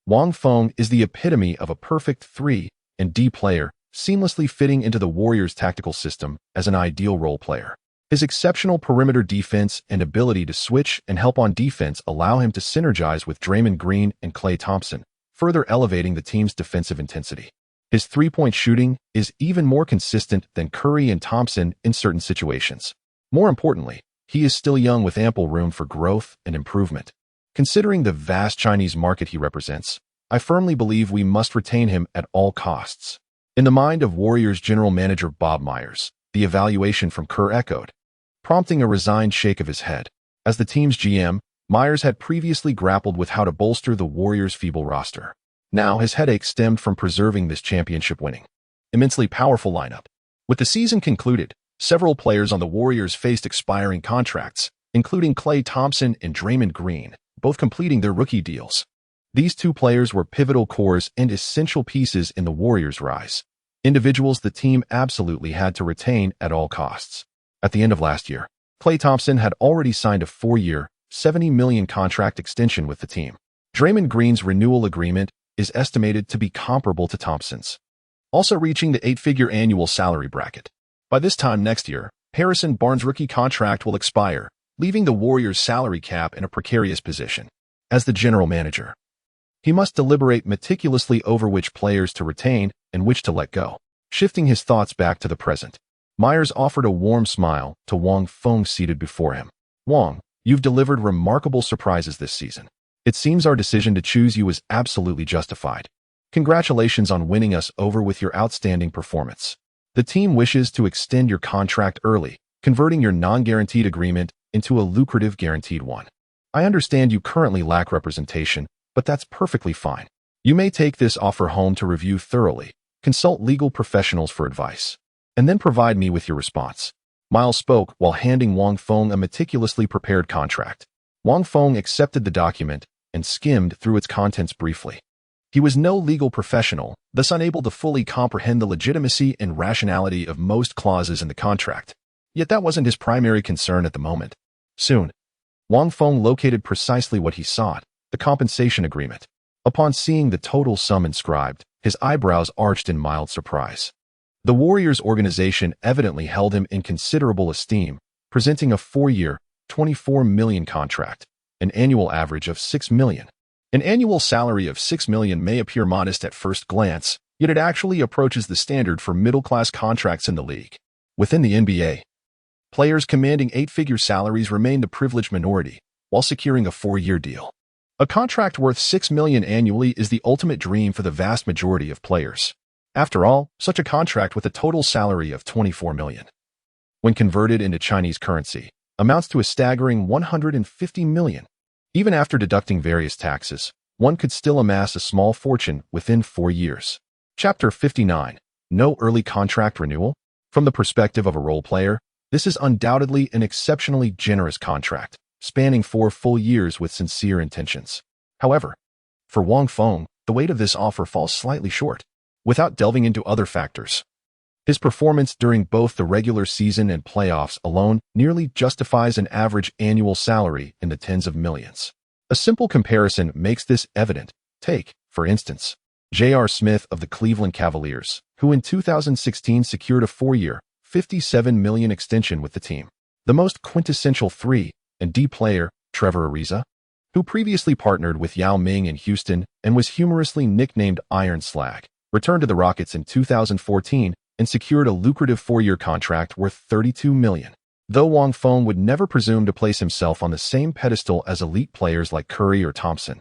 Wang Feng is the epitome of a perfect 3 and D player, seamlessly fitting into the Warriors' tactical system as an ideal role player. His exceptional perimeter defense and ability to switch and help on defense allow him to synergize with Draymond Green and Klay Thompson, further elevating the team's defensive intensity. His three-point shooting is even more consistent than Curry and Thompson in certain situations. More importantly, he is still young with ample room for growth and improvement. Considering the vast Chinese market he represents, I firmly believe we must retain him at all costs. In the mind of Warriors general manager Bob Myers, the evaluation from Kerr echoed, prompting a resigned shake of his head. As the team's GM, Myers had previously grappled with how to bolster the Warriors' feeble roster. Now his headache stemmed from preserving this championship-winning, immensely powerful lineup. With the season concluded, several players on the Warriors faced expiring contracts, including Klay Thompson and Draymond Green, both completing their rookie deals. These two players were pivotal cores and essential pieces in the Warriors' rise, individuals the team absolutely had to retain at all costs. At the end of last year, Klay Thompson had already signed a 4-year, $70 million contract extension with the team. Draymond Green's renewal agreement is estimated to be comparable to Thompson's, also reaching the 8-figure annual salary bracket. By this time next year, Harrison Barnes' rookie contract will expire, leaving the Warriors' salary cap in a precarious position. As the general manager, He must deliberate meticulously over which players to retain and which to let go. Shifting his thoughts back to the present, Myers offered a warm smile to Wang Feng seated before him. Wang, you've delivered remarkable surprises this season. It seems our decision to choose you is absolutely justified. Congratulations on winning us over with your outstanding performance. The team wishes to extend your contract early, converting your non-guaranteed agreement into a lucrative guaranteed one. I understand you currently lack representation, but that's perfectly fine. You may take this offer home to review thoroughly, consult legal professionals for advice, and then provide me with your response. Miles spoke while handing Wang Feng a meticulously prepared contract. Wang Feng accepted the document and skimmed through its contents briefly. He was no legal professional, thus unable to fully comprehend the legitimacy and rationality of most clauses in the contract. Yet that wasn't his primary concern at the moment. Soon, Wang Feng located precisely what he sought, the compensation agreement. Upon seeing the total sum inscribed, his eyebrows arched in mild surprise. The Warriors organization evidently held him in considerable esteem, presenting a 4-year, $24 million contract, an annual average of $6 million. An annual salary of $6 million may appear modest at first glance, yet it actually approaches the standard for middle-class contracts in the league. Within the NBA, players commanding 8-figure salaries remain the privileged minority, while securing a 4-year deal. A contract worth $6 million annually is the ultimate dream for the vast majority of players. After all, such a contract with a total salary of $24 million, when converted into Chinese currency, amounts to a staggering $150 million. Even after deducting various taxes, one could still amass a small fortune within 4 years. Chapter 59. No early contract renewal? From the perspective of a role player, this is undoubtedly an exceptionally generous contract, spanning 4 full years with sincere intentions. However, for Wang Feng, the weight of this offer falls slightly short. Without delving into other factors, his performance during both the regular season and playoffs alone nearly justifies an average annual salary in the tens of millions. A simple comparison makes this evident. Take, for instance, J.R. Smith of the Cleveland Cavaliers, who in 2016 secured a 4-year, $57 million extension with the team. The most quintessential 3-and-D player, Trevor Ariza, who previously partnered with Yao Ming in Houston and was humorously nicknamed Iron Slag, returned to the Rockets in 2014 and secured a lucrative 4-year contract worth $32 million. Though Wang Feng would never presume to place himself on the same pedestal as elite players like Curry or Thompson,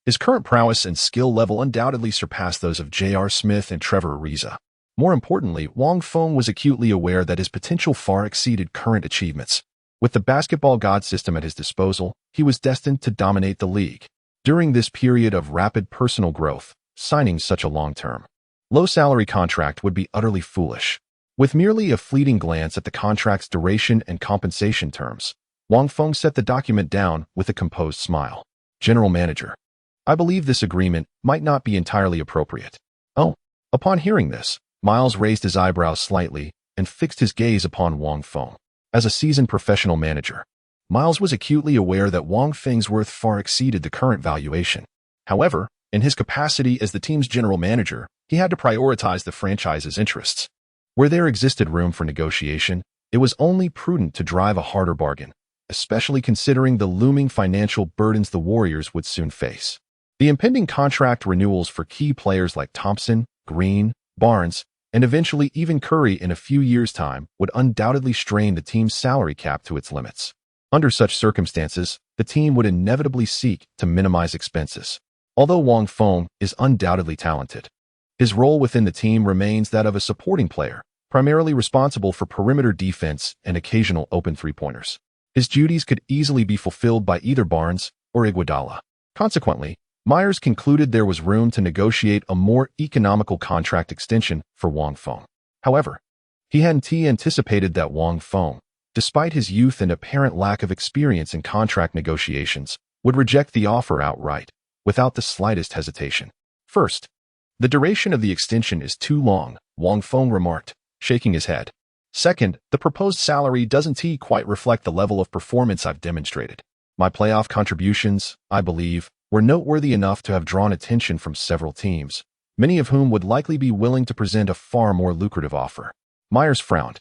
his current prowess and skill level undoubtedly surpass those of J.R. Smith and Trevor Ariza. More importantly, Wang Feng was acutely aware that his potential far exceeded current achievements. With the basketball god system at his disposal, he was destined to dominate the league. During this period of rapid personal growth, signing such a long-term, low-salary contract would be utterly foolish. With merely a fleeting glance at the contract's duration and compensation terms, Wang Feng set the document down with a composed smile. General Manager, I believe this agreement might not be entirely appropriate. Oh. Upon hearing this, Miles raised his eyebrows slightly and fixed his gaze upon Wang Feng. As a seasoned professional manager, Miles was acutely aware that Wang Feng's worth far exceeded the current valuation. However, in his capacity as the team's general manager, he had to prioritize the franchise's interests. Where there existed room for negotiation, it was only prudent to drive a harder bargain, especially considering the looming financial burdens the Warriors would soon face. The impending contract renewals for key players like Thompson, Green, Barnes, and eventually even Curry in a few years' time would undoubtedly strain the team's salary cap to its limits. Under such circumstances, the team would inevitably seek to minimize expenses. Although Wang Feng is undoubtedly talented, his role within the team remains that of a supporting player, primarily responsible for perimeter defense and occasional open three-pointers. His duties could easily be fulfilled by either Barnes or Iguodala. Consequently, Myers concluded there was room to negotiate a more economical contract extension for Wang Feng. However, he hadn't anticipated that Wang Feng, despite his youth and apparent lack of experience in contract negotiations, would reject the offer outright, without the slightest hesitation. First, the duration of the extension is too long, Wang Feng remarked, shaking his head. Second, the proposed salary doesn't quite reflect the level of performance I've demonstrated. My playoff contributions, I believe, were noteworthy enough to have drawn attention from several teams, many of whom would likely be willing to present a far more lucrative offer. Myers frowned.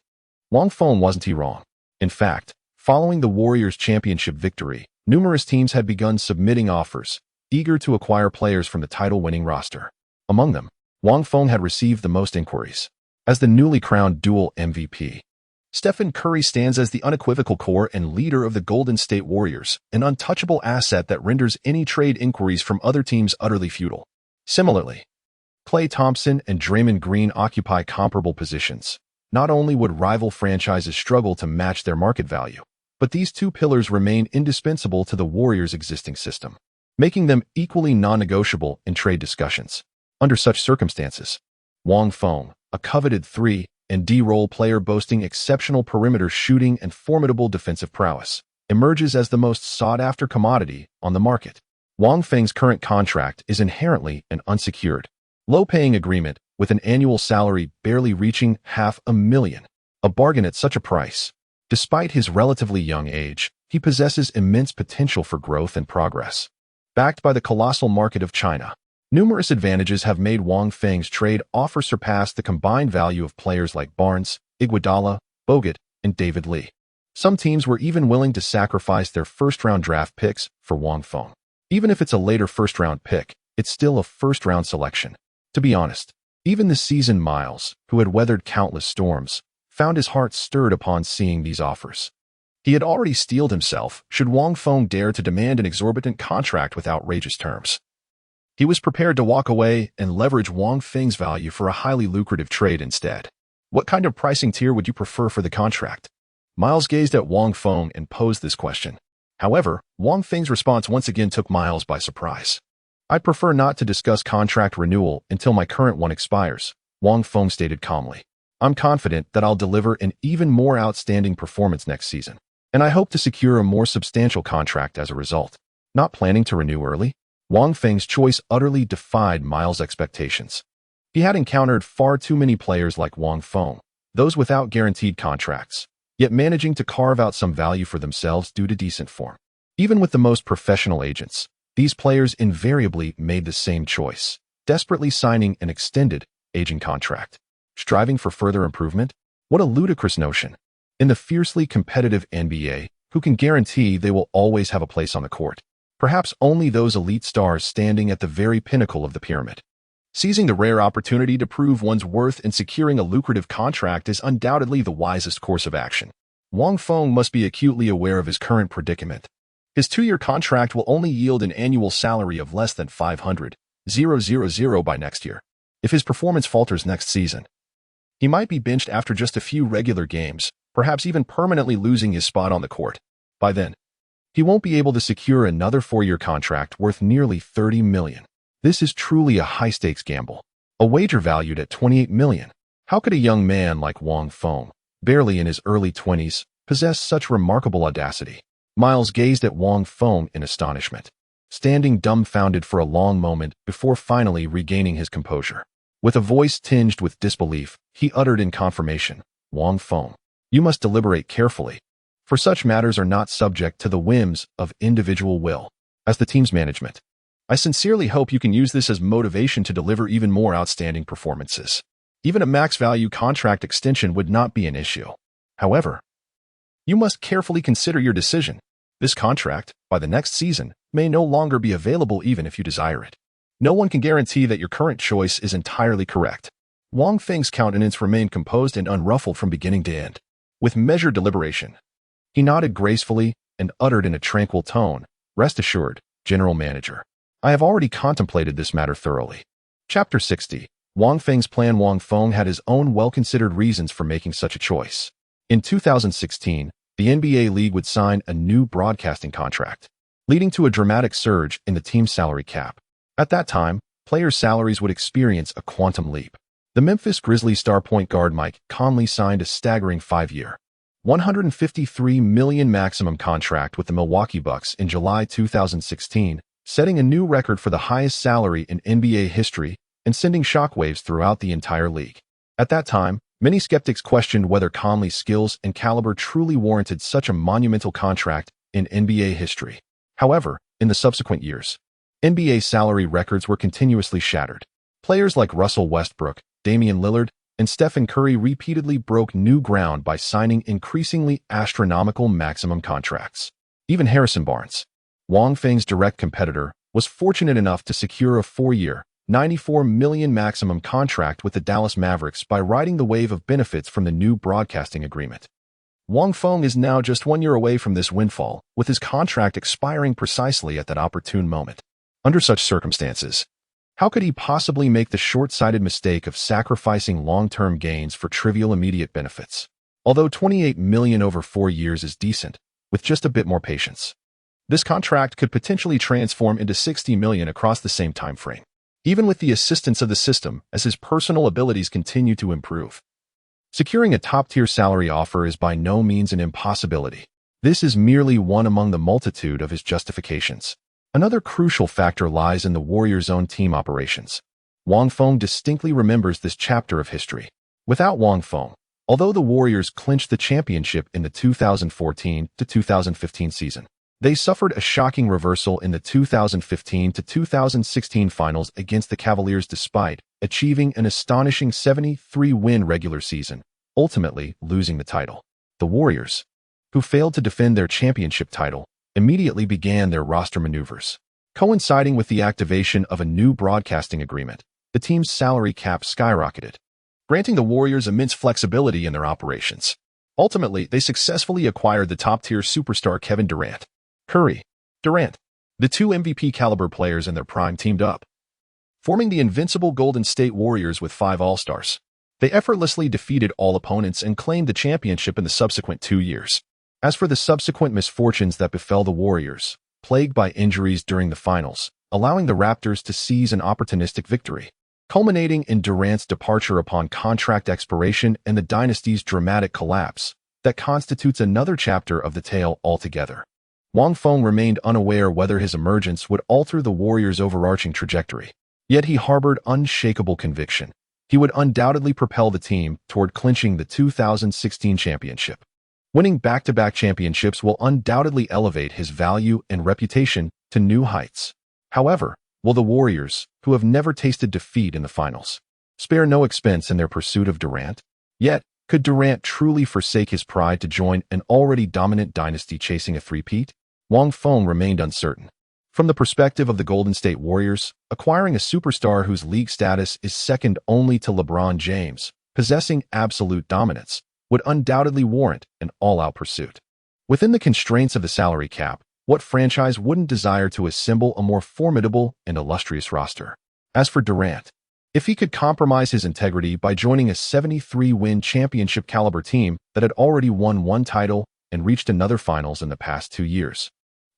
Wang Feng wasn't wrong. In fact, following the Warriors' championship victory, numerous teams had begun submitting offers, eager to acquire players from the title-winning roster. Among them, Wang Feng had received the most inquiries. As the newly crowned dual MVP, Stephen Curry stands as the unequivocal core and leader of the Golden State Warriors, an untouchable asset that renders any trade inquiries from other teams utterly futile. Similarly, Klay Thompson and Draymond Green occupy comparable positions. Not only would rival franchises struggle to match their market value, but these two pillars remain indispensable to the Warriors' existing system, making them equally non-negotiable in trade discussions. Under such circumstances, Wang Feng, a coveted 3 and D role player boasting exceptional perimeter shooting and formidable defensive prowess, emerges as the most sought-after commodity on the market. Wang Feng's current contract is inherently an unsecured, low-paying agreement with an annual salary barely reaching $500,000, a bargain at such a price. Despite his relatively young age, he possesses immense potential for growth and progress. Backed by the colossal market of China, numerous advantages have made Wang Feng's trade offer surpass the combined value of players like Barnes, Iguodala, Bogut, and David Lee. Some teams were even willing to sacrifice their first-round draft picks for Wang Feng. Even if it's a later first-round pick, it's still a first-round selection. To be honest, even the seasoned Miles, who had weathered countless storms, found his heart stirred upon seeing these offers. He had already steeled himself should Wang Feng dare to demand an exorbitant contract with outrageous terms. He was prepared to walk away and leverage Wang Feng's value for a highly lucrative trade instead. What kind of pricing tier would you prefer for the contract? Miles gazed at Wang Feng and posed this question. However, Wang Feng's response once again took Miles by surprise. "I'd prefer not to discuss contract renewal until my current one expires," Wang Feng stated calmly. "I'm confident that I'll deliver an even more outstanding performance next season, and I hope to secure a more substantial contract as a result." Not planning to renew early, Wang Feng's choice utterly defied Miles' expectations. He had encountered far too many players like Wang Feng, those without guaranteed contracts, yet managing to carve out some value for themselves due to decent form. Even with the most professional agents, these players invariably made the same choice, desperately signing an extended, aging contract. Striving for further improvement? What a ludicrous notion. In the fiercely competitive NBA, who can guarantee they will always have a place on the court? Perhaps only those elite stars standing at the very pinnacle of the pyramid. Seizing the rare opportunity to prove one's worth and securing a lucrative contract is undoubtedly the wisest course of action. Wang Feng must be acutely aware of his current predicament. His 2-year contract will only yield an annual salary of less than $500,000 by next year. If his performance falters next season, he might be benched after just a few regular games, perhaps even permanently losing his spot on the court. By then, he won't be able to secure another 4-year contract worth nearly $30 million. This is truly a high-stakes gamble, a wager valued at $28 million. How could a young man like Wang Feng, barely in his early 20s, possess such remarkable audacity? Miles gazed at Wang Feng in astonishment, standing dumbfounded for a long moment before finally regaining his composure. With a voice tinged with disbelief, he uttered in confirmation, "Wang Feng, you must deliberate carefully, for such matters are not subject to the whims of individual will. As the team's management, I sincerely hope you can use this as motivation to deliver even more outstanding performances. Even a max-value contract extension would not be an issue. However, you must carefully consider your decision. This contract, by the next season, may no longer be available even if you desire it. No one can guarantee that your current choice is entirely correct." Wang Feng's countenance remained composed and unruffled from beginning to end. With measured deliberation, he nodded gracefully and uttered in a tranquil tone, "Rest assured, General Manager, I have already contemplated this matter thoroughly." Chapter 60. Wang Feng's plan. Wang Feng had his own well-considered reasons for making such a choice. In 2016, the NBA League would sign a new broadcasting contract, leading to a dramatic surge in the team's salary cap. At that time, players' salaries would experience a quantum leap. The Memphis Grizzlies star point guard Mike Conley signed a staggering 5-year, $153 million maximum contract with the Milwaukee Bucks in July 2016, setting a new record for the highest salary in NBA history and sending shockwaves throughout the entire league. At that time, many skeptics questioned whether Conley's skills and caliber truly warranted such a monumental contract in NBA history. However, in the subsequent years, NBA salary records were continuously shattered. Players like Russell Westbrook, Damian Lillard, and Stephen Curry repeatedly broke new ground by signing increasingly astronomical maximum contracts. Even Harrison Barnes, Wang Feng's direct competitor, was fortunate enough to secure a 4-year, $94 million maximum contract with the Dallas Mavericks by riding the wave of benefits from the new broadcasting agreement. Wang Feng is now just 1 year away from this windfall, with his contract expiring precisely at that opportune moment. Under such circumstances, how could he possibly make the short-sighted mistake of sacrificing long-term gains for trivial immediate benefits? Although $28 million over 4 years is decent, with just a bit more patience, this contract could potentially transform into $60 million across the same time frame, even with the assistance of the system as his personal abilities continue to improve. Securing a top-tier salary offer is by no means an impossibility. This is merely one among the multitude of his justifications. Another crucial factor lies in the Warriors' own team operations. Wang Feng distinctly remembers this chapter of history. Without Wang Feng, although the Warriors clinched the championship in the 2014-2015 season, they suffered a shocking reversal in the 2015-2016 finals against the Cavaliers despite achieving an astonishing 73-win regular season, ultimately losing the title. The Warriors, who failed to defend their championship title, immediately began their roster maneuvers. Coinciding with the activation of a new broadcasting agreement, the team's salary cap skyrocketed, granting the Warriors immense flexibility in their operations. Ultimately, they successfully acquired the top-tier superstar Kevin Durant. Curry, Durant, the two MVP-caliber players in their prime teamed up, forming the invincible Golden State Warriors with 5 All-Stars. They effortlessly defeated all opponents and claimed the championship in the subsequent 2 years. As for the subsequent misfortunes that befell the Warriors, plagued by injuries during the finals, allowing the Raptors to seize an opportunistic victory, culminating in Durant's departure upon contract expiration and the dynasty's dramatic collapse, that constitutes another chapter of the tale altogether. Wang Feng remained unaware whether his emergence would alter the Warriors' overarching trajectory, yet he harbored unshakable conviction. He would undoubtedly propel the team toward clinching the 2016 championship. Winning back-to-back championships will undoubtedly elevate his value and reputation to new heights. However, will the Warriors, who have never tasted defeat in the finals, spare no expense in their pursuit of Durant? Yet, could Durant truly forsake his pride to join an already dominant dynasty chasing a three-peat? Wang Feng remained uncertain. From the perspective of the Golden State Warriors, acquiring a superstar whose league status is second only to LeBron James, possessing absolute dominance, would undoubtedly warrant an all-out pursuit. Within the constraints of the salary cap, what franchise wouldn't desire to assemble a more formidable and illustrious roster? As for Durant, if he could compromise his integrity by joining a 73-win championship-caliber team that had already won 1 title and reached another finals in the past 2 years,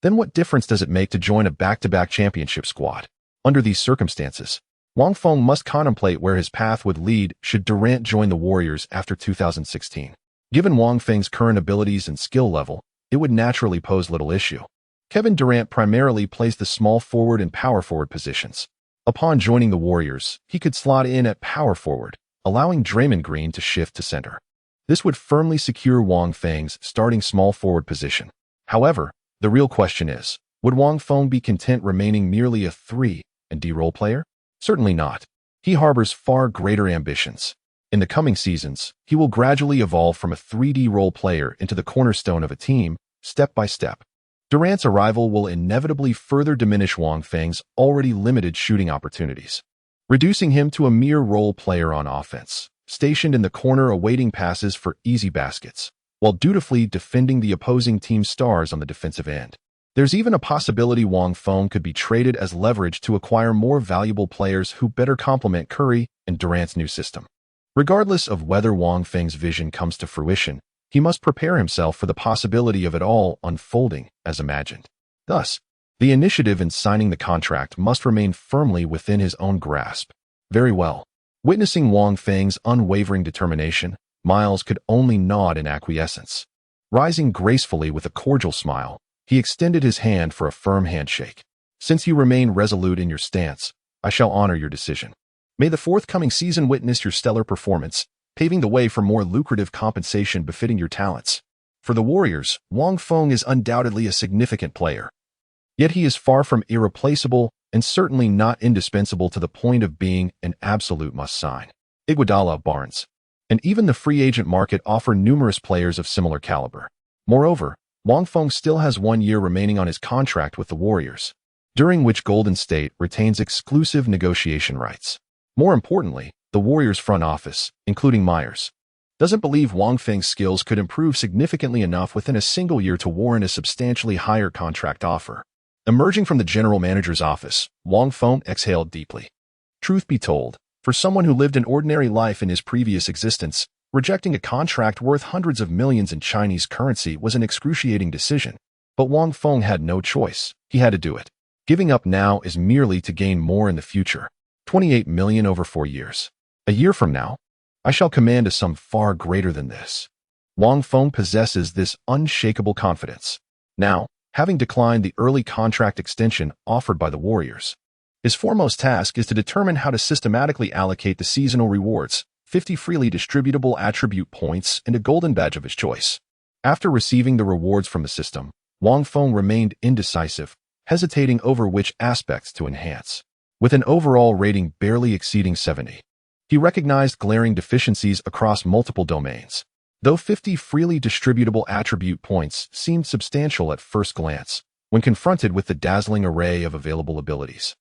then what difference does it make to join a back-to-back championship squad? Under these circumstances, Wang Feng must contemplate where his path would lead should Durant join the Warriors after 2016. Given Wang Feng's current abilities and skill level, it would naturally pose little issue. Kevin Durant primarily plays the small forward and power forward positions. Upon joining the Warriors, he could slot in at power forward, allowing Draymond Green to shift to center. This would firmly secure Wang Feng's starting small forward position. However, the real question is, would Wang Feng be content remaining merely a 3-and-D role player? Certainly not. He harbors far greater ambitions. In the coming seasons, he will gradually evolve from a 3D role player into the cornerstone of a team, step by step. Durant's arrival will inevitably further diminish Wang Feng's already limited shooting opportunities, reducing him to a mere role player on offense, stationed in the corner awaiting passes for easy baskets, while dutifully defending the opposing team's stars on the defensive end. There's even a possibility Wang Feng could be traded as leverage to acquire more valuable players who better complement Curry and Durant's new system. Regardless of whether Wang Feng's vision comes to fruition, he must prepare himself for the possibility of it all unfolding as imagined. Thus, the initiative in signing the contract must remain firmly within his own grasp. Very well. Witnessing Wang Feng's unwavering determination, Miles could only nod in acquiescence. Rising gracefully with a cordial smile, he extended his hand for a firm handshake. Since you remain resolute in your stance, I shall honor your decision. May the forthcoming season witness your stellar performance, paving the way for more lucrative compensation befitting your talents. For the Warriors, Wang Feng is undoubtedly a significant player. Yet he is far from irreplaceable and certainly not indispensable to the point of being an absolute must-sign. Iguodala, Barnes, and even the free agent market offer numerous players of similar caliber. Moreover, Wang Feng still has 1 year remaining on his contract with the Warriors. during which Golden State retains exclusive negotiation rights. More importantly, the Warriors' front office, including Myers, doesn't believe Wang Feng's skills could improve significantly enough within a single year to warrant a substantially higher contract offer. Emerging from the general manager's office, Wang Feng exhaled deeply. Truth be told, for someone who lived an ordinary life in his previous existence, rejecting a contract worth hundreds of millions in Chinese currency was an excruciating decision. But Wang Feng had no choice. He had to do it. Giving up now is merely to gain more in the future. 28 million over 4 years. A year from now, I shall command a sum far greater than this. Wang Feng possesses this unshakable confidence. Now, having declined the early contract extension offered by the Warriors, his foremost task is to determine how to systematically allocate the seasonal rewards, 50 freely distributable attribute points, and a golden badge of his choice. After receiving the rewards from the system, Wang Feng remained indecisive, hesitating over which aspects to enhance. With an overall rating barely exceeding 70, he recognized glaring deficiencies across multiple domains. Though 50 freely distributable attribute points seemed substantial at first glance, when confronted with the dazzling array of available abilities,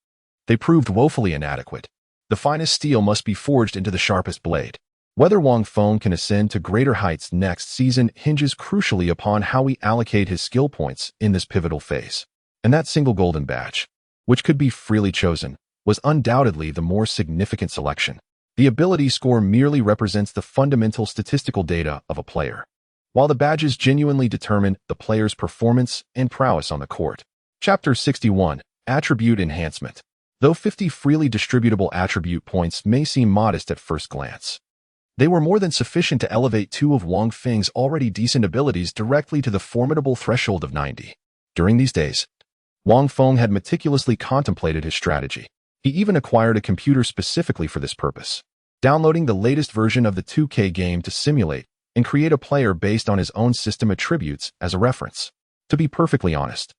they proved woefully inadequate. The finest steel must be forged into the sharpest blade. Whether Wang Feng can ascend to greater heights next season hinges crucially upon how we allocate his skill points in this pivotal phase. And that single golden badge, which could be freely chosen, was undoubtedly the more significant selection. The ability score merely represents the fundamental statistical data of a player, while the badges genuinely determine the player's performance and prowess on the court. Chapter 61, Attribute Enhancement. Though 50 freely distributable attribute points may seem modest at first glance, they were more than sufficient to elevate two of Wang Feng's already decent abilities directly to the formidable threshold of 90. During these days, Wang Feng had meticulously contemplated his strategy. He even acquired a computer specifically for this purpose, downloading the latest version of the 2K game to simulate and create a player based on his own system attributes as a reference. To be perfectly honest,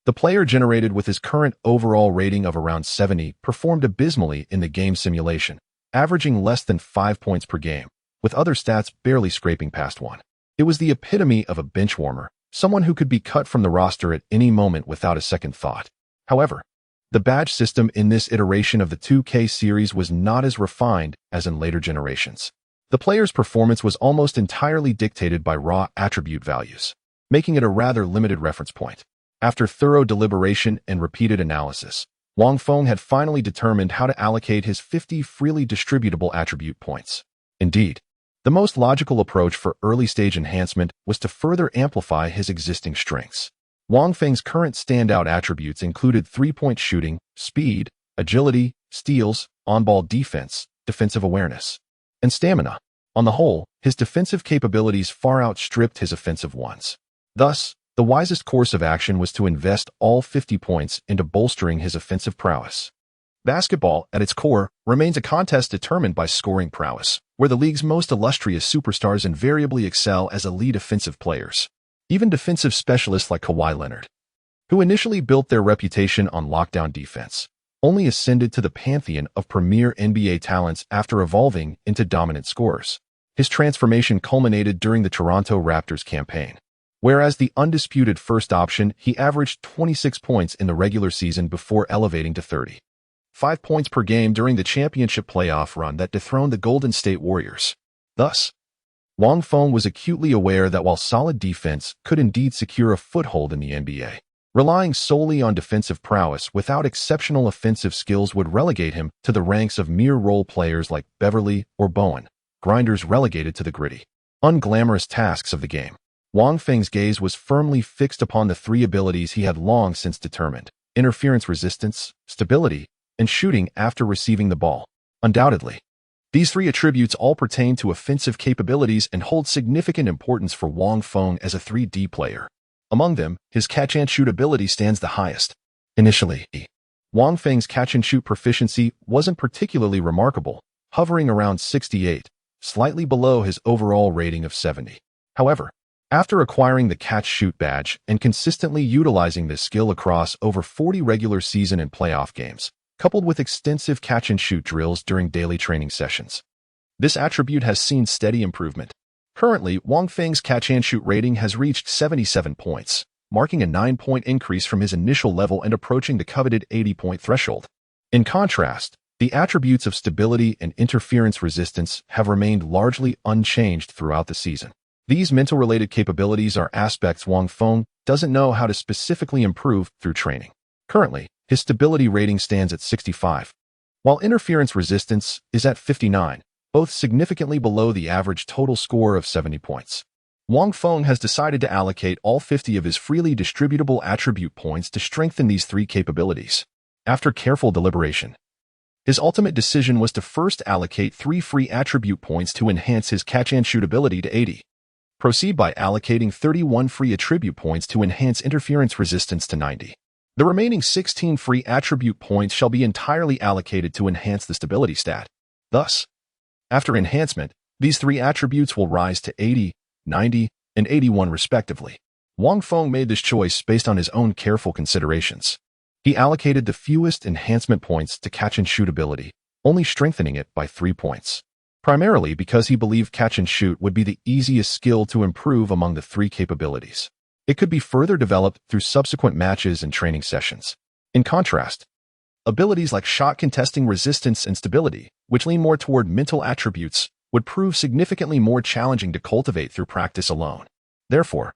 the player generated with his current overall rating of around 70 performed abysmally in the game simulation, averaging less than 5 points per game, with other stats barely scraping past 1. It was the epitome of a bench warmer, someone who could be cut from the roster at any moment without a second thought. However, the badge system in this iteration of the 2K series was not as refined as in later generations. The player's performance was almost entirely dictated by raw attribute values, making it a rather limited reference point. After thorough deliberation and repeated analysis, Wang Feng had finally determined how to allocate his 50 freely distributable attribute points. Indeed, the most logical approach for early-stage enhancement was to further amplify his existing strengths. Wang Feng's current standout attributes included 3-point shooting, speed, agility, steals, on-ball defense, defensive awareness, and stamina. On the whole, his defensive capabilities far outstripped his offensive ones. Thus, the wisest course of action was to invest all 50 points into bolstering his offensive prowess. Basketball, at its core, remains a contest determined by scoring prowess, where the league's most illustrious superstars invariably excel as elite offensive players. Even defensive specialists like Kawhi Leonard, who initially built their reputation on lockdown defense, only ascended to the pantheon of premier NBA talents after evolving into dominant scorers. His transformation culminated during the Toronto Raptors campaign. Whereas the undisputed first option, he averaged 26 points in the regular season before elevating to 35 points per game during the championship playoff run that dethroned the Golden State Warriors. Thus, Wang Feng was acutely aware that while solid defense could indeed secure a foothold in the NBA, relying solely on defensive prowess without exceptional offensive skills would relegate him to the ranks of mere role players like Beverly or Bowen, grinders relegated to the gritty, unglamorous tasks of the game. Wang Feng's gaze was firmly fixed upon the 3 abilities he had long since determined: interference resistance, stability, and shooting after receiving the ball. Undoubtedly, these 3 attributes all pertain to offensive capabilities and hold significant importance for Wang Feng as a 3D player. Among them, his catch-and-shoot ability stands the highest. Initially, Wang Feng's catch-and-shoot proficiency wasn't particularly remarkable, hovering around 68, slightly below his overall rating of 70. However, after acquiring the catch-shoot badge and consistently utilizing this skill across over 40 regular season and playoff games, coupled with extensive catch-and-shoot drills during daily training sessions, this attribute has seen steady improvement. Currently, Wang Feng's catch-and-shoot rating has reached 77 points, marking a 9-point increase from his initial level and approaching the coveted 80-point threshold. In contrast, the attributes of stability and interference resistance have remained largely unchanged throughout the season. These mental-related capabilities are aspects Wang Feng doesn't know how to specifically improve through training. Currently, his stability rating stands at 65, while interference resistance is at 59, both significantly below the average total score of 70 points. Wang Feng has decided to allocate all 50 of his freely distributable attribute points to strengthen these three capabilities. After careful deliberation, his ultimate decision was to first allocate 3 free attribute points to enhance his catch-and-shoot ability to 80. Proceed by allocating 31 free attribute points to enhance interference resistance to 90. The remaining 16 free attribute points shall be entirely allocated to enhance the stability stat. Thus, after enhancement, these 3 attributes will rise to 80, 90, and 81 respectively. Wang Feng made this choice based on his own careful considerations. He allocated the fewest enhancement points to catch-and-shoot ability, only strengthening it by 3 points. Primarily because he believed catch-and-shoot would be the easiest skill to improve among the 3 capabilities. It could be further developed through subsequent matches and training sessions. In contrast, abilities like shot contesting resistance and stability, which lean more toward mental attributes, would prove significantly more challenging to cultivate through practice alone. Therefore,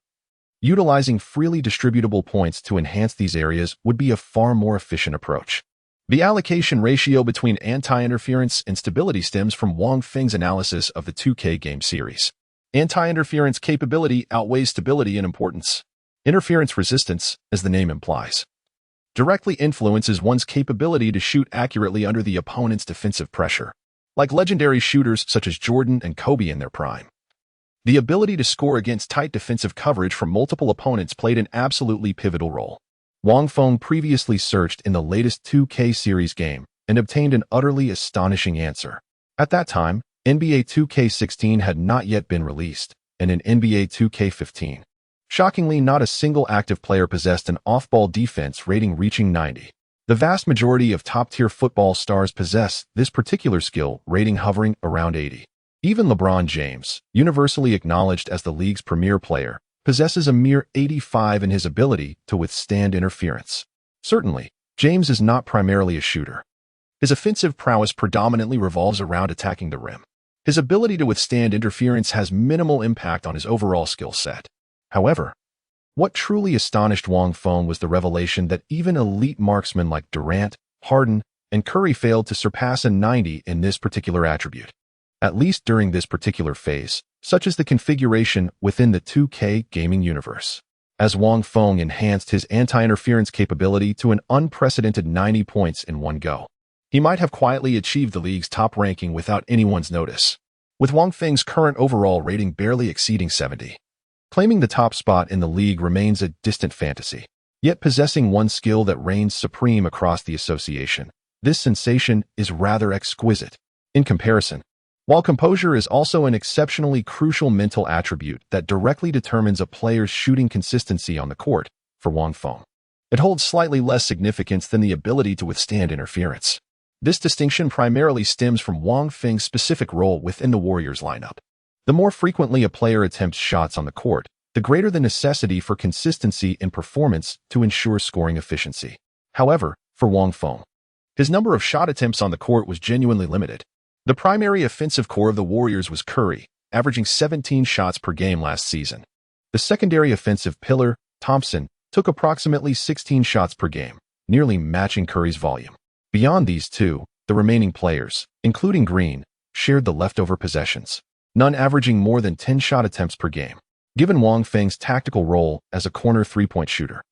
utilizing freely distributable points to enhance these areas would be a far more efficient approach. The allocation ratio between anti-interference and stability stems from Wang Feng's analysis of the 2K game series. Anti-interference capability outweighs stability in importance. Interference resistance, as the name implies, directly influences one's capability to shoot accurately under the opponent's defensive pressure. Like legendary shooters such as Jordan and Kobe in their prime, the ability to score against tight defensive coverage from multiple opponents played an absolutely pivotal role. Wang Feng previously searched in the latest 2K series game and obtained an utterly astonishing answer. At that time, NBA 2K16 had not yet been released, and in NBA 2K15, shockingly, not a single active player possessed an off-ball defense rating reaching 90. The vast majority of top-tier football stars possess this particular skill rating hovering around 80. Even LeBron James, universally acknowledged as the league's premier player, possesses a mere 85 in his ability to withstand interference. Certainly, James is not primarily a shooter. His offensive prowess predominantly revolves around attacking the rim. His ability to withstand interference has minimal impact on his overall skill set. However, what truly astonished Wang Feng was the revelation that even elite marksmen like Durant, Harden, and Curry failed to surpass a 90 in this particular attribute. At least during this particular phase, such as the configuration within the 2K gaming universe. As Wang Feng enhanced his anti-interference capability to an unprecedented 90 points in one go, he might have quietly achieved the league's top ranking without anyone's notice, with Wang Feng's current overall rating barely exceeding 70. Claiming the top spot in the league remains a distant fantasy, yet possessing one skill that reigns supreme across the association, this sensation is rather exquisite. In comparison, while composure is also an exceptionally crucial mental attribute that directly determines a player's shooting consistency on the court, for Wang Feng, it holds slightly less significance than the ability to withstand interference. This distinction primarily stems from Wang Feng's specific role within the Warriors lineup. The more frequently a player attempts shots on the court, the greater the necessity for consistency in performance to ensure scoring efficiency. However, for Wang Feng, his number of shot attempts on the court was genuinely limited. The primary offensive core of the Warriors was Curry, averaging 17 shots per game last season. The secondary offensive pillar, Thompson, took approximately 16 shots per game, nearly matching Curry's volume. Beyond these two, the remaining players, including Green, shared the leftover possessions, none averaging more than 10 shot attempts per game. Given Wang Feng's tactical role as a corner three-point shooter,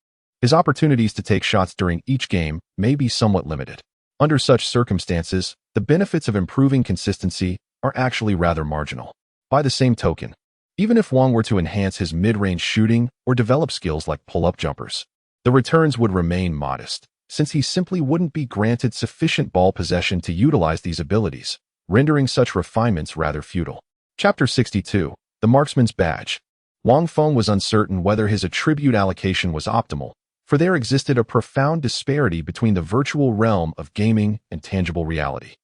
his opportunities to take shots during each game may be somewhat limited. Under such circumstances, the benefits of improving consistency are actually rather marginal. By the same token, even if Wang were to enhance his mid-range shooting or develop skills like pull-up jumpers, the returns would remain modest, since he simply wouldn't be granted sufficient ball possession to utilize these abilities, rendering such refinements rather futile. Chapter 62, The Marksman's Badge. Wang Feng was uncertain whether his attribute allocation was optimal, for there existed a profound disparity between the virtual realm of gaming and tangible reality.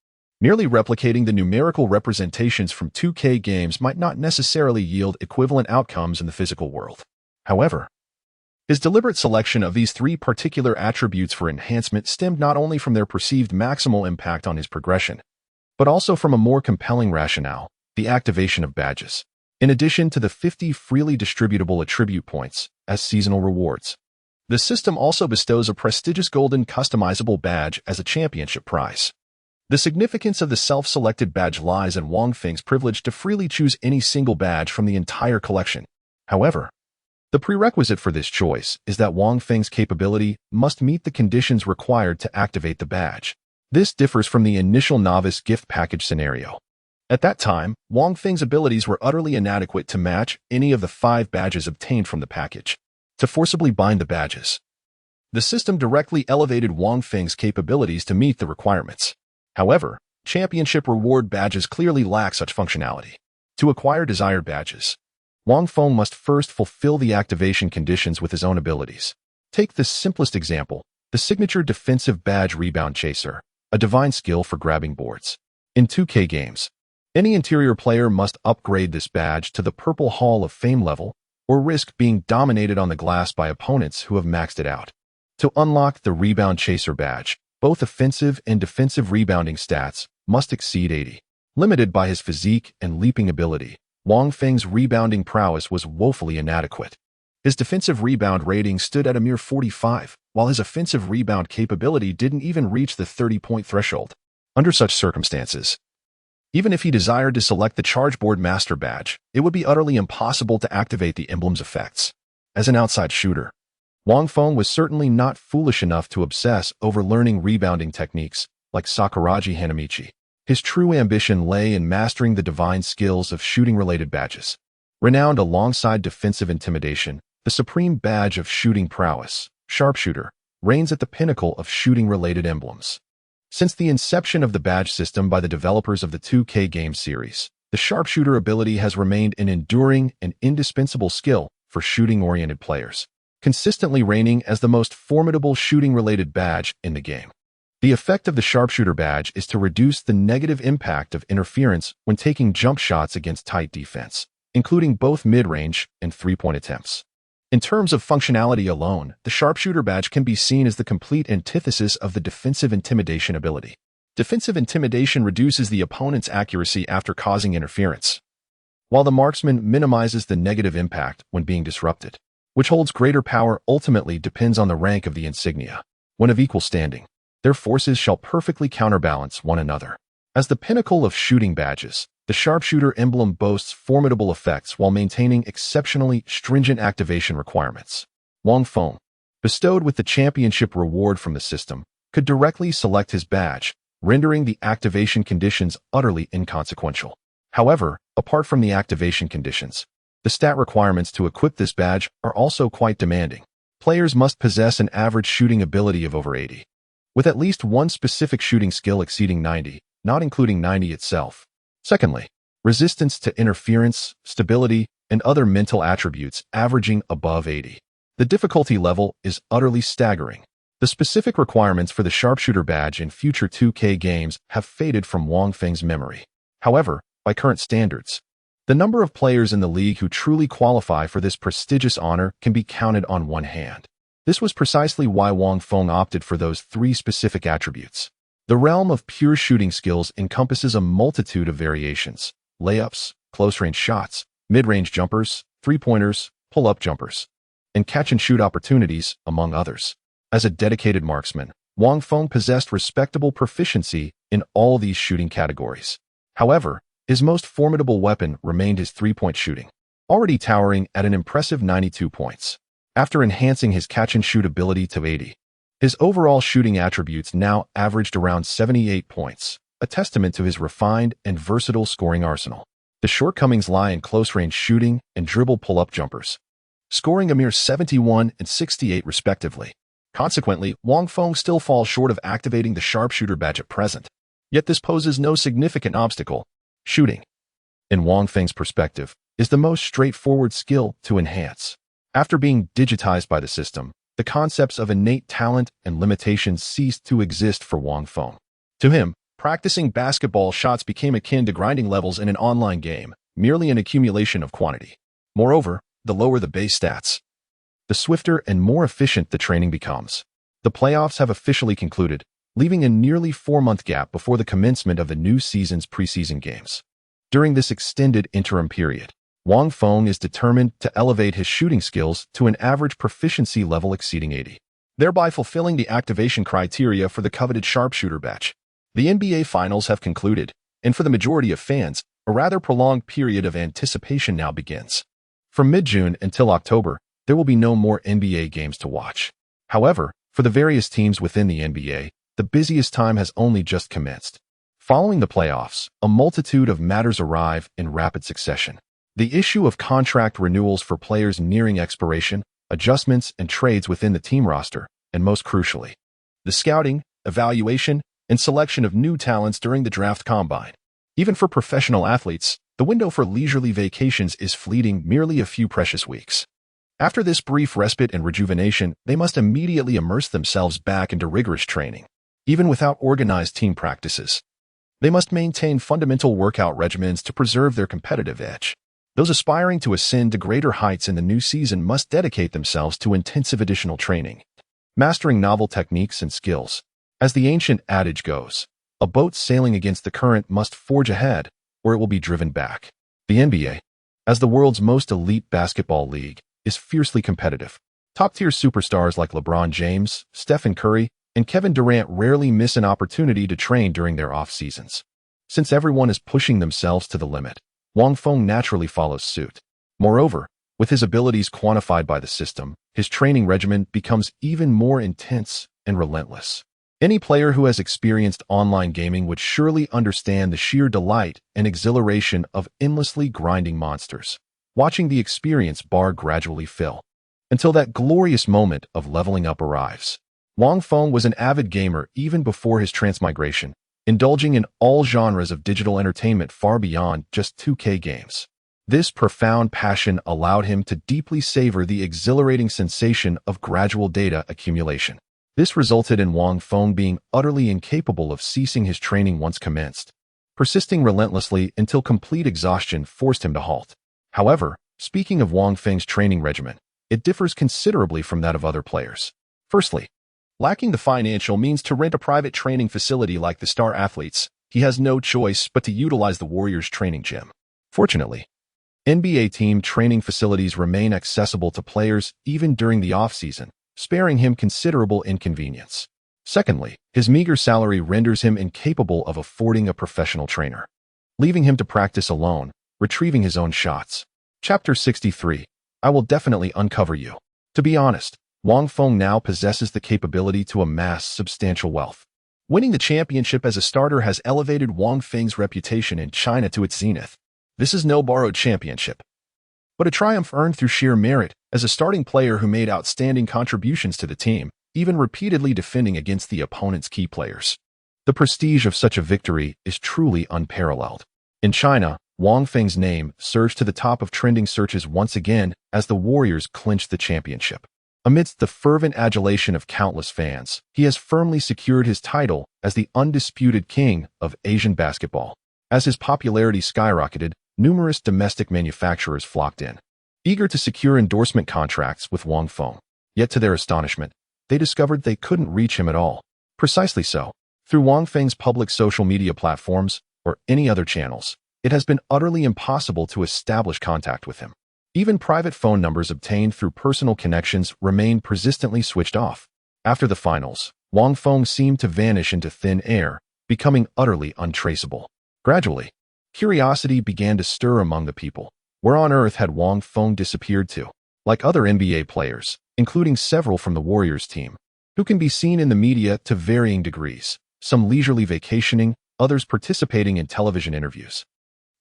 Merely replicating the numerical representations from 2K games might not necessarily yield equivalent outcomes in the physical world. However, His deliberate selection of these three particular attributes for enhancement stemmed not only from their perceived maximal impact on his progression, but also from a more compelling rationale, the activation of badges. In addition to the 50 freely distributable attribute points as seasonal rewards, the system also bestows a prestigious golden customizable badge as a championship prize. The significance of the self-selected badge lies in Wang Feng's privilege to freely choose any single badge from the entire collection. However, the prerequisite for this choice is that Wang Feng's capability must meet the conditions required to activate the badge. This differs from the initial novice gift package scenario. At that time, Wang Feng's abilities were utterly inadequate to match any of the 5 badges obtained from the package. To forcibly bind the badges, the system directly elevated Wang Feng's capabilities to meet the requirements. However, championship reward badges clearly lack such functionality. To acquire desired badges, Wang Feng must first fulfill the activation conditions with his own abilities. Take the simplest example, the signature defensive badge Rebound Chaser, a divine skill for grabbing boards. In 2K games, any interior player must upgrade this badge to the Purple Hall of Fame level or risk being dominated on the glass by opponents who have maxed it out. To unlock the Rebound Chaser badge, both offensive and defensive rebounding stats must exceed 80. Limited by his physique and leaping ability, Wang Feng's rebounding prowess was woefully inadequate. His defensive rebound rating stood at a mere 45, while his offensive rebound capability didn't even reach the 30-point threshold. Under such circumstances, even if he desired to select the Chargeboard Master badge, it would be utterly impossible to activate the emblem's effects. As an outside shooter, Wang Feng was certainly not foolish enough to obsess over learning rebounding techniques like Sakuragi Hanamichi. His true ambition lay in mastering the divine skills of shooting-related badges. Renowned alongside defensive intimidation, the supreme badge of shooting prowess, Sharpshooter, reigns at the pinnacle of shooting-related emblems. Since the inception of the badge system by the developers of the 2K game series, the Sharpshooter ability has remained an enduring and indispensable skill for shooting-oriented players, consistently reigning as the most formidable shooting-related badge in the game. The effect of the Sharpshooter badge is to reduce the negative impact of interference when taking jump shots against tight defense, including both mid-range and three-point attempts. In terms of functionality alone, the Sharpshooter badge can be seen as the complete antithesis of the defensive intimidation ability. Defensive intimidation reduces the opponent's accuracy after causing interference, while the marksman minimizes the negative impact when being disrupted. Which holds greater power ultimately depends on the rank of the insignia. When of equal standing, their forces shall perfectly counterbalance one another. As the pinnacle of shooting badges, the Sharpshooter emblem boasts formidable effects while maintaining exceptionally stringent activation requirements. Wang Feng, bestowed with the championship reward from the system, could directly select his badge, rendering the activation conditions utterly inconsequential. However, apart from the activation conditions, the stat requirements to equip this badge are also quite demanding. Players must possess an average shooting ability of over 80, with at least one specific shooting skill exceeding 90, not including 90 itself. Secondly, resistance to interference, stability, and other mental attributes averaging above 80. The difficulty level is utterly staggering. The specific requirements for the Sharpshooter badge in future 2K games have faded from Wang Feng's memory. However, by current standards, the number of players in the league who truly qualify for this prestigious honor can be counted on one hand. This was precisely why Wang Feng opted for those 3 specific attributes. The realm of pure shooting skills encompasses a multitude of variations: layups, close-range shots, mid-range jumpers, three-pointers, pull-up jumpers, and catch-and-shoot opportunities, among others. As a dedicated marksman, Wang Feng possessed respectable proficiency in all these shooting categories. However, his most formidable weapon remained his three-point shooting, already towering at an impressive 92 points. After enhancing his catch-and-shoot ability to 80, his overall shooting attributes now averaged around 78 points, a testament to his refined and versatile scoring arsenal. The shortcomings lie in close-range shooting and dribble pull-up jumpers, scoring a mere 71 and 68 respectively. Consequently, Wang Feng still falls short of activating the Sharpshooter badge at present. Yet this poses no significant obstacle. Shooting, in Wang Feng's perspective, is the most straightforward skill to enhance. After being digitized by the system, the concepts of innate talent and limitations ceased to exist for Wang Feng. To him, practicing basketball shots became akin to grinding levels in an online game, merely an accumulation of quantity. Moreover, the lower the base stats, the swifter and more efficient the training becomes. The playoffs have officially concluded, leaving a nearly 4-month gap before the commencement of the new season's preseason games. During this extended interim period, Wang Feng is determined to elevate his shooting skills to an average proficiency level exceeding 80, thereby fulfilling the activation criteria for the coveted sharpshooter batch. The NBA Finals have concluded, and for the majority of fans, a rather prolonged period of anticipation now begins. From mid-June until October, there will be no more NBA games to watch. However, for the various teams within the NBA, the busiest time has only just commenced. Following the playoffs, a multitude of matters arrive in rapid succession. The issue of contract renewals for players nearing expiration, adjustments and trades within the team roster, and most crucially, the scouting, evaluation, and selection of new talents during the draft combine. Even for professional athletes, the window for leisurely vacations is fleeting, merely a few precious weeks. After this brief respite and rejuvenation, they must immediately immerse themselves back into rigorous training. Even without organized team practices, they must maintain fundamental workout regimens to preserve their competitive edge. Those aspiring to ascend to greater heights in the new season must dedicate themselves to intensive additional training, mastering novel techniques and skills. As the ancient adage goes, a boat sailing against the current must forge ahead, or it will be driven back. The NBA, as the world's most elite basketball league, is fiercely competitive. Top-tier superstars like LeBron James, Stephen Curry, and Kevin Durant rarely miss an opportunity to train during their off-seasons. Since everyone is pushing themselves to the limit, Wang Feng naturally follows suit. Moreover, with his abilities quantified by the system, his training regimen becomes even more intense and relentless. Any player who has experienced online gaming would surely understand the sheer delight and exhilaration of endlessly grinding monsters, watching the experience bar gradually fill, until that glorious moment of leveling up arrives. Wang Feng was an avid gamer even before his transmigration, indulging in all genres of digital entertainment far beyond just 2K games. This profound passion allowed him to deeply savor the exhilarating sensation of gradual data accumulation. This resulted in Wang Feng being utterly incapable of ceasing his training once commenced, persisting relentlessly until complete exhaustion forced him to halt. However, speaking of Wang Feng's training regimen, it differs considerably from that of other players. Firstly, lacking the financial means to rent a private training facility like the star athletes, he has no choice but to utilize the Warriors' training gym. Fortunately, NBA team training facilities remain accessible to players even during the off-season, sparing him considerable inconvenience. Secondly, his meager salary renders him incapable of affording a professional trainer, leaving him to practice alone, retrieving his own shots. Chapter 63. I will definitely uncover you. To be honest, Wang Feng now possesses the capability to amass substantial wealth. Winning the championship as a starter has elevated Wang Feng's reputation in China to its zenith. This is no borrowed championship, but a triumph earned through sheer merit as a starting player who made outstanding contributions to the team, even repeatedly defending against the opponent's key players. The prestige of such a victory is truly unparalleled. In China, Wang Feng's name surged to the top of trending searches once again as the Warriors clinched the championship. Amidst the fervent adulation of countless fans, he has firmly secured his title as the undisputed king of Asian basketball. As his popularity skyrocketed, numerous domestic manufacturers flocked in, eager to secure endorsement contracts with Wang Feng. Yet to their astonishment, they discovered they couldn't reach him at all. Precisely so, through Wang Feng's public social media platforms or any other channels, it has been utterly impossible to establish contact with him. Even private phone numbers obtained through personal connections remain persistently switched off. After the finals, Wang Feng seemed to vanish into thin air, becoming utterly untraceable. Gradually, curiosity began to stir among the people. Where on earth had Wang Feng disappeared to? Like other NBA players, including several from the Warriors team, who can be seen in the media to varying degrees, some leisurely vacationing, others participating in television interviews,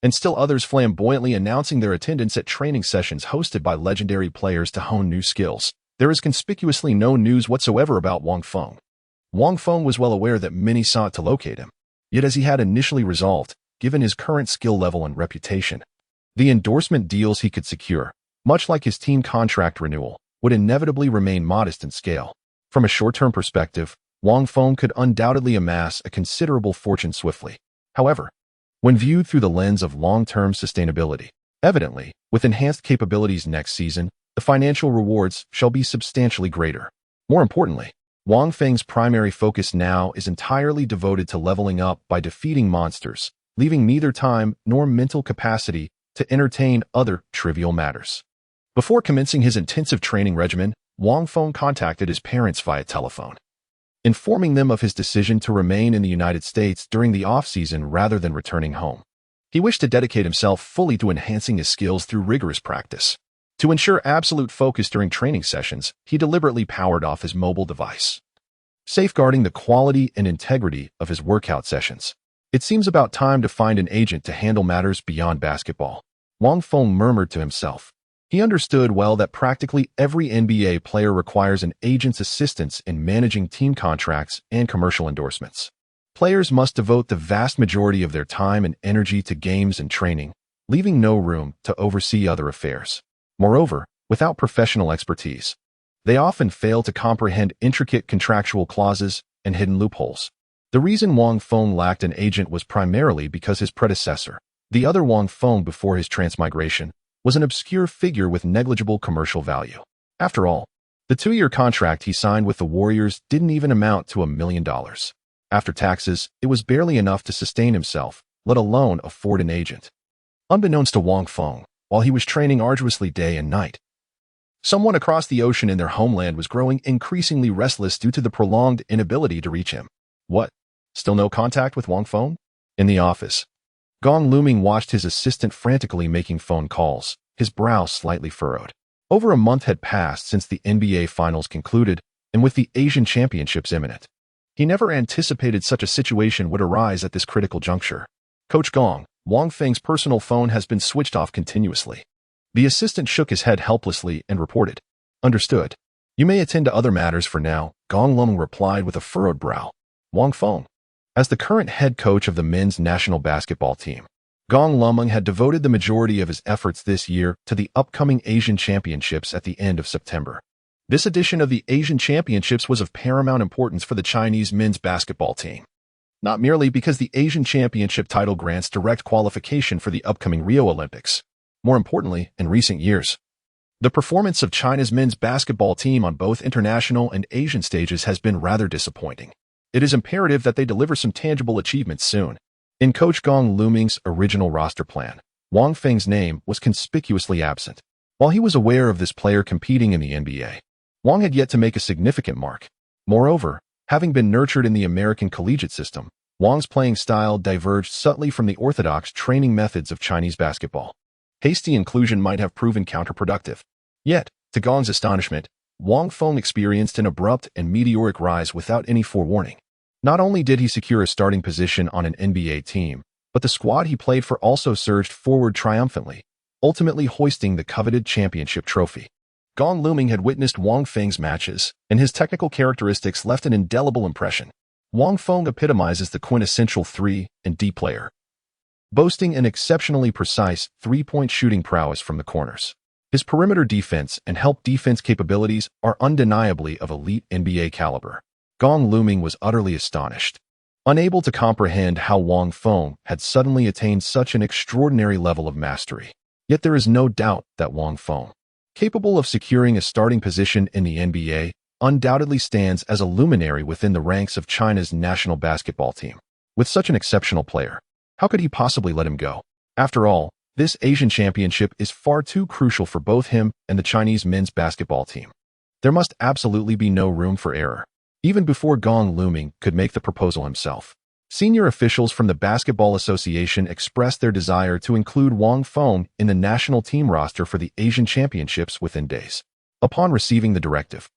and still others flamboyantly announcing their attendance at training sessions hosted by legendary players to hone new skills. There is conspicuously no news whatsoever about Wang Feng. Wang Feng was well aware that many sought to locate him, yet as he had initially resolved, given his current skill level and reputation, the endorsement deals he could secure, much like his team contract renewal, would inevitably remain modest in scale. From a short-term perspective, Wang Feng could undoubtedly amass a considerable fortune swiftly. However, when viewed through the lens of long-term sustainability, evidently, with enhanced capabilities next season, the financial rewards shall be substantially greater. More importantly, Wang Feng's primary focus now is entirely devoted to leveling up by defeating monsters, leaving neither time nor mental capacity to entertain other trivial matters. Before commencing his intensive training regimen, Wang Feng contacted his parents via telephone, informing them of his decision to remain in the United States during the off-season rather than returning home. He wished to dedicate himself fully to enhancing his skills through rigorous practice. To ensure absolute focus during training sessions, he deliberately powered off his mobile device, safeguarding the quality and integrity of his workout sessions. It seems about time to find an agent to handle matters beyond basketball, Wang Feng murmured to himself. He understood well that practically every NBA player requires an agent's assistance in managing team contracts and commercial endorsements. Players must devote the vast majority of their time and energy to games and training, leaving no room to oversee other affairs. Moreover, without professional expertise, they often fail to comprehend intricate contractual clauses and hidden loopholes. The reason Wang Feng lacked an agent was primarily because his predecessor, the other Wang Feng before his transmigration, was an obscure figure with negligible commercial value. After all, the 2-year contract he signed with the Warriors didn't even amount to $1 million. After taxes, it was barely enough to sustain himself, let alone afford an agent. Unbeknownst to Wang Feng, while he was training arduously day and night, someone across the ocean in their homeland was growing increasingly restless due to the prolonged inability to reach him. What? Still no contact with Wang Feng? In the office, Gong Luming watched his assistant frantically making phone calls, his brow slightly furrowed. Over a month had passed since the NBA Finals concluded, and with the Asian Championships imminent, he never anticipated such a situation would arise at this critical juncture. Coach Gong, Wang Feng's personal phone has been switched off continuously. The assistant shook his head helplessly and reported, "Understood. You may attend to other matters for now," Gong Luming replied with a furrowed brow. Wang Feng, as the current head coach of the men's national basketball team, Gong Luming had devoted the majority of his efforts this year to the upcoming Asian Championships at the end of September. This edition of the Asian Championships was of paramount importance for the Chinese men's basketball team, not merely because the Asian Championship title grants direct qualification for the upcoming Rio Olympics. More importantly, in recent years, the performance of China's men's basketball team on both international and Asian stages has been rather disappointing. It is imperative that they deliver some tangible achievements soon. In Coach Gong Luming's original roster plan, Wang Feng's name was conspicuously absent. While he was aware of this player competing in the NBA, Wang had yet to make a significant mark. Moreover, having been nurtured in the American collegiate system, Wang's playing style diverged subtly from the orthodox training methods of Chinese basketball. Hasty inclusion might have proven counterproductive. Yet, to Gong's astonishment, Wang Feng experienced an abrupt and meteoric rise without any forewarning. Not only did he secure a starting position on an NBA team, but the squad he played for also surged forward triumphantly, ultimately hoisting the coveted championship trophy. Gong Luming had witnessed Wang Feng's matches, and his technical characteristics left an indelible impression. Wang Feng epitomizes the quintessential 3-and-D player, boasting an exceptionally precise three-point shooting prowess from the corners. His perimeter defense and help defense capabilities are undeniably of elite NBA caliber. Gong Luming was utterly astonished, unable to comprehend how Wang Feng had suddenly attained such an extraordinary level of mastery. Yet there is no doubt that Wang Feng, capable of securing a starting position in the NBA, undoubtedly stands as a luminary within the ranks of China's national basketball team. With such an exceptional player, how could he possibly let him go? After all, this Asian Championship is far too crucial for both him and the Chinese men's basketball team. There must absolutely be no room for error. Even before Gong Luming could make the proposal himself, senior officials from the Basketball Association expressed their desire to include Wang Feng in the national team roster for the Asian Championships within days. Upon receiving the directive,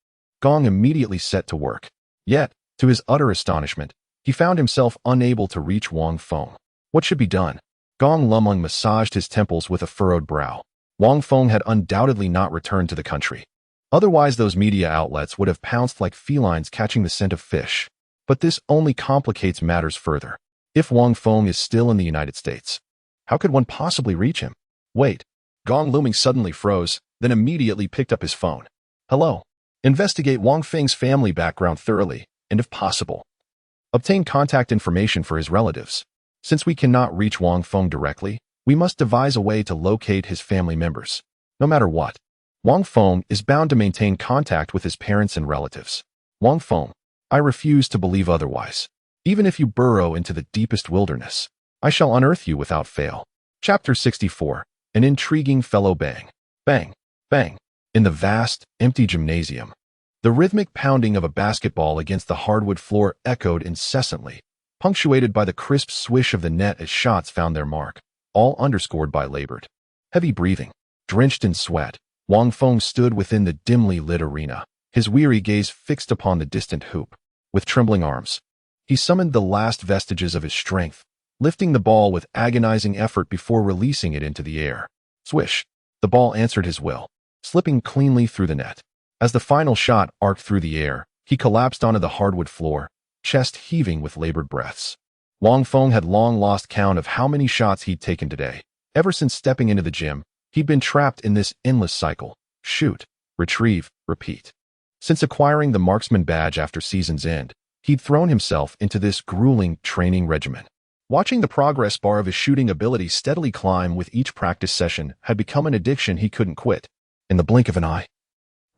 Gong immediately set to work. Yet, to his utter astonishment, he found himself unable to reach Wang Feng. What should be done? Gong Luming massaged his temples with a furrowed brow. Wang Feng had undoubtedly not returned to the country. Otherwise, those media outlets would have pounced like felines catching the scent of fish. But this only complicates matters further. If Wang Feng is still in the United States, how could one possibly reach him? Wait. Gong Luming suddenly froze, then immediately picked up his phone. Hello. Investigate Wang Feng's family background thoroughly, and if possible, obtain contact information for his relatives. Since we cannot reach Wang Feng directly, we must devise a way to locate his family members. No matter what, Wang Feng is bound to maintain contact with his parents and relatives. Wang Feng, I refuse to believe otherwise. Even if you burrow into the deepest wilderness, I shall unearth you without fail. Chapter 64. An intriguing fellow bang. Bang, bang. In the vast, empty gymnasium, the rhythmic pounding of a basketball against the hardwood floor echoed incessantly, punctuated by the crisp swish of the net as shots found their mark, all underscored by labored, heavy breathing. Drenched in sweat, Wang Feng stood within the dimly lit arena, his weary gaze fixed upon the distant hoop. With trembling arms, he summoned the last vestiges of his strength, lifting the ball with agonizing effort before releasing it into the air. Swish! The ball answered his will, slipping cleanly through the net. As the final shot arced through the air, he collapsed onto the hardwood floor, chest heaving with labored breaths. Wang Feng had long lost count of how many shots he'd taken today. Ever since stepping into the gym, he'd been trapped in this endless cycle: shoot, retrieve, repeat. Since acquiring the marksman badge after season's end, he'd thrown himself into this grueling training regimen. Watching the progress bar of his shooting ability steadily climb with each practice session had become an addiction he couldn't quit. In the blink of an eye,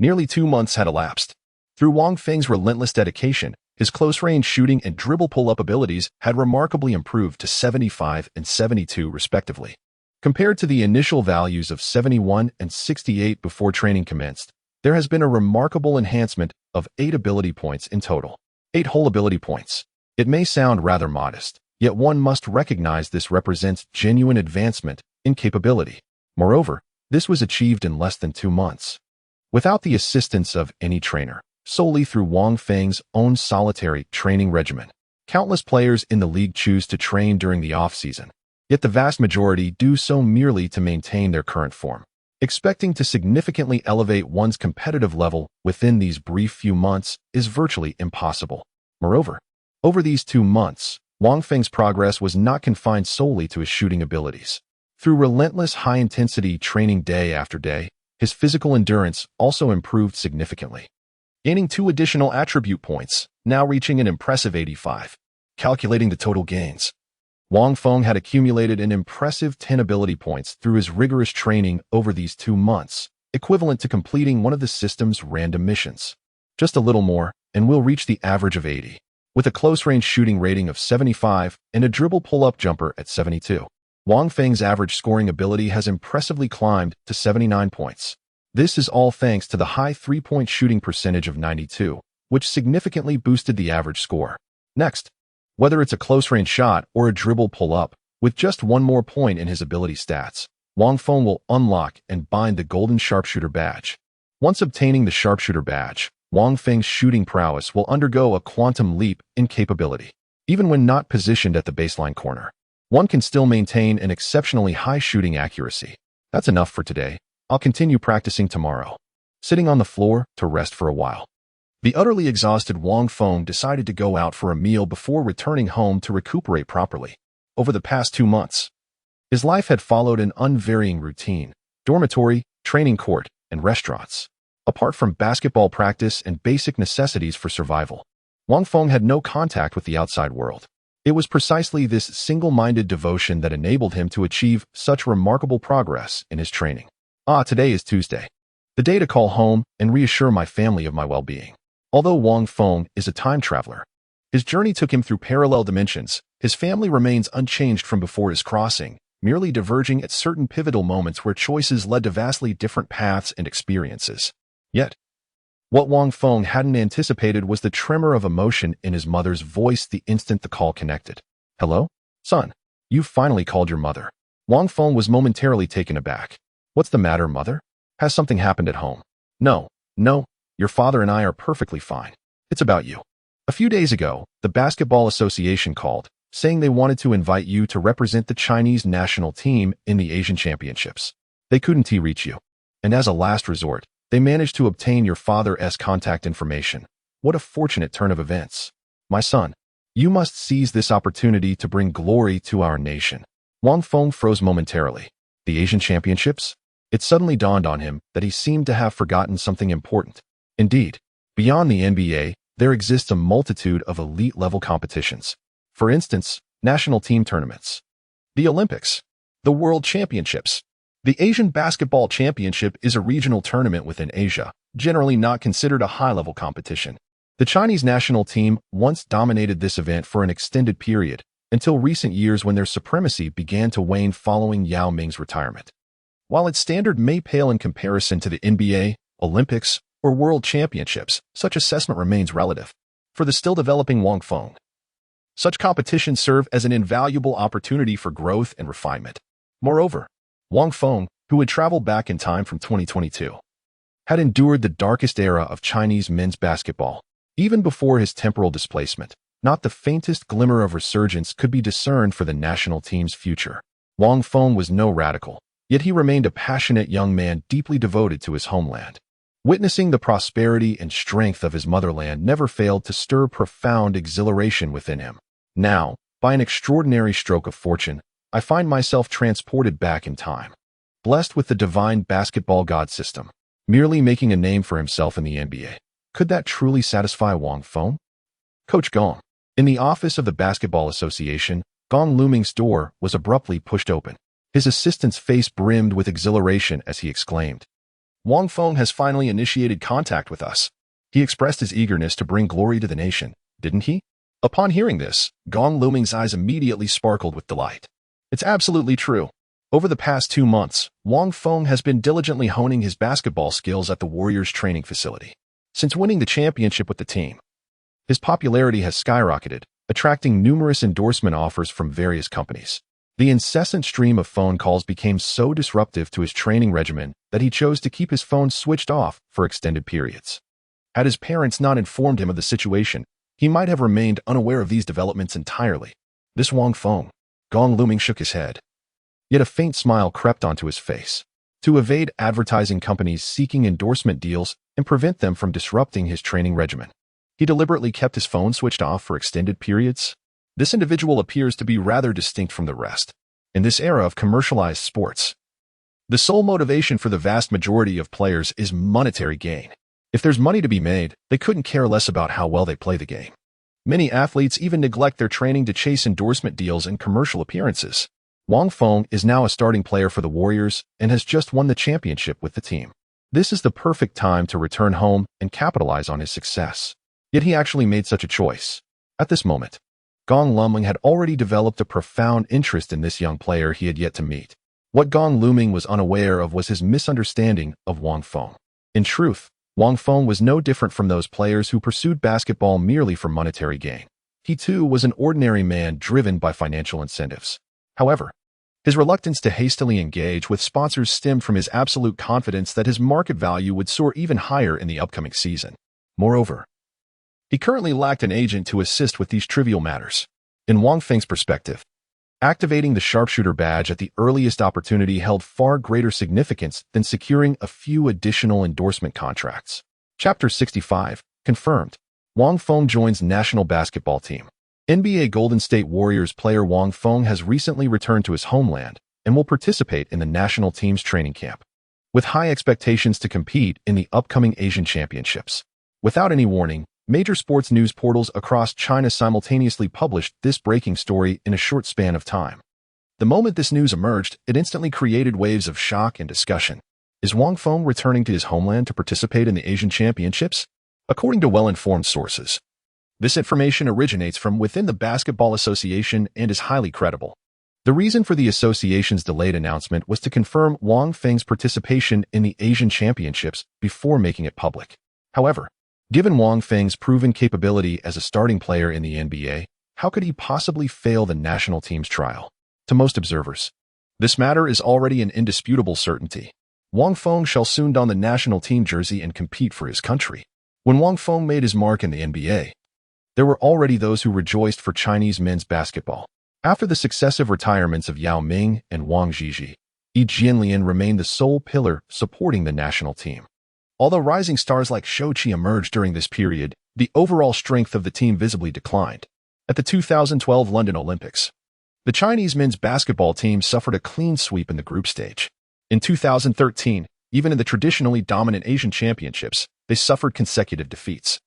nearly 2 months had elapsed. Through Wang Feng's relentless dedication, his close-range shooting and dribble pull-up abilities had remarkably improved to 75 and 72 respectively. Compared to the initial values of 71 and 68 before training commenced, there has been a remarkable enhancement of 8 ability points in total. 8 whole ability points. It may sound rather modest, yet one must recognize this represents genuine advancement in capability. Moreover, this was achieved in less than 2 months, without the assistance of any trainer, solely through Wang Feng's own solitary training regimen. Countless players in the league choose to train during the off-season, yet the vast majority do so merely to maintain their current form. Expecting to significantly elevate one's competitive level within these brief few months is virtually impossible. Moreover, over these 2 months, Wang Feng's progress was not confined solely to his shooting abilities. Through relentless high-intensity training day after day, his physical endurance also improved significantly, gaining 2 additional attribute points, now reaching an impressive 85. Calculating the total gains, Wang Feng had accumulated an impressive 10 ability points through his rigorous training over these 2 months, equivalent to completing one of the system's random missions. Just a little more, and we'll reach the average of 80. With a close-range shooting rating of 75 and a dribble pull-up jumper at 72. Wang Feng's average scoring ability has impressively climbed to 79 points. This is all thanks to the high 3-point shooting percentage of 92, which significantly boosted the average score. Next, whether it's a close-range shot or a dribble pull-up, with just 1 more point in his ability stats, Wang Feng will unlock and bind the golden sharpshooter badge. Once obtaining the sharpshooter badge, Wang Feng's shooting prowess will undergo a quantum leap in capability. Even when not positioned at the baseline corner, one can still maintain an exceptionally high shooting accuracy. That's enough for today. I'll continue practicing tomorrow. Sitting on the floor to rest for a while, the utterly exhausted Wang Feng decided to go out for a meal before returning home to recuperate properly. Over the past 2 months, his life had followed an unvarying routine: dormitory, training court, and restaurants. Apart from basketball practice and basic necessities for survival, Wang Feng had no contact with the outside world. It was precisely this single-minded devotion that enabled him to achieve such remarkable progress in his training. Today is Tuesday, the day to call home and reassure my family of my well-being. Although Wang Feng is a time traveler, his journey took him through parallel dimensions. His family remains unchanged from before his crossing, merely diverging at certain pivotal moments where choices led to vastly different paths and experiences. Yet, what Wang Feng hadn't anticipated was the tremor of emotion in his mother's voice the instant the call connected. "Hello? Son, you've finally called your mother." Wang Feng was momentarily taken aback. "What's the matter, mother? Has something happened at home?" No, your father and I are perfectly fine. It's about you. A few days ago, the Basketball Association called, saying they wanted to invite you to represent the Chinese national team in the Asian Championships. They couldn't reach you, and as a last resort, they managed to obtain your father's contact information. What a fortunate turn of events. My son, you must seize this opportunity to bring glory to our nation. Wang Feng froze momentarily. The Asian Championships? It suddenly dawned on him that he seemed to have forgotten something important. Indeed, beyond the NBA, there exists a multitude of elite-level competitions. For instance, national team tournaments, the Olympics, the World Championships. The Asian Basketball Championship is a regional tournament within Asia, generally not considered a high-level competition. The Chinese national team once dominated this event for an extended period, until recent years when their supremacy began to wane following Yao Ming's retirement. While its standard may pale in comparison to the NBA, Olympics, or World Championships, such assessment remains relative. For the still developing Wang Feng, such competitions serve as an invaluable opportunity for growth and refinement. Moreover, Wang Feng, who had traveled back in time from 2022, had endured the darkest era of Chinese men's basketball. Even before his temporal displacement, not the faintest glimmer of resurgence could be discerned for the national team's future. Wang Feng was no radical, yet he remained a passionate young man deeply devoted to his homeland. Witnessing the prosperity and strength of his motherland never failed to stir profound exhilaration within him. Now, by an extraordinary stroke of fortune, I find myself transported back in time, blessed with the divine basketball god system, merely making a name for himself in the NBA. Could that truly satisfy Wang Feng? Coach Gong. In the office of the Basketball Association, Gong Luming's door was abruptly pushed open. His assistant's face brimmed with exhilaration as he exclaimed, "Wang Feng has finally initiated contact with us. He expressed his eagerness to bring glory to the nation, didn't he?" Upon hearing this, Gong Luming's eyes immediately sparkled with delight. It's absolutely true. Over the past 2 months, Wang Feng has been diligently honing his basketball skills at the Warriors training facility. Since winning the championship with the team, his popularity has skyrocketed, attracting numerous endorsement offers from various companies. The incessant stream of phone calls became so disruptive to his training regimen that he chose to keep his phone switched off for extended periods. Had his parents not informed him of the situation, he might have remained unaware of these developments entirely. This Wang Feng. Gong Luming shook his head. Yet a faint smile crept onto his face. To evade advertising companies seeking endorsement deals and prevent them from disrupting his training regimen, he deliberately kept his phone switched off for extended periods. This individual appears to be rather distinct from the rest. In this era of commercialized sports, the sole motivation for the vast majority of players is monetary gain. If there's money to be made, they couldn't care less about how well they play the game. Many athletes even neglect their training to chase endorsement deals and commercial appearances. Wang Feng is now a starting player for the Warriors and has just won the championship with the team. This is the perfect time to return home and capitalize on his success. Yet he actually made such a choice. At this moment, Gong Luming had already developed a profound interest in this young player he had yet to meet. What Gong Luming was unaware of was his misunderstanding of Wang Feng. In truth, Wang Feng was no different from those players who pursued basketball merely for monetary gain. He too was an ordinary man driven by financial incentives. However, his reluctance to hastily engage with sponsors stemmed from his absolute confidence that his market value would soar even higher in the upcoming season. Moreover, he currently lacked an agent to assist with these trivial matters. In Wang Feng's perspective, activating the sharpshooter badge at the earliest opportunity held far greater significance than securing a few additional endorsement contracts. Chapter 65, confirmed. Wang Feng joins national basketball team. NBA Golden State Warriors player Wang Feng has recently returned to his homeland and will participate in the national team's training camp, with high expectations to compete in the upcoming Asian Championships. Without any warning, major sports news portals across China simultaneously published this breaking story in a short span of time. The moment this news emerged, it instantly created waves of shock and discussion. Is Wang Feng returning to his homeland to participate in the Asian Championships? According to well-informed sources, this information originates from within the Basketball Association and is highly credible. The reason for the association's delayed announcement was to confirm Wang Feng's participation in the Asian Championships before making it public. However, given Wang Feng's proven capability as a starting player in the NBA, how could he possibly fail the national team's trial? To most observers, this matter is already an indisputable certainty. Wang Feng shall soon don the national team jersey and compete for his country. When Wang Feng made his mark in the NBA, there were already those who rejoiced for Chinese men's basketball. After the successive retirements of Yao Ming and Wang Zhizhi, Yi Jianlian remained the sole pillar supporting the national team. Although rising stars like Shou Qi emerged during this period, the overall strength of the team visibly declined. At the 2012 London Olympics, the Chinese men's basketball team suffered a clean sweep in the group stage. In 2013, even in the traditionally dominant Asian Championships, they suffered consecutive defeats,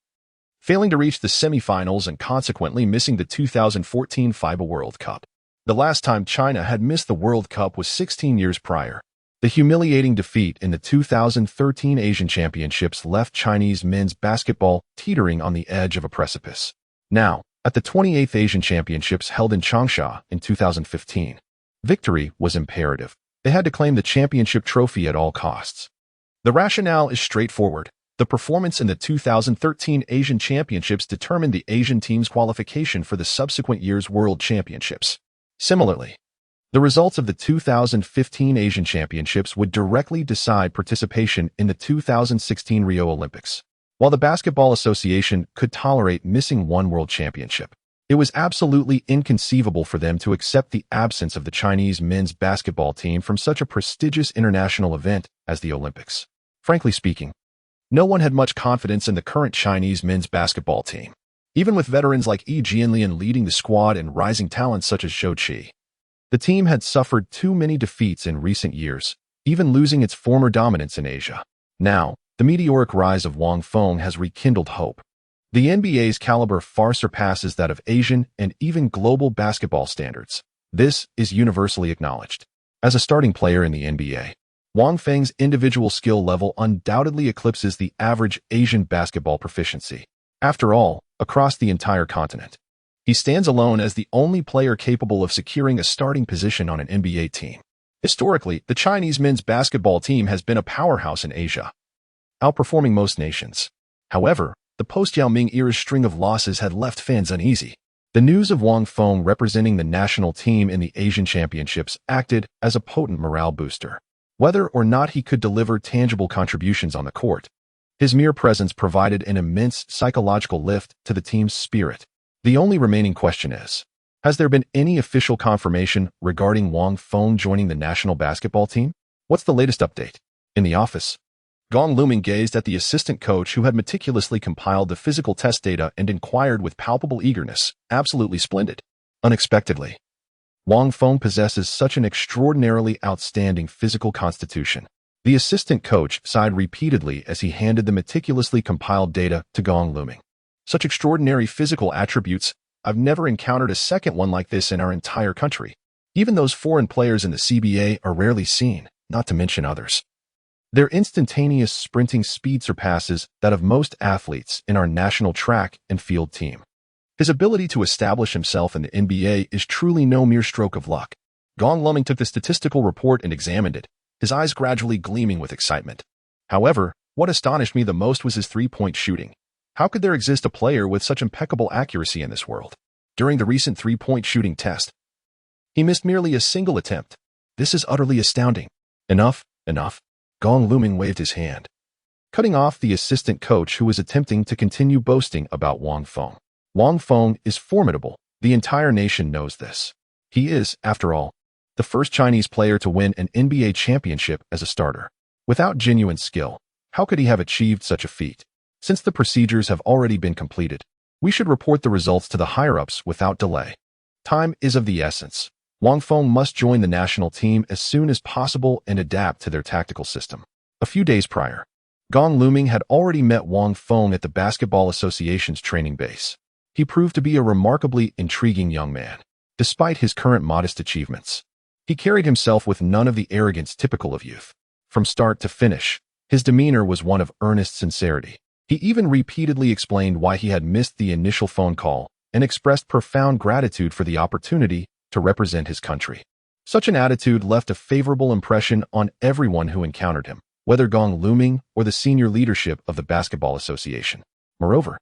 failing to reach the semifinals and consequently missing the 2014 FIBA World Cup. The last time China had missed the World Cup was 16 years prior. The humiliating defeat in the 2013 Asian Championships left Chinese men's basketball teetering on the edge of a precipice. Now, at the 28th Asian Championships held in Changsha in 2015, victory was imperative. They had to claim the championship trophy at all costs. The rationale is straightforward. The performance in the 2013 Asian Championships determined the Asian team's qualification for the subsequent year's World Championships. Similarly, the results of the 2015 Asian Championships would directly decide participation in the 2016 Rio Olympics. While the Basketball Association could tolerate missing one World Championship, it was absolutely inconceivable for them to accept the absence of the Chinese men's basketball team from such a prestigious international event as the Olympics. Frankly speaking, no one had much confidence in the current Chinese men's basketball team, even with veterans like Yi Jianlian leading the squad and rising talents such as Zhou Qi. The team had suffered too many defeats in recent years, even losing its former dominance in Asia. Now, the meteoric rise of Wang Feng has rekindled hope. The NBA's caliber far surpasses that of Asian and even global basketball standards. This is universally acknowledged. As a starting player in the NBA, Wang Feng's individual skill level undoubtedly eclipses the average Asian basketball proficiency. After all, across the entire continent, he stands alone as the only player capable of securing a starting position on an NBA team. Historically, the Chinese men's basketball team has been a powerhouse in Asia, outperforming most nations. However, the post-Yao Ming era's string of losses had left fans uneasy. The news of Wang Feng representing the national team in the Asian Championships acted as a potent morale booster. Whether or not he could deliver tangible contributions on the court, his mere presence provided an immense psychological lift to the team's spirit. The only remaining question is, has there been any official confirmation regarding Wang Feng joining the national basketball team? What's the latest update? In the office, Gong Luming gazed at the assistant coach who had meticulously compiled the physical test data and inquired with palpable eagerness. Absolutely splendid. Unexpectedly, Wang Feng possesses such an extraordinarily outstanding physical constitution. The assistant coach sighed repeatedly as he handed the meticulously compiled data to Gong Luming. Such extraordinary physical attributes, I've never encountered a second one like this in our entire country. Even those foreign players in the CBA are rarely seen, not to mention others. Their instantaneous sprinting speed surpasses that of most athletes in our national track and field team. His ability to establish himself in the NBA is truly no mere stroke of luck. Gong Luming took the statistical report and examined it, his eyes gradually gleaming with excitement. However, what astonished me the most was his three-point shooting. How could there exist a player with such impeccable accuracy in this world? During the recent three-point shooting test, he missed merely a single attempt. This is utterly astounding. Enough, enough. Gong Luming waved his hand, cutting off the assistant coach who was attempting to continue boasting about Wang Feng. Wang Feng is formidable. The entire nation knows this. He is, after all, the first Chinese player to win an NBA championship as a starter. Without genuine skill, how could he have achieved such a feat? Since the procedures have already been completed, we should report the results to the higher-ups without delay. Time is of the essence. Wang Feng must join the national team as soon as possible and adapt to their tactical system. A few days prior, Gong Luming had already met Wang Feng at the Basketball Association's training base. He proved to be a remarkably intriguing young man. Despite his current modest achievements, he carried himself with none of the arrogance typical of youth. From start to finish, his demeanor was one of earnest sincerity. He even repeatedly explained why he had missed the initial phone call and expressed profound gratitude for the opportunity to represent his country. Such an attitude left a favorable impression on everyone who encountered him, whether Gong Luming or the senior leadership of the Basketball Association. Moreover,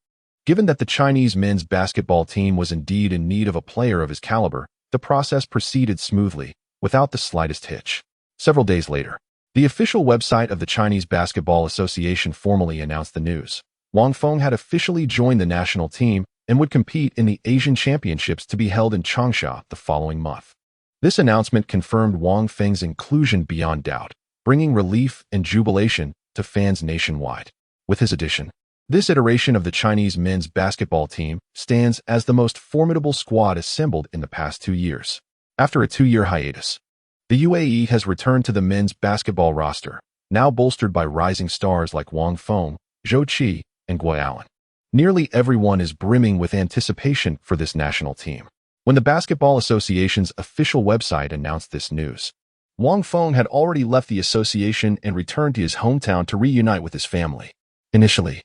given that the Chinese men's basketball team was indeed in need of a player of his caliber, the process proceeded smoothly, without the slightest hitch. Several days later, the official website of the Chinese Basketball Association formally announced the news. Wang Feng had officially joined the national team and would compete in the Asian Championships to be held in Changsha the following month. This announcement confirmed Wang Feng's inclusion beyond doubt, bringing relief and jubilation to fans nationwide. With his addition, this iteration of the Chinese men's basketball team stands as the most formidable squad assembled in the past 2 years. After a 2-year hiatus, the UAE has returned to the men's basketball roster, now bolstered by rising stars like Wang Feng, Zhou Qi, and Guo Allen. Nearly everyone is brimming with anticipation for this national team. When the Basketball Association's official website announced this news, Wang Feng had already left the association and returned to his hometown to reunite with his family. Initially,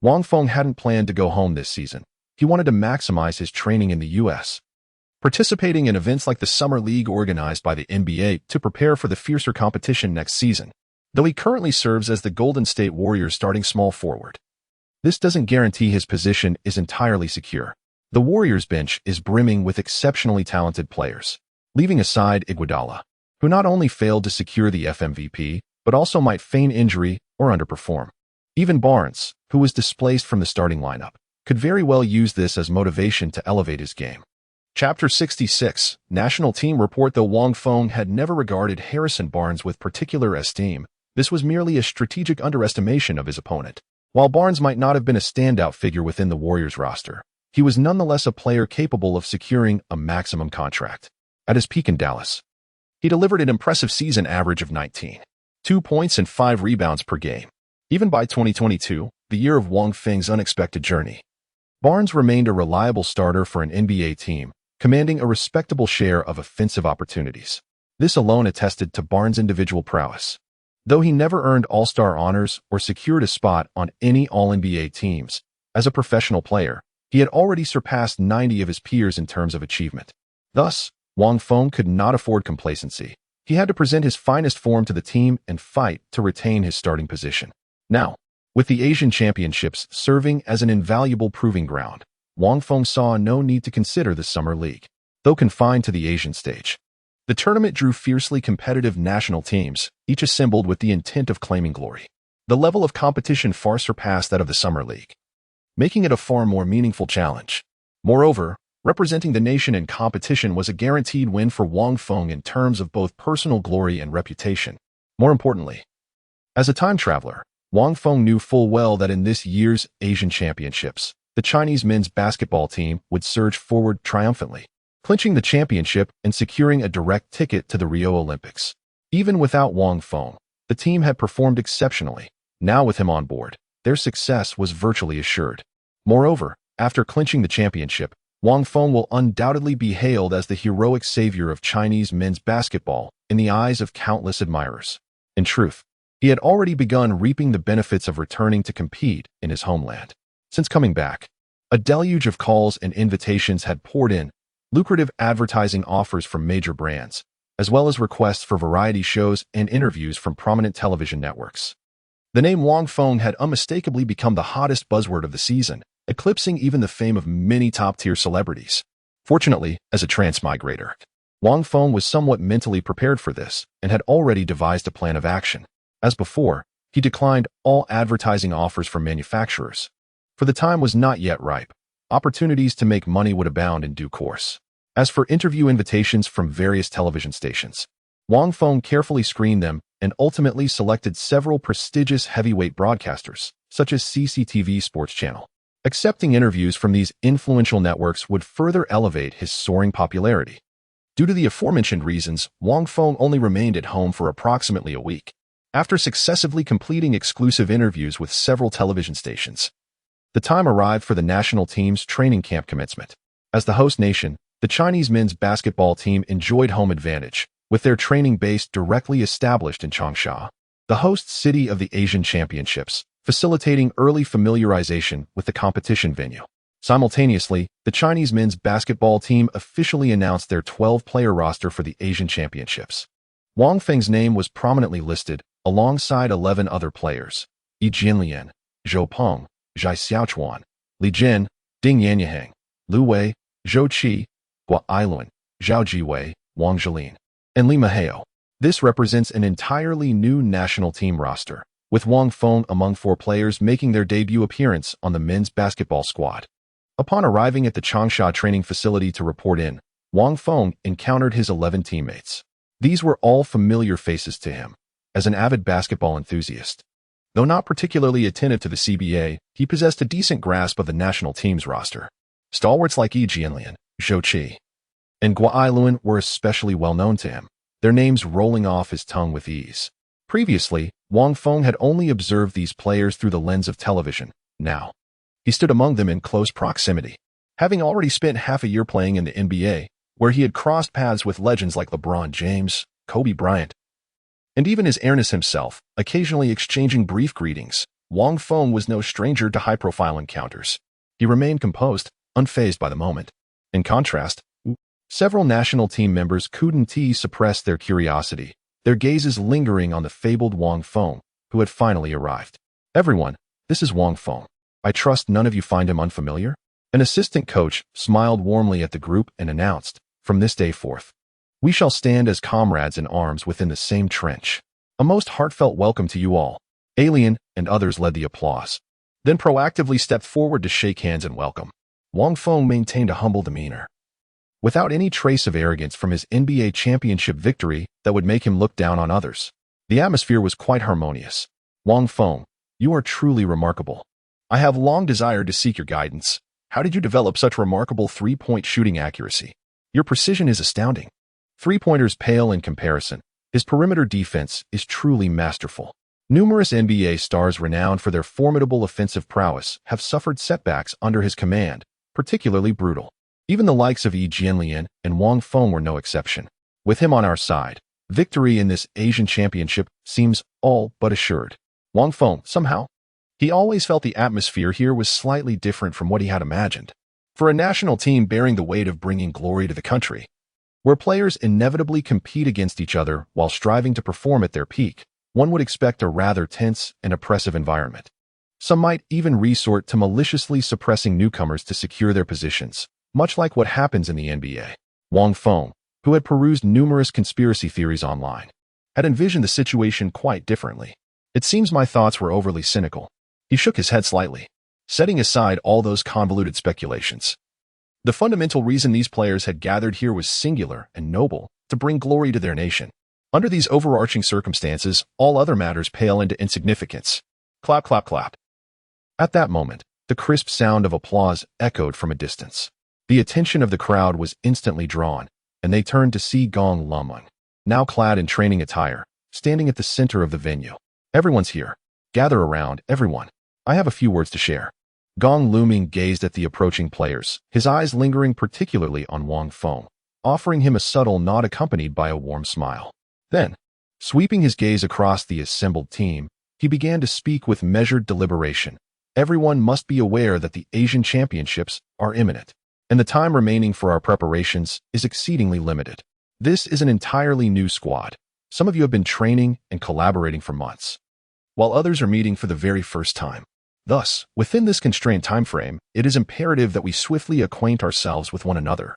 Wang Feng hadn't planned to go home this season. He wanted to maximize his training in the U.S., participating in events like the Summer League organized by the NBA to prepare for the fiercer competition next season, though he currently serves as the Golden State Warriors starting small forward. This doesn't guarantee his position is entirely secure. The Warriors bench is brimming with exceptionally talented players, leaving aside Iguodala, who not only failed to secure the FMVP, but also might feign injury or underperform. Even Barnes, who was displaced from the starting lineup, could very well use this as motivation to elevate his game. Chapter 66, National Team Report. Though Wang Feng had never regarded Harrison Barnes with particular esteem, this was merely a strategic underestimation of his opponent. While Barnes might not have been a standout figure within the Warriors roster, he was nonetheless a player capable of securing a maximum contract. At his peak in Dallas, he delivered an impressive season average of 19.2 points and 5 rebounds per game. Even by 2022, the year of Wang Feng's unexpected journey, Barnes remained a reliable starter for an NBA team, commanding a respectable share of offensive opportunities. This alone attested to Barnes' individual prowess. Though he never earned All-Star honors or secured a spot on any All-NBA teams, as a professional player, he had already surpassed 90 of his peers in terms of achievement. Thus, Wang Feng could not afford complacency. He had to present his finest form to the team and fight to retain his starting position. Now, with the Asian Championships serving as an invaluable proving ground, Wang Feng saw no need to consider the Summer League. Though confined to the Asian stage, the tournament drew fiercely competitive national teams, each assembled with the intent of claiming glory. The level of competition far surpassed that of the Summer League, making it a far more meaningful challenge. Moreover, representing the nation in competition was a guaranteed win for Wang Feng in terms of both personal glory and reputation. More importantly, as a time traveler, Wang Feng knew full well that in this year's Asian Championships, the Chinese men's basketball team would surge forward triumphantly, clinching the championship and securing a direct ticket to the Rio Olympics. Even without Wang Feng, the team had performed exceptionally. Now with him on board, their success was virtually assured. Moreover, after clinching the championship, Wang Feng will undoubtedly be hailed as the heroic savior of Chinese men's basketball in the eyes of countless admirers. In truth, he had already begun reaping the benefits of returning to compete in his homeland. Since coming back, a deluge of calls and invitations had poured in, lucrative advertising offers from major brands, as well as requests for variety shows and interviews from prominent television networks. The name Wang Feng had unmistakably become the hottest buzzword of the season, eclipsing even the fame of many top-tier celebrities. Fortunately, as a transmigrator, Wang Feng was somewhat mentally prepared for this and had already devised a plan of action. As before, he declined all advertising offers from manufacturers, for the time was not yet ripe. Opportunities to make money would abound in due course. As for interview invitations from various television stations, Wang Feng carefully screened them and ultimately selected several prestigious heavyweight broadcasters, such as CCTV Sports Channel. Accepting interviews from these influential networks would further elevate his soaring popularity. Due to the aforementioned reasons, Wang Feng only remained at home for approximately a week. After successively completing exclusive interviews with several television stations, the time arrived for the national team's training camp commencement. As the host nation, the Chinese men's basketball team enjoyed home advantage, with their training base directly established in Changsha, the host city of the Asian Championships, facilitating early familiarization with the competition venue. Simultaneously, the Chinese men's basketball team officially announced their 12-player roster for the Asian Championships. Wang Feng's name was prominently listed, alongside 11 other players: Yi Jianlian, Zhou Peng, Zhai Xiaochuan, Li Jin, Ding Yanyaheng, Lu Wei, Zhou Qi, Gua Ailuan, Zhao Jiwei, Wang Zhilin, and Li Maheo. This represents an entirely new national team roster, with Wang Feng among 4 players making their debut appearance on the men's basketball squad. Upon arriving at the Changsha training facility to report in, Wang Feng encountered his 11 teammates. These were all familiar faces to him. As an avid basketball enthusiast, though not particularly attentive to the CBA, he possessed a decent grasp of the national team's roster. Stalwarts like Yi Jianlian, Zhou Qi, and Gua Ailuan were especially well known to him, their names rolling off his tongue with ease. Previously, Wang Feng had only observed these players through the lens of television. Now, he stood among them in close proximity. Having already spent half a year playing in the NBA, where he had crossed paths with legends like LeBron James, Kobe Bryant, and even his airness himself, occasionally exchanging brief greetings. Wang Feng was no stranger to high-profile encounters. He remained composed, unfazed by the moment. In contrast, several national team members couldn't suppress their curiosity, their gazes lingering on the fabled Wang Feng, who had finally arrived. "Everyone, this is Wang Feng. I trust none of you find him unfamiliar?" An assistant coach smiled warmly at the group and announced, "From this day forth, we shall stand as comrades in arms within the same trench. A most heartfelt welcome to you all." Alien and others led the applause, then proactively stepped forward to shake hands and welcome. Wang Feng maintained a humble demeanor, without any trace of arrogance from his NBA championship victory that would make him look down on others. The atmosphere was quite harmonious. "Wang Feng, you are truly remarkable. I have long desired to seek your guidance. How did you develop such remarkable three-point shooting accuracy? Your precision is astounding. Three-pointers pale in comparison. His perimeter defense is truly masterful." Numerous NBA stars renowned for their formidable offensive prowess have suffered setbacks under his command, particularly brutal. Even the likes of Yi Jianlian and Wang Feng were no exception. With him on our side, victory in this Asian championship seems all but assured. Wang Feng, somehow, he always felt the atmosphere here was slightly different from what he had imagined. For a national team bearing the weight of bringing glory to the country, where players inevitably compete against each other while striving to perform at their peak, one would expect a rather tense and oppressive environment. Some might even resort to maliciously suppressing newcomers to secure their positions, much like what happens in the NBA. Wang Feng, who had perused numerous conspiracy theories online, had envisioned the situation quite differently. "It seems my thoughts were overly cynical." He shook his head slightly, setting aside all those convoluted speculations. The fundamental reason these players had gathered here was singular and noble, to bring glory to their nation. Under these overarching circumstances, all other matters pale into insignificance. Clap, clap, clap. At that moment, the crisp sound of applause echoed from a distance. The attention of the crowd was instantly drawn, and they turned to see Gong Lumeng, now clad in training attire, standing at the center of the venue. "Everyone's here. Gather around, everyone. I have a few words to share." Gong Lumeng gazed at the approaching players, his eyes lingering particularly on Wang Feng, offering him a subtle nod accompanied by a warm smile. Then, sweeping his gaze across the assembled team, he began to speak with measured deliberation. "Everyone must be aware that the Asian Championships are imminent, and the time remaining for our preparations is exceedingly limited. This is an entirely new squad. Some of you have been training and collaborating for months, while others are meeting for the very first time. Thus, within this constrained time frame, it is imperative that we swiftly acquaint ourselves with one another.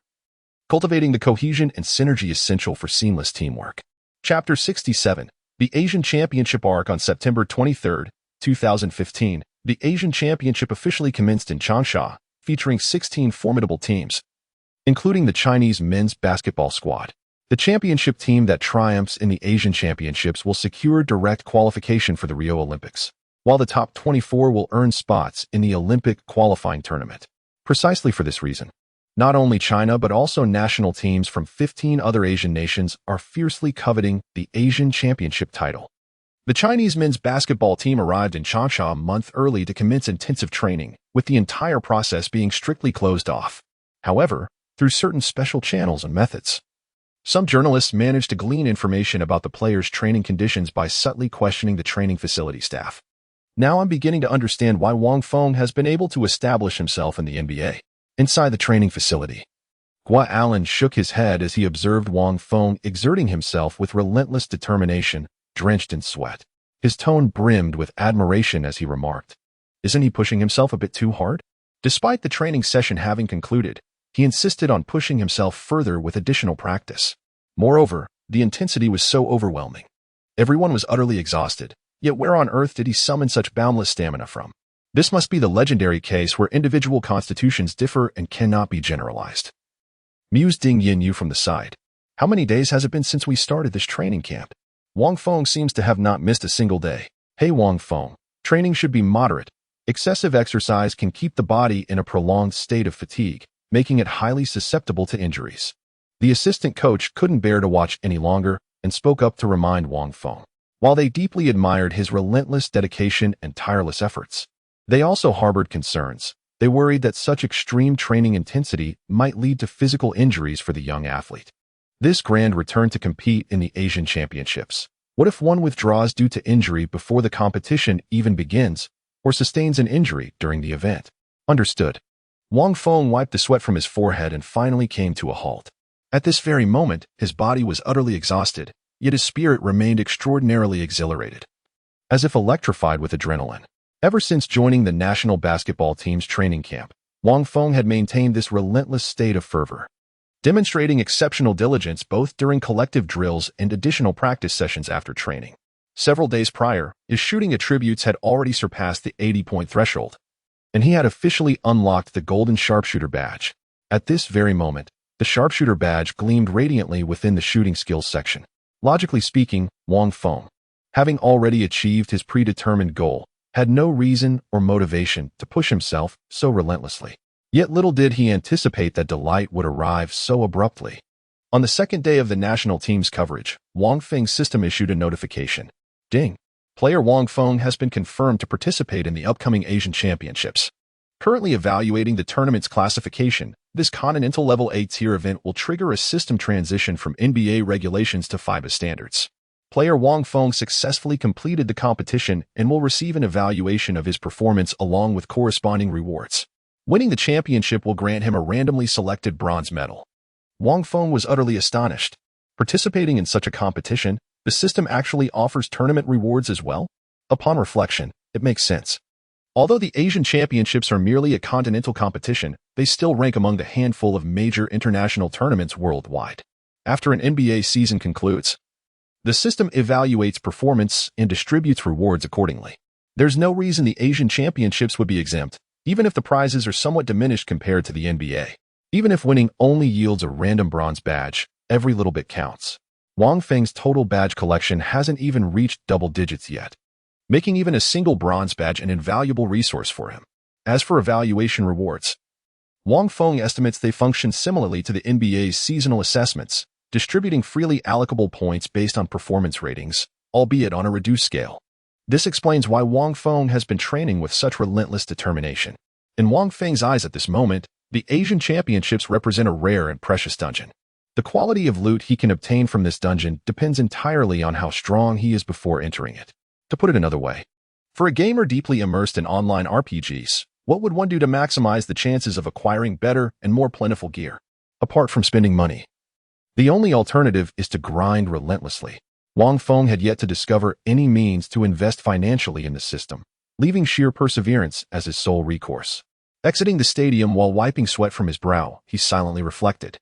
Cultivating the cohesion and synergy essential for seamless teamwork." Chapter 67, The Asian Championship Arc. On September 23, 2015, the Asian Championship officially commenced in Changsha, featuring 16 formidable teams, including the Chinese men's basketball squad. The championship team that triumphs in the Asian Championships will secure direct qualification for the Rio Olympics, while the top 24 will earn spots in the Olympic qualifying tournament. Precisely for this reason, not only China but also national teams from 15 other Asian nations are fiercely coveting the Asian Championship title. The Chinese men's basketball team arrived in Changsha a month early to commence intensive training, with the entire process being strictly closed off. However, through certain special channels and methods, some journalists managed to glean information about the players' training conditions by subtly questioning the training facility staff. Now I'm beginning to understand why Wang Feng has been able to establish himself in the NBA. Inside the training facility, Gua Allen shook his head as he observed Wang Feng exerting himself with relentless determination, drenched in sweat. His tone brimmed with admiration as he remarked, "Isn't he pushing himself a bit too hard?" Despite the training session having concluded, he insisted on pushing himself further with additional practice. Moreover, the intensity was so overwhelming. Everyone was utterly exhausted, yet where on earth did he summon such boundless stamina from? This must be the legendary case where individual constitutions differ and cannot be generalized. Mused Ding Yin Yu from the side. "How many days has it been since we started this training camp? Wang Feng seems to have not missed a single day." "Hey Wang Feng, training should be moderate. Excessive exercise can keep the body in a prolonged state of fatigue, making it highly susceptible to injuries." The assistant coach couldn't bear to watch any longer and spoke up to remind Wang Feng. While they deeply admired his relentless dedication and tireless efforts, they also harbored concerns. They worried that such extreme training intensity might lead to physical injuries for the young athlete. This grand return to compete in the Asian Championships. What if one withdraws due to injury before the competition even begins, or sustains an injury during the event? Understood. Wang Feng wiped the sweat from his forehead and finally came to a halt. At this very moment, his body was utterly exhausted, yet his spirit remained extraordinarily exhilarated, as if electrified with adrenaline. Ever since joining the national basketball team's training camp, Wang Feng had maintained this relentless state of fervor, demonstrating exceptional diligence both during collective drills and additional practice sessions after training. Several days prior, his shooting attributes had already surpassed the 80-point threshold, and he had officially unlocked the golden sharpshooter badge. At this very moment, the sharpshooter badge gleamed radiantly within the shooting skills section. Logically speaking, Wang Feng, having already achieved his predetermined goal, had no reason or motivation to push himself so relentlessly. Yet little did he anticipate that delight would arrive so abruptly. On the second day of the national team's coverage, Wang Feng's system issued a notification. Ding! Player Wang Feng has been confirmed to participate in the upcoming Asian Championships. Currently evaluating the tournament's classification, this continental-level A-tier event will trigger a system transition from NBA regulations to FIBA standards. Player Wang Feng successfully completed the competition and will receive an evaluation of his performance along with corresponding rewards. Winning the championship will grant him a randomly selected bronze medal. Wang Feng was utterly astonished. Participating in such a competition, the system actually offers tournament rewards as well? Upon reflection, it makes sense. Although the Asian Championships are merely a continental competition, they still rank among the handful of major international tournaments worldwide. After an NBA season concludes, the system evaluates performance and distributes rewards accordingly. There's no reason the Asian Championships would be exempt, even if the prizes are somewhat diminished compared to the NBA. Even if winning only yields a random bronze badge, every little bit counts. Wang Feng's total badge collection hasn't even reached double digits yet, making even a single bronze badge an invaluable resource for him. As for evaluation rewards, Wang Feng estimates they function similarly to the NBA's seasonal assessments, distributing freely allocable points based on performance ratings, albeit on a reduced scale. This explains why Wang Feng has been training with such relentless determination. In Wang Feng's eyes at this moment, the Asian Championships represent a rare and precious dungeon. The quality of loot he can obtain from this dungeon depends entirely on how strong he is before entering it. To put it another way, for a gamer deeply immersed in online RPGs, what would one do to maximize the chances of acquiring better and more plentiful gear? Apart from spending money, the only alternative is to grind relentlessly. Wang Feng had yet to discover any means to invest financially in the system, leaving sheer perseverance as his sole recourse. Exiting the stadium while wiping sweat from his brow, he silently reflected.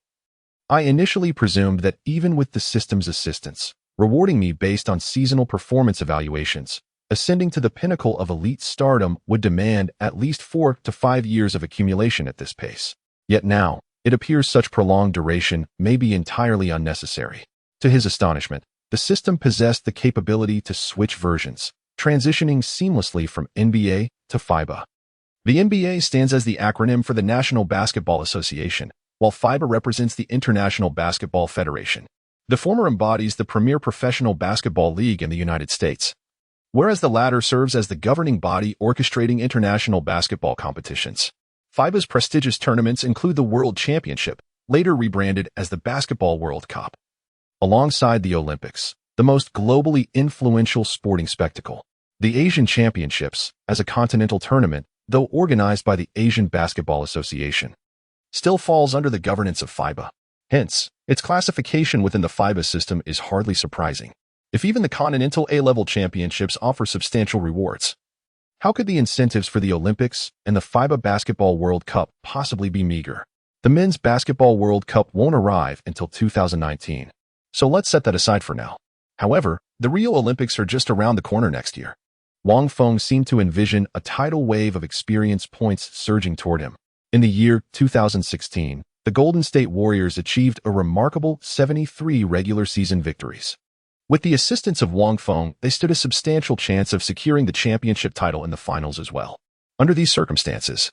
I initially presumed that even with the system's assistance, rewarding me based on seasonal performance evaluations, ascending to the pinnacle of elite stardom would demand at least 4 to 5 years of accumulation at this pace. Yet now, it appears such prolonged duration may be entirely unnecessary. To his astonishment, the system possessed the capability to switch versions, transitioning seamlessly from NBA to FIBA. The NBA stands as the acronym for the National Basketball Association, while FIBA represents the International Basketball Federation. The former embodies the premier professional basketball league in the United States, whereas the latter serves as the governing body orchestrating international basketball competitions. FIBA's prestigious tournaments include the World Championship, later rebranded as the Basketball World Cup, alongside the Olympics, the most globally influential sporting spectacle. The Asian Championships, as a continental tournament, though organized by the Asian Basketball Association, still falls under the governance of FIBA. Hence, its classification within the FIBA system is hardly surprising. If even the continental A-level championships offer substantial rewards, how could the incentives for the Olympics and the FIBA Basketball World Cup possibly be meager? The Men's Basketball World Cup won't arrive until 2019, so let's set that aside for now. However, the Rio Olympics are just around the corner next year. Wang Feng seemed to envision a tidal wave of experience points surging toward him. In the year 2016, the Golden State Warriors achieved a remarkable 73 regular season victories. With the assistance of Wang Feng, they stood a substantial chance of securing the championship title in the finals as well. Under these circumstances,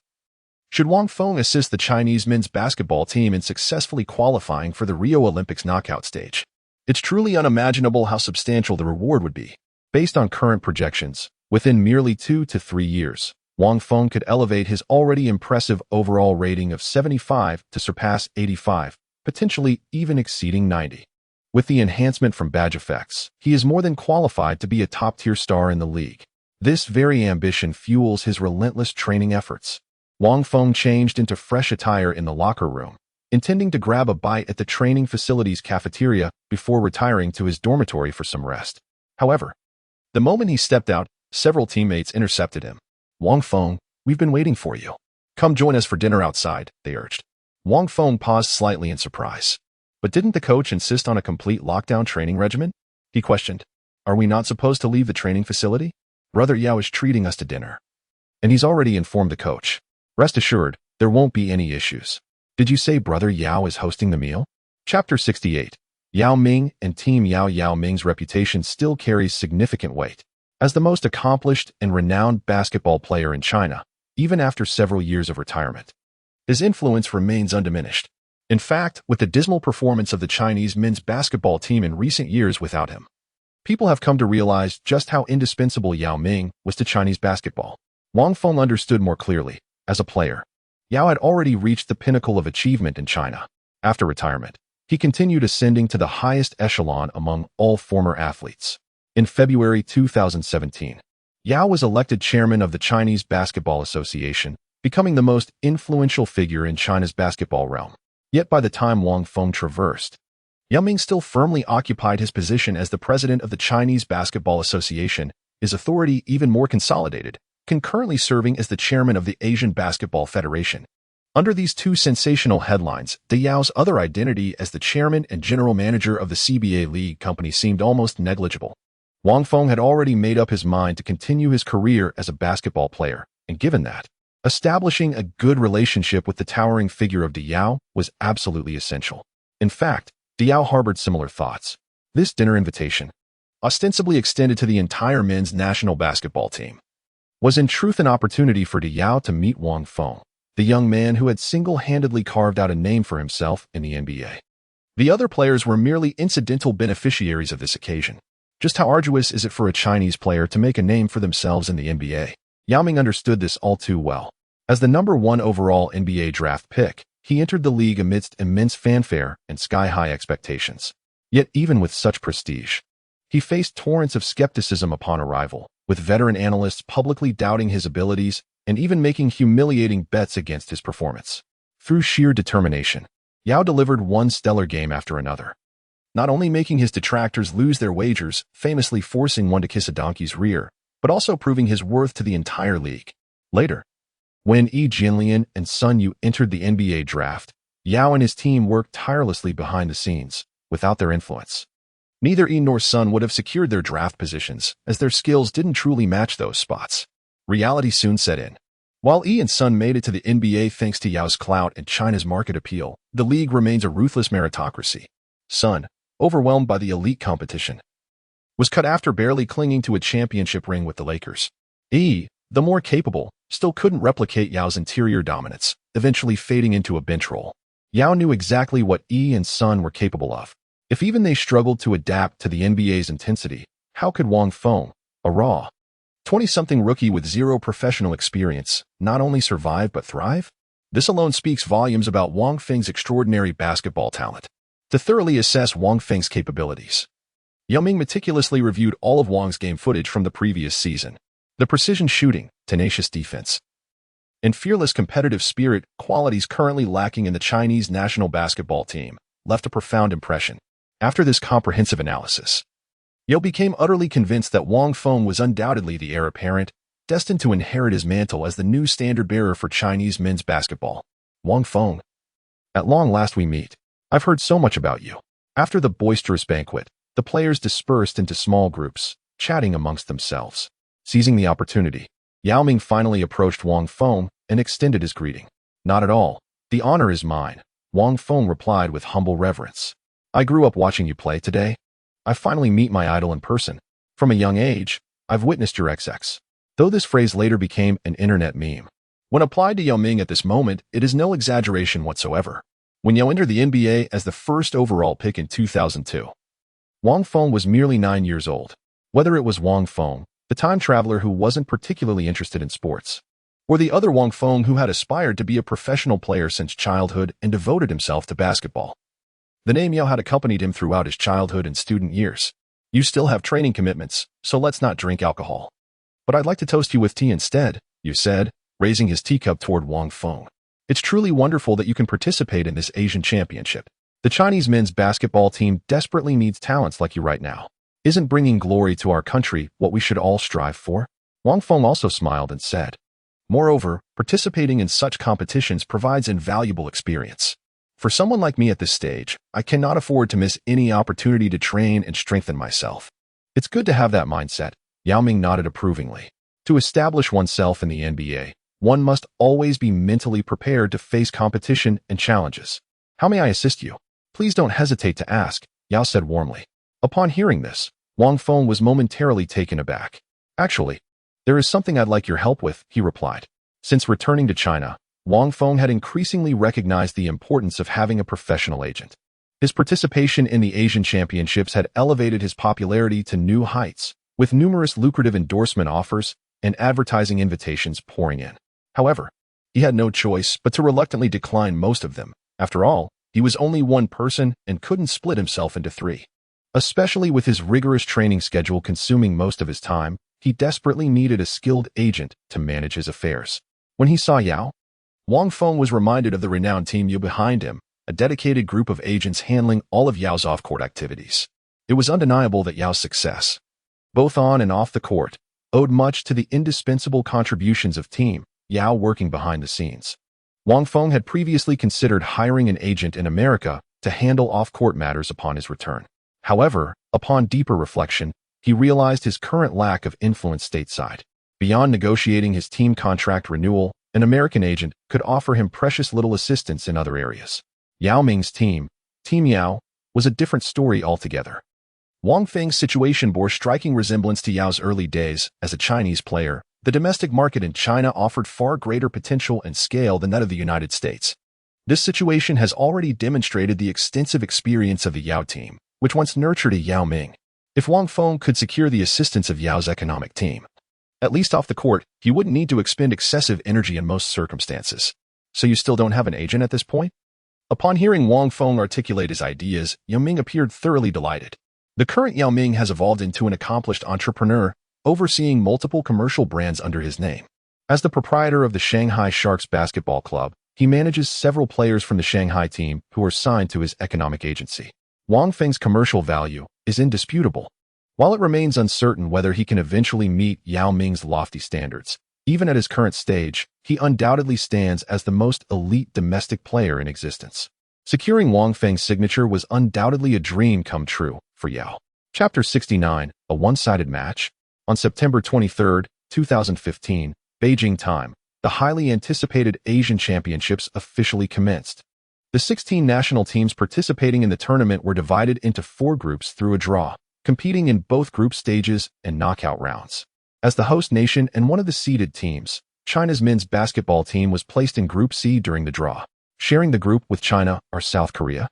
should Wang Feng assist the Chinese men's basketball team in successfully qualifying for the Rio Olympics knockout stage, it's truly unimaginable how substantial the reward would be. Based on current projections, within merely 2 to 3 years, Wang Feng could elevate his already impressive overall rating of 75 to surpass 85, potentially even exceeding 90. With the enhancement from badge effects, he is more than qualified to be a top-tier star in the league. This very ambition fuels his relentless training efforts. Wang Feng changed into fresh attire in the locker room, intending to grab a bite at the training facility's cafeteria before retiring to his dormitory for some rest. However, the moment he stepped out, several teammates intercepted him. "Wang Feng, we've been waiting for you. Come join us for dinner outside," they urged. Wang Feng paused slightly in surprise. "But didn't the coach insist on a complete lockdown training regimen?" he questioned. "Are we not supposed to leave the training facility? Brother Yao is treating us to dinner. And he's already informed the coach. Rest assured, there won't be any issues." "Did you say Brother Yao is hosting the meal?" Chapter 68. Yao Ming and Team Yao Ming's reputation still carries significant weight. As the most accomplished and renowned basketball player in China, even after several years of retirement, his influence remains undiminished. In fact, with the dismal performance of the Chinese men's basketball team in recent years without him, people have come to realize just how indispensable Yao Ming was to Chinese basketball. Wang Feng understood more clearly. As a player, Yao had already reached the pinnacle of achievement in China. After retirement, he continued ascending to the highest echelon among all former athletes. In February 2017, Yao was elected chairman of the Chinese Basketball Association, becoming the most influential figure in China's basketball realm. Yet by the time Wang Feng traversed, Yao Ming still firmly occupied his position as the president of the Chinese Basketball Association, his authority even more consolidated, concurrently serving as the chairman of the Asian Basketball Federation. Under these two sensational headlines, Yao's other identity as the chairman and general manager of the CBA League company seemed almost negligible. Wang Feng had already made up his mind to continue his career as a basketball player, and given that, establishing a good relationship with the towering figure of Yao was absolutely essential. In fact, Yao harbored similar thoughts. This dinner invitation, ostensibly extended to the entire men's national basketball team, was in truth an opportunity for Yao to meet Wang Feng, the young man who had single-handedly carved out a name for himself in the NBA. The other players were merely incidental beneficiaries of this occasion. Just how arduous is it for a Chinese player to make a name for themselves in the NBA? Yao Ming understood this all too well. As the #1 overall NBA draft pick, he entered the league amidst immense fanfare and sky-high expectations. Yet even with such prestige, he faced torrents of skepticism upon arrival, with veteran analysts publicly doubting his abilities and even making humiliating bets against his performance. Through sheer determination, Yao delivered one stellar game after another, not only making his detractors lose their wagers, famously forcing one to kiss a donkey's rear, but also proving his worth to the entire league. Later, when Yi Jianlian and Sun Yu entered the NBA draft, Yao and his team worked tirelessly behind the scenes. Without their influence, neither Yi nor Sun would have secured their draft positions, as their skills didn't truly match those spots. Reality soon set in. While Yi and Sun made it to the NBA thanks to Yao's clout and China's market appeal, the league remains a ruthless meritocracy. Sun, overwhelmed by the elite competition, was cut after barely clinging to a championship ring with the Lakers. Yi, the more capable, still couldn't replicate Yao's interior dominance, eventually fading into a bench role. Yao knew exactly what Yi and Sun were capable of. If even they struggled to adapt to the NBA's intensity, how could Wang Feng, a raw 20-something rookie with zero professional experience, not only survive but thrive? This alone speaks volumes about Wang Feng's extraordinary basketball talent. To thoroughly assess Wang Feng's capabilities, Yao Ming meticulously reviewed all of Wang's game footage from the previous season. The precision shooting, tenacious defense, and fearless competitive spirit, qualities currently lacking in the Chinese national basketball team, left a profound impression. After this comprehensive analysis, Yao became utterly convinced that Wang Feng was undoubtedly the heir apparent, destined to inherit his mantle as the new standard-bearer for Chinese men's basketball. "Wang Feng, at long last we meet. I've heard so much about you." After the boisterous banquet, the players dispersed into small groups, chatting amongst themselves. Seizing the opportunity, Yao Ming finally approached Wang Feng and extended his greeting. "Not at all. The honor is mine," Wang Feng replied with humble reverence. "I grew up watching you play today. I finally meet my idol in person. From a young age, I've witnessed your XX." Though this phrase later became an internet meme, when applied to Yao Ming at this moment, it is no exaggeration whatsoever. When Yao entered the NBA as the first overall pick in 2002, Wang Feng was merely 9 years old. Whether it was Wang Feng, the time traveler who wasn't particularly interested in sports, or the other Wang Feng who had aspired to be a professional player since childhood and devoted himself to basketball, The name Yao had accompanied him throughout his childhood and student years. You still have training commitments, so let's not drink alcohol. But I'd like to toast you with tea instead, Yu said, raising his teacup toward Wang Feng. It's truly wonderful that you can participate in this Asian championship. The Chinese men's basketball team desperately needs talents like you right now. Isn't bringing glory to our country what we should all strive for? Wang Feng also smiled and said, moreover, participating in such competitions provides invaluable experience. For someone like me at this stage, I cannot afford to miss any opportunity to train and strengthen myself. It's good to have that mindset, Yao Ming nodded approvingly. To establish oneself in the NBA, one must always be mentally prepared to face competition and challenges. How may I assist you? Please don't hesitate to ask, Yao said warmly. Upon hearing this, Wang Feng was momentarily taken aback. Actually, there is something I'd like your help with, he replied. Since returning to China, Wang Feng had increasingly recognized the importance of having a professional agent. His participation in the Asian Championships had elevated his popularity to new heights, with numerous lucrative endorsement offers and advertising invitations pouring in. However, he had no choice but to reluctantly decline most of them. After all, he was only one person and couldn't split himself into three. Especially with his rigorous training schedule consuming most of his time, he desperately needed a skilled agent to manage his affairs. When he saw Yao, Wang Feng was reminded of the renowned Team Yu behind him, a dedicated group of agents handling all of Yao's off-court activities. It was undeniable that Yao's success, both on and off the court, owed much to the indispensable contributions of Team Yao working behind the scenes. Wang Feng had previously considered hiring an agent in America to handle off-court matters upon his return. However, upon deeper reflection, he realized his current lack of influence stateside. Beyond negotiating his team contract renewal, an American agent could offer him precious little assistance in other areas. Yao Ming's team, Team Yao, was a different story altogether. Wang Feng's situation bore striking resemblance to Yao's early days as a Chinese player. The domestic market in China offered far greater potential and scale than that of the United States. This situation has already demonstrated the extensive experience of the Yao team, which once nurtured a Yao Ming. If Wang Feng could secure the assistance of Yao's economic team, at least off the court, he wouldn't need to expend excessive energy in most circumstances. So you still don't have an agent at this point? Upon hearing Wang Feng articulate his ideas, Yao Ming appeared thoroughly delighted. The current Yao Ming has evolved into an accomplished entrepreneur, overseeing multiple commercial brands under his name. As the proprietor of the Shanghai Sharks basketball club, he manages several players from the Shanghai team who are signed to his economic agency. Wang Feng's commercial value is indisputable. While it remains uncertain whether he can eventually meet Yao Ming's lofty standards, even at his current stage, he undoubtedly stands as the most elite domestic player in existence. Securing Wang Feng's signature was undoubtedly a dream come true for Yao. Chapter 69, A One-Sided Match. On September 23, 2015, Beijing time, the highly anticipated Asian Championships officially commenced. The 16 national teams participating in the tournament were divided into 4 groups through a draw, competing in both group stages and knockout rounds. As the host nation and one of the seeded teams, China's men's basketball team was placed in Group C during the draw. Sharing the group with China are South Korea,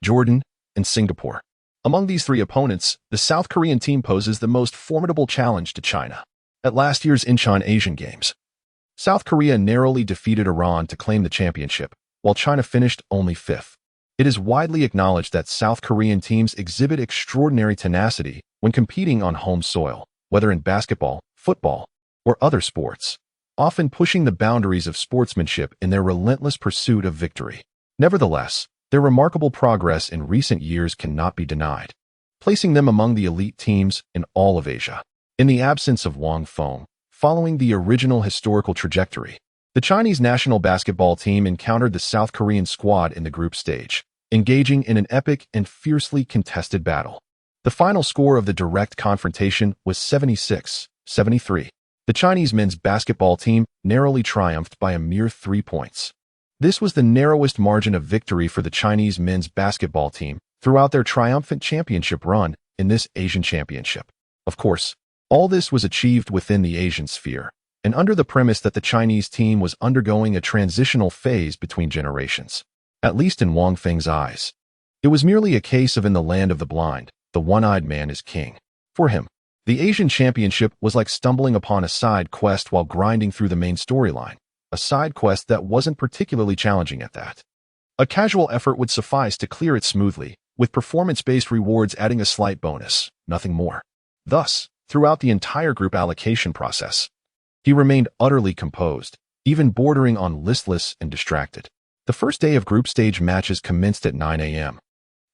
Jordan, and Singapore. Among these 3 opponents, the South Korean team poses the most formidable challenge to China. At last year's Incheon Asian Games, South Korea narrowly defeated Iran to claim the championship, while China finished only 5th. It is widely acknowledged that South Korean teams exhibit extraordinary tenacity when competing on home soil, whether in basketball, football, or other sports, often pushing the boundaries of sportsmanship in their relentless pursuit of victory. Nevertheless, their remarkable progress in recent years cannot be denied, placing them among the elite teams in all of Asia. In the absence of Wang Feng, following the original historical trajectory, the Chinese national basketball team encountered the South Korean squad in the group stage, engaging in an epic and fiercely contested battle. The final score of the direct confrontation was 76-73. The Chinese men's basketball team narrowly triumphed by a mere 3 points. This was the narrowest margin of victory for the Chinese men's basketball team throughout their triumphant championship run in this Asian Championship. Of course, all this was achieved within the Asian sphere, and under the premise that the Chinese team was undergoing a transitional phase between generations. At least in Wang Feng's eyes, it was merely a case of in the land of the blind, the one-eyed man is king. For him, the Asian Championship was like stumbling upon a side quest while grinding through the main storyline, a side quest that wasn't particularly challenging at that. A casual effort would suffice to clear it smoothly, with performance-based rewards adding a slight bonus, nothing more. Thus, throughout the entire group allocation process, he remained utterly composed, even bordering on listless and distracted. The first day of group stage matches commenced at 9 a.m.,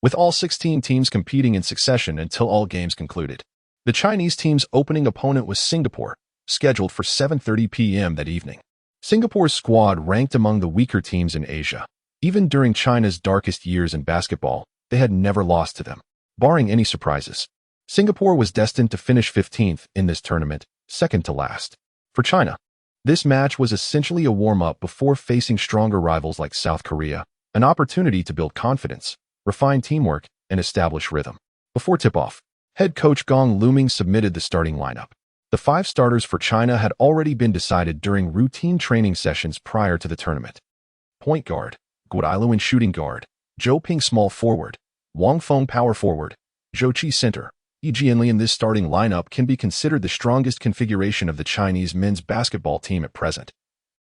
with all 16 teams competing in succession until all games concluded. The Chinese team's opening opponent was Singapore, scheduled for 7:30 p.m. that evening. Singapore's squad ranked among the weaker teams in Asia. Even during China's darkest years in basketball, they had never lost to them. Barring any surprises, Singapore was destined to finish 15th in this tournament, second to last. For China, this match was essentially a warm-up before facing stronger rivals like South Korea, an opportunity to build confidence, refine teamwork, and establish rhythm. Before tip-off, head coach Gong Luming submitted the starting lineup. The 5 starters for China had already been decided during routine training sessions prior to the tournament. Point guard, Guilin shooting guard, Zhou Ping small forward, Wang Feng power forward, Zhou Qi center. In this starting lineup can be considered the strongest configuration of the Chinese men's basketball team at present,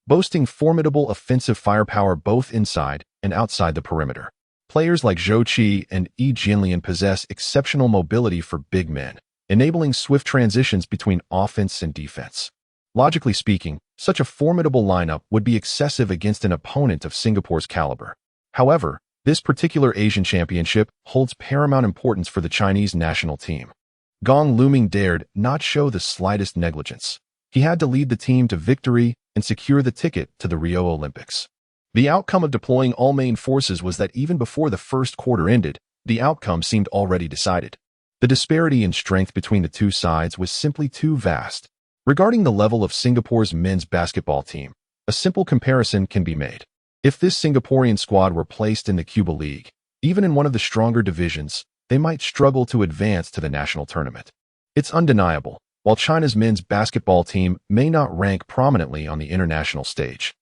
boasting formidable offensive firepower both inside and outside the perimeter. Players like Zhou Qi and Yi Jianlian possess exceptional mobility for big men, enabling swift transitions between offense and defense. Logically speaking, such a formidable lineup would be excessive against an opponent of Singapore's caliber. However, this particular Asian championship holds paramount importance for the Chinese national team. Gong Luming dared not show the slightest negligence. He had to lead the team to victory and secure the ticket to the Rio Olympics. The outcome of deploying all main forces was that even before the first quarter ended, the outcome seemed already decided. The disparity in strength between the two sides was simply too vast. Regarding the level of Singapore's men's basketball team, a simple comparison can be made. If this Singaporean squad were placed in the Cuba League, even in one of the stronger divisions, they might struggle to advance to the national tournament. It's undeniable, while China's men's basketball team may not rank prominently on the international stage,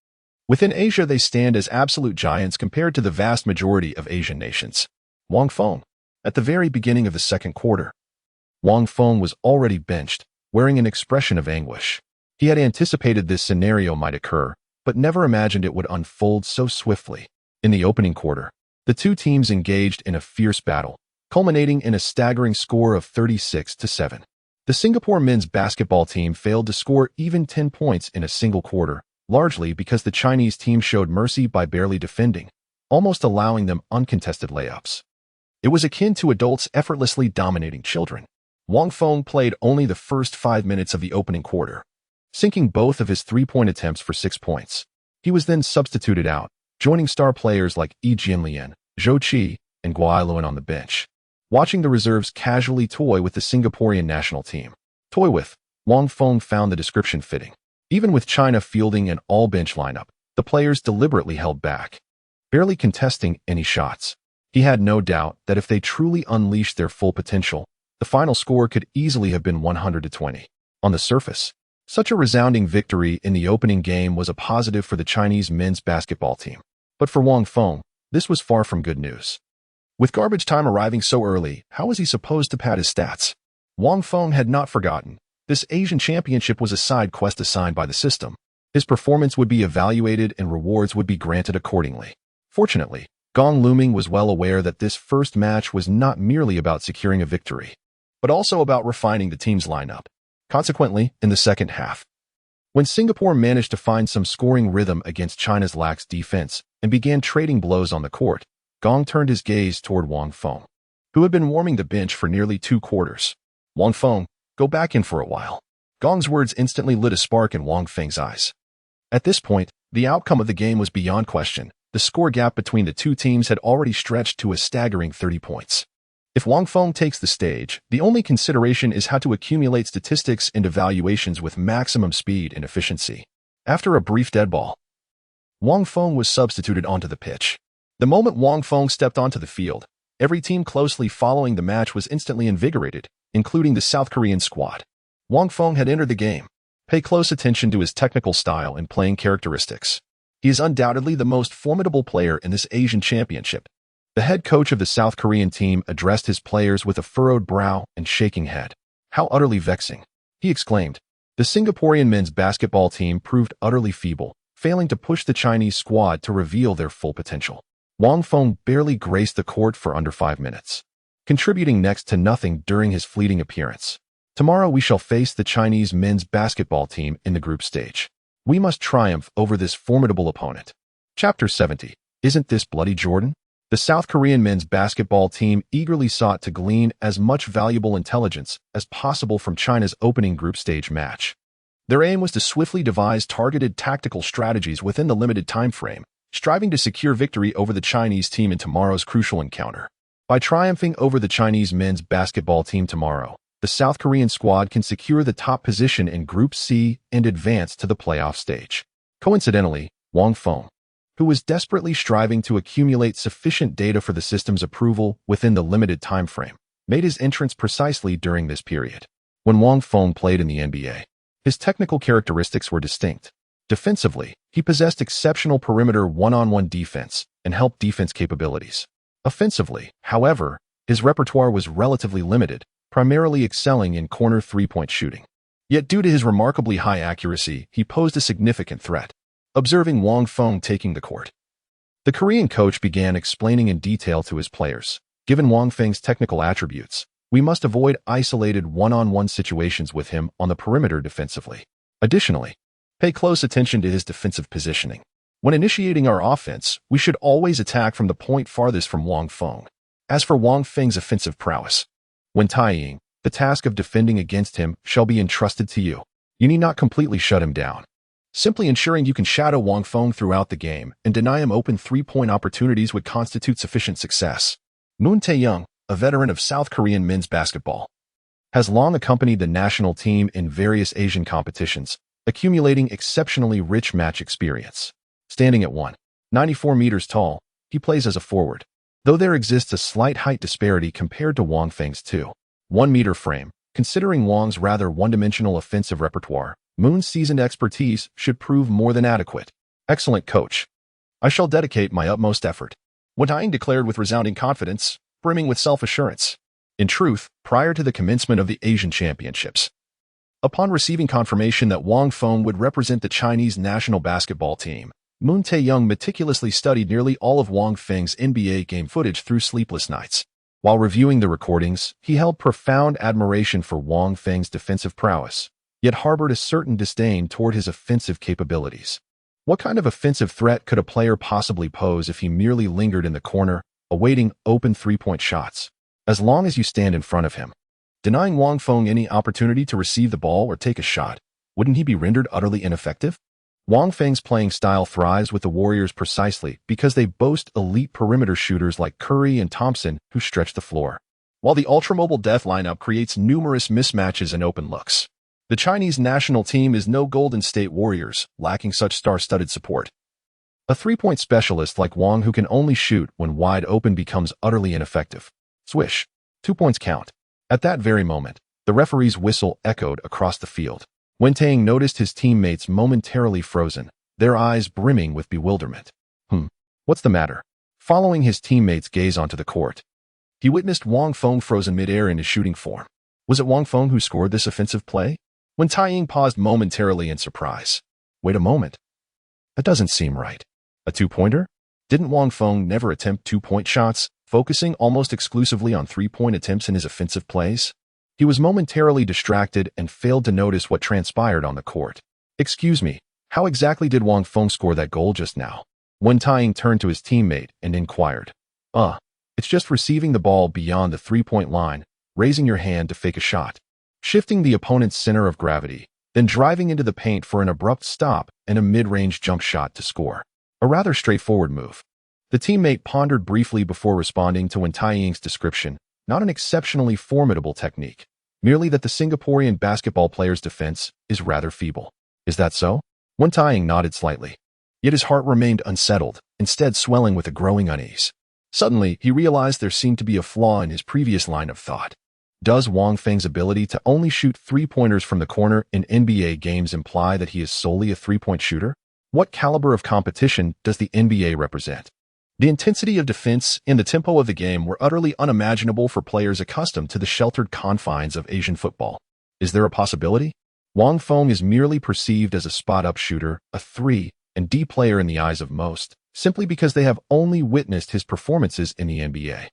within Asia they stand as absolute giants compared to the vast majority of Asian nations. Wang Feng. At the very beginning of the second quarter, Wang Feng was already benched, wearing an expression of anguish. He had anticipated this scenario might occur, but never imagined it would unfold so swiftly. In the opening quarter, the two teams engaged in a fierce battle, culminating in a staggering score of 36-7. The Singapore men's basketball team failed to score even 10 points in a single quarter, largely because the Chinese team showed mercy by barely defending, almost allowing them uncontested layups. It was akin to adults effortlessly dominating children. Wang Feng played only the first 5 minutes of the opening quarter, sinking both of his 3-point attempts for 6 points. He was then substituted out, joining star players like Yi Jianlian, Zhou Qi, and Guilin on the bench. Watching the reserves casually toy with the Singaporean national team. Toy with, Wang Feng found the description fitting. Even with China fielding an all-bench lineup, the players deliberately held back, barely contesting any shots. He had no doubt that if they truly unleashed their full potential, the final score could easily have been 100-20. On the surface, such a resounding victory in the opening game was a positive for the Chinese men's basketball team. But for Wang Feng, this was far from good news. With garbage time arriving so early, how was he supposed to pad his stats? Wang Feng had not forgotten. This Asian championship was a side quest assigned by the system. His performance would be evaluated and rewards would be granted accordingly. Fortunately, Gong Luming was well aware that this first match was not merely about securing a victory, but also about refining the team's lineup. Consequently, in the second half, when Singapore managed to find some scoring rhythm against China's lax defense and began trading blows on the court, Gong turned his gaze toward Wang Feng, who had been warming the bench for nearly 2 quarters. Wang Feng, go back in for a while. Gong's words instantly lit a spark in Wang Feng's eyes. At this point, the outcome of the game was beyond question. The score gap between the two teams had already stretched to a staggering 30 points. If Wang Feng takes the stage, the only consideration is how to accumulate statistics and evaluations with maximum speed and efficiency. After a brief dead ball, Wang Feng was substituted onto the pitch. The moment Wang Feng stepped onto the field, every team closely following the match was instantly invigorated, including the South Korean squad. Wang Feng had entered the game. Pay close attention to his technical style and playing characteristics. He is undoubtedly the most formidable player in this Asian championship. The head coach of the South Korean team addressed his players with a furrowed brow and shaking head. How utterly vexing, he exclaimed. The Singaporean men's basketball team proved utterly feeble, failing to push the Chinese squad to reveal their full potential. Wang Feng barely graced the court for under 5 minutes, contributing next to nothing during his fleeting appearance. Tomorrow we shall face the Chinese men's basketball team in the group stage. We must triumph over this formidable opponent. Chapter 70. Isn't this bloody Jordan? The South Korean men's basketball team eagerly sought to glean as much valuable intelligence as possible from China's opening group stage match. Their aim was to swiftly devise targeted tactical strategies within the limited time frame, striving to secure victory over the Chinese team in tomorrow's crucial encounter. By triumphing over the Chinese men's basketball team tomorrow, the South Korean squad can secure the top position in Group C and advance to the playoff stage. Coincidentally, Wang Feng, who was desperately striving to accumulate sufficient data for the system's approval within the limited time frame, made his entrance precisely during this period. When Wang Feng played in the NBA, his technical characteristics were distinct. Defensively, he possessed exceptional perimeter one-on-one defense and help defense capabilities. Offensively, however, his repertoire was relatively limited, primarily excelling in corner three-point shooting. Yet due to his remarkably high accuracy, he posed a significant threat. Observing Wang Feng taking the court, the Korean coach began explaining in detail to his players, given Wang Feng's technical attributes, we must avoid isolated one-on-one situations with him on the perimeter defensively. Additionally, pay close attention to his defensive positioning. When initiating our offense, we should always attack from the point farthest from Wang Feng. As for Wang Feng's offensive prowess, when tying, the task of defending against him shall be entrusted to you. You need not completely shut him down. Simply ensuring you can shadow Wang Feng throughout the game and deny him open three-point opportunities would constitute sufficient success. Moon Tae-young, a veteran of South Korean men's basketball, has long accompanied the national team in various Asian competitions, accumulating exceptionally rich match experience. Standing at 1.94 meters tall, he plays as a forward, though there exists a slight height disparity compared to Wang Feng's 2.1 meter frame. Considering Wang's rather one-dimensional offensive repertoire, Moon's seasoned expertise should prove more than adequate. Excellent coach. I shall dedicate my utmost effort. Wen Taiying declared with resounding confidence, brimming with self-assurance. In truth, prior to the commencement of the Asian Championships, upon receiving confirmation that Wang Feng would represent the Chinese national basketball team, Moon Tae-young meticulously studied nearly all of Wang Feng's NBA game footage through sleepless nights. While reviewing the recordings, he held profound admiration for Wang Feng's defensive prowess, yet harbored a certain disdain toward his offensive capabilities. What kind of offensive threat could a player possibly pose if he merely lingered in the corner, awaiting open three-point shots? As long as you stand in front of him, denying Wang Feng any opportunity to receive the ball or take a shot, wouldn't he be rendered utterly ineffective? Wang Feng's playing style thrives with the Warriors precisely because they boast elite perimeter shooters like Curry and Thompson who stretch the floor, while the ultra-mobile death lineup creates numerous mismatches and open looks. The Chinese national team is no Golden State Warriors, lacking such star-studded support. A three-point specialist like Wang who can only shoot when wide open becomes utterly ineffective. Swish. 2 points count. At that very moment, the referee's whistle echoed across the field. Wen Tae noticed his teammates momentarily frozen, their eyes brimming with bewilderment. What's the matter? Following his teammates' gaze onto the court, he witnessed Wang Feng frozen midair in his shooting form. Was it Wang Feng who scored this offensive play? Wen Tae paused momentarily in surprise. Wait a moment. That doesn't seem right. A two-pointer? Didn't Wang Feng never attempt two-point shots, focusing almost exclusively on three-point attempts in his offensive plays? He was momentarily distracted and failed to notice what transpired on the court. Excuse me, how exactly did Wang Feng score that goal just now? Wen Tae turned to his teammate and inquired. It's just receiving the ball beyond the three-point line, raising your hand to fake a shot, shifting the opponent's center of gravity, then driving into the paint for an abrupt stop and a mid-range jump shot to score. A rather straightforward move. The teammate pondered briefly before responding to Wen Tae's description. Not an exceptionally formidable technique, merely that the Singaporean basketball player's defense is rather feeble. Is that so? Wen Tae nodded slightly. Yet his heart remained unsettled, instead swelling with a growing unease. Suddenly, he realized there seemed to be a flaw in his previous line of thought. Does Wang Feng's ability to only shoot three-pointers from the corner in NBA games imply that he is solely a three-point shooter? What caliber of competition does the NBA represent? The intensity of defense and the tempo of the game were utterly unimaginable for players accustomed to the sheltered confines of Asian football. Is there a possibility? Wang Feng is merely perceived as a spot-up shooter, a 3 and D player in the eyes of most, simply because they have only witnessed his performances in the NBA.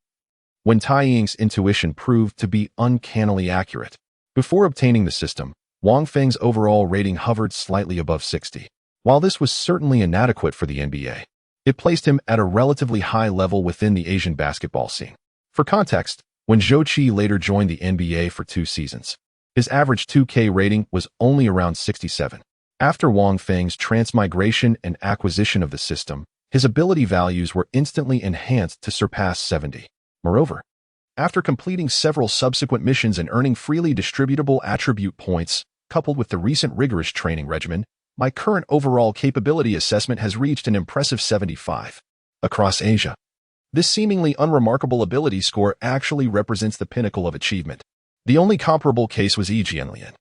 When Tai Ying's intuition proved to be uncannily accurate, before obtaining the system, Wang Feng's overall rating hovered slightly above 60. While this was certainly inadequate for the NBA, it placed him at a relatively high level within the Asian basketball scene. For context, when Zhou Qi later joined the NBA for 2 seasons, his average 2K rating was only around 67. After Wang Feng's transmigration and acquisition of the system, his ability values were instantly enhanced to surpass 70. Moreover, after completing several subsequent missions and earning freely distributable attribute points, coupled with the recent rigorous training regimen, my current overall capability assessment has reached an impressive 75. Across Asia, this seemingly unremarkable ability score actually represents the pinnacle of achievement. The only comparable case was Yi Jianlian,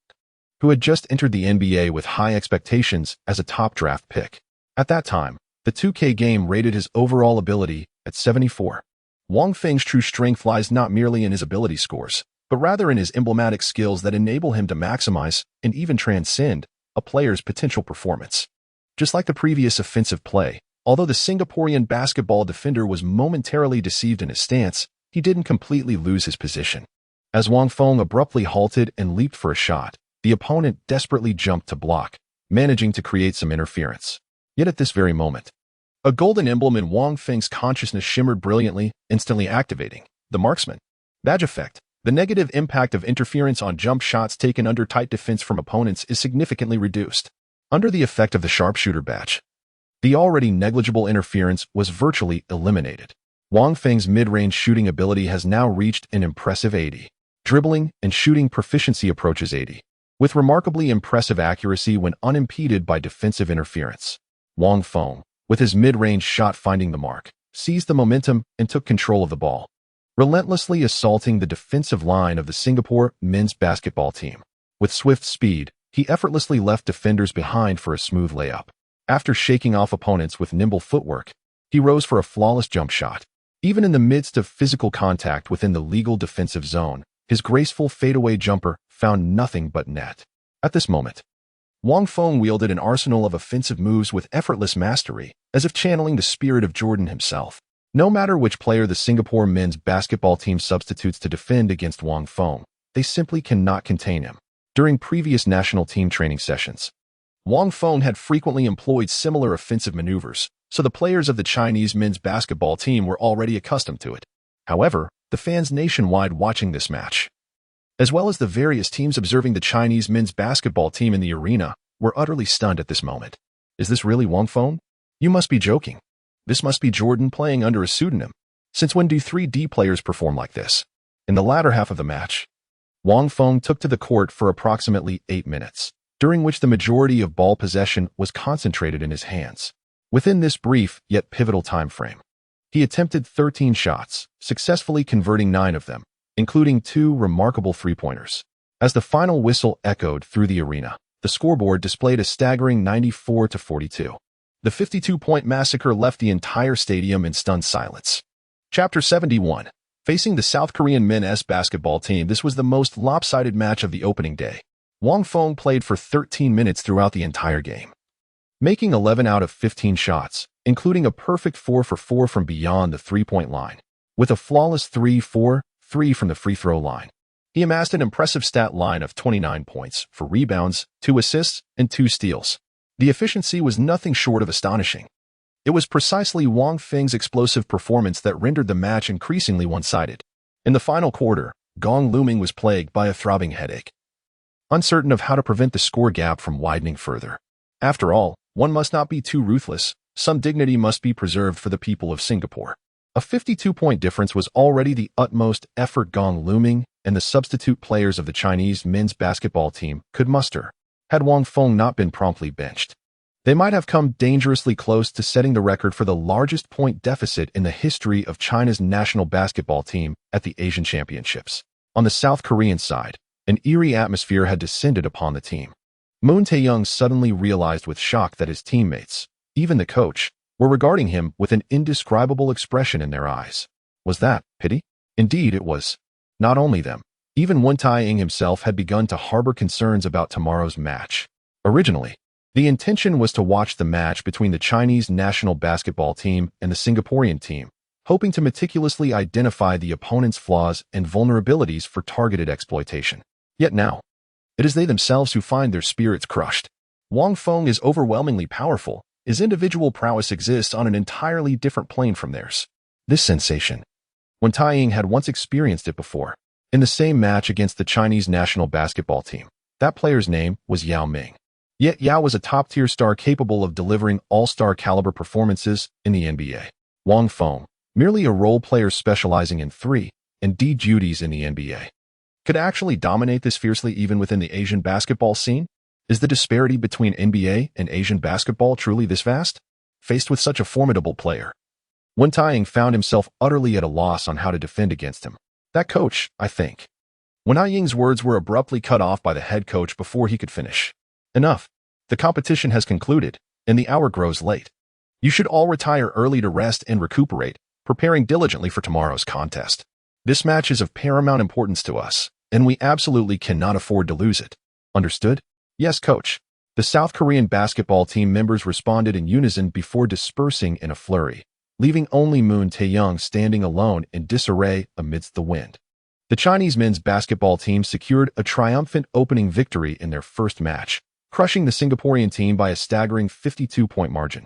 who had just entered the NBA with high expectations as a top draft pick. At that time, the 2K game rated his overall ability at 74. Wang Feng's true strength lies not merely in his ability scores, but rather in his emblematic skills that enable him to maximize and even transcend a player's potential performance. Just like the previous offensive play, although the Singaporean basketball defender was momentarily deceived in his stance, he didn't completely lose his position. As Wang Feng abruptly halted and leaped for a shot, the opponent desperately jumped to block, managing to create some interference. Yet at this very moment, a golden emblem in Wang Feng's consciousness shimmered brilliantly, instantly activating the marksman badge effect. The negative impact of interference on jump shots taken under tight defense from opponents is significantly reduced. Under the effect of the sharpshooter badge, the already negligible interference was virtually eliminated. Wang Feng's mid-range shooting ability has now reached an impressive 80. Dribbling and shooting proficiency approaches 80, with remarkably impressive accuracy when unimpeded by defensive interference. Wang Feng, with his mid-range shot finding the mark, seized the momentum and took control of the ball, relentlessly assaulting the defensive line of the Singapore men's basketball team. With swift speed, he effortlessly left defenders behind for a smooth layup. After shaking off opponents with nimble footwork, he rose for a flawless jump shot. Even in the midst of physical contact within the legal defensive zone, his graceful fadeaway jumper found nothing but net. At this moment, Wang Feng wielded an arsenal of offensive moves with effortless mastery, as if channeling the spirit of Jordan himself. No matter which player the Singapore men's basketball team substitutes to defend against Wang Feng, they simply cannot contain him. During previous national team training sessions, Wang Feng had frequently employed similar offensive maneuvers, so the players of the Chinese men's basketball team were already accustomed to it. However, the fans nationwide watching this match, as well as the various teams observing the Chinese men's basketball team in the arena, were utterly stunned at this moment. Is this really Wang Feng? You must be joking. This must be Jordan playing under a pseudonym. Since when do 3D players perform like this? In the latter half of the match, Wang Feng took to the court for approximately 8 minutes, during which the majority of ball possession was concentrated in his hands. Within this brief yet pivotal time frame, he attempted 13 shots, successfully converting 9 of them, including 2 remarkable three-pointers. As the final whistle echoed through the arena, the scoreboard displayed a staggering 94-42. The 52-point massacre left the entire stadium in stunned silence. Chapter 71. Facing the South Korean men's basketball team, this was the most lopsided match of the opening day. Wang Feng played for 13 minutes throughout the entire game, making 11 out of 15 shots, including a perfect 4 for 4 from beyond the three-point line, with a flawless 3-4-3 from the free throw line. He amassed an impressive stat line of 29 points, 4 rebounds, 2 assists, and 2 steals. The efficiency was nothing short of astonishing. It was precisely Wang Feng's explosive performance that rendered the match increasingly one-sided. In the final quarter, Gong Luming was plagued by a throbbing headache, uncertain of how to prevent the score gap from widening further. After all, one must not be too ruthless. Some dignity must be preserved for the people of Singapore. A 52-point difference was already the utmost effort Gong Luming and the substitute players of the Chinese men's basketball team could muster. Had Wang Feng not been promptly benched, they might have come dangerously close to setting the record for the largest point deficit in the history of China's national basketball team at the Asian Championships. On the South Korean side, an eerie atmosphere had descended upon the team. Moon Tae-young suddenly realized with shock that his teammates, even the coach, were regarding him with an indescribable expression in their eyes. Was that pity? Indeed it was. Not only them, even Wen Tai-ying himself had begun to harbor concerns about tomorrow's match. Originally, The intention was to watch the match between the Chinese national basketball team and the Singaporean team, hoping to meticulously identify the opponent's flaws and vulnerabilities for targeted exploitation. Yet now, it is they themselves who find their spirits crushed. Wang Feng is overwhelmingly powerful. His individual prowess exists on an entirely different plane from theirs. This sensation, when Tai Ying had once experienced it before, in the same match against the Chinese national basketball team. That player's name was Yao Ming. Yet Yao was a top-tier star capable of delivering all-star caliber performances in the NBA. Wang Feng, merely a role player specializing in 3 and D duties in the NBA, could actually dominate this fiercely even within the Asian basketball scene? Is the disparity between NBA and Asian basketball truly this vast? Faced with such a formidable player, Wen Taiying found himself utterly at a loss on how to defend against him. That coach, I think. Wen Taiying's words were abruptly cut off by the head coach before he could finish. Enough. The competition has concluded, and the hour grows late. You should all retire early to rest and recuperate, preparing diligently for tomorrow's contest. This match is of paramount importance to us, and we absolutely cannot afford to lose it. Understood? Yes, coach. The South Korean basketball team members responded in unison before dispersing in a flurry, leaving only Moon Tae-young standing alone in disarray amidst the wind. The Chinese men's basketball team secured a triumphant opening victory in their first match, crushing the Singaporean team by a staggering 52-point margin,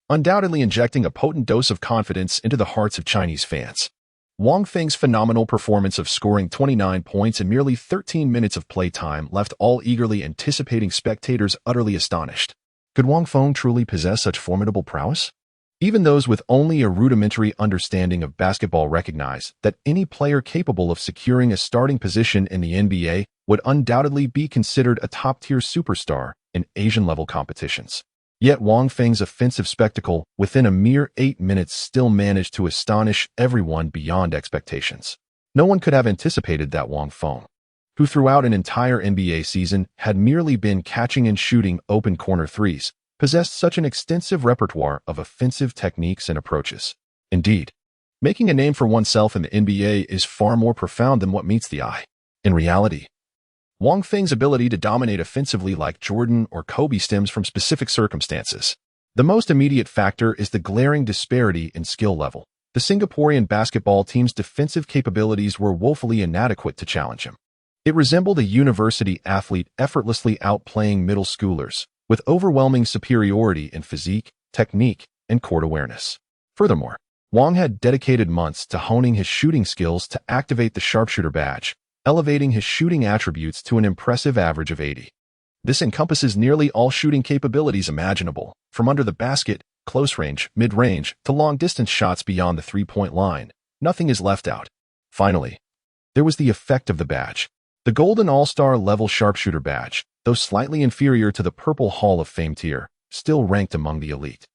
undoubtedly injecting a potent dose of confidence into the hearts of Chinese fans. Wang Feng's phenomenal performance of scoring 29 points in merely 13 minutes of playtime left all eagerly anticipating spectators utterly astonished. Could Wang Feng truly possess such formidable prowess? Even those with only a rudimentary understanding of basketball recognize that any player capable of securing a starting position in the NBA would undoubtedly be considered a top-tier superstar in Asian-level competitions. Yet Wang Feng's offensive spectacle within a mere 8 minutes still managed to astonish everyone beyond expectations. No one could have anticipated that Wang Feng, who throughout an entire NBA season had merely been catching and shooting open corner threes, possessed such an extensive repertoire of offensive techniques and approaches. Indeed, making a name for oneself in the NBA is far more profound than what meets the eye. In reality, Wang Feng's ability to dominate offensively like Jordan or Kobe stems from specific circumstances. The most immediate factor is the glaring disparity in skill level. The Singaporean basketball team's defensive capabilities were woefully inadequate to challenge him. It resembled a university athlete effortlessly outplaying middle schoolers, with overwhelming superiority in physique, technique, and court awareness. Furthermore, Wang had dedicated months to honing his shooting skills to activate the sharpshooter badge, elevating his shooting attributes to an impressive average of 80. This encompasses nearly all shooting capabilities imaginable, from under the basket, close range, mid-range, to long-distance shots beyond the three-point line. Nothing is left out. Finally, there was the effect of the badge. The Golden All-Star level sharpshooter badge, though slightly inferior to the Purple Hall of Fame tier, still ranked among the elite.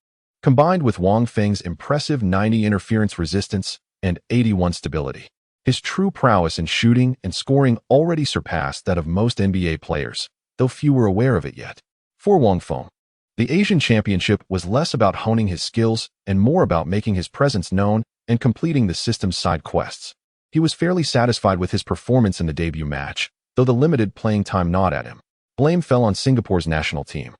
Combined with Wang Feng's impressive 90 interference resistance and 81 stability, his true prowess in shooting and scoring already surpassed that of most NBA players, though few were aware of it yet. For Wang Feng, the Asian Championship was less about honing his skills and more about making his presence known and completing the system's side quests. He was fairly satisfied with his performance in the debut match, though the limited playing time gnawed at him. Blame fell on Singapore's national team,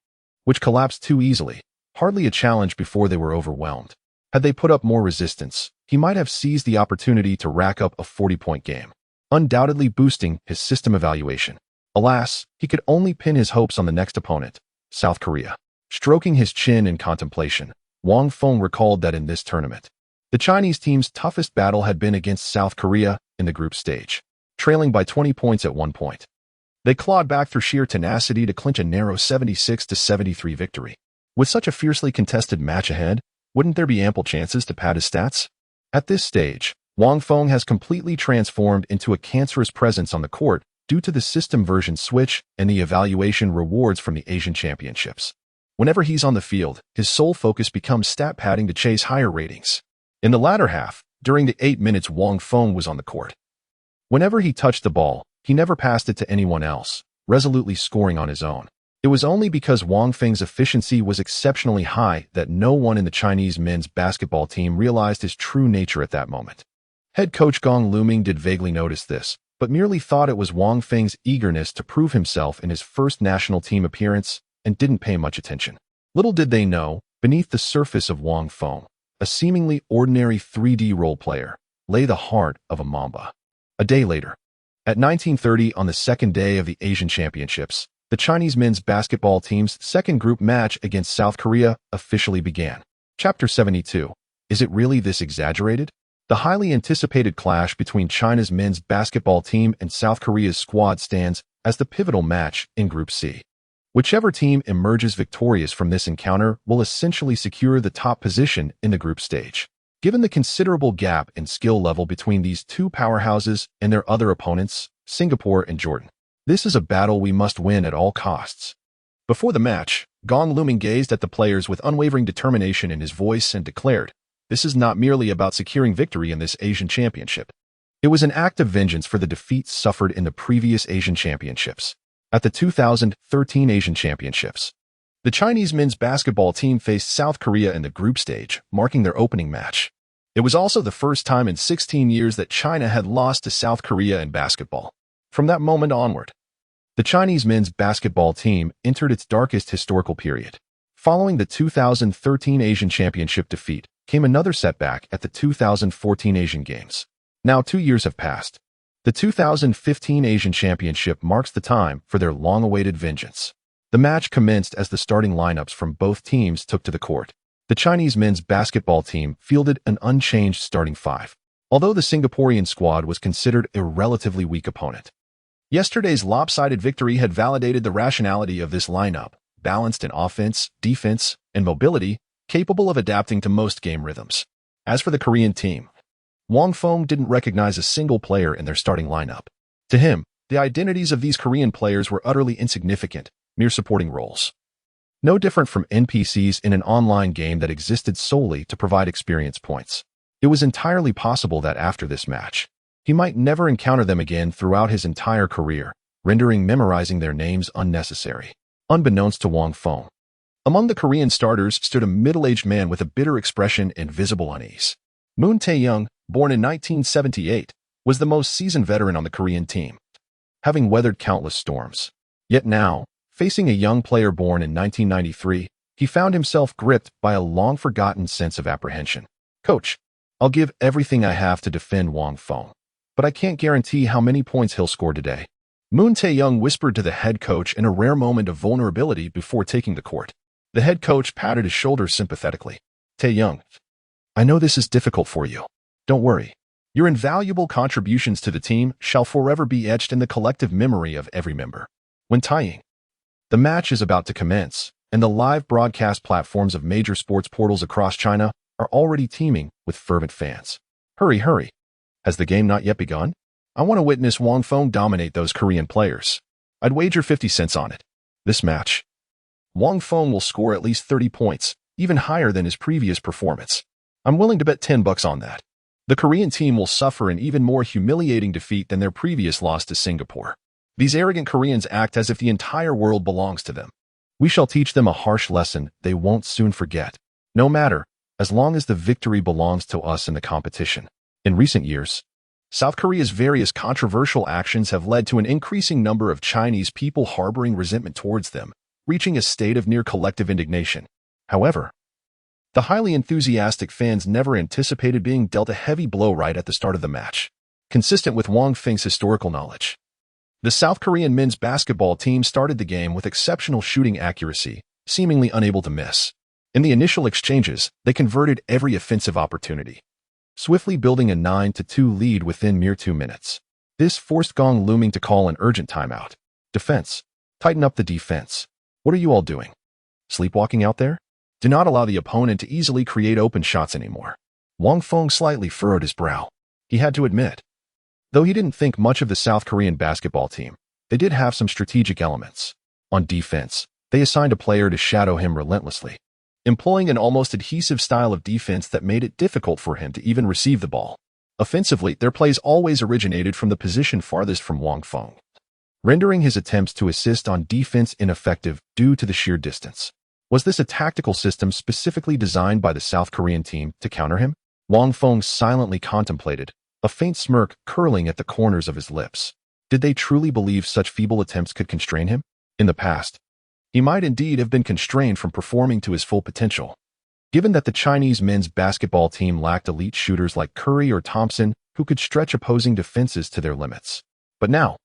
which collapsed too easily, hardly a challenge before they were overwhelmed. Had they put up more resistance, he might have seized the opportunity to rack up a 40-point game, undoubtedly boosting his system evaluation. Alas, he could only pin his hopes on the next opponent, South Korea. Stroking his chin in contemplation, Wang Feng recalled that in this tournament, the Chinese team's toughest battle had been against South Korea in the group stage, trailing by 20 points at one point. They clawed back through sheer tenacity to clinch a narrow 76-73 victory. With such a fiercely contested match ahead, wouldn't there be ample chances to pad his stats? At this stage, Wang Feng has completely transformed into a cancerous presence on the court due to the system version switch and the evaluation rewards from the Asian Championships. Whenever he's on the field, his sole focus becomes stat padding to chase higher ratings. In the latter half, during the 8 minutes Wang Feng was on the court, whenever he touched the ball, he never passed it to anyone else, resolutely scoring on his own. It was only because Wang Feng's efficiency was exceptionally high that no one in the Chinese men's basketball team realized his true nature at that moment. Head coach Gong Luming did vaguely notice this, but merely thought it was Wang Feng's eagerness to prove himself in his first national team appearance and didn't pay much attention. Little did they know, beneath the surface of Wang Feng, a seemingly ordinary 3D role player, lay the heart of a Mamba. A day later, at 1930 on the second day of the Asian Championships, the Chinese men's basketball team's second group match against South Korea officially began. Chapter 72. Is it really this exaggerated? The highly anticipated clash between China's men's basketball team and South Korea's squad stands as the pivotal match in Group C. Whichever team emerges victorious from this encounter will essentially secure the top position in the group stage. Given the considerable gap in skill level between these two powerhouses and their other opponents, Singapore and Jordan, this is a battle we must win at all costs. Before the match, Gong Luming gazed at the players with unwavering determination in his voice and declared, "This is not merely about securing victory in this Asian Championship. It was an act of vengeance for the defeats suffered in the previous Asian Championships. At the 2013 Asian Championships, the Chinese men's basketball team faced South Korea in the group stage, marking their opening match. It was also the first time in 16 years that China had lost to South Korea in basketball. From that moment onward, the Chinese men's basketball team entered its darkest historical period. Following the 2013 Asian Championship defeat came another setback at the 2014 Asian Games. Now 2 years have passed. The 2015 Asian Championship marks the time for their long-awaited vengeance. The match commenced as the starting lineups from both teams took to the court. The Chinese men's basketball team fielded an unchanged starting five, although the Singaporean squad was considered a relatively weak opponent. Yesterday's lopsided victory had validated the rationality of this lineup, balanced in offense, defense, and mobility, capable of adapting to most game rhythms. As for the Korean team, Wang Feng didn't recognize a single player in their starting lineup. To him, the identities of these Korean players were utterly insignificant, mere supporting roles. No different from NPCs in an online game that existed solely to provide experience points. It was entirely possible that after this match, he might never encounter them again throughout his entire career, rendering memorizing their names unnecessary. Unbeknownst to Wang Feng, among the Korean starters stood a middle-aged man with a bitter expression and visible unease. Moon Tae-young, born in 1978, was the most seasoned veteran on the Korean team, having weathered countless storms. Yet now, facing a young player born in 1993, he found himself gripped by a long-forgotten sense of apprehension. "Coach, I'll give everything I have to defend Wang Feng, but I can't guarantee how many points he'll score today." Moon Tae-young whispered to the head coach in a rare moment of vulnerability before taking the court. The head coach patted his shoulder sympathetically. "Tae-young, I know this is difficult for you. Don't worry. Your invaluable contributions to the team shall forever be etched in the collective memory of every member." When tying, the match is about to commence, and the live broadcast platforms of major sports portals across China are already teeming with fervent fans. Hurry, hurry. Has the game not yet begun? I want to witness Wang Feng dominate those Korean players. I'd wager 50 cents on it. This match, Wang Feng will score at least 30 points, even higher than his previous performance. I'm willing to bet $10 on that. The Korean team will suffer an even more humiliating defeat than their previous loss to Singapore. These arrogant Koreans act as if the entire world belongs to them. We shall teach them a harsh lesson they won't soon forget. No matter, as long as the victory belongs to us in the competition. In recent years, South Korea's various controversial actions have led to an increasing number of Chinese people harboring resentment towards them, reaching a state of near collective indignation. However, the highly enthusiastic fans never anticipated being dealt a heavy blow right at the start of the match. Consistent with Wang Feng's historical knowledge, the South Korean men's basketball team started the game with exceptional shooting accuracy, seemingly unable to miss. In the initial exchanges, they converted every offensive opportunity, swiftly building a 9-2 lead within mere 2 minutes. This forced Gong Luming to call an urgent timeout. "Defense. Tighten up the defense. What are you all doing? Sleepwalking out there? Do not allow the opponent to easily create open shots anymore." Wang Feng slightly furrowed his brow. He had to admit, though he didn't think much of the South Korean basketball team, they did have some strategic elements. On defense, they assigned a player to shadow him relentlessly, employing an almost adhesive style of defense that made it difficult for him to even receive the ball. Offensively, their plays always originated from the position farthest from Wang Feng, rendering his attempts to assist on defense ineffective due to the sheer distance. Was this a tactical system specifically designed by the South Korean team to counter him? Wang Feng silently contemplated, a faint smirk curling at the corners of his lips. Did they truly believe such feeble attempts could constrain him? In the past, he might indeed have been constrained from performing to his full potential. Given that the Chinese men's basketball team lacked elite shooters like Curry or Thompson who could stretch opposing defenses to their limits. But now,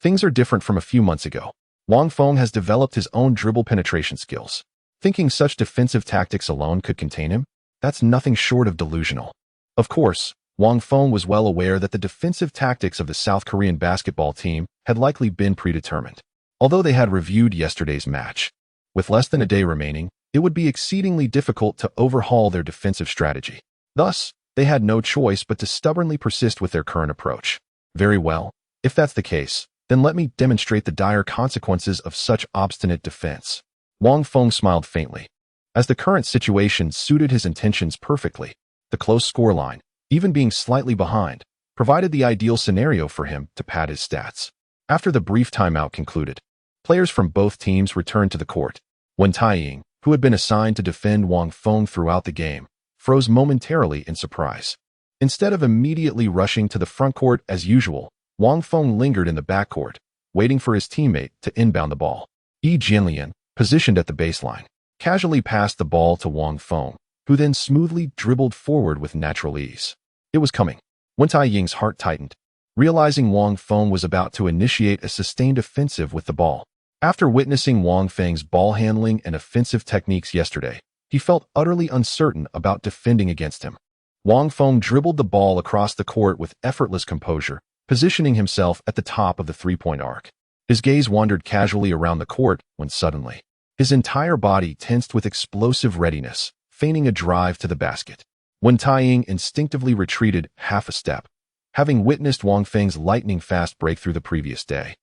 things are different from a few months ago. Wang Feng has developed his own dribble penetration skills. Thinking such defensive tactics alone could contain him? That's nothing short of delusional. Of course, Wang Feng was well aware that the defensive tactics of the South Korean basketball team had likely been predetermined. Although they had reviewed yesterday's match, with less than a day remaining, it would be exceedingly difficult to overhaul their defensive strategy. Thus, they had no choice but to stubbornly persist with their current approach. Very well, if that's the case, then let me demonstrate the dire consequences of such obstinate defense. Wang Feng smiled faintly. As the current situation suited his intentions perfectly, the close scoreline, even being slightly behind, provided the ideal scenario for him to pad his stats. After the brief timeout concluded, players from both teams returned to the court. Wen Taiying, who had been assigned to defend Wang Feng throughout the game, froze momentarily in surprise. Instead of immediately rushing to the front court as usual, Wang Feng lingered in the backcourt, waiting for his teammate to inbound the ball. Yi Jianlian, positioned at the baseline, casually passed the ball to Wang Feng, who then smoothly dribbled forward with natural ease. It was coming. Wen Taiying's heart tightened, realizing Wang Feng was about to initiate a sustained offensive with the ball. After witnessing Wang Feng's ball handling and offensive techniques yesterday, he felt utterly uncertain about defending against him. Wang Feng dribbled the ball across the court with effortless composure, positioning himself at the top of the three-point arc. His gaze wandered casually around the court when suddenly, his entire body tensed with explosive readiness, feigning a drive to the basket. Wen Taiying instinctively retreated half a step, having witnessed Wang Feng's lightning-fast breakthrough the previous day.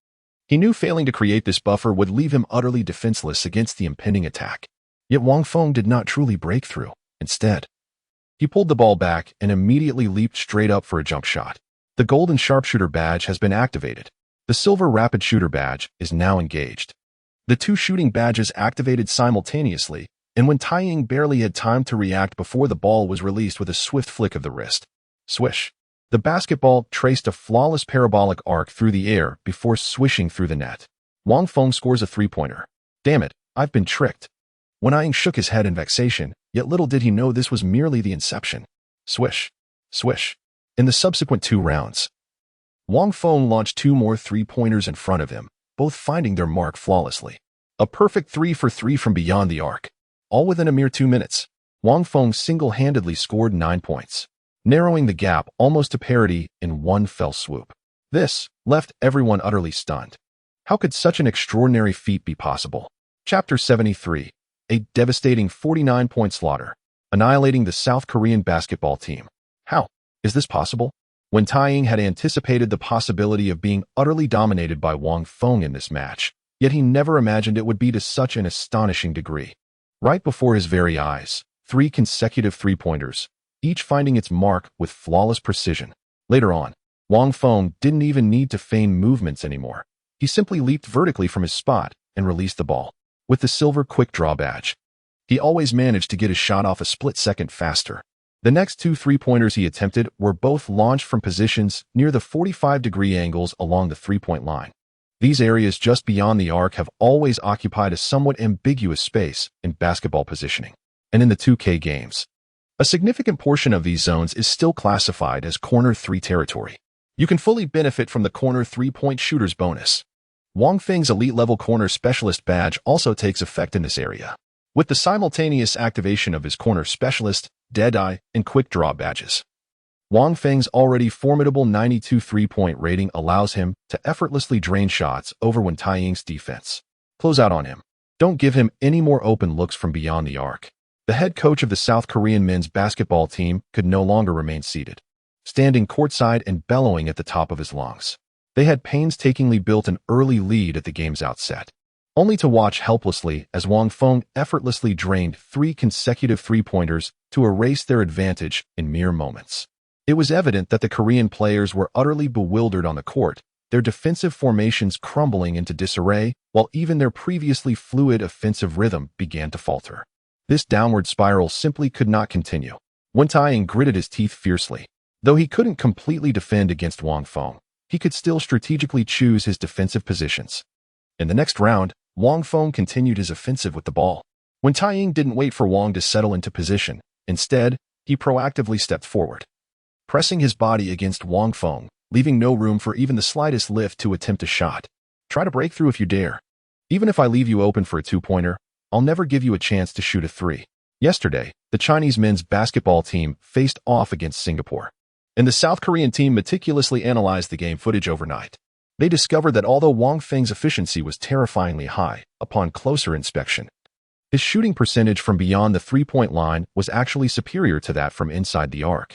He knew failing to create this buffer would leave him utterly defenseless against the impending attack. Yet Wang Feng did not truly break through. Instead, he pulled the ball back and immediately leaped straight up for a jump shot. The golden sharpshooter badge has been activated. The silver rapid shooter badge is now engaged. The two shooting badges activated simultaneously, and Wen Taiying barely had time to react before the ball was released with a swift flick of the wrist. Swish. The basketball traced a flawless parabolic arc through the air before swishing through the net. Wang Feng scores a three-pointer. Damn it, I've been tricked. Wen Taiying shook his head in vexation, yet little did he know this was merely the inception. Swish. Swish. In the subsequent 2 rounds, Wang Feng launched 2 more three-pointers in front of him, both finding their mark flawlessly. A perfect 3 for 3 from beyond the arc. All within a mere 2 minutes, Wang Feng single-handedly scored 9 points, narrowing the gap almost to parity in one fell swoop. This left everyone utterly stunned. How could such an extraordinary feat be possible? Chapter 73. A devastating 49-point slaughter, annihilating the South Korean basketball team. How is this possible? Wen Taiying had anticipated the possibility of being utterly dominated by Wang Feng in this match, yet he never imagined it would be to such an astonishing degree. Right before his very eyes, 3 consecutive three-pointers, each finding its mark with flawless precision. Later on, Wang Feng didn't even need to feign movements anymore. He simply leaped vertically from his spot and released the ball. With the silver quick draw badge, he always managed to get his shot off a split second faster. The next 2 three-pointers he attempted were both launched from positions near the 45-degree angles along the three-point line. These areas just beyond the arc have always occupied a somewhat ambiguous space in basketball positioning. And in the 2K games, a significant portion of these zones is still classified as corner 3 territory. You can fully benefit from the corner 3-point shooter's bonus. Wang Feng's elite-level corner specialist badge also takes effect in this area, with the simultaneous activation of his corner specialist, deadeye, and quick draw badges. Wang Feng's already formidable 92 three-point rating allows him to effortlessly drain shots over Wen Taiying's defense. Close out on him. Don't give him any more open looks from beyond the arc. The head coach of the South Korean men's basketball team could no longer remain seated, standing courtside and bellowing at the top of his lungs. They had painstakingly built an early lead at the game's outset, only to watch helplessly as Wang Feng effortlessly drained 3 consecutive three-pointers to erase their advantage in mere moments. It was evident that the Korean players were utterly bewildered on the court, their defensive formations crumbling into disarray, while even their previously fluid offensive rhythm began to falter. This downward spiral simply could not continue. Wen Taiying gritted his teeth fiercely. Though he couldn't completely defend against Wang Feng, he could still strategically choose his defensive positions. In the next round, Wang Feng continued his offensive with the ball. When Taiying didn't wait for Wang to settle into position, instead, he proactively stepped forward, pressing his body against Wang Feng, leaving no room for even the slightest lift to attempt a shot. Try to break through if you dare. Even if I leave you open for a two-pointer, I'll never give you a chance to shoot a three. Yesterday, the Chinese men's basketball team faced off against Singapore, and the South Korean team meticulously analyzed the game footage overnight. They discovered that although Wang Feng's efficiency was terrifyingly high, upon closer inspection, his shooting percentage from beyond the three-point line was actually superior to that from inside the arc.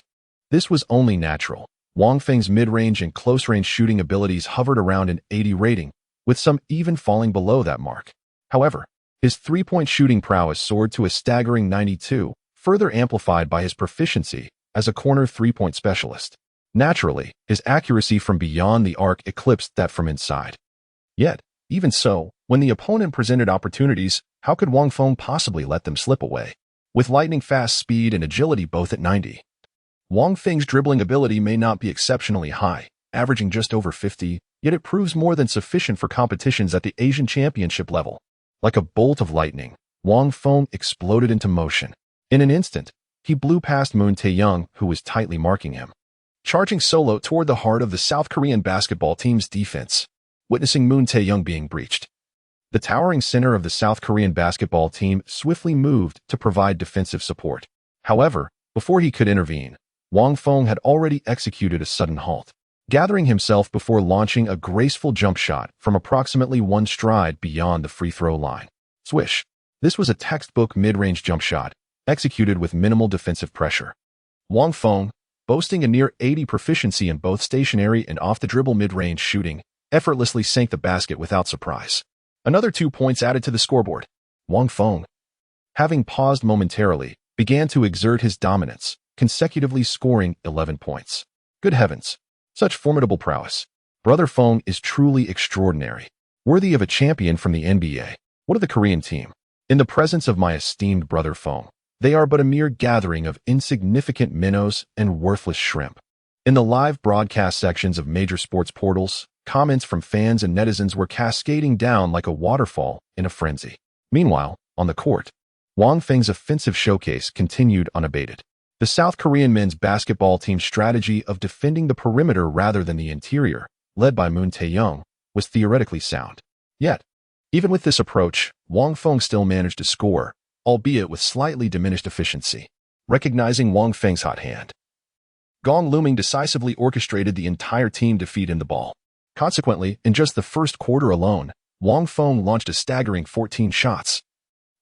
This was only natural. Wang Feng's mid-range and close-range shooting abilities hovered around an 80 rating, with some even falling below that mark. However, his three-point shooting prowess soared to a staggering 92, further amplified by his proficiency as a corner three-point specialist. Naturally, his accuracy from beyond the arc eclipsed that from inside. Yet, even so, when the opponent presented opportunities, how could Wang Feng possibly let them slip away? With lightning-fast speed and agility both at 90. Wang Feng's dribbling ability may not be exceptionally high, averaging just over 50, yet it proves more than sufficient for competitions at the Asian Championship level. Like a bolt of lightning, Wang Feng exploded into motion. In an instant, he blew past Moon Tae-young, who was tightly marking him, charging solo toward the heart of the South Korean basketball team's defense, witnessing Moon Tae-young being breached. The towering center of the South Korean basketball team swiftly moved to provide defensive support. However, before he could intervene, Wang Feng had already executed a sudden halt, gathering himself before launching a graceful jump shot from approximately one stride beyond the free throw line. Swish. This was a textbook mid-range jump shot, executed with minimal defensive pressure. Wang Feng, boasting a near 80 proficiency in both stationary and off-the-dribble mid-range shooting, effortlessly sank the basket without surprise. Another 2 points added to the scoreboard. Wang Feng, having paused momentarily, began to exert his dominance, consecutively scoring 11 points. Good heavens! Such formidable prowess. Brother Feng is truly extraordinary, worthy of a champion from the NBA. What of the Korean team? In the presence of my esteemed brother Feng, they are but a mere gathering of insignificant minnows and worthless shrimp. In the live broadcast sections of major sports portals, comments from fans and netizens were cascading down like a waterfall in a frenzy. Meanwhile, on the court, Wang Feng's offensive showcase continued unabated. The South Korean men's basketball team's strategy of defending the perimeter rather than the interior, led by Moon Tae-young, was theoretically sound. Yet, even with this approach, Wang Feng still managed to score, albeit with slightly diminished efficiency. Recognizing Wang Feng's hot hand, Gong Luming decisively orchestrated the entire team to feed him the ball. Consequently, in just the first quarter alone, Wang Feng launched a staggering 14 shots,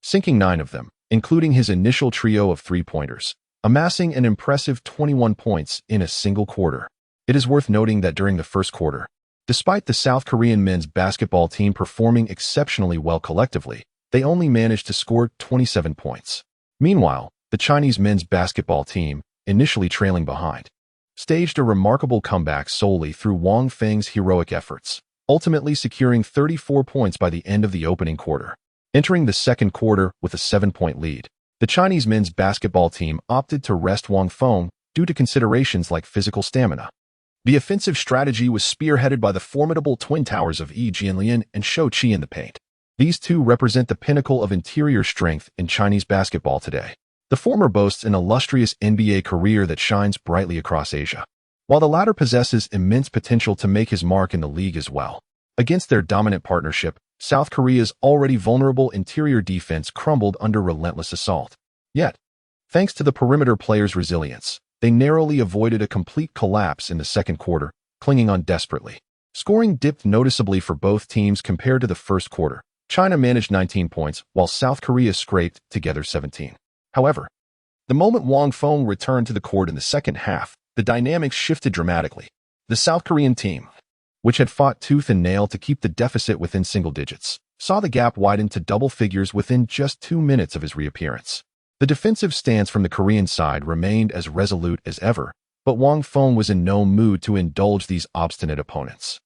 sinking 9 of them, including his initial trio of three-pointers, amassing an impressive 21 points in a single quarter. It is worth noting that during the first quarter, despite the South Korean men's basketball team performing exceptionally well collectively, they only managed to score 27 points. Meanwhile, the Chinese men's basketball team, initially trailing behind, staged a remarkable comeback solely through Wang Feng's heroic efforts, ultimately securing 34 points by the end of the opening quarter. Entering the second quarter with a 7-point lead, the Chinese men's basketball team opted to rest Wang Feng due to considerations like physical stamina. The offensive strategy was spearheaded by the formidable twin towers of Yi Jianlian and Shou Qi in the paint. These two represent the pinnacle of interior strength in Chinese basketball today. The former boasts an illustrious NBA career that shines brightly across Asia, while the latter possesses immense potential to make his mark in the league as well. Against their dominant partnership, South Korea's already vulnerable interior defense crumbled under relentless assault. Yet, thanks to the perimeter players' resilience, they narrowly avoided a complete collapse in the second quarter, clinging on desperately. Scoring dipped noticeably for both teams compared to the first quarter. China managed 19 points, while South Korea scraped together 17. However, the moment Wang Feng returned to the court in the second half, the dynamics shifted dramatically. The South Korean team, which had fought tooth and nail to keep the deficit within single digits, saw the gap widen to double figures within just 2 minutes of his reappearance. The defensive stance from the Korean side remained as resolute as ever, but Wang Feng was in no mood to indulge these obstinate opponents.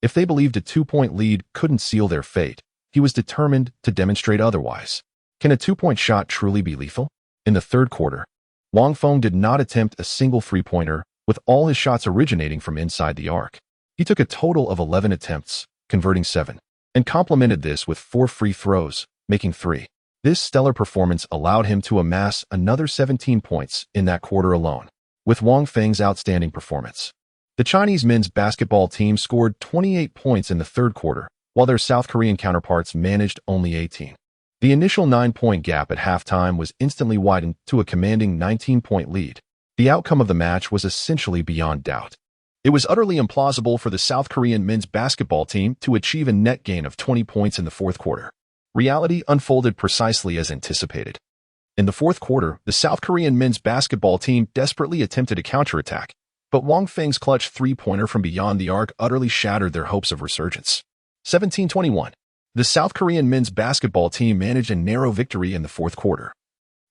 If they believed a 2-point lead couldn't seal their fate, he was determined to demonstrate otherwise. Can a 2-point shot truly be lethal? In the third quarter, Wang Feng did not attempt a single three-pointer, with all his shots originating from inside the arc. He took a total of 11 attempts, converting 7. and complemented this with 4 free throws, making 3. This stellar performance allowed him to amass another 17 points in that quarter alone. With Wang Feng's outstanding performance, the Chinese men's basketball team scored 28 points in the third quarter, while their South Korean counterparts managed only 18. The initial 9-point gap at halftime was instantly widened to a commanding 19-point lead. The outcome of the match was essentially beyond doubt. It was utterly implausible for the South Korean men's basketball team to achieve a net gain of 20 points in the fourth quarter. Reality unfolded precisely as anticipated. In the fourth quarter, the South Korean men's basketball team desperately attempted a counterattack, but Wang Feng's clutch three-pointer from beyond the arc utterly shattered their hopes of resurgence. 17-21. The South Korean men's basketball team managed a narrow victory in the fourth quarter,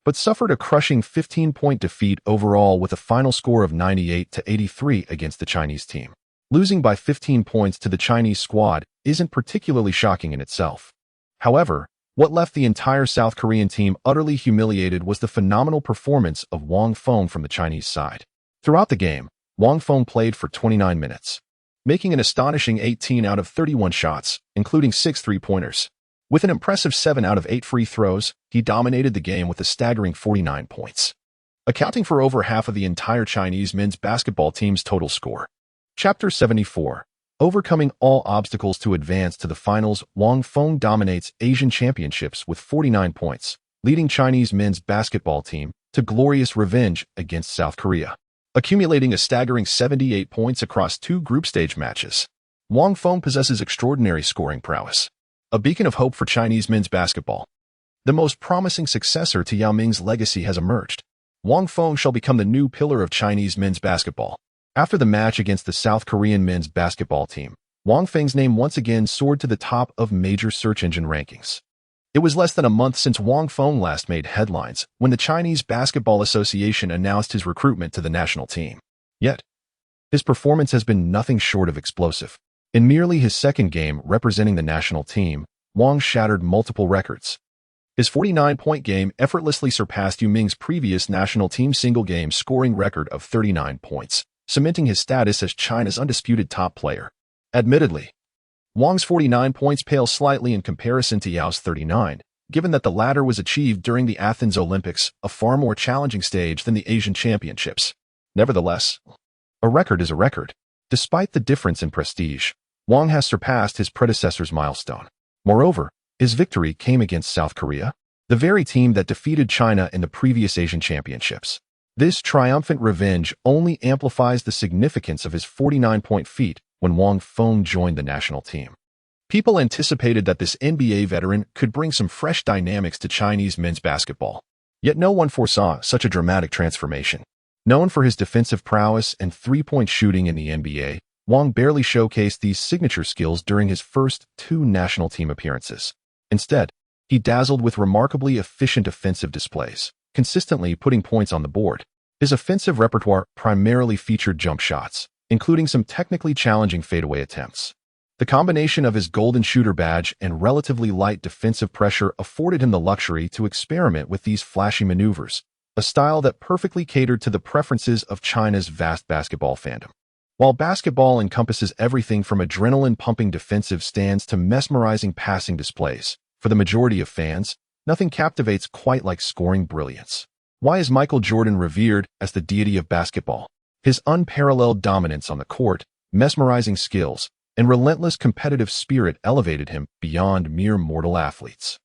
but suffered a crushing 15-point defeat overall with a final score of 98-83 against the Chinese team. Losing by 15 points to the Chinese squad isn't particularly shocking in itself. However, what left the entire South Korean team utterly humiliated was the phenomenal performance of Wang Feng from the Chinese side. Throughout the game, Wang Feng played for 29 minutes, making an astonishing 18 out of 31 shots, including 6 three-pointers. With an impressive 7 out of 8 free throws, he dominated the game with a staggering 49 points, accounting for over half of the entire Chinese men's basketball team's total score. Chapter 74. Overcoming all obstacles to advance to the finals, Wang Feng dominates Asian Championships with 49 points, leading Chinese men's basketball team to glorious revenge against South Korea, accumulating a staggering 78 points across 2 group stage matches. Wang Feng possesses extraordinary scoring prowess, a beacon of hope for Chinese men's basketball. The most promising successor to Yao Ming's legacy has emerged. Wang Feng shall become the new pillar of Chinese men's basketball. After the match against the South Korean men's basketball team, Wang Feng's name once again soared to the top of major search engine rankings. It was less than a month since Wang Feng last made headlines when the Chinese Basketball Association announced his recruitment to the national team. Yet, his performance has been nothing short of explosive. In merely his second game representing the national team, Wang shattered multiple records. His 49-point game effortlessly surpassed Yao Ming's previous national team single-game scoring record of 39 points, cementing his status as China's undisputed top player. Admittedly, Wang's 49 points pale slightly in comparison to Yao's 39, given that the latter was achieved during the Athens Olympics, a far more challenging stage than the Asian Championships. Nevertheless, a record is a record. Despite the difference in prestige, Wang has surpassed his predecessor's milestone. Moreover, his victory came against South Korea, the very team that defeated China in the previous Asian Championships. This triumphant revenge only amplifies the significance of his 49-point feat when Wang Feng joined the national team. People anticipated that this NBA veteran could bring some fresh dynamics to Chinese men's basketball. Yet no one foresaw such a dramatic transformation. Known for his defensive prowess and three-point shooting in the NBA, Wang barely showcased these signature skills during his first 2 national team appearances. Instead, he dazzled with remarkably efficient offensive displays, consistently putting points on the board. His offensive repertoire primarily featured jump shots, including some technically challenging fadeaway attempts. The combination of his golden shooter badge and relatively light defensive pressure afforded him the luxury to experiment with these flashy maneuvers, a style that perfectly catered to the preferences of China's vast basketball fandom. While basketball encompasses everything from adrenaline-pumping defensive stands to mesmerizing passing displays, for the majority of fans, nothing captivates quite like scoring brilliance. Why is Michael Jordan revered as the deity of basketball? His unparalleled dominance on the court, mesmerizing skills, and relentless competitive spirit elevated him beyond mere mortal athletes.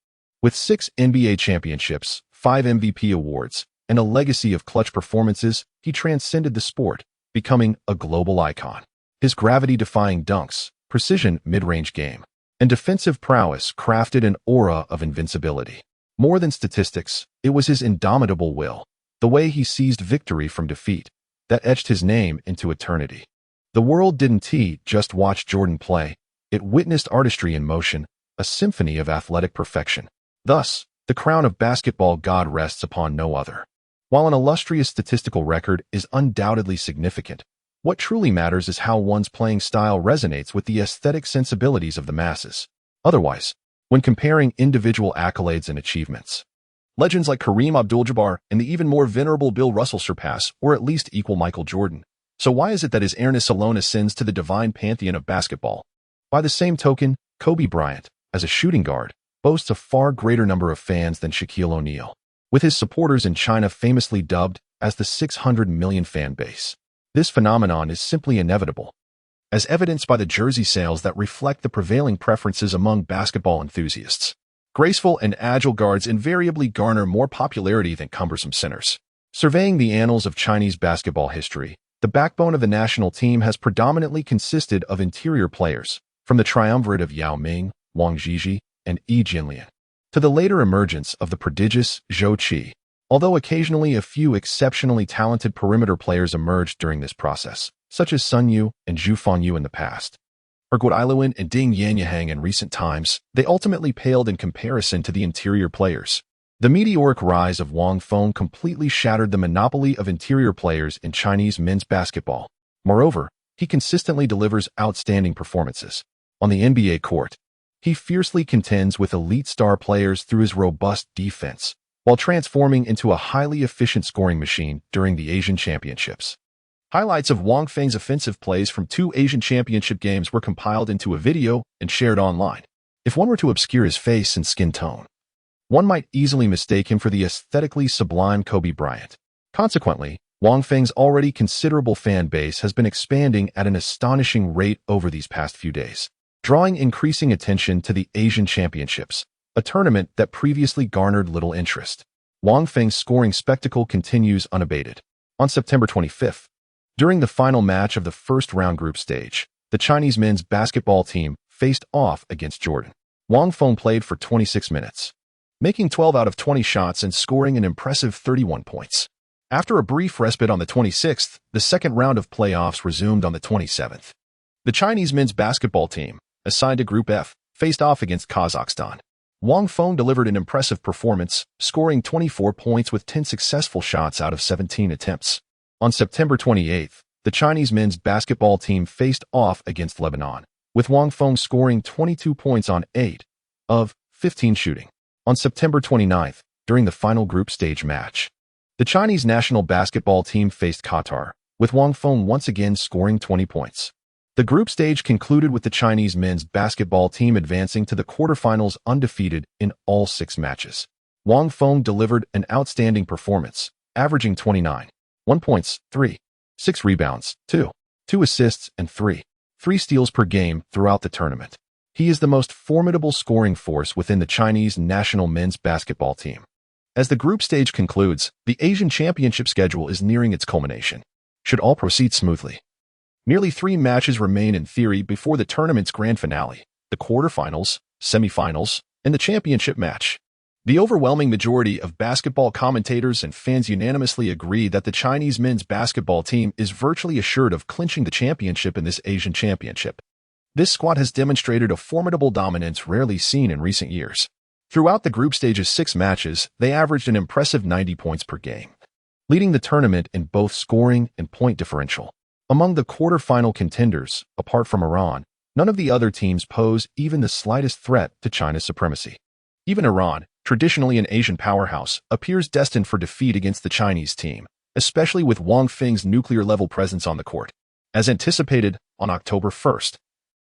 With 6 NBA championships, 5 MVP awards, and a legacy of clutch performances, he transcended the sport, becoming a global icon. His gravity-defying dunks, precision mid-range game, and defensive prowess crafted an aura of invincibility. More than statistics, it was his indomitable will, the way he seized victory from defeat, that etched his name into eternity. The world didn't just watch Jordan play, it witnessed artistry in motion, a symphony of athletic perfection. Thus, the crown of basketball god rests upon no other. While an illustrious statistical record is undoubtedly significant, what truly matters is how one's playing style resonates with the aesthetic sensibilities of the masses. Otherwise, when comparing individual accolades and achievements, legends like Kareem Abdul-Jabbar and the even more venerable Bill Russell surpass or at least equal Michael Jordan. So why is it that his airness alone ascends to the divine pantheon of basketball? By the same token, Kobe Bryant, as a shooting guard, boasts a far greater number of fans than Shaquille O'Neal, with his supporters in China famously dubbed as the 600 million fan base. This phenomenon is simply inevitable, as evidenced by the jersey sales that reflect the prevailing preferences among basketball enthusiasts. Graceful and agile guards invariably garner more popularity than cumbersome centers. Surveying the annals of Chinese basketball history, the backbone of the national team has predominantly consisted of interior players, from the triumvirate of Yao Ming, Wang Zhizhi, and Yi Jianlian, to the later emergence of the prodigious Zhou Qi, although occasionally a few exceptionally talented perimeter players emerged during this process, such as Sun Yu and Zhu Fangyu in the past. Or Guo Ailuan and Ding Yanhang in recent times, they ultimately paled in comparison to the interior players. The meteoric rise of Wang Feng completely shattered the monopoly of interior players in Chinese men's basketball. Moreover, he consistently delivers outstanding performances. On the NBA court, he fiercely contends with elite star players through his robust defense, while transforming into a highly efficient scoring machine during the Asian Championships. Highlights of Wang Feng's offensive plays from 2 Asian Championship games were compiled into a video and shared online. If one were to obscure his face and skin tone, one might easily mistake him for the aesthetically sublime Kobe Bryant. Consequently, Wang Feng's already considerable fan base has been expanding at an astonishing rate over these past few days, drawing increasing attention to the Asian Championships, a tournament that previously garnered little interest. Wang Feng's scoring spectacle continues unabated. On September 25th, during the final match of the first-round group stage, the Chinese men's basketball team faced off against Jordan. Wang Feng played for 26 minutes, making 12 out of 20 shots and scoring an impressive 31 points. After a brief respite on the 26th, the second round of playoffs resumed on the 27th. The Chinese men's basketball team, assigned to Group F, faced off against Kazakhstan. Wang Feng delivered an impressive performance, scoring 24 points with 10 successful shots out of 17 attempts. On September 28th, the Chinese men's basketball team faced off against Lebanon, with Wang Feng scoring 22 points on 8 of 15 shooting. On September 29th, during the final group stage match, the Chinese national basketball team faced Qatar, with Wang Feng once again scoring 20 points. The group stage concluded with the Chinese men's basketball team advancing to the quarterfinals undefeated in all 6 matches. Wang Feng delivered an outstanding performance, averaging 29. 1 points, 3, 6 rebounds, 2 assists, and 3 steals per game throughout the tournament. He is the most formidable scoring force within the Chinese national men's basketball team. As the group stage concludes, the Asian Championship schedule is nearing its culmination. Should all proceed smoothly, nearly 3 matches remain in theory before the tournament's grand finale, the quarterfinals, semifinals, and the championship match. The overwhelming majority of basketball commentators and fans unanimously agree that the Chinese men's basketball team is virtually assured of clinching the championship in this Asian Championship. This squad has demonstrated a formidable dominance rarely seen in recent years. Throughout the group stage's 6 matches, they averaged an impressive 90 points per game, leading the tournament in both scoring and point differential. Among the quarterfinal contenders, apart from Iran, none of the other teams pose even the slightest threat to China's supremacy. Even Iran, traditionally an Asian powerhouse, appears destined for defeat against the Chinese team, especially with Wang Feng's nuclear-level presence on the court. As anticipated, on October 1st,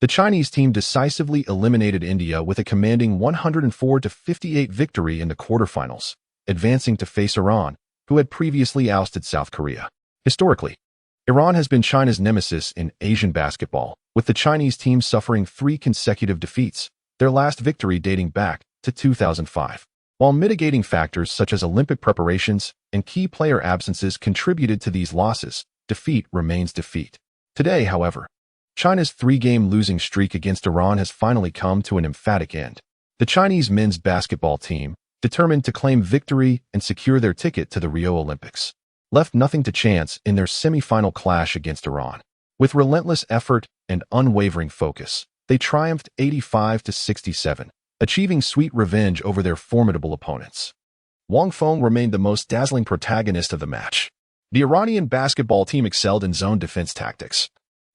the Chinese team decisively eliminated India with a commanding 104-58 victory in the quarterfinals, advancing to face Iran, who had previously ousted South Korea. Historically, Iran has been China's nemesis in Asian basketball, with the Chinese team suffering 3 consecutive defeats, their last victory dating back to 2005. While mitigating factors such as Olympic preparations and key player absences contributed to these losses, defeat remains defeat. Today, however, China's 3-game losing streak against Iran has finally come to an emphatic end. The Chinese men's basketball team, determined to claim victory and secure their ticket to the Rio Olympics, left nothing to chance in their semi-final clash against Iran. With relentless effort and unwavering focus, they triumphed 85-67. Achieving sweet revenge over their formidable opponents. Wang Feng remained the most dazzling protagonist of the match. The Iranian basketball team excelled in zone defense tactics,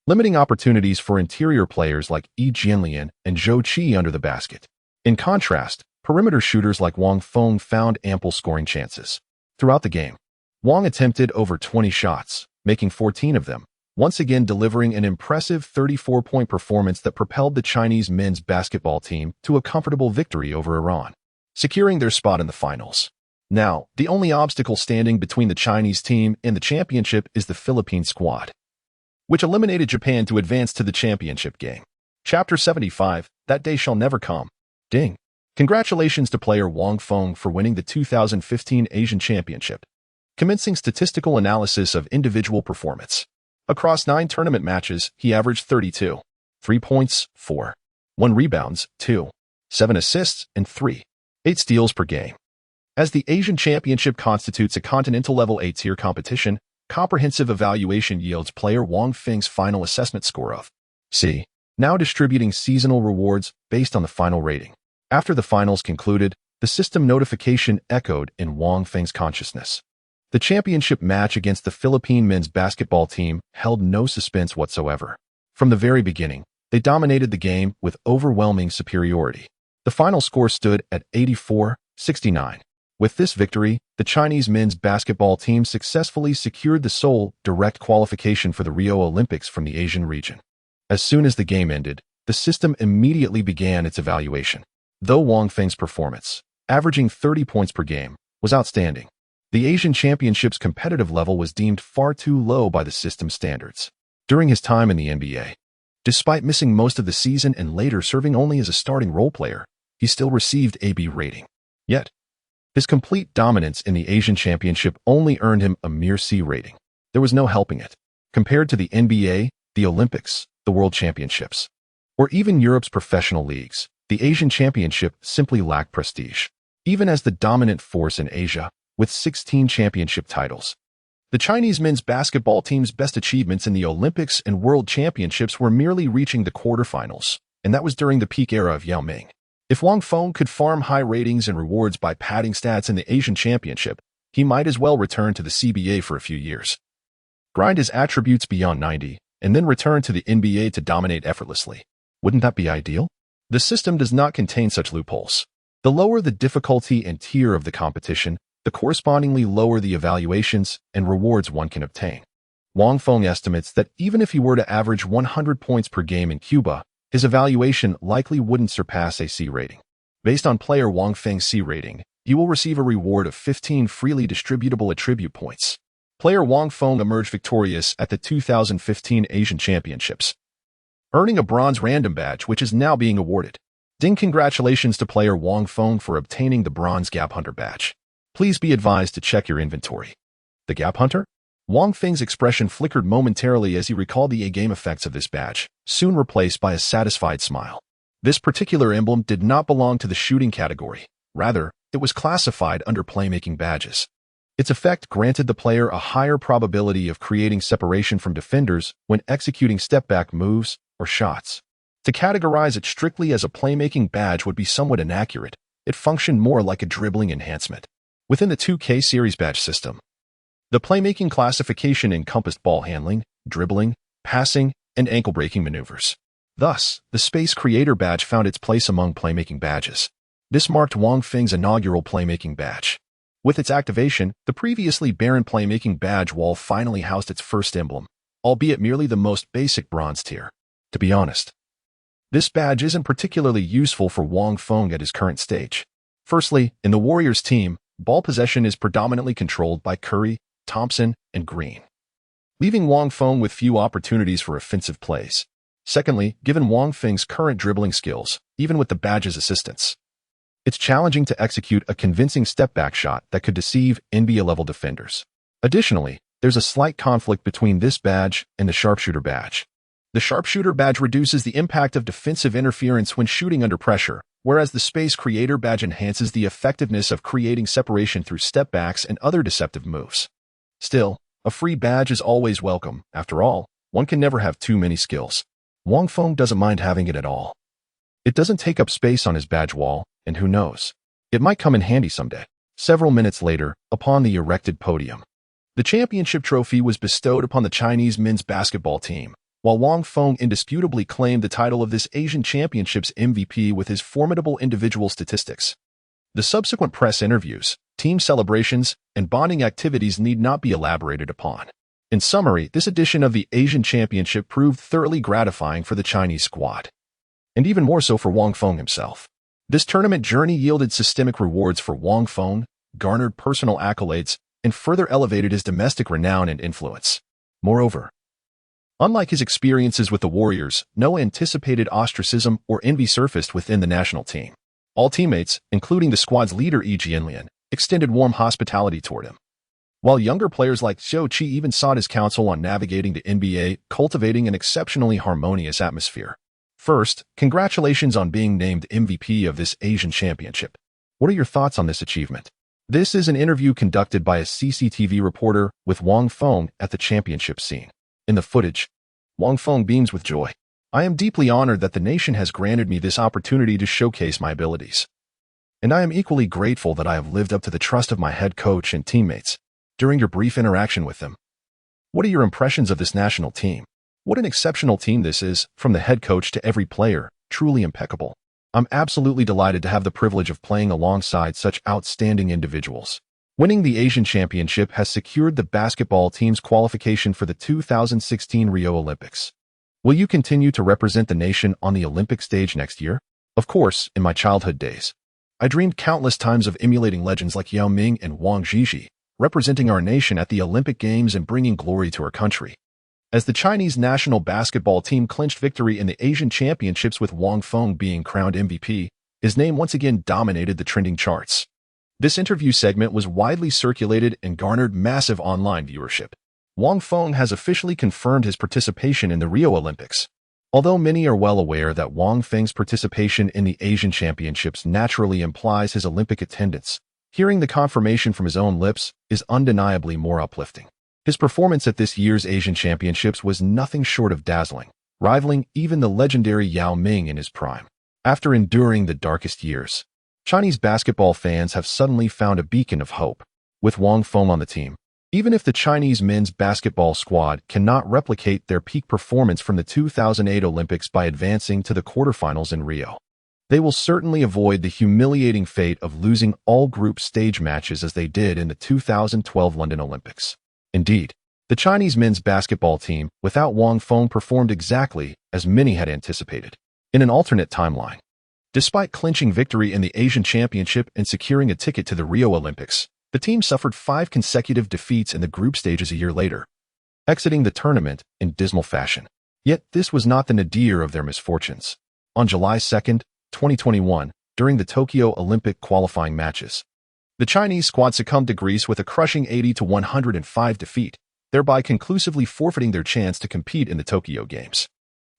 limiting opportunities for interior players like Yi Jianlian and Zhou Qi under the basket. In contrast, perimeter shooters like Wang Feng found ample scoring chances. Throughout the game, Wang attempted over 20 shots, making 14 of them, once again delivering an impressive 34-point performance that propelled the Chinese men's basketball team to a comfortable victory over Iran, securing their spot in the finals. Now, the only obstacle standing between the Chinese team and the championship is the Philippine squad, which eliminated Japan to advance to the championship game. Chapter 75, That Day Shall Never Come. Ding. Congratulations to player Wang Feng for winning the 2015 Asian Championship. Commencing statistical analysis of individual performance. Across 9 tournament matches, he averaged 32, 3 points, 4, 1 rebounds, 2, 7 assists, and 8 steals per game. As the Asian Championship constitutes a continental-level A-tier competition, comprehensive evaluation yields player Wang Feng's final assessment score of C. Now distributing seasonal rewards based on the final rating. After the finals concluded, the system notification echoed in Wang Feng's consciousness. The championship match against the Philippine men's basketball team held no suspense whatsoever. From the very beginning, they dominated the game with overwhelming superiority. The final score stood at 84-69. With this victory, the Chinese men's basketball team successfully secured the sole direct qualification for the Rio Olympics from the Asian region. As soon as the game ended, the system immediately began its evaluation. Though Wang Feng's performance, averaging 30 points per game, was outstanding, the Asian Championship's competitive level was deemed far too low by the system's standards. During his time in the NBA, despite missing most of the season and later serving only as a starting role player, he still received a B rating. Yet, his complete dominance in the Asian Championship only earned him a mere C rating. There was no helping it. Compared to the NBA, the Olympics, the World Championships, or even Europe's professional leagues, the Asian Championship simply lacked prestige. Even as the dominant force in Asia, with 16 championship titles, the Chinese men's basketball team's best achievements in the Olympics and World Championships were merely reaching the quarterfinals, and that was during the peak era of Yao Ming. If Wang Feng could farm high ratings and rewards by padding stats in the Asian Championship, he might as well return to the CBA for a few years, grind his attributes beyond 90, and then return to the NBA to dominate effortlessly. Wouldn't that be ideal? The system does not contain such loopholes. The lower the difficulty and tier of the competition, the correspondingly lower the evaluations and rewards one can obtain. Wang Feng estimates that even if he were to average 100 points per game in Cuba, his evaluation likely wouldn't surpass a C rating. Based on player Wang Feng's C rating, you will receive a reward of 15 freely distributable attribute points. Player Wang Feng emerged victorious at the 2015 Asian Championships, earning a bronze random badge which is now being awarded. Ding. Congratulations to player Wang Feng for obtaining the bronze Gap Hunter badge. Please be advised to check your inventory. The Gap Hunter? Wang Feng's expression flickered momentarily as he recalled the A-game effects of this badge, soon replaced by a satisfied smile. This particular emblem did not belong to the shooting category. Rather, it was classified under playmaking badges. Its effect granted the player a higher probability of creating separation from defenders when executing step-back moves or shots. To categorize it strictly as a playmaking badge would be somewhat inaccurate. It functioned more like a dribbling enhancement. Within the 2K series badge system, the playmaking classification encompassed ball handling, dribbling, passing, and ankle-breaking maneuvers. Thus, the Space Creator badge found its place among playmaking badges. This marked Wang Feng's inaugural playmaking badge. With its activation, the previously barren playmaking badge wall finally housed its first emblem, albeit merely the most basic bronze tier. To be honest, this badge isn't particularly useful for Wang Feng at his current stage. Firstly, in the Warriors team, ball possession is predominantly controlled by Curry, Thompson, and Green, leaving Wang Feng with few opportunities for offensive plays. Secondly, given Wang Feng's current dribbling skills, even with the badge's assistance, it's challenging to execute a convincing step-back shot that could deceive NBA-level defenders. Additionally, there's a slight conflict between this badge and the Sharpshooter badge. The Sharpshooter badge reduces the impact of defensive interference when shooting under pressure, whereas the Space Creator badge enhances the effectiveness of creating separation through step-backs and other deceptive moves. Still, a free badge is always welcome. After all, one can never have too many skills. Wang Feng doesn't mind having it at all. It doesn't take up space on his badge wall, and who knows, it might come in handy someday. Several minutes later, upon the erected podium, the championship trophy was bestowed upon the Chinese men's basketball team, while Wang Feng indisputably claimed the title of this Asian Championship's MVP with his formidable individual statistics. The subsequent press interviews, team celebrations, and bonding activities need not be elaborated upon. In summary, this edition of the Asian Championship proved thoroughly gratifying for the Chinese squad, and even more so for Wang Feng himself. This tournament journey yielded systemic rewards for Wang Feng, garnered personal accolades, and further elevated his domestic renown and influence. Moreover, unlike his experiences with the Warriors, no anticipated ostracism or envy surfaced within the national team. All teammates, including the squad's leader Yi Jianlian, extended warm hospitality toward him, while younger players like Zhou Qi even sought his counsel on navigating the NBA, cultivating an exceptionally harmonious atmosphere. First, congratulations on being named MVP of this Asian Championship. What are your thoughts on this achievement? This is an interview conducted by a CCTV reporter with Wang Feng at the championship scene. In the footage, Wang Feng beams with joy. I am deeply honored that the nation has granted me this opportunity to showcase my abilities. And I am equally grateful that I have lived up to the trust of my head coach and teammates during your brief interaction with them. What are your impressions of this national team? What an exceptional team this is, from the head coach to every player, truly impeccable. I'm absolutely delighted to have the privilege of playing alongside such outstanding individuals. Winning the Asian Championship has secured the basketball team's qualification for the 2016 Rio Olympics. Will you continue to represent the nation on the Olympic stage next year? Of course, in my childhood days, I dreamed countless times of emulating legends like Yao Ming and Wang Zhizhi, representing our nation at the Olympic Games and bringing glory to our country. As the Chinese national basketball team clinched victory in the Asian Championships with Wang Feng being crowned MVP, his name once again dominated the trending charts. This interview segment was widely circulated and garnered massive online viewership. Wang Feng has officially confirmed his participation in the Rio Olympics. Although many are well aware that Wang Feng's participation in the Asian Championships naturally implies his Olympic attendance, hearing the confirmation from his own lips is undeniably more uplifting. His performance at this year's Asian Championships was nothing short of dazzling, rivaling even the legendary Yao Ming in his prime. After enduring the darkest years, Chinese basketball fans have suddenly found a beacon of hope. With Wang Feng on the team, even if the Chinese men's basketball squad cannot replicate their peak performance from the 2008 Olympics by advancing to the quarterfinals in Rio, they will certainly avoid the humiliating fate of losing all group stage matches as they did in the 2012 London Olympics. Indeed, the Chinese men's basketball team, without Wang Feng, performed exactly as many had anticipated. In an alternate timeline, despite clinching victory in the Asian Championship and securing a ticket to the Rio Olympics, the team suffered 5 consecutive defeats in the group stages a year later, exiting the tournament in dismal fashion. Yet this was not the nadir of their misfortunes. On July 2, 2021, during the Tokyo Olympic qualifying matches, the Chinese squad succumbed to Greece with a crushing 80-105 defeat, thereby conclusively forfeiting their chance to compete in the Tokyo Games.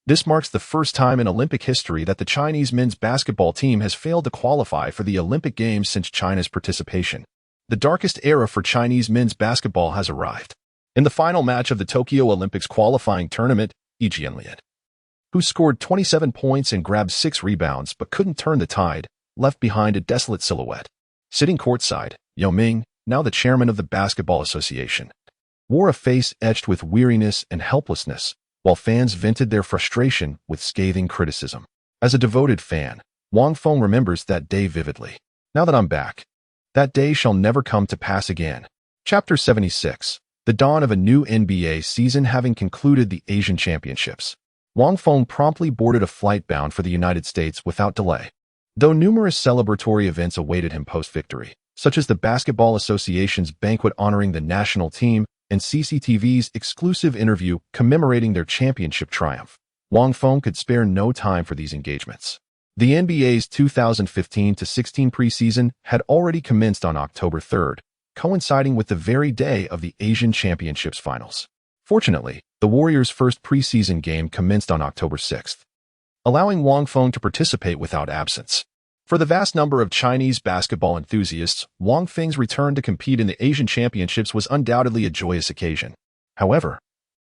This marks the first time in Olympic history that the Chinese men's basketball team has failed to qualify for the Olympic Games since China's participation. The darkest era for Chinese men's basketball has arrived. In the final match of the Tokyo Olympics qualifying tournament, Yi Jianlian, who scored 27 points and grabbed 6 rebounds but couldn't turn the tide, left behind a desolate silhouette. Sitting courtside, Yao Ming, now the chairman of the Basketball Association, wore a face etched with weariness and helplessness, while fans vented their frustration with scathing criticism. As a devoted fan, Wang Feng remembers that day vividly. Now that I'm back, that day shall never come to pass again. Chapter 76. The dawn of a new NBA season. Having concluded the Asian Championships, Wang Feng promptly boarded a flight bound for the United States without delay. Though numerous celebratory events awaited him post-victory, such as the Basketball Association's banquet honoring the national team and CCTV's exclusive interview commemorating their championship triumph, Wang Feng could spare no time for these engagements. The NBA's 2015-16 preseason had already commenced on October 3rd, coinciding with the very day of the Asian Championships finals. Fortunately, the Warriors' first preseason game commenced on October 6th, allowing Wang Feng to participate without absence. For the vast number of Chinese basketball enthusiasts, Wang Feng's return to compete in the Asian Championships was undoubtedly a joyous occasion. However,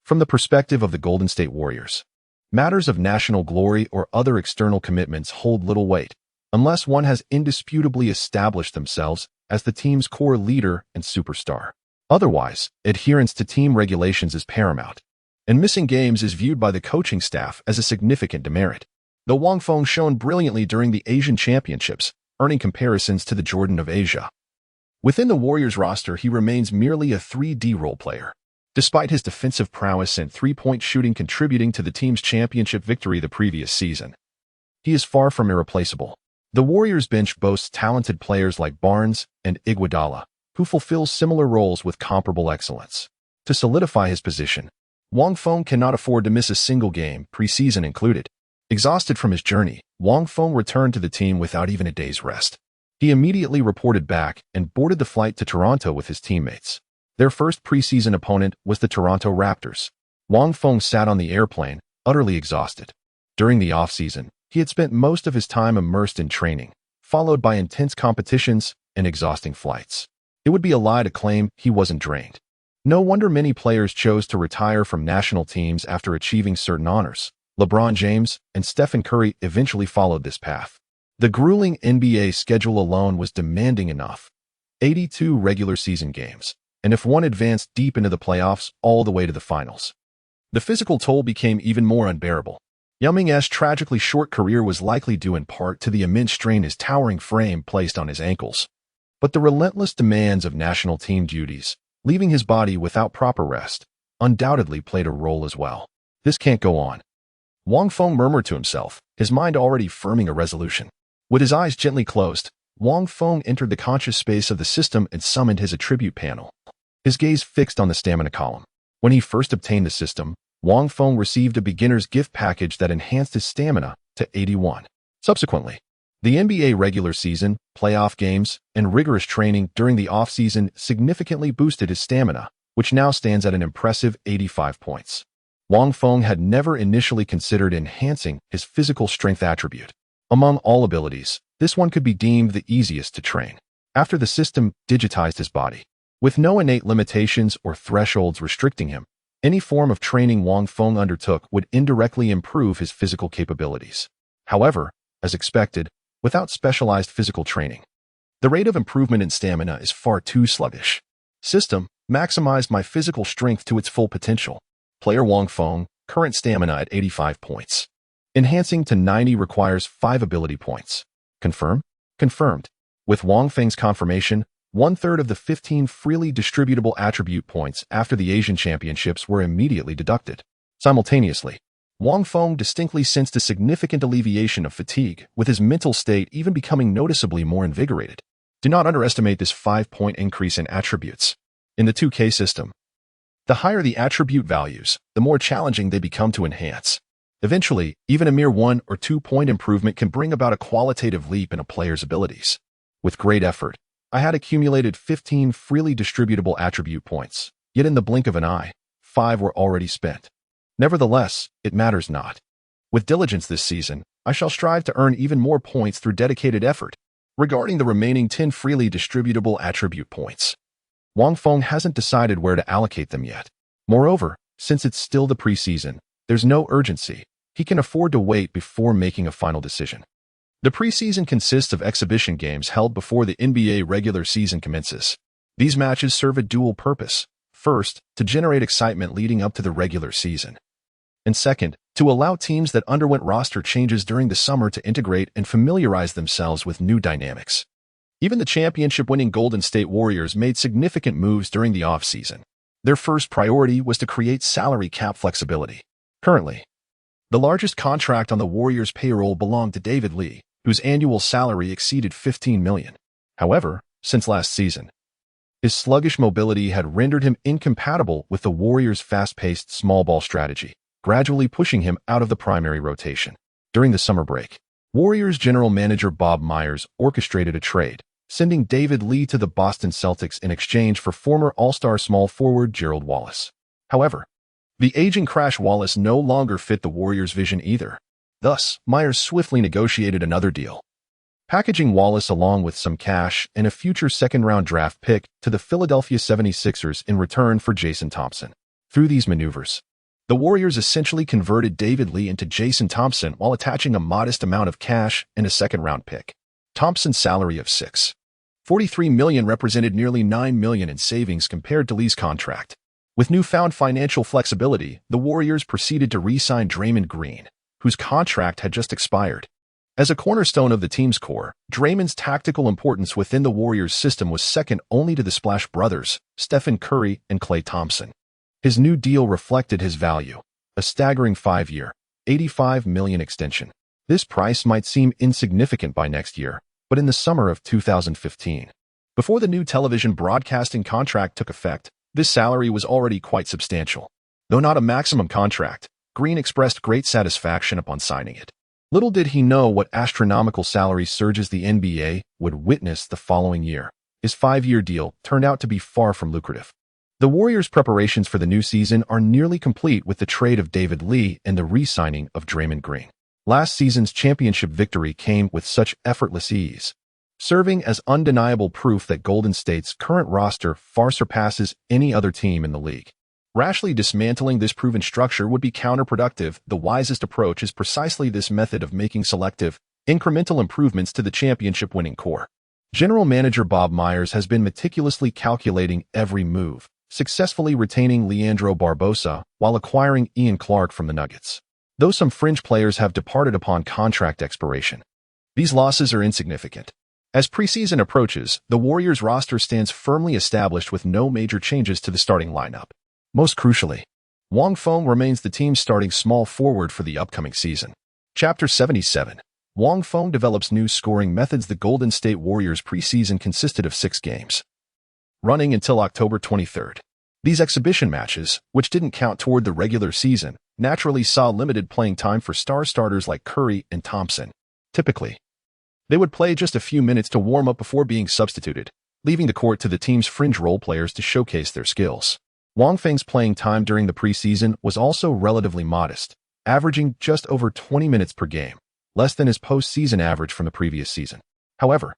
from the perspective of the Golden State Warriors, matters of national glory or other external commitments hold little weight, unless one has indisputably established themselves as the team's core leader and superstar. Otherwise, adherence to team regulations is paramount, and missing games is viewed by the coaching staff as a significant demerit. Though Wang Feng shone brilliantly during the Asian Championships, earning comparisons to the Jordan of Asia, within the Warriors roster he remains merely a 3D role player. despite his defensive prowess and three-point shooting contributing to the team's championship victory the previous season. He is far from irreplaceable. The Warriors bench boasts talented players like Barnes and Iguodala, who fulfill similar roles with comparable excellence. To solidify his position, Wang Feng cannot afford to miss a single game, preseason included. Exhausted from his journey, Wang Feng returned to the team without even a day's rest. He immediately reported back and boarded the flight to Toronto with his teammates. Their first preseason opponent was the Toronto Raptors. Wang Feng sat on the airplane, utterly exhausted. During the off-season, he had spent most of his time immersed in training, followed by intense competitions and exhausting flights. It would be a lie to claim he wasn't drained. No wonder many players chose to retire from national teams after achieving certain honors. LeBron James and Stephen Curry eventually followed this path. The grueling NBA schedule alone was demanding enough. 82 regular season games, and if one advanced deep into the playoffs, all the way to the finals. The physical toll became even more unbearable. Yao Ming's tragically short career was likely due in part to the immense strain his towering frame placed on his ankles. But the relentless demands of national team duties, leaving his body without proper rest, undoubtedly played a role as well. This can't go on. Wang Feng murmured to himself, his mind already firming a resolution. With his eyes gently closed, Wang Feng entered the conscious space of the system and summoned his attribute panel. His gaze fixed on the stamina column. When he first obtained the system, Wang Feng received a beginner's gift package that enhanced his stamina to 81. Subsequently, the NBA regular season, playoff games, and rigorous training during the off-season significantly boosted his stamina, which now stands at an impressive 85 points. Wang Feng had never initially considered enhancing his physical strength attribute. Among all abilities, this one could be deemed the easiest to train. After the system digitized his body, with no innate limitations or thresholds restricting him, any form of training Wang Feng undertook would indirectly improve his physical capabilities. However, as expected, without specialized physical training, the rate of improvement in stamina is far too sluggish. System maximized my physical strength to its full potential. Player Wang Feng, current stamina at 85 points. Enhancing to 90 requires 5 ability points. Confirm? Confirmed. With Wang Feng's confirmation, 1/3 of the 15 freely distributable attribute points after the Asian Championships were immediately deducted. Simultaneously, Wang Feng distinctly sensed a significant alleviation of fatigue, with his mental state even becoming noticeably more invigorated. Do not underestimate this 5-point increase in attributes. In the 2K system, the higher the attribute values, the more challenging they become to enhance. Eventually, even a mere 1 or 2-point improvement can bring about a qualitative leap in a player's abilities. With great effort, I had accumulated 15 freely distributable attribute points, yet in the blink of an eye, 5 were already spent. Nevertheless, it matters not. With diligence this season, I shall strive to earn even more points through dedicated effort. Regarding the remaining 10 freely distributable attribute points, Wang Feng hasn't decided where to allocate them yet. Moreover, since it's still the preseason, there's no urgency. He can afford to wait before making a final decision. The preseason consists of exhibition games held before the NBA regular season commences. These matches serve a dual purpose. First, to generate excitement leading up to the regular season. And second, to allow teams that underwent roster changes during the summer to integrate and familiarize themselves with new dynamics. Even the championship-winning Golden State Warriors made significant moves during the offseason. Their first priority was to create salary cap flexibility. Currently, the largest contract on the Warriors' payroll belonged to David Lee, whose annual salary exceeded $15 million. However, since last season, his sluggish mobility had rendered him incompatible with the Warriors' fast-paced small ball strategy, gradually pushing him out of the primary rotation. During the summer break, Warriors general manager Bob Myers orchestrated a trade, sending David Lee to the Boston Celtics in exchange for former All-Star small forward Gerald Wallace. However, the aging Crash Wallace no longer fit the Warriors' vision either. Thus, Myers swiftly negotiated another deal, packaging Wallace along with some cash and a future second-round draft pick to the Philadelphia 76ers in return for Jason Thompson. Through these maneuvers, the Warriors essentially converted David Lee into Jason Thompson while attaching a modest amount of cash and a second-round pick. Thompson's salary of $6.43 million represented nearly $9 million in savings compared to Lee's contract. With newfound financial flexibility, the Warriors proceeded to re-sign Draymond Green, whose contract had just expired. As a cornerstone of the team's core, Draymond's tactical importance within the Warriors' system was second only to the Splash Brothers, Stephen Curry and Klay Thompson. His new deal reflected his value, a staggering 5-year, $85 million extension. This price might seem insignificant by next year, but in the summer of 2015, before the new television broadcasting contract took effect, this salary was already quite substantial. Though not a maximum contract, Green expressed great satisfaction upon signing it. Little did he know what astronomical salary surges the NBA would witness the following year. His 5-year deal turned out to be far from lucrative. The Warriors' preparations for the new season are nearly complete with the trade of David Lee and the re-signing of Draymond Green. Last season's championship victory came with such effortless ease, serving as undeniable proof that Golden State's current roster far surpasses any other team in the league. Rashly dismantling this proven structure would be counterproductive. The wisest approach is precisely this method of making selective, incremental improvements to the championship-winning core. General Manager Bob Myers has been meticulously calculating every move, successfully retaining Leandro Barbosa while acquiring Ian Clark from the Nuggets. Though some fringe players have departed upon contract expiration, these losses are insignificant. As preseason approaches, the Warriors' roster stands firmly established with no major changes to the starting lineup. Most crucially, Wang Feng remains the team's starting small forward for the upcoming season. Chapter 77. Wang Feng develops new scoring methods. The Golden State Warriors preseason consisted of 6 games, running until October 23rd. These exhibition matches, which didn't count toward the regular season, naturally saw limited playing time for star starters like Curry and Thompson. Typically, they would play just a few minutes to warm up before being substituted, leaving the court to the team's fringe role players to showcase their skills. Wang Feng's playing time during the preseason was also relatively modest, averaging just over 20 minutes per game, less than his postseason average from the previous season. However,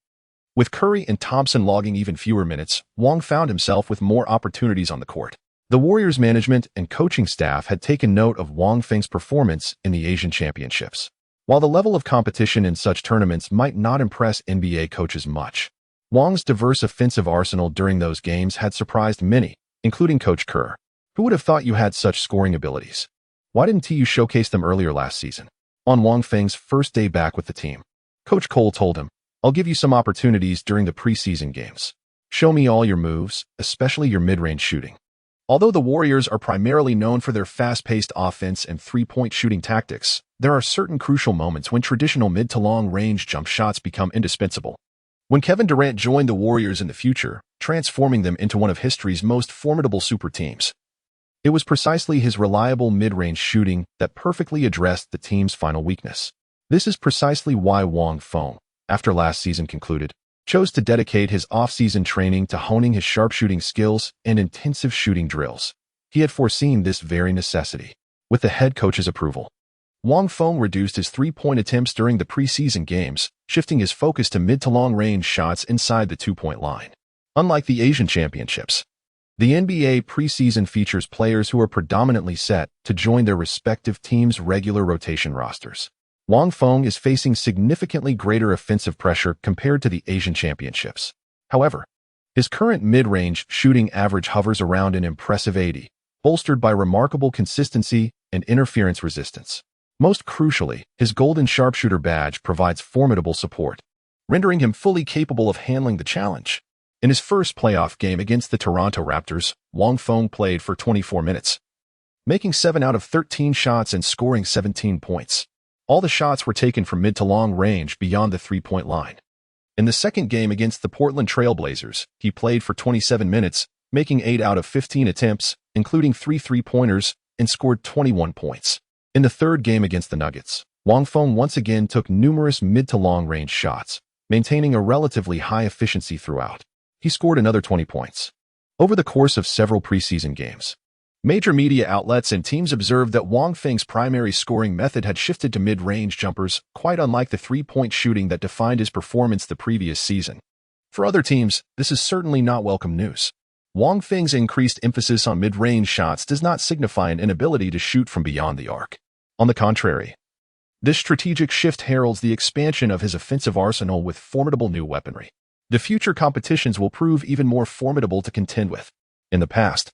with Curry and Thompson logging even fewer minutes, Wang found himself with more opportunities on the court. The Warriors' management and coaching staff had taken note of Wang Feng's performance in the Asian Championships. While the level of competition in such tournaments might not impress NBA coaches much, Wang's diverse offensive arsenal during those games had surprised many, including Coach Kerr. Who would have thought you had such scoring abilities? Why didn't you showcase them earlier last season? On Wang Feng's first day back with the team, Coach Cole told him, "I'll give you some opportunities during the preseason games. Show me all your moves, especially your mid-range shooting." Although the Warriors are primarily known for their fast-paced offense and three-point shooting tactics, there are certain crucial moments when traditional mid to long-range jump shots become indispensable. When Kevin Durant joined the Warriors in the future, transforming them into one of history's most formidable super teams, it was precisely his reliable mid-range shooting that perfectly addressed the team's final weakness. This is precisely why Wang Feng, after last season concluded, chose to dedicate his off-season training to honing his sharpshooting skills and intensive shooting drills. He had foreseen this very necessity. With the head coach's approval, Wang Feng reduced his three-point attempts during the preseason games, shifting his focus to mid to long-range shots inside the two-point line. Unlike the Asian Championships, the NBA preseason features players who are predominantly set to join their respective teams' regular rotation rosters. Wang Feng is facing significantly greater offensive pressure compared to the Asian Championships. However, his current mid-range shooting average hovers around an impressive 80, bolstered by remarkable consistency and interference resistance. Most crucially, his golden sharpshooter badge provides formidable support, rendering him fully capable of handling the challenge. In his first playoff game against the Toronto Raptors, Wang Feng played for 24 minutes, making 7 out of 13 shots and scoring 17 points. All the shots were taken from mid to long range beyond the three-point line. In the second game against the Portland Trail Blazers, he played for 27 minutes, making 8 out of 15 attempts, including 3 three-pointers, and scored 21 points. In the third game against the Nuggets, Wang Feng once again took numerous mid to long range shots, maintaining a relatively high efficiency throughout. He scored another 20 points. Over the course of several preseason games, major media outlets and teams observed that Wang Feng's primary scoring method had shifted to mid-range jumpers, quite unlike the three-point shooting that defined his performance the previous season. For other teams, this is certainly not welcome news. Wang Feng's increased emphasis on mid-range shots does not signify an inability to shoot from beyond the arc. On the contrary, this strategic shift heralds the expansion of his offensive arsenal with formidable new weaponry. The future competitions will prove even more formidable to contend with. In the past,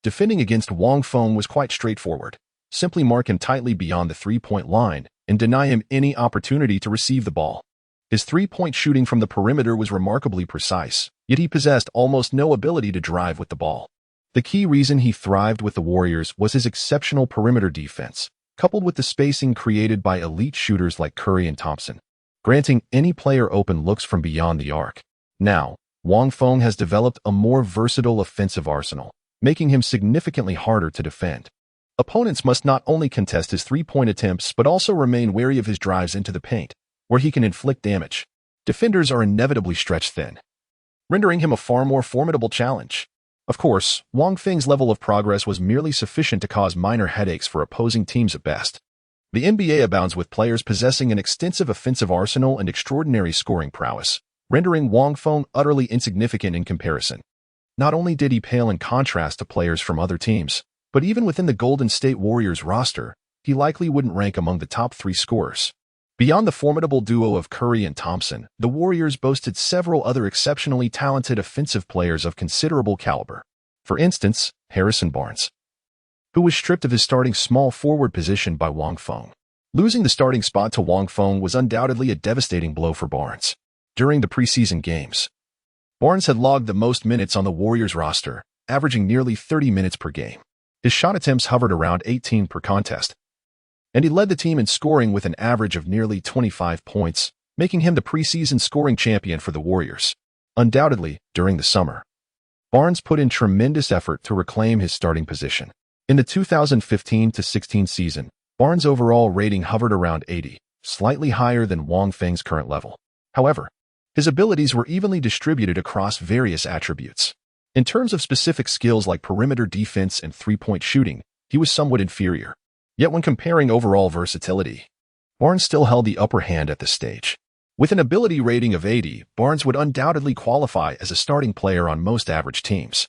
defending against Wang Feng was quite straightforward. Simply mark him tightly beyond the three-point line and deny him any opportunity to receive the ball. His three-point shooting from the perimeter was remarkably precise, yet he possessed almost no ability to drive with the ball. The key reason he thrived with the Warriors was his exceptional perimeter defense, coupled with the spacing created by elite shooters like Curry and Thompson, granting any player open looks from beyond the arc. Now, Wang Feng has developed a more versatile offensive arsenal, making him significantly harder to defend. Opponents must not only contest his three-point attempts but also remain wary of his drives into the paint, where he can inflict damage. Defenders are inevitably stretched thin, rendering him a far more formidable challenge. Of course, Wang Feng's level of progress was merely sufficient to cause minor headaches for opposing teams at best. The NBA abounds with players possessing an extensive offensive arsenal and extraordinary scoring prowess, rendering Wang Feng utterly insignificant in comparison. Not only did he pale in contrast to players from other teams, but even within the Golden State Warriors roster, he likely wouldn't rank among the top 3 scorers. Beyond the formidable duo of Curry and Thompson, the Warriors boasted several other exceptionally talented offensive players of considerable caliber. For instance, Harrison Barnes, who was stripped of his starting small forward position by Wang Feng. Losing the starting spot to Wang Feng was undoubtedly a devastating blow for Barnes. During the preseason games, Barnes had logged the most minutes on the Warriors roster, averaging nearly 30 minutes per game. His shot attempts hovered around 18 per contest, and he led the team in scoring with an average of nearly 25 points, making him the preseason scoring champion for the Warriors. Undoubtedly, during the summer, Barnes put in tremendous effort to reclaim his starting position. In the 2015-16 season, Barnes' overall rating hovered around 80, slightly higher than Wang Feng's current level. However, his abilities were evenly distributed across various attributes. In terms of specific skills like perimeter defense and three-point shooting, he was somewhat inferior. Yet when comparing overall versatility, Barnes still held the upper hand at this stage. With an ability rating of 80, Barnes would undoubtedly qualify as a starting player on most average teams.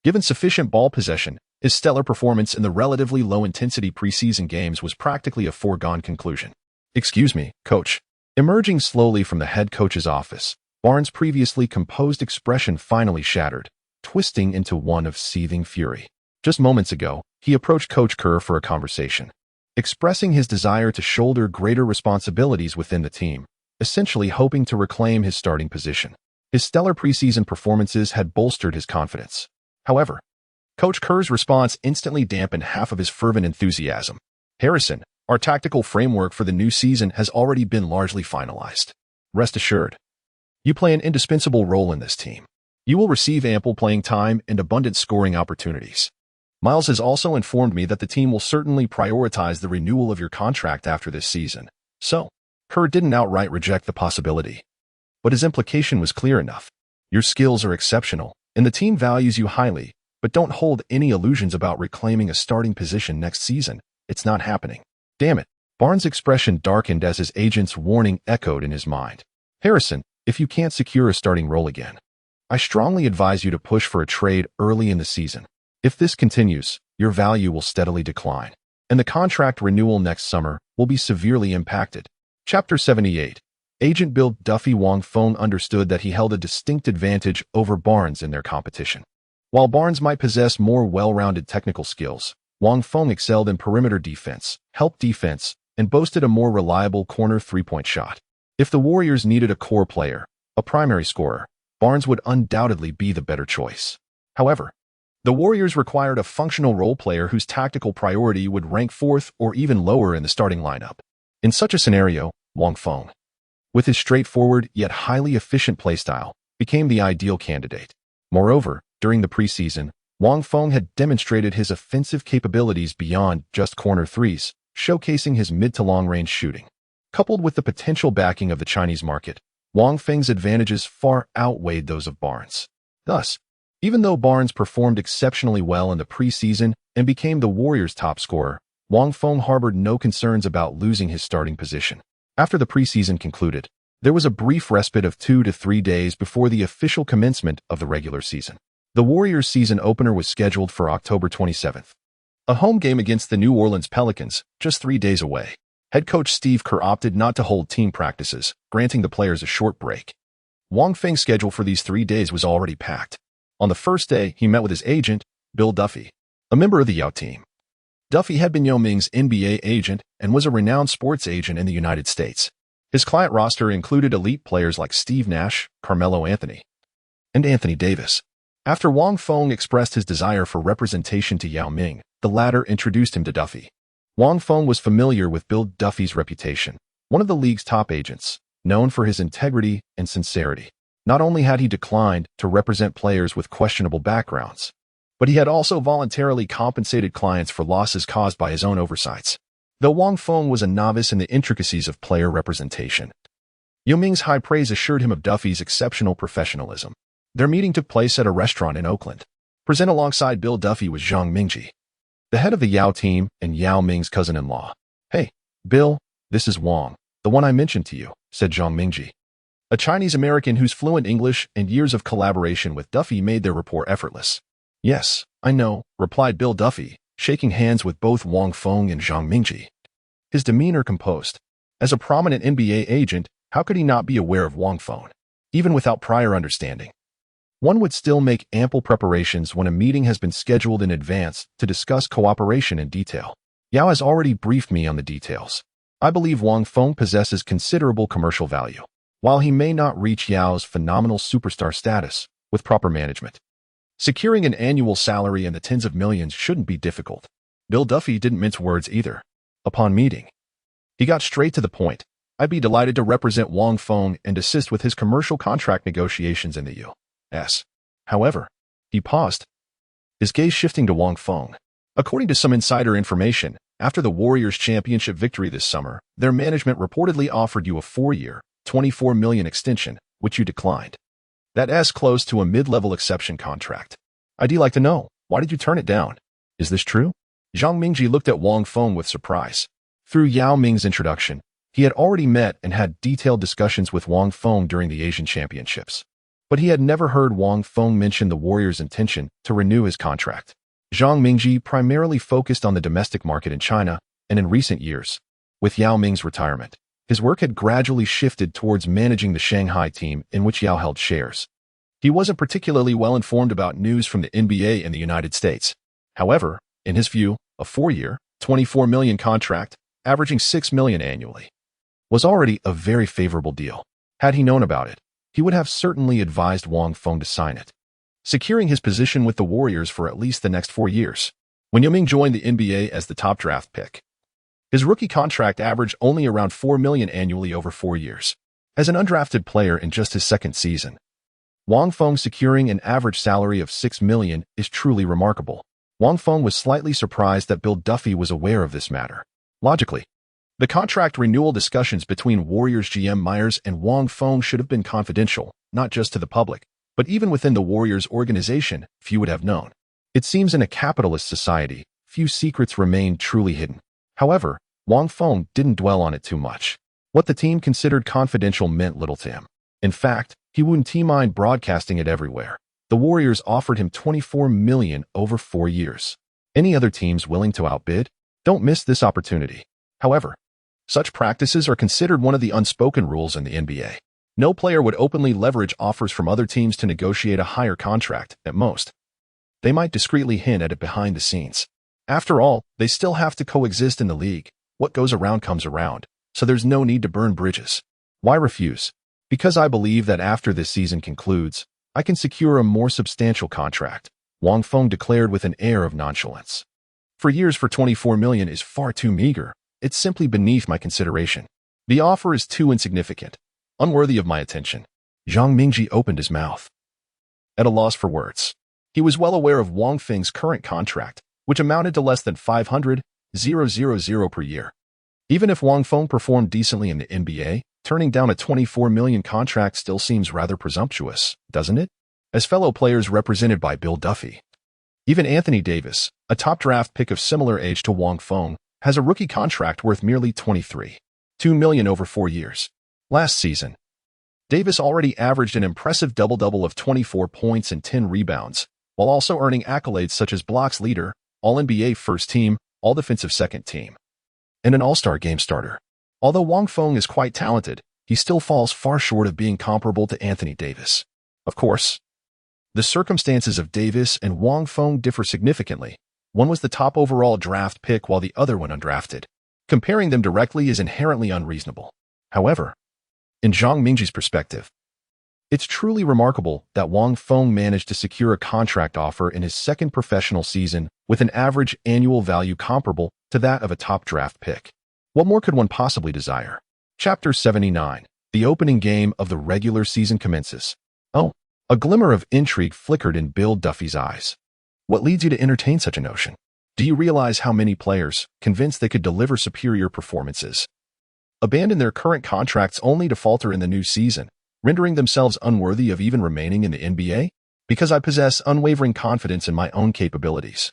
Given sufficient ball possession, his stellar performance in the relatively low-intensity preseason games was practically a foregone conclusion. "Excuse me, coach." Emerging slowly from the head coach's office, Barnes' previously composed expression finally shattered, twisting into one of seething fury. Just moments ago, he approached Coach Kerr for a conversation, expressing his desire to shoulder greater responsibilities within the team, essentially hoping to reclaim his starting position. His stellar preseason performances had bolstered his confidence. However, Coach Kerr's response instantly dampened half of his fervent enthusiasm. "Harrison, our tactical framework for the new season has already been largely finalized. Rest assured, you play an indispensable role in this team. You will receive ample playing time and abundant scoring opportunities. Miles has also informed me that the team will certainly prioritize the renewal of your contract after this season." So, Kerr didn't outright reject the possibility, but his implication was clear enough. "Your skills are exceptional, and the team values you highly, but don't hold any illusions about reclaiming a starting position next season. It's not happening." Damn it. Barnes' expression darkened as his agent's warning echoed in his mind. "Harrison, if you can't secure a starting role again, I strongly advise you to push for a trade early in the season. If this continues, your value will steadily decline, and the contract renewal next summer will be severely impacted." Chapter 78. Agent Bill Duffy. Wang Feng understood that he held a distinct advantage over Barnes in their competition. While Barnes might possess more well-rounded technical skills, Wang Feng excelled in perimeter defense, help defense, and boasted a more reliable corner three-point shot. If the Warriors needed a core player, a primary scorer, Barnes would undoubtedly be the better choice. However, the Warriors required a functional role player whose tactical priority would rank fourth or even lower in the starting lineup. In such a scenario, Wang Feng, with his straightforward yet highly efficient playstyle, became the ideal candidate. Moreover, during the preseason, Wang Feng had demonstrated his offensive capabilities beyond just corner threes, showcasing his mid to long-range shooting. Coupled with the potential backing of the Chinese market, Wang Feng's advantages far outweighed those of Barnes. Thus, even though Barnes performed exceptionally well in the preseason and became the Warriors' top scorer, Wang Feng harbored no concerns about losing his starting position. After the preseason concluded, there was a brief respite of 2 to 3 days before the official commencement of the regular season. The Warriors' season opener was scheduled for October 27th, a home game against the New Orleans Pelicans, just 3 days away. Head coach Steve Kerr opted not to hold team practices, granting the players a short break. Wang Feng's schedule for these 3 days was already packed. On the first day, he met with his agent, Bill Duffy, a member of the Yao team. Duffy had been Yao Ming's NBA agent and was a renowned sports agent in the United States. His client roster included elite players like Steve Nash, Carmelo Anthony, and Anthony Davis. After Wang Feng expressed his desire for representation to Yao Ming, the latter introduced him to Duffy. Wang Feng was familiar with Bill Duffy's reputation, one of the league's top agents, known for his integrity and sincerity. Not only had he declined to represent players with questionable backgrounds, but he had also voluntarily compensated clients for losses caused by his own oversights. Though Wang Feng was a novice in the intricacies of player representation, Yao Ming's high praise assured him of Duffy's exceptional professionalism. Their meeting took place at a restaurant in Oakland. Present alongside Bill Duffy was Zhang Mingji, the head of the Yao team and Yao Ming's cousin-in-law. "Hey, Bill, this is Wang, the one I mentioned to you," said Zhang Mingji. A Chinese-American whose fluent English and years of collaboration with Duffy made their rapport effortless. "Yes, I know," replied Bill Duffy, shaking hands with both Wang Feng and Zhang Mingji. His demeanor composed. As a prominent NBA agent, how could he not be aware of Wang Feng, even without prior understanding? One would still make ample preparations when a meeting has been scheduled in advance to discuss cooperation in detail. Yao has already briefed me on the details. I believe Wang Feng possesses considerable commercial value, while he may not reach Yao's phenomenal superstar status with proper management. Securing an annual salary in the tens of millions shouldn't be difficult. Bill Duffy didn't mince words either. Upon meeting, he got straight to the point. "I'd be delighted to represent Wang Feng and assist with his commercial contract negotiations in the U.S. However, he paused, his gaze shifting to Wang Feng. According to some insider information, after the Warriors' championship victory this summer, their management reportedly offered you a 4-year, $24 million extension, which you declined. That's close to a mid-level exception contract. I'd like to know, why did you turn it down? Is this true?" Zhang Mingji looked at Wang Feng with surprise. Through Yao Ming's introduction, he had already met and had detailed discussions with Wang Feng during the Asian Championships. But he had never heard Wang Feng mention the Warriors' intention to renew his contract. Zhang Mingji primarily focused on the domestic market in China, and in recent years, with Yao Ming's retirement, his work had gradually shifted towards managing the Shanghai team in which Yao held shares. He wasn't particularly well informed about news from the NBA in the United States. However, in his view, a 4-year, $24 million contract, averaging $6 million annually, was already a very favorable deal. Had he known about it, he would have certainly advised Wang Feng to sign it, securing his position with the Warriors for at least the next 4 years. When Yao Ming joined the NBA as the top draft pick, his rookie contract averaged only around $4 million annually over 4 years. As an undrafted player in just his second season, Wang Feng securing an average salary of $6 million is truly remarkable. Wang Feng was slightly surprised that Bill Duffy was aware of this matter. Logically, the contract renewal discussions between Warriors GM Myers and Wang Feng should have been confidential, not just to the public, but even within the Warriors organization, few would have known. It seems in a capitalist society, few secrets remain truly hidden. However, Wang Feng didn't dwell on it too much. What the team considered confidential meant little to him. In fact, he wouldn't mind broadcasting it everywhere. The Warriors offered him $24 million over 4 years. Any other teams willing to outbid? Don't miss this opportunity. However, such practices are considered one of the unspoken rules in the NBA. No player would openly leverage offers from other teams to negotiate a higher contract, at most. They might discreetly hint at it behind the scenes. After all, they still have to coexist in the league. What goes around comes around, so there's no need to burn bridges. Why refuse? Because I believe that after this season concludes, I can secure a more substantial contract, Wang Feng declared with an air of nonchalance. For $24 million is far too meager. It's simply beneath my consideration. The offer is too insignificant, unworthy of my attention. Zhang Mingji opened his mouth, at a loss for words. He was well aware of Wang Feng's current contract, which amounted to less than $500,000 per year. Even if Wang Feng performed decently in the NBA, turning down a $24 million contract still seems rather presumptuous, doesn't it? As fellow players represented by Bill Duffy, even Anthony Davis, a top draft pick of similar age to Wang Feng, has a rookie contract worth merely $23.2 million over 4 years. Last season, Davis already averaged an impressive double-double of 24 points and 10 rebounds, while also earning accolades such as blocks leader, All-NBA first team, All-Defensive second team, and an All-Star game starter. Although Wang Feng is quite talented, he still falls far short of being comparable to Anthony Davis. Of course, the circumstances of Davis and Wang Feng differ significantly. One was the top overall draft pick while the other one undrafted. Comparing them directly is inherently unreasonable. However, in Zhang Mingji's perspective, It's truly remarkable that Wang Feng managed to secure a contract offer in his second professional season with an average annual value comparable to that of a top draft pick. What more could one possibly desire? Chapter 79. The opening game of the regular season commences. Oh, a glimmer of intrigue flickered in Bill Duffy's eyes. What leads you to entertain such a notion? Do you realize how many players, convinced they could deliver superior performances, abandon their current contracts only to falter in the new season, rendering themselves unworthy of even remaining in the NBA? Because I possess unwavering confidence in my own capabilities,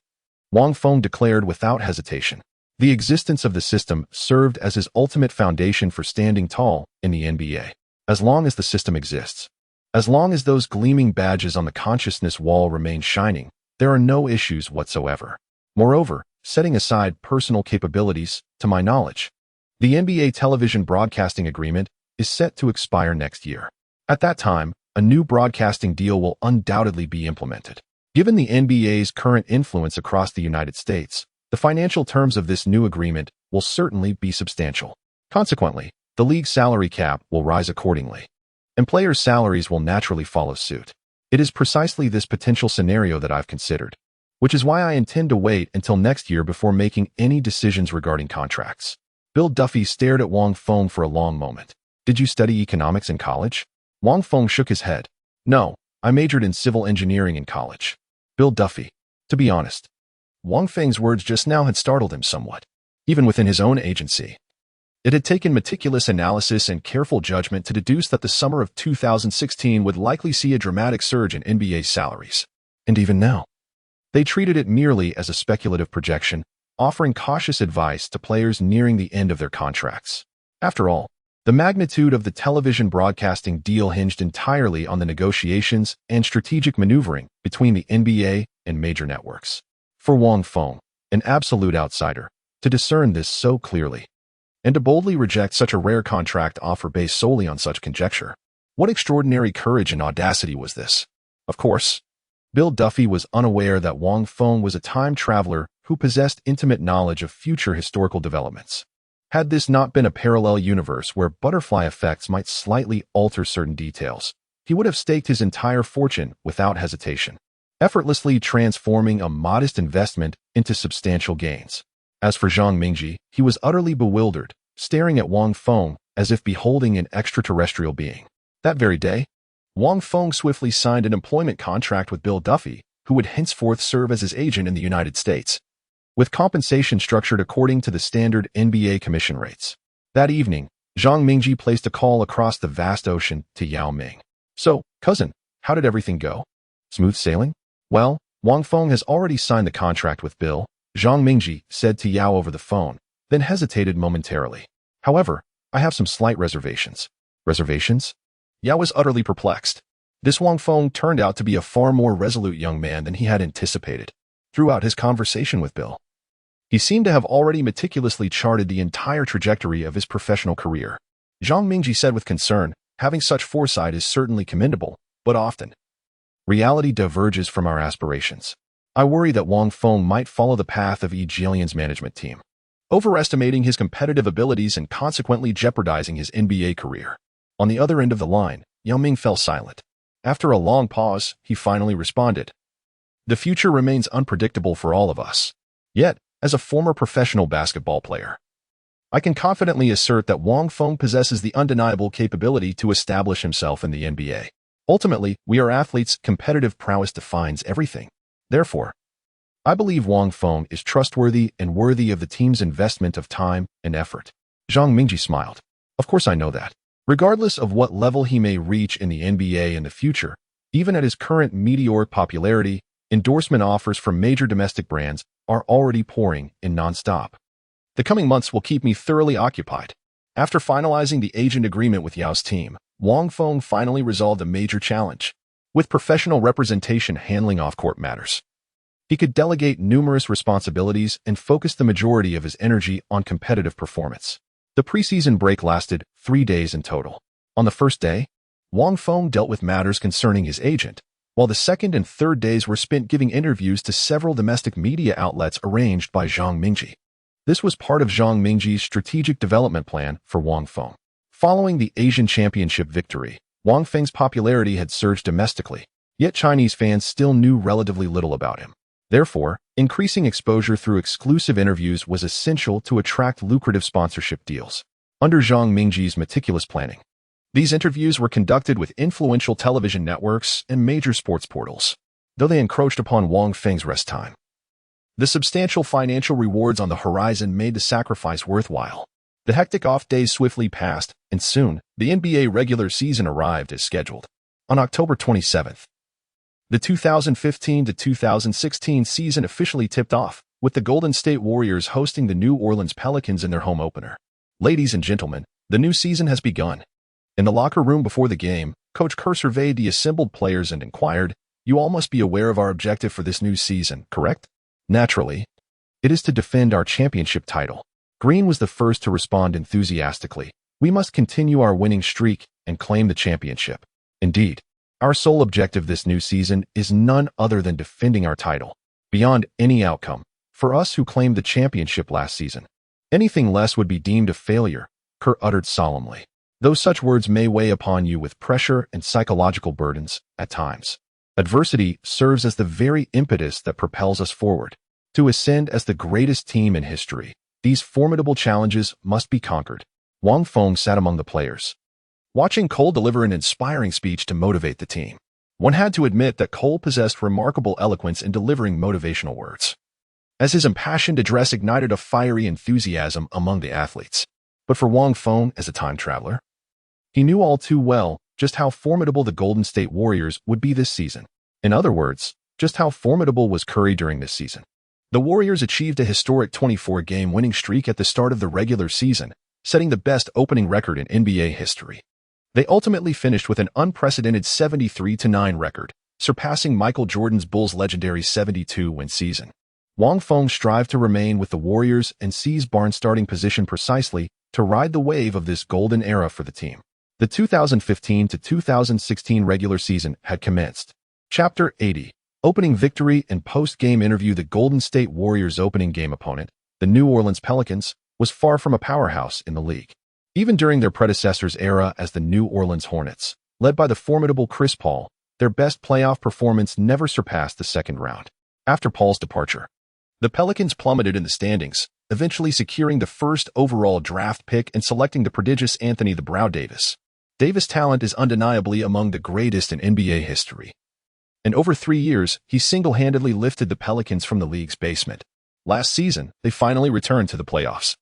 Wang Feng declared without hesitation. The existence of the system served as his ultimate foundation for standing tall in the NBA. As long as the system exists, as long as those gleaming badges on the consciousness wall remain shining, there are no issues whatsoever. Moreover, setting aside personal capabilities, to my knowledge, the NBA television broadcasting agreement is set to expire next year. At that time, a new broadcasting deal will undoubtedly be implemented. Given the NBA's current influence across the United States, the financial terms of this new agreement will certainly be substantial. Consequently, the league's salary cap will rise accordingly, and players' salaries will naturally follow suit. It is precisely this potential scenario that I've considered, which is why I intend to wait until next year before making any decisions regarding contracts. Bill Duffy stared at Wang Feng for a long moment. Did you study economics in college? Wang Feng shook his head. No, I majored in civil engineering in college. Bill Duffy. To be honest, Wang Feng's words just now had startled him somewhat. Even within his own agency, it had taken meticulous analysis and careful judgment to deduce that the summer of 2016 would likely see a dramatic surge in NBA salaries. And even now, they treated it merely as a speculative projection, offering cautious advice to players nearing the end of their contracts. After all, the magnitude of the television broadcasting deal hinged entirely on the negotiations and strategic maneuvering between the NBA and major networks. For Wang Feng, an absolute outsider, to discern this so clearly, and to boldly reject such a rare contract offer based solely on such conjecture. What extraordinary courage and audacity was this? Of course, Bill Duffy was unaware that Wang Feng was a time traveler who possessed intimate knowledge of future historical developments. Had this not been a parallel universe where butterfly effects might slightly alter certain details, he would have staked his entire fortune without hesitation, effortlessly transforming a modest investment into substantial gains. As for Zhang Mingji, he was utterly bewildered, staring at Wang Feng as if beholding an extraterrestrial being. That very day, Wang Feng swiftly signed an employment contract with Bill Duffy, who would henceforth serve as his agent in the United States, with compensation structured according to the standard NBA commission rates. That evening, Zhang Mingji placed a call across the vast ocean to Yao Ming. So, cousin, how did everything go? Smooth sailing? Well, Wang Feng has already signed the contract with Bill, Zhang Mingji said to Yao over the phone, then hesitated momentarily. However, I have some slight reservations. Reservations? Yao was utterly perplexed. This Wang Feng turned out to be a far more resolute young man than he had anticipated. Throughout his conversation with Bill, he seemed to have already meticulously charted the entire trajectory of his professional career. Zhang Mingji said with concern, having such foresight is certainly commendable, but often, reality diverges from our aspirations. I worry that Wang Feng might follow the path of Yi Jianlian's management team, overestimating his competitive abilities and consequently jeopardizing his NBA career. On the other end of the line, Yao Ming fell silent. After a long pause, he finally responded. The future remains unpredictable for all of us. Yet, as a former professional basketball player, I can confidently assert that Wang Feng possesses the undeniable capability to establish himself in the NBA. Ultimately, we are athletes. Competitive prowess defines everything. Therefore, I believe Wang Feng is trustworthy and worthy of the team's investment of time and effort. Zhang Mingji smiled. Of course I know that. Regardless of what level he may reach in the NBA in the future, even at his current meteoric popularity, endorsement offers from major domestic brands are already pouring in nonstop. The coming months will keep me thoroughly occupied. After finalizing the agent agreement with Yao's team, Wang Feng finally resolved a major challenge. With professional representation handling off-court matters, he could delegate numerous responsibilities and focus the majority of his energy on competitive performance. The preseason break lasted 3 days in total. On the first day, Wang Feng dealt with matters concerning his agent, while the second and third days were spent giving interviews to several domestic media outlets arranged by Zhang Mingji. This was part of Zhang Mingji's strategic development plan for Wang Feng. Following the Asian Championship victory, Wang Feng's popularity had surged domestically, yet Chinese fans still knew relatively little about him. Therefore, increasing exposure through exclusive interviews was essential to attract lucrative sponsorship deals. Under Zhang Mingji's meticulous planning, these interviews were conducted with influential television networks and major sports portals, though they encroached upon Wang Feng's rest time. The substantial financial rewards on the horizon made the sacrifice worthwhile. The hectic off days swiftly passed, and soon, the NBA regular season arrived as scheduled. On October 27th, the 2015-2016 season officially tipped off, with the Golden State Warriors hosting the New Orleans Pelicans in their home opener. Ladies and gentlemen, the new season has begun. In the locker room before the game, Coach Kerr surveyed the assembled players and inquired, "You all must be aware of our objective for this new season, correct?" Naturally, it is to defend our championship title. Green was the first to respond enthusiastically. "We must continue our winning streak and claim the championship. Indeed, our sole objective this new season is none other than defending our title, beyond any outcome, for us who claimed the championship last season. Anything less would be deemed a failure," Kerr uttered solemnly. Though such words may weigh upon you with pressure and psychological burdens, at times, adversity serves as the very impetus that propels us forward. To ascend as the greatest team in history, these formidable challenges must be conquered. Wang Feng sat among the players, watching Cole deliver an inspiring speech to motivate the team. One had to admit that Cole possessed remarkable eloquence in delivering motivational words, as his impassioned address ignited a fiery enthusiasm among the athletes. But for Wang Feng, as a time traveler, he knew all too well just how formidable the Golden State Warriors would be this season. In other words, just how formidable was Curry during this season. The Warriors achieved a historic 24-game winning streak at the start of the regular season, setting the best opening record in NBA history. They ultimately finished with an unprecedented 73-9 record, surpassing Michael Jordan's Bulls' legendary 72-win season. Wang Feng strived to remain with the Warriors and seize Barnes' starting position precisely to ride the wave of this golden era for the team. The 2015-2016 regular season had commenced. Chapter 80. Opening victory and post-game interview. The Golden State Warriors' opening game opponent, the New Orleans Pelicans, was far from a powerhouse in the league. Even during their predecessor's era as the New Orleans Hornets, led by the formidable Chris Paul, their best playoff performance never surpassed the second round. After Paul's departure, the Pelicans plummeted in the standings, eventually securing the first overall draft pick and selecting the prodigious Anthony "the Brow" Davis. Davis' talent is undeniably among the greatest in NBA history. In over 3 years, he single-handedly lifted the Pelicans from the league's basement. Last season, they finally returned to the playoffs,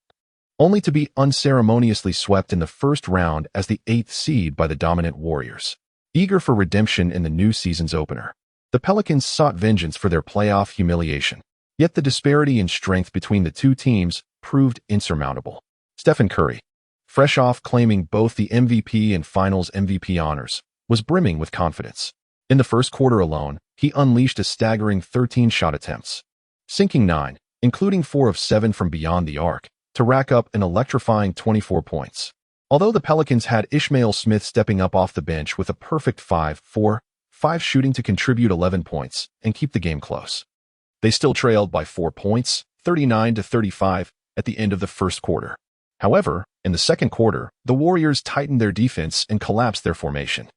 only to be unceremoniously swept in the first round as the 8th seed by the dominant Warriors. Eager for redemption in the new season's opener, the Pelicans sought vengeance for their playoff humiliation. Yet the disparity in strength between the two teams proved insurmountable. Stephen Curry, fresh off claiming both the MVP and Finals MVP honors, was brimming with confidence. In the first quarter alone, he unleashed a staggering 13 shot attempts, sinking 9, including 4 of 7 from beyond the arc, to rack up an electrifying 24 points. Although the Pelicans had Ishmael Smith stepping up off the bench with a perfect 5-4-5 shooting to contribute 11 points and keep the game close, they still trailed by 4 points, 39-35, at the end of the first quarter. However, in the second quarter, the Warriors tightened their defense and collapsed their formation,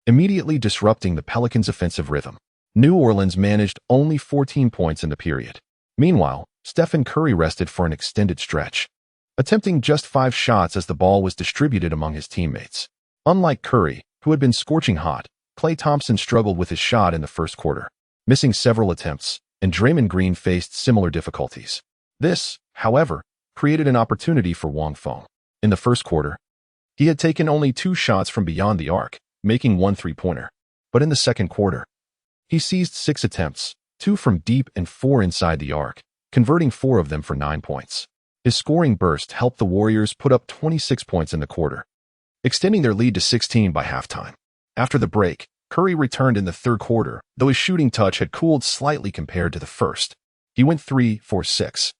immediately disrupting the Pelicans' offensive rhythm. New Orleans managed only 14 points in the period. Meanwhile, Stephen Curry rested for an extended stretch, attempting just 5 shots as the ball was distributed among his teammates. Unlike Curry, who had been scorching hot, Klay Thompson struggled with his shot in the first quarter, missing several attempts, and Draymond Green faced similar difficulties. This, however, created an opportunity for Wang Feng. In the first quarter, he had taken only 2 shots from beyond the arc, making 1 three-pointer. But in the second quarter, he seized 6 attempts, 2 from deep and 4 inside the arc, converting 4 of them for 9 points. His scoring burst helped the Warriors put up 26 points in the quarter, extending their lead to 16 by halftime. After the break, Curry returned in the third quarter, though his shooting touch had cooled slightly compared to the first. He went 3-for-6,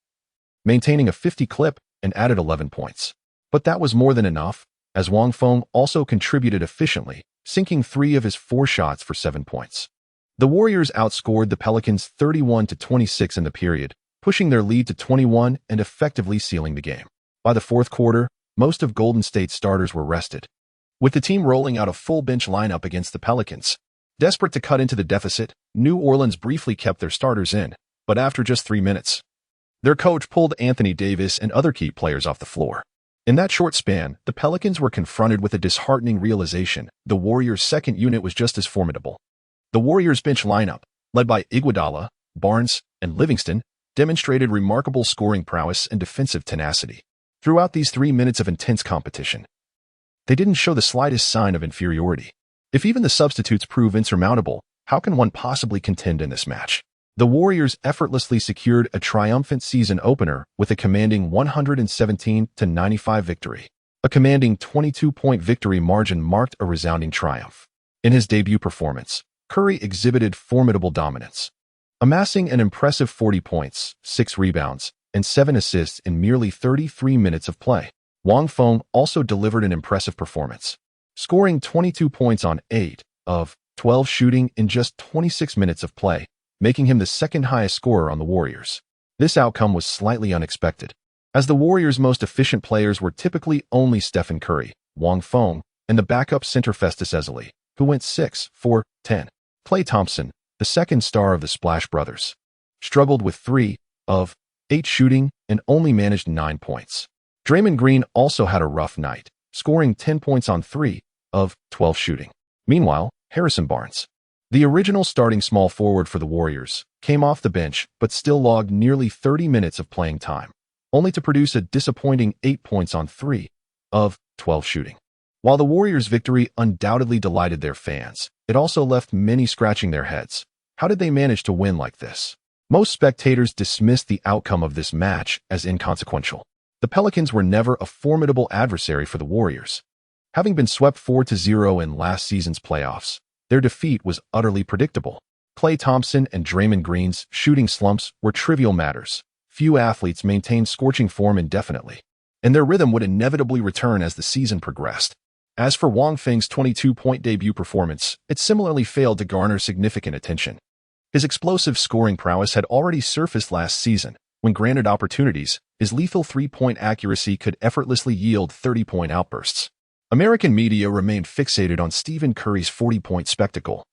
maintaining a 50 clip and added 11 points. But that was more than enough, as Wang Feng also contributed efficiently, sinking 3 of his 4 shots for 7 points. The Warriors outscored the Pelicans 31-26 in the period, pushing their lead to 21 and effectively sealing the game. By the fourth quarter, most of Golden State's starters were rested, With the team rolling out a full bench lineup against the Pelicans, desperate to cut into the deficit, New Orleans briefly kept their starters in, but after just 3 minutes, their coach pulled Anthony Davis and other key players off the floor. In that short span, the Pelicans were confronted with a disheartening realization: the Warriors' second unit was just as formidable. The Warriors' bench lineup, led by Iguodala, Barnes, and Livingston, demonstrated remarkable scoring prowess and defensive tenacity. Throughout these 3 minutes of intense competition, they didn't show the slightest sign of inferiority. If even the substitutes prove insurmountable, how can one possibly contend in this match? The Warriors effortlessly secured a triumphant season opener with a commanding 117-95 victory. A commanding 22-point victory margin marked a resounding triumph. In his debut performance, Curry exhibited formidable dominance, amassing an impressive 40 points, 6 rebounds, and 7 assists in merely 33 minutes of play. Wang Feng also delivered an impressive performance, scoring 22 points on 8 of 12 shooting in just 26 minutes of play, making him the second highest scorer on the Warriors. This outcome was slightly unexpected, as the Warriors' most efficient players were typically only Stephen Curry, Wang Feng, and the backup center Festus Ezeli, who went 6 for 10. Klay Thompson, the second star of the Splash Brothers, struggled with 3 of 8 shooting and only managed 9 points. Draymond Green also had a rough night, scoring 10 points on 3 of 12 shooting. Meanwhile, Harrison Barnes, the original starting small forward for the Warriors, came off the bench but still logged nearly 30 minutes of playing time, only to produce a disappointing 8 points on 3 of 12 shooting. While the Warriors' victory undoubtedly delighted their fans, it also left many scratching their heads. How did they manage to win like this? Most spectators dismissed the outcome of this match as inconsequential. The Pelicans were never a formidable adversary for the Warriors. Having been swept 4-0 in last season's playoffs, their defeat was utterly predictable. Klay Thompson and Draymond Green's shooting slumps were trivial matters. Few athletes maintained scorching form indefinitely, and their rhythm would inevitably return as the season progressed. As for Wang Feng's 22-point debut performance, it similarly failed to garner significant attention. His explosive scoring prowess had already surfaced last season. When granted opportunities, his lethal three-point accuracy could effortlessly yield 30-point outbursts. American media remained fixated on Stephen Curry's 40-point spectacle,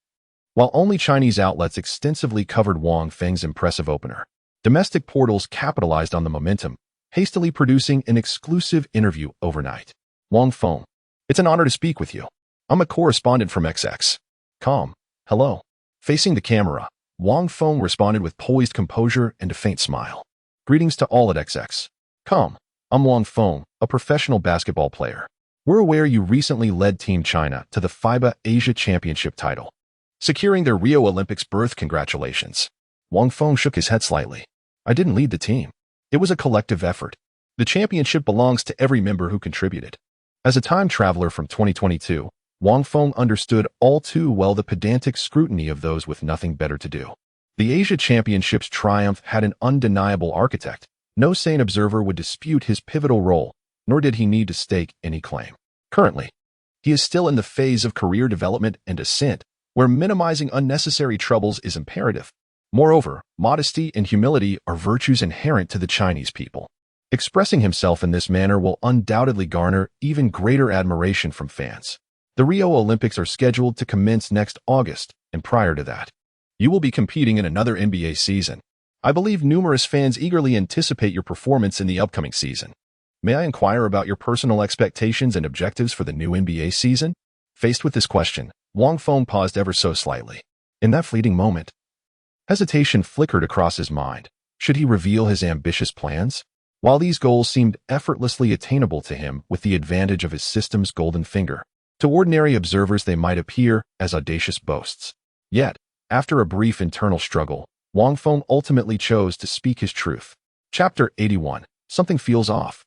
while only Chinese outlets extensively covered Wang Feng's impressive opener. Domestic portals capitalized on the momentum, hastily producing an exclusive interview overnight. Wang Feng: "It's an honor to speak with you. I'm a correspondent from XX.com. Hello." Facing the camera, Wang Feng responded with poised composure and a faint smile. "Greetings to all at XX.com. I'm Wang Feng, a professional basketball player. We're aware you recently led Team China to the FIBA Asia Championship title, securing their Rio Olympics berth. Congratulations." Wang Feng shook his head slightly. "I didn't lead the team. It was a collective effort. The championship belongs to every member who contributed." As a time traveler from 2022, Wang Feng understood all too well the pedantic scrutiny of those with nothing better to do. The Asia Championship's triumph had an undeniable architect. No sane observer would dispute his pivotal role, nor did he need to stake any claim. Currently, he is still in the phase of career development and ascent, where minimizing unnecessary troubles is imperative. Moreover, modesty and humility are virtues inherent to the Chinese people. Expressing himself in this manner will undoubtedly garner even greater admiration from fans. The Rio Olympics are scheduled to commence next August, and prior to that, you will be competing in another NBA season. I believe numerous fans eagerly anticipate your performance in the upcoming season. May I inquire about your personal expectations and objectives for the new NBA season? Faced with this question, Wang Feng paused ever so slightly. In that fleeting moment, hesitation flickered across his mind. Should he reveal his ambitious plans? While these goals seemed effortlessly attainable to him with the advantage of his system's golden finger, to ordinary observers they might appear as audacious boasts. Yet, after a brief internal struggle, Wang Feng ultimately chose to speak his truth. Chapter 81. Something feels off.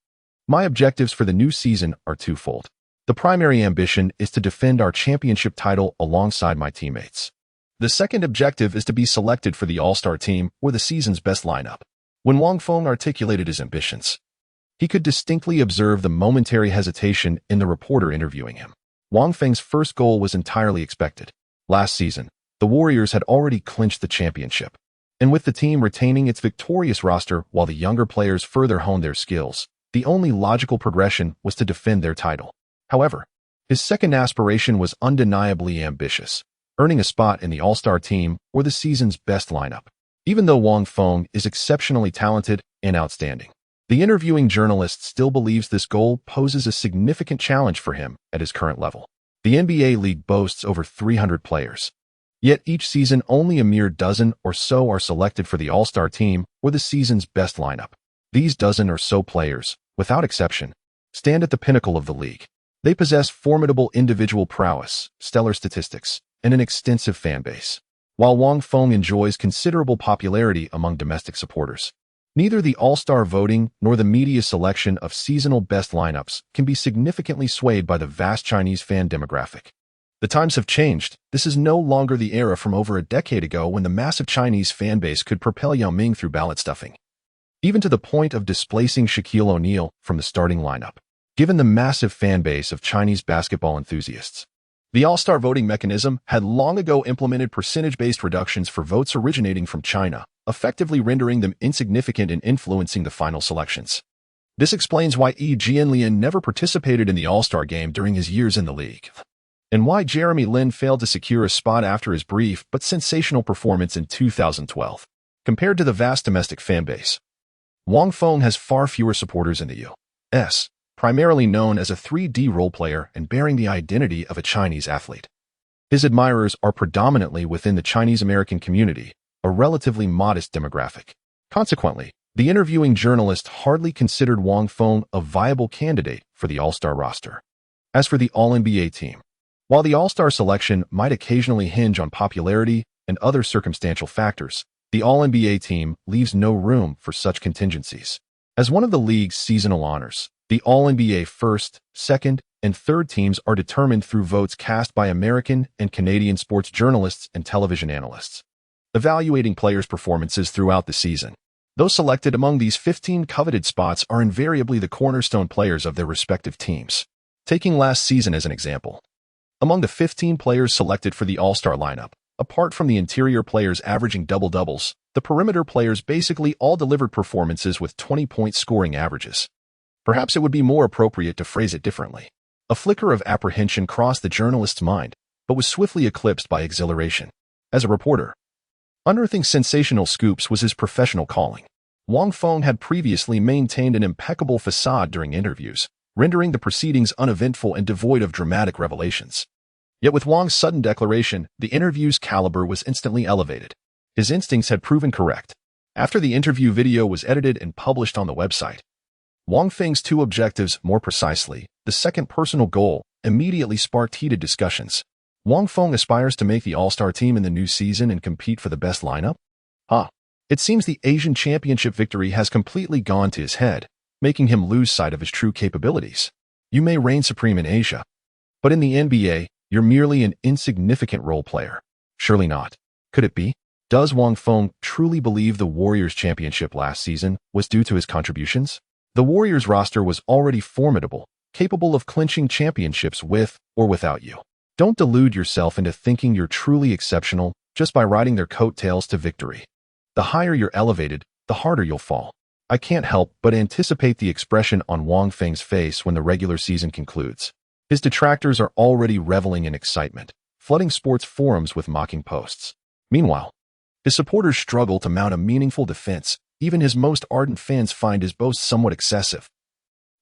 My objectives for the new season are twofold. The primary ambition is to defend our championship title alongside my teammates. The second objective is to be selected for the All-Star team or the season's best lineup. When Wang Feng articulated his ambitions, he could distinctly observe the momentary hesitation in the reporter interviewing him. Wang Feng's first goal was entirely expected. Last season, the Warriors had already clinched the championship, and with the team retaining its victorious roster while the younger players further honed their skills, the only logical progression was to defend their title. However, His second aspiration was undeniably ambitious, earning a spot in the All-Star team or the season's best lineup. Even though Wang Feng is exceptionally talented and outstanding, the interviewing journalist still believes this goal poses a significant challenge for him at his current level. The NBA league boasts over 300 players. Yet each season only a mere dozen or so are selected for the All-Star team or the season's best lineup. These dozen or so players, without exception, stand at the pinnacle of the league. They possess formidable individual prowess, stellar statistics, and an extensive fan base. While Wang Feng enjoys considerable popularity among domestic supporters, neither the All-Star voting nor the media selection of seasonal best lineups can be significantly swayed by the vast Chinese fan demographic. The times have changed. This is no longer the era from over a decade ago when the massive Chinese fan base could propel Yao Ming through ballot stuffing, even to the point of displacing Shaquille O'Neal from the starting lineup. Given the massive fan base of Chinese basketball enthusiasts, the All-Star voting mechanism had long ago implemented percentage-based reductions for votes originating from China, effectively rendering them insignificant in influencing the final selections. This explains why Yi Jianlian never participated in the All-Star game during his years in the league, and why Jeremy Lin failed to secure a spot after his brief but sensational performance in 2012. Compared to the vast domestic fan base, Wang Feng has far fewer supporters in the U.S., primarily known as a 3D role player and bearing the identity of a Chinese athlete. His admirers are predominantly within the Chinese-American community, a relatively modest demographic. Consequently, the interviewing journalist hardly considered Wang Feng a viable candidate for the All-Star roster. As for the All-NBA team, while the All-Star selection might occasionally hinge on popularity and other circumstantial factors, the All-NBA team leaves no room for such contingencies. As one of the league's seasonal honors, the All-NBA first, second, and third teams are determined through votes cast by American and Canadian sports journalists and television analysts, evaluating players' performances throughout the season. Those selected among these 15 coveted spots are invariably the cornerstone players of their respective teams. Taking last season as an example, among the 15 players selected for the All-Star lineup, apart from the interior players averaging double-doubles, the perimeter players basically all delivered performances with 20-point scoring averages. Perhaps it would be more appropriate to phrase it differently. A flicker of apprehension crossed the journalist's mind, but was swiftly eclipsed by exhilaration. As a reporter, unearthing sensational scoops was his professional calling. Wang Feng had previously maintained an impeccable facade during interviews, rendering the proceedings uneventful and devoid of dramatic revelations. Yet with Wang's sudden declaration, the interview's caliber was instantly elevated. His instincts had proven correct. After the interview video was edited and published on the website, Wang Feng's two objectives, more precisely, the second personal goal, immediately sparked heated discussions. Wang Feng aspires to make the All-Star team in the new season and compete for the best lineup? It seems the Asian Championship victory has completely gone to his head, making him lose sight of his true capabilities. You may reign supreme in Asia, but in the NBA, you're merely an insignificant role player. Surely not. Could it be? Does Wang Feng truly believe the Warriors' championship last season was due to his contributions? The Warriors roster was already formidable, capable of clinching championships with or without you. Don't delude yourself into thinking you're truly exceptional just by riding their coattails to victory. The higher you're elevated, the harder you'll fall. I can't help but anticipate the expression on Wang Feng's face when the regular season concludes. His detractors are already reveling in excitement, flooding sports forums with mocking posts. Meanwhile, his supporters struggle to mount a meaningful defense. Even his most ardent fans find his boast somewhat excessive,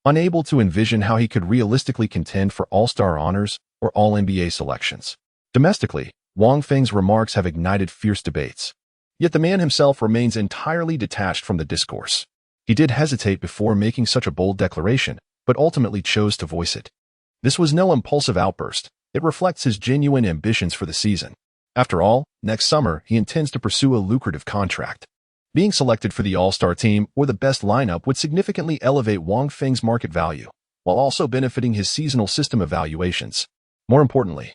unable to envision how he could realistically contend for All-Star honors or All-NBA selections. Domestically, Wang Feng's remarks have ignited fierce debates. Yet the man himself remains entirely detached from the discourse. He did hesitate before making such a bold declaration, but ultimately chose to voice it. This was no impulsive outburst. It reflects his genuine ambitions for the season. After all, next summer, he intends to pursue a lucrative contract. Being selected for the All-Star team or the best lineup would significantly elevate Wang Feng's market value, while also benefiting his seasonal system evaluations. More importantly,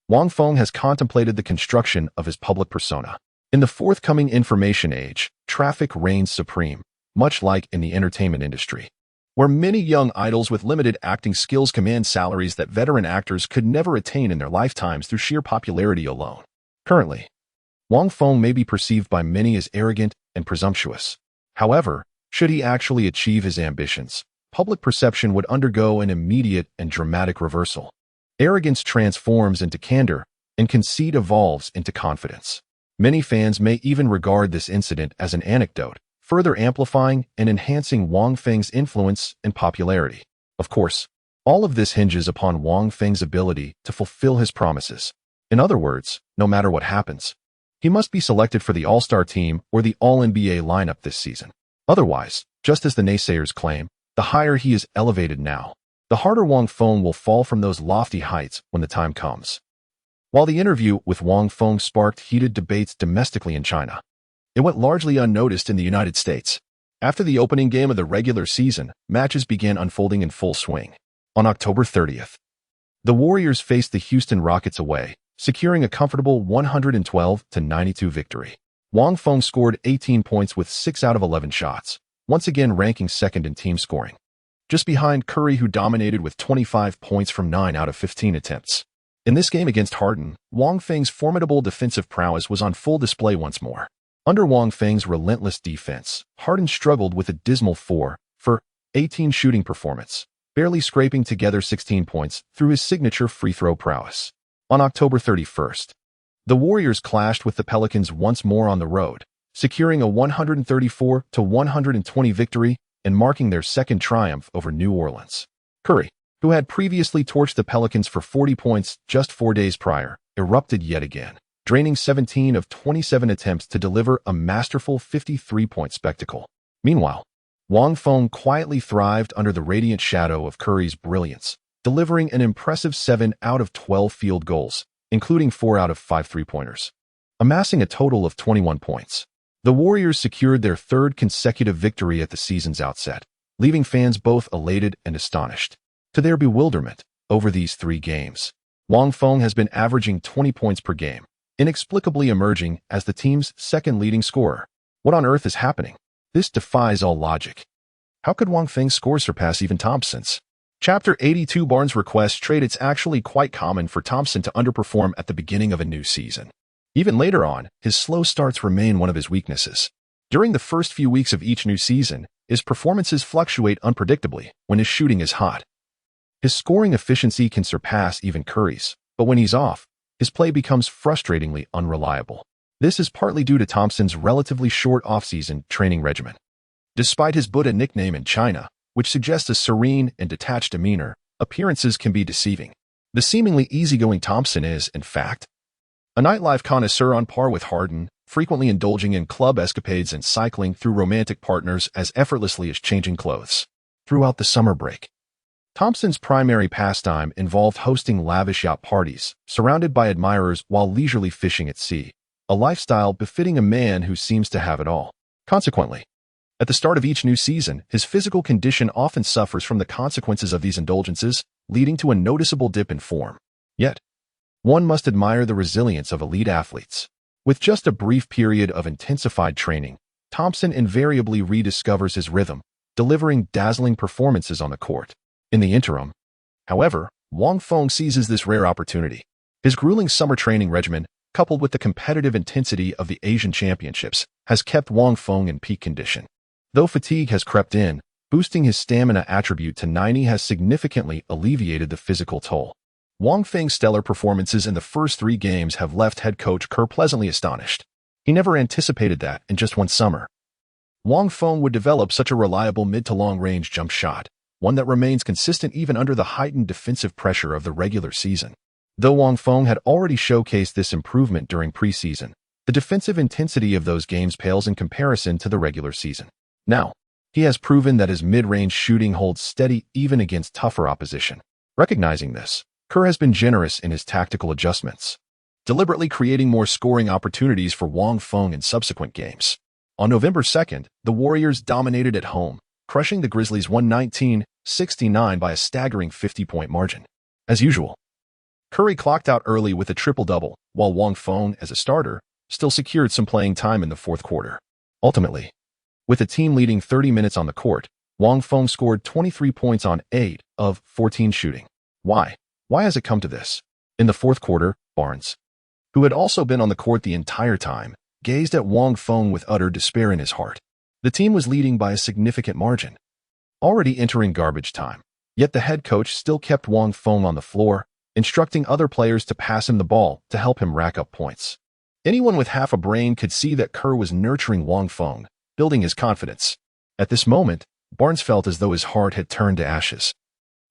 Wang Feng has contemplated the construction of his public persona. In the forthcoming information age, traffic reigns supreme, much like in the entertainment industry, where many young idols with limited acting skills command salaries that veteran actors could never attain in their lifetimes through sheer popularity alone. Currently, Wang Feng may be perceived by many as arrogant and presumptuous. However, should he actually achieve his ambitions, public perception would undergo an immediate and dramatic reversal. Arrogance transforms into candor, and conceit evolves into confidence. Many fans may even regard this incident as an anecdote, further amplifying and enhancing Wang Feng's influence and popularity. Of course, all of this hinges upon Wang Feng's ability to fulfill his promises. In other words, no matter what happens, he must be selected for the All-Star team or the All-NBA lineup this season. Otherwise, just as the naysayers claim, the higher he is elevated now, the harder Wang Feng will fall from those lofty heights when the time comes. While the interview with Wang Feng sparked heated debates domestically in China, it went largely unnoticed in the United States. After the opening game of the regular season, matches began unfolding in full swing. On October 30th, the Warriors faced the Houston Rockets away, securing a comfortable 112-92 victory. Wang Feng scored 18 points with 6 out of 11 shots, once again ranking second in team scoring, just behind Curry, who dominated with 25 points from 9 out of 15 attempts. In this game against Harden, Wang Feng's formidable defensive prowess was on full display once more. Under Wang Feng's relentless defense, Harden struggled with a dismal 4 for 18 shooting performance, barely scraping together 16 points through his signature free throw prowess. On October 31st, the Warriors clashed with the Pelicans once more on the road, securing a 134-120 victory and marking their second triumph over New Orleans. Curry, who had previously torched the Pelicans for 40 points just 4 days prior, erupted yet again, draining 17 of 27 attempts to deliver a masterful 53-point spectacle. Meanwhile, Wang Feng quietly thrived under the radiant shadow of Curry's brilliance, delivering an impressive 7 out of 12 field goals, including 4 out of 5 three-pointers, amassing a total of 21 points. The Warriors secured their third consecutive victory at the season's outset, leaving fans both elated and astonished. To their bewilderment, over these 3 games, Wang Feng has been averaging 20 points per game, inexplicably emerging as the team's second leading scorer. What on earth is happening? This defies all logic. How could Wang Feng's scores surpass even Thompson's? Chapter 82 Barnes request trade. It's actually quite common for Thompson to underperform at the beginning of a new season. Even later on, his slow starts remain one of his weaknesses. During the first few weeks of each new season, his performances fluctuate unpredictably when his shooting is hot. His scoring efficiency can surpass even Curry's, but when he's off, his play becomes frustratingly unreliable. This is partly due to Thompson's relatively short offseason training regimen. Despite his Buddha nickname in China, which suggests a serene and detached demeanor, appearances can be deceiving. The seemingly easygoing Thompson is, in fact, a nightlife connoisseur on par with Harden, frequently indulging in club escapades and cycling through romantic partners as effortlessly as changing clothes. Throughout the summer break, Thompson's primary pastime involved hosting lavish yacht parties, surrounded by admirers while leisurely fishing at sea, a lifestyle befitting a man who seems to have it all. Consequently, at the start of each new season, his physical condition often suffers from the consequences of these indulgences, leading to a noticeable dip in form. Yet, one must admire the resilience of elite athletes. With just a brief period of intensified training, Thompson invariably rediscovers his rhythm, delivering dazzling performances on the court. In the interim, however, Wang Feng seizes this rare opportunity. His grueling summer training regimen, coupled with the competitive intensity of the Asian Championships, has kept Wang Feng in peak condition. Though fatigue has crept in, boosting his stamina attribute to 90 has significantly alleviated the physical toll. Wang Feng's stellar performances in the first 3 games have left head coach Kerr pleasantly astonished. He never anticipated that, in just one summer, Wang Feng would develop such a reliable mid to long-range jump shot, one that remains consistent even under the heightened defensive pressure of the regular season. Though Wang Feng had already showcased this improvement during preseason, the defensive intensity of those games pales in comparison to the regular season. Now, he has proven that his mid-range shooting holds steady even against tougher opposition. Recognizing this, Kerr has been generous in his tactical adjustments, deliberately creating more scoring opportunities for Wang Feng in subsequent games. On November 2nd, the Warriors dominated at home, crushing the Grizzlies 119-69 by a staggering 50-point margin. As usual, Curry clocked out early with a triple-double, while Wang Feng, as a starter, still secured some playing time in the fourth quarter. Ultimately, with the team leading 30 minutes on the court, Wang Feng scored 23 points on 8 of 14 shooting. Why? Why has it come to this? In the fourth quarter, Barnes, who had also been on the court the entire time, gazed at Wang Feng with utter despair in his heart. The team was leading by a significant margin, already entering garbage time, yet the head coach still kept Wang Feng on the floor, instructing other players to pass him the ball to help him rack up points. Anyone with half a brain could see that Kerr was nurturing Wang Feng, building his confidence. At this moment, Barnes felt as though his heart had turned to ashes.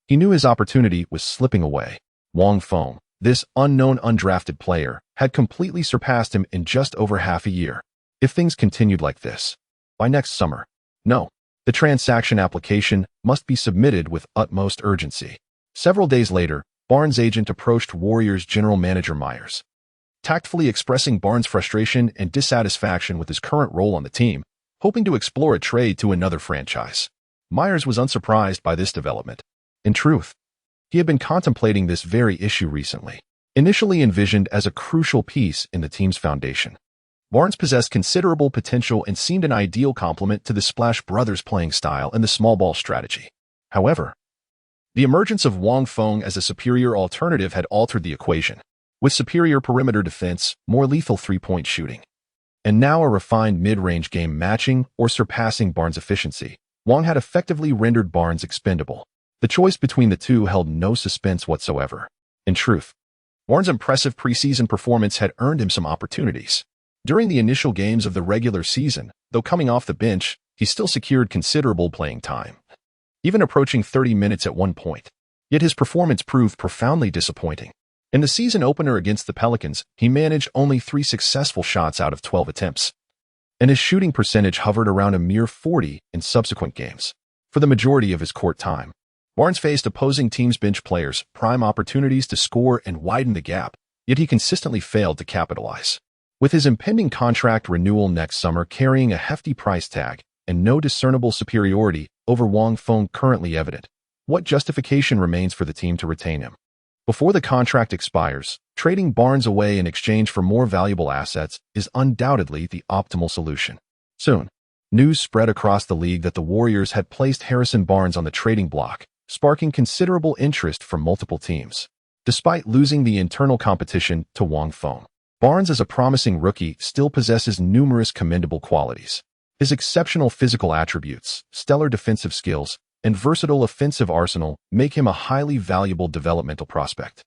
He knew his opportunity was slipping away. Wang Feng, this unknown undrafted player, had completely surpassed him in just over half a year. If things continued like this, by next summer, the transaction application must be submitted with utmost urgency. Several days later, Barnes' agent approached Warriors general manager Myers. Tactfully expressing Barnes' frustration and dissatisfaction with his current role on the team, hoping to explore a trade to another franchise. Myers was unsurprised by this development. In truth, he had been contemplating this very issue recently. Initially envisioned as a crucial piece in the team's foundation, Barnes possessed considerable potential and seemed an ideal complement to the Splash Brothers' playing style and the small ball strategy. However, the emergence of Wang Feng as a superior alternative had altered the equation. With superior perimeter defense, more lethal three-point shooting, and now a refined mid-range game matching or surpassing Barnes' efficiency, Wang had effectively rendered Barnes expendable. The choice between the two held no suspense whatsoever. In truth, Barnes' impressive preseason performance had earned him some opportunities. During the initial games of the regular season, though coming off the bench, he still secured considerable playing time, even approaching 30 minutes at one point. Yet his performance proved profoundly disappointing. In the season opener against the Pelicans, he managed only 3 successful shots out of 12 attempts, and his shooting percentage hovered around a mere 40 in subsequent games. For the majority of his court time, Barnes faced opposing teams' bench players prime opportunities to score and widen the gap, yet he consistently failed to capitalize. With his impending contract renewal next summer carrying a hefty price tag and no discernible superiority over Wang Feng currently evident, what justification remains for the team to retain him? Before the contract expires, trading Barnes away in exchange for more valuable assets is undoubtedly the optimal solution. Soon, news spread across the league that the Warriors had placed Harrison Barnes on the trading block, sparking considerable interest from multiple teams. Despite losing the internal competition to Wang Feng, Barnes as a promising rookie still possesses numerous commendable qualities. His exceptional physical attributes, stellar defensive skills, and versatile offensive arsenal make him a highly valuable developmental prospect.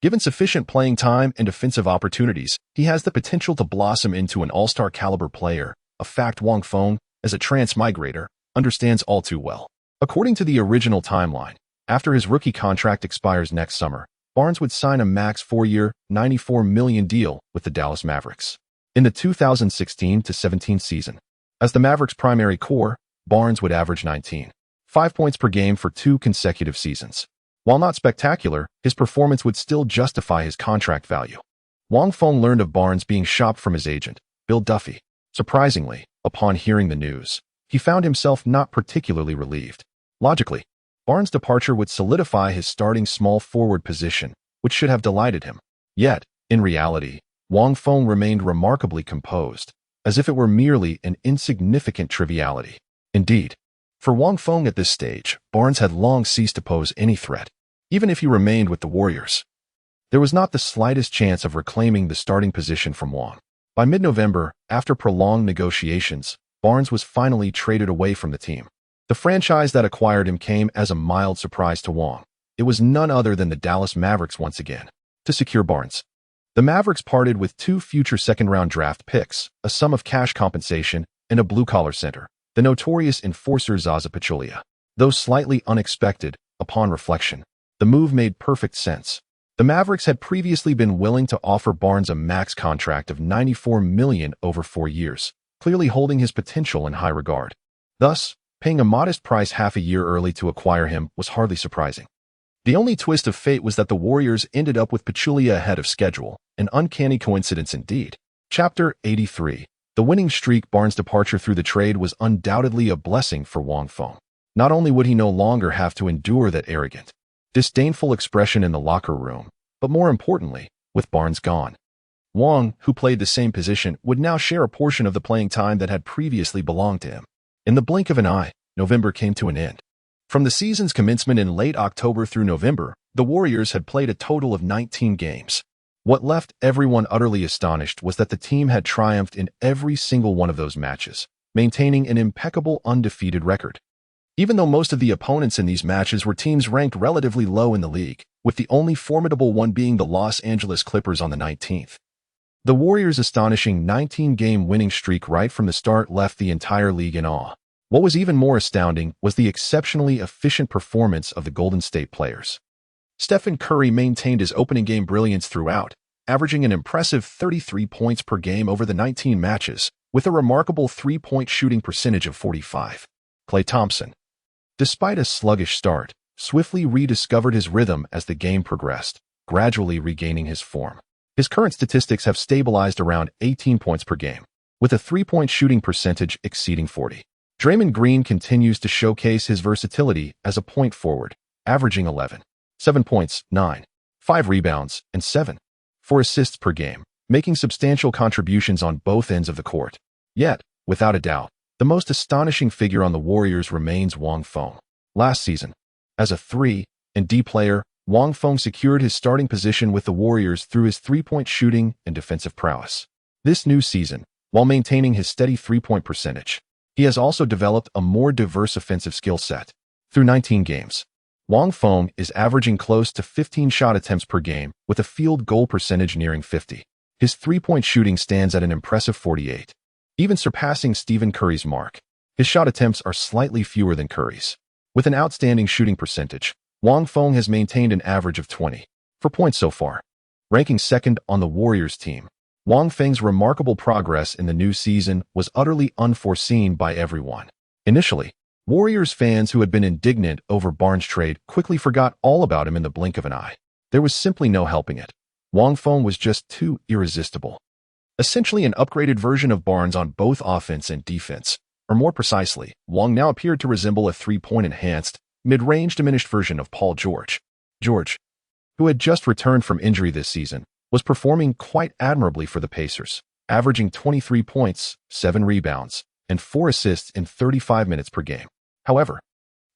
Given sufficient playing time and offensive opportunities, he has the potential to blossom into an all-star caliber player, a fact Wang Feng, as a transmigrator, understands all too well. According to the original timeline, after his rookie contract expires next summer, Barnes would sign a max 4-year, $94 million deal with the Dallas Mavericks. In the 2016-17 season, as the Mavericks' primary core, Barnes would average 19.5 points per game for 2 consecutive seasons. While not spectacular, his performance would still justify his contract value. Wang Feng learned of Barnes being shopped from his agent, Bill Duffy. Surprisingly, upon hearing the news, he found himself not particularly relieved. Logically, Barnes' departure would solidify his starting small forward position, which should have delighted him. Yet, in reality, Wang Feng remained remarkably composed, as if it were merely an insignificant triviality. Indeed, for Wang Feng at this stage, Barnes had long ceased to pose any threat. Even if he remained with the Warriors, there was not the slightest chance of reclaiming the starting position from Wang. By mid-November, after prolonged negotiations, Barnes was finally traded away from the team. The franchise that acquired him came as a mild surprise to Wang. It was none other than the Dallas Mavericks once again. To secure Barnes, the Mavericks parted with 2 future second-round draft picks, a sum of cash compensation, and a blue-collar center, the notorious enforcer Zaza Pachulia. Though slightly unexpected, upon reflection, the move made perfect sense. The Mavericks had previously been willing to offer Barnes a max contract of $94 million over 4 years, clearly holding his potential in high regard. Thus, paying a modest price half a year early to acquire him was hardly surprising. The only twist of fate was that the Warriors ended up with Pachulia ahead of schedule, an uncanny coincidence indeed. Chapter 83. The winning streak. Barnes' departure through the trade was undoubtedly a blessing for Wang Feng. Not only would he no longer have to endure that arrogant, disdainful expression in the locker room, but more importantly, with Barnes gone, Wang, who played the same position, would now share a portion of the playing time that had previously belonged to him. In the blink of an eye, November came to an end. From the season's commencement in late October through November, the Warriors had played a total of 19 games. What left everyone utterly astonished was that the team had triumphed in every single one of those matches, maintaining an impeccable undefeated record. Even though most of the opponents in these matches were teams ranked relatively low in the league, with the only formidable one being the Los Angeles Clippers on the 19th. The Warriors' astonishing 19-game winning streak right from the start left the entire league in awe. What was even more astounding was the exceptionally efficient performance of the Golden State players. Stephen Curry maintained his opening game brilliance throughout, averaging an impressive 33 points per game over the 19 matches, with a remarkable three-point shooting percentage of 45. Klay Thompson, despite a sluggish start, swiftly rediscovered his rhythm as the game progressed, gradually regaining his form. His current statistics have stabilized around 18 points per game, with a three-point shooting percentage exceeding 40. Draymond Green continues to showcase his versatility as a point forward, averaging 7 points, 5 rebounds, and 4 assists per game, making substantial contributions on both ends of the court. Yet, without a doubt, the most astonishing figure on the Warriors remains Wang Feng. Last season, as a 3-and-D player, Wang Feng secured his starting position with the Warriors through his three-point shooting and defensive prowess. This new season, while maintaining his steady three-point percentage, he has also developed a more diverse offensive skill set. Through 19 games, Wang Feng is averaging close to 15 shot attempts per game with a field goal percentage nearing 50. His three-point shooting stands at an impressive 48, even surpassing Stephen Curry's mark. His shot attempts are slightly fewer than Curry's. With an outstanding shooting percentage, Wang Feng has maintained an average of 24 points so far. Ranking second on the Warriors team, Wang Feng's remarkable progress in the new season was utterly unforeseen by everyone. Initially, Warriors fans who had been indignant over Barnes' trade quickly forgot all about him in the blink of an eye. There was simply no helping it. Wang Feng was just too irresistible. Essentially an upgraded version of Barnes on both offense and defense, or more precisely, Wang now appeared to resemble a three-point enhanced, mid-range diminished version of Paul George. George, who had just returned from injury this season, was performing quite admirably for the Pacers, averaging 23 points, 7 rebounds, and 4 assists in 35 minutes per game. However,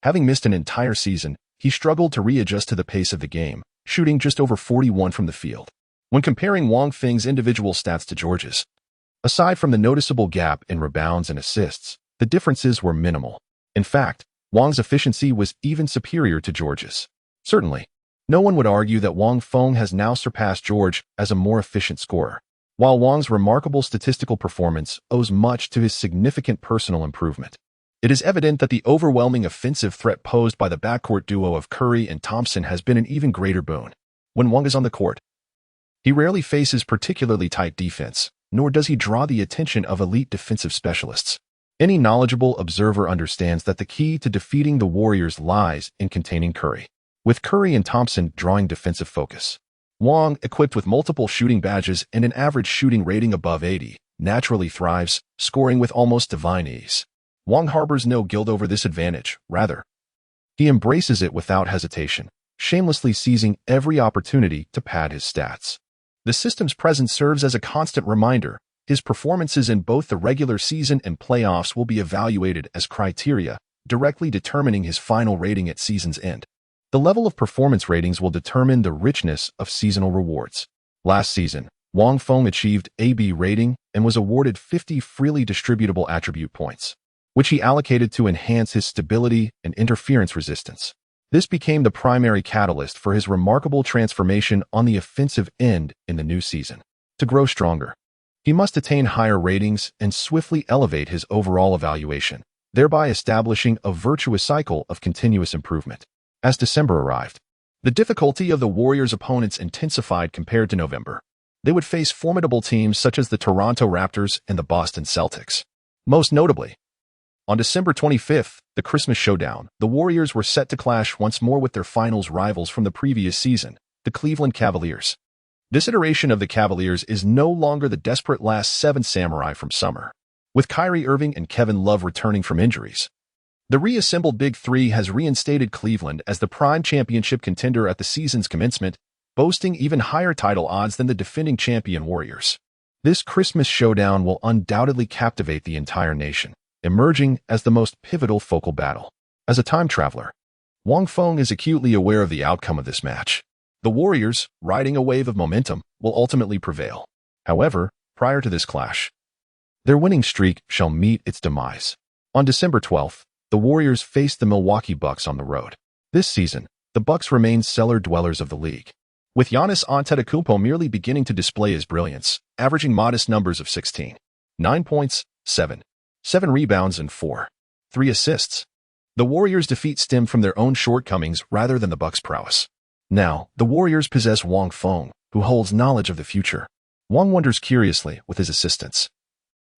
having missed an entire season, he struggled to readjust to the pace of the game, shooting just over 41 from the field. When comparing Wang Feng's individual stats to George's, aside from the noticeable gap in rebounds and assists, the differences were minimal. In fact, Wang's efficiency was even superior to George's. Certainly, no one would argue that Wang Feng has now surpassed George as a more efficient scorer, while Wang's remarkable statistical performance owes much to his significant personal improvement. It is evident that the overwhelming offensive threat posed by the backcourt duo of Curry and Thompson has been an even greater boon. When Wang is on the court, he rarely faces particularly tight defense, nor does he draw the attention of elite defensive specialists. Any knowledgeable observer understands that the key to defeating the Warriors lies in containing Curry. With Curry and Thompson drawing defensive focus, Wang, equipped with multiple shooting badges and an average shooting rating above 80, naturally thrives, scoring with almost divine ease. Wang harbors no guilt over this advantage. Rather, he embraces it without hesitation, shamelessly seizing every opportunity to pad his stats. The system's presence serves as a constant reminder. His performances in both the regular season and playoffs will be evaluated as criteria, directly determining his final rating at season's end. The level of performance ratings will determine the richness of seasonal rewards. Last season, Wang Feng achieved AB rating and was awarded 50 freely distributable attribute points, which he allocated to enhance his stability and interference resistance. This became the primary catalyst for his remarkable transformation on the offensive end in the new season. To grow stronger, he must attain higher ratings and swiftly elevate his overall evaluation, thereby establishing a virtuous cycle of continuous improvement. As December arrived, the difficulty of the Warriors' opponents intensified compared to November. They would face formidable teams such as the Toronto Raptors and the Boston Celtics. Most notably, on December 25th, the Christmas showdown, the Warriors were set to clash once more with their finals rivals from the previous season, the Cleveland Cavaliers. This iteration of the Cavaliers is no longer the desperate last 7 samurai from summer. With Kyrie Irving and Kevin Love returning from injuries, the reassembled Big Three has reinstated Cleveland as the prime championship contender at the season's commencement, boasting even higher title odds than the defending champion Warriors. This Christmas showdown will undoubtedly captivate the entire nation, emerging as the most pivotal focal battle. As a time traveler, Wang Feng is acutely aware of the outcome of this match. The Warriors, riding a wave of momentum, will ultimately prevail. However, prior to this clash, their winning streak shall meet its demise. On December 12th, the Warriors faced the Milwaukee Bucks on the road. This season, the Bucks remain cellar dwellers of the league, with Giannis Antetokounmpo merely beginning to display his brilliance, averaging modest numbers of 16, 9 points, 7 rebounds, and 3 assists. The Warriors' defeat stemmed from their own shortcomings rather than the Bucks' prowess. Now, the Warriors possess Wang Feng, who holds knowledge of the future. Wang wonders curiously with his assistants.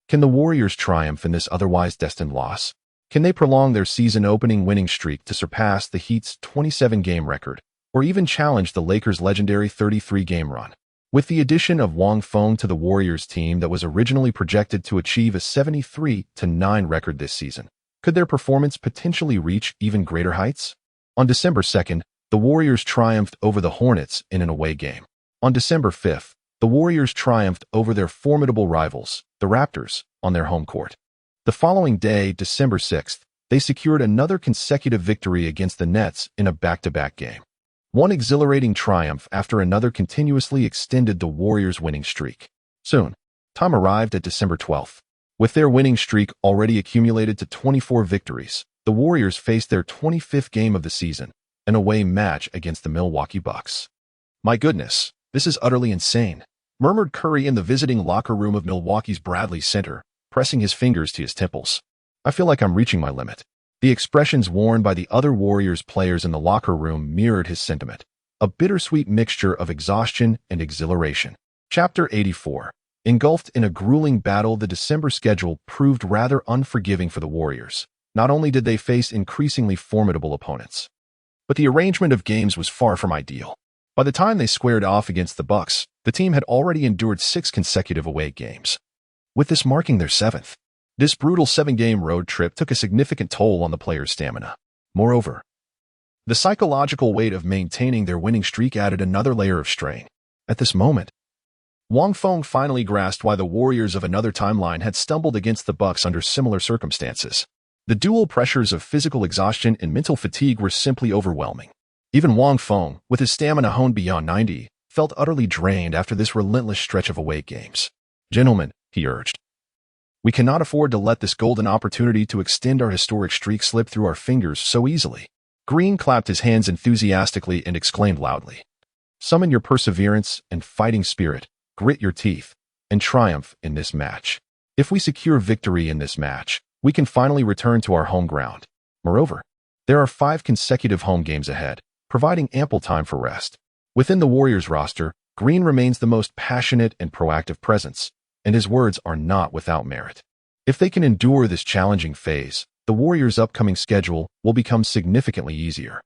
Can the Warriors triumph in this otherwise destined loss? Can they prolong their season-opening winning streak to surpass the Heat's 27-game record, or even challenge the Lakers' legendary 33-game run? With the addition of Wang Feng to the Warriors team that was originally projected to achieve a 73-9 record this season, could their performance potentially reach even greater heights? On December 2nd, the Warriors triumphed over the Hornets in an away game. On December 5th, the Warriors triumphed over their formidable rivals, the Raptors, on their home court. The following day, December 6th, they secured another consecutive victory against the Nets in a back-to-back game. One exhilarating triumph after another continuously extended the Warriors' winning streak. Soon, time arrived at December 12th. With their winning streak already accumulated to 24 victories, the Warriors faced their 25th game of the season, an away match against the Milwaukee Bucks. "My goodness, this is utterly insane," murmured Curry in the visiting locker room of Milwaukee's Bradley Center, pressing his fingers to his temples. "I feel like I'm reaching my limit." The expressions worn by the other Warriors players in the locker room mirrored his sentiment, a bittersweet mixture of exhaustion and exhilaration. Chapter 84. Engulfed in a grueling battle, the December schedule proved rather unforgiving for the Warriors. Not only did they face increasingly formidable opponents, but the arrangement of games was far from ideal. By the time they squared off against the Bucks, the team had already endured 6 consecutive away games, with this marking their 7th. This brutal 7-game road trip took a significant toll on the players' stamina. Moreover, the psychological weight of maintaining their winning streak added another layer of strain. At this moment, Wang Feng finally grasped why the Warriors of another timeline had stumbled against the Bucks under similar circumstances. The dual pressures of physical exhaustion and mental fatigue were simply overwhelming. Even Wang Feng, with his stamina honed beyond 90, felt utterly drained after this relentless stretch of away games. "Gentlemen," he urged, "we cannot afford to let this golden opportunity to extend our historic streak slip through our fingers so easily." Green clapped his hands enthusiastically and exclaimed loudly, "Summon your perseverance and fighting spirit, grit your teeth, and triumph in this match. If we secure victory in this match, we can finally return to our home ground. Moreover, there are 5 consecutive home games ahead, providing ample time for rest." Within the Warriors roster, Green remains the most passionate and proactive presence, and his words are not without merit. If they can endure this challenging phase, the Warriors' upcoming schedule will become significantly easier.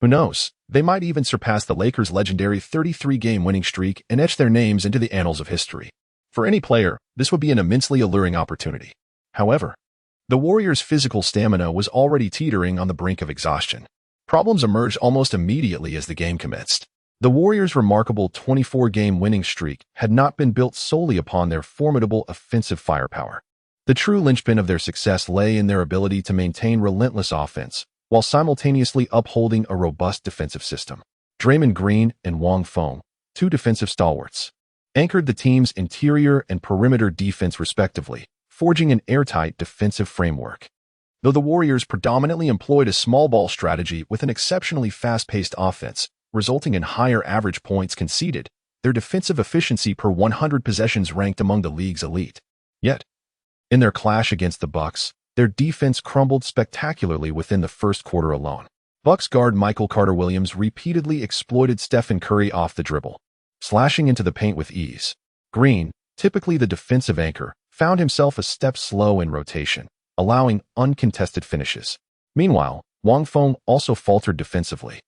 Who knows, they might even surpass the Lakers' legendary 33-game winning streak and etch their names into the annals of history. For any player, this would be an immensely alluring opportunity. However, the Warriors' physical stamina was already teetering on the brink of exhaustion. Problems emerged almost immediately as the game commenced. The Warriors' remarkable 24-game winning streak had not been built solely upon their formidable offensive firepower. The true linchpin of their success lay in their ability to maintain relentless offense, while simultaneously upholding a robust defensive system. Draymond Green and Wang Feng, 2 defensive stalwarts, anchored the team's interior and perimeter defense respectively, forging an airtight defensive framework. Though the Warriors predominantly employed a small ball strategy with an exceptionally fast-paced offense, resulting in higher average points conceded, their defensive efficiency per 100 possessions ranked among the league's elite. Yet, in their clash against the Bucks, their defense crumbled spectacularly within the first quarter alone. Bucks guard Michael Carter-Williams repeatedly exploited Stephen Curry off the dribble, slashing into the paint with ease. Green, typically the defensive anchor, found himself a step slow in rotation, allowing uncontested finishes. Meanwhile, Wang Feng also faltered defensively.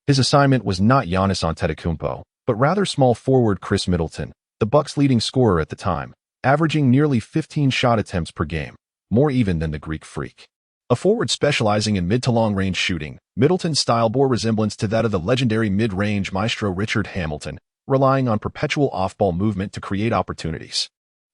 His assignment was not Giannis Antetokounmpo, but rather small forward Chris Middleton, the Bucks' leading scorer at the time, averaging nearly 15 shot attempts per game, more even than the Greek Freak. A forward specializing in mid to long-range shooting, Middleton's style bore resemblance to that of the legendary mid-range maestro Richard Hamilton, relying on perpetual off-ball movement to create opportunities.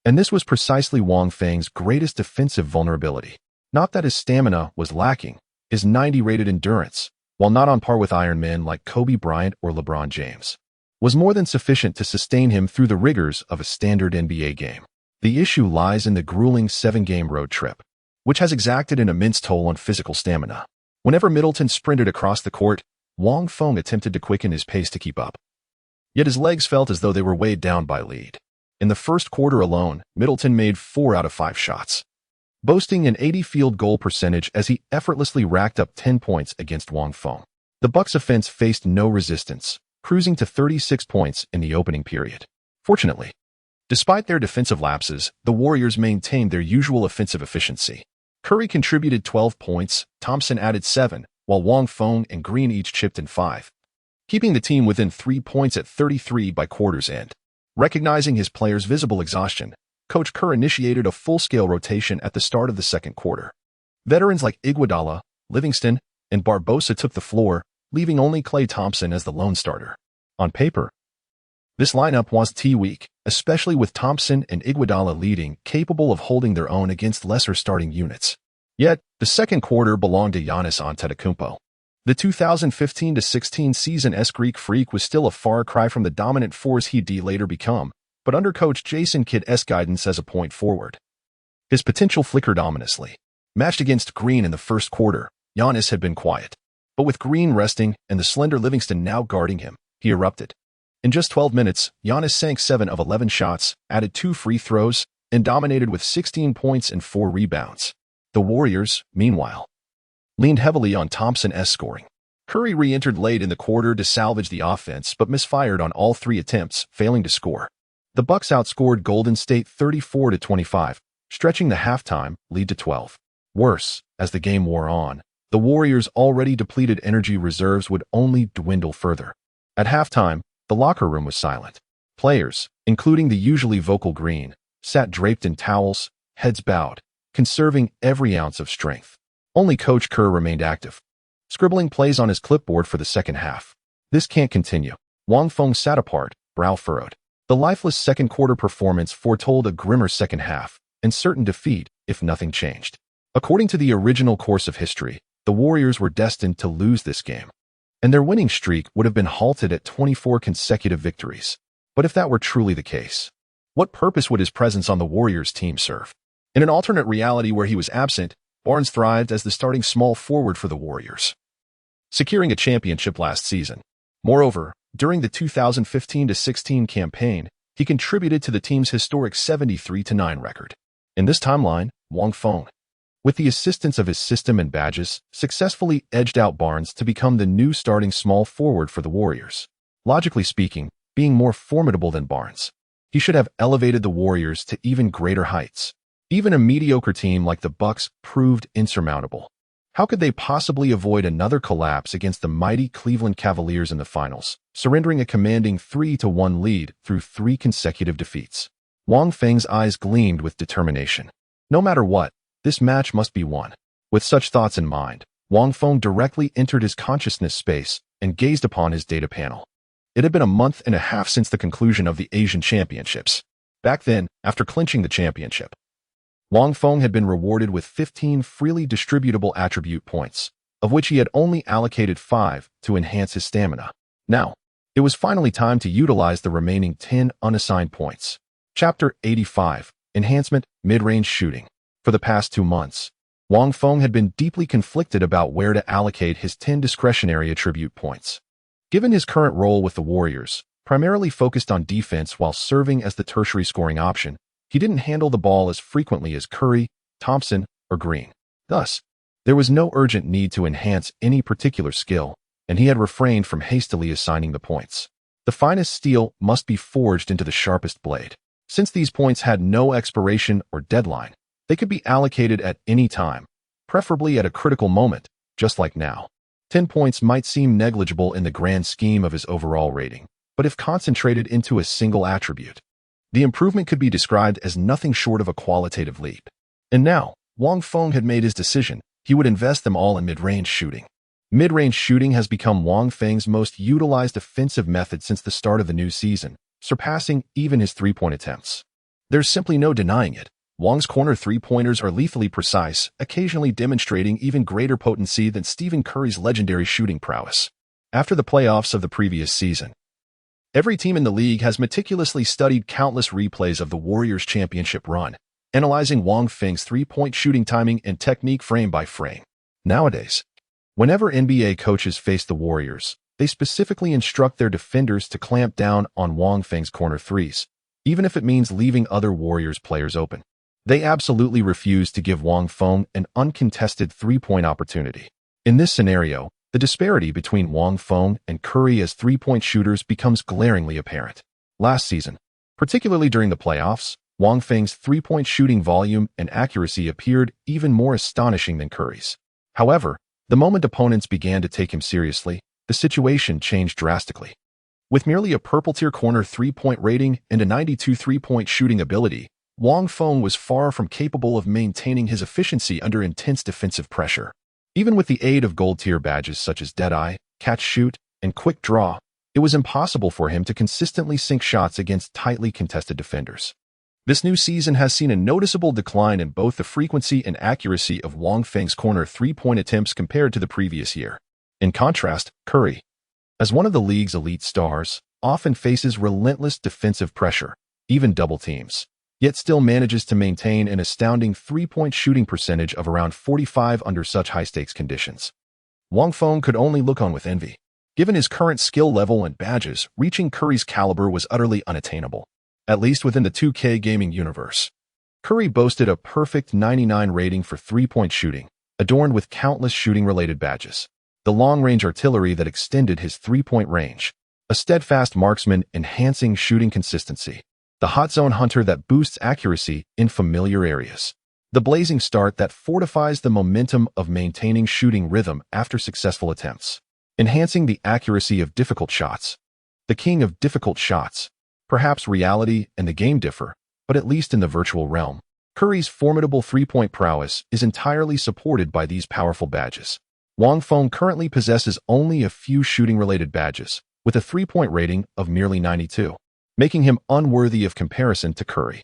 And this was precisely Wang Feng's greatest defensive vulnerability. Not that his stamina was lacking, his 90-rated endurance, while not on par with Iron Men like Kobe Bryant or LeBron James, was more than sufficient to sustain him through the rigors of a standard NBA game. The issue lies in the grueling 7-game road trip, which has exacted an immense toll on physical stamina. Whenever Middleton sprinted across the court, Wang Feng attempted to quicken his pace to keep up. Yet his legs felt as though they were weighed down by lead. In the first quarter alone, Middleton made 4 out of 5 shots, boasting an 80 field goal percentage as he effortlessly racked up 10 points against Wang Feng. The Bucks' offense faced no resistance, cruising to 36 points in the opening period. Fortunately, despite their defensive lapses, the Warriors maintained their usual offensive efficiency. Curry contributed 12 points, Thompson added 7, while Wang Feng and Green each chipped in 5, keeping the team within 3 points at 33 by quarter's end. Recognizing his players' visible exhaustion, Coach Kerr initiated a full-scale rotation at the start of the second quarter. Veterans like Iguodala, Livingston, and Barbosa took the floor, leaving only Klay Thompson as the lone starter. On paper, this lineup was weak, especially with Thompson and Iguodala leading, capable of holding their own against lesser starting units. Yet, the second quarter belonged to Giannis Antetokounmpo. The 2015-16 season-esque Greek Freak was still a far cry from the dominant force he'd later become, but under Coach Jason Kidd's guidance as a point forward, his potential flickered ominously. Matched against Green in the first quarter, Giannis had been quiet. But with Green resting and the slender Livingston now guarding him, he erupted. In just 12 minutes, Giannis sank 7 of 11 shots, added 2 free throws, and dominated with 16 points and 4 rebounds. The Warriors, meanwhile, leaned heavily on Thompson's scoring. Curry re-entered late in the quarter to salvage the offense but misfired on all 3 attempts, failing to score. The Bucks outscored Golden State 34-25, stretching the halftime lead to 12. Worse, as the game wore on, the Warriors' already depleted energy reserves would only dwindle further. At halftime, the locker room was silent. Players, including the usually vocal Green, sat draped in towels, heads bowed, conserving every ounce of strength. Only Coach Kerr remained active, scribbling plays on his clipboard for the second half. This can't continue. Wang Feng sat apart, brow furrowed. The lifeless second quarter performance foretold a grimmer second half, and certain defeat if nothing changed. According to the original course of history, the Warriors were destined to lose this game, and their winning streak would have been halted at 24 consecutive victories. But if that were truly the case, what purpose would his presence on the Warriors team serve? In an alternate reality where he was absent, Barnes thrived as the starting small forward for the Warriors, securing a championship last season. Moreover, during the 2015-16 campaign, he contributed to the team's historic 73-9 record. In this timeline, Wang Feng, with the assistance of his system and badges, successfully edged out Barnes to become the new starting small forward for the Warriors. Logically speaking, being more formidable than Barnes, he should have elevated the Warriors to even greater heights. Even a mediocre team like the Bucks proved insurmountable. How could they possibly avoid another collapse against the mighty Cleveland Cavaliers in the finals, surrendering a commanding 3-1 lead through 3 consecutive defeats? Wang Feng's eyes gleamed with determination. No matter what, this match must be won. With such thoughts in mind, Wang Feng directly entered his consciousness space and gazed upon his data panel. It had been a month and a half since the conclusion of the Asian Championships. Back then, after clinching the championship, Wang Feng had been rewarded with 15 freely distributable attribute points, of which he had only allocated 5 to enhance his stamina. Now, it was finally time to utilize the remaining 10 unassigned points. Chapter 85, Enhancement, Mid-Range Shooting. For the past 2 months, Wang Feng had been deeply conflicted about where to allocate his 10 discretionary attribute points. Given his current role with the Warriors, primarily focused on defense while serving as the tertiary scoring option, he didn't handle the ball as frequently as Curry, Thompson, or Green. Thus, there was no urgent need to enhance any particular skill, and he had refrained from hastily assigning the points. The finest steel must be forged into the sharpest blade. Since these points had no expiration or deadline, they could be allocated at any time, preferably at a critical moment, just like now. 10 points might seem negligible in the grand scheme of his overall rating, but if concentrated into a single attribute, the improvement could be described as nothing short of a qualitative leap. And now, Wang Feng had made his decision. He would invest them all in mid-range shooting. Mid-range shooting has become Wang Feng's most utilized offensive method since the start of the new season, surpassing even his three-point attempts. There's simply no denying it. Wang's corner three-pointers are lethally precise, occasionally demonstrating even greater potency than Stephen Curry's legendary shooting prowess. After the playoffs of the previous season, every team in the league has meticulously studied countless replays of the Warriors' championship run, analyzing Wang Feng's three-point shooting timing and technique frame by frame. Nowadays, Whenever NBA coaches face the Warriors, they specifically instruct their defenders to clamp down on Wang Feng's corner threes, even if it means leaving other Warriors players open. They absolutely refuse to give Wang Feng an uncontested three-point opportunity. In this scenario, the disparity between Wang Feng and Curry as three-point shooters becomes glaringly apparent. Last season, particularly during the playoffs, Wang Feng's three-point shooting volume and accuracy appeared even more astonishing than Curry's. However, the moment opponents began to take him seriously, the situation changed drastically. With merely a purple-tier corner three-point rating and a 92 three-point shooting ability, Wang Feng was far from capable of maintaining his efficiency under intense defensive pressure. Even with the aid of gold-tier badges such as Deadeye, Catch Shoot, and Quick Draw, it was impossible for him to consistently sink shots against tightly contested defenders. This new season has seen a noticeable decline in both the frequency and accuracy of Wang Feng's corner three-point attempts compared to the previous year. In contrast, Curry, as one of the league's elite stars, often faces relentless defensive pressure, even double teams, yet still manages to maintain an astounding three-point shooting percentage of around 45% under such high-stakes conditions. Wang Feng could only look on with envy. Given his current skill level and badges, reaching Curry's caliber was utterly unattainable, at least within the 2K gaming universe. Curry boasted a perfect 99 rating for three-point shooting, adorned with countless shooting-related badges. The long-range artillery that extended his three-point range, a steadfast marksman enhancing shooting consistency, the hot zone hunter that boosts accuracy in familiar areas, the blazing start that fortifies the momentum of maintaining shooting rhythm after successful attempts, enhancing the accuracy of difficult shots. The king of difficult shots. Perhaps reality and the game differ, but at least in the virtual realm, Curry's formidable three-point prowess is entirely supported by these powerful badges. Wang Feng currently possesses only a few shooting-related badges, with a three-point rating of merely 92, making him unworthy of comparison to Curry.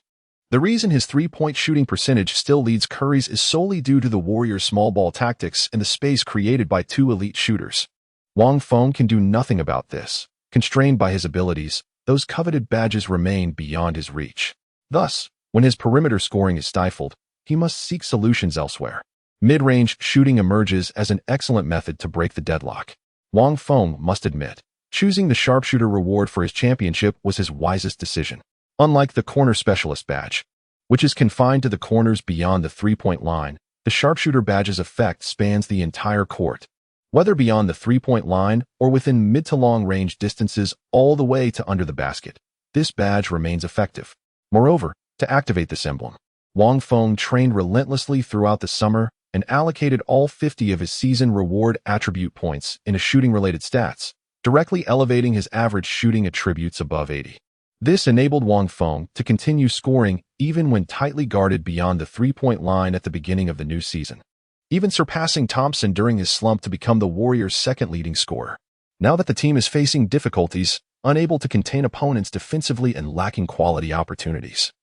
The reason his three-point shooting percentage still leads Curry's is solely due to the Warriors' small ball tactics and the space created by two elite shooters. Wang Feng can do nothing about this. Constrained by his abilities, those coveted badges remain beyond his reach. Thus, when his perimeter scoring is stifled, he must seek solutions elsewhere. Mid-range shooting emerges as an excellent method to break the deadlock. Wang Feng must admit, choosing the sharpshooter reward for his championship was his wisest decision. Unlike the corner specialist badge, which is confined to the corners beyond the three-point line, the sharpshooter badge's effect spans the entire court. Whether beyond the three-point line or within mid to long-range distances all the way to under the basket, this badge remains effective. Moreover, to activate this emblem, Wang Feng trained relentlessly throughout the summer and allocated all 50 of his season reward attribute points into shooting-related stats, directly elevating his average shooting attributes above 80. This enabled Wang Feng to continue scoring even when tightly guarded beyond the three-point line at the beginning of the new season, even surpassing Thompson during his slump to become the Warriors' second leading scorer. Now that the team is facing difficulties, unable to contain opponents defensively and lacking quality opportunities,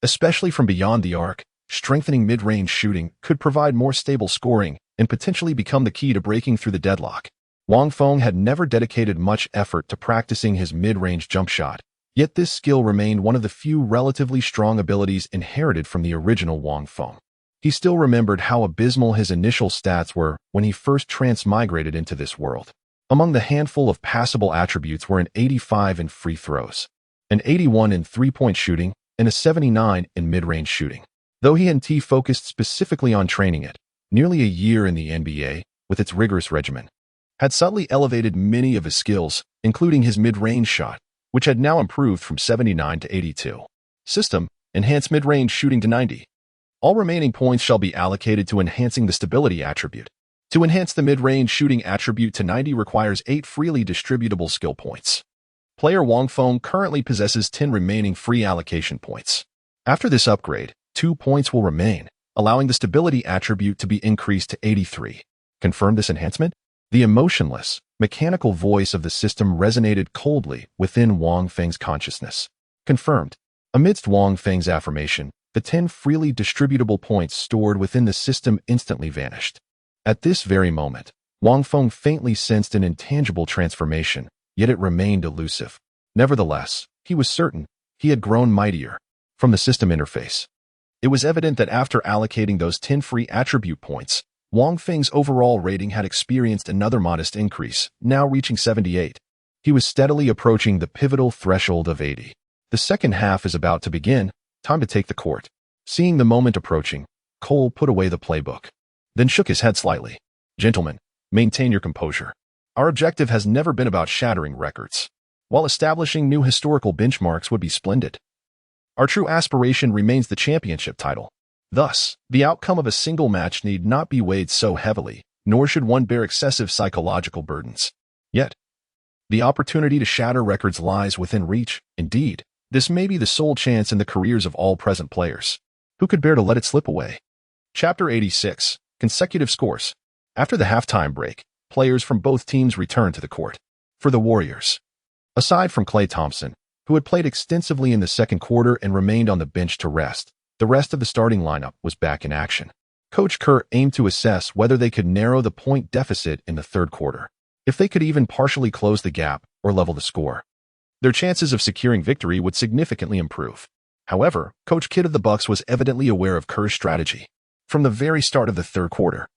especially from beyond the arc, strengthening mid-range shooting could provide more stable scoring and potentially become the key to breaking through the deadlock. Wang Feng had never dedicated much effort to practicing his mid-range jump shot, yet this skill remained one of the few relatively strong abilities inherited from the original Wang Feng. He still remembered how abysmal his initial stats were when he first transmigrated into this world. Among the handful of passable attributes were an 85 in free throws, an 81 in three-point shooting, and a 79 in mid-range shooting. Though he and T focused specifically on training it, nearly a year in the NBA, with its rigorous regimen, had subtly elevated many of his skills, including his mid-range shot, which had now improved from 79 to 82. System, enhance mid-range shooting to 90. All remaining points shall be allocated to enhancing the stability attribute. To enhance the mid-range shooting attribute to 90 requires 8 freely distributable skill points. Player Wang Feng currently possesses 10 remaining free allocation points. After this upgrade, 2 points will remain, allowing the stability attribute to be increased to 83. Confirm this enhancement? The emotionless, mechanical voice of the system resonated coldly within Wang Feng's consciousness. Confirmed. Amidst Wang Feng's affirmation, the 10 freely distributable points stored within the system instantly vanished. At this very moment, Wang Feng faintly sensed an intangible transformation, yet it remained elusive. Nevertheless, he was certain he had grown mightier. From the system interface, it was evident that after allocating those 10 free attribute points, Wang Feng's overall rating had experienced another modest increase, now reaching 78. He was steadily approaching the pivotal threshold of 80. The second half is about to begin, time to take the court. Seeing the moment approaching, Cole put away the playbook, then shook his head slightly. Gentlemen, maintain your composure. Our objective has never been about shattering records, while establishing new historical benchmarks would be splendid. Our true aspiration remains the championship title. Thus, the outcome of a single match need not be weighed so heavily, nor should one bear excessive psychological burdens. Yet, the opportunity to shatter records lies within reach. Indeed, this may be the sole chance in the careers of all present players. Who could bear to let it slip away? Chapter 86. Consecutive Scores. After the halftime break, players from both teams returned to the court. For the Warriors, aside from Klay Thompson, who had played extensively in the second quarter and remained on the bench to rest, the rest of the starting lineup was back in action. Coach Kerr aimed to assess whether they could narrow the point deficit in the third quarter, if they could even partially close the gap or level the score. Their chances of securing victory would significantly improve. However, Coach Kidd of the Bucks was evidently aware of Kerr's strategy. From the very start of the third quarter,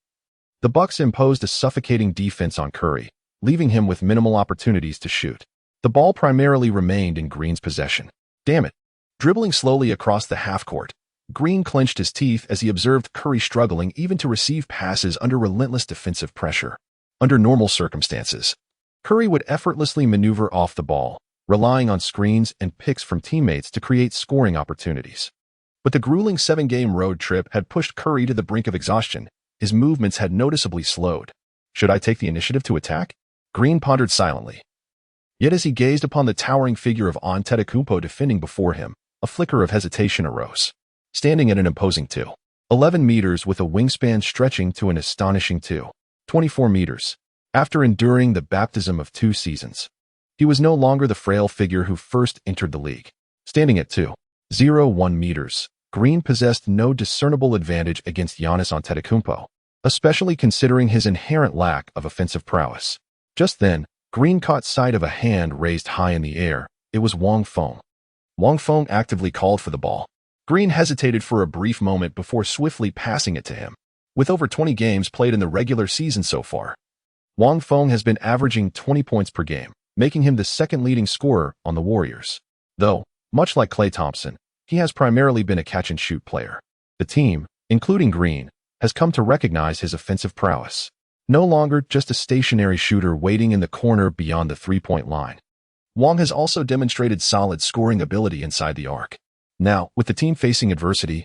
the Bucks imposed a suffocating defense on Curry, leaving him with minimal opportunities to shoot. The ball primarily remained in Green's possession. Damn it. Dribbling slowly across the half-court, Green clenched his teeth as he observed Curry struggling even to receive passes under relentless defensive pressure. Under normal circumstances, Curry would effortlessly maneuver off the ball, relying on screens and picks from teammates to create scoring opportunities. But the grueling 7-game road trip had pushed Curry to the brink of exhaustion. His movements had noticeably slowed. Should I take the initiative to attack? Green pondered silently. Yet as he gazed upon the towering figure of Antetokounmpo defending before him, a flicker of hesitation arose. Standing at an imposing 2.11 meters with a wingspan stretching to an astonishing 2.24 meters, after enduring the baptism of 2 seasons, he was no longer the frail figure who first entered the league. Standing at 2.01 meters, Green possessed no discernible advantage against Giannis Antetokounmpo, especially considering his inherent lack of offensive prowess. Just then, Green caught sight of a hand raised high in the air. It was Wang Feng. Wang Feng actively called for the ball. Green hesitated for a brief moment before swiftly passing it to him. With over 20 games played in the regular season so far, Wang Feng has been averaging 20 points per game, making him the second leading scorer on the Warriors. Though, much like Klay Thompson, he has primarily been a catch-and-shoot player. The team, including Green, has come to recognize his offensive prowess. No longer just a stationary shooter waiting in the corner beyond the three-point line. Wang has also demonstrated solid scoring ability inside the arc. Now, with the team facing adversity,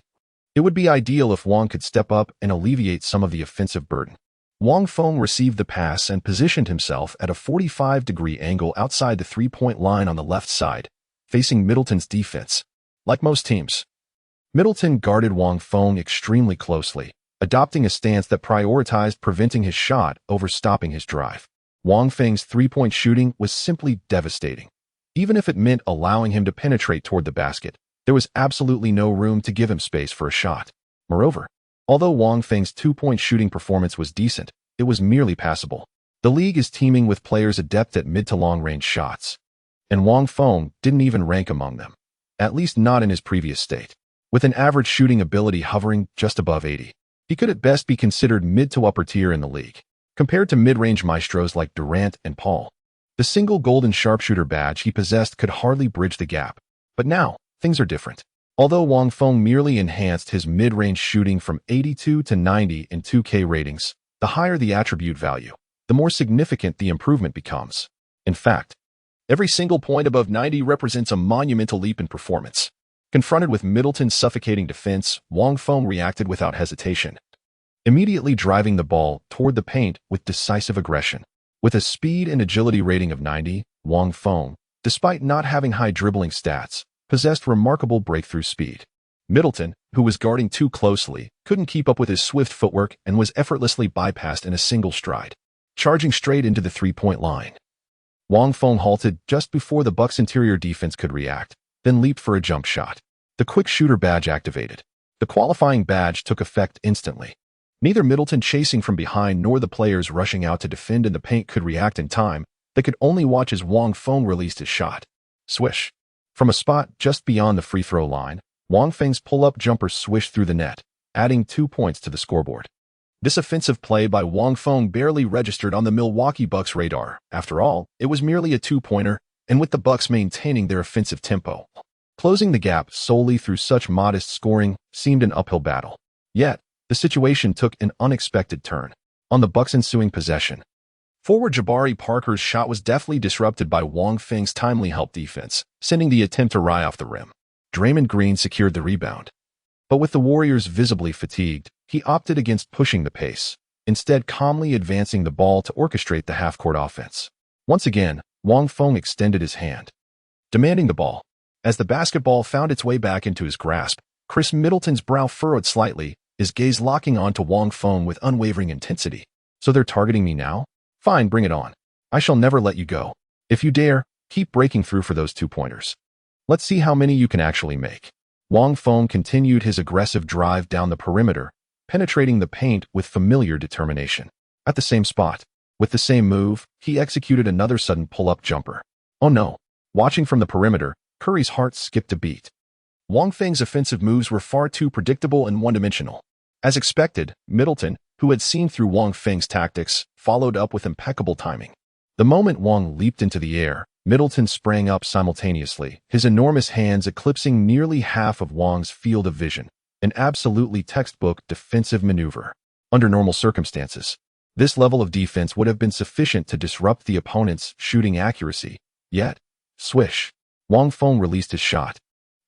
it would be ideal if Wang could step up and alleviate some of the offensive burden. Wang Feng received the pass and positioned himself at a 45-degree angle outside the three-point line on the left side, facing Middleton's defense. Like most teams, Middleton guarded Wang Feng extremely closely, adopting a stance that prioritized preventing his shot over stopping his drive. Wang Feng's three-point shooting was simply devastating. Even if it meant allowing him to penetrate toward the basket, there was absolutely no room to give him space for a shot. Moreover, although Wang Feng's two-point shooting performance was decent, it was merely passable. The league is teeming with players adept at mid to long-range shots, and Wang Feng didn't even rank among them, at least not in his previous state. With an average shooting ability hovering just above 80, he could at best be considered mid to upper tier in the league. Compared to mid-range maestros like Durant and Paul, the single golden sharpshooter badge he possessed could hardly bridge the gap. But now, things are different. Although Wang Feng merely enhanced his mid-range shooting from 82 to 90 in 2K ratings, the higher the attribute value, the more significant the improvement becomes. In fact, every single point above 90 represents a monumental leap in performance. Confronted with Middleton's suffocating defense, Wang Feng reacted without hesitation, immediately driving the ball toward the paint with decisive aggression. With a speed and agility rating of 90, Wang Feng, despite not having high dribbling stats, possessed remarkable breakthrough speed. Middleton, who was guarding too closely, couldn't keep up with his swift footwork and was effortlessly bypassed in a single stride, charging straight into the three-point line. Wang Feng halted just before the Bucks' interior defense could react, then leaped for a jump shot. The quick shooter badge activated. The qualifying badge took effect instantly. Neither Middleton chasing from behind nor the players rushing out to defend in the paint could react in time. They could only watch as Wang Feng released his shot. Swish. From a spot just beyond the free throw line, Wang Feng's pull-up jumper swished through the net, adding 2 points to the scoreboard. This offensive play by Wang Feng barely registered on the Milwaukee Bucks' radar. After all, it was merely a two-pointer, and with the Bucks maintaining their offensive tempo, closing the gap solely through such modest scoring seemed an uphill battle. Yet, the situation took an unexpected turn. On the Bucks' ensuing possession, forward Jabari Parker's shot was deftly disrupted by Wang Feng's timely help defense, sending the attempt to rye off the rim. Draymond Green secured the rebound. But with the Warriors visibly fatigued, he opted against pushing the pace, instead calmly advancing the ball to orchestrate the half-court offense. Once again, Wang Feng extended his hand, demanding the ball. As the basketball found its way back into his grasp, Chris Middleton's brow furrowed slightly, his gaze locking onto Wang Feng with unwavering intensity. So they're targeting me now? Fine, bring it on. I shall never let you go. If you dare, keep breaking through for those two-pointers. Let's see how many you can actually make. Wang Feng continued his aggressive drive down the perimeter, penetrating the paint with familiar determination. At the same spot, with the same move, he executed another sudden pull-up jumper. Oh no. Watching from the perimeter, Curry's heart skipped a beat. Wang Feng's offensive moves were far too predictable and one-dimensional. As expected, Middleton, who had seen through Wang Feng's tactics, followed up with impeccable timing. The moment Wang leaped into the air, Middleton sprang up simultaneously, his enormous hands eclipsing nearly half of Wang's field of vision, an absolutely textbook defensive maneuver. Under normal circumstances, this level of defense would have been sufficient to disrupt the opponent's shooting accuracy. Yet, swish, Wang Feng released his shot,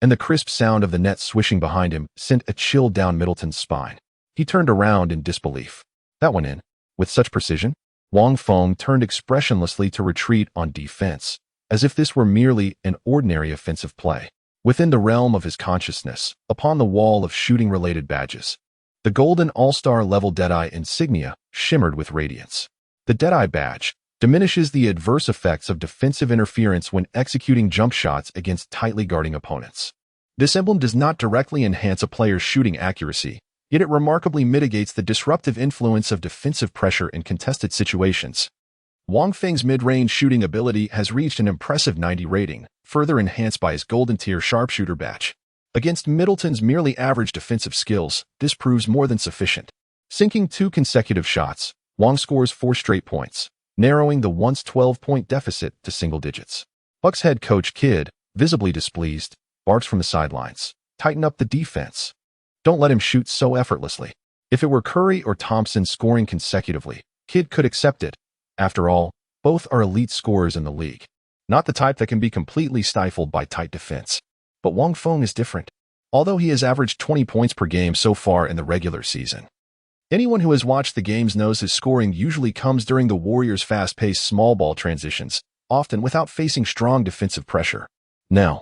and the crisp sound of the net swishing behind him sent a chill down Middleton's spine. He turned around in disbelief. That went in. With such precision? Wang Feng turned expressionlessly to retreat on defense, as if this were merely an ordinary offensive play. Within the realm of his consciousness, upon the wall of shooting-related badges, the golden all-star level Deadeye insignia shimmered with radiance. The Deadeye badge diminishes the adverse effects of defensive interference when executing jump shots against tightly guarding opponents. This emblem does not directly enhance a player's shooting accuracy, yet it remarkably mitigates the disruptive influence of defensive pressure in contested situations. Wang Feng's mid-range shooting ability has reached an impressive 90 rating, further enhanced by his golden tier sharpshooter badge. Against Middleton's merely average defensive skills, this proves more than sufficient. Sinking 2 consecutive shots, Wang scores 4 straight points, narrowing the once 12-point deficit to single digits. Bucks head coach Kidd, visibly displeased, barks from the sidelines. Tighten up the defense. Don't let him shoot so effortlessly. If it were Curry or Thompson scoring consecutively, Kidd could accept it. After all, both are elite scorers in the league. Not the type that can be completely stifled by tight defense. But Wang Feng is different. Although he has averaged 20 points per game so far in the regular season, anyone who has watched the games knows his scoring usually comes during the Warriors' fast-paced small ball transitions, often without facing strong defensive pressure. Now,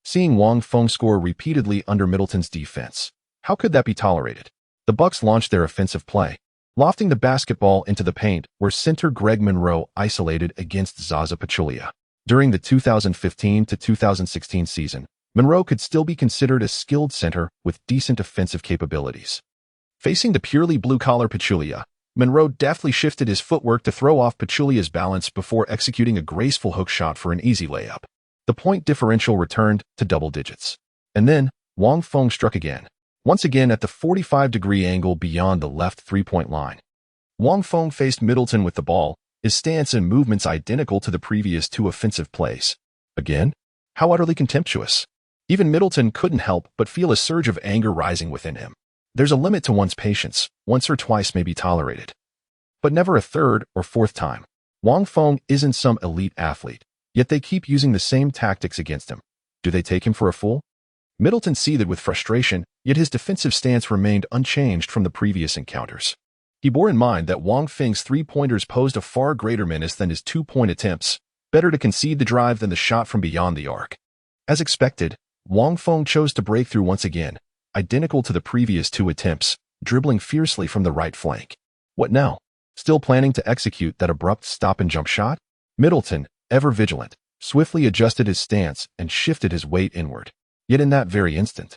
seeing Wang Feng score repeatedly under Middleton's defense, how could that be tolerated? The Bucks launched their offensive play, lofting the basketball into the paint where center Greg Monroe isolated against Zaza Pachulia. During the 2015 to 2016 season, Monroe could still be considered a skilled center with decent offensive capabilities. Facing the purely blue-collar Pachulia, Monroe deftly shifted his footwork to throw off Pachulia's balance before executing a graceful hook shot for an easy layup. The point differential returned to double digits. And then, Wang Feng struck again, once again at the 45-degree angle beyond the left three-point line. Wang Feng faced Middleton with the ball, his stance and movements identical to the previous 2 offensive plays. Again? How utterly contemptuous. Even Middleton couldn't help but feel a surge of anger rising within him. There's a limit to one's patience. Once or twice may be tolerated, but never a third or fourth time. Wang Feng isn't some elite athlete, yet they keep using the same tactics against him. Do they take him for a fool? Middleton seethed with frustration, yet his defensive stance remained unchanged from the previous encounters. He bore in mind that Wang Feng's three-pointers posed a far greater menace than his two-point attempts. Better to concede the drive than the shot from beyond the arc. As expected, Wang Feng chose to break through once again, identical to the previous 2 attempts, dribbling fiercely from the right flank. What now? Still planning to execute that abrupt stop-and-jump shot? Middleton, ever vigilant, swiftly adjusted his stance and shifted his weight inward. Yet in that very instant,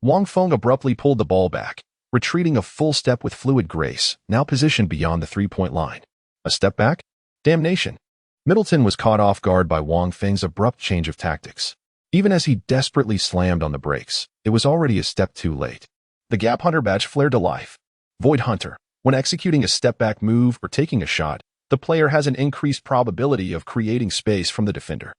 Wang Feng abruptly pulled the ball back, retreating a full step with fluid grace, now positioned beyond the three-point line. A step back? Damnation! Middleton was caught off guard by Wang Feng's abrupt change of tactics. Even as he desperately slammed on the brakes, it was already a step too late. The Gap Hunter badge flared to life. Void Hunter. When executing a step-back move or taking a shot, the player has an increased probability of creating space from the defender.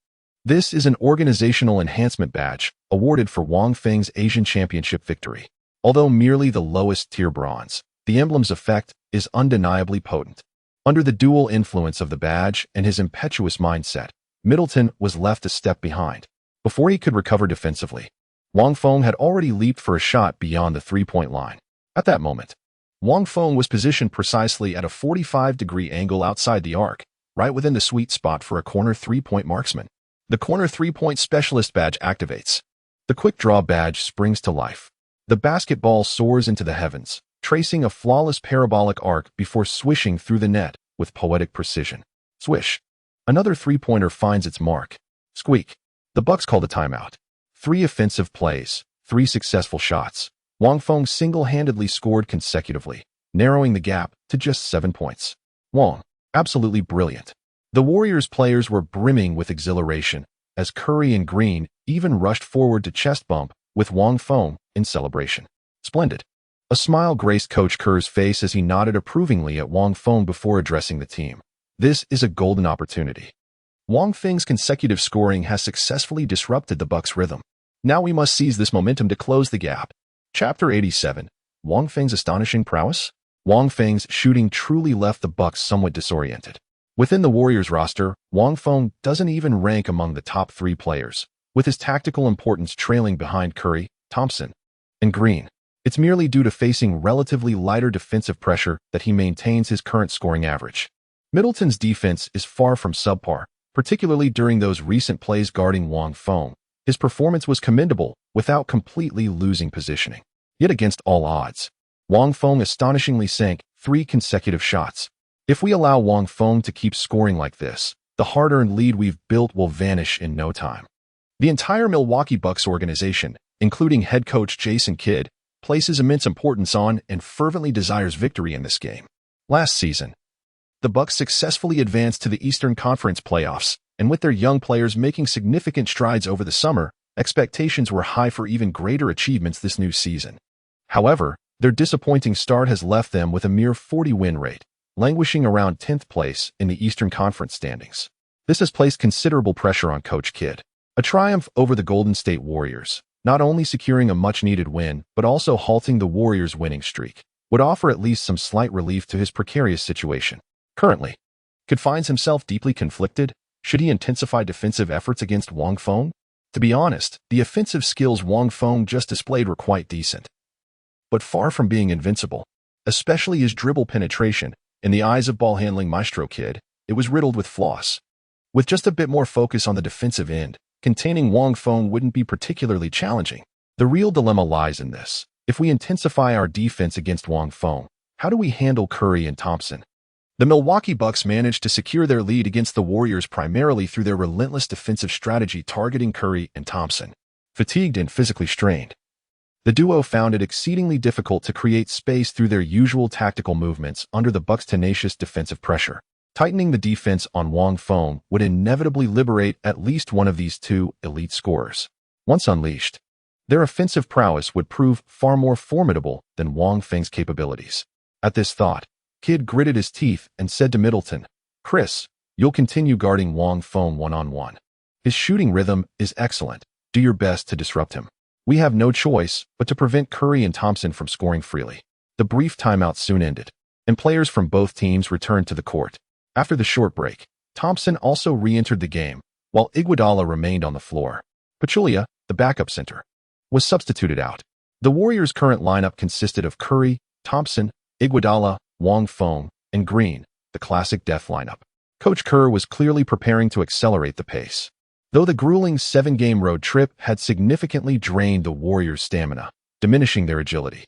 This is an organizational enhancement badge awarded for Wang Feng's Asian Championship victory. Although merely the lowest-tier bronze, the emblem's effect is undeniably potent. Under the dual influence of the badge and his impetuous mindset, Middleton was left a step behind. Before he could recover defensively, Wang Feng had already leaped for a shot beyond the three-point line. At that moment, Wang Feng was positioned precisely at a 45-degree angle outside the arc, right within the sweet spot for a corner three-point marksman. The corner three-point specialist badge activates. The quick draw badge springs to life. The basketball soars into the heavens, tracing a flawless parabolic arc before swishing through the net with poetic precision. Swish. Another three-pointer finds its mark. Squeak. The Bucks called a timeout. 3 offensive plays, 3 successful shots. Wang Feng single-handedly scored consecutively, narrowing the gap to just 7 points. Wang, absolutely brilliant. The Warriors players were brimming with exhilaration as Curry and Green even rushed forward to chest bump with Wang Feng in celebration. Splendid. A smile graced Coach Kerr's face as he nodded approvingly at Wang Feng before addressing the team. This is a golden opportunity. Wang Feng's consecutive scoring has successfully disrupted the Bucks' rhythm. Now we must seize this momentum to close the gap. Chapter 87. Wang Feng's astonishing prowess? Wang Feng's shooting truly left the Bucks somewhat disoriented. Within the Warriors roster, Wang Feng doesn't even rank among the top 3 players, with his tactical importance trailing behind Curry, Thompson, and Green. It's merely due to facing relatively lighter defensive pressure that he maintains his current scoring average. Middleton's defense is far from subpar, particularly during those recent plays guarding Wang Feng. His performance was commendable without completely losing positioning. Yet against all odds, Wang Feng astonishingly sank 3 consecutive shots. If we allow Wang Feng to keep scoring like this, the hard-earned lead we've built will vanish in no time. The entire Milwaukee Bucks organization, including head coach Jason Kidd, places immense importance on and fervently desires victory in this game. Last season, the Bucks successfully advanced to the Eastern Conference playoffs, and with their young players making significant strides over the summer, expectations were high for even greater achievements this new season. However, their disappointing start has left them with a mere 40-win rate, languishing around 10th place in the Eastern Conference standings. This has placed considerable pressure on Coach Kidd. A triumph over the Golden State Warriors, not only securing a much-needed win, but also halting the Warriors' winning streak, would offer at least some slight relief to his precarious situation. Currently, Kidd finds himself deeply conflicted. Should he intensify defensive efforts against Wang Feng? To be honest, the offensive skills Wang Feng just displayed were quite decent, but far from being invincible. Especially his dribble penetration. In the eyes of ball-handling maestro Kidd, it was riddled with flaws. With just a bit more focus on the defensive end, containing Wang Feng wouldn't be particularly challenging. The real dilemma lies in this. If we intensify our defense against Wang Feng, how do we handle Curry and Thompson? The Milwaukee Bucks managed to secure their lead against the Warriors primarily through their relentless defensive strategy targeting Curry and Thompson. Fatigued and physically strained, the duo found it exceedingly difficult to create space through their usual tactical movements under the Bucks' tenacious defensive pressure. Tightening the defense on Wang Feng would inevitably liberate at least one of these 2 elite scorers. Once unleashed, their offensive prowess would prove far more formidable than Wang Feng's capabilities. At this thought, Kidd gritted his teeth and said to Middleton, "Chris, you'll continue guarding Wang Feng one-on-one. His shooting rhythm is excellent. Do your best to disrupt him. We have no choice but to prevent Curry and Thompson from scoring freely." The brief timeout soon ended, and players from both teams returned to the court. After the short break, Thompson also re-entered the game, while Iguodala remained on the floor. Pachulia, the backup center, was substituted out. The Warriors' current lineup consisted of Curry, Thompson, Iguodala, Wang Feng, and Green, the classic death lineup. Coach Kerr was clearly preparing to accelerate the pace. Though the grueling 7-game road trip had significantly drained the Warriors' stamina, diminishing their agility,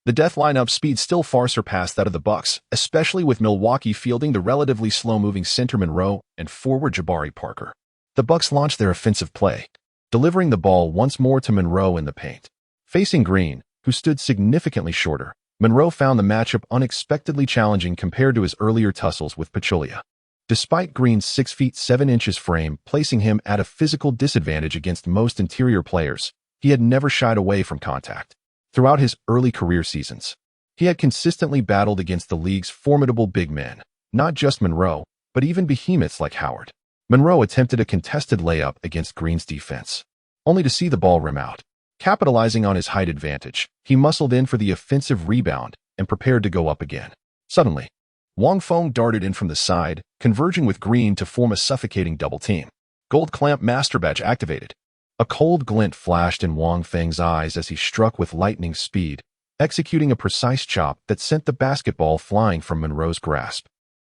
the death lineup's speed still far surpassed that of the Bucks, especially with Milwaukee fielding the relatively slow-moving center Monroe and forward Jabari Parker. The Bucks launched their offensive play, delivering the ball once more to Monroe in the paint. Facing Green, who stood significantly shorter, Monroe found the matchup unexpectedly challenging compared to his earlier tussles with Pachulia. Despite Green's 6 feet 7 inches frame placing him at a physical disadvantage against most interior players, he had never shied away from contact. Throughout his early career seasons, He had consistently battled against the league's formidable big men, not just Monroe, but even behemoths like Howard. Monroe attempted a contested layup against Green's defense, only to see the ball rim out. Capitalizing on his height advantage, he muscled in for the offensive rebound and prepared to go up again. Suddenly, Wang Feng darted in from the side, converging with Green to form a suffocating double team. Gold Clamp Master Badge activated. A cold glint flashed in Wang Feng's eyes as he struck with lightning speed, executing a precise chop that sent the basketball flying from Monroe's grasp.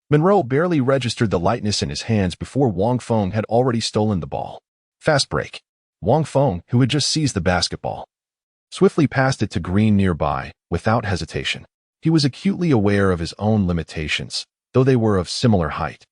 Monroe barely registered the lightness in his hands before Wang Feng had already stolen the ball. Fast break. Wang Feng, who had just seized the basketball, swiftly passed it to Green nearby, without hesitation. He was acutely aware of his own limitations, though they were of similar height.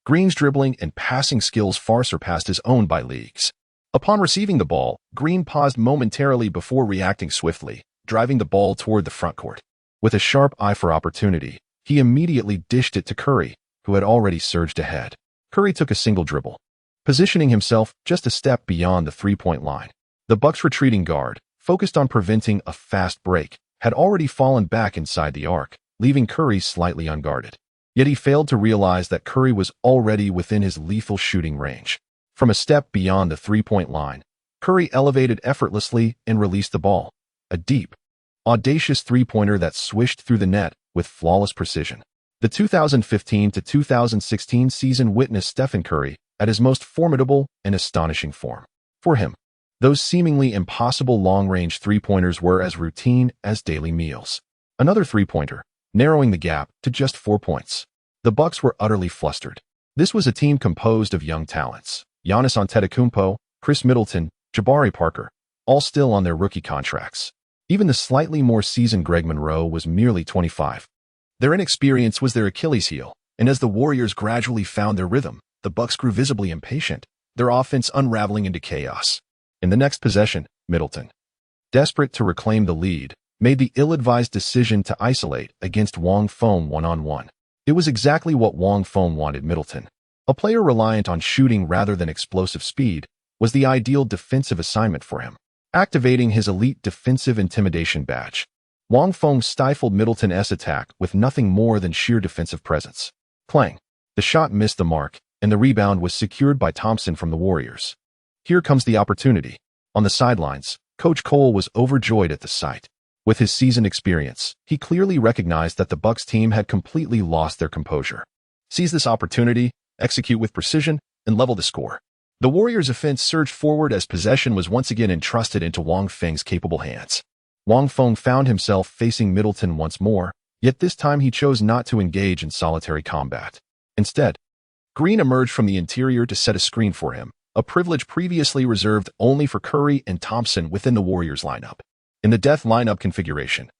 Green's dribbling and passing skills far surpassed his own by leagues. Upon receiving the ball, Green paused momentarily before reacting swiftly, driving the ball toward the frontcourt. With a sharp eye for opportunity, he immediately dished it to Curry, who had already surged ahead. Curry took a single dribble, positioning himself just a step beyond the three-point line. The Bucks' retreating guard, focused on preventing a fast break, had already fallen back inside the arc, leaving Curry slightly unguarded. Yet he failed to realize that Curry was already within his lethal shooting range. From a step beyond the three-point line, Curry elevated effortlessly and released the ball. A deep, audacious three-pointer that swished through the net with flawless precision. The 2015 to 2016 season witnessed Stephen Curry at his most formidable and astonishing form. For him, those seemingly impossible long-range three-pointers were as routine as daily meals. Another three-pointer, narrowing the gap to just 4 points. The Bucks were utterly flustered. This was a team composed of young talents: Giannis Antetokounmpo, Chris Middleton, Jabari Parker, all still on their rookie contracts. Even the slightly more seasoned Greg Monroe was merely 25. Their inexperience was their Achilles heel, and as the Warriors gradually found their rhythm, the Bucks grew visibly impatient, their offense unraveling into chaos. In the next possession, Middleton, desperate to reclaim the lead, made the ill-advised decision to isolate against Wang Feng one-on-one. It was exactly what Wang Feng wanted. Middleton, a player reliant on shooting rather than explosive speed, was the ideal defensive assignment for him. Activating his elite defensive intimidation badge, Wang Feng stifled Middleton's attack with nothing more than sheer defensive presence. Clang! The shot missed the mark, and the rebound was secured by Thompson from the Warriors. Here comes the opportunity. On the sidelines, Coach Cole was overjoyed at the sight. With his seasoned experience, he clearly recognized that the Bucks team had completely lost their composure. Seize this opportunity, execute with precision, and level the score. The Warriors' offense surged forward as possession was once again entrusted into Wang Feng's capable hands. Wang Feng found himself facing Middleton once more, yet this time he chose not to engage in solitary combat. Instead, Green emerged from the interior to set a screen for him, a privilege previously reserved only for Curry and Thompson within the Warriors lineup. In the death lineup configuration,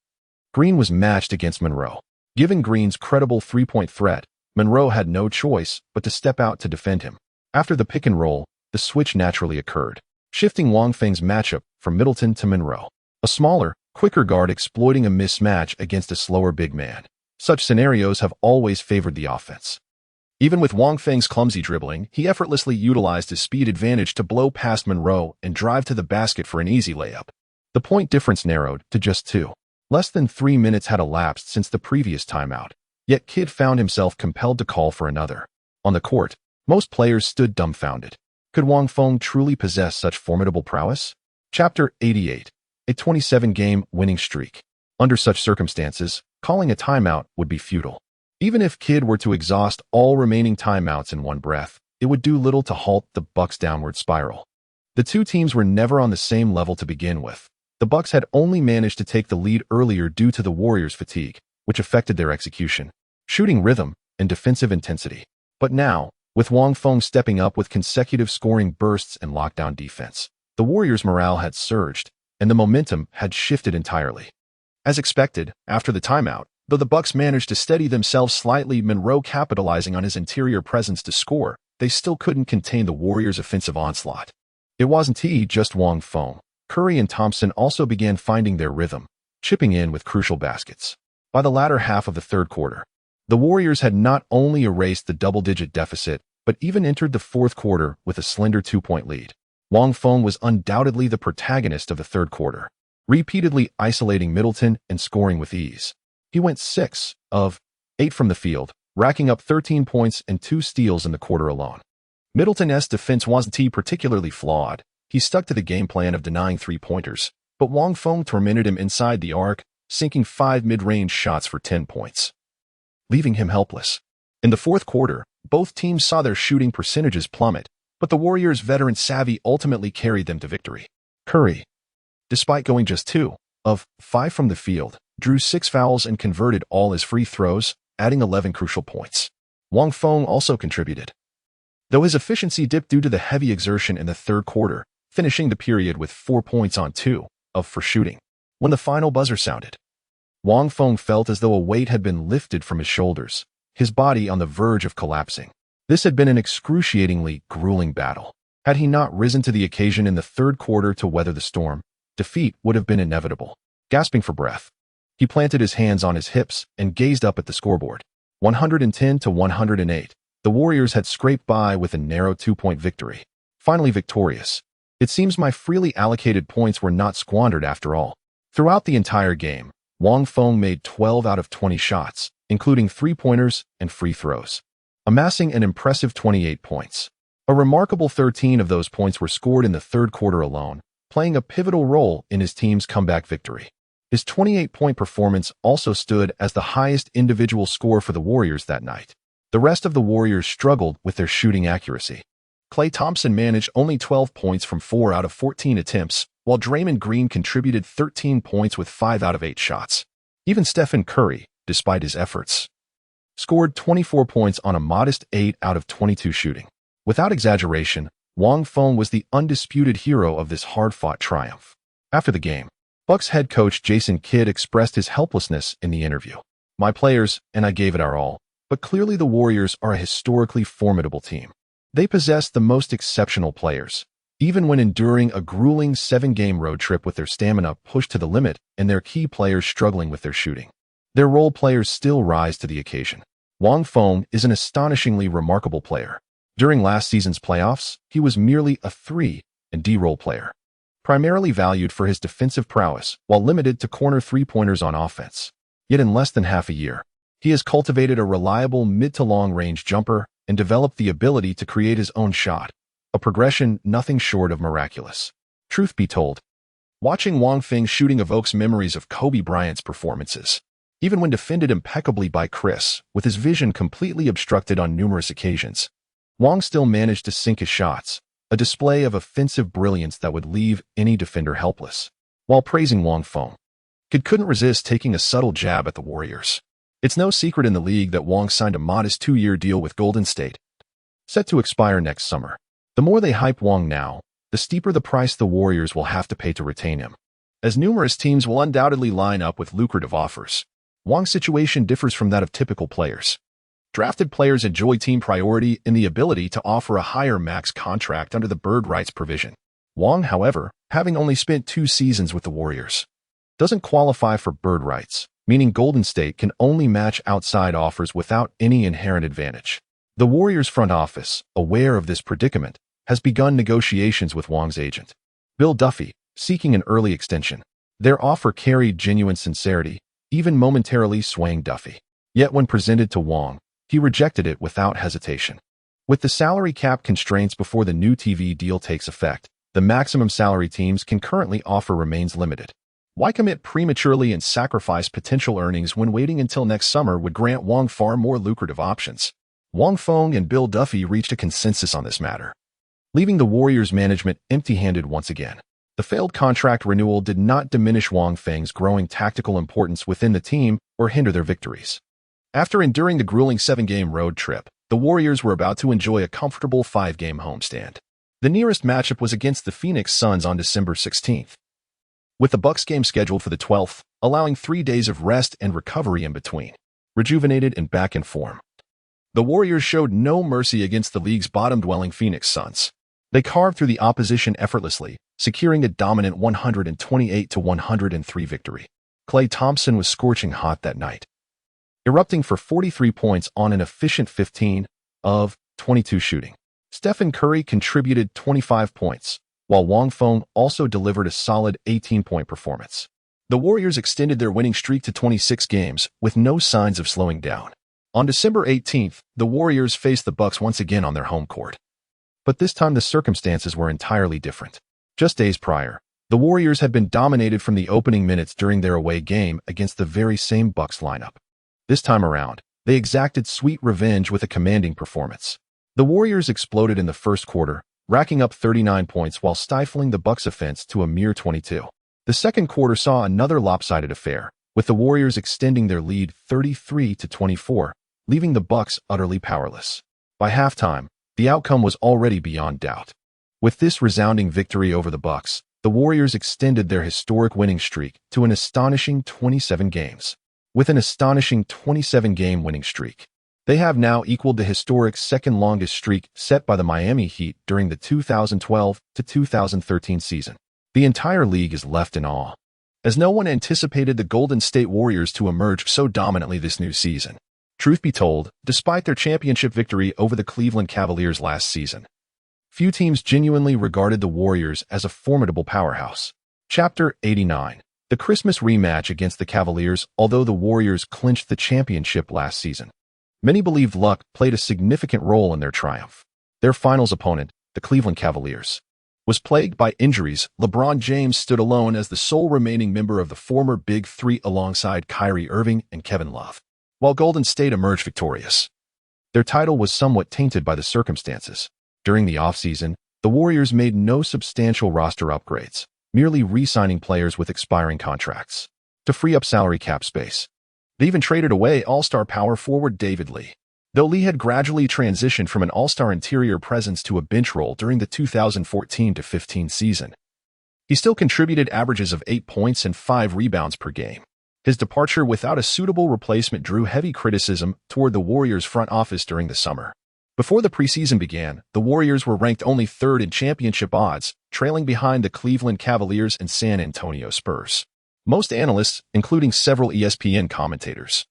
Green was matched against Monroe. Given Green's credible three-point threat, Monroe had no choice but to step out to defend him. After the pick and roll, the switch naturally occurred, shifting Wang Feng's matchup from Middleton to Monroe, a smaller, quicker guard exploiting a mismatch against a slower big man. Such scenarios have always favored the offense. Even with Wang Feng's clumsy dribbling, he effortlessly utilized his speed advantage to blow past Monroe and drive to the basket for an easy layup. The point difference narrowed to just 2. Less than 3 minutes had elapsed since the previous timeout, yet Kidd found himself compelled to call for another. On the court, most players stood dumbfounded. Could Wang Feng truly possess such formidable prowess? Chapter 88. A 27-game winning streak. Under such circumstances, calling a timeout would be futile. Even if Kidd were to exhaust all remaining timeouts in one breath, it would do little to halt the Bucks' downward spiral. The two teams were never on the same level to begin with. The Bucks had only managed to take the lead earlier due to the Warriors' fatigue, which affected their execution, shooting rhythm, and defensive intensity. But now, with Wang Feng stepping up with consecutive scoring bursts and lockdown defense, the Warriors' morale had surged, and the momentum had shifted entirely. As expected, after the timeout, though the Bucks managed to steady themselves slightly, Monroe capitalizing on his interior presence to score, they still couldn't contain the Warriors' offensive onslaught. It wasn't just Wang Feng. Curry and Thompson also began finding their rhythm, chipping in with crucial baskets. By the latter half of the third quarter, the Warriors had not only erased the double-digit deficit, but even entered the fourth quarter with a slender 2-point lead. Wang Feng was undoubtedly the protagonist of the third quarter, repeatedly isolating Middleton and scoring with ease. He went 6 of 8 from the field, racking up 13 points and 2 steals in the quarter alone. Middleton's defense wasn't particularly flawed. He stuck to the game plan of denying three-pointers, but Wang Feng tormented him inside the arc, sinking 5 mid-range shots for 10 points, leaving him helpless. In the fourth quarter, both teams saw their shooting percentages plummet, but the Warriors' veteran savvy ultimately carried them to victory. Curry, despite going just 2 of 5 from the field, drew 6 fouls and converted all his free throws, adding 11 crucial points. Wang Feng also contributed, though his efficiency dipped due to the heavy exertion in the third quarter, finishing the period with 4 points on 2 of 4 shooting. When the final buzzer sounded, Wang Feng felt as though a weight had been lifted from his shoulders, his body on the verge of collapsing. This had been an excruciatingly grueling battle. Had he not risen to the occasion in the third quarter to weather the storm, defeat would have been inevitable. Gasping for breath, he planted his hands on his hips and gazed up at the scoreboard. 110 to 108. The Warriors had scraped by with a narrow 2-point victory. Finally victorious. It seems my freely allocated points were not squandered after all. Throughout the entire game, Wang Feng made 12 out of 20 shots, including three-pointers and free throws, amassing an impressive 28 points. A remarkable 13 of those points were scored in the third quarter alone, playing a pivotal role in his team's comeback victory. His 28-point performance also stood as the highest individual score for the Warriors that night. The rest of the Warriors struggled with their shooting accuracy. Klay Thompson managed only 12 points from 4 out of 14 attempts, while Draymond Green contributed 13 points with 5 out of 8 shots. Even Stephen Curry, despite his efforts, scored 24 points on a modest 8 out of 22 shooting. Without exaggeration, Wang Feng was the undisputed hero of this hard-fought triumph. After the game, Bucks head coach Jason Kidd expressed his helplessness in the interview. "My players and I gave it our all, but clearly the Warriors are a historically formidable team. They possess the most exceptional players, even when enduring a grueling 7-game road trip with their stamina pushed to the limit and their key players struggling with their shooting. Their role players still rise to the occasion." Wang Feng is an astonishingly remarkable player. During last season's playoffs, he was merely a 3 and D role player, primarily valued for his defensive prowess while limited to corner three-pointers on offense. Yet in less than half a year, he has cultivated a reliable mid to long-range jumper and developed the ability to create his own shot, a progression nothing short of miraculous. Truth be told, watching Wang Feng's shooting evokes memories of Kobe Bryant's performances. Even when defended impeccably by Chris, with his vision completely obstructed on numerous occasions, Wang still managed to sink his shots, a display of offensive brilliance that would leave any defender helpless. While praising Wang Feng, Kidd couldn't resist taking a subtle jab at the Warriors. It's no secret in the league that Wang signed a modest 2-year deal with Golden State, set to expire next summer. The more they hype Wang now, the steeper the price the Warriors will have to pay to retain him, as numerous teams will undoubtedly line up with lucrative offers. Wang's situation differs from that of typical players. Drafted players enjoy team priority in the ability to offer a higher max contract under the bird rights provision. Wang, however, having only spent 2 seasons with the Warriors, doesn't qualify for bird rights, meaning Golden State can only match outside offers without any inherent advantage. The Warriors front office, aware of this predicament, has begun negotiations with Wang's agent, Bill Duffy, seeking an early extension. Their offer carried genuine sincerity, even momentarily swaying Duffy. Yet when presented to Wang, he rejected it without hesitation. With the salary cap constraints before the new TV deal takes effect, the maximum salary teams can currently offer remains limited. Why commit prematurely and sacrifice potential earnings when waiting until next summer would grant Wang far more lucrative options? Wang Feng and Bill Duffy reached a consensus on this matter, leaving the Warriors management empty-handed once again. The failed contract renewal did not diminish Wang Feng's growing tactical importance within the team or hinder their victories. After enduring the grueling 7-game road trip, the Warriors were about to enjoy a comfortable 5-game homestand. The nearest matchup was against the Phoenix Suns on December 16th, with the Bucks game scheduled for the 12th, allowing 3 days of rest and recovery in between. Rejuvenated and back in form, the Warriors showed no mercy against the league's bottom-dwelling Phoenix Suns. They carved through the opposition effortlessly, securing a dominant 128-103 victory. Klay Thompson was scorching hot that night, erupting for 43 points on an efficient 15 of 22 shooting. Stephen Curry contributed 25 points, while Wang Feng also delivered a solid 18-point performance. The Warriors extended their winning streak to 26 games, with no signs of slowing down. On December 18th, the Warriors faced the Bucks once again on their home court. But this time the circumstances were entirely different. Just days prior, the Warriors had been dominated from the opening minutes during their away game against the very same Bucks lineup. This time around, they exacted sweet revenge with a commanding performance. The Warriors exploded in the first quarter, racking up 39 points while stifling the Bucks' offense to a mere 22. The second quarter saw another lopsided affair, with the Warriors extending their lead 33-24, leaving the Bucks utterly powerless. By halftime, the outcome was already beyond doubt. With this resounding victory over the Bucks, the Warriors extended their historic winning streak to an astonishing 27 games. With an astonishing 27-game winning streak, they have now equaled the historic second-longest streak set by the Miami Heat during the 2012-2013 season. The entire league is left in awe, as no one anticipated the Golden State Warriors to emerge so dominantly this new season. Truth be told, despite their championship victory over the Cleveland Cavaliers last season, few teams genuinely regarded the Warriors as a formidable powerhouse. Chapter 89. The Christmas rematch against the Cavaliers. Although the Warriors clinched the championship last season, many believed luck played a significant role in their triumph. Their finals opponent, the Cleveland Cavaliers, was plagued by injuries. LeBron James stood alone as the sole remaining member of the former Big Three alongside Kyrie Irving and Kevin Love, while Golden State emerged victorious. Their title was somewhat tainted by the circumstances. During the offseason, the Warriors made no substantial roster upgrades, merely re-signing players with expiring contracts to free up salary cap space. They even traded away all-star power forward David Lee. Though Lee had gradually transitioned from an all-star interior presence to a bench role during the 2014-15 season, he still contributed averages of 8 points and 5 rebounds per game. His departure without a suitable replacement drew heavy criticism toward the Warriors' front office during the summer. Before the preseason began, the Warriors were ranked only third in championship odds, trailing behind the Cleveland Cavaliers and San Antonio Spurs. Most analysts, including several ESPN commentators,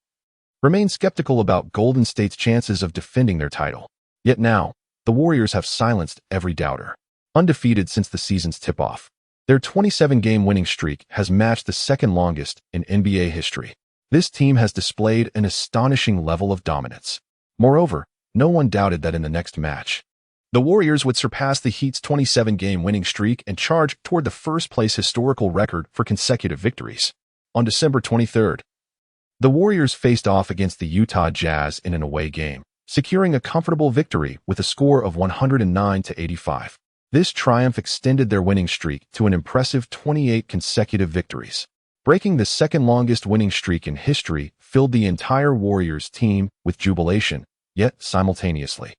remain skeptical about Golden State's chances of defending their title. Yet now, the Warriors have silenced every doubter. Undefeated since the season's tip-off, their 27-game winning streak has matched the second longest in NBA history. This team has displayed an astonishing level of dominance. Moreover, no one doubted that in the next match, the Warriors would surpass the Heat's 27-game winning streak and charge toward the first-place historical record for consecutive victories. On December 23rd, the Warriors faced off against the Utah Jazz in an away game, securing a comfortable victory with a score of 109-85. This triumph extended their winning streak to an impressive 28 consecutive victories. Breaking the second-longest winning streak in history filled the entire Warriors team with jubilation, yet simultaneously,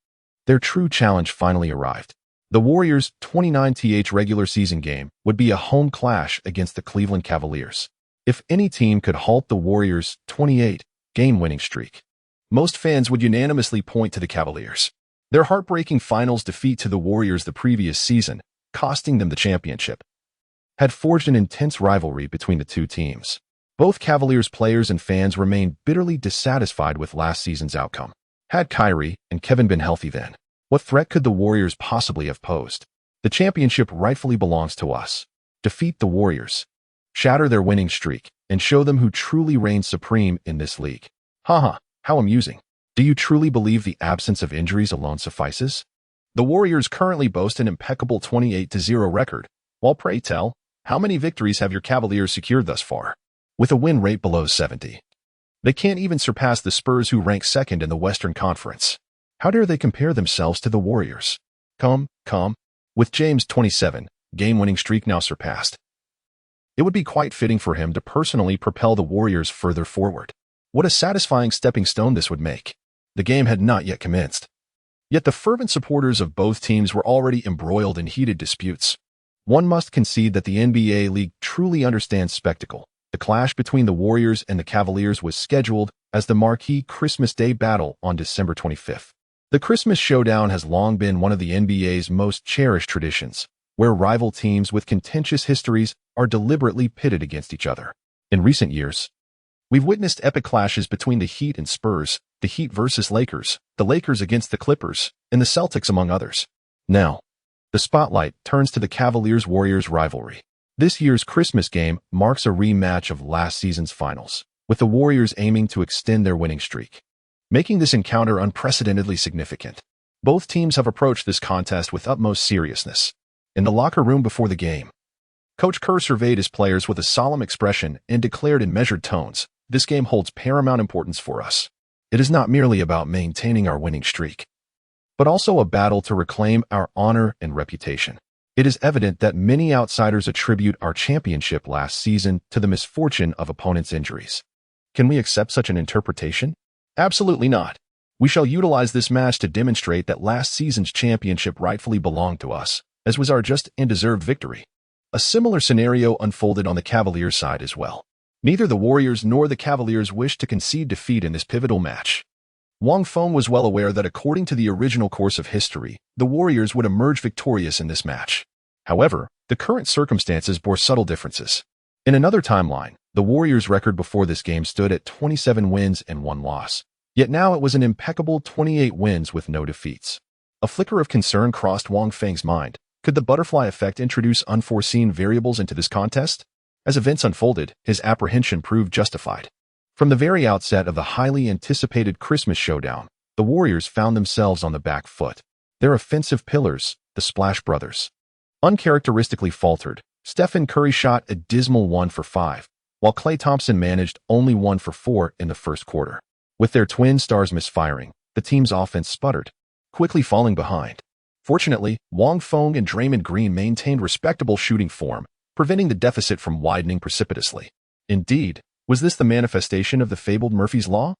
their true challenge finally arrived. The Warriors' 29th regular season game would be a home clash against the Cleveland Cavaliers. If any team could halt the Warriors' 28-game winning streak, most fans would unanimously point to the Cavaliers. Their heartbreaking finals defeat to the Warriors the previous season, costing them the championship, had forged an intense rivalry between the two teams. Both Cavaliers players and fans remained bitterly dissatisfied with last season's outcome. Had Kyrie and Kevin been healthy then, what threat could the Warriors possibly have posed? The championship rightfully belongs to us. Defeat the Warriors, shatter their winning streak, and show them who truly reigns supreme in this league. Haha, how amusing. Do you truly believe the absence of injuries alone suffices? The Warriors currently boast an impeccable 28-0 record. Well, pray tell, how many victories have your Cavaliers secured thus far? With a win rate below 70. They can't even surpass the Spurs, who rank second in the Western Conference. How dare they compare themselves to the Warriors? Come. With James' 27-game winning streak now surpassed, it would be quite fitting for him to personally propel the Warriors further forward. What a satisfying stepping stone this would make. The game had not yet commenced, yet the fervent supporters of both teams were already embroiled in heated disputes. One must concede that the NBA league truly understands spectacle. The clash between the Warriors and the Cavaliers was scheduled as the marquee Christmas Day battle on December 25th. The Christmas showdown has long been one of the NBA's most cherished traditions, where rival teams with contentious histories are deliberately pitted against each other. In recent years, we've witnessed epic clashes between the Heat and Spurs, the Heat versus Lakers, the Lakers against the Clippers, and the Celtics, among others. Now, the spotlight turns to the Cavaliers-Warriors rivalry. This year's Christmas game marks a rematch of last season's finals, with the Warriors aiming to extend their winning streak, making this encounter unprecedentedly significant. Both teams have approached this contest with utmost seriousness. In the locker room before the game, Coach Kerr surveyed his players with a solemn expression and declared in measured tones, "This game holds paramount importance for us. It is not merely about maintaining our winning streak, but also a battle to reclaim our honor and reputation. It is evident that many outsiders attribute our championship last season to the misfortune of opponents' injuries. Can we accept such an interpretation? Absolutely not. We shall utilize this match to demonstrate that last season's championship rightfully belonged to us, as was our just and deserved victory." A similar scenario unfolded on the Cavaliers' side as well. Neither the Warriors nor the Cavaliers wished to concede defeat in this pivotal match. Wang Feng was well aware that according to the original course of history, the Warriors would emerge victorious in this match. However, the current circumstances bore subtle differences. In another timeline, the Warriors' record before this game stood at 27 wins and 1 loss. Yet now it was an impeccable 28 wins with no defeats. A flicker of concern crossed Wang Feng's mind. Could the butterfly effect introduce unforeseen variables into this contest? As events unfolded, his apprehension proved justified. From the very outset of the highly anticipated Christmas showdown, the Warriors found themselves on the back foot. Their offensive pillars, the Splash Brothers, uncharacteristically faltered. Stephen Curry shot a dismal 1 for 5, while Klay Thompson managed only 1 for 4 in the first quarter. With their twin stars misfiring, the team's offense sputtered, quickly falling behind. Fortunately, Wang Feng and Draymond Green maintained respectable shooting form, preventing the deficit from widening precipitously. Indeed, was this the manifestation of the fabled Murphy's Law?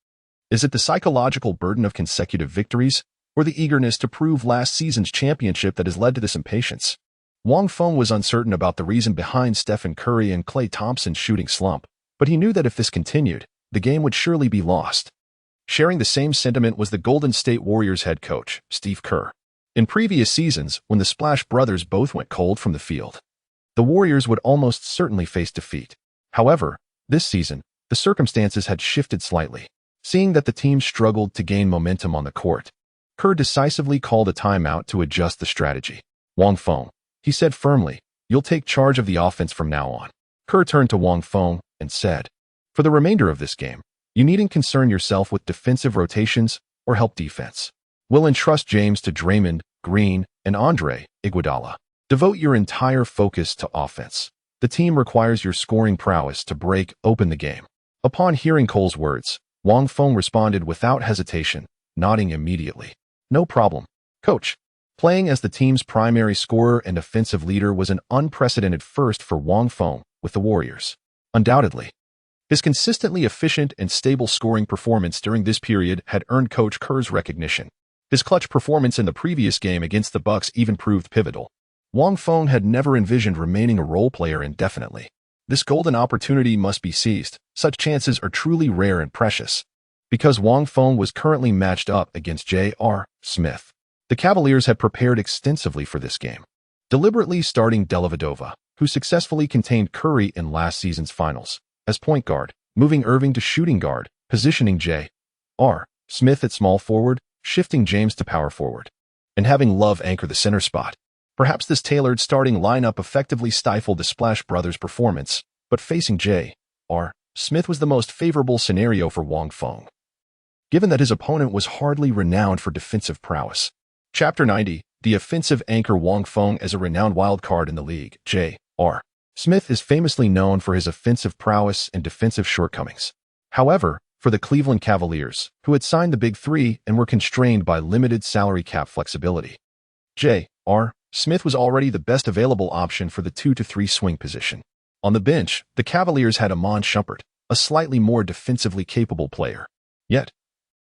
Is it the psychological burden of consecutive victories, or the eagerness to prove last season's championship that has led to this impatience? Wang Feng was uncertain about the reason behind Stephen Curry and Klay Thompson's shooting slump, but he knew that if this continued, the game would surely be lost. Sharing the same sentiment was the Golden State Warriors head coach, Steve Kerr. In previous seasons, when the Splash Brothers both went cold from the field, the Warriors would almost certainly face defeat. However, this season, the circumstances had shifted slightly. Seeing that the team struggled to gain momentum on the court, Kerr decisively called a timeout to adjust the strategy. "Wang Feng," he said firmly, "you'll take charge of the offense from now on." Kerr turned to Wang Feng and said, "For the remainder of this game, you needn't concern yourself with defensive rotations or help defense. We'll entrust James to Draymond, Green, and Andre Iguodala. Devote your entire focus to offense. The team requires your scoring prowess to break open the game." Upon hearing Cole's words, Wang Feng responded without hesitation, nodding immediately. "No problem, Coach." Playing as the team's primary scorer and offensive leader was an unprecedented first for Wang Feng with the Warriors. Undoubtedly, his consistently efficient and stable scoring performance during this period had earned Coach Kerr's recognition. His clutch performance in the previous game against the Bucks even proved pivotal. Wang Feng had never envisioned remaining a role player indefinitely. This golden opportunity must be seized. Such chances are truly rare and precious. Because Wang Feng was currently matched up against J.R. Smith, the Cavaliers had prepared extensively for this game, deliberately starting Dellavedova, who successfully contained Curry in last season's finals, as point guard, moving Irving to shooting guard, positioning J.R. Smith at small forward, shifting James to power forward, and having Love anchor the center spot. Perhaps this tailored starting lineup effectively stifled the Splash Brothers' performance, but facing J.R. Smith was the most favorable scenario for Wang Feng, given that his opponent was hardly renowned for defensive prowess. Chapter 90, the offensive anchor Wang Feng as a renowned wild card in the league. J.R. Smith is famously known for his offensive prowess and defensive shortcomings. However, for the Cleveland Cavaliers, who had signed the Big Three and were constrained by limited salary cap flexibility, J.R. Smith was already the best available option for the 2-3 swing position. On the bench, the Cavaliers had Iman Shumpert, a slightly more defensively capable player. Yet,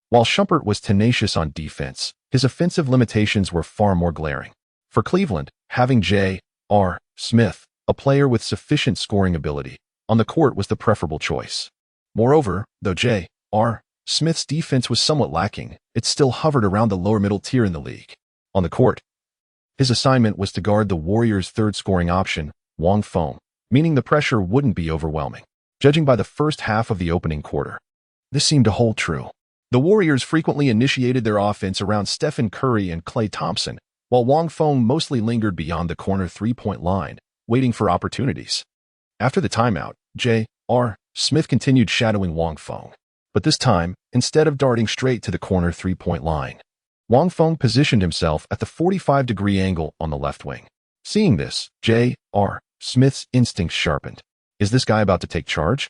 while Shumpert was tenacious on defense, his offensive limitations were far more glaring. For Cleveland, having J.R. Smith, a player with sufficient scoring ability, on the court was the preferable choice. Moreover, though J.R. Smith's defense was somewhat lacking, it still hovered around the lower middle tier in the league. On the court, his assignment was to guard the Warriors' third scoring option, Wang Feng, meaning the pressure wouldn't be overwhelming. Judging by the first half of the opening quarter, this seemed to hold true. The Warriors frequently initiated their offense around Stephen Curry and Klay Thompson, while Wang Feng mostly lingered beyond the corner three-point line, waiting for opportunities. After the timeout, J.R. Smith continued shadowing Wang Feng. But this time, instead of darting straight to the corner three-point line, Wang Feng positioned himself at the 45-degree angle on the left wing. Seeing this, J.R. Smith's instincts sharpened. Is this guy about to take charge?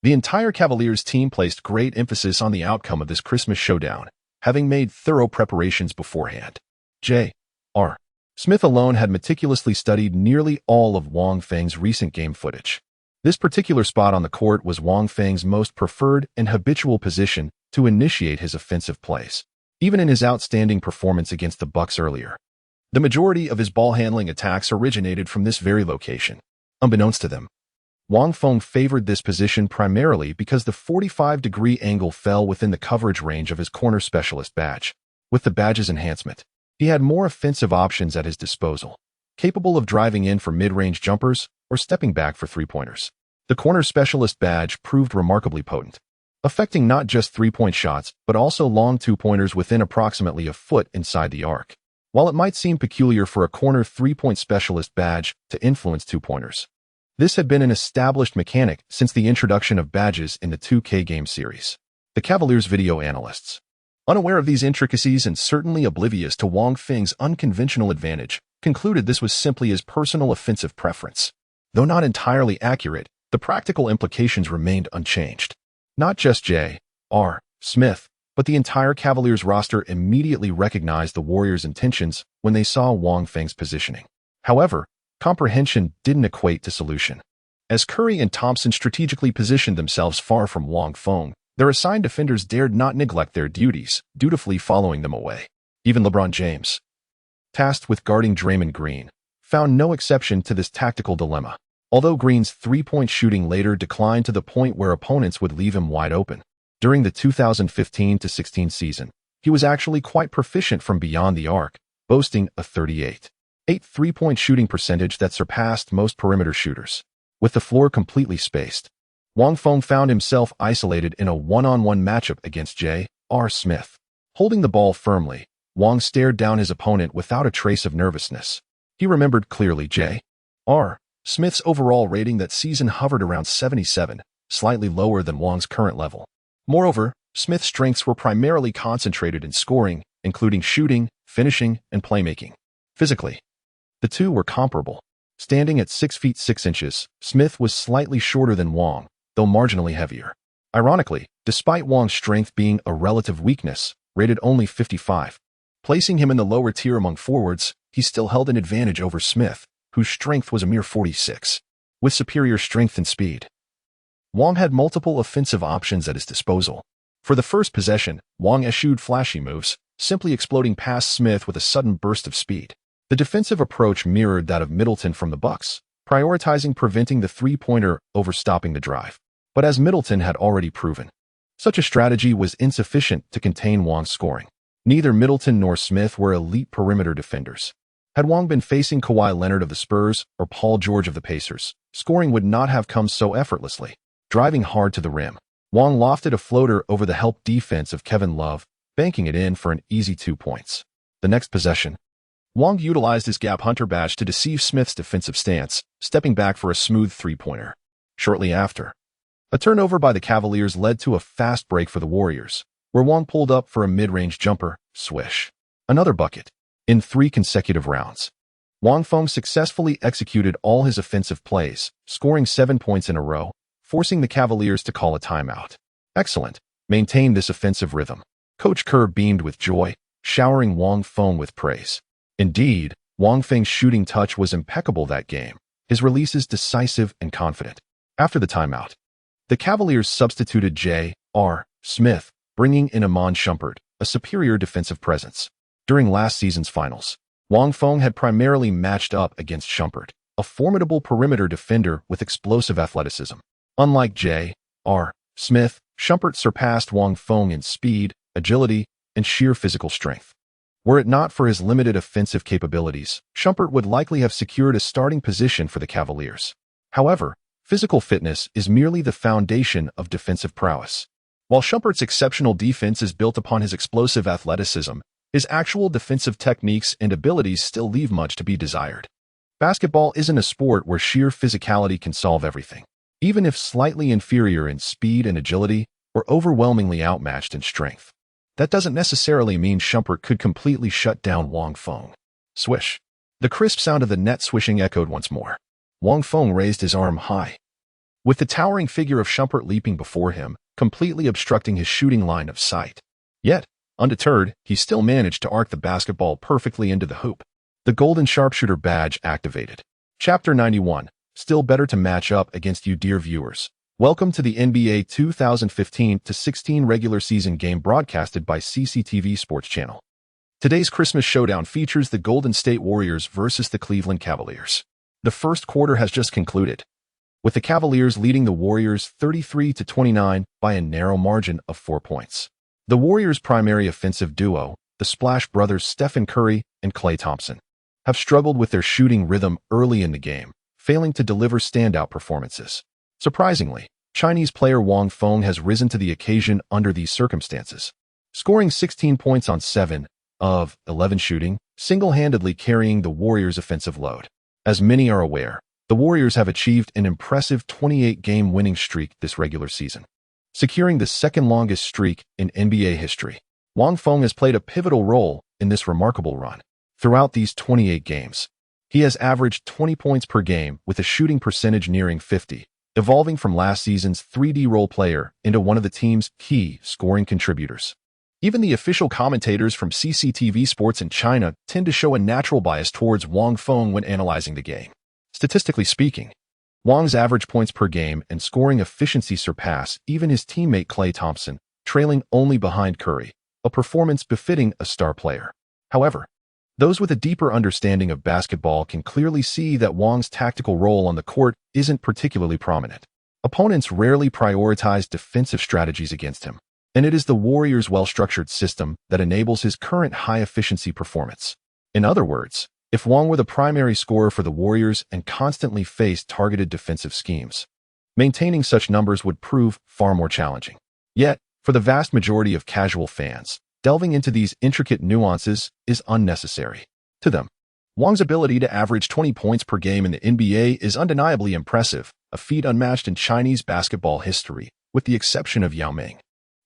The entire Cavaliers team placed great emphasis on the outcome of this Christmas showdown, having made thorough preparations beforehand. J.R. Smith alone had meticulously studied nearly all of Wang Feng's recent game footage. This particular spot on the court was Wang Feng's most preferred and habitual position to initiate his offensive plays, even in his outstanding performance against the Bucks earlier. The majority of his ball-handling attacks originated from this very location. Unbeknownst to them, Wang Feng favored this position primarily because the 45-degree angle fell within the coverage range of his corner specialist badge. With the badge's enhancement, he had more offensive options at his disposal, capable of driving in for mid-range jumpers or stepping back for three-pointers. The corner specialist badge proved remarkably potent, affecting not just three-point shots but also long two-pointers within approximately a foot inside the arc. While it might seem peculiar for a corner three-point specialist badge to influence two-pointers, this had been an established mechanic since the introduction of badges in the 2K game series. The Cavaliers video analysts, unaware of these intricacies and certainly oblivious to Wang Feng's unconventional advantage, concluded this was simply his personal offensive preference. Though not entirely accurate, the practical implications remained unchanged. Not just J.R. Smith, but the entire Cavaliers roster immediately recognized the Warriors' intentions when they saw Wang Feng's positioning. However, comprehension didn't equate to solution. As Curry and Thompson strategically positioned themselves far from Wang Feng, their assigned defenders dared not neglect their duties, dutifully following them away. Even LeBron James, tasked with guarding Draymond Green, found no exception to this tactical dilemma. Although Green's three-point shooting later declined to the point where opponents would leave him wide open, during the 2015-16 season, he was actually quite proficient from beyond the arc, boasting a 38.8 three-point shooting percentage that surpassed most perimeter shooters. With the floor completely spaced, Wang Feng found himself isolated in a one-on-one matchup against J.R. Smith. Holding the ball firmly, Wang stared down his opponent without a trace of nervousness. He remembered clearly J.R. Smith's overall rating that season hovered around 77, slightly lower than Wang's current level. Moreover, Smith's strengths were primarily concentrated in scoring, including shooting, finishing, and playmaking. Physically, the two were comparable. Standing at 6 feet 6 inches, Smith was slightly shorter than Wang, though marginally heavier. Ironically, despite Wang's strength being a relative weakness, rated only 55, placing him in the lower tier among forwards, he still held an advantage over Smith, whose strength was a mere 46. With superior strength and speed, Wang had multiple offensive options at his disposal. For the first possession, Wang eschewed flashy moves, simply exploding past Smith with a sudden burst of speed. The defensive approach mirrored that of Middleton from the Bucks, prioritizing preventing the three-pointer over stopping the drive. But as Middleton had already proven, such a strategy was insufficient to contain Wang's scoring. Neither Middleton nor Smith were elite perimeter defenders. Had Wang been facing Kawhi Leonard of the Spurs or Paul George of the Pacers, scoring would not have come so effortlessly. Driving hard to the rim, Wang lofted a floater over the help defense of Kevin Love, banking it in for an easy 2 points. The next possession, Wang utilized his gap hunter badge to deceive Smith's defensive stance, stepping back for a smooth three-pointer. Shortly after, a turnover by the Cavaliers led to a fast break for the Warriors, where Wang pulled up for a mid-range jumper, swish. Another bucket. In 3 consecutive rounds, Wang Feng successfully executed all his offensive plays, scoring 7 points in a row, forcing the Cavaliers to call a timeout. Excellent. Maintain this offensive rhythm. Coach Kerr beamed with joy, showering Wang Feng with praise. Indeed, Wang Feng's shooting touch was impeccable that game, his releases decisive and confident. After the timeout, the Cavaliers substituted J.R. Smith, bringing in Iman Shumpert, a superior defensive presence. During last season's finals, Wang Feng had primarily matched up against Shumpert, a formidable perimeter defender with explosive athleticism. Unlike J.R. Smith, Shumpert surpassed Wang Feng in speed, agility, and sheer physical strength. Were it not for his limited offensive capabilities, Shumpert would likely have secured a starting position for the Cavaliers. However, physical fitness is merely the foundation of defensive prowess. While Shumpert's exceptional defense is built upon his explosive athleticism, his actual defensive techniques and abilities still leave much to be desired. Basketball isn't a sport where sheer physicality can solve everything. Even if slightly inferior in speed and agility or overwhelmingly outmatched in strength, that doesn't necessarily mean Shumpert could completely shut down Wang Feng. Swish. The crisp sound of the net swishing echoed once more. Wang Feng raised his arm high, with the towering figure of Shumpert leaping before him, completely obstructing his shooting line of sight. Yet, undeterred, he still managed to arc the basketball perfectly into the hoop. The golden sharpshooter badge activated. Chapter 91. Still better to match up against you, dear viewers. Welcome to the NBA 2015-16 regular season game broadcasted by CCTV Sports Channel. Today's Christmas showdown features the Golden State Warriors versus the Cleveland Cavaliers. The first quarter has just concluded, with the Cavaliers leading the Warriors 33-29 by a narrow margin of 4 points. The Warriors' primary offensive duo, the Splash Brothers Stephen Curry and Klay Thompson, have struggled with their shooting rhythm early in the game, failing to deliver standout performances. Surprisingly, Chinese player Wang Feng has risen to the occasion under these circumstances, scoring 16 points on 7 of 11 shooting, single-handedly carrying the Warriors' offensive load. As many are aware, the Warriors have achieved an impressive 28-game winning streak this regular season, securing the second-longest streak in NBA history. Wang Feng has played a pivotal role in this remarkable run. Throughout these 28 games, he has averaged 20 points per game with a shooting percentage nearing 50%, evolving from last season's 3D role player into one of the team's key scoring contributors. Even the official commentators from CCTV Sports in China tend to show a natural bias towards Wang Feng when analyzing the game. Statistically speaking, Wang's average points per game and scoring efficiency surpass even his teammate Klay Thompson, trailing only behind Curry, a performance befitting a star player. However, those with a deeper understanding of basketball can clearly see that Wang's tactical role on the court isn't particularly prominent. Opponents rarely prioritize defensive strategies against him, and it is the Warriors' well-structured system that enables his current high-efficiency performance. In other words, if Wang were the primary scorer for the Warriors and constantly faced targeted defensive schemes, maintaining such numbers would prove far more challenging. Yet, for the vast majority of casual fans, delving into these intricate nuances is unnecessary. To them, Wang's ability to average 20 points per game in the NBA is undeniably impressive, a feat unmatched in Chinese basketball history, with the exception of Yao Ming.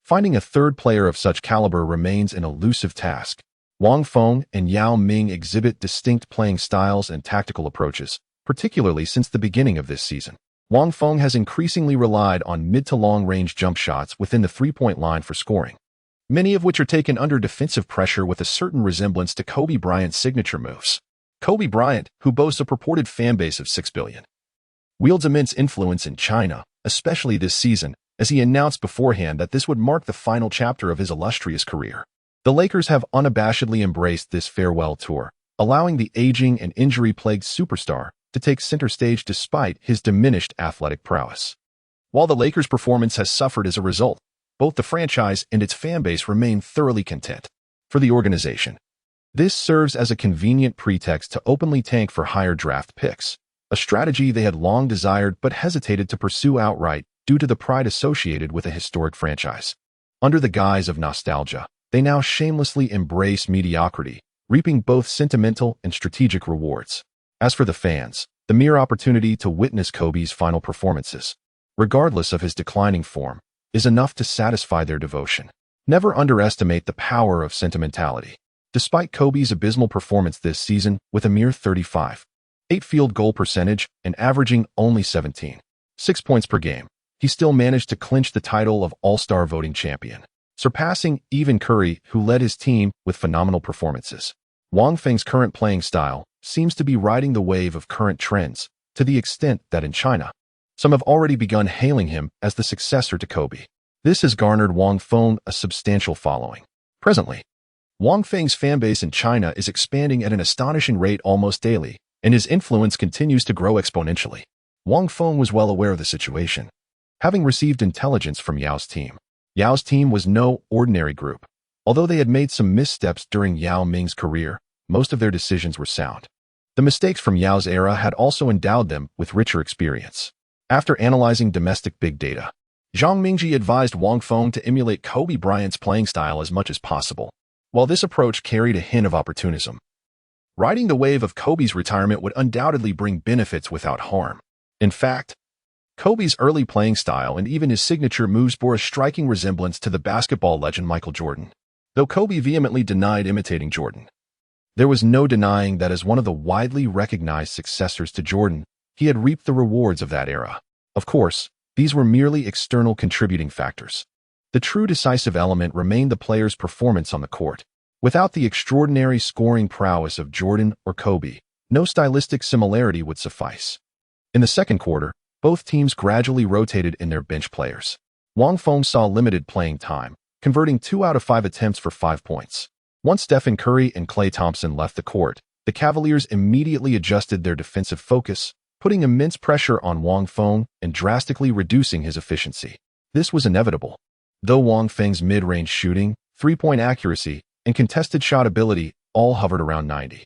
Finding a third player of such caliber remains an elusive task. Wang Feng and Yao Ming exhibit distinct playing styles and tactical approaches, particularly since the beginning of this season. Wang Feng has increasingly relied on mid to long-range jump shots within the three-point line for scoring, many of which are taken under defensive pressure with a certain resemblance to Kobe Bryant's signature moves. Kobe Bryant, who boasts a purported fan base of 6 billion, wields immense influence in China, especially this season, as he announced beforehand that this would mark the final chapter of his illustrious career. The Lakers have unabashedly embraced this farewell tour, allowing the aging and injury-plagued superstar to take center stage despite his diminished athletic prowess. While the Lakers' performance has suffered as a result, both the franchise and its fan base remain thoroughly content. For the organization, this serves as a convenient pretext to openly tank for higher draft picks, a strategy they had long desired but hesitated to pursue outright due to the pride associated with a historic franchise. Under the guise of nostalgia, they now shamelessly embrace mediocrity, reaping both sentimental and strategic rewards. As for the fans, the mere opportunity to witness Kobe's final performances, regardless of his declining form, is enough to satisfy their devotion. Never underestimate the power of sentimentality. Despite Kobe's abysmal performance this season with a mere 35.8 field goal percentage and averaging only 17.6 points per game, he still managed to clinch the title of All-Star voting champion, surpassing even Curry, who led his team with phenomenal performances. Wang Feng's current playing style seems to be riding the wave of current trends, to the extent that in China, some have already begun hailing him as the successor to Kobe. This has garnered Wang Feng a substantial following. Presently, Wang Feng's fanbase in China is expanding at an astonishing rate almost daily, and his influence continues to grow exponentially. Wang Feng was well aware of the situation, having received intelligence from Yao's team. Yao's team was no ordinary group. Although they had made some missteps during Yao Ming's career, most of their decisions were sound. The mistakes from Yao's era had also endowed them with richer experience. After analyzing domestic big data, Zhang Mingji advised Wang Feng to emulate Kobe Bryant's playing style as much as possible. While this approach carried a hint of opportunism, Riding the wave of Kobe's retirement would undoubtedly bring benefits without harm. In fact, Kobe's early playing style and even his signature moves bore a striking resemblance to the basketball legend Michael Jordan. Though Kobe vehemently denied imitating Jordan, there was no denying that as one of the widely recognized successors to Jordan, he had reaped the rewards of that era. Of course, these were merely external contributing factors. The true decisive element remained the player's performance on the court. Without the extraordinary scoring prowess of Jordan or Kobe, no stylistic similarity would suffice. In the second quarter, both teams gradually rotated in their bench players. Wang Feng saw limited playing time, converting 2 out of 5 attempts for 5 points. Once Stephen Curry and Klay Thompson left the court, the Cavaliers immediately adjusted their defensive focus, putting immense pressure on Wang Feng and drastically reducing his efficiency. This was inevitable. Though Wang Feng's mid-range shooting, three-point accuracy, and contested shot ability all hovered around 90.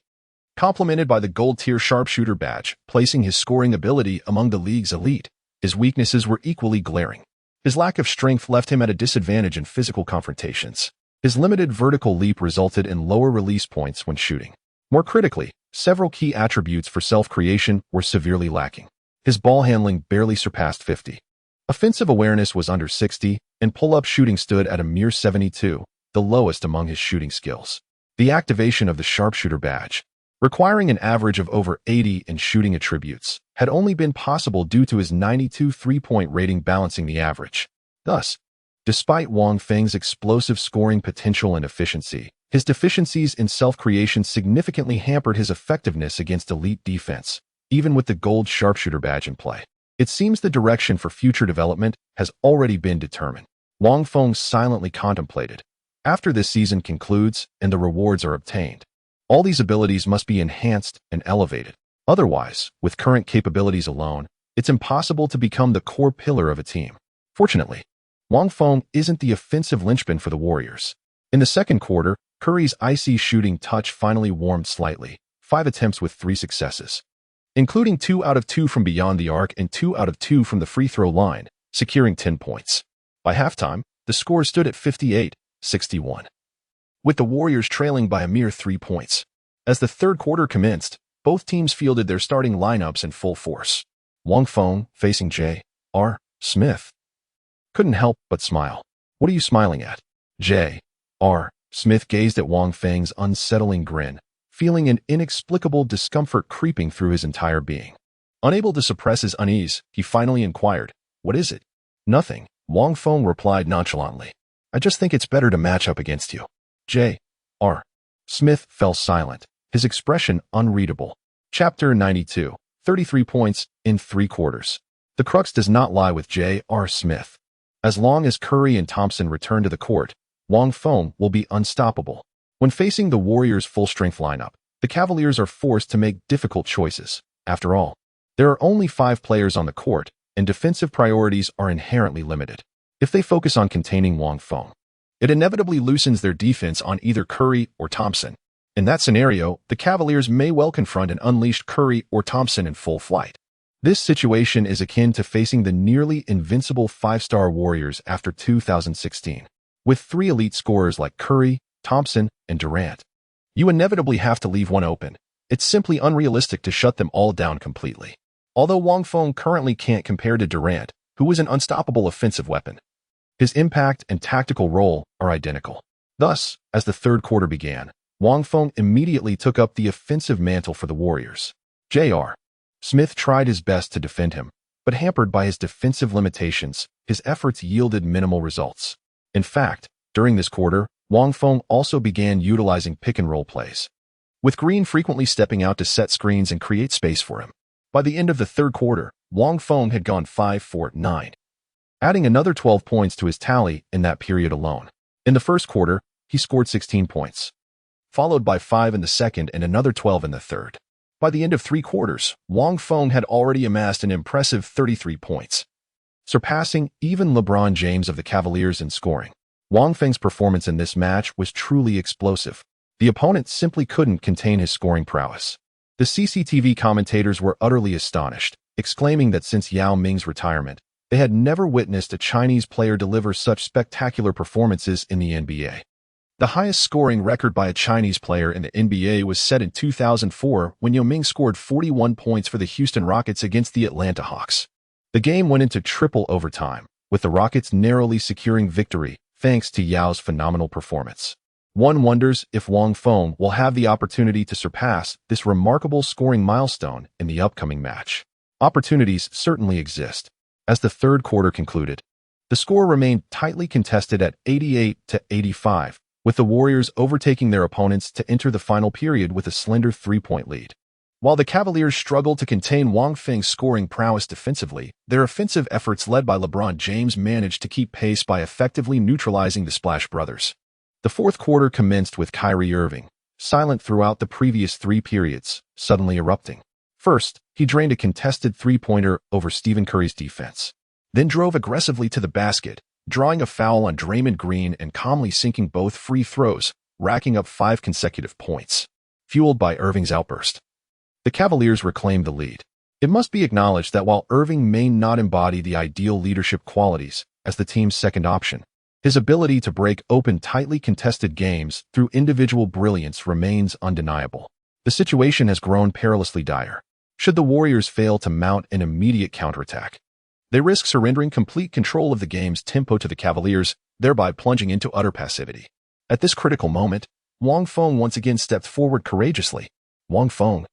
Complemented by the gold-tier sharpshooter badge, placing his scoring ability among the league's elite, his weaknesses were equally glaring. His lack of strength left him at a disadvantage in physical confrontations. His limited vertical leap resulted in lower release points when shooting. More critically, several key attributes for self-creation were severely lacking. His ball handling barely surpassed 50. Offensive awareness was under 60, and pull-up shooting stood at a mere 72, the lowest among his shooting skills. The activation of the sharpshooter badge, requiring an average of over 80 in shooting attributes, had only been possible due to his 92 three-point rating balancing the average. Thus, despite Wang Feng's explosive scoring potential and efficiency, his deficiencies in self-creation significantly hampered his effectiveness against elite defense, even with the gold sharpshooter badge in play. It seems the direction for future development has already been determined. Wang Feng silently contemplated. After this season concludes and the rewards are obtained, all these abilities must be enhanced and elevated. Otherwise, with current capabilities alone, it's impossible to become the core pillar of a team. Fortunately, Wang Feng isn't the offensive linchpin for the Warriors. In the second quarter, Curry's icy shooting touch finally warmed slightly, 5 attempts with 3 successes, including 2 out of 2 from beyond the arc and 2 out of 2 from the free throw line, securing 10 points. By halftime, the score stood at 58-61. With the Warriors trailing by a mere 3 points. As the third quarter commenced, both teams fielded their starting lineups in full force. Wang Feng, facing J.R. Smith, couldn't help but smile. "What are you smiling at?" J.R. Smith gazed at Wang Feng's unsettling grin, feeling an inexplicable discomfort creeping through his entire being. Unable to suppress his unease, he finally inquired, "What is it?" "Nothing," Wang Feng replied nonchalantly. "I just think it's better to match up against you." J.R. Smith fell silent, his expression unreadable. Chapter 92, 33 points in 3 quarters. The crux does not lie with J.R. Smith. As long as Curry and Thompson return to the court, Wang Feng will be unstoppable. When facing the Warriors' full-strength lineup, the Cavaliers are forced to make difficult choices. After all, there are only 5 players on the court, and defensive priorities are inherently limited. If they focus on containing Wang Feng, it inevitably loosens their defense on either Curry or Thompson. In that scenario, the Cavaliers may well confront an unleashed Curry or Thompson in full flight. This situation is akin to facing the nearly invincible 5-star Warriors after 2016. With 3 elite scorers like Curry, Thompson, and Durant, you inevitably have to leave one open. It's simply unrealistic to shut them all down completely. Although Wang Feng currently can't compare to Durant, who is an unstoppable offensive weapon, his impact and tactical role are identical. Thus, as the third quarter began, Wang Feng immediately took up the offensive mantle for the Warriors. J.R. Smith tried his best to defend him, but hampered by his defensive limitations, his efforts yielded minimal results. In fact, during this quarter, Wang Feng also began utilizing pick-and-roll plays, with Green frequently stepping out to set screens and create space for him. By the end of the third quarter, Wang Feng had gone 5-for-9, adding another 12 points to his tally in that period alone. In the first quarter, he scored 16 points, followed by 5 in the second and another 12 in the third. By the end of 3 quarters, Wang Feng had already amassed an impressive 33 points, surpassing even LeBron James of the Cavaliers in scoring. Wang Feng's performance in this match was truly explosive. The opponent simply couldn't contain his scoring prowess. The CCTV commentators were utterly astonished, exclaiming that since Yao Ming's retirement, they had never witnessed a Chinese player deliver such spectacular performances in the NBA. The highest scoring record by a Chinese player in the NBA was set in 2004 when Yao Ming scored 41 points for the Houston Rockets against the Atlanta Hawks. The game went into triple overtime, with the Rockets narrowly securing victory thanks to Yao's phenomenal performance. One wonders if Wang Feng will have the opportunity to surpass this remarkable scoring milestone in the upcoming match. Opportunities certainly exist. As the third quarter concluded, the score remained tightly contested at 88-85, with the Warriors overtaking their opponents to enter the final period with a slender 3-point lead. While the Cavaliers struggled to contain Wang Feng's scoring prowess defensively, their offensive efforts led by LeBron James managed to keep pace by effectively neutralizing the Splash Brothers. The fourth quarter commenced with Kyrie Irving, silent throughout the previous three periods, suddenly erupting. First, he drained a contested three-pointer over Stephen Curry's defense, then drove aggressively to the basket, drawing a foul on Draymond Green and calmly sinking both free throws, racking up 5 consecutive points. Fueled by Irving's outburst, the Cavaliers reclaimed the lead. It must be acknowledged that while Irving may not embody the ideal leadership qualities as the team's second option, his ability to break open tightly contested games through individual brilliance remains undeniable. The situation has grown perilously dire. Should the Warriors fail to mount an immediate counterattack, they risk surrendering complete control of the game's tempo to the Cavaliers, thereby plunging into utter passivity. At this critical moment, Wang Feng once again stepped forward courageously. Wang Feng,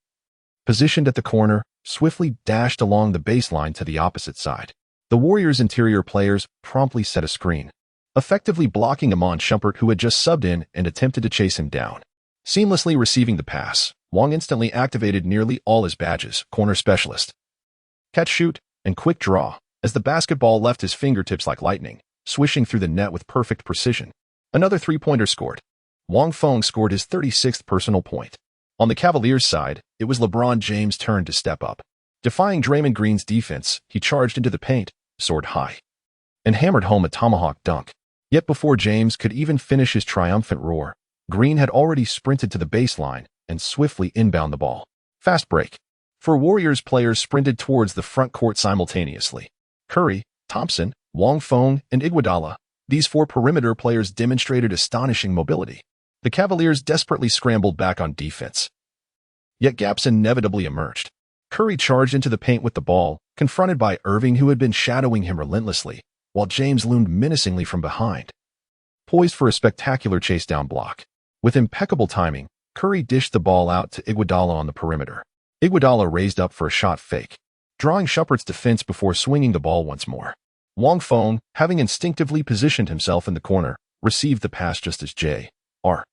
positioned at the corner, swiftly dashed along the baseline to the opposite side. The Warriors' interior players promptly set a screen, effectively blocking Iman Shumpert, who had just subbed in and attempted to chase him down. Seamlessly receiving the pass, Wang instantly activated nearly all his badges: corner specialist, catch shoot, and quick draw, as the basketball left his fingertips like lightning, swishing through the net with perfect precision. Another three-pointer scored. Wang Feng scored his 36th personal point. On the Cavaliers' side, it was LeBron James' turn to step up. Defying Draymond Green's defense, he charged into the paint, soared high, and hammered home a tomahawk dunk. Yet before James could even finish his triumphant roar, Green had already sprinted to the baseline and swiftly inbound the ball. Fast break. 4 Warriors players sprinted towards the front court simultaneously. Curry, Thompson, Wang Feng, and Iguodala. These 4 perimeter players demonstrated astonishing mobility. The Cavaliers desperately scrambled back on defense, yet gaps inevitably emerged. Curry charged into the paint with the ball, confronted by Irving, who had been shadowing him relentlessly, while James loomed menacingly from behind, poised for a spectacular chase-down block. With impeccable timing, Curry dished the ball out to Iguodala on the perimeter. Iguodala raised up for a shot fake, drawing Shumpert's defense before swinging the ball once more. Wang Feng, having instinctively positioned himself in the corner, received the pass just as J.R.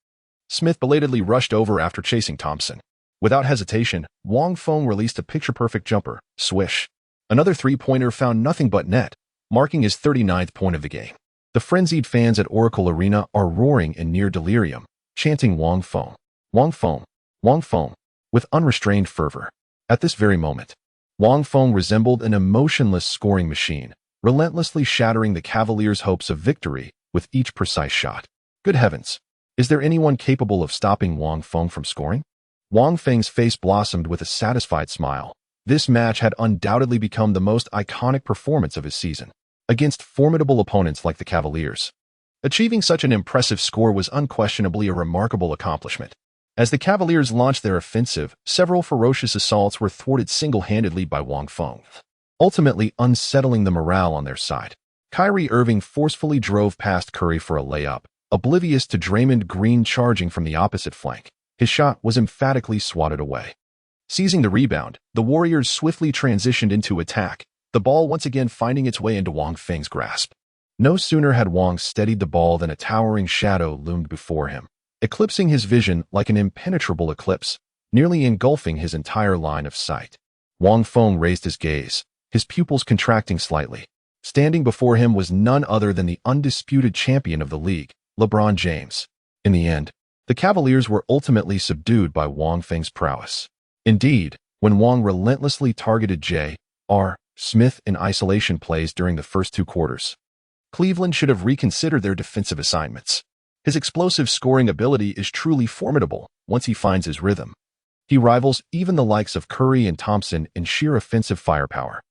Smith belatedly rushed over after chasing Thompson. Without hesitation, Wang Feng released a picture-perfect jumper, swish. Another three-pointer found nothing but net, marking his 39th point of the game. The frenzied fans at Oracle Arena are roaring in near delirium, chanting Wang Feng, Wang Feng, Wang Feng, with unrestrained fervor. At this very moment, Wang Feng resembled an emotionless scoring machine, relentlessly shattering the Cavaliers' hopes of victory with each precise shot. Good heavens! Is there anyone capable of stopping Wang Feng from scoring? Wang Feng's face blossomed with a satisfied smile. This match had undoubtedly become the most iconic performance of his season, against formidable opponents like the Cavaliers. Achieving such an impressive score was unquestionably a remarkable accomplishment. As the Cavaliers launched their offensive, several ferocious assaults were thwarted single-handedly by Wang Feng, ultimately unsettling the morale on their side. Kyrie Irving forcefully drove past Curry for a layup, oblivious to Draymond Green charging from the opposite flank. His shot was emphatically swatted away. Seizing the rebound, the Warriors swiftly transitioned into attack, the ball once again finding its way into Wang Feng's grasp. No sooner had Wang steadied the ball than a towering shadow loomed before him, eclipsing his vision like an impenetrable eclipse, nearly engulfing his entire line of sight. Wang Feng raised his gaze, his pupils contracting slightly. Standing before him was none other than the undisputed champion of the league, LeBron James. In the end, the Cavaliers were ultimately subdued by Wang Feng's prowess. Indeed, when Wang relentlessly targeted J.R. Smith in isolation plays during the first 2 quarters, Cleveland should have reconsidered their defensive assignments. His explosive scoring ability is truly formidable once he finds his rhythm. He rivals even the likes of Curry and Thompson in sheer offensive firepower.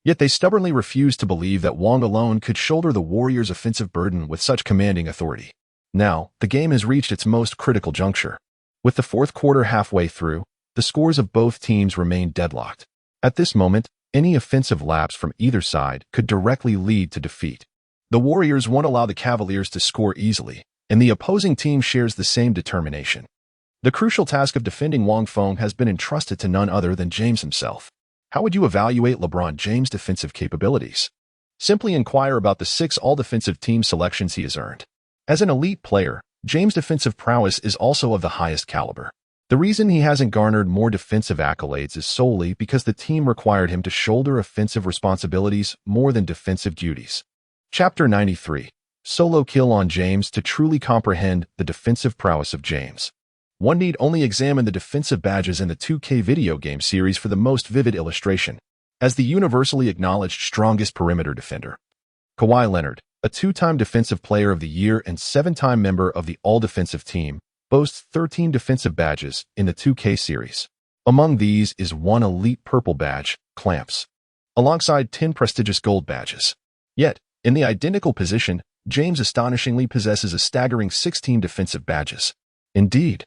Yet they stubbornly refused to believe that Wang alone could shoulder the Warriors' offensive burden with such commanding authority. Now, the game has reached its most critical juncture. With the fourth quarter halfway through, the scores of both teams remain deadlocked. At this moment, any offensive lapse from either side could directly lead to defeat. The Warriors won't allow the Cavaliers to score easily, and the opposing team shares the same determination. The crucial task of defending Wang Feng has been entrusted to none other than James himself. How would you evaluate LeBron James' defensive capabilities? Simply inquire about the 6 all-defensive team selections he has earned. As an elite player, James' defensive prowess is also of the highest caliber. The reason he hasn't garnered more defensive accolades is solely because the team required him to shoulder offensive responsibilities more than defensive duties. Chapter 93. Solo Kill on James. To truly comprehend the defensive prowess of James, one need only examine the defensive badges in the 2K video game series for the most vivid illustration. As the universally acknowledged strongest perimeter defender, Kawhi Leonard, a 2-time Defensive Player of the Year and 7-time member of the All-Defensive Team, boasts 13 defensive badges in the 2K series. Among these is 1 elite purple badge, Clamps, alongside 10 prestigious gold badges. Yet, in the identical position, James astonishingly possesses a staggering 16 defensive badges. Indeed,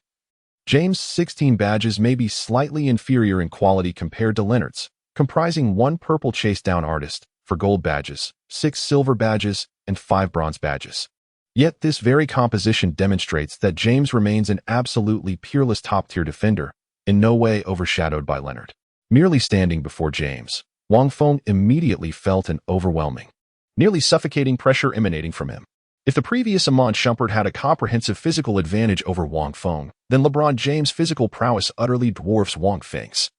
James' 16 badges may be slightly inferior in quality compared to Leonard's, comprising 1 purple chase down artist for gold badges, 6 silver badges, and 5 bronze badges. Yet this very composition demonstrates that James remains an absolutely peerless top-tier defender, in no way overshadowed by Leonard. Merely standing before James, Wang Feng immediately felt an overwhelming, nearly suffocating pressure emanating from him. If the previous Iman Shumpert had a comprehensive physical advantage over Wang Feng, then LeBron James' physical prowess utterly dwarfs Wang Feng's.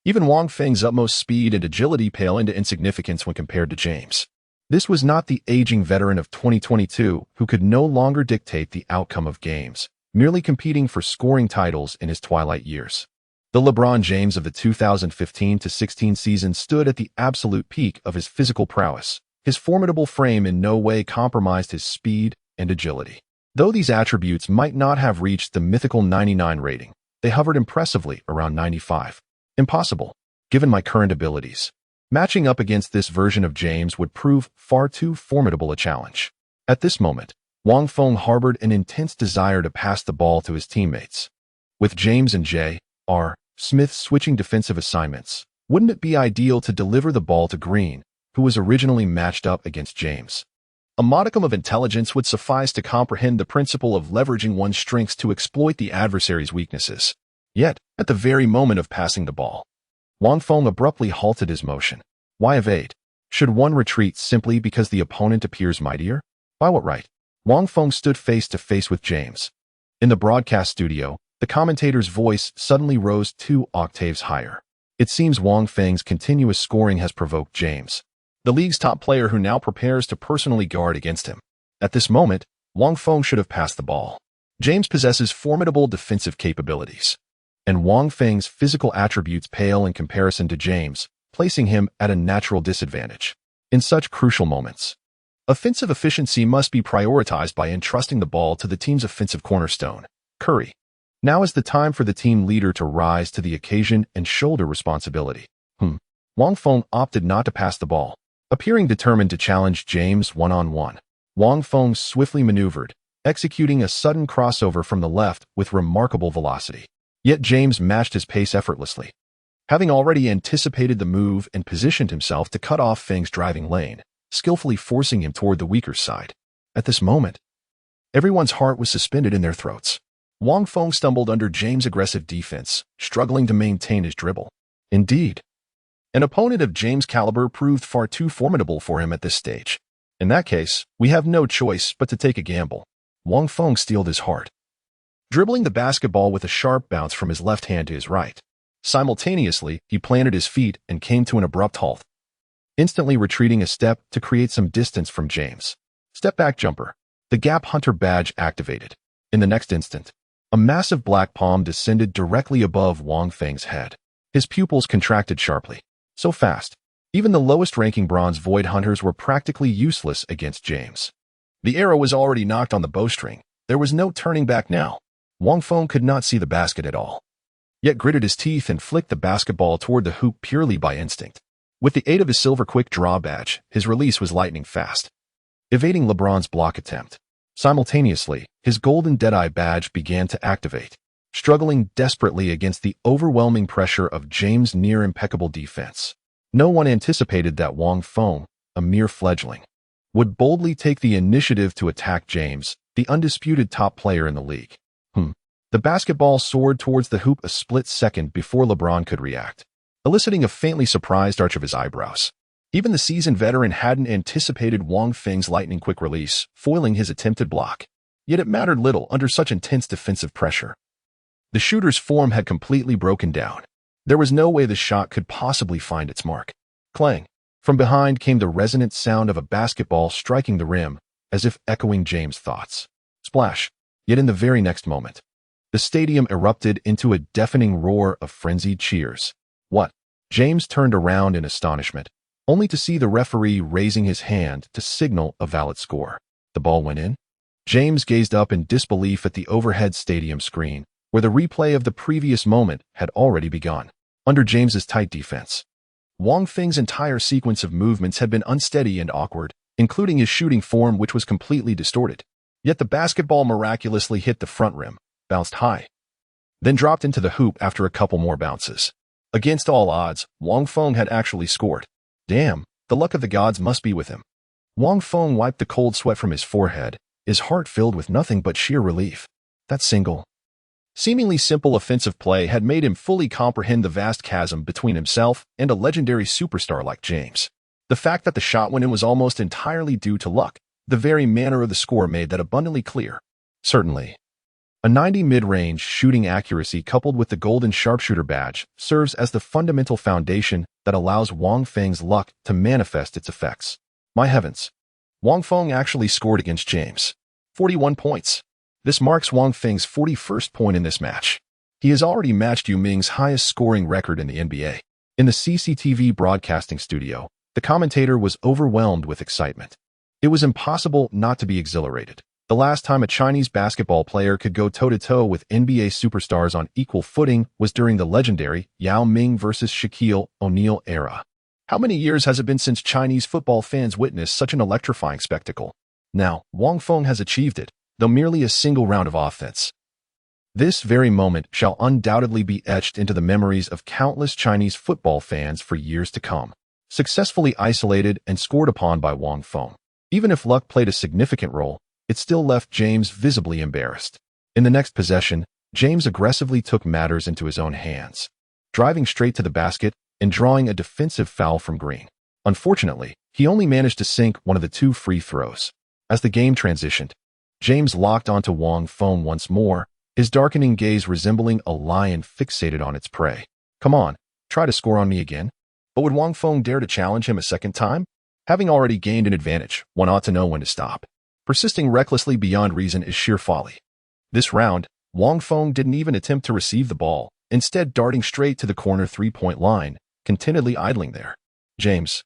Even Wang Feng's utmost speed and agility pale into insignificance when compared to James. This was not the aging veteran of 2022 who could no longer dictate the outcome of games, merely competing for scoring titles in his twilight years. The LeBron James of the 2015-16 season stood at the absolute peak of his physical prowess. His formidable frame in no way compromised his speed and agility. Though these attributes might not have reached the mythical 99 rating, they hovered impressively around 95. Impossible, given my current abilities. Matching up against this version of James would prove far too formidable a challenge. At this moment, Wang Feng harbored an intense desire to pass the ball to his teammates. With James and J.R. Smith switching defensive assignments, wouldn't it be ideal to deliver the ball to Green, who was originally matched up against James? A modicum of intelligence would suffice to comprehend the principle of leveraging one's strengths to exploit the adversary's weaknesses. Yet, at the very moment of passing the ball, Wang Feng abruptly halted his motion. Why evade? Should one retreat simply because the opponent appears mightier? By what right? Wang Feng stood face to face with James. In the broadcast studio, the commentator's voice suddenly rose 2 octaves higher. It seems Wang Feng's continuous scoring has provoked James, the league's top player, who now prepares to personally guard against him. At this moment, Wang Feng should have passed the ball. James possesses formidable defensive capabilities, and Wang Feng's physical attributes pale in comparison to James, placing him at a natural disadvantage. In such crucial moments, offensive efficiency must be prioritized by entrusting the ball to the team's offensive cornerstone, Curry. Now is the time for the team leader to rise to the occasion and shoulder responsibility. Wang Feng opted not to pass the ball. Appearing determined to challenge James one-on-one, Wang Feng swiftly maneuvered, executing a sudden crossover from the left with remarkable velocity. Yet James matched his pace effortlessly, having already anticipated the move and positioned himself to cut off Feng's driving lane, skillfully forcing him toward the weaker side. At this moment, everyone's heart was suspended in their throats. Wang Feng stumbled under James' aggressive defense, struggling to maintain his dribble. Indeed, an opponent of James' caliber proved far too formidable for him at this stage. In that case, we have no choice but to take a gamble. Wang Feng steeled his heart, dribbling the basketball with a sharp bounce from his left hand to his right. Simultaneously, he planted his feet and came to an abrupt halt, instantly retreating a step to create some distance from James. Step back jumper. The Gap Hunter badge activated. In the next instant, a massive black palm descended directly above Wang Feng's head. His pupils contracted sharply. So fast, even the lowest-ranking bronze void hunters were practically useless against James. The arrow was already knocked on the bowstring. There was no turning back now. Wang Feng could not see the basket at all, yet gritted his teeth and flicked the basketball toward the hoop purely by instinct. With the aid of his silver quick draw badge, his release was lightning fast, evading LeBron's block attempt. Simultaneously, his golden Deadeye badge began to activate, struggling desperately against the overwhelming pressure of James' near-impeccable defense. No one anticipated that Wang Feng, a mere fledgling, would boldly take the initiative to attack James, the undisputed top player in the league. The basketball soared towards the hoop a split second before LeBron could react, eliciting a faintly surprised arch of his eyebrows. Even the seasoned veteran hadn't anticipated Wang Feng's lightning-quick release, foiling his attempted block. Yet it mattered little under such intense defensive pressure. The shooter's form had completely broken down. There was no way the shot could possibly find its mark. Clang! From behind came the resonant sound of a basketball striking the rim, as if echoing James' thoughts. Splash! Yet in the very next moment, the stadium erupted into a deafening roar of frenzied cheers. What? James turned around in astonishment, only to see the referee raising his hand to signal a valid score. The ball went in? James gazed up in disbelief at the overhead stadium screen, where the replay of the previous moment had already begun. Under James's tight defense, Wang Feng's entire sequence of movements had been unsteady and awkward, including his shooting form, which was completely distorted. Yet the basketball miraculously hit the front rim, bounced high, then dropped into the hoop after a couple more bounces. Against all odds, Wang Feng had actually scored. Damn, the luck of the gods must be with him. Wang Feng wiped the cold sweat from his forehead, his heart filled with nothing but sheer relief. That single, seemingly simple offensive play had made him fully comprehend the vast chasm between himself and a legendary superstar like James. The fact that the shot went in was almost entirely due to luck. The very manner of the score made that abundantly clear. Certainly, a 90 mid-range shooting accuracy coupled with the golden sharpshooter badge serves as the fundamental foundation that allows Wang Feng's luck to manifest its effects. My heavens, Wang Feng actually scored against James. 41 points. This marks Wang Feng's 41st point in this match. He has already matched Yao Ming's highest scoring record in the NBA. In the CCTV broadcasting studio, the commentator was overwhelmed with excitement. It was impossible not to be exhilarated. The last time a Chinese basketball player could go toe-to-toe with NBA superstars on equal footing was during the legendary Yao Ming versus Shaquille O'Neal era. How many years has it been since Chinese football fans witnessed such an electrifying spectacle? Now, Wang Feng has achieved it, though merely a single round of offense. This very moment shall undoubtedly be etched into the memories of countless Chinese football fans for years to come. Successfully isolated and scored upon by Wang Feng. Even if luck played a significant role, it still left James visibly embarrassed. In the next possession, James aggressively took matters into his own hands, driving straight to the basket and drawing a defensive foul from Green. Unfortunately, he only managed to sink one of the two free throws. As the game transitioned, James locked onto Wang Feng once more, his darkening gaze resembling a lion fixated on its prey. Come on, try to score on me again. But would Wang Feng dare to challenge him a second time? Having already gained an advantage, one ought to know when to stop. Persisting recklessly beyond reason is sheer folly. This round, Wang Feng didn't even attempt to receive the ball, instead darting straight to the corner three-point line, contentedly idling there. James,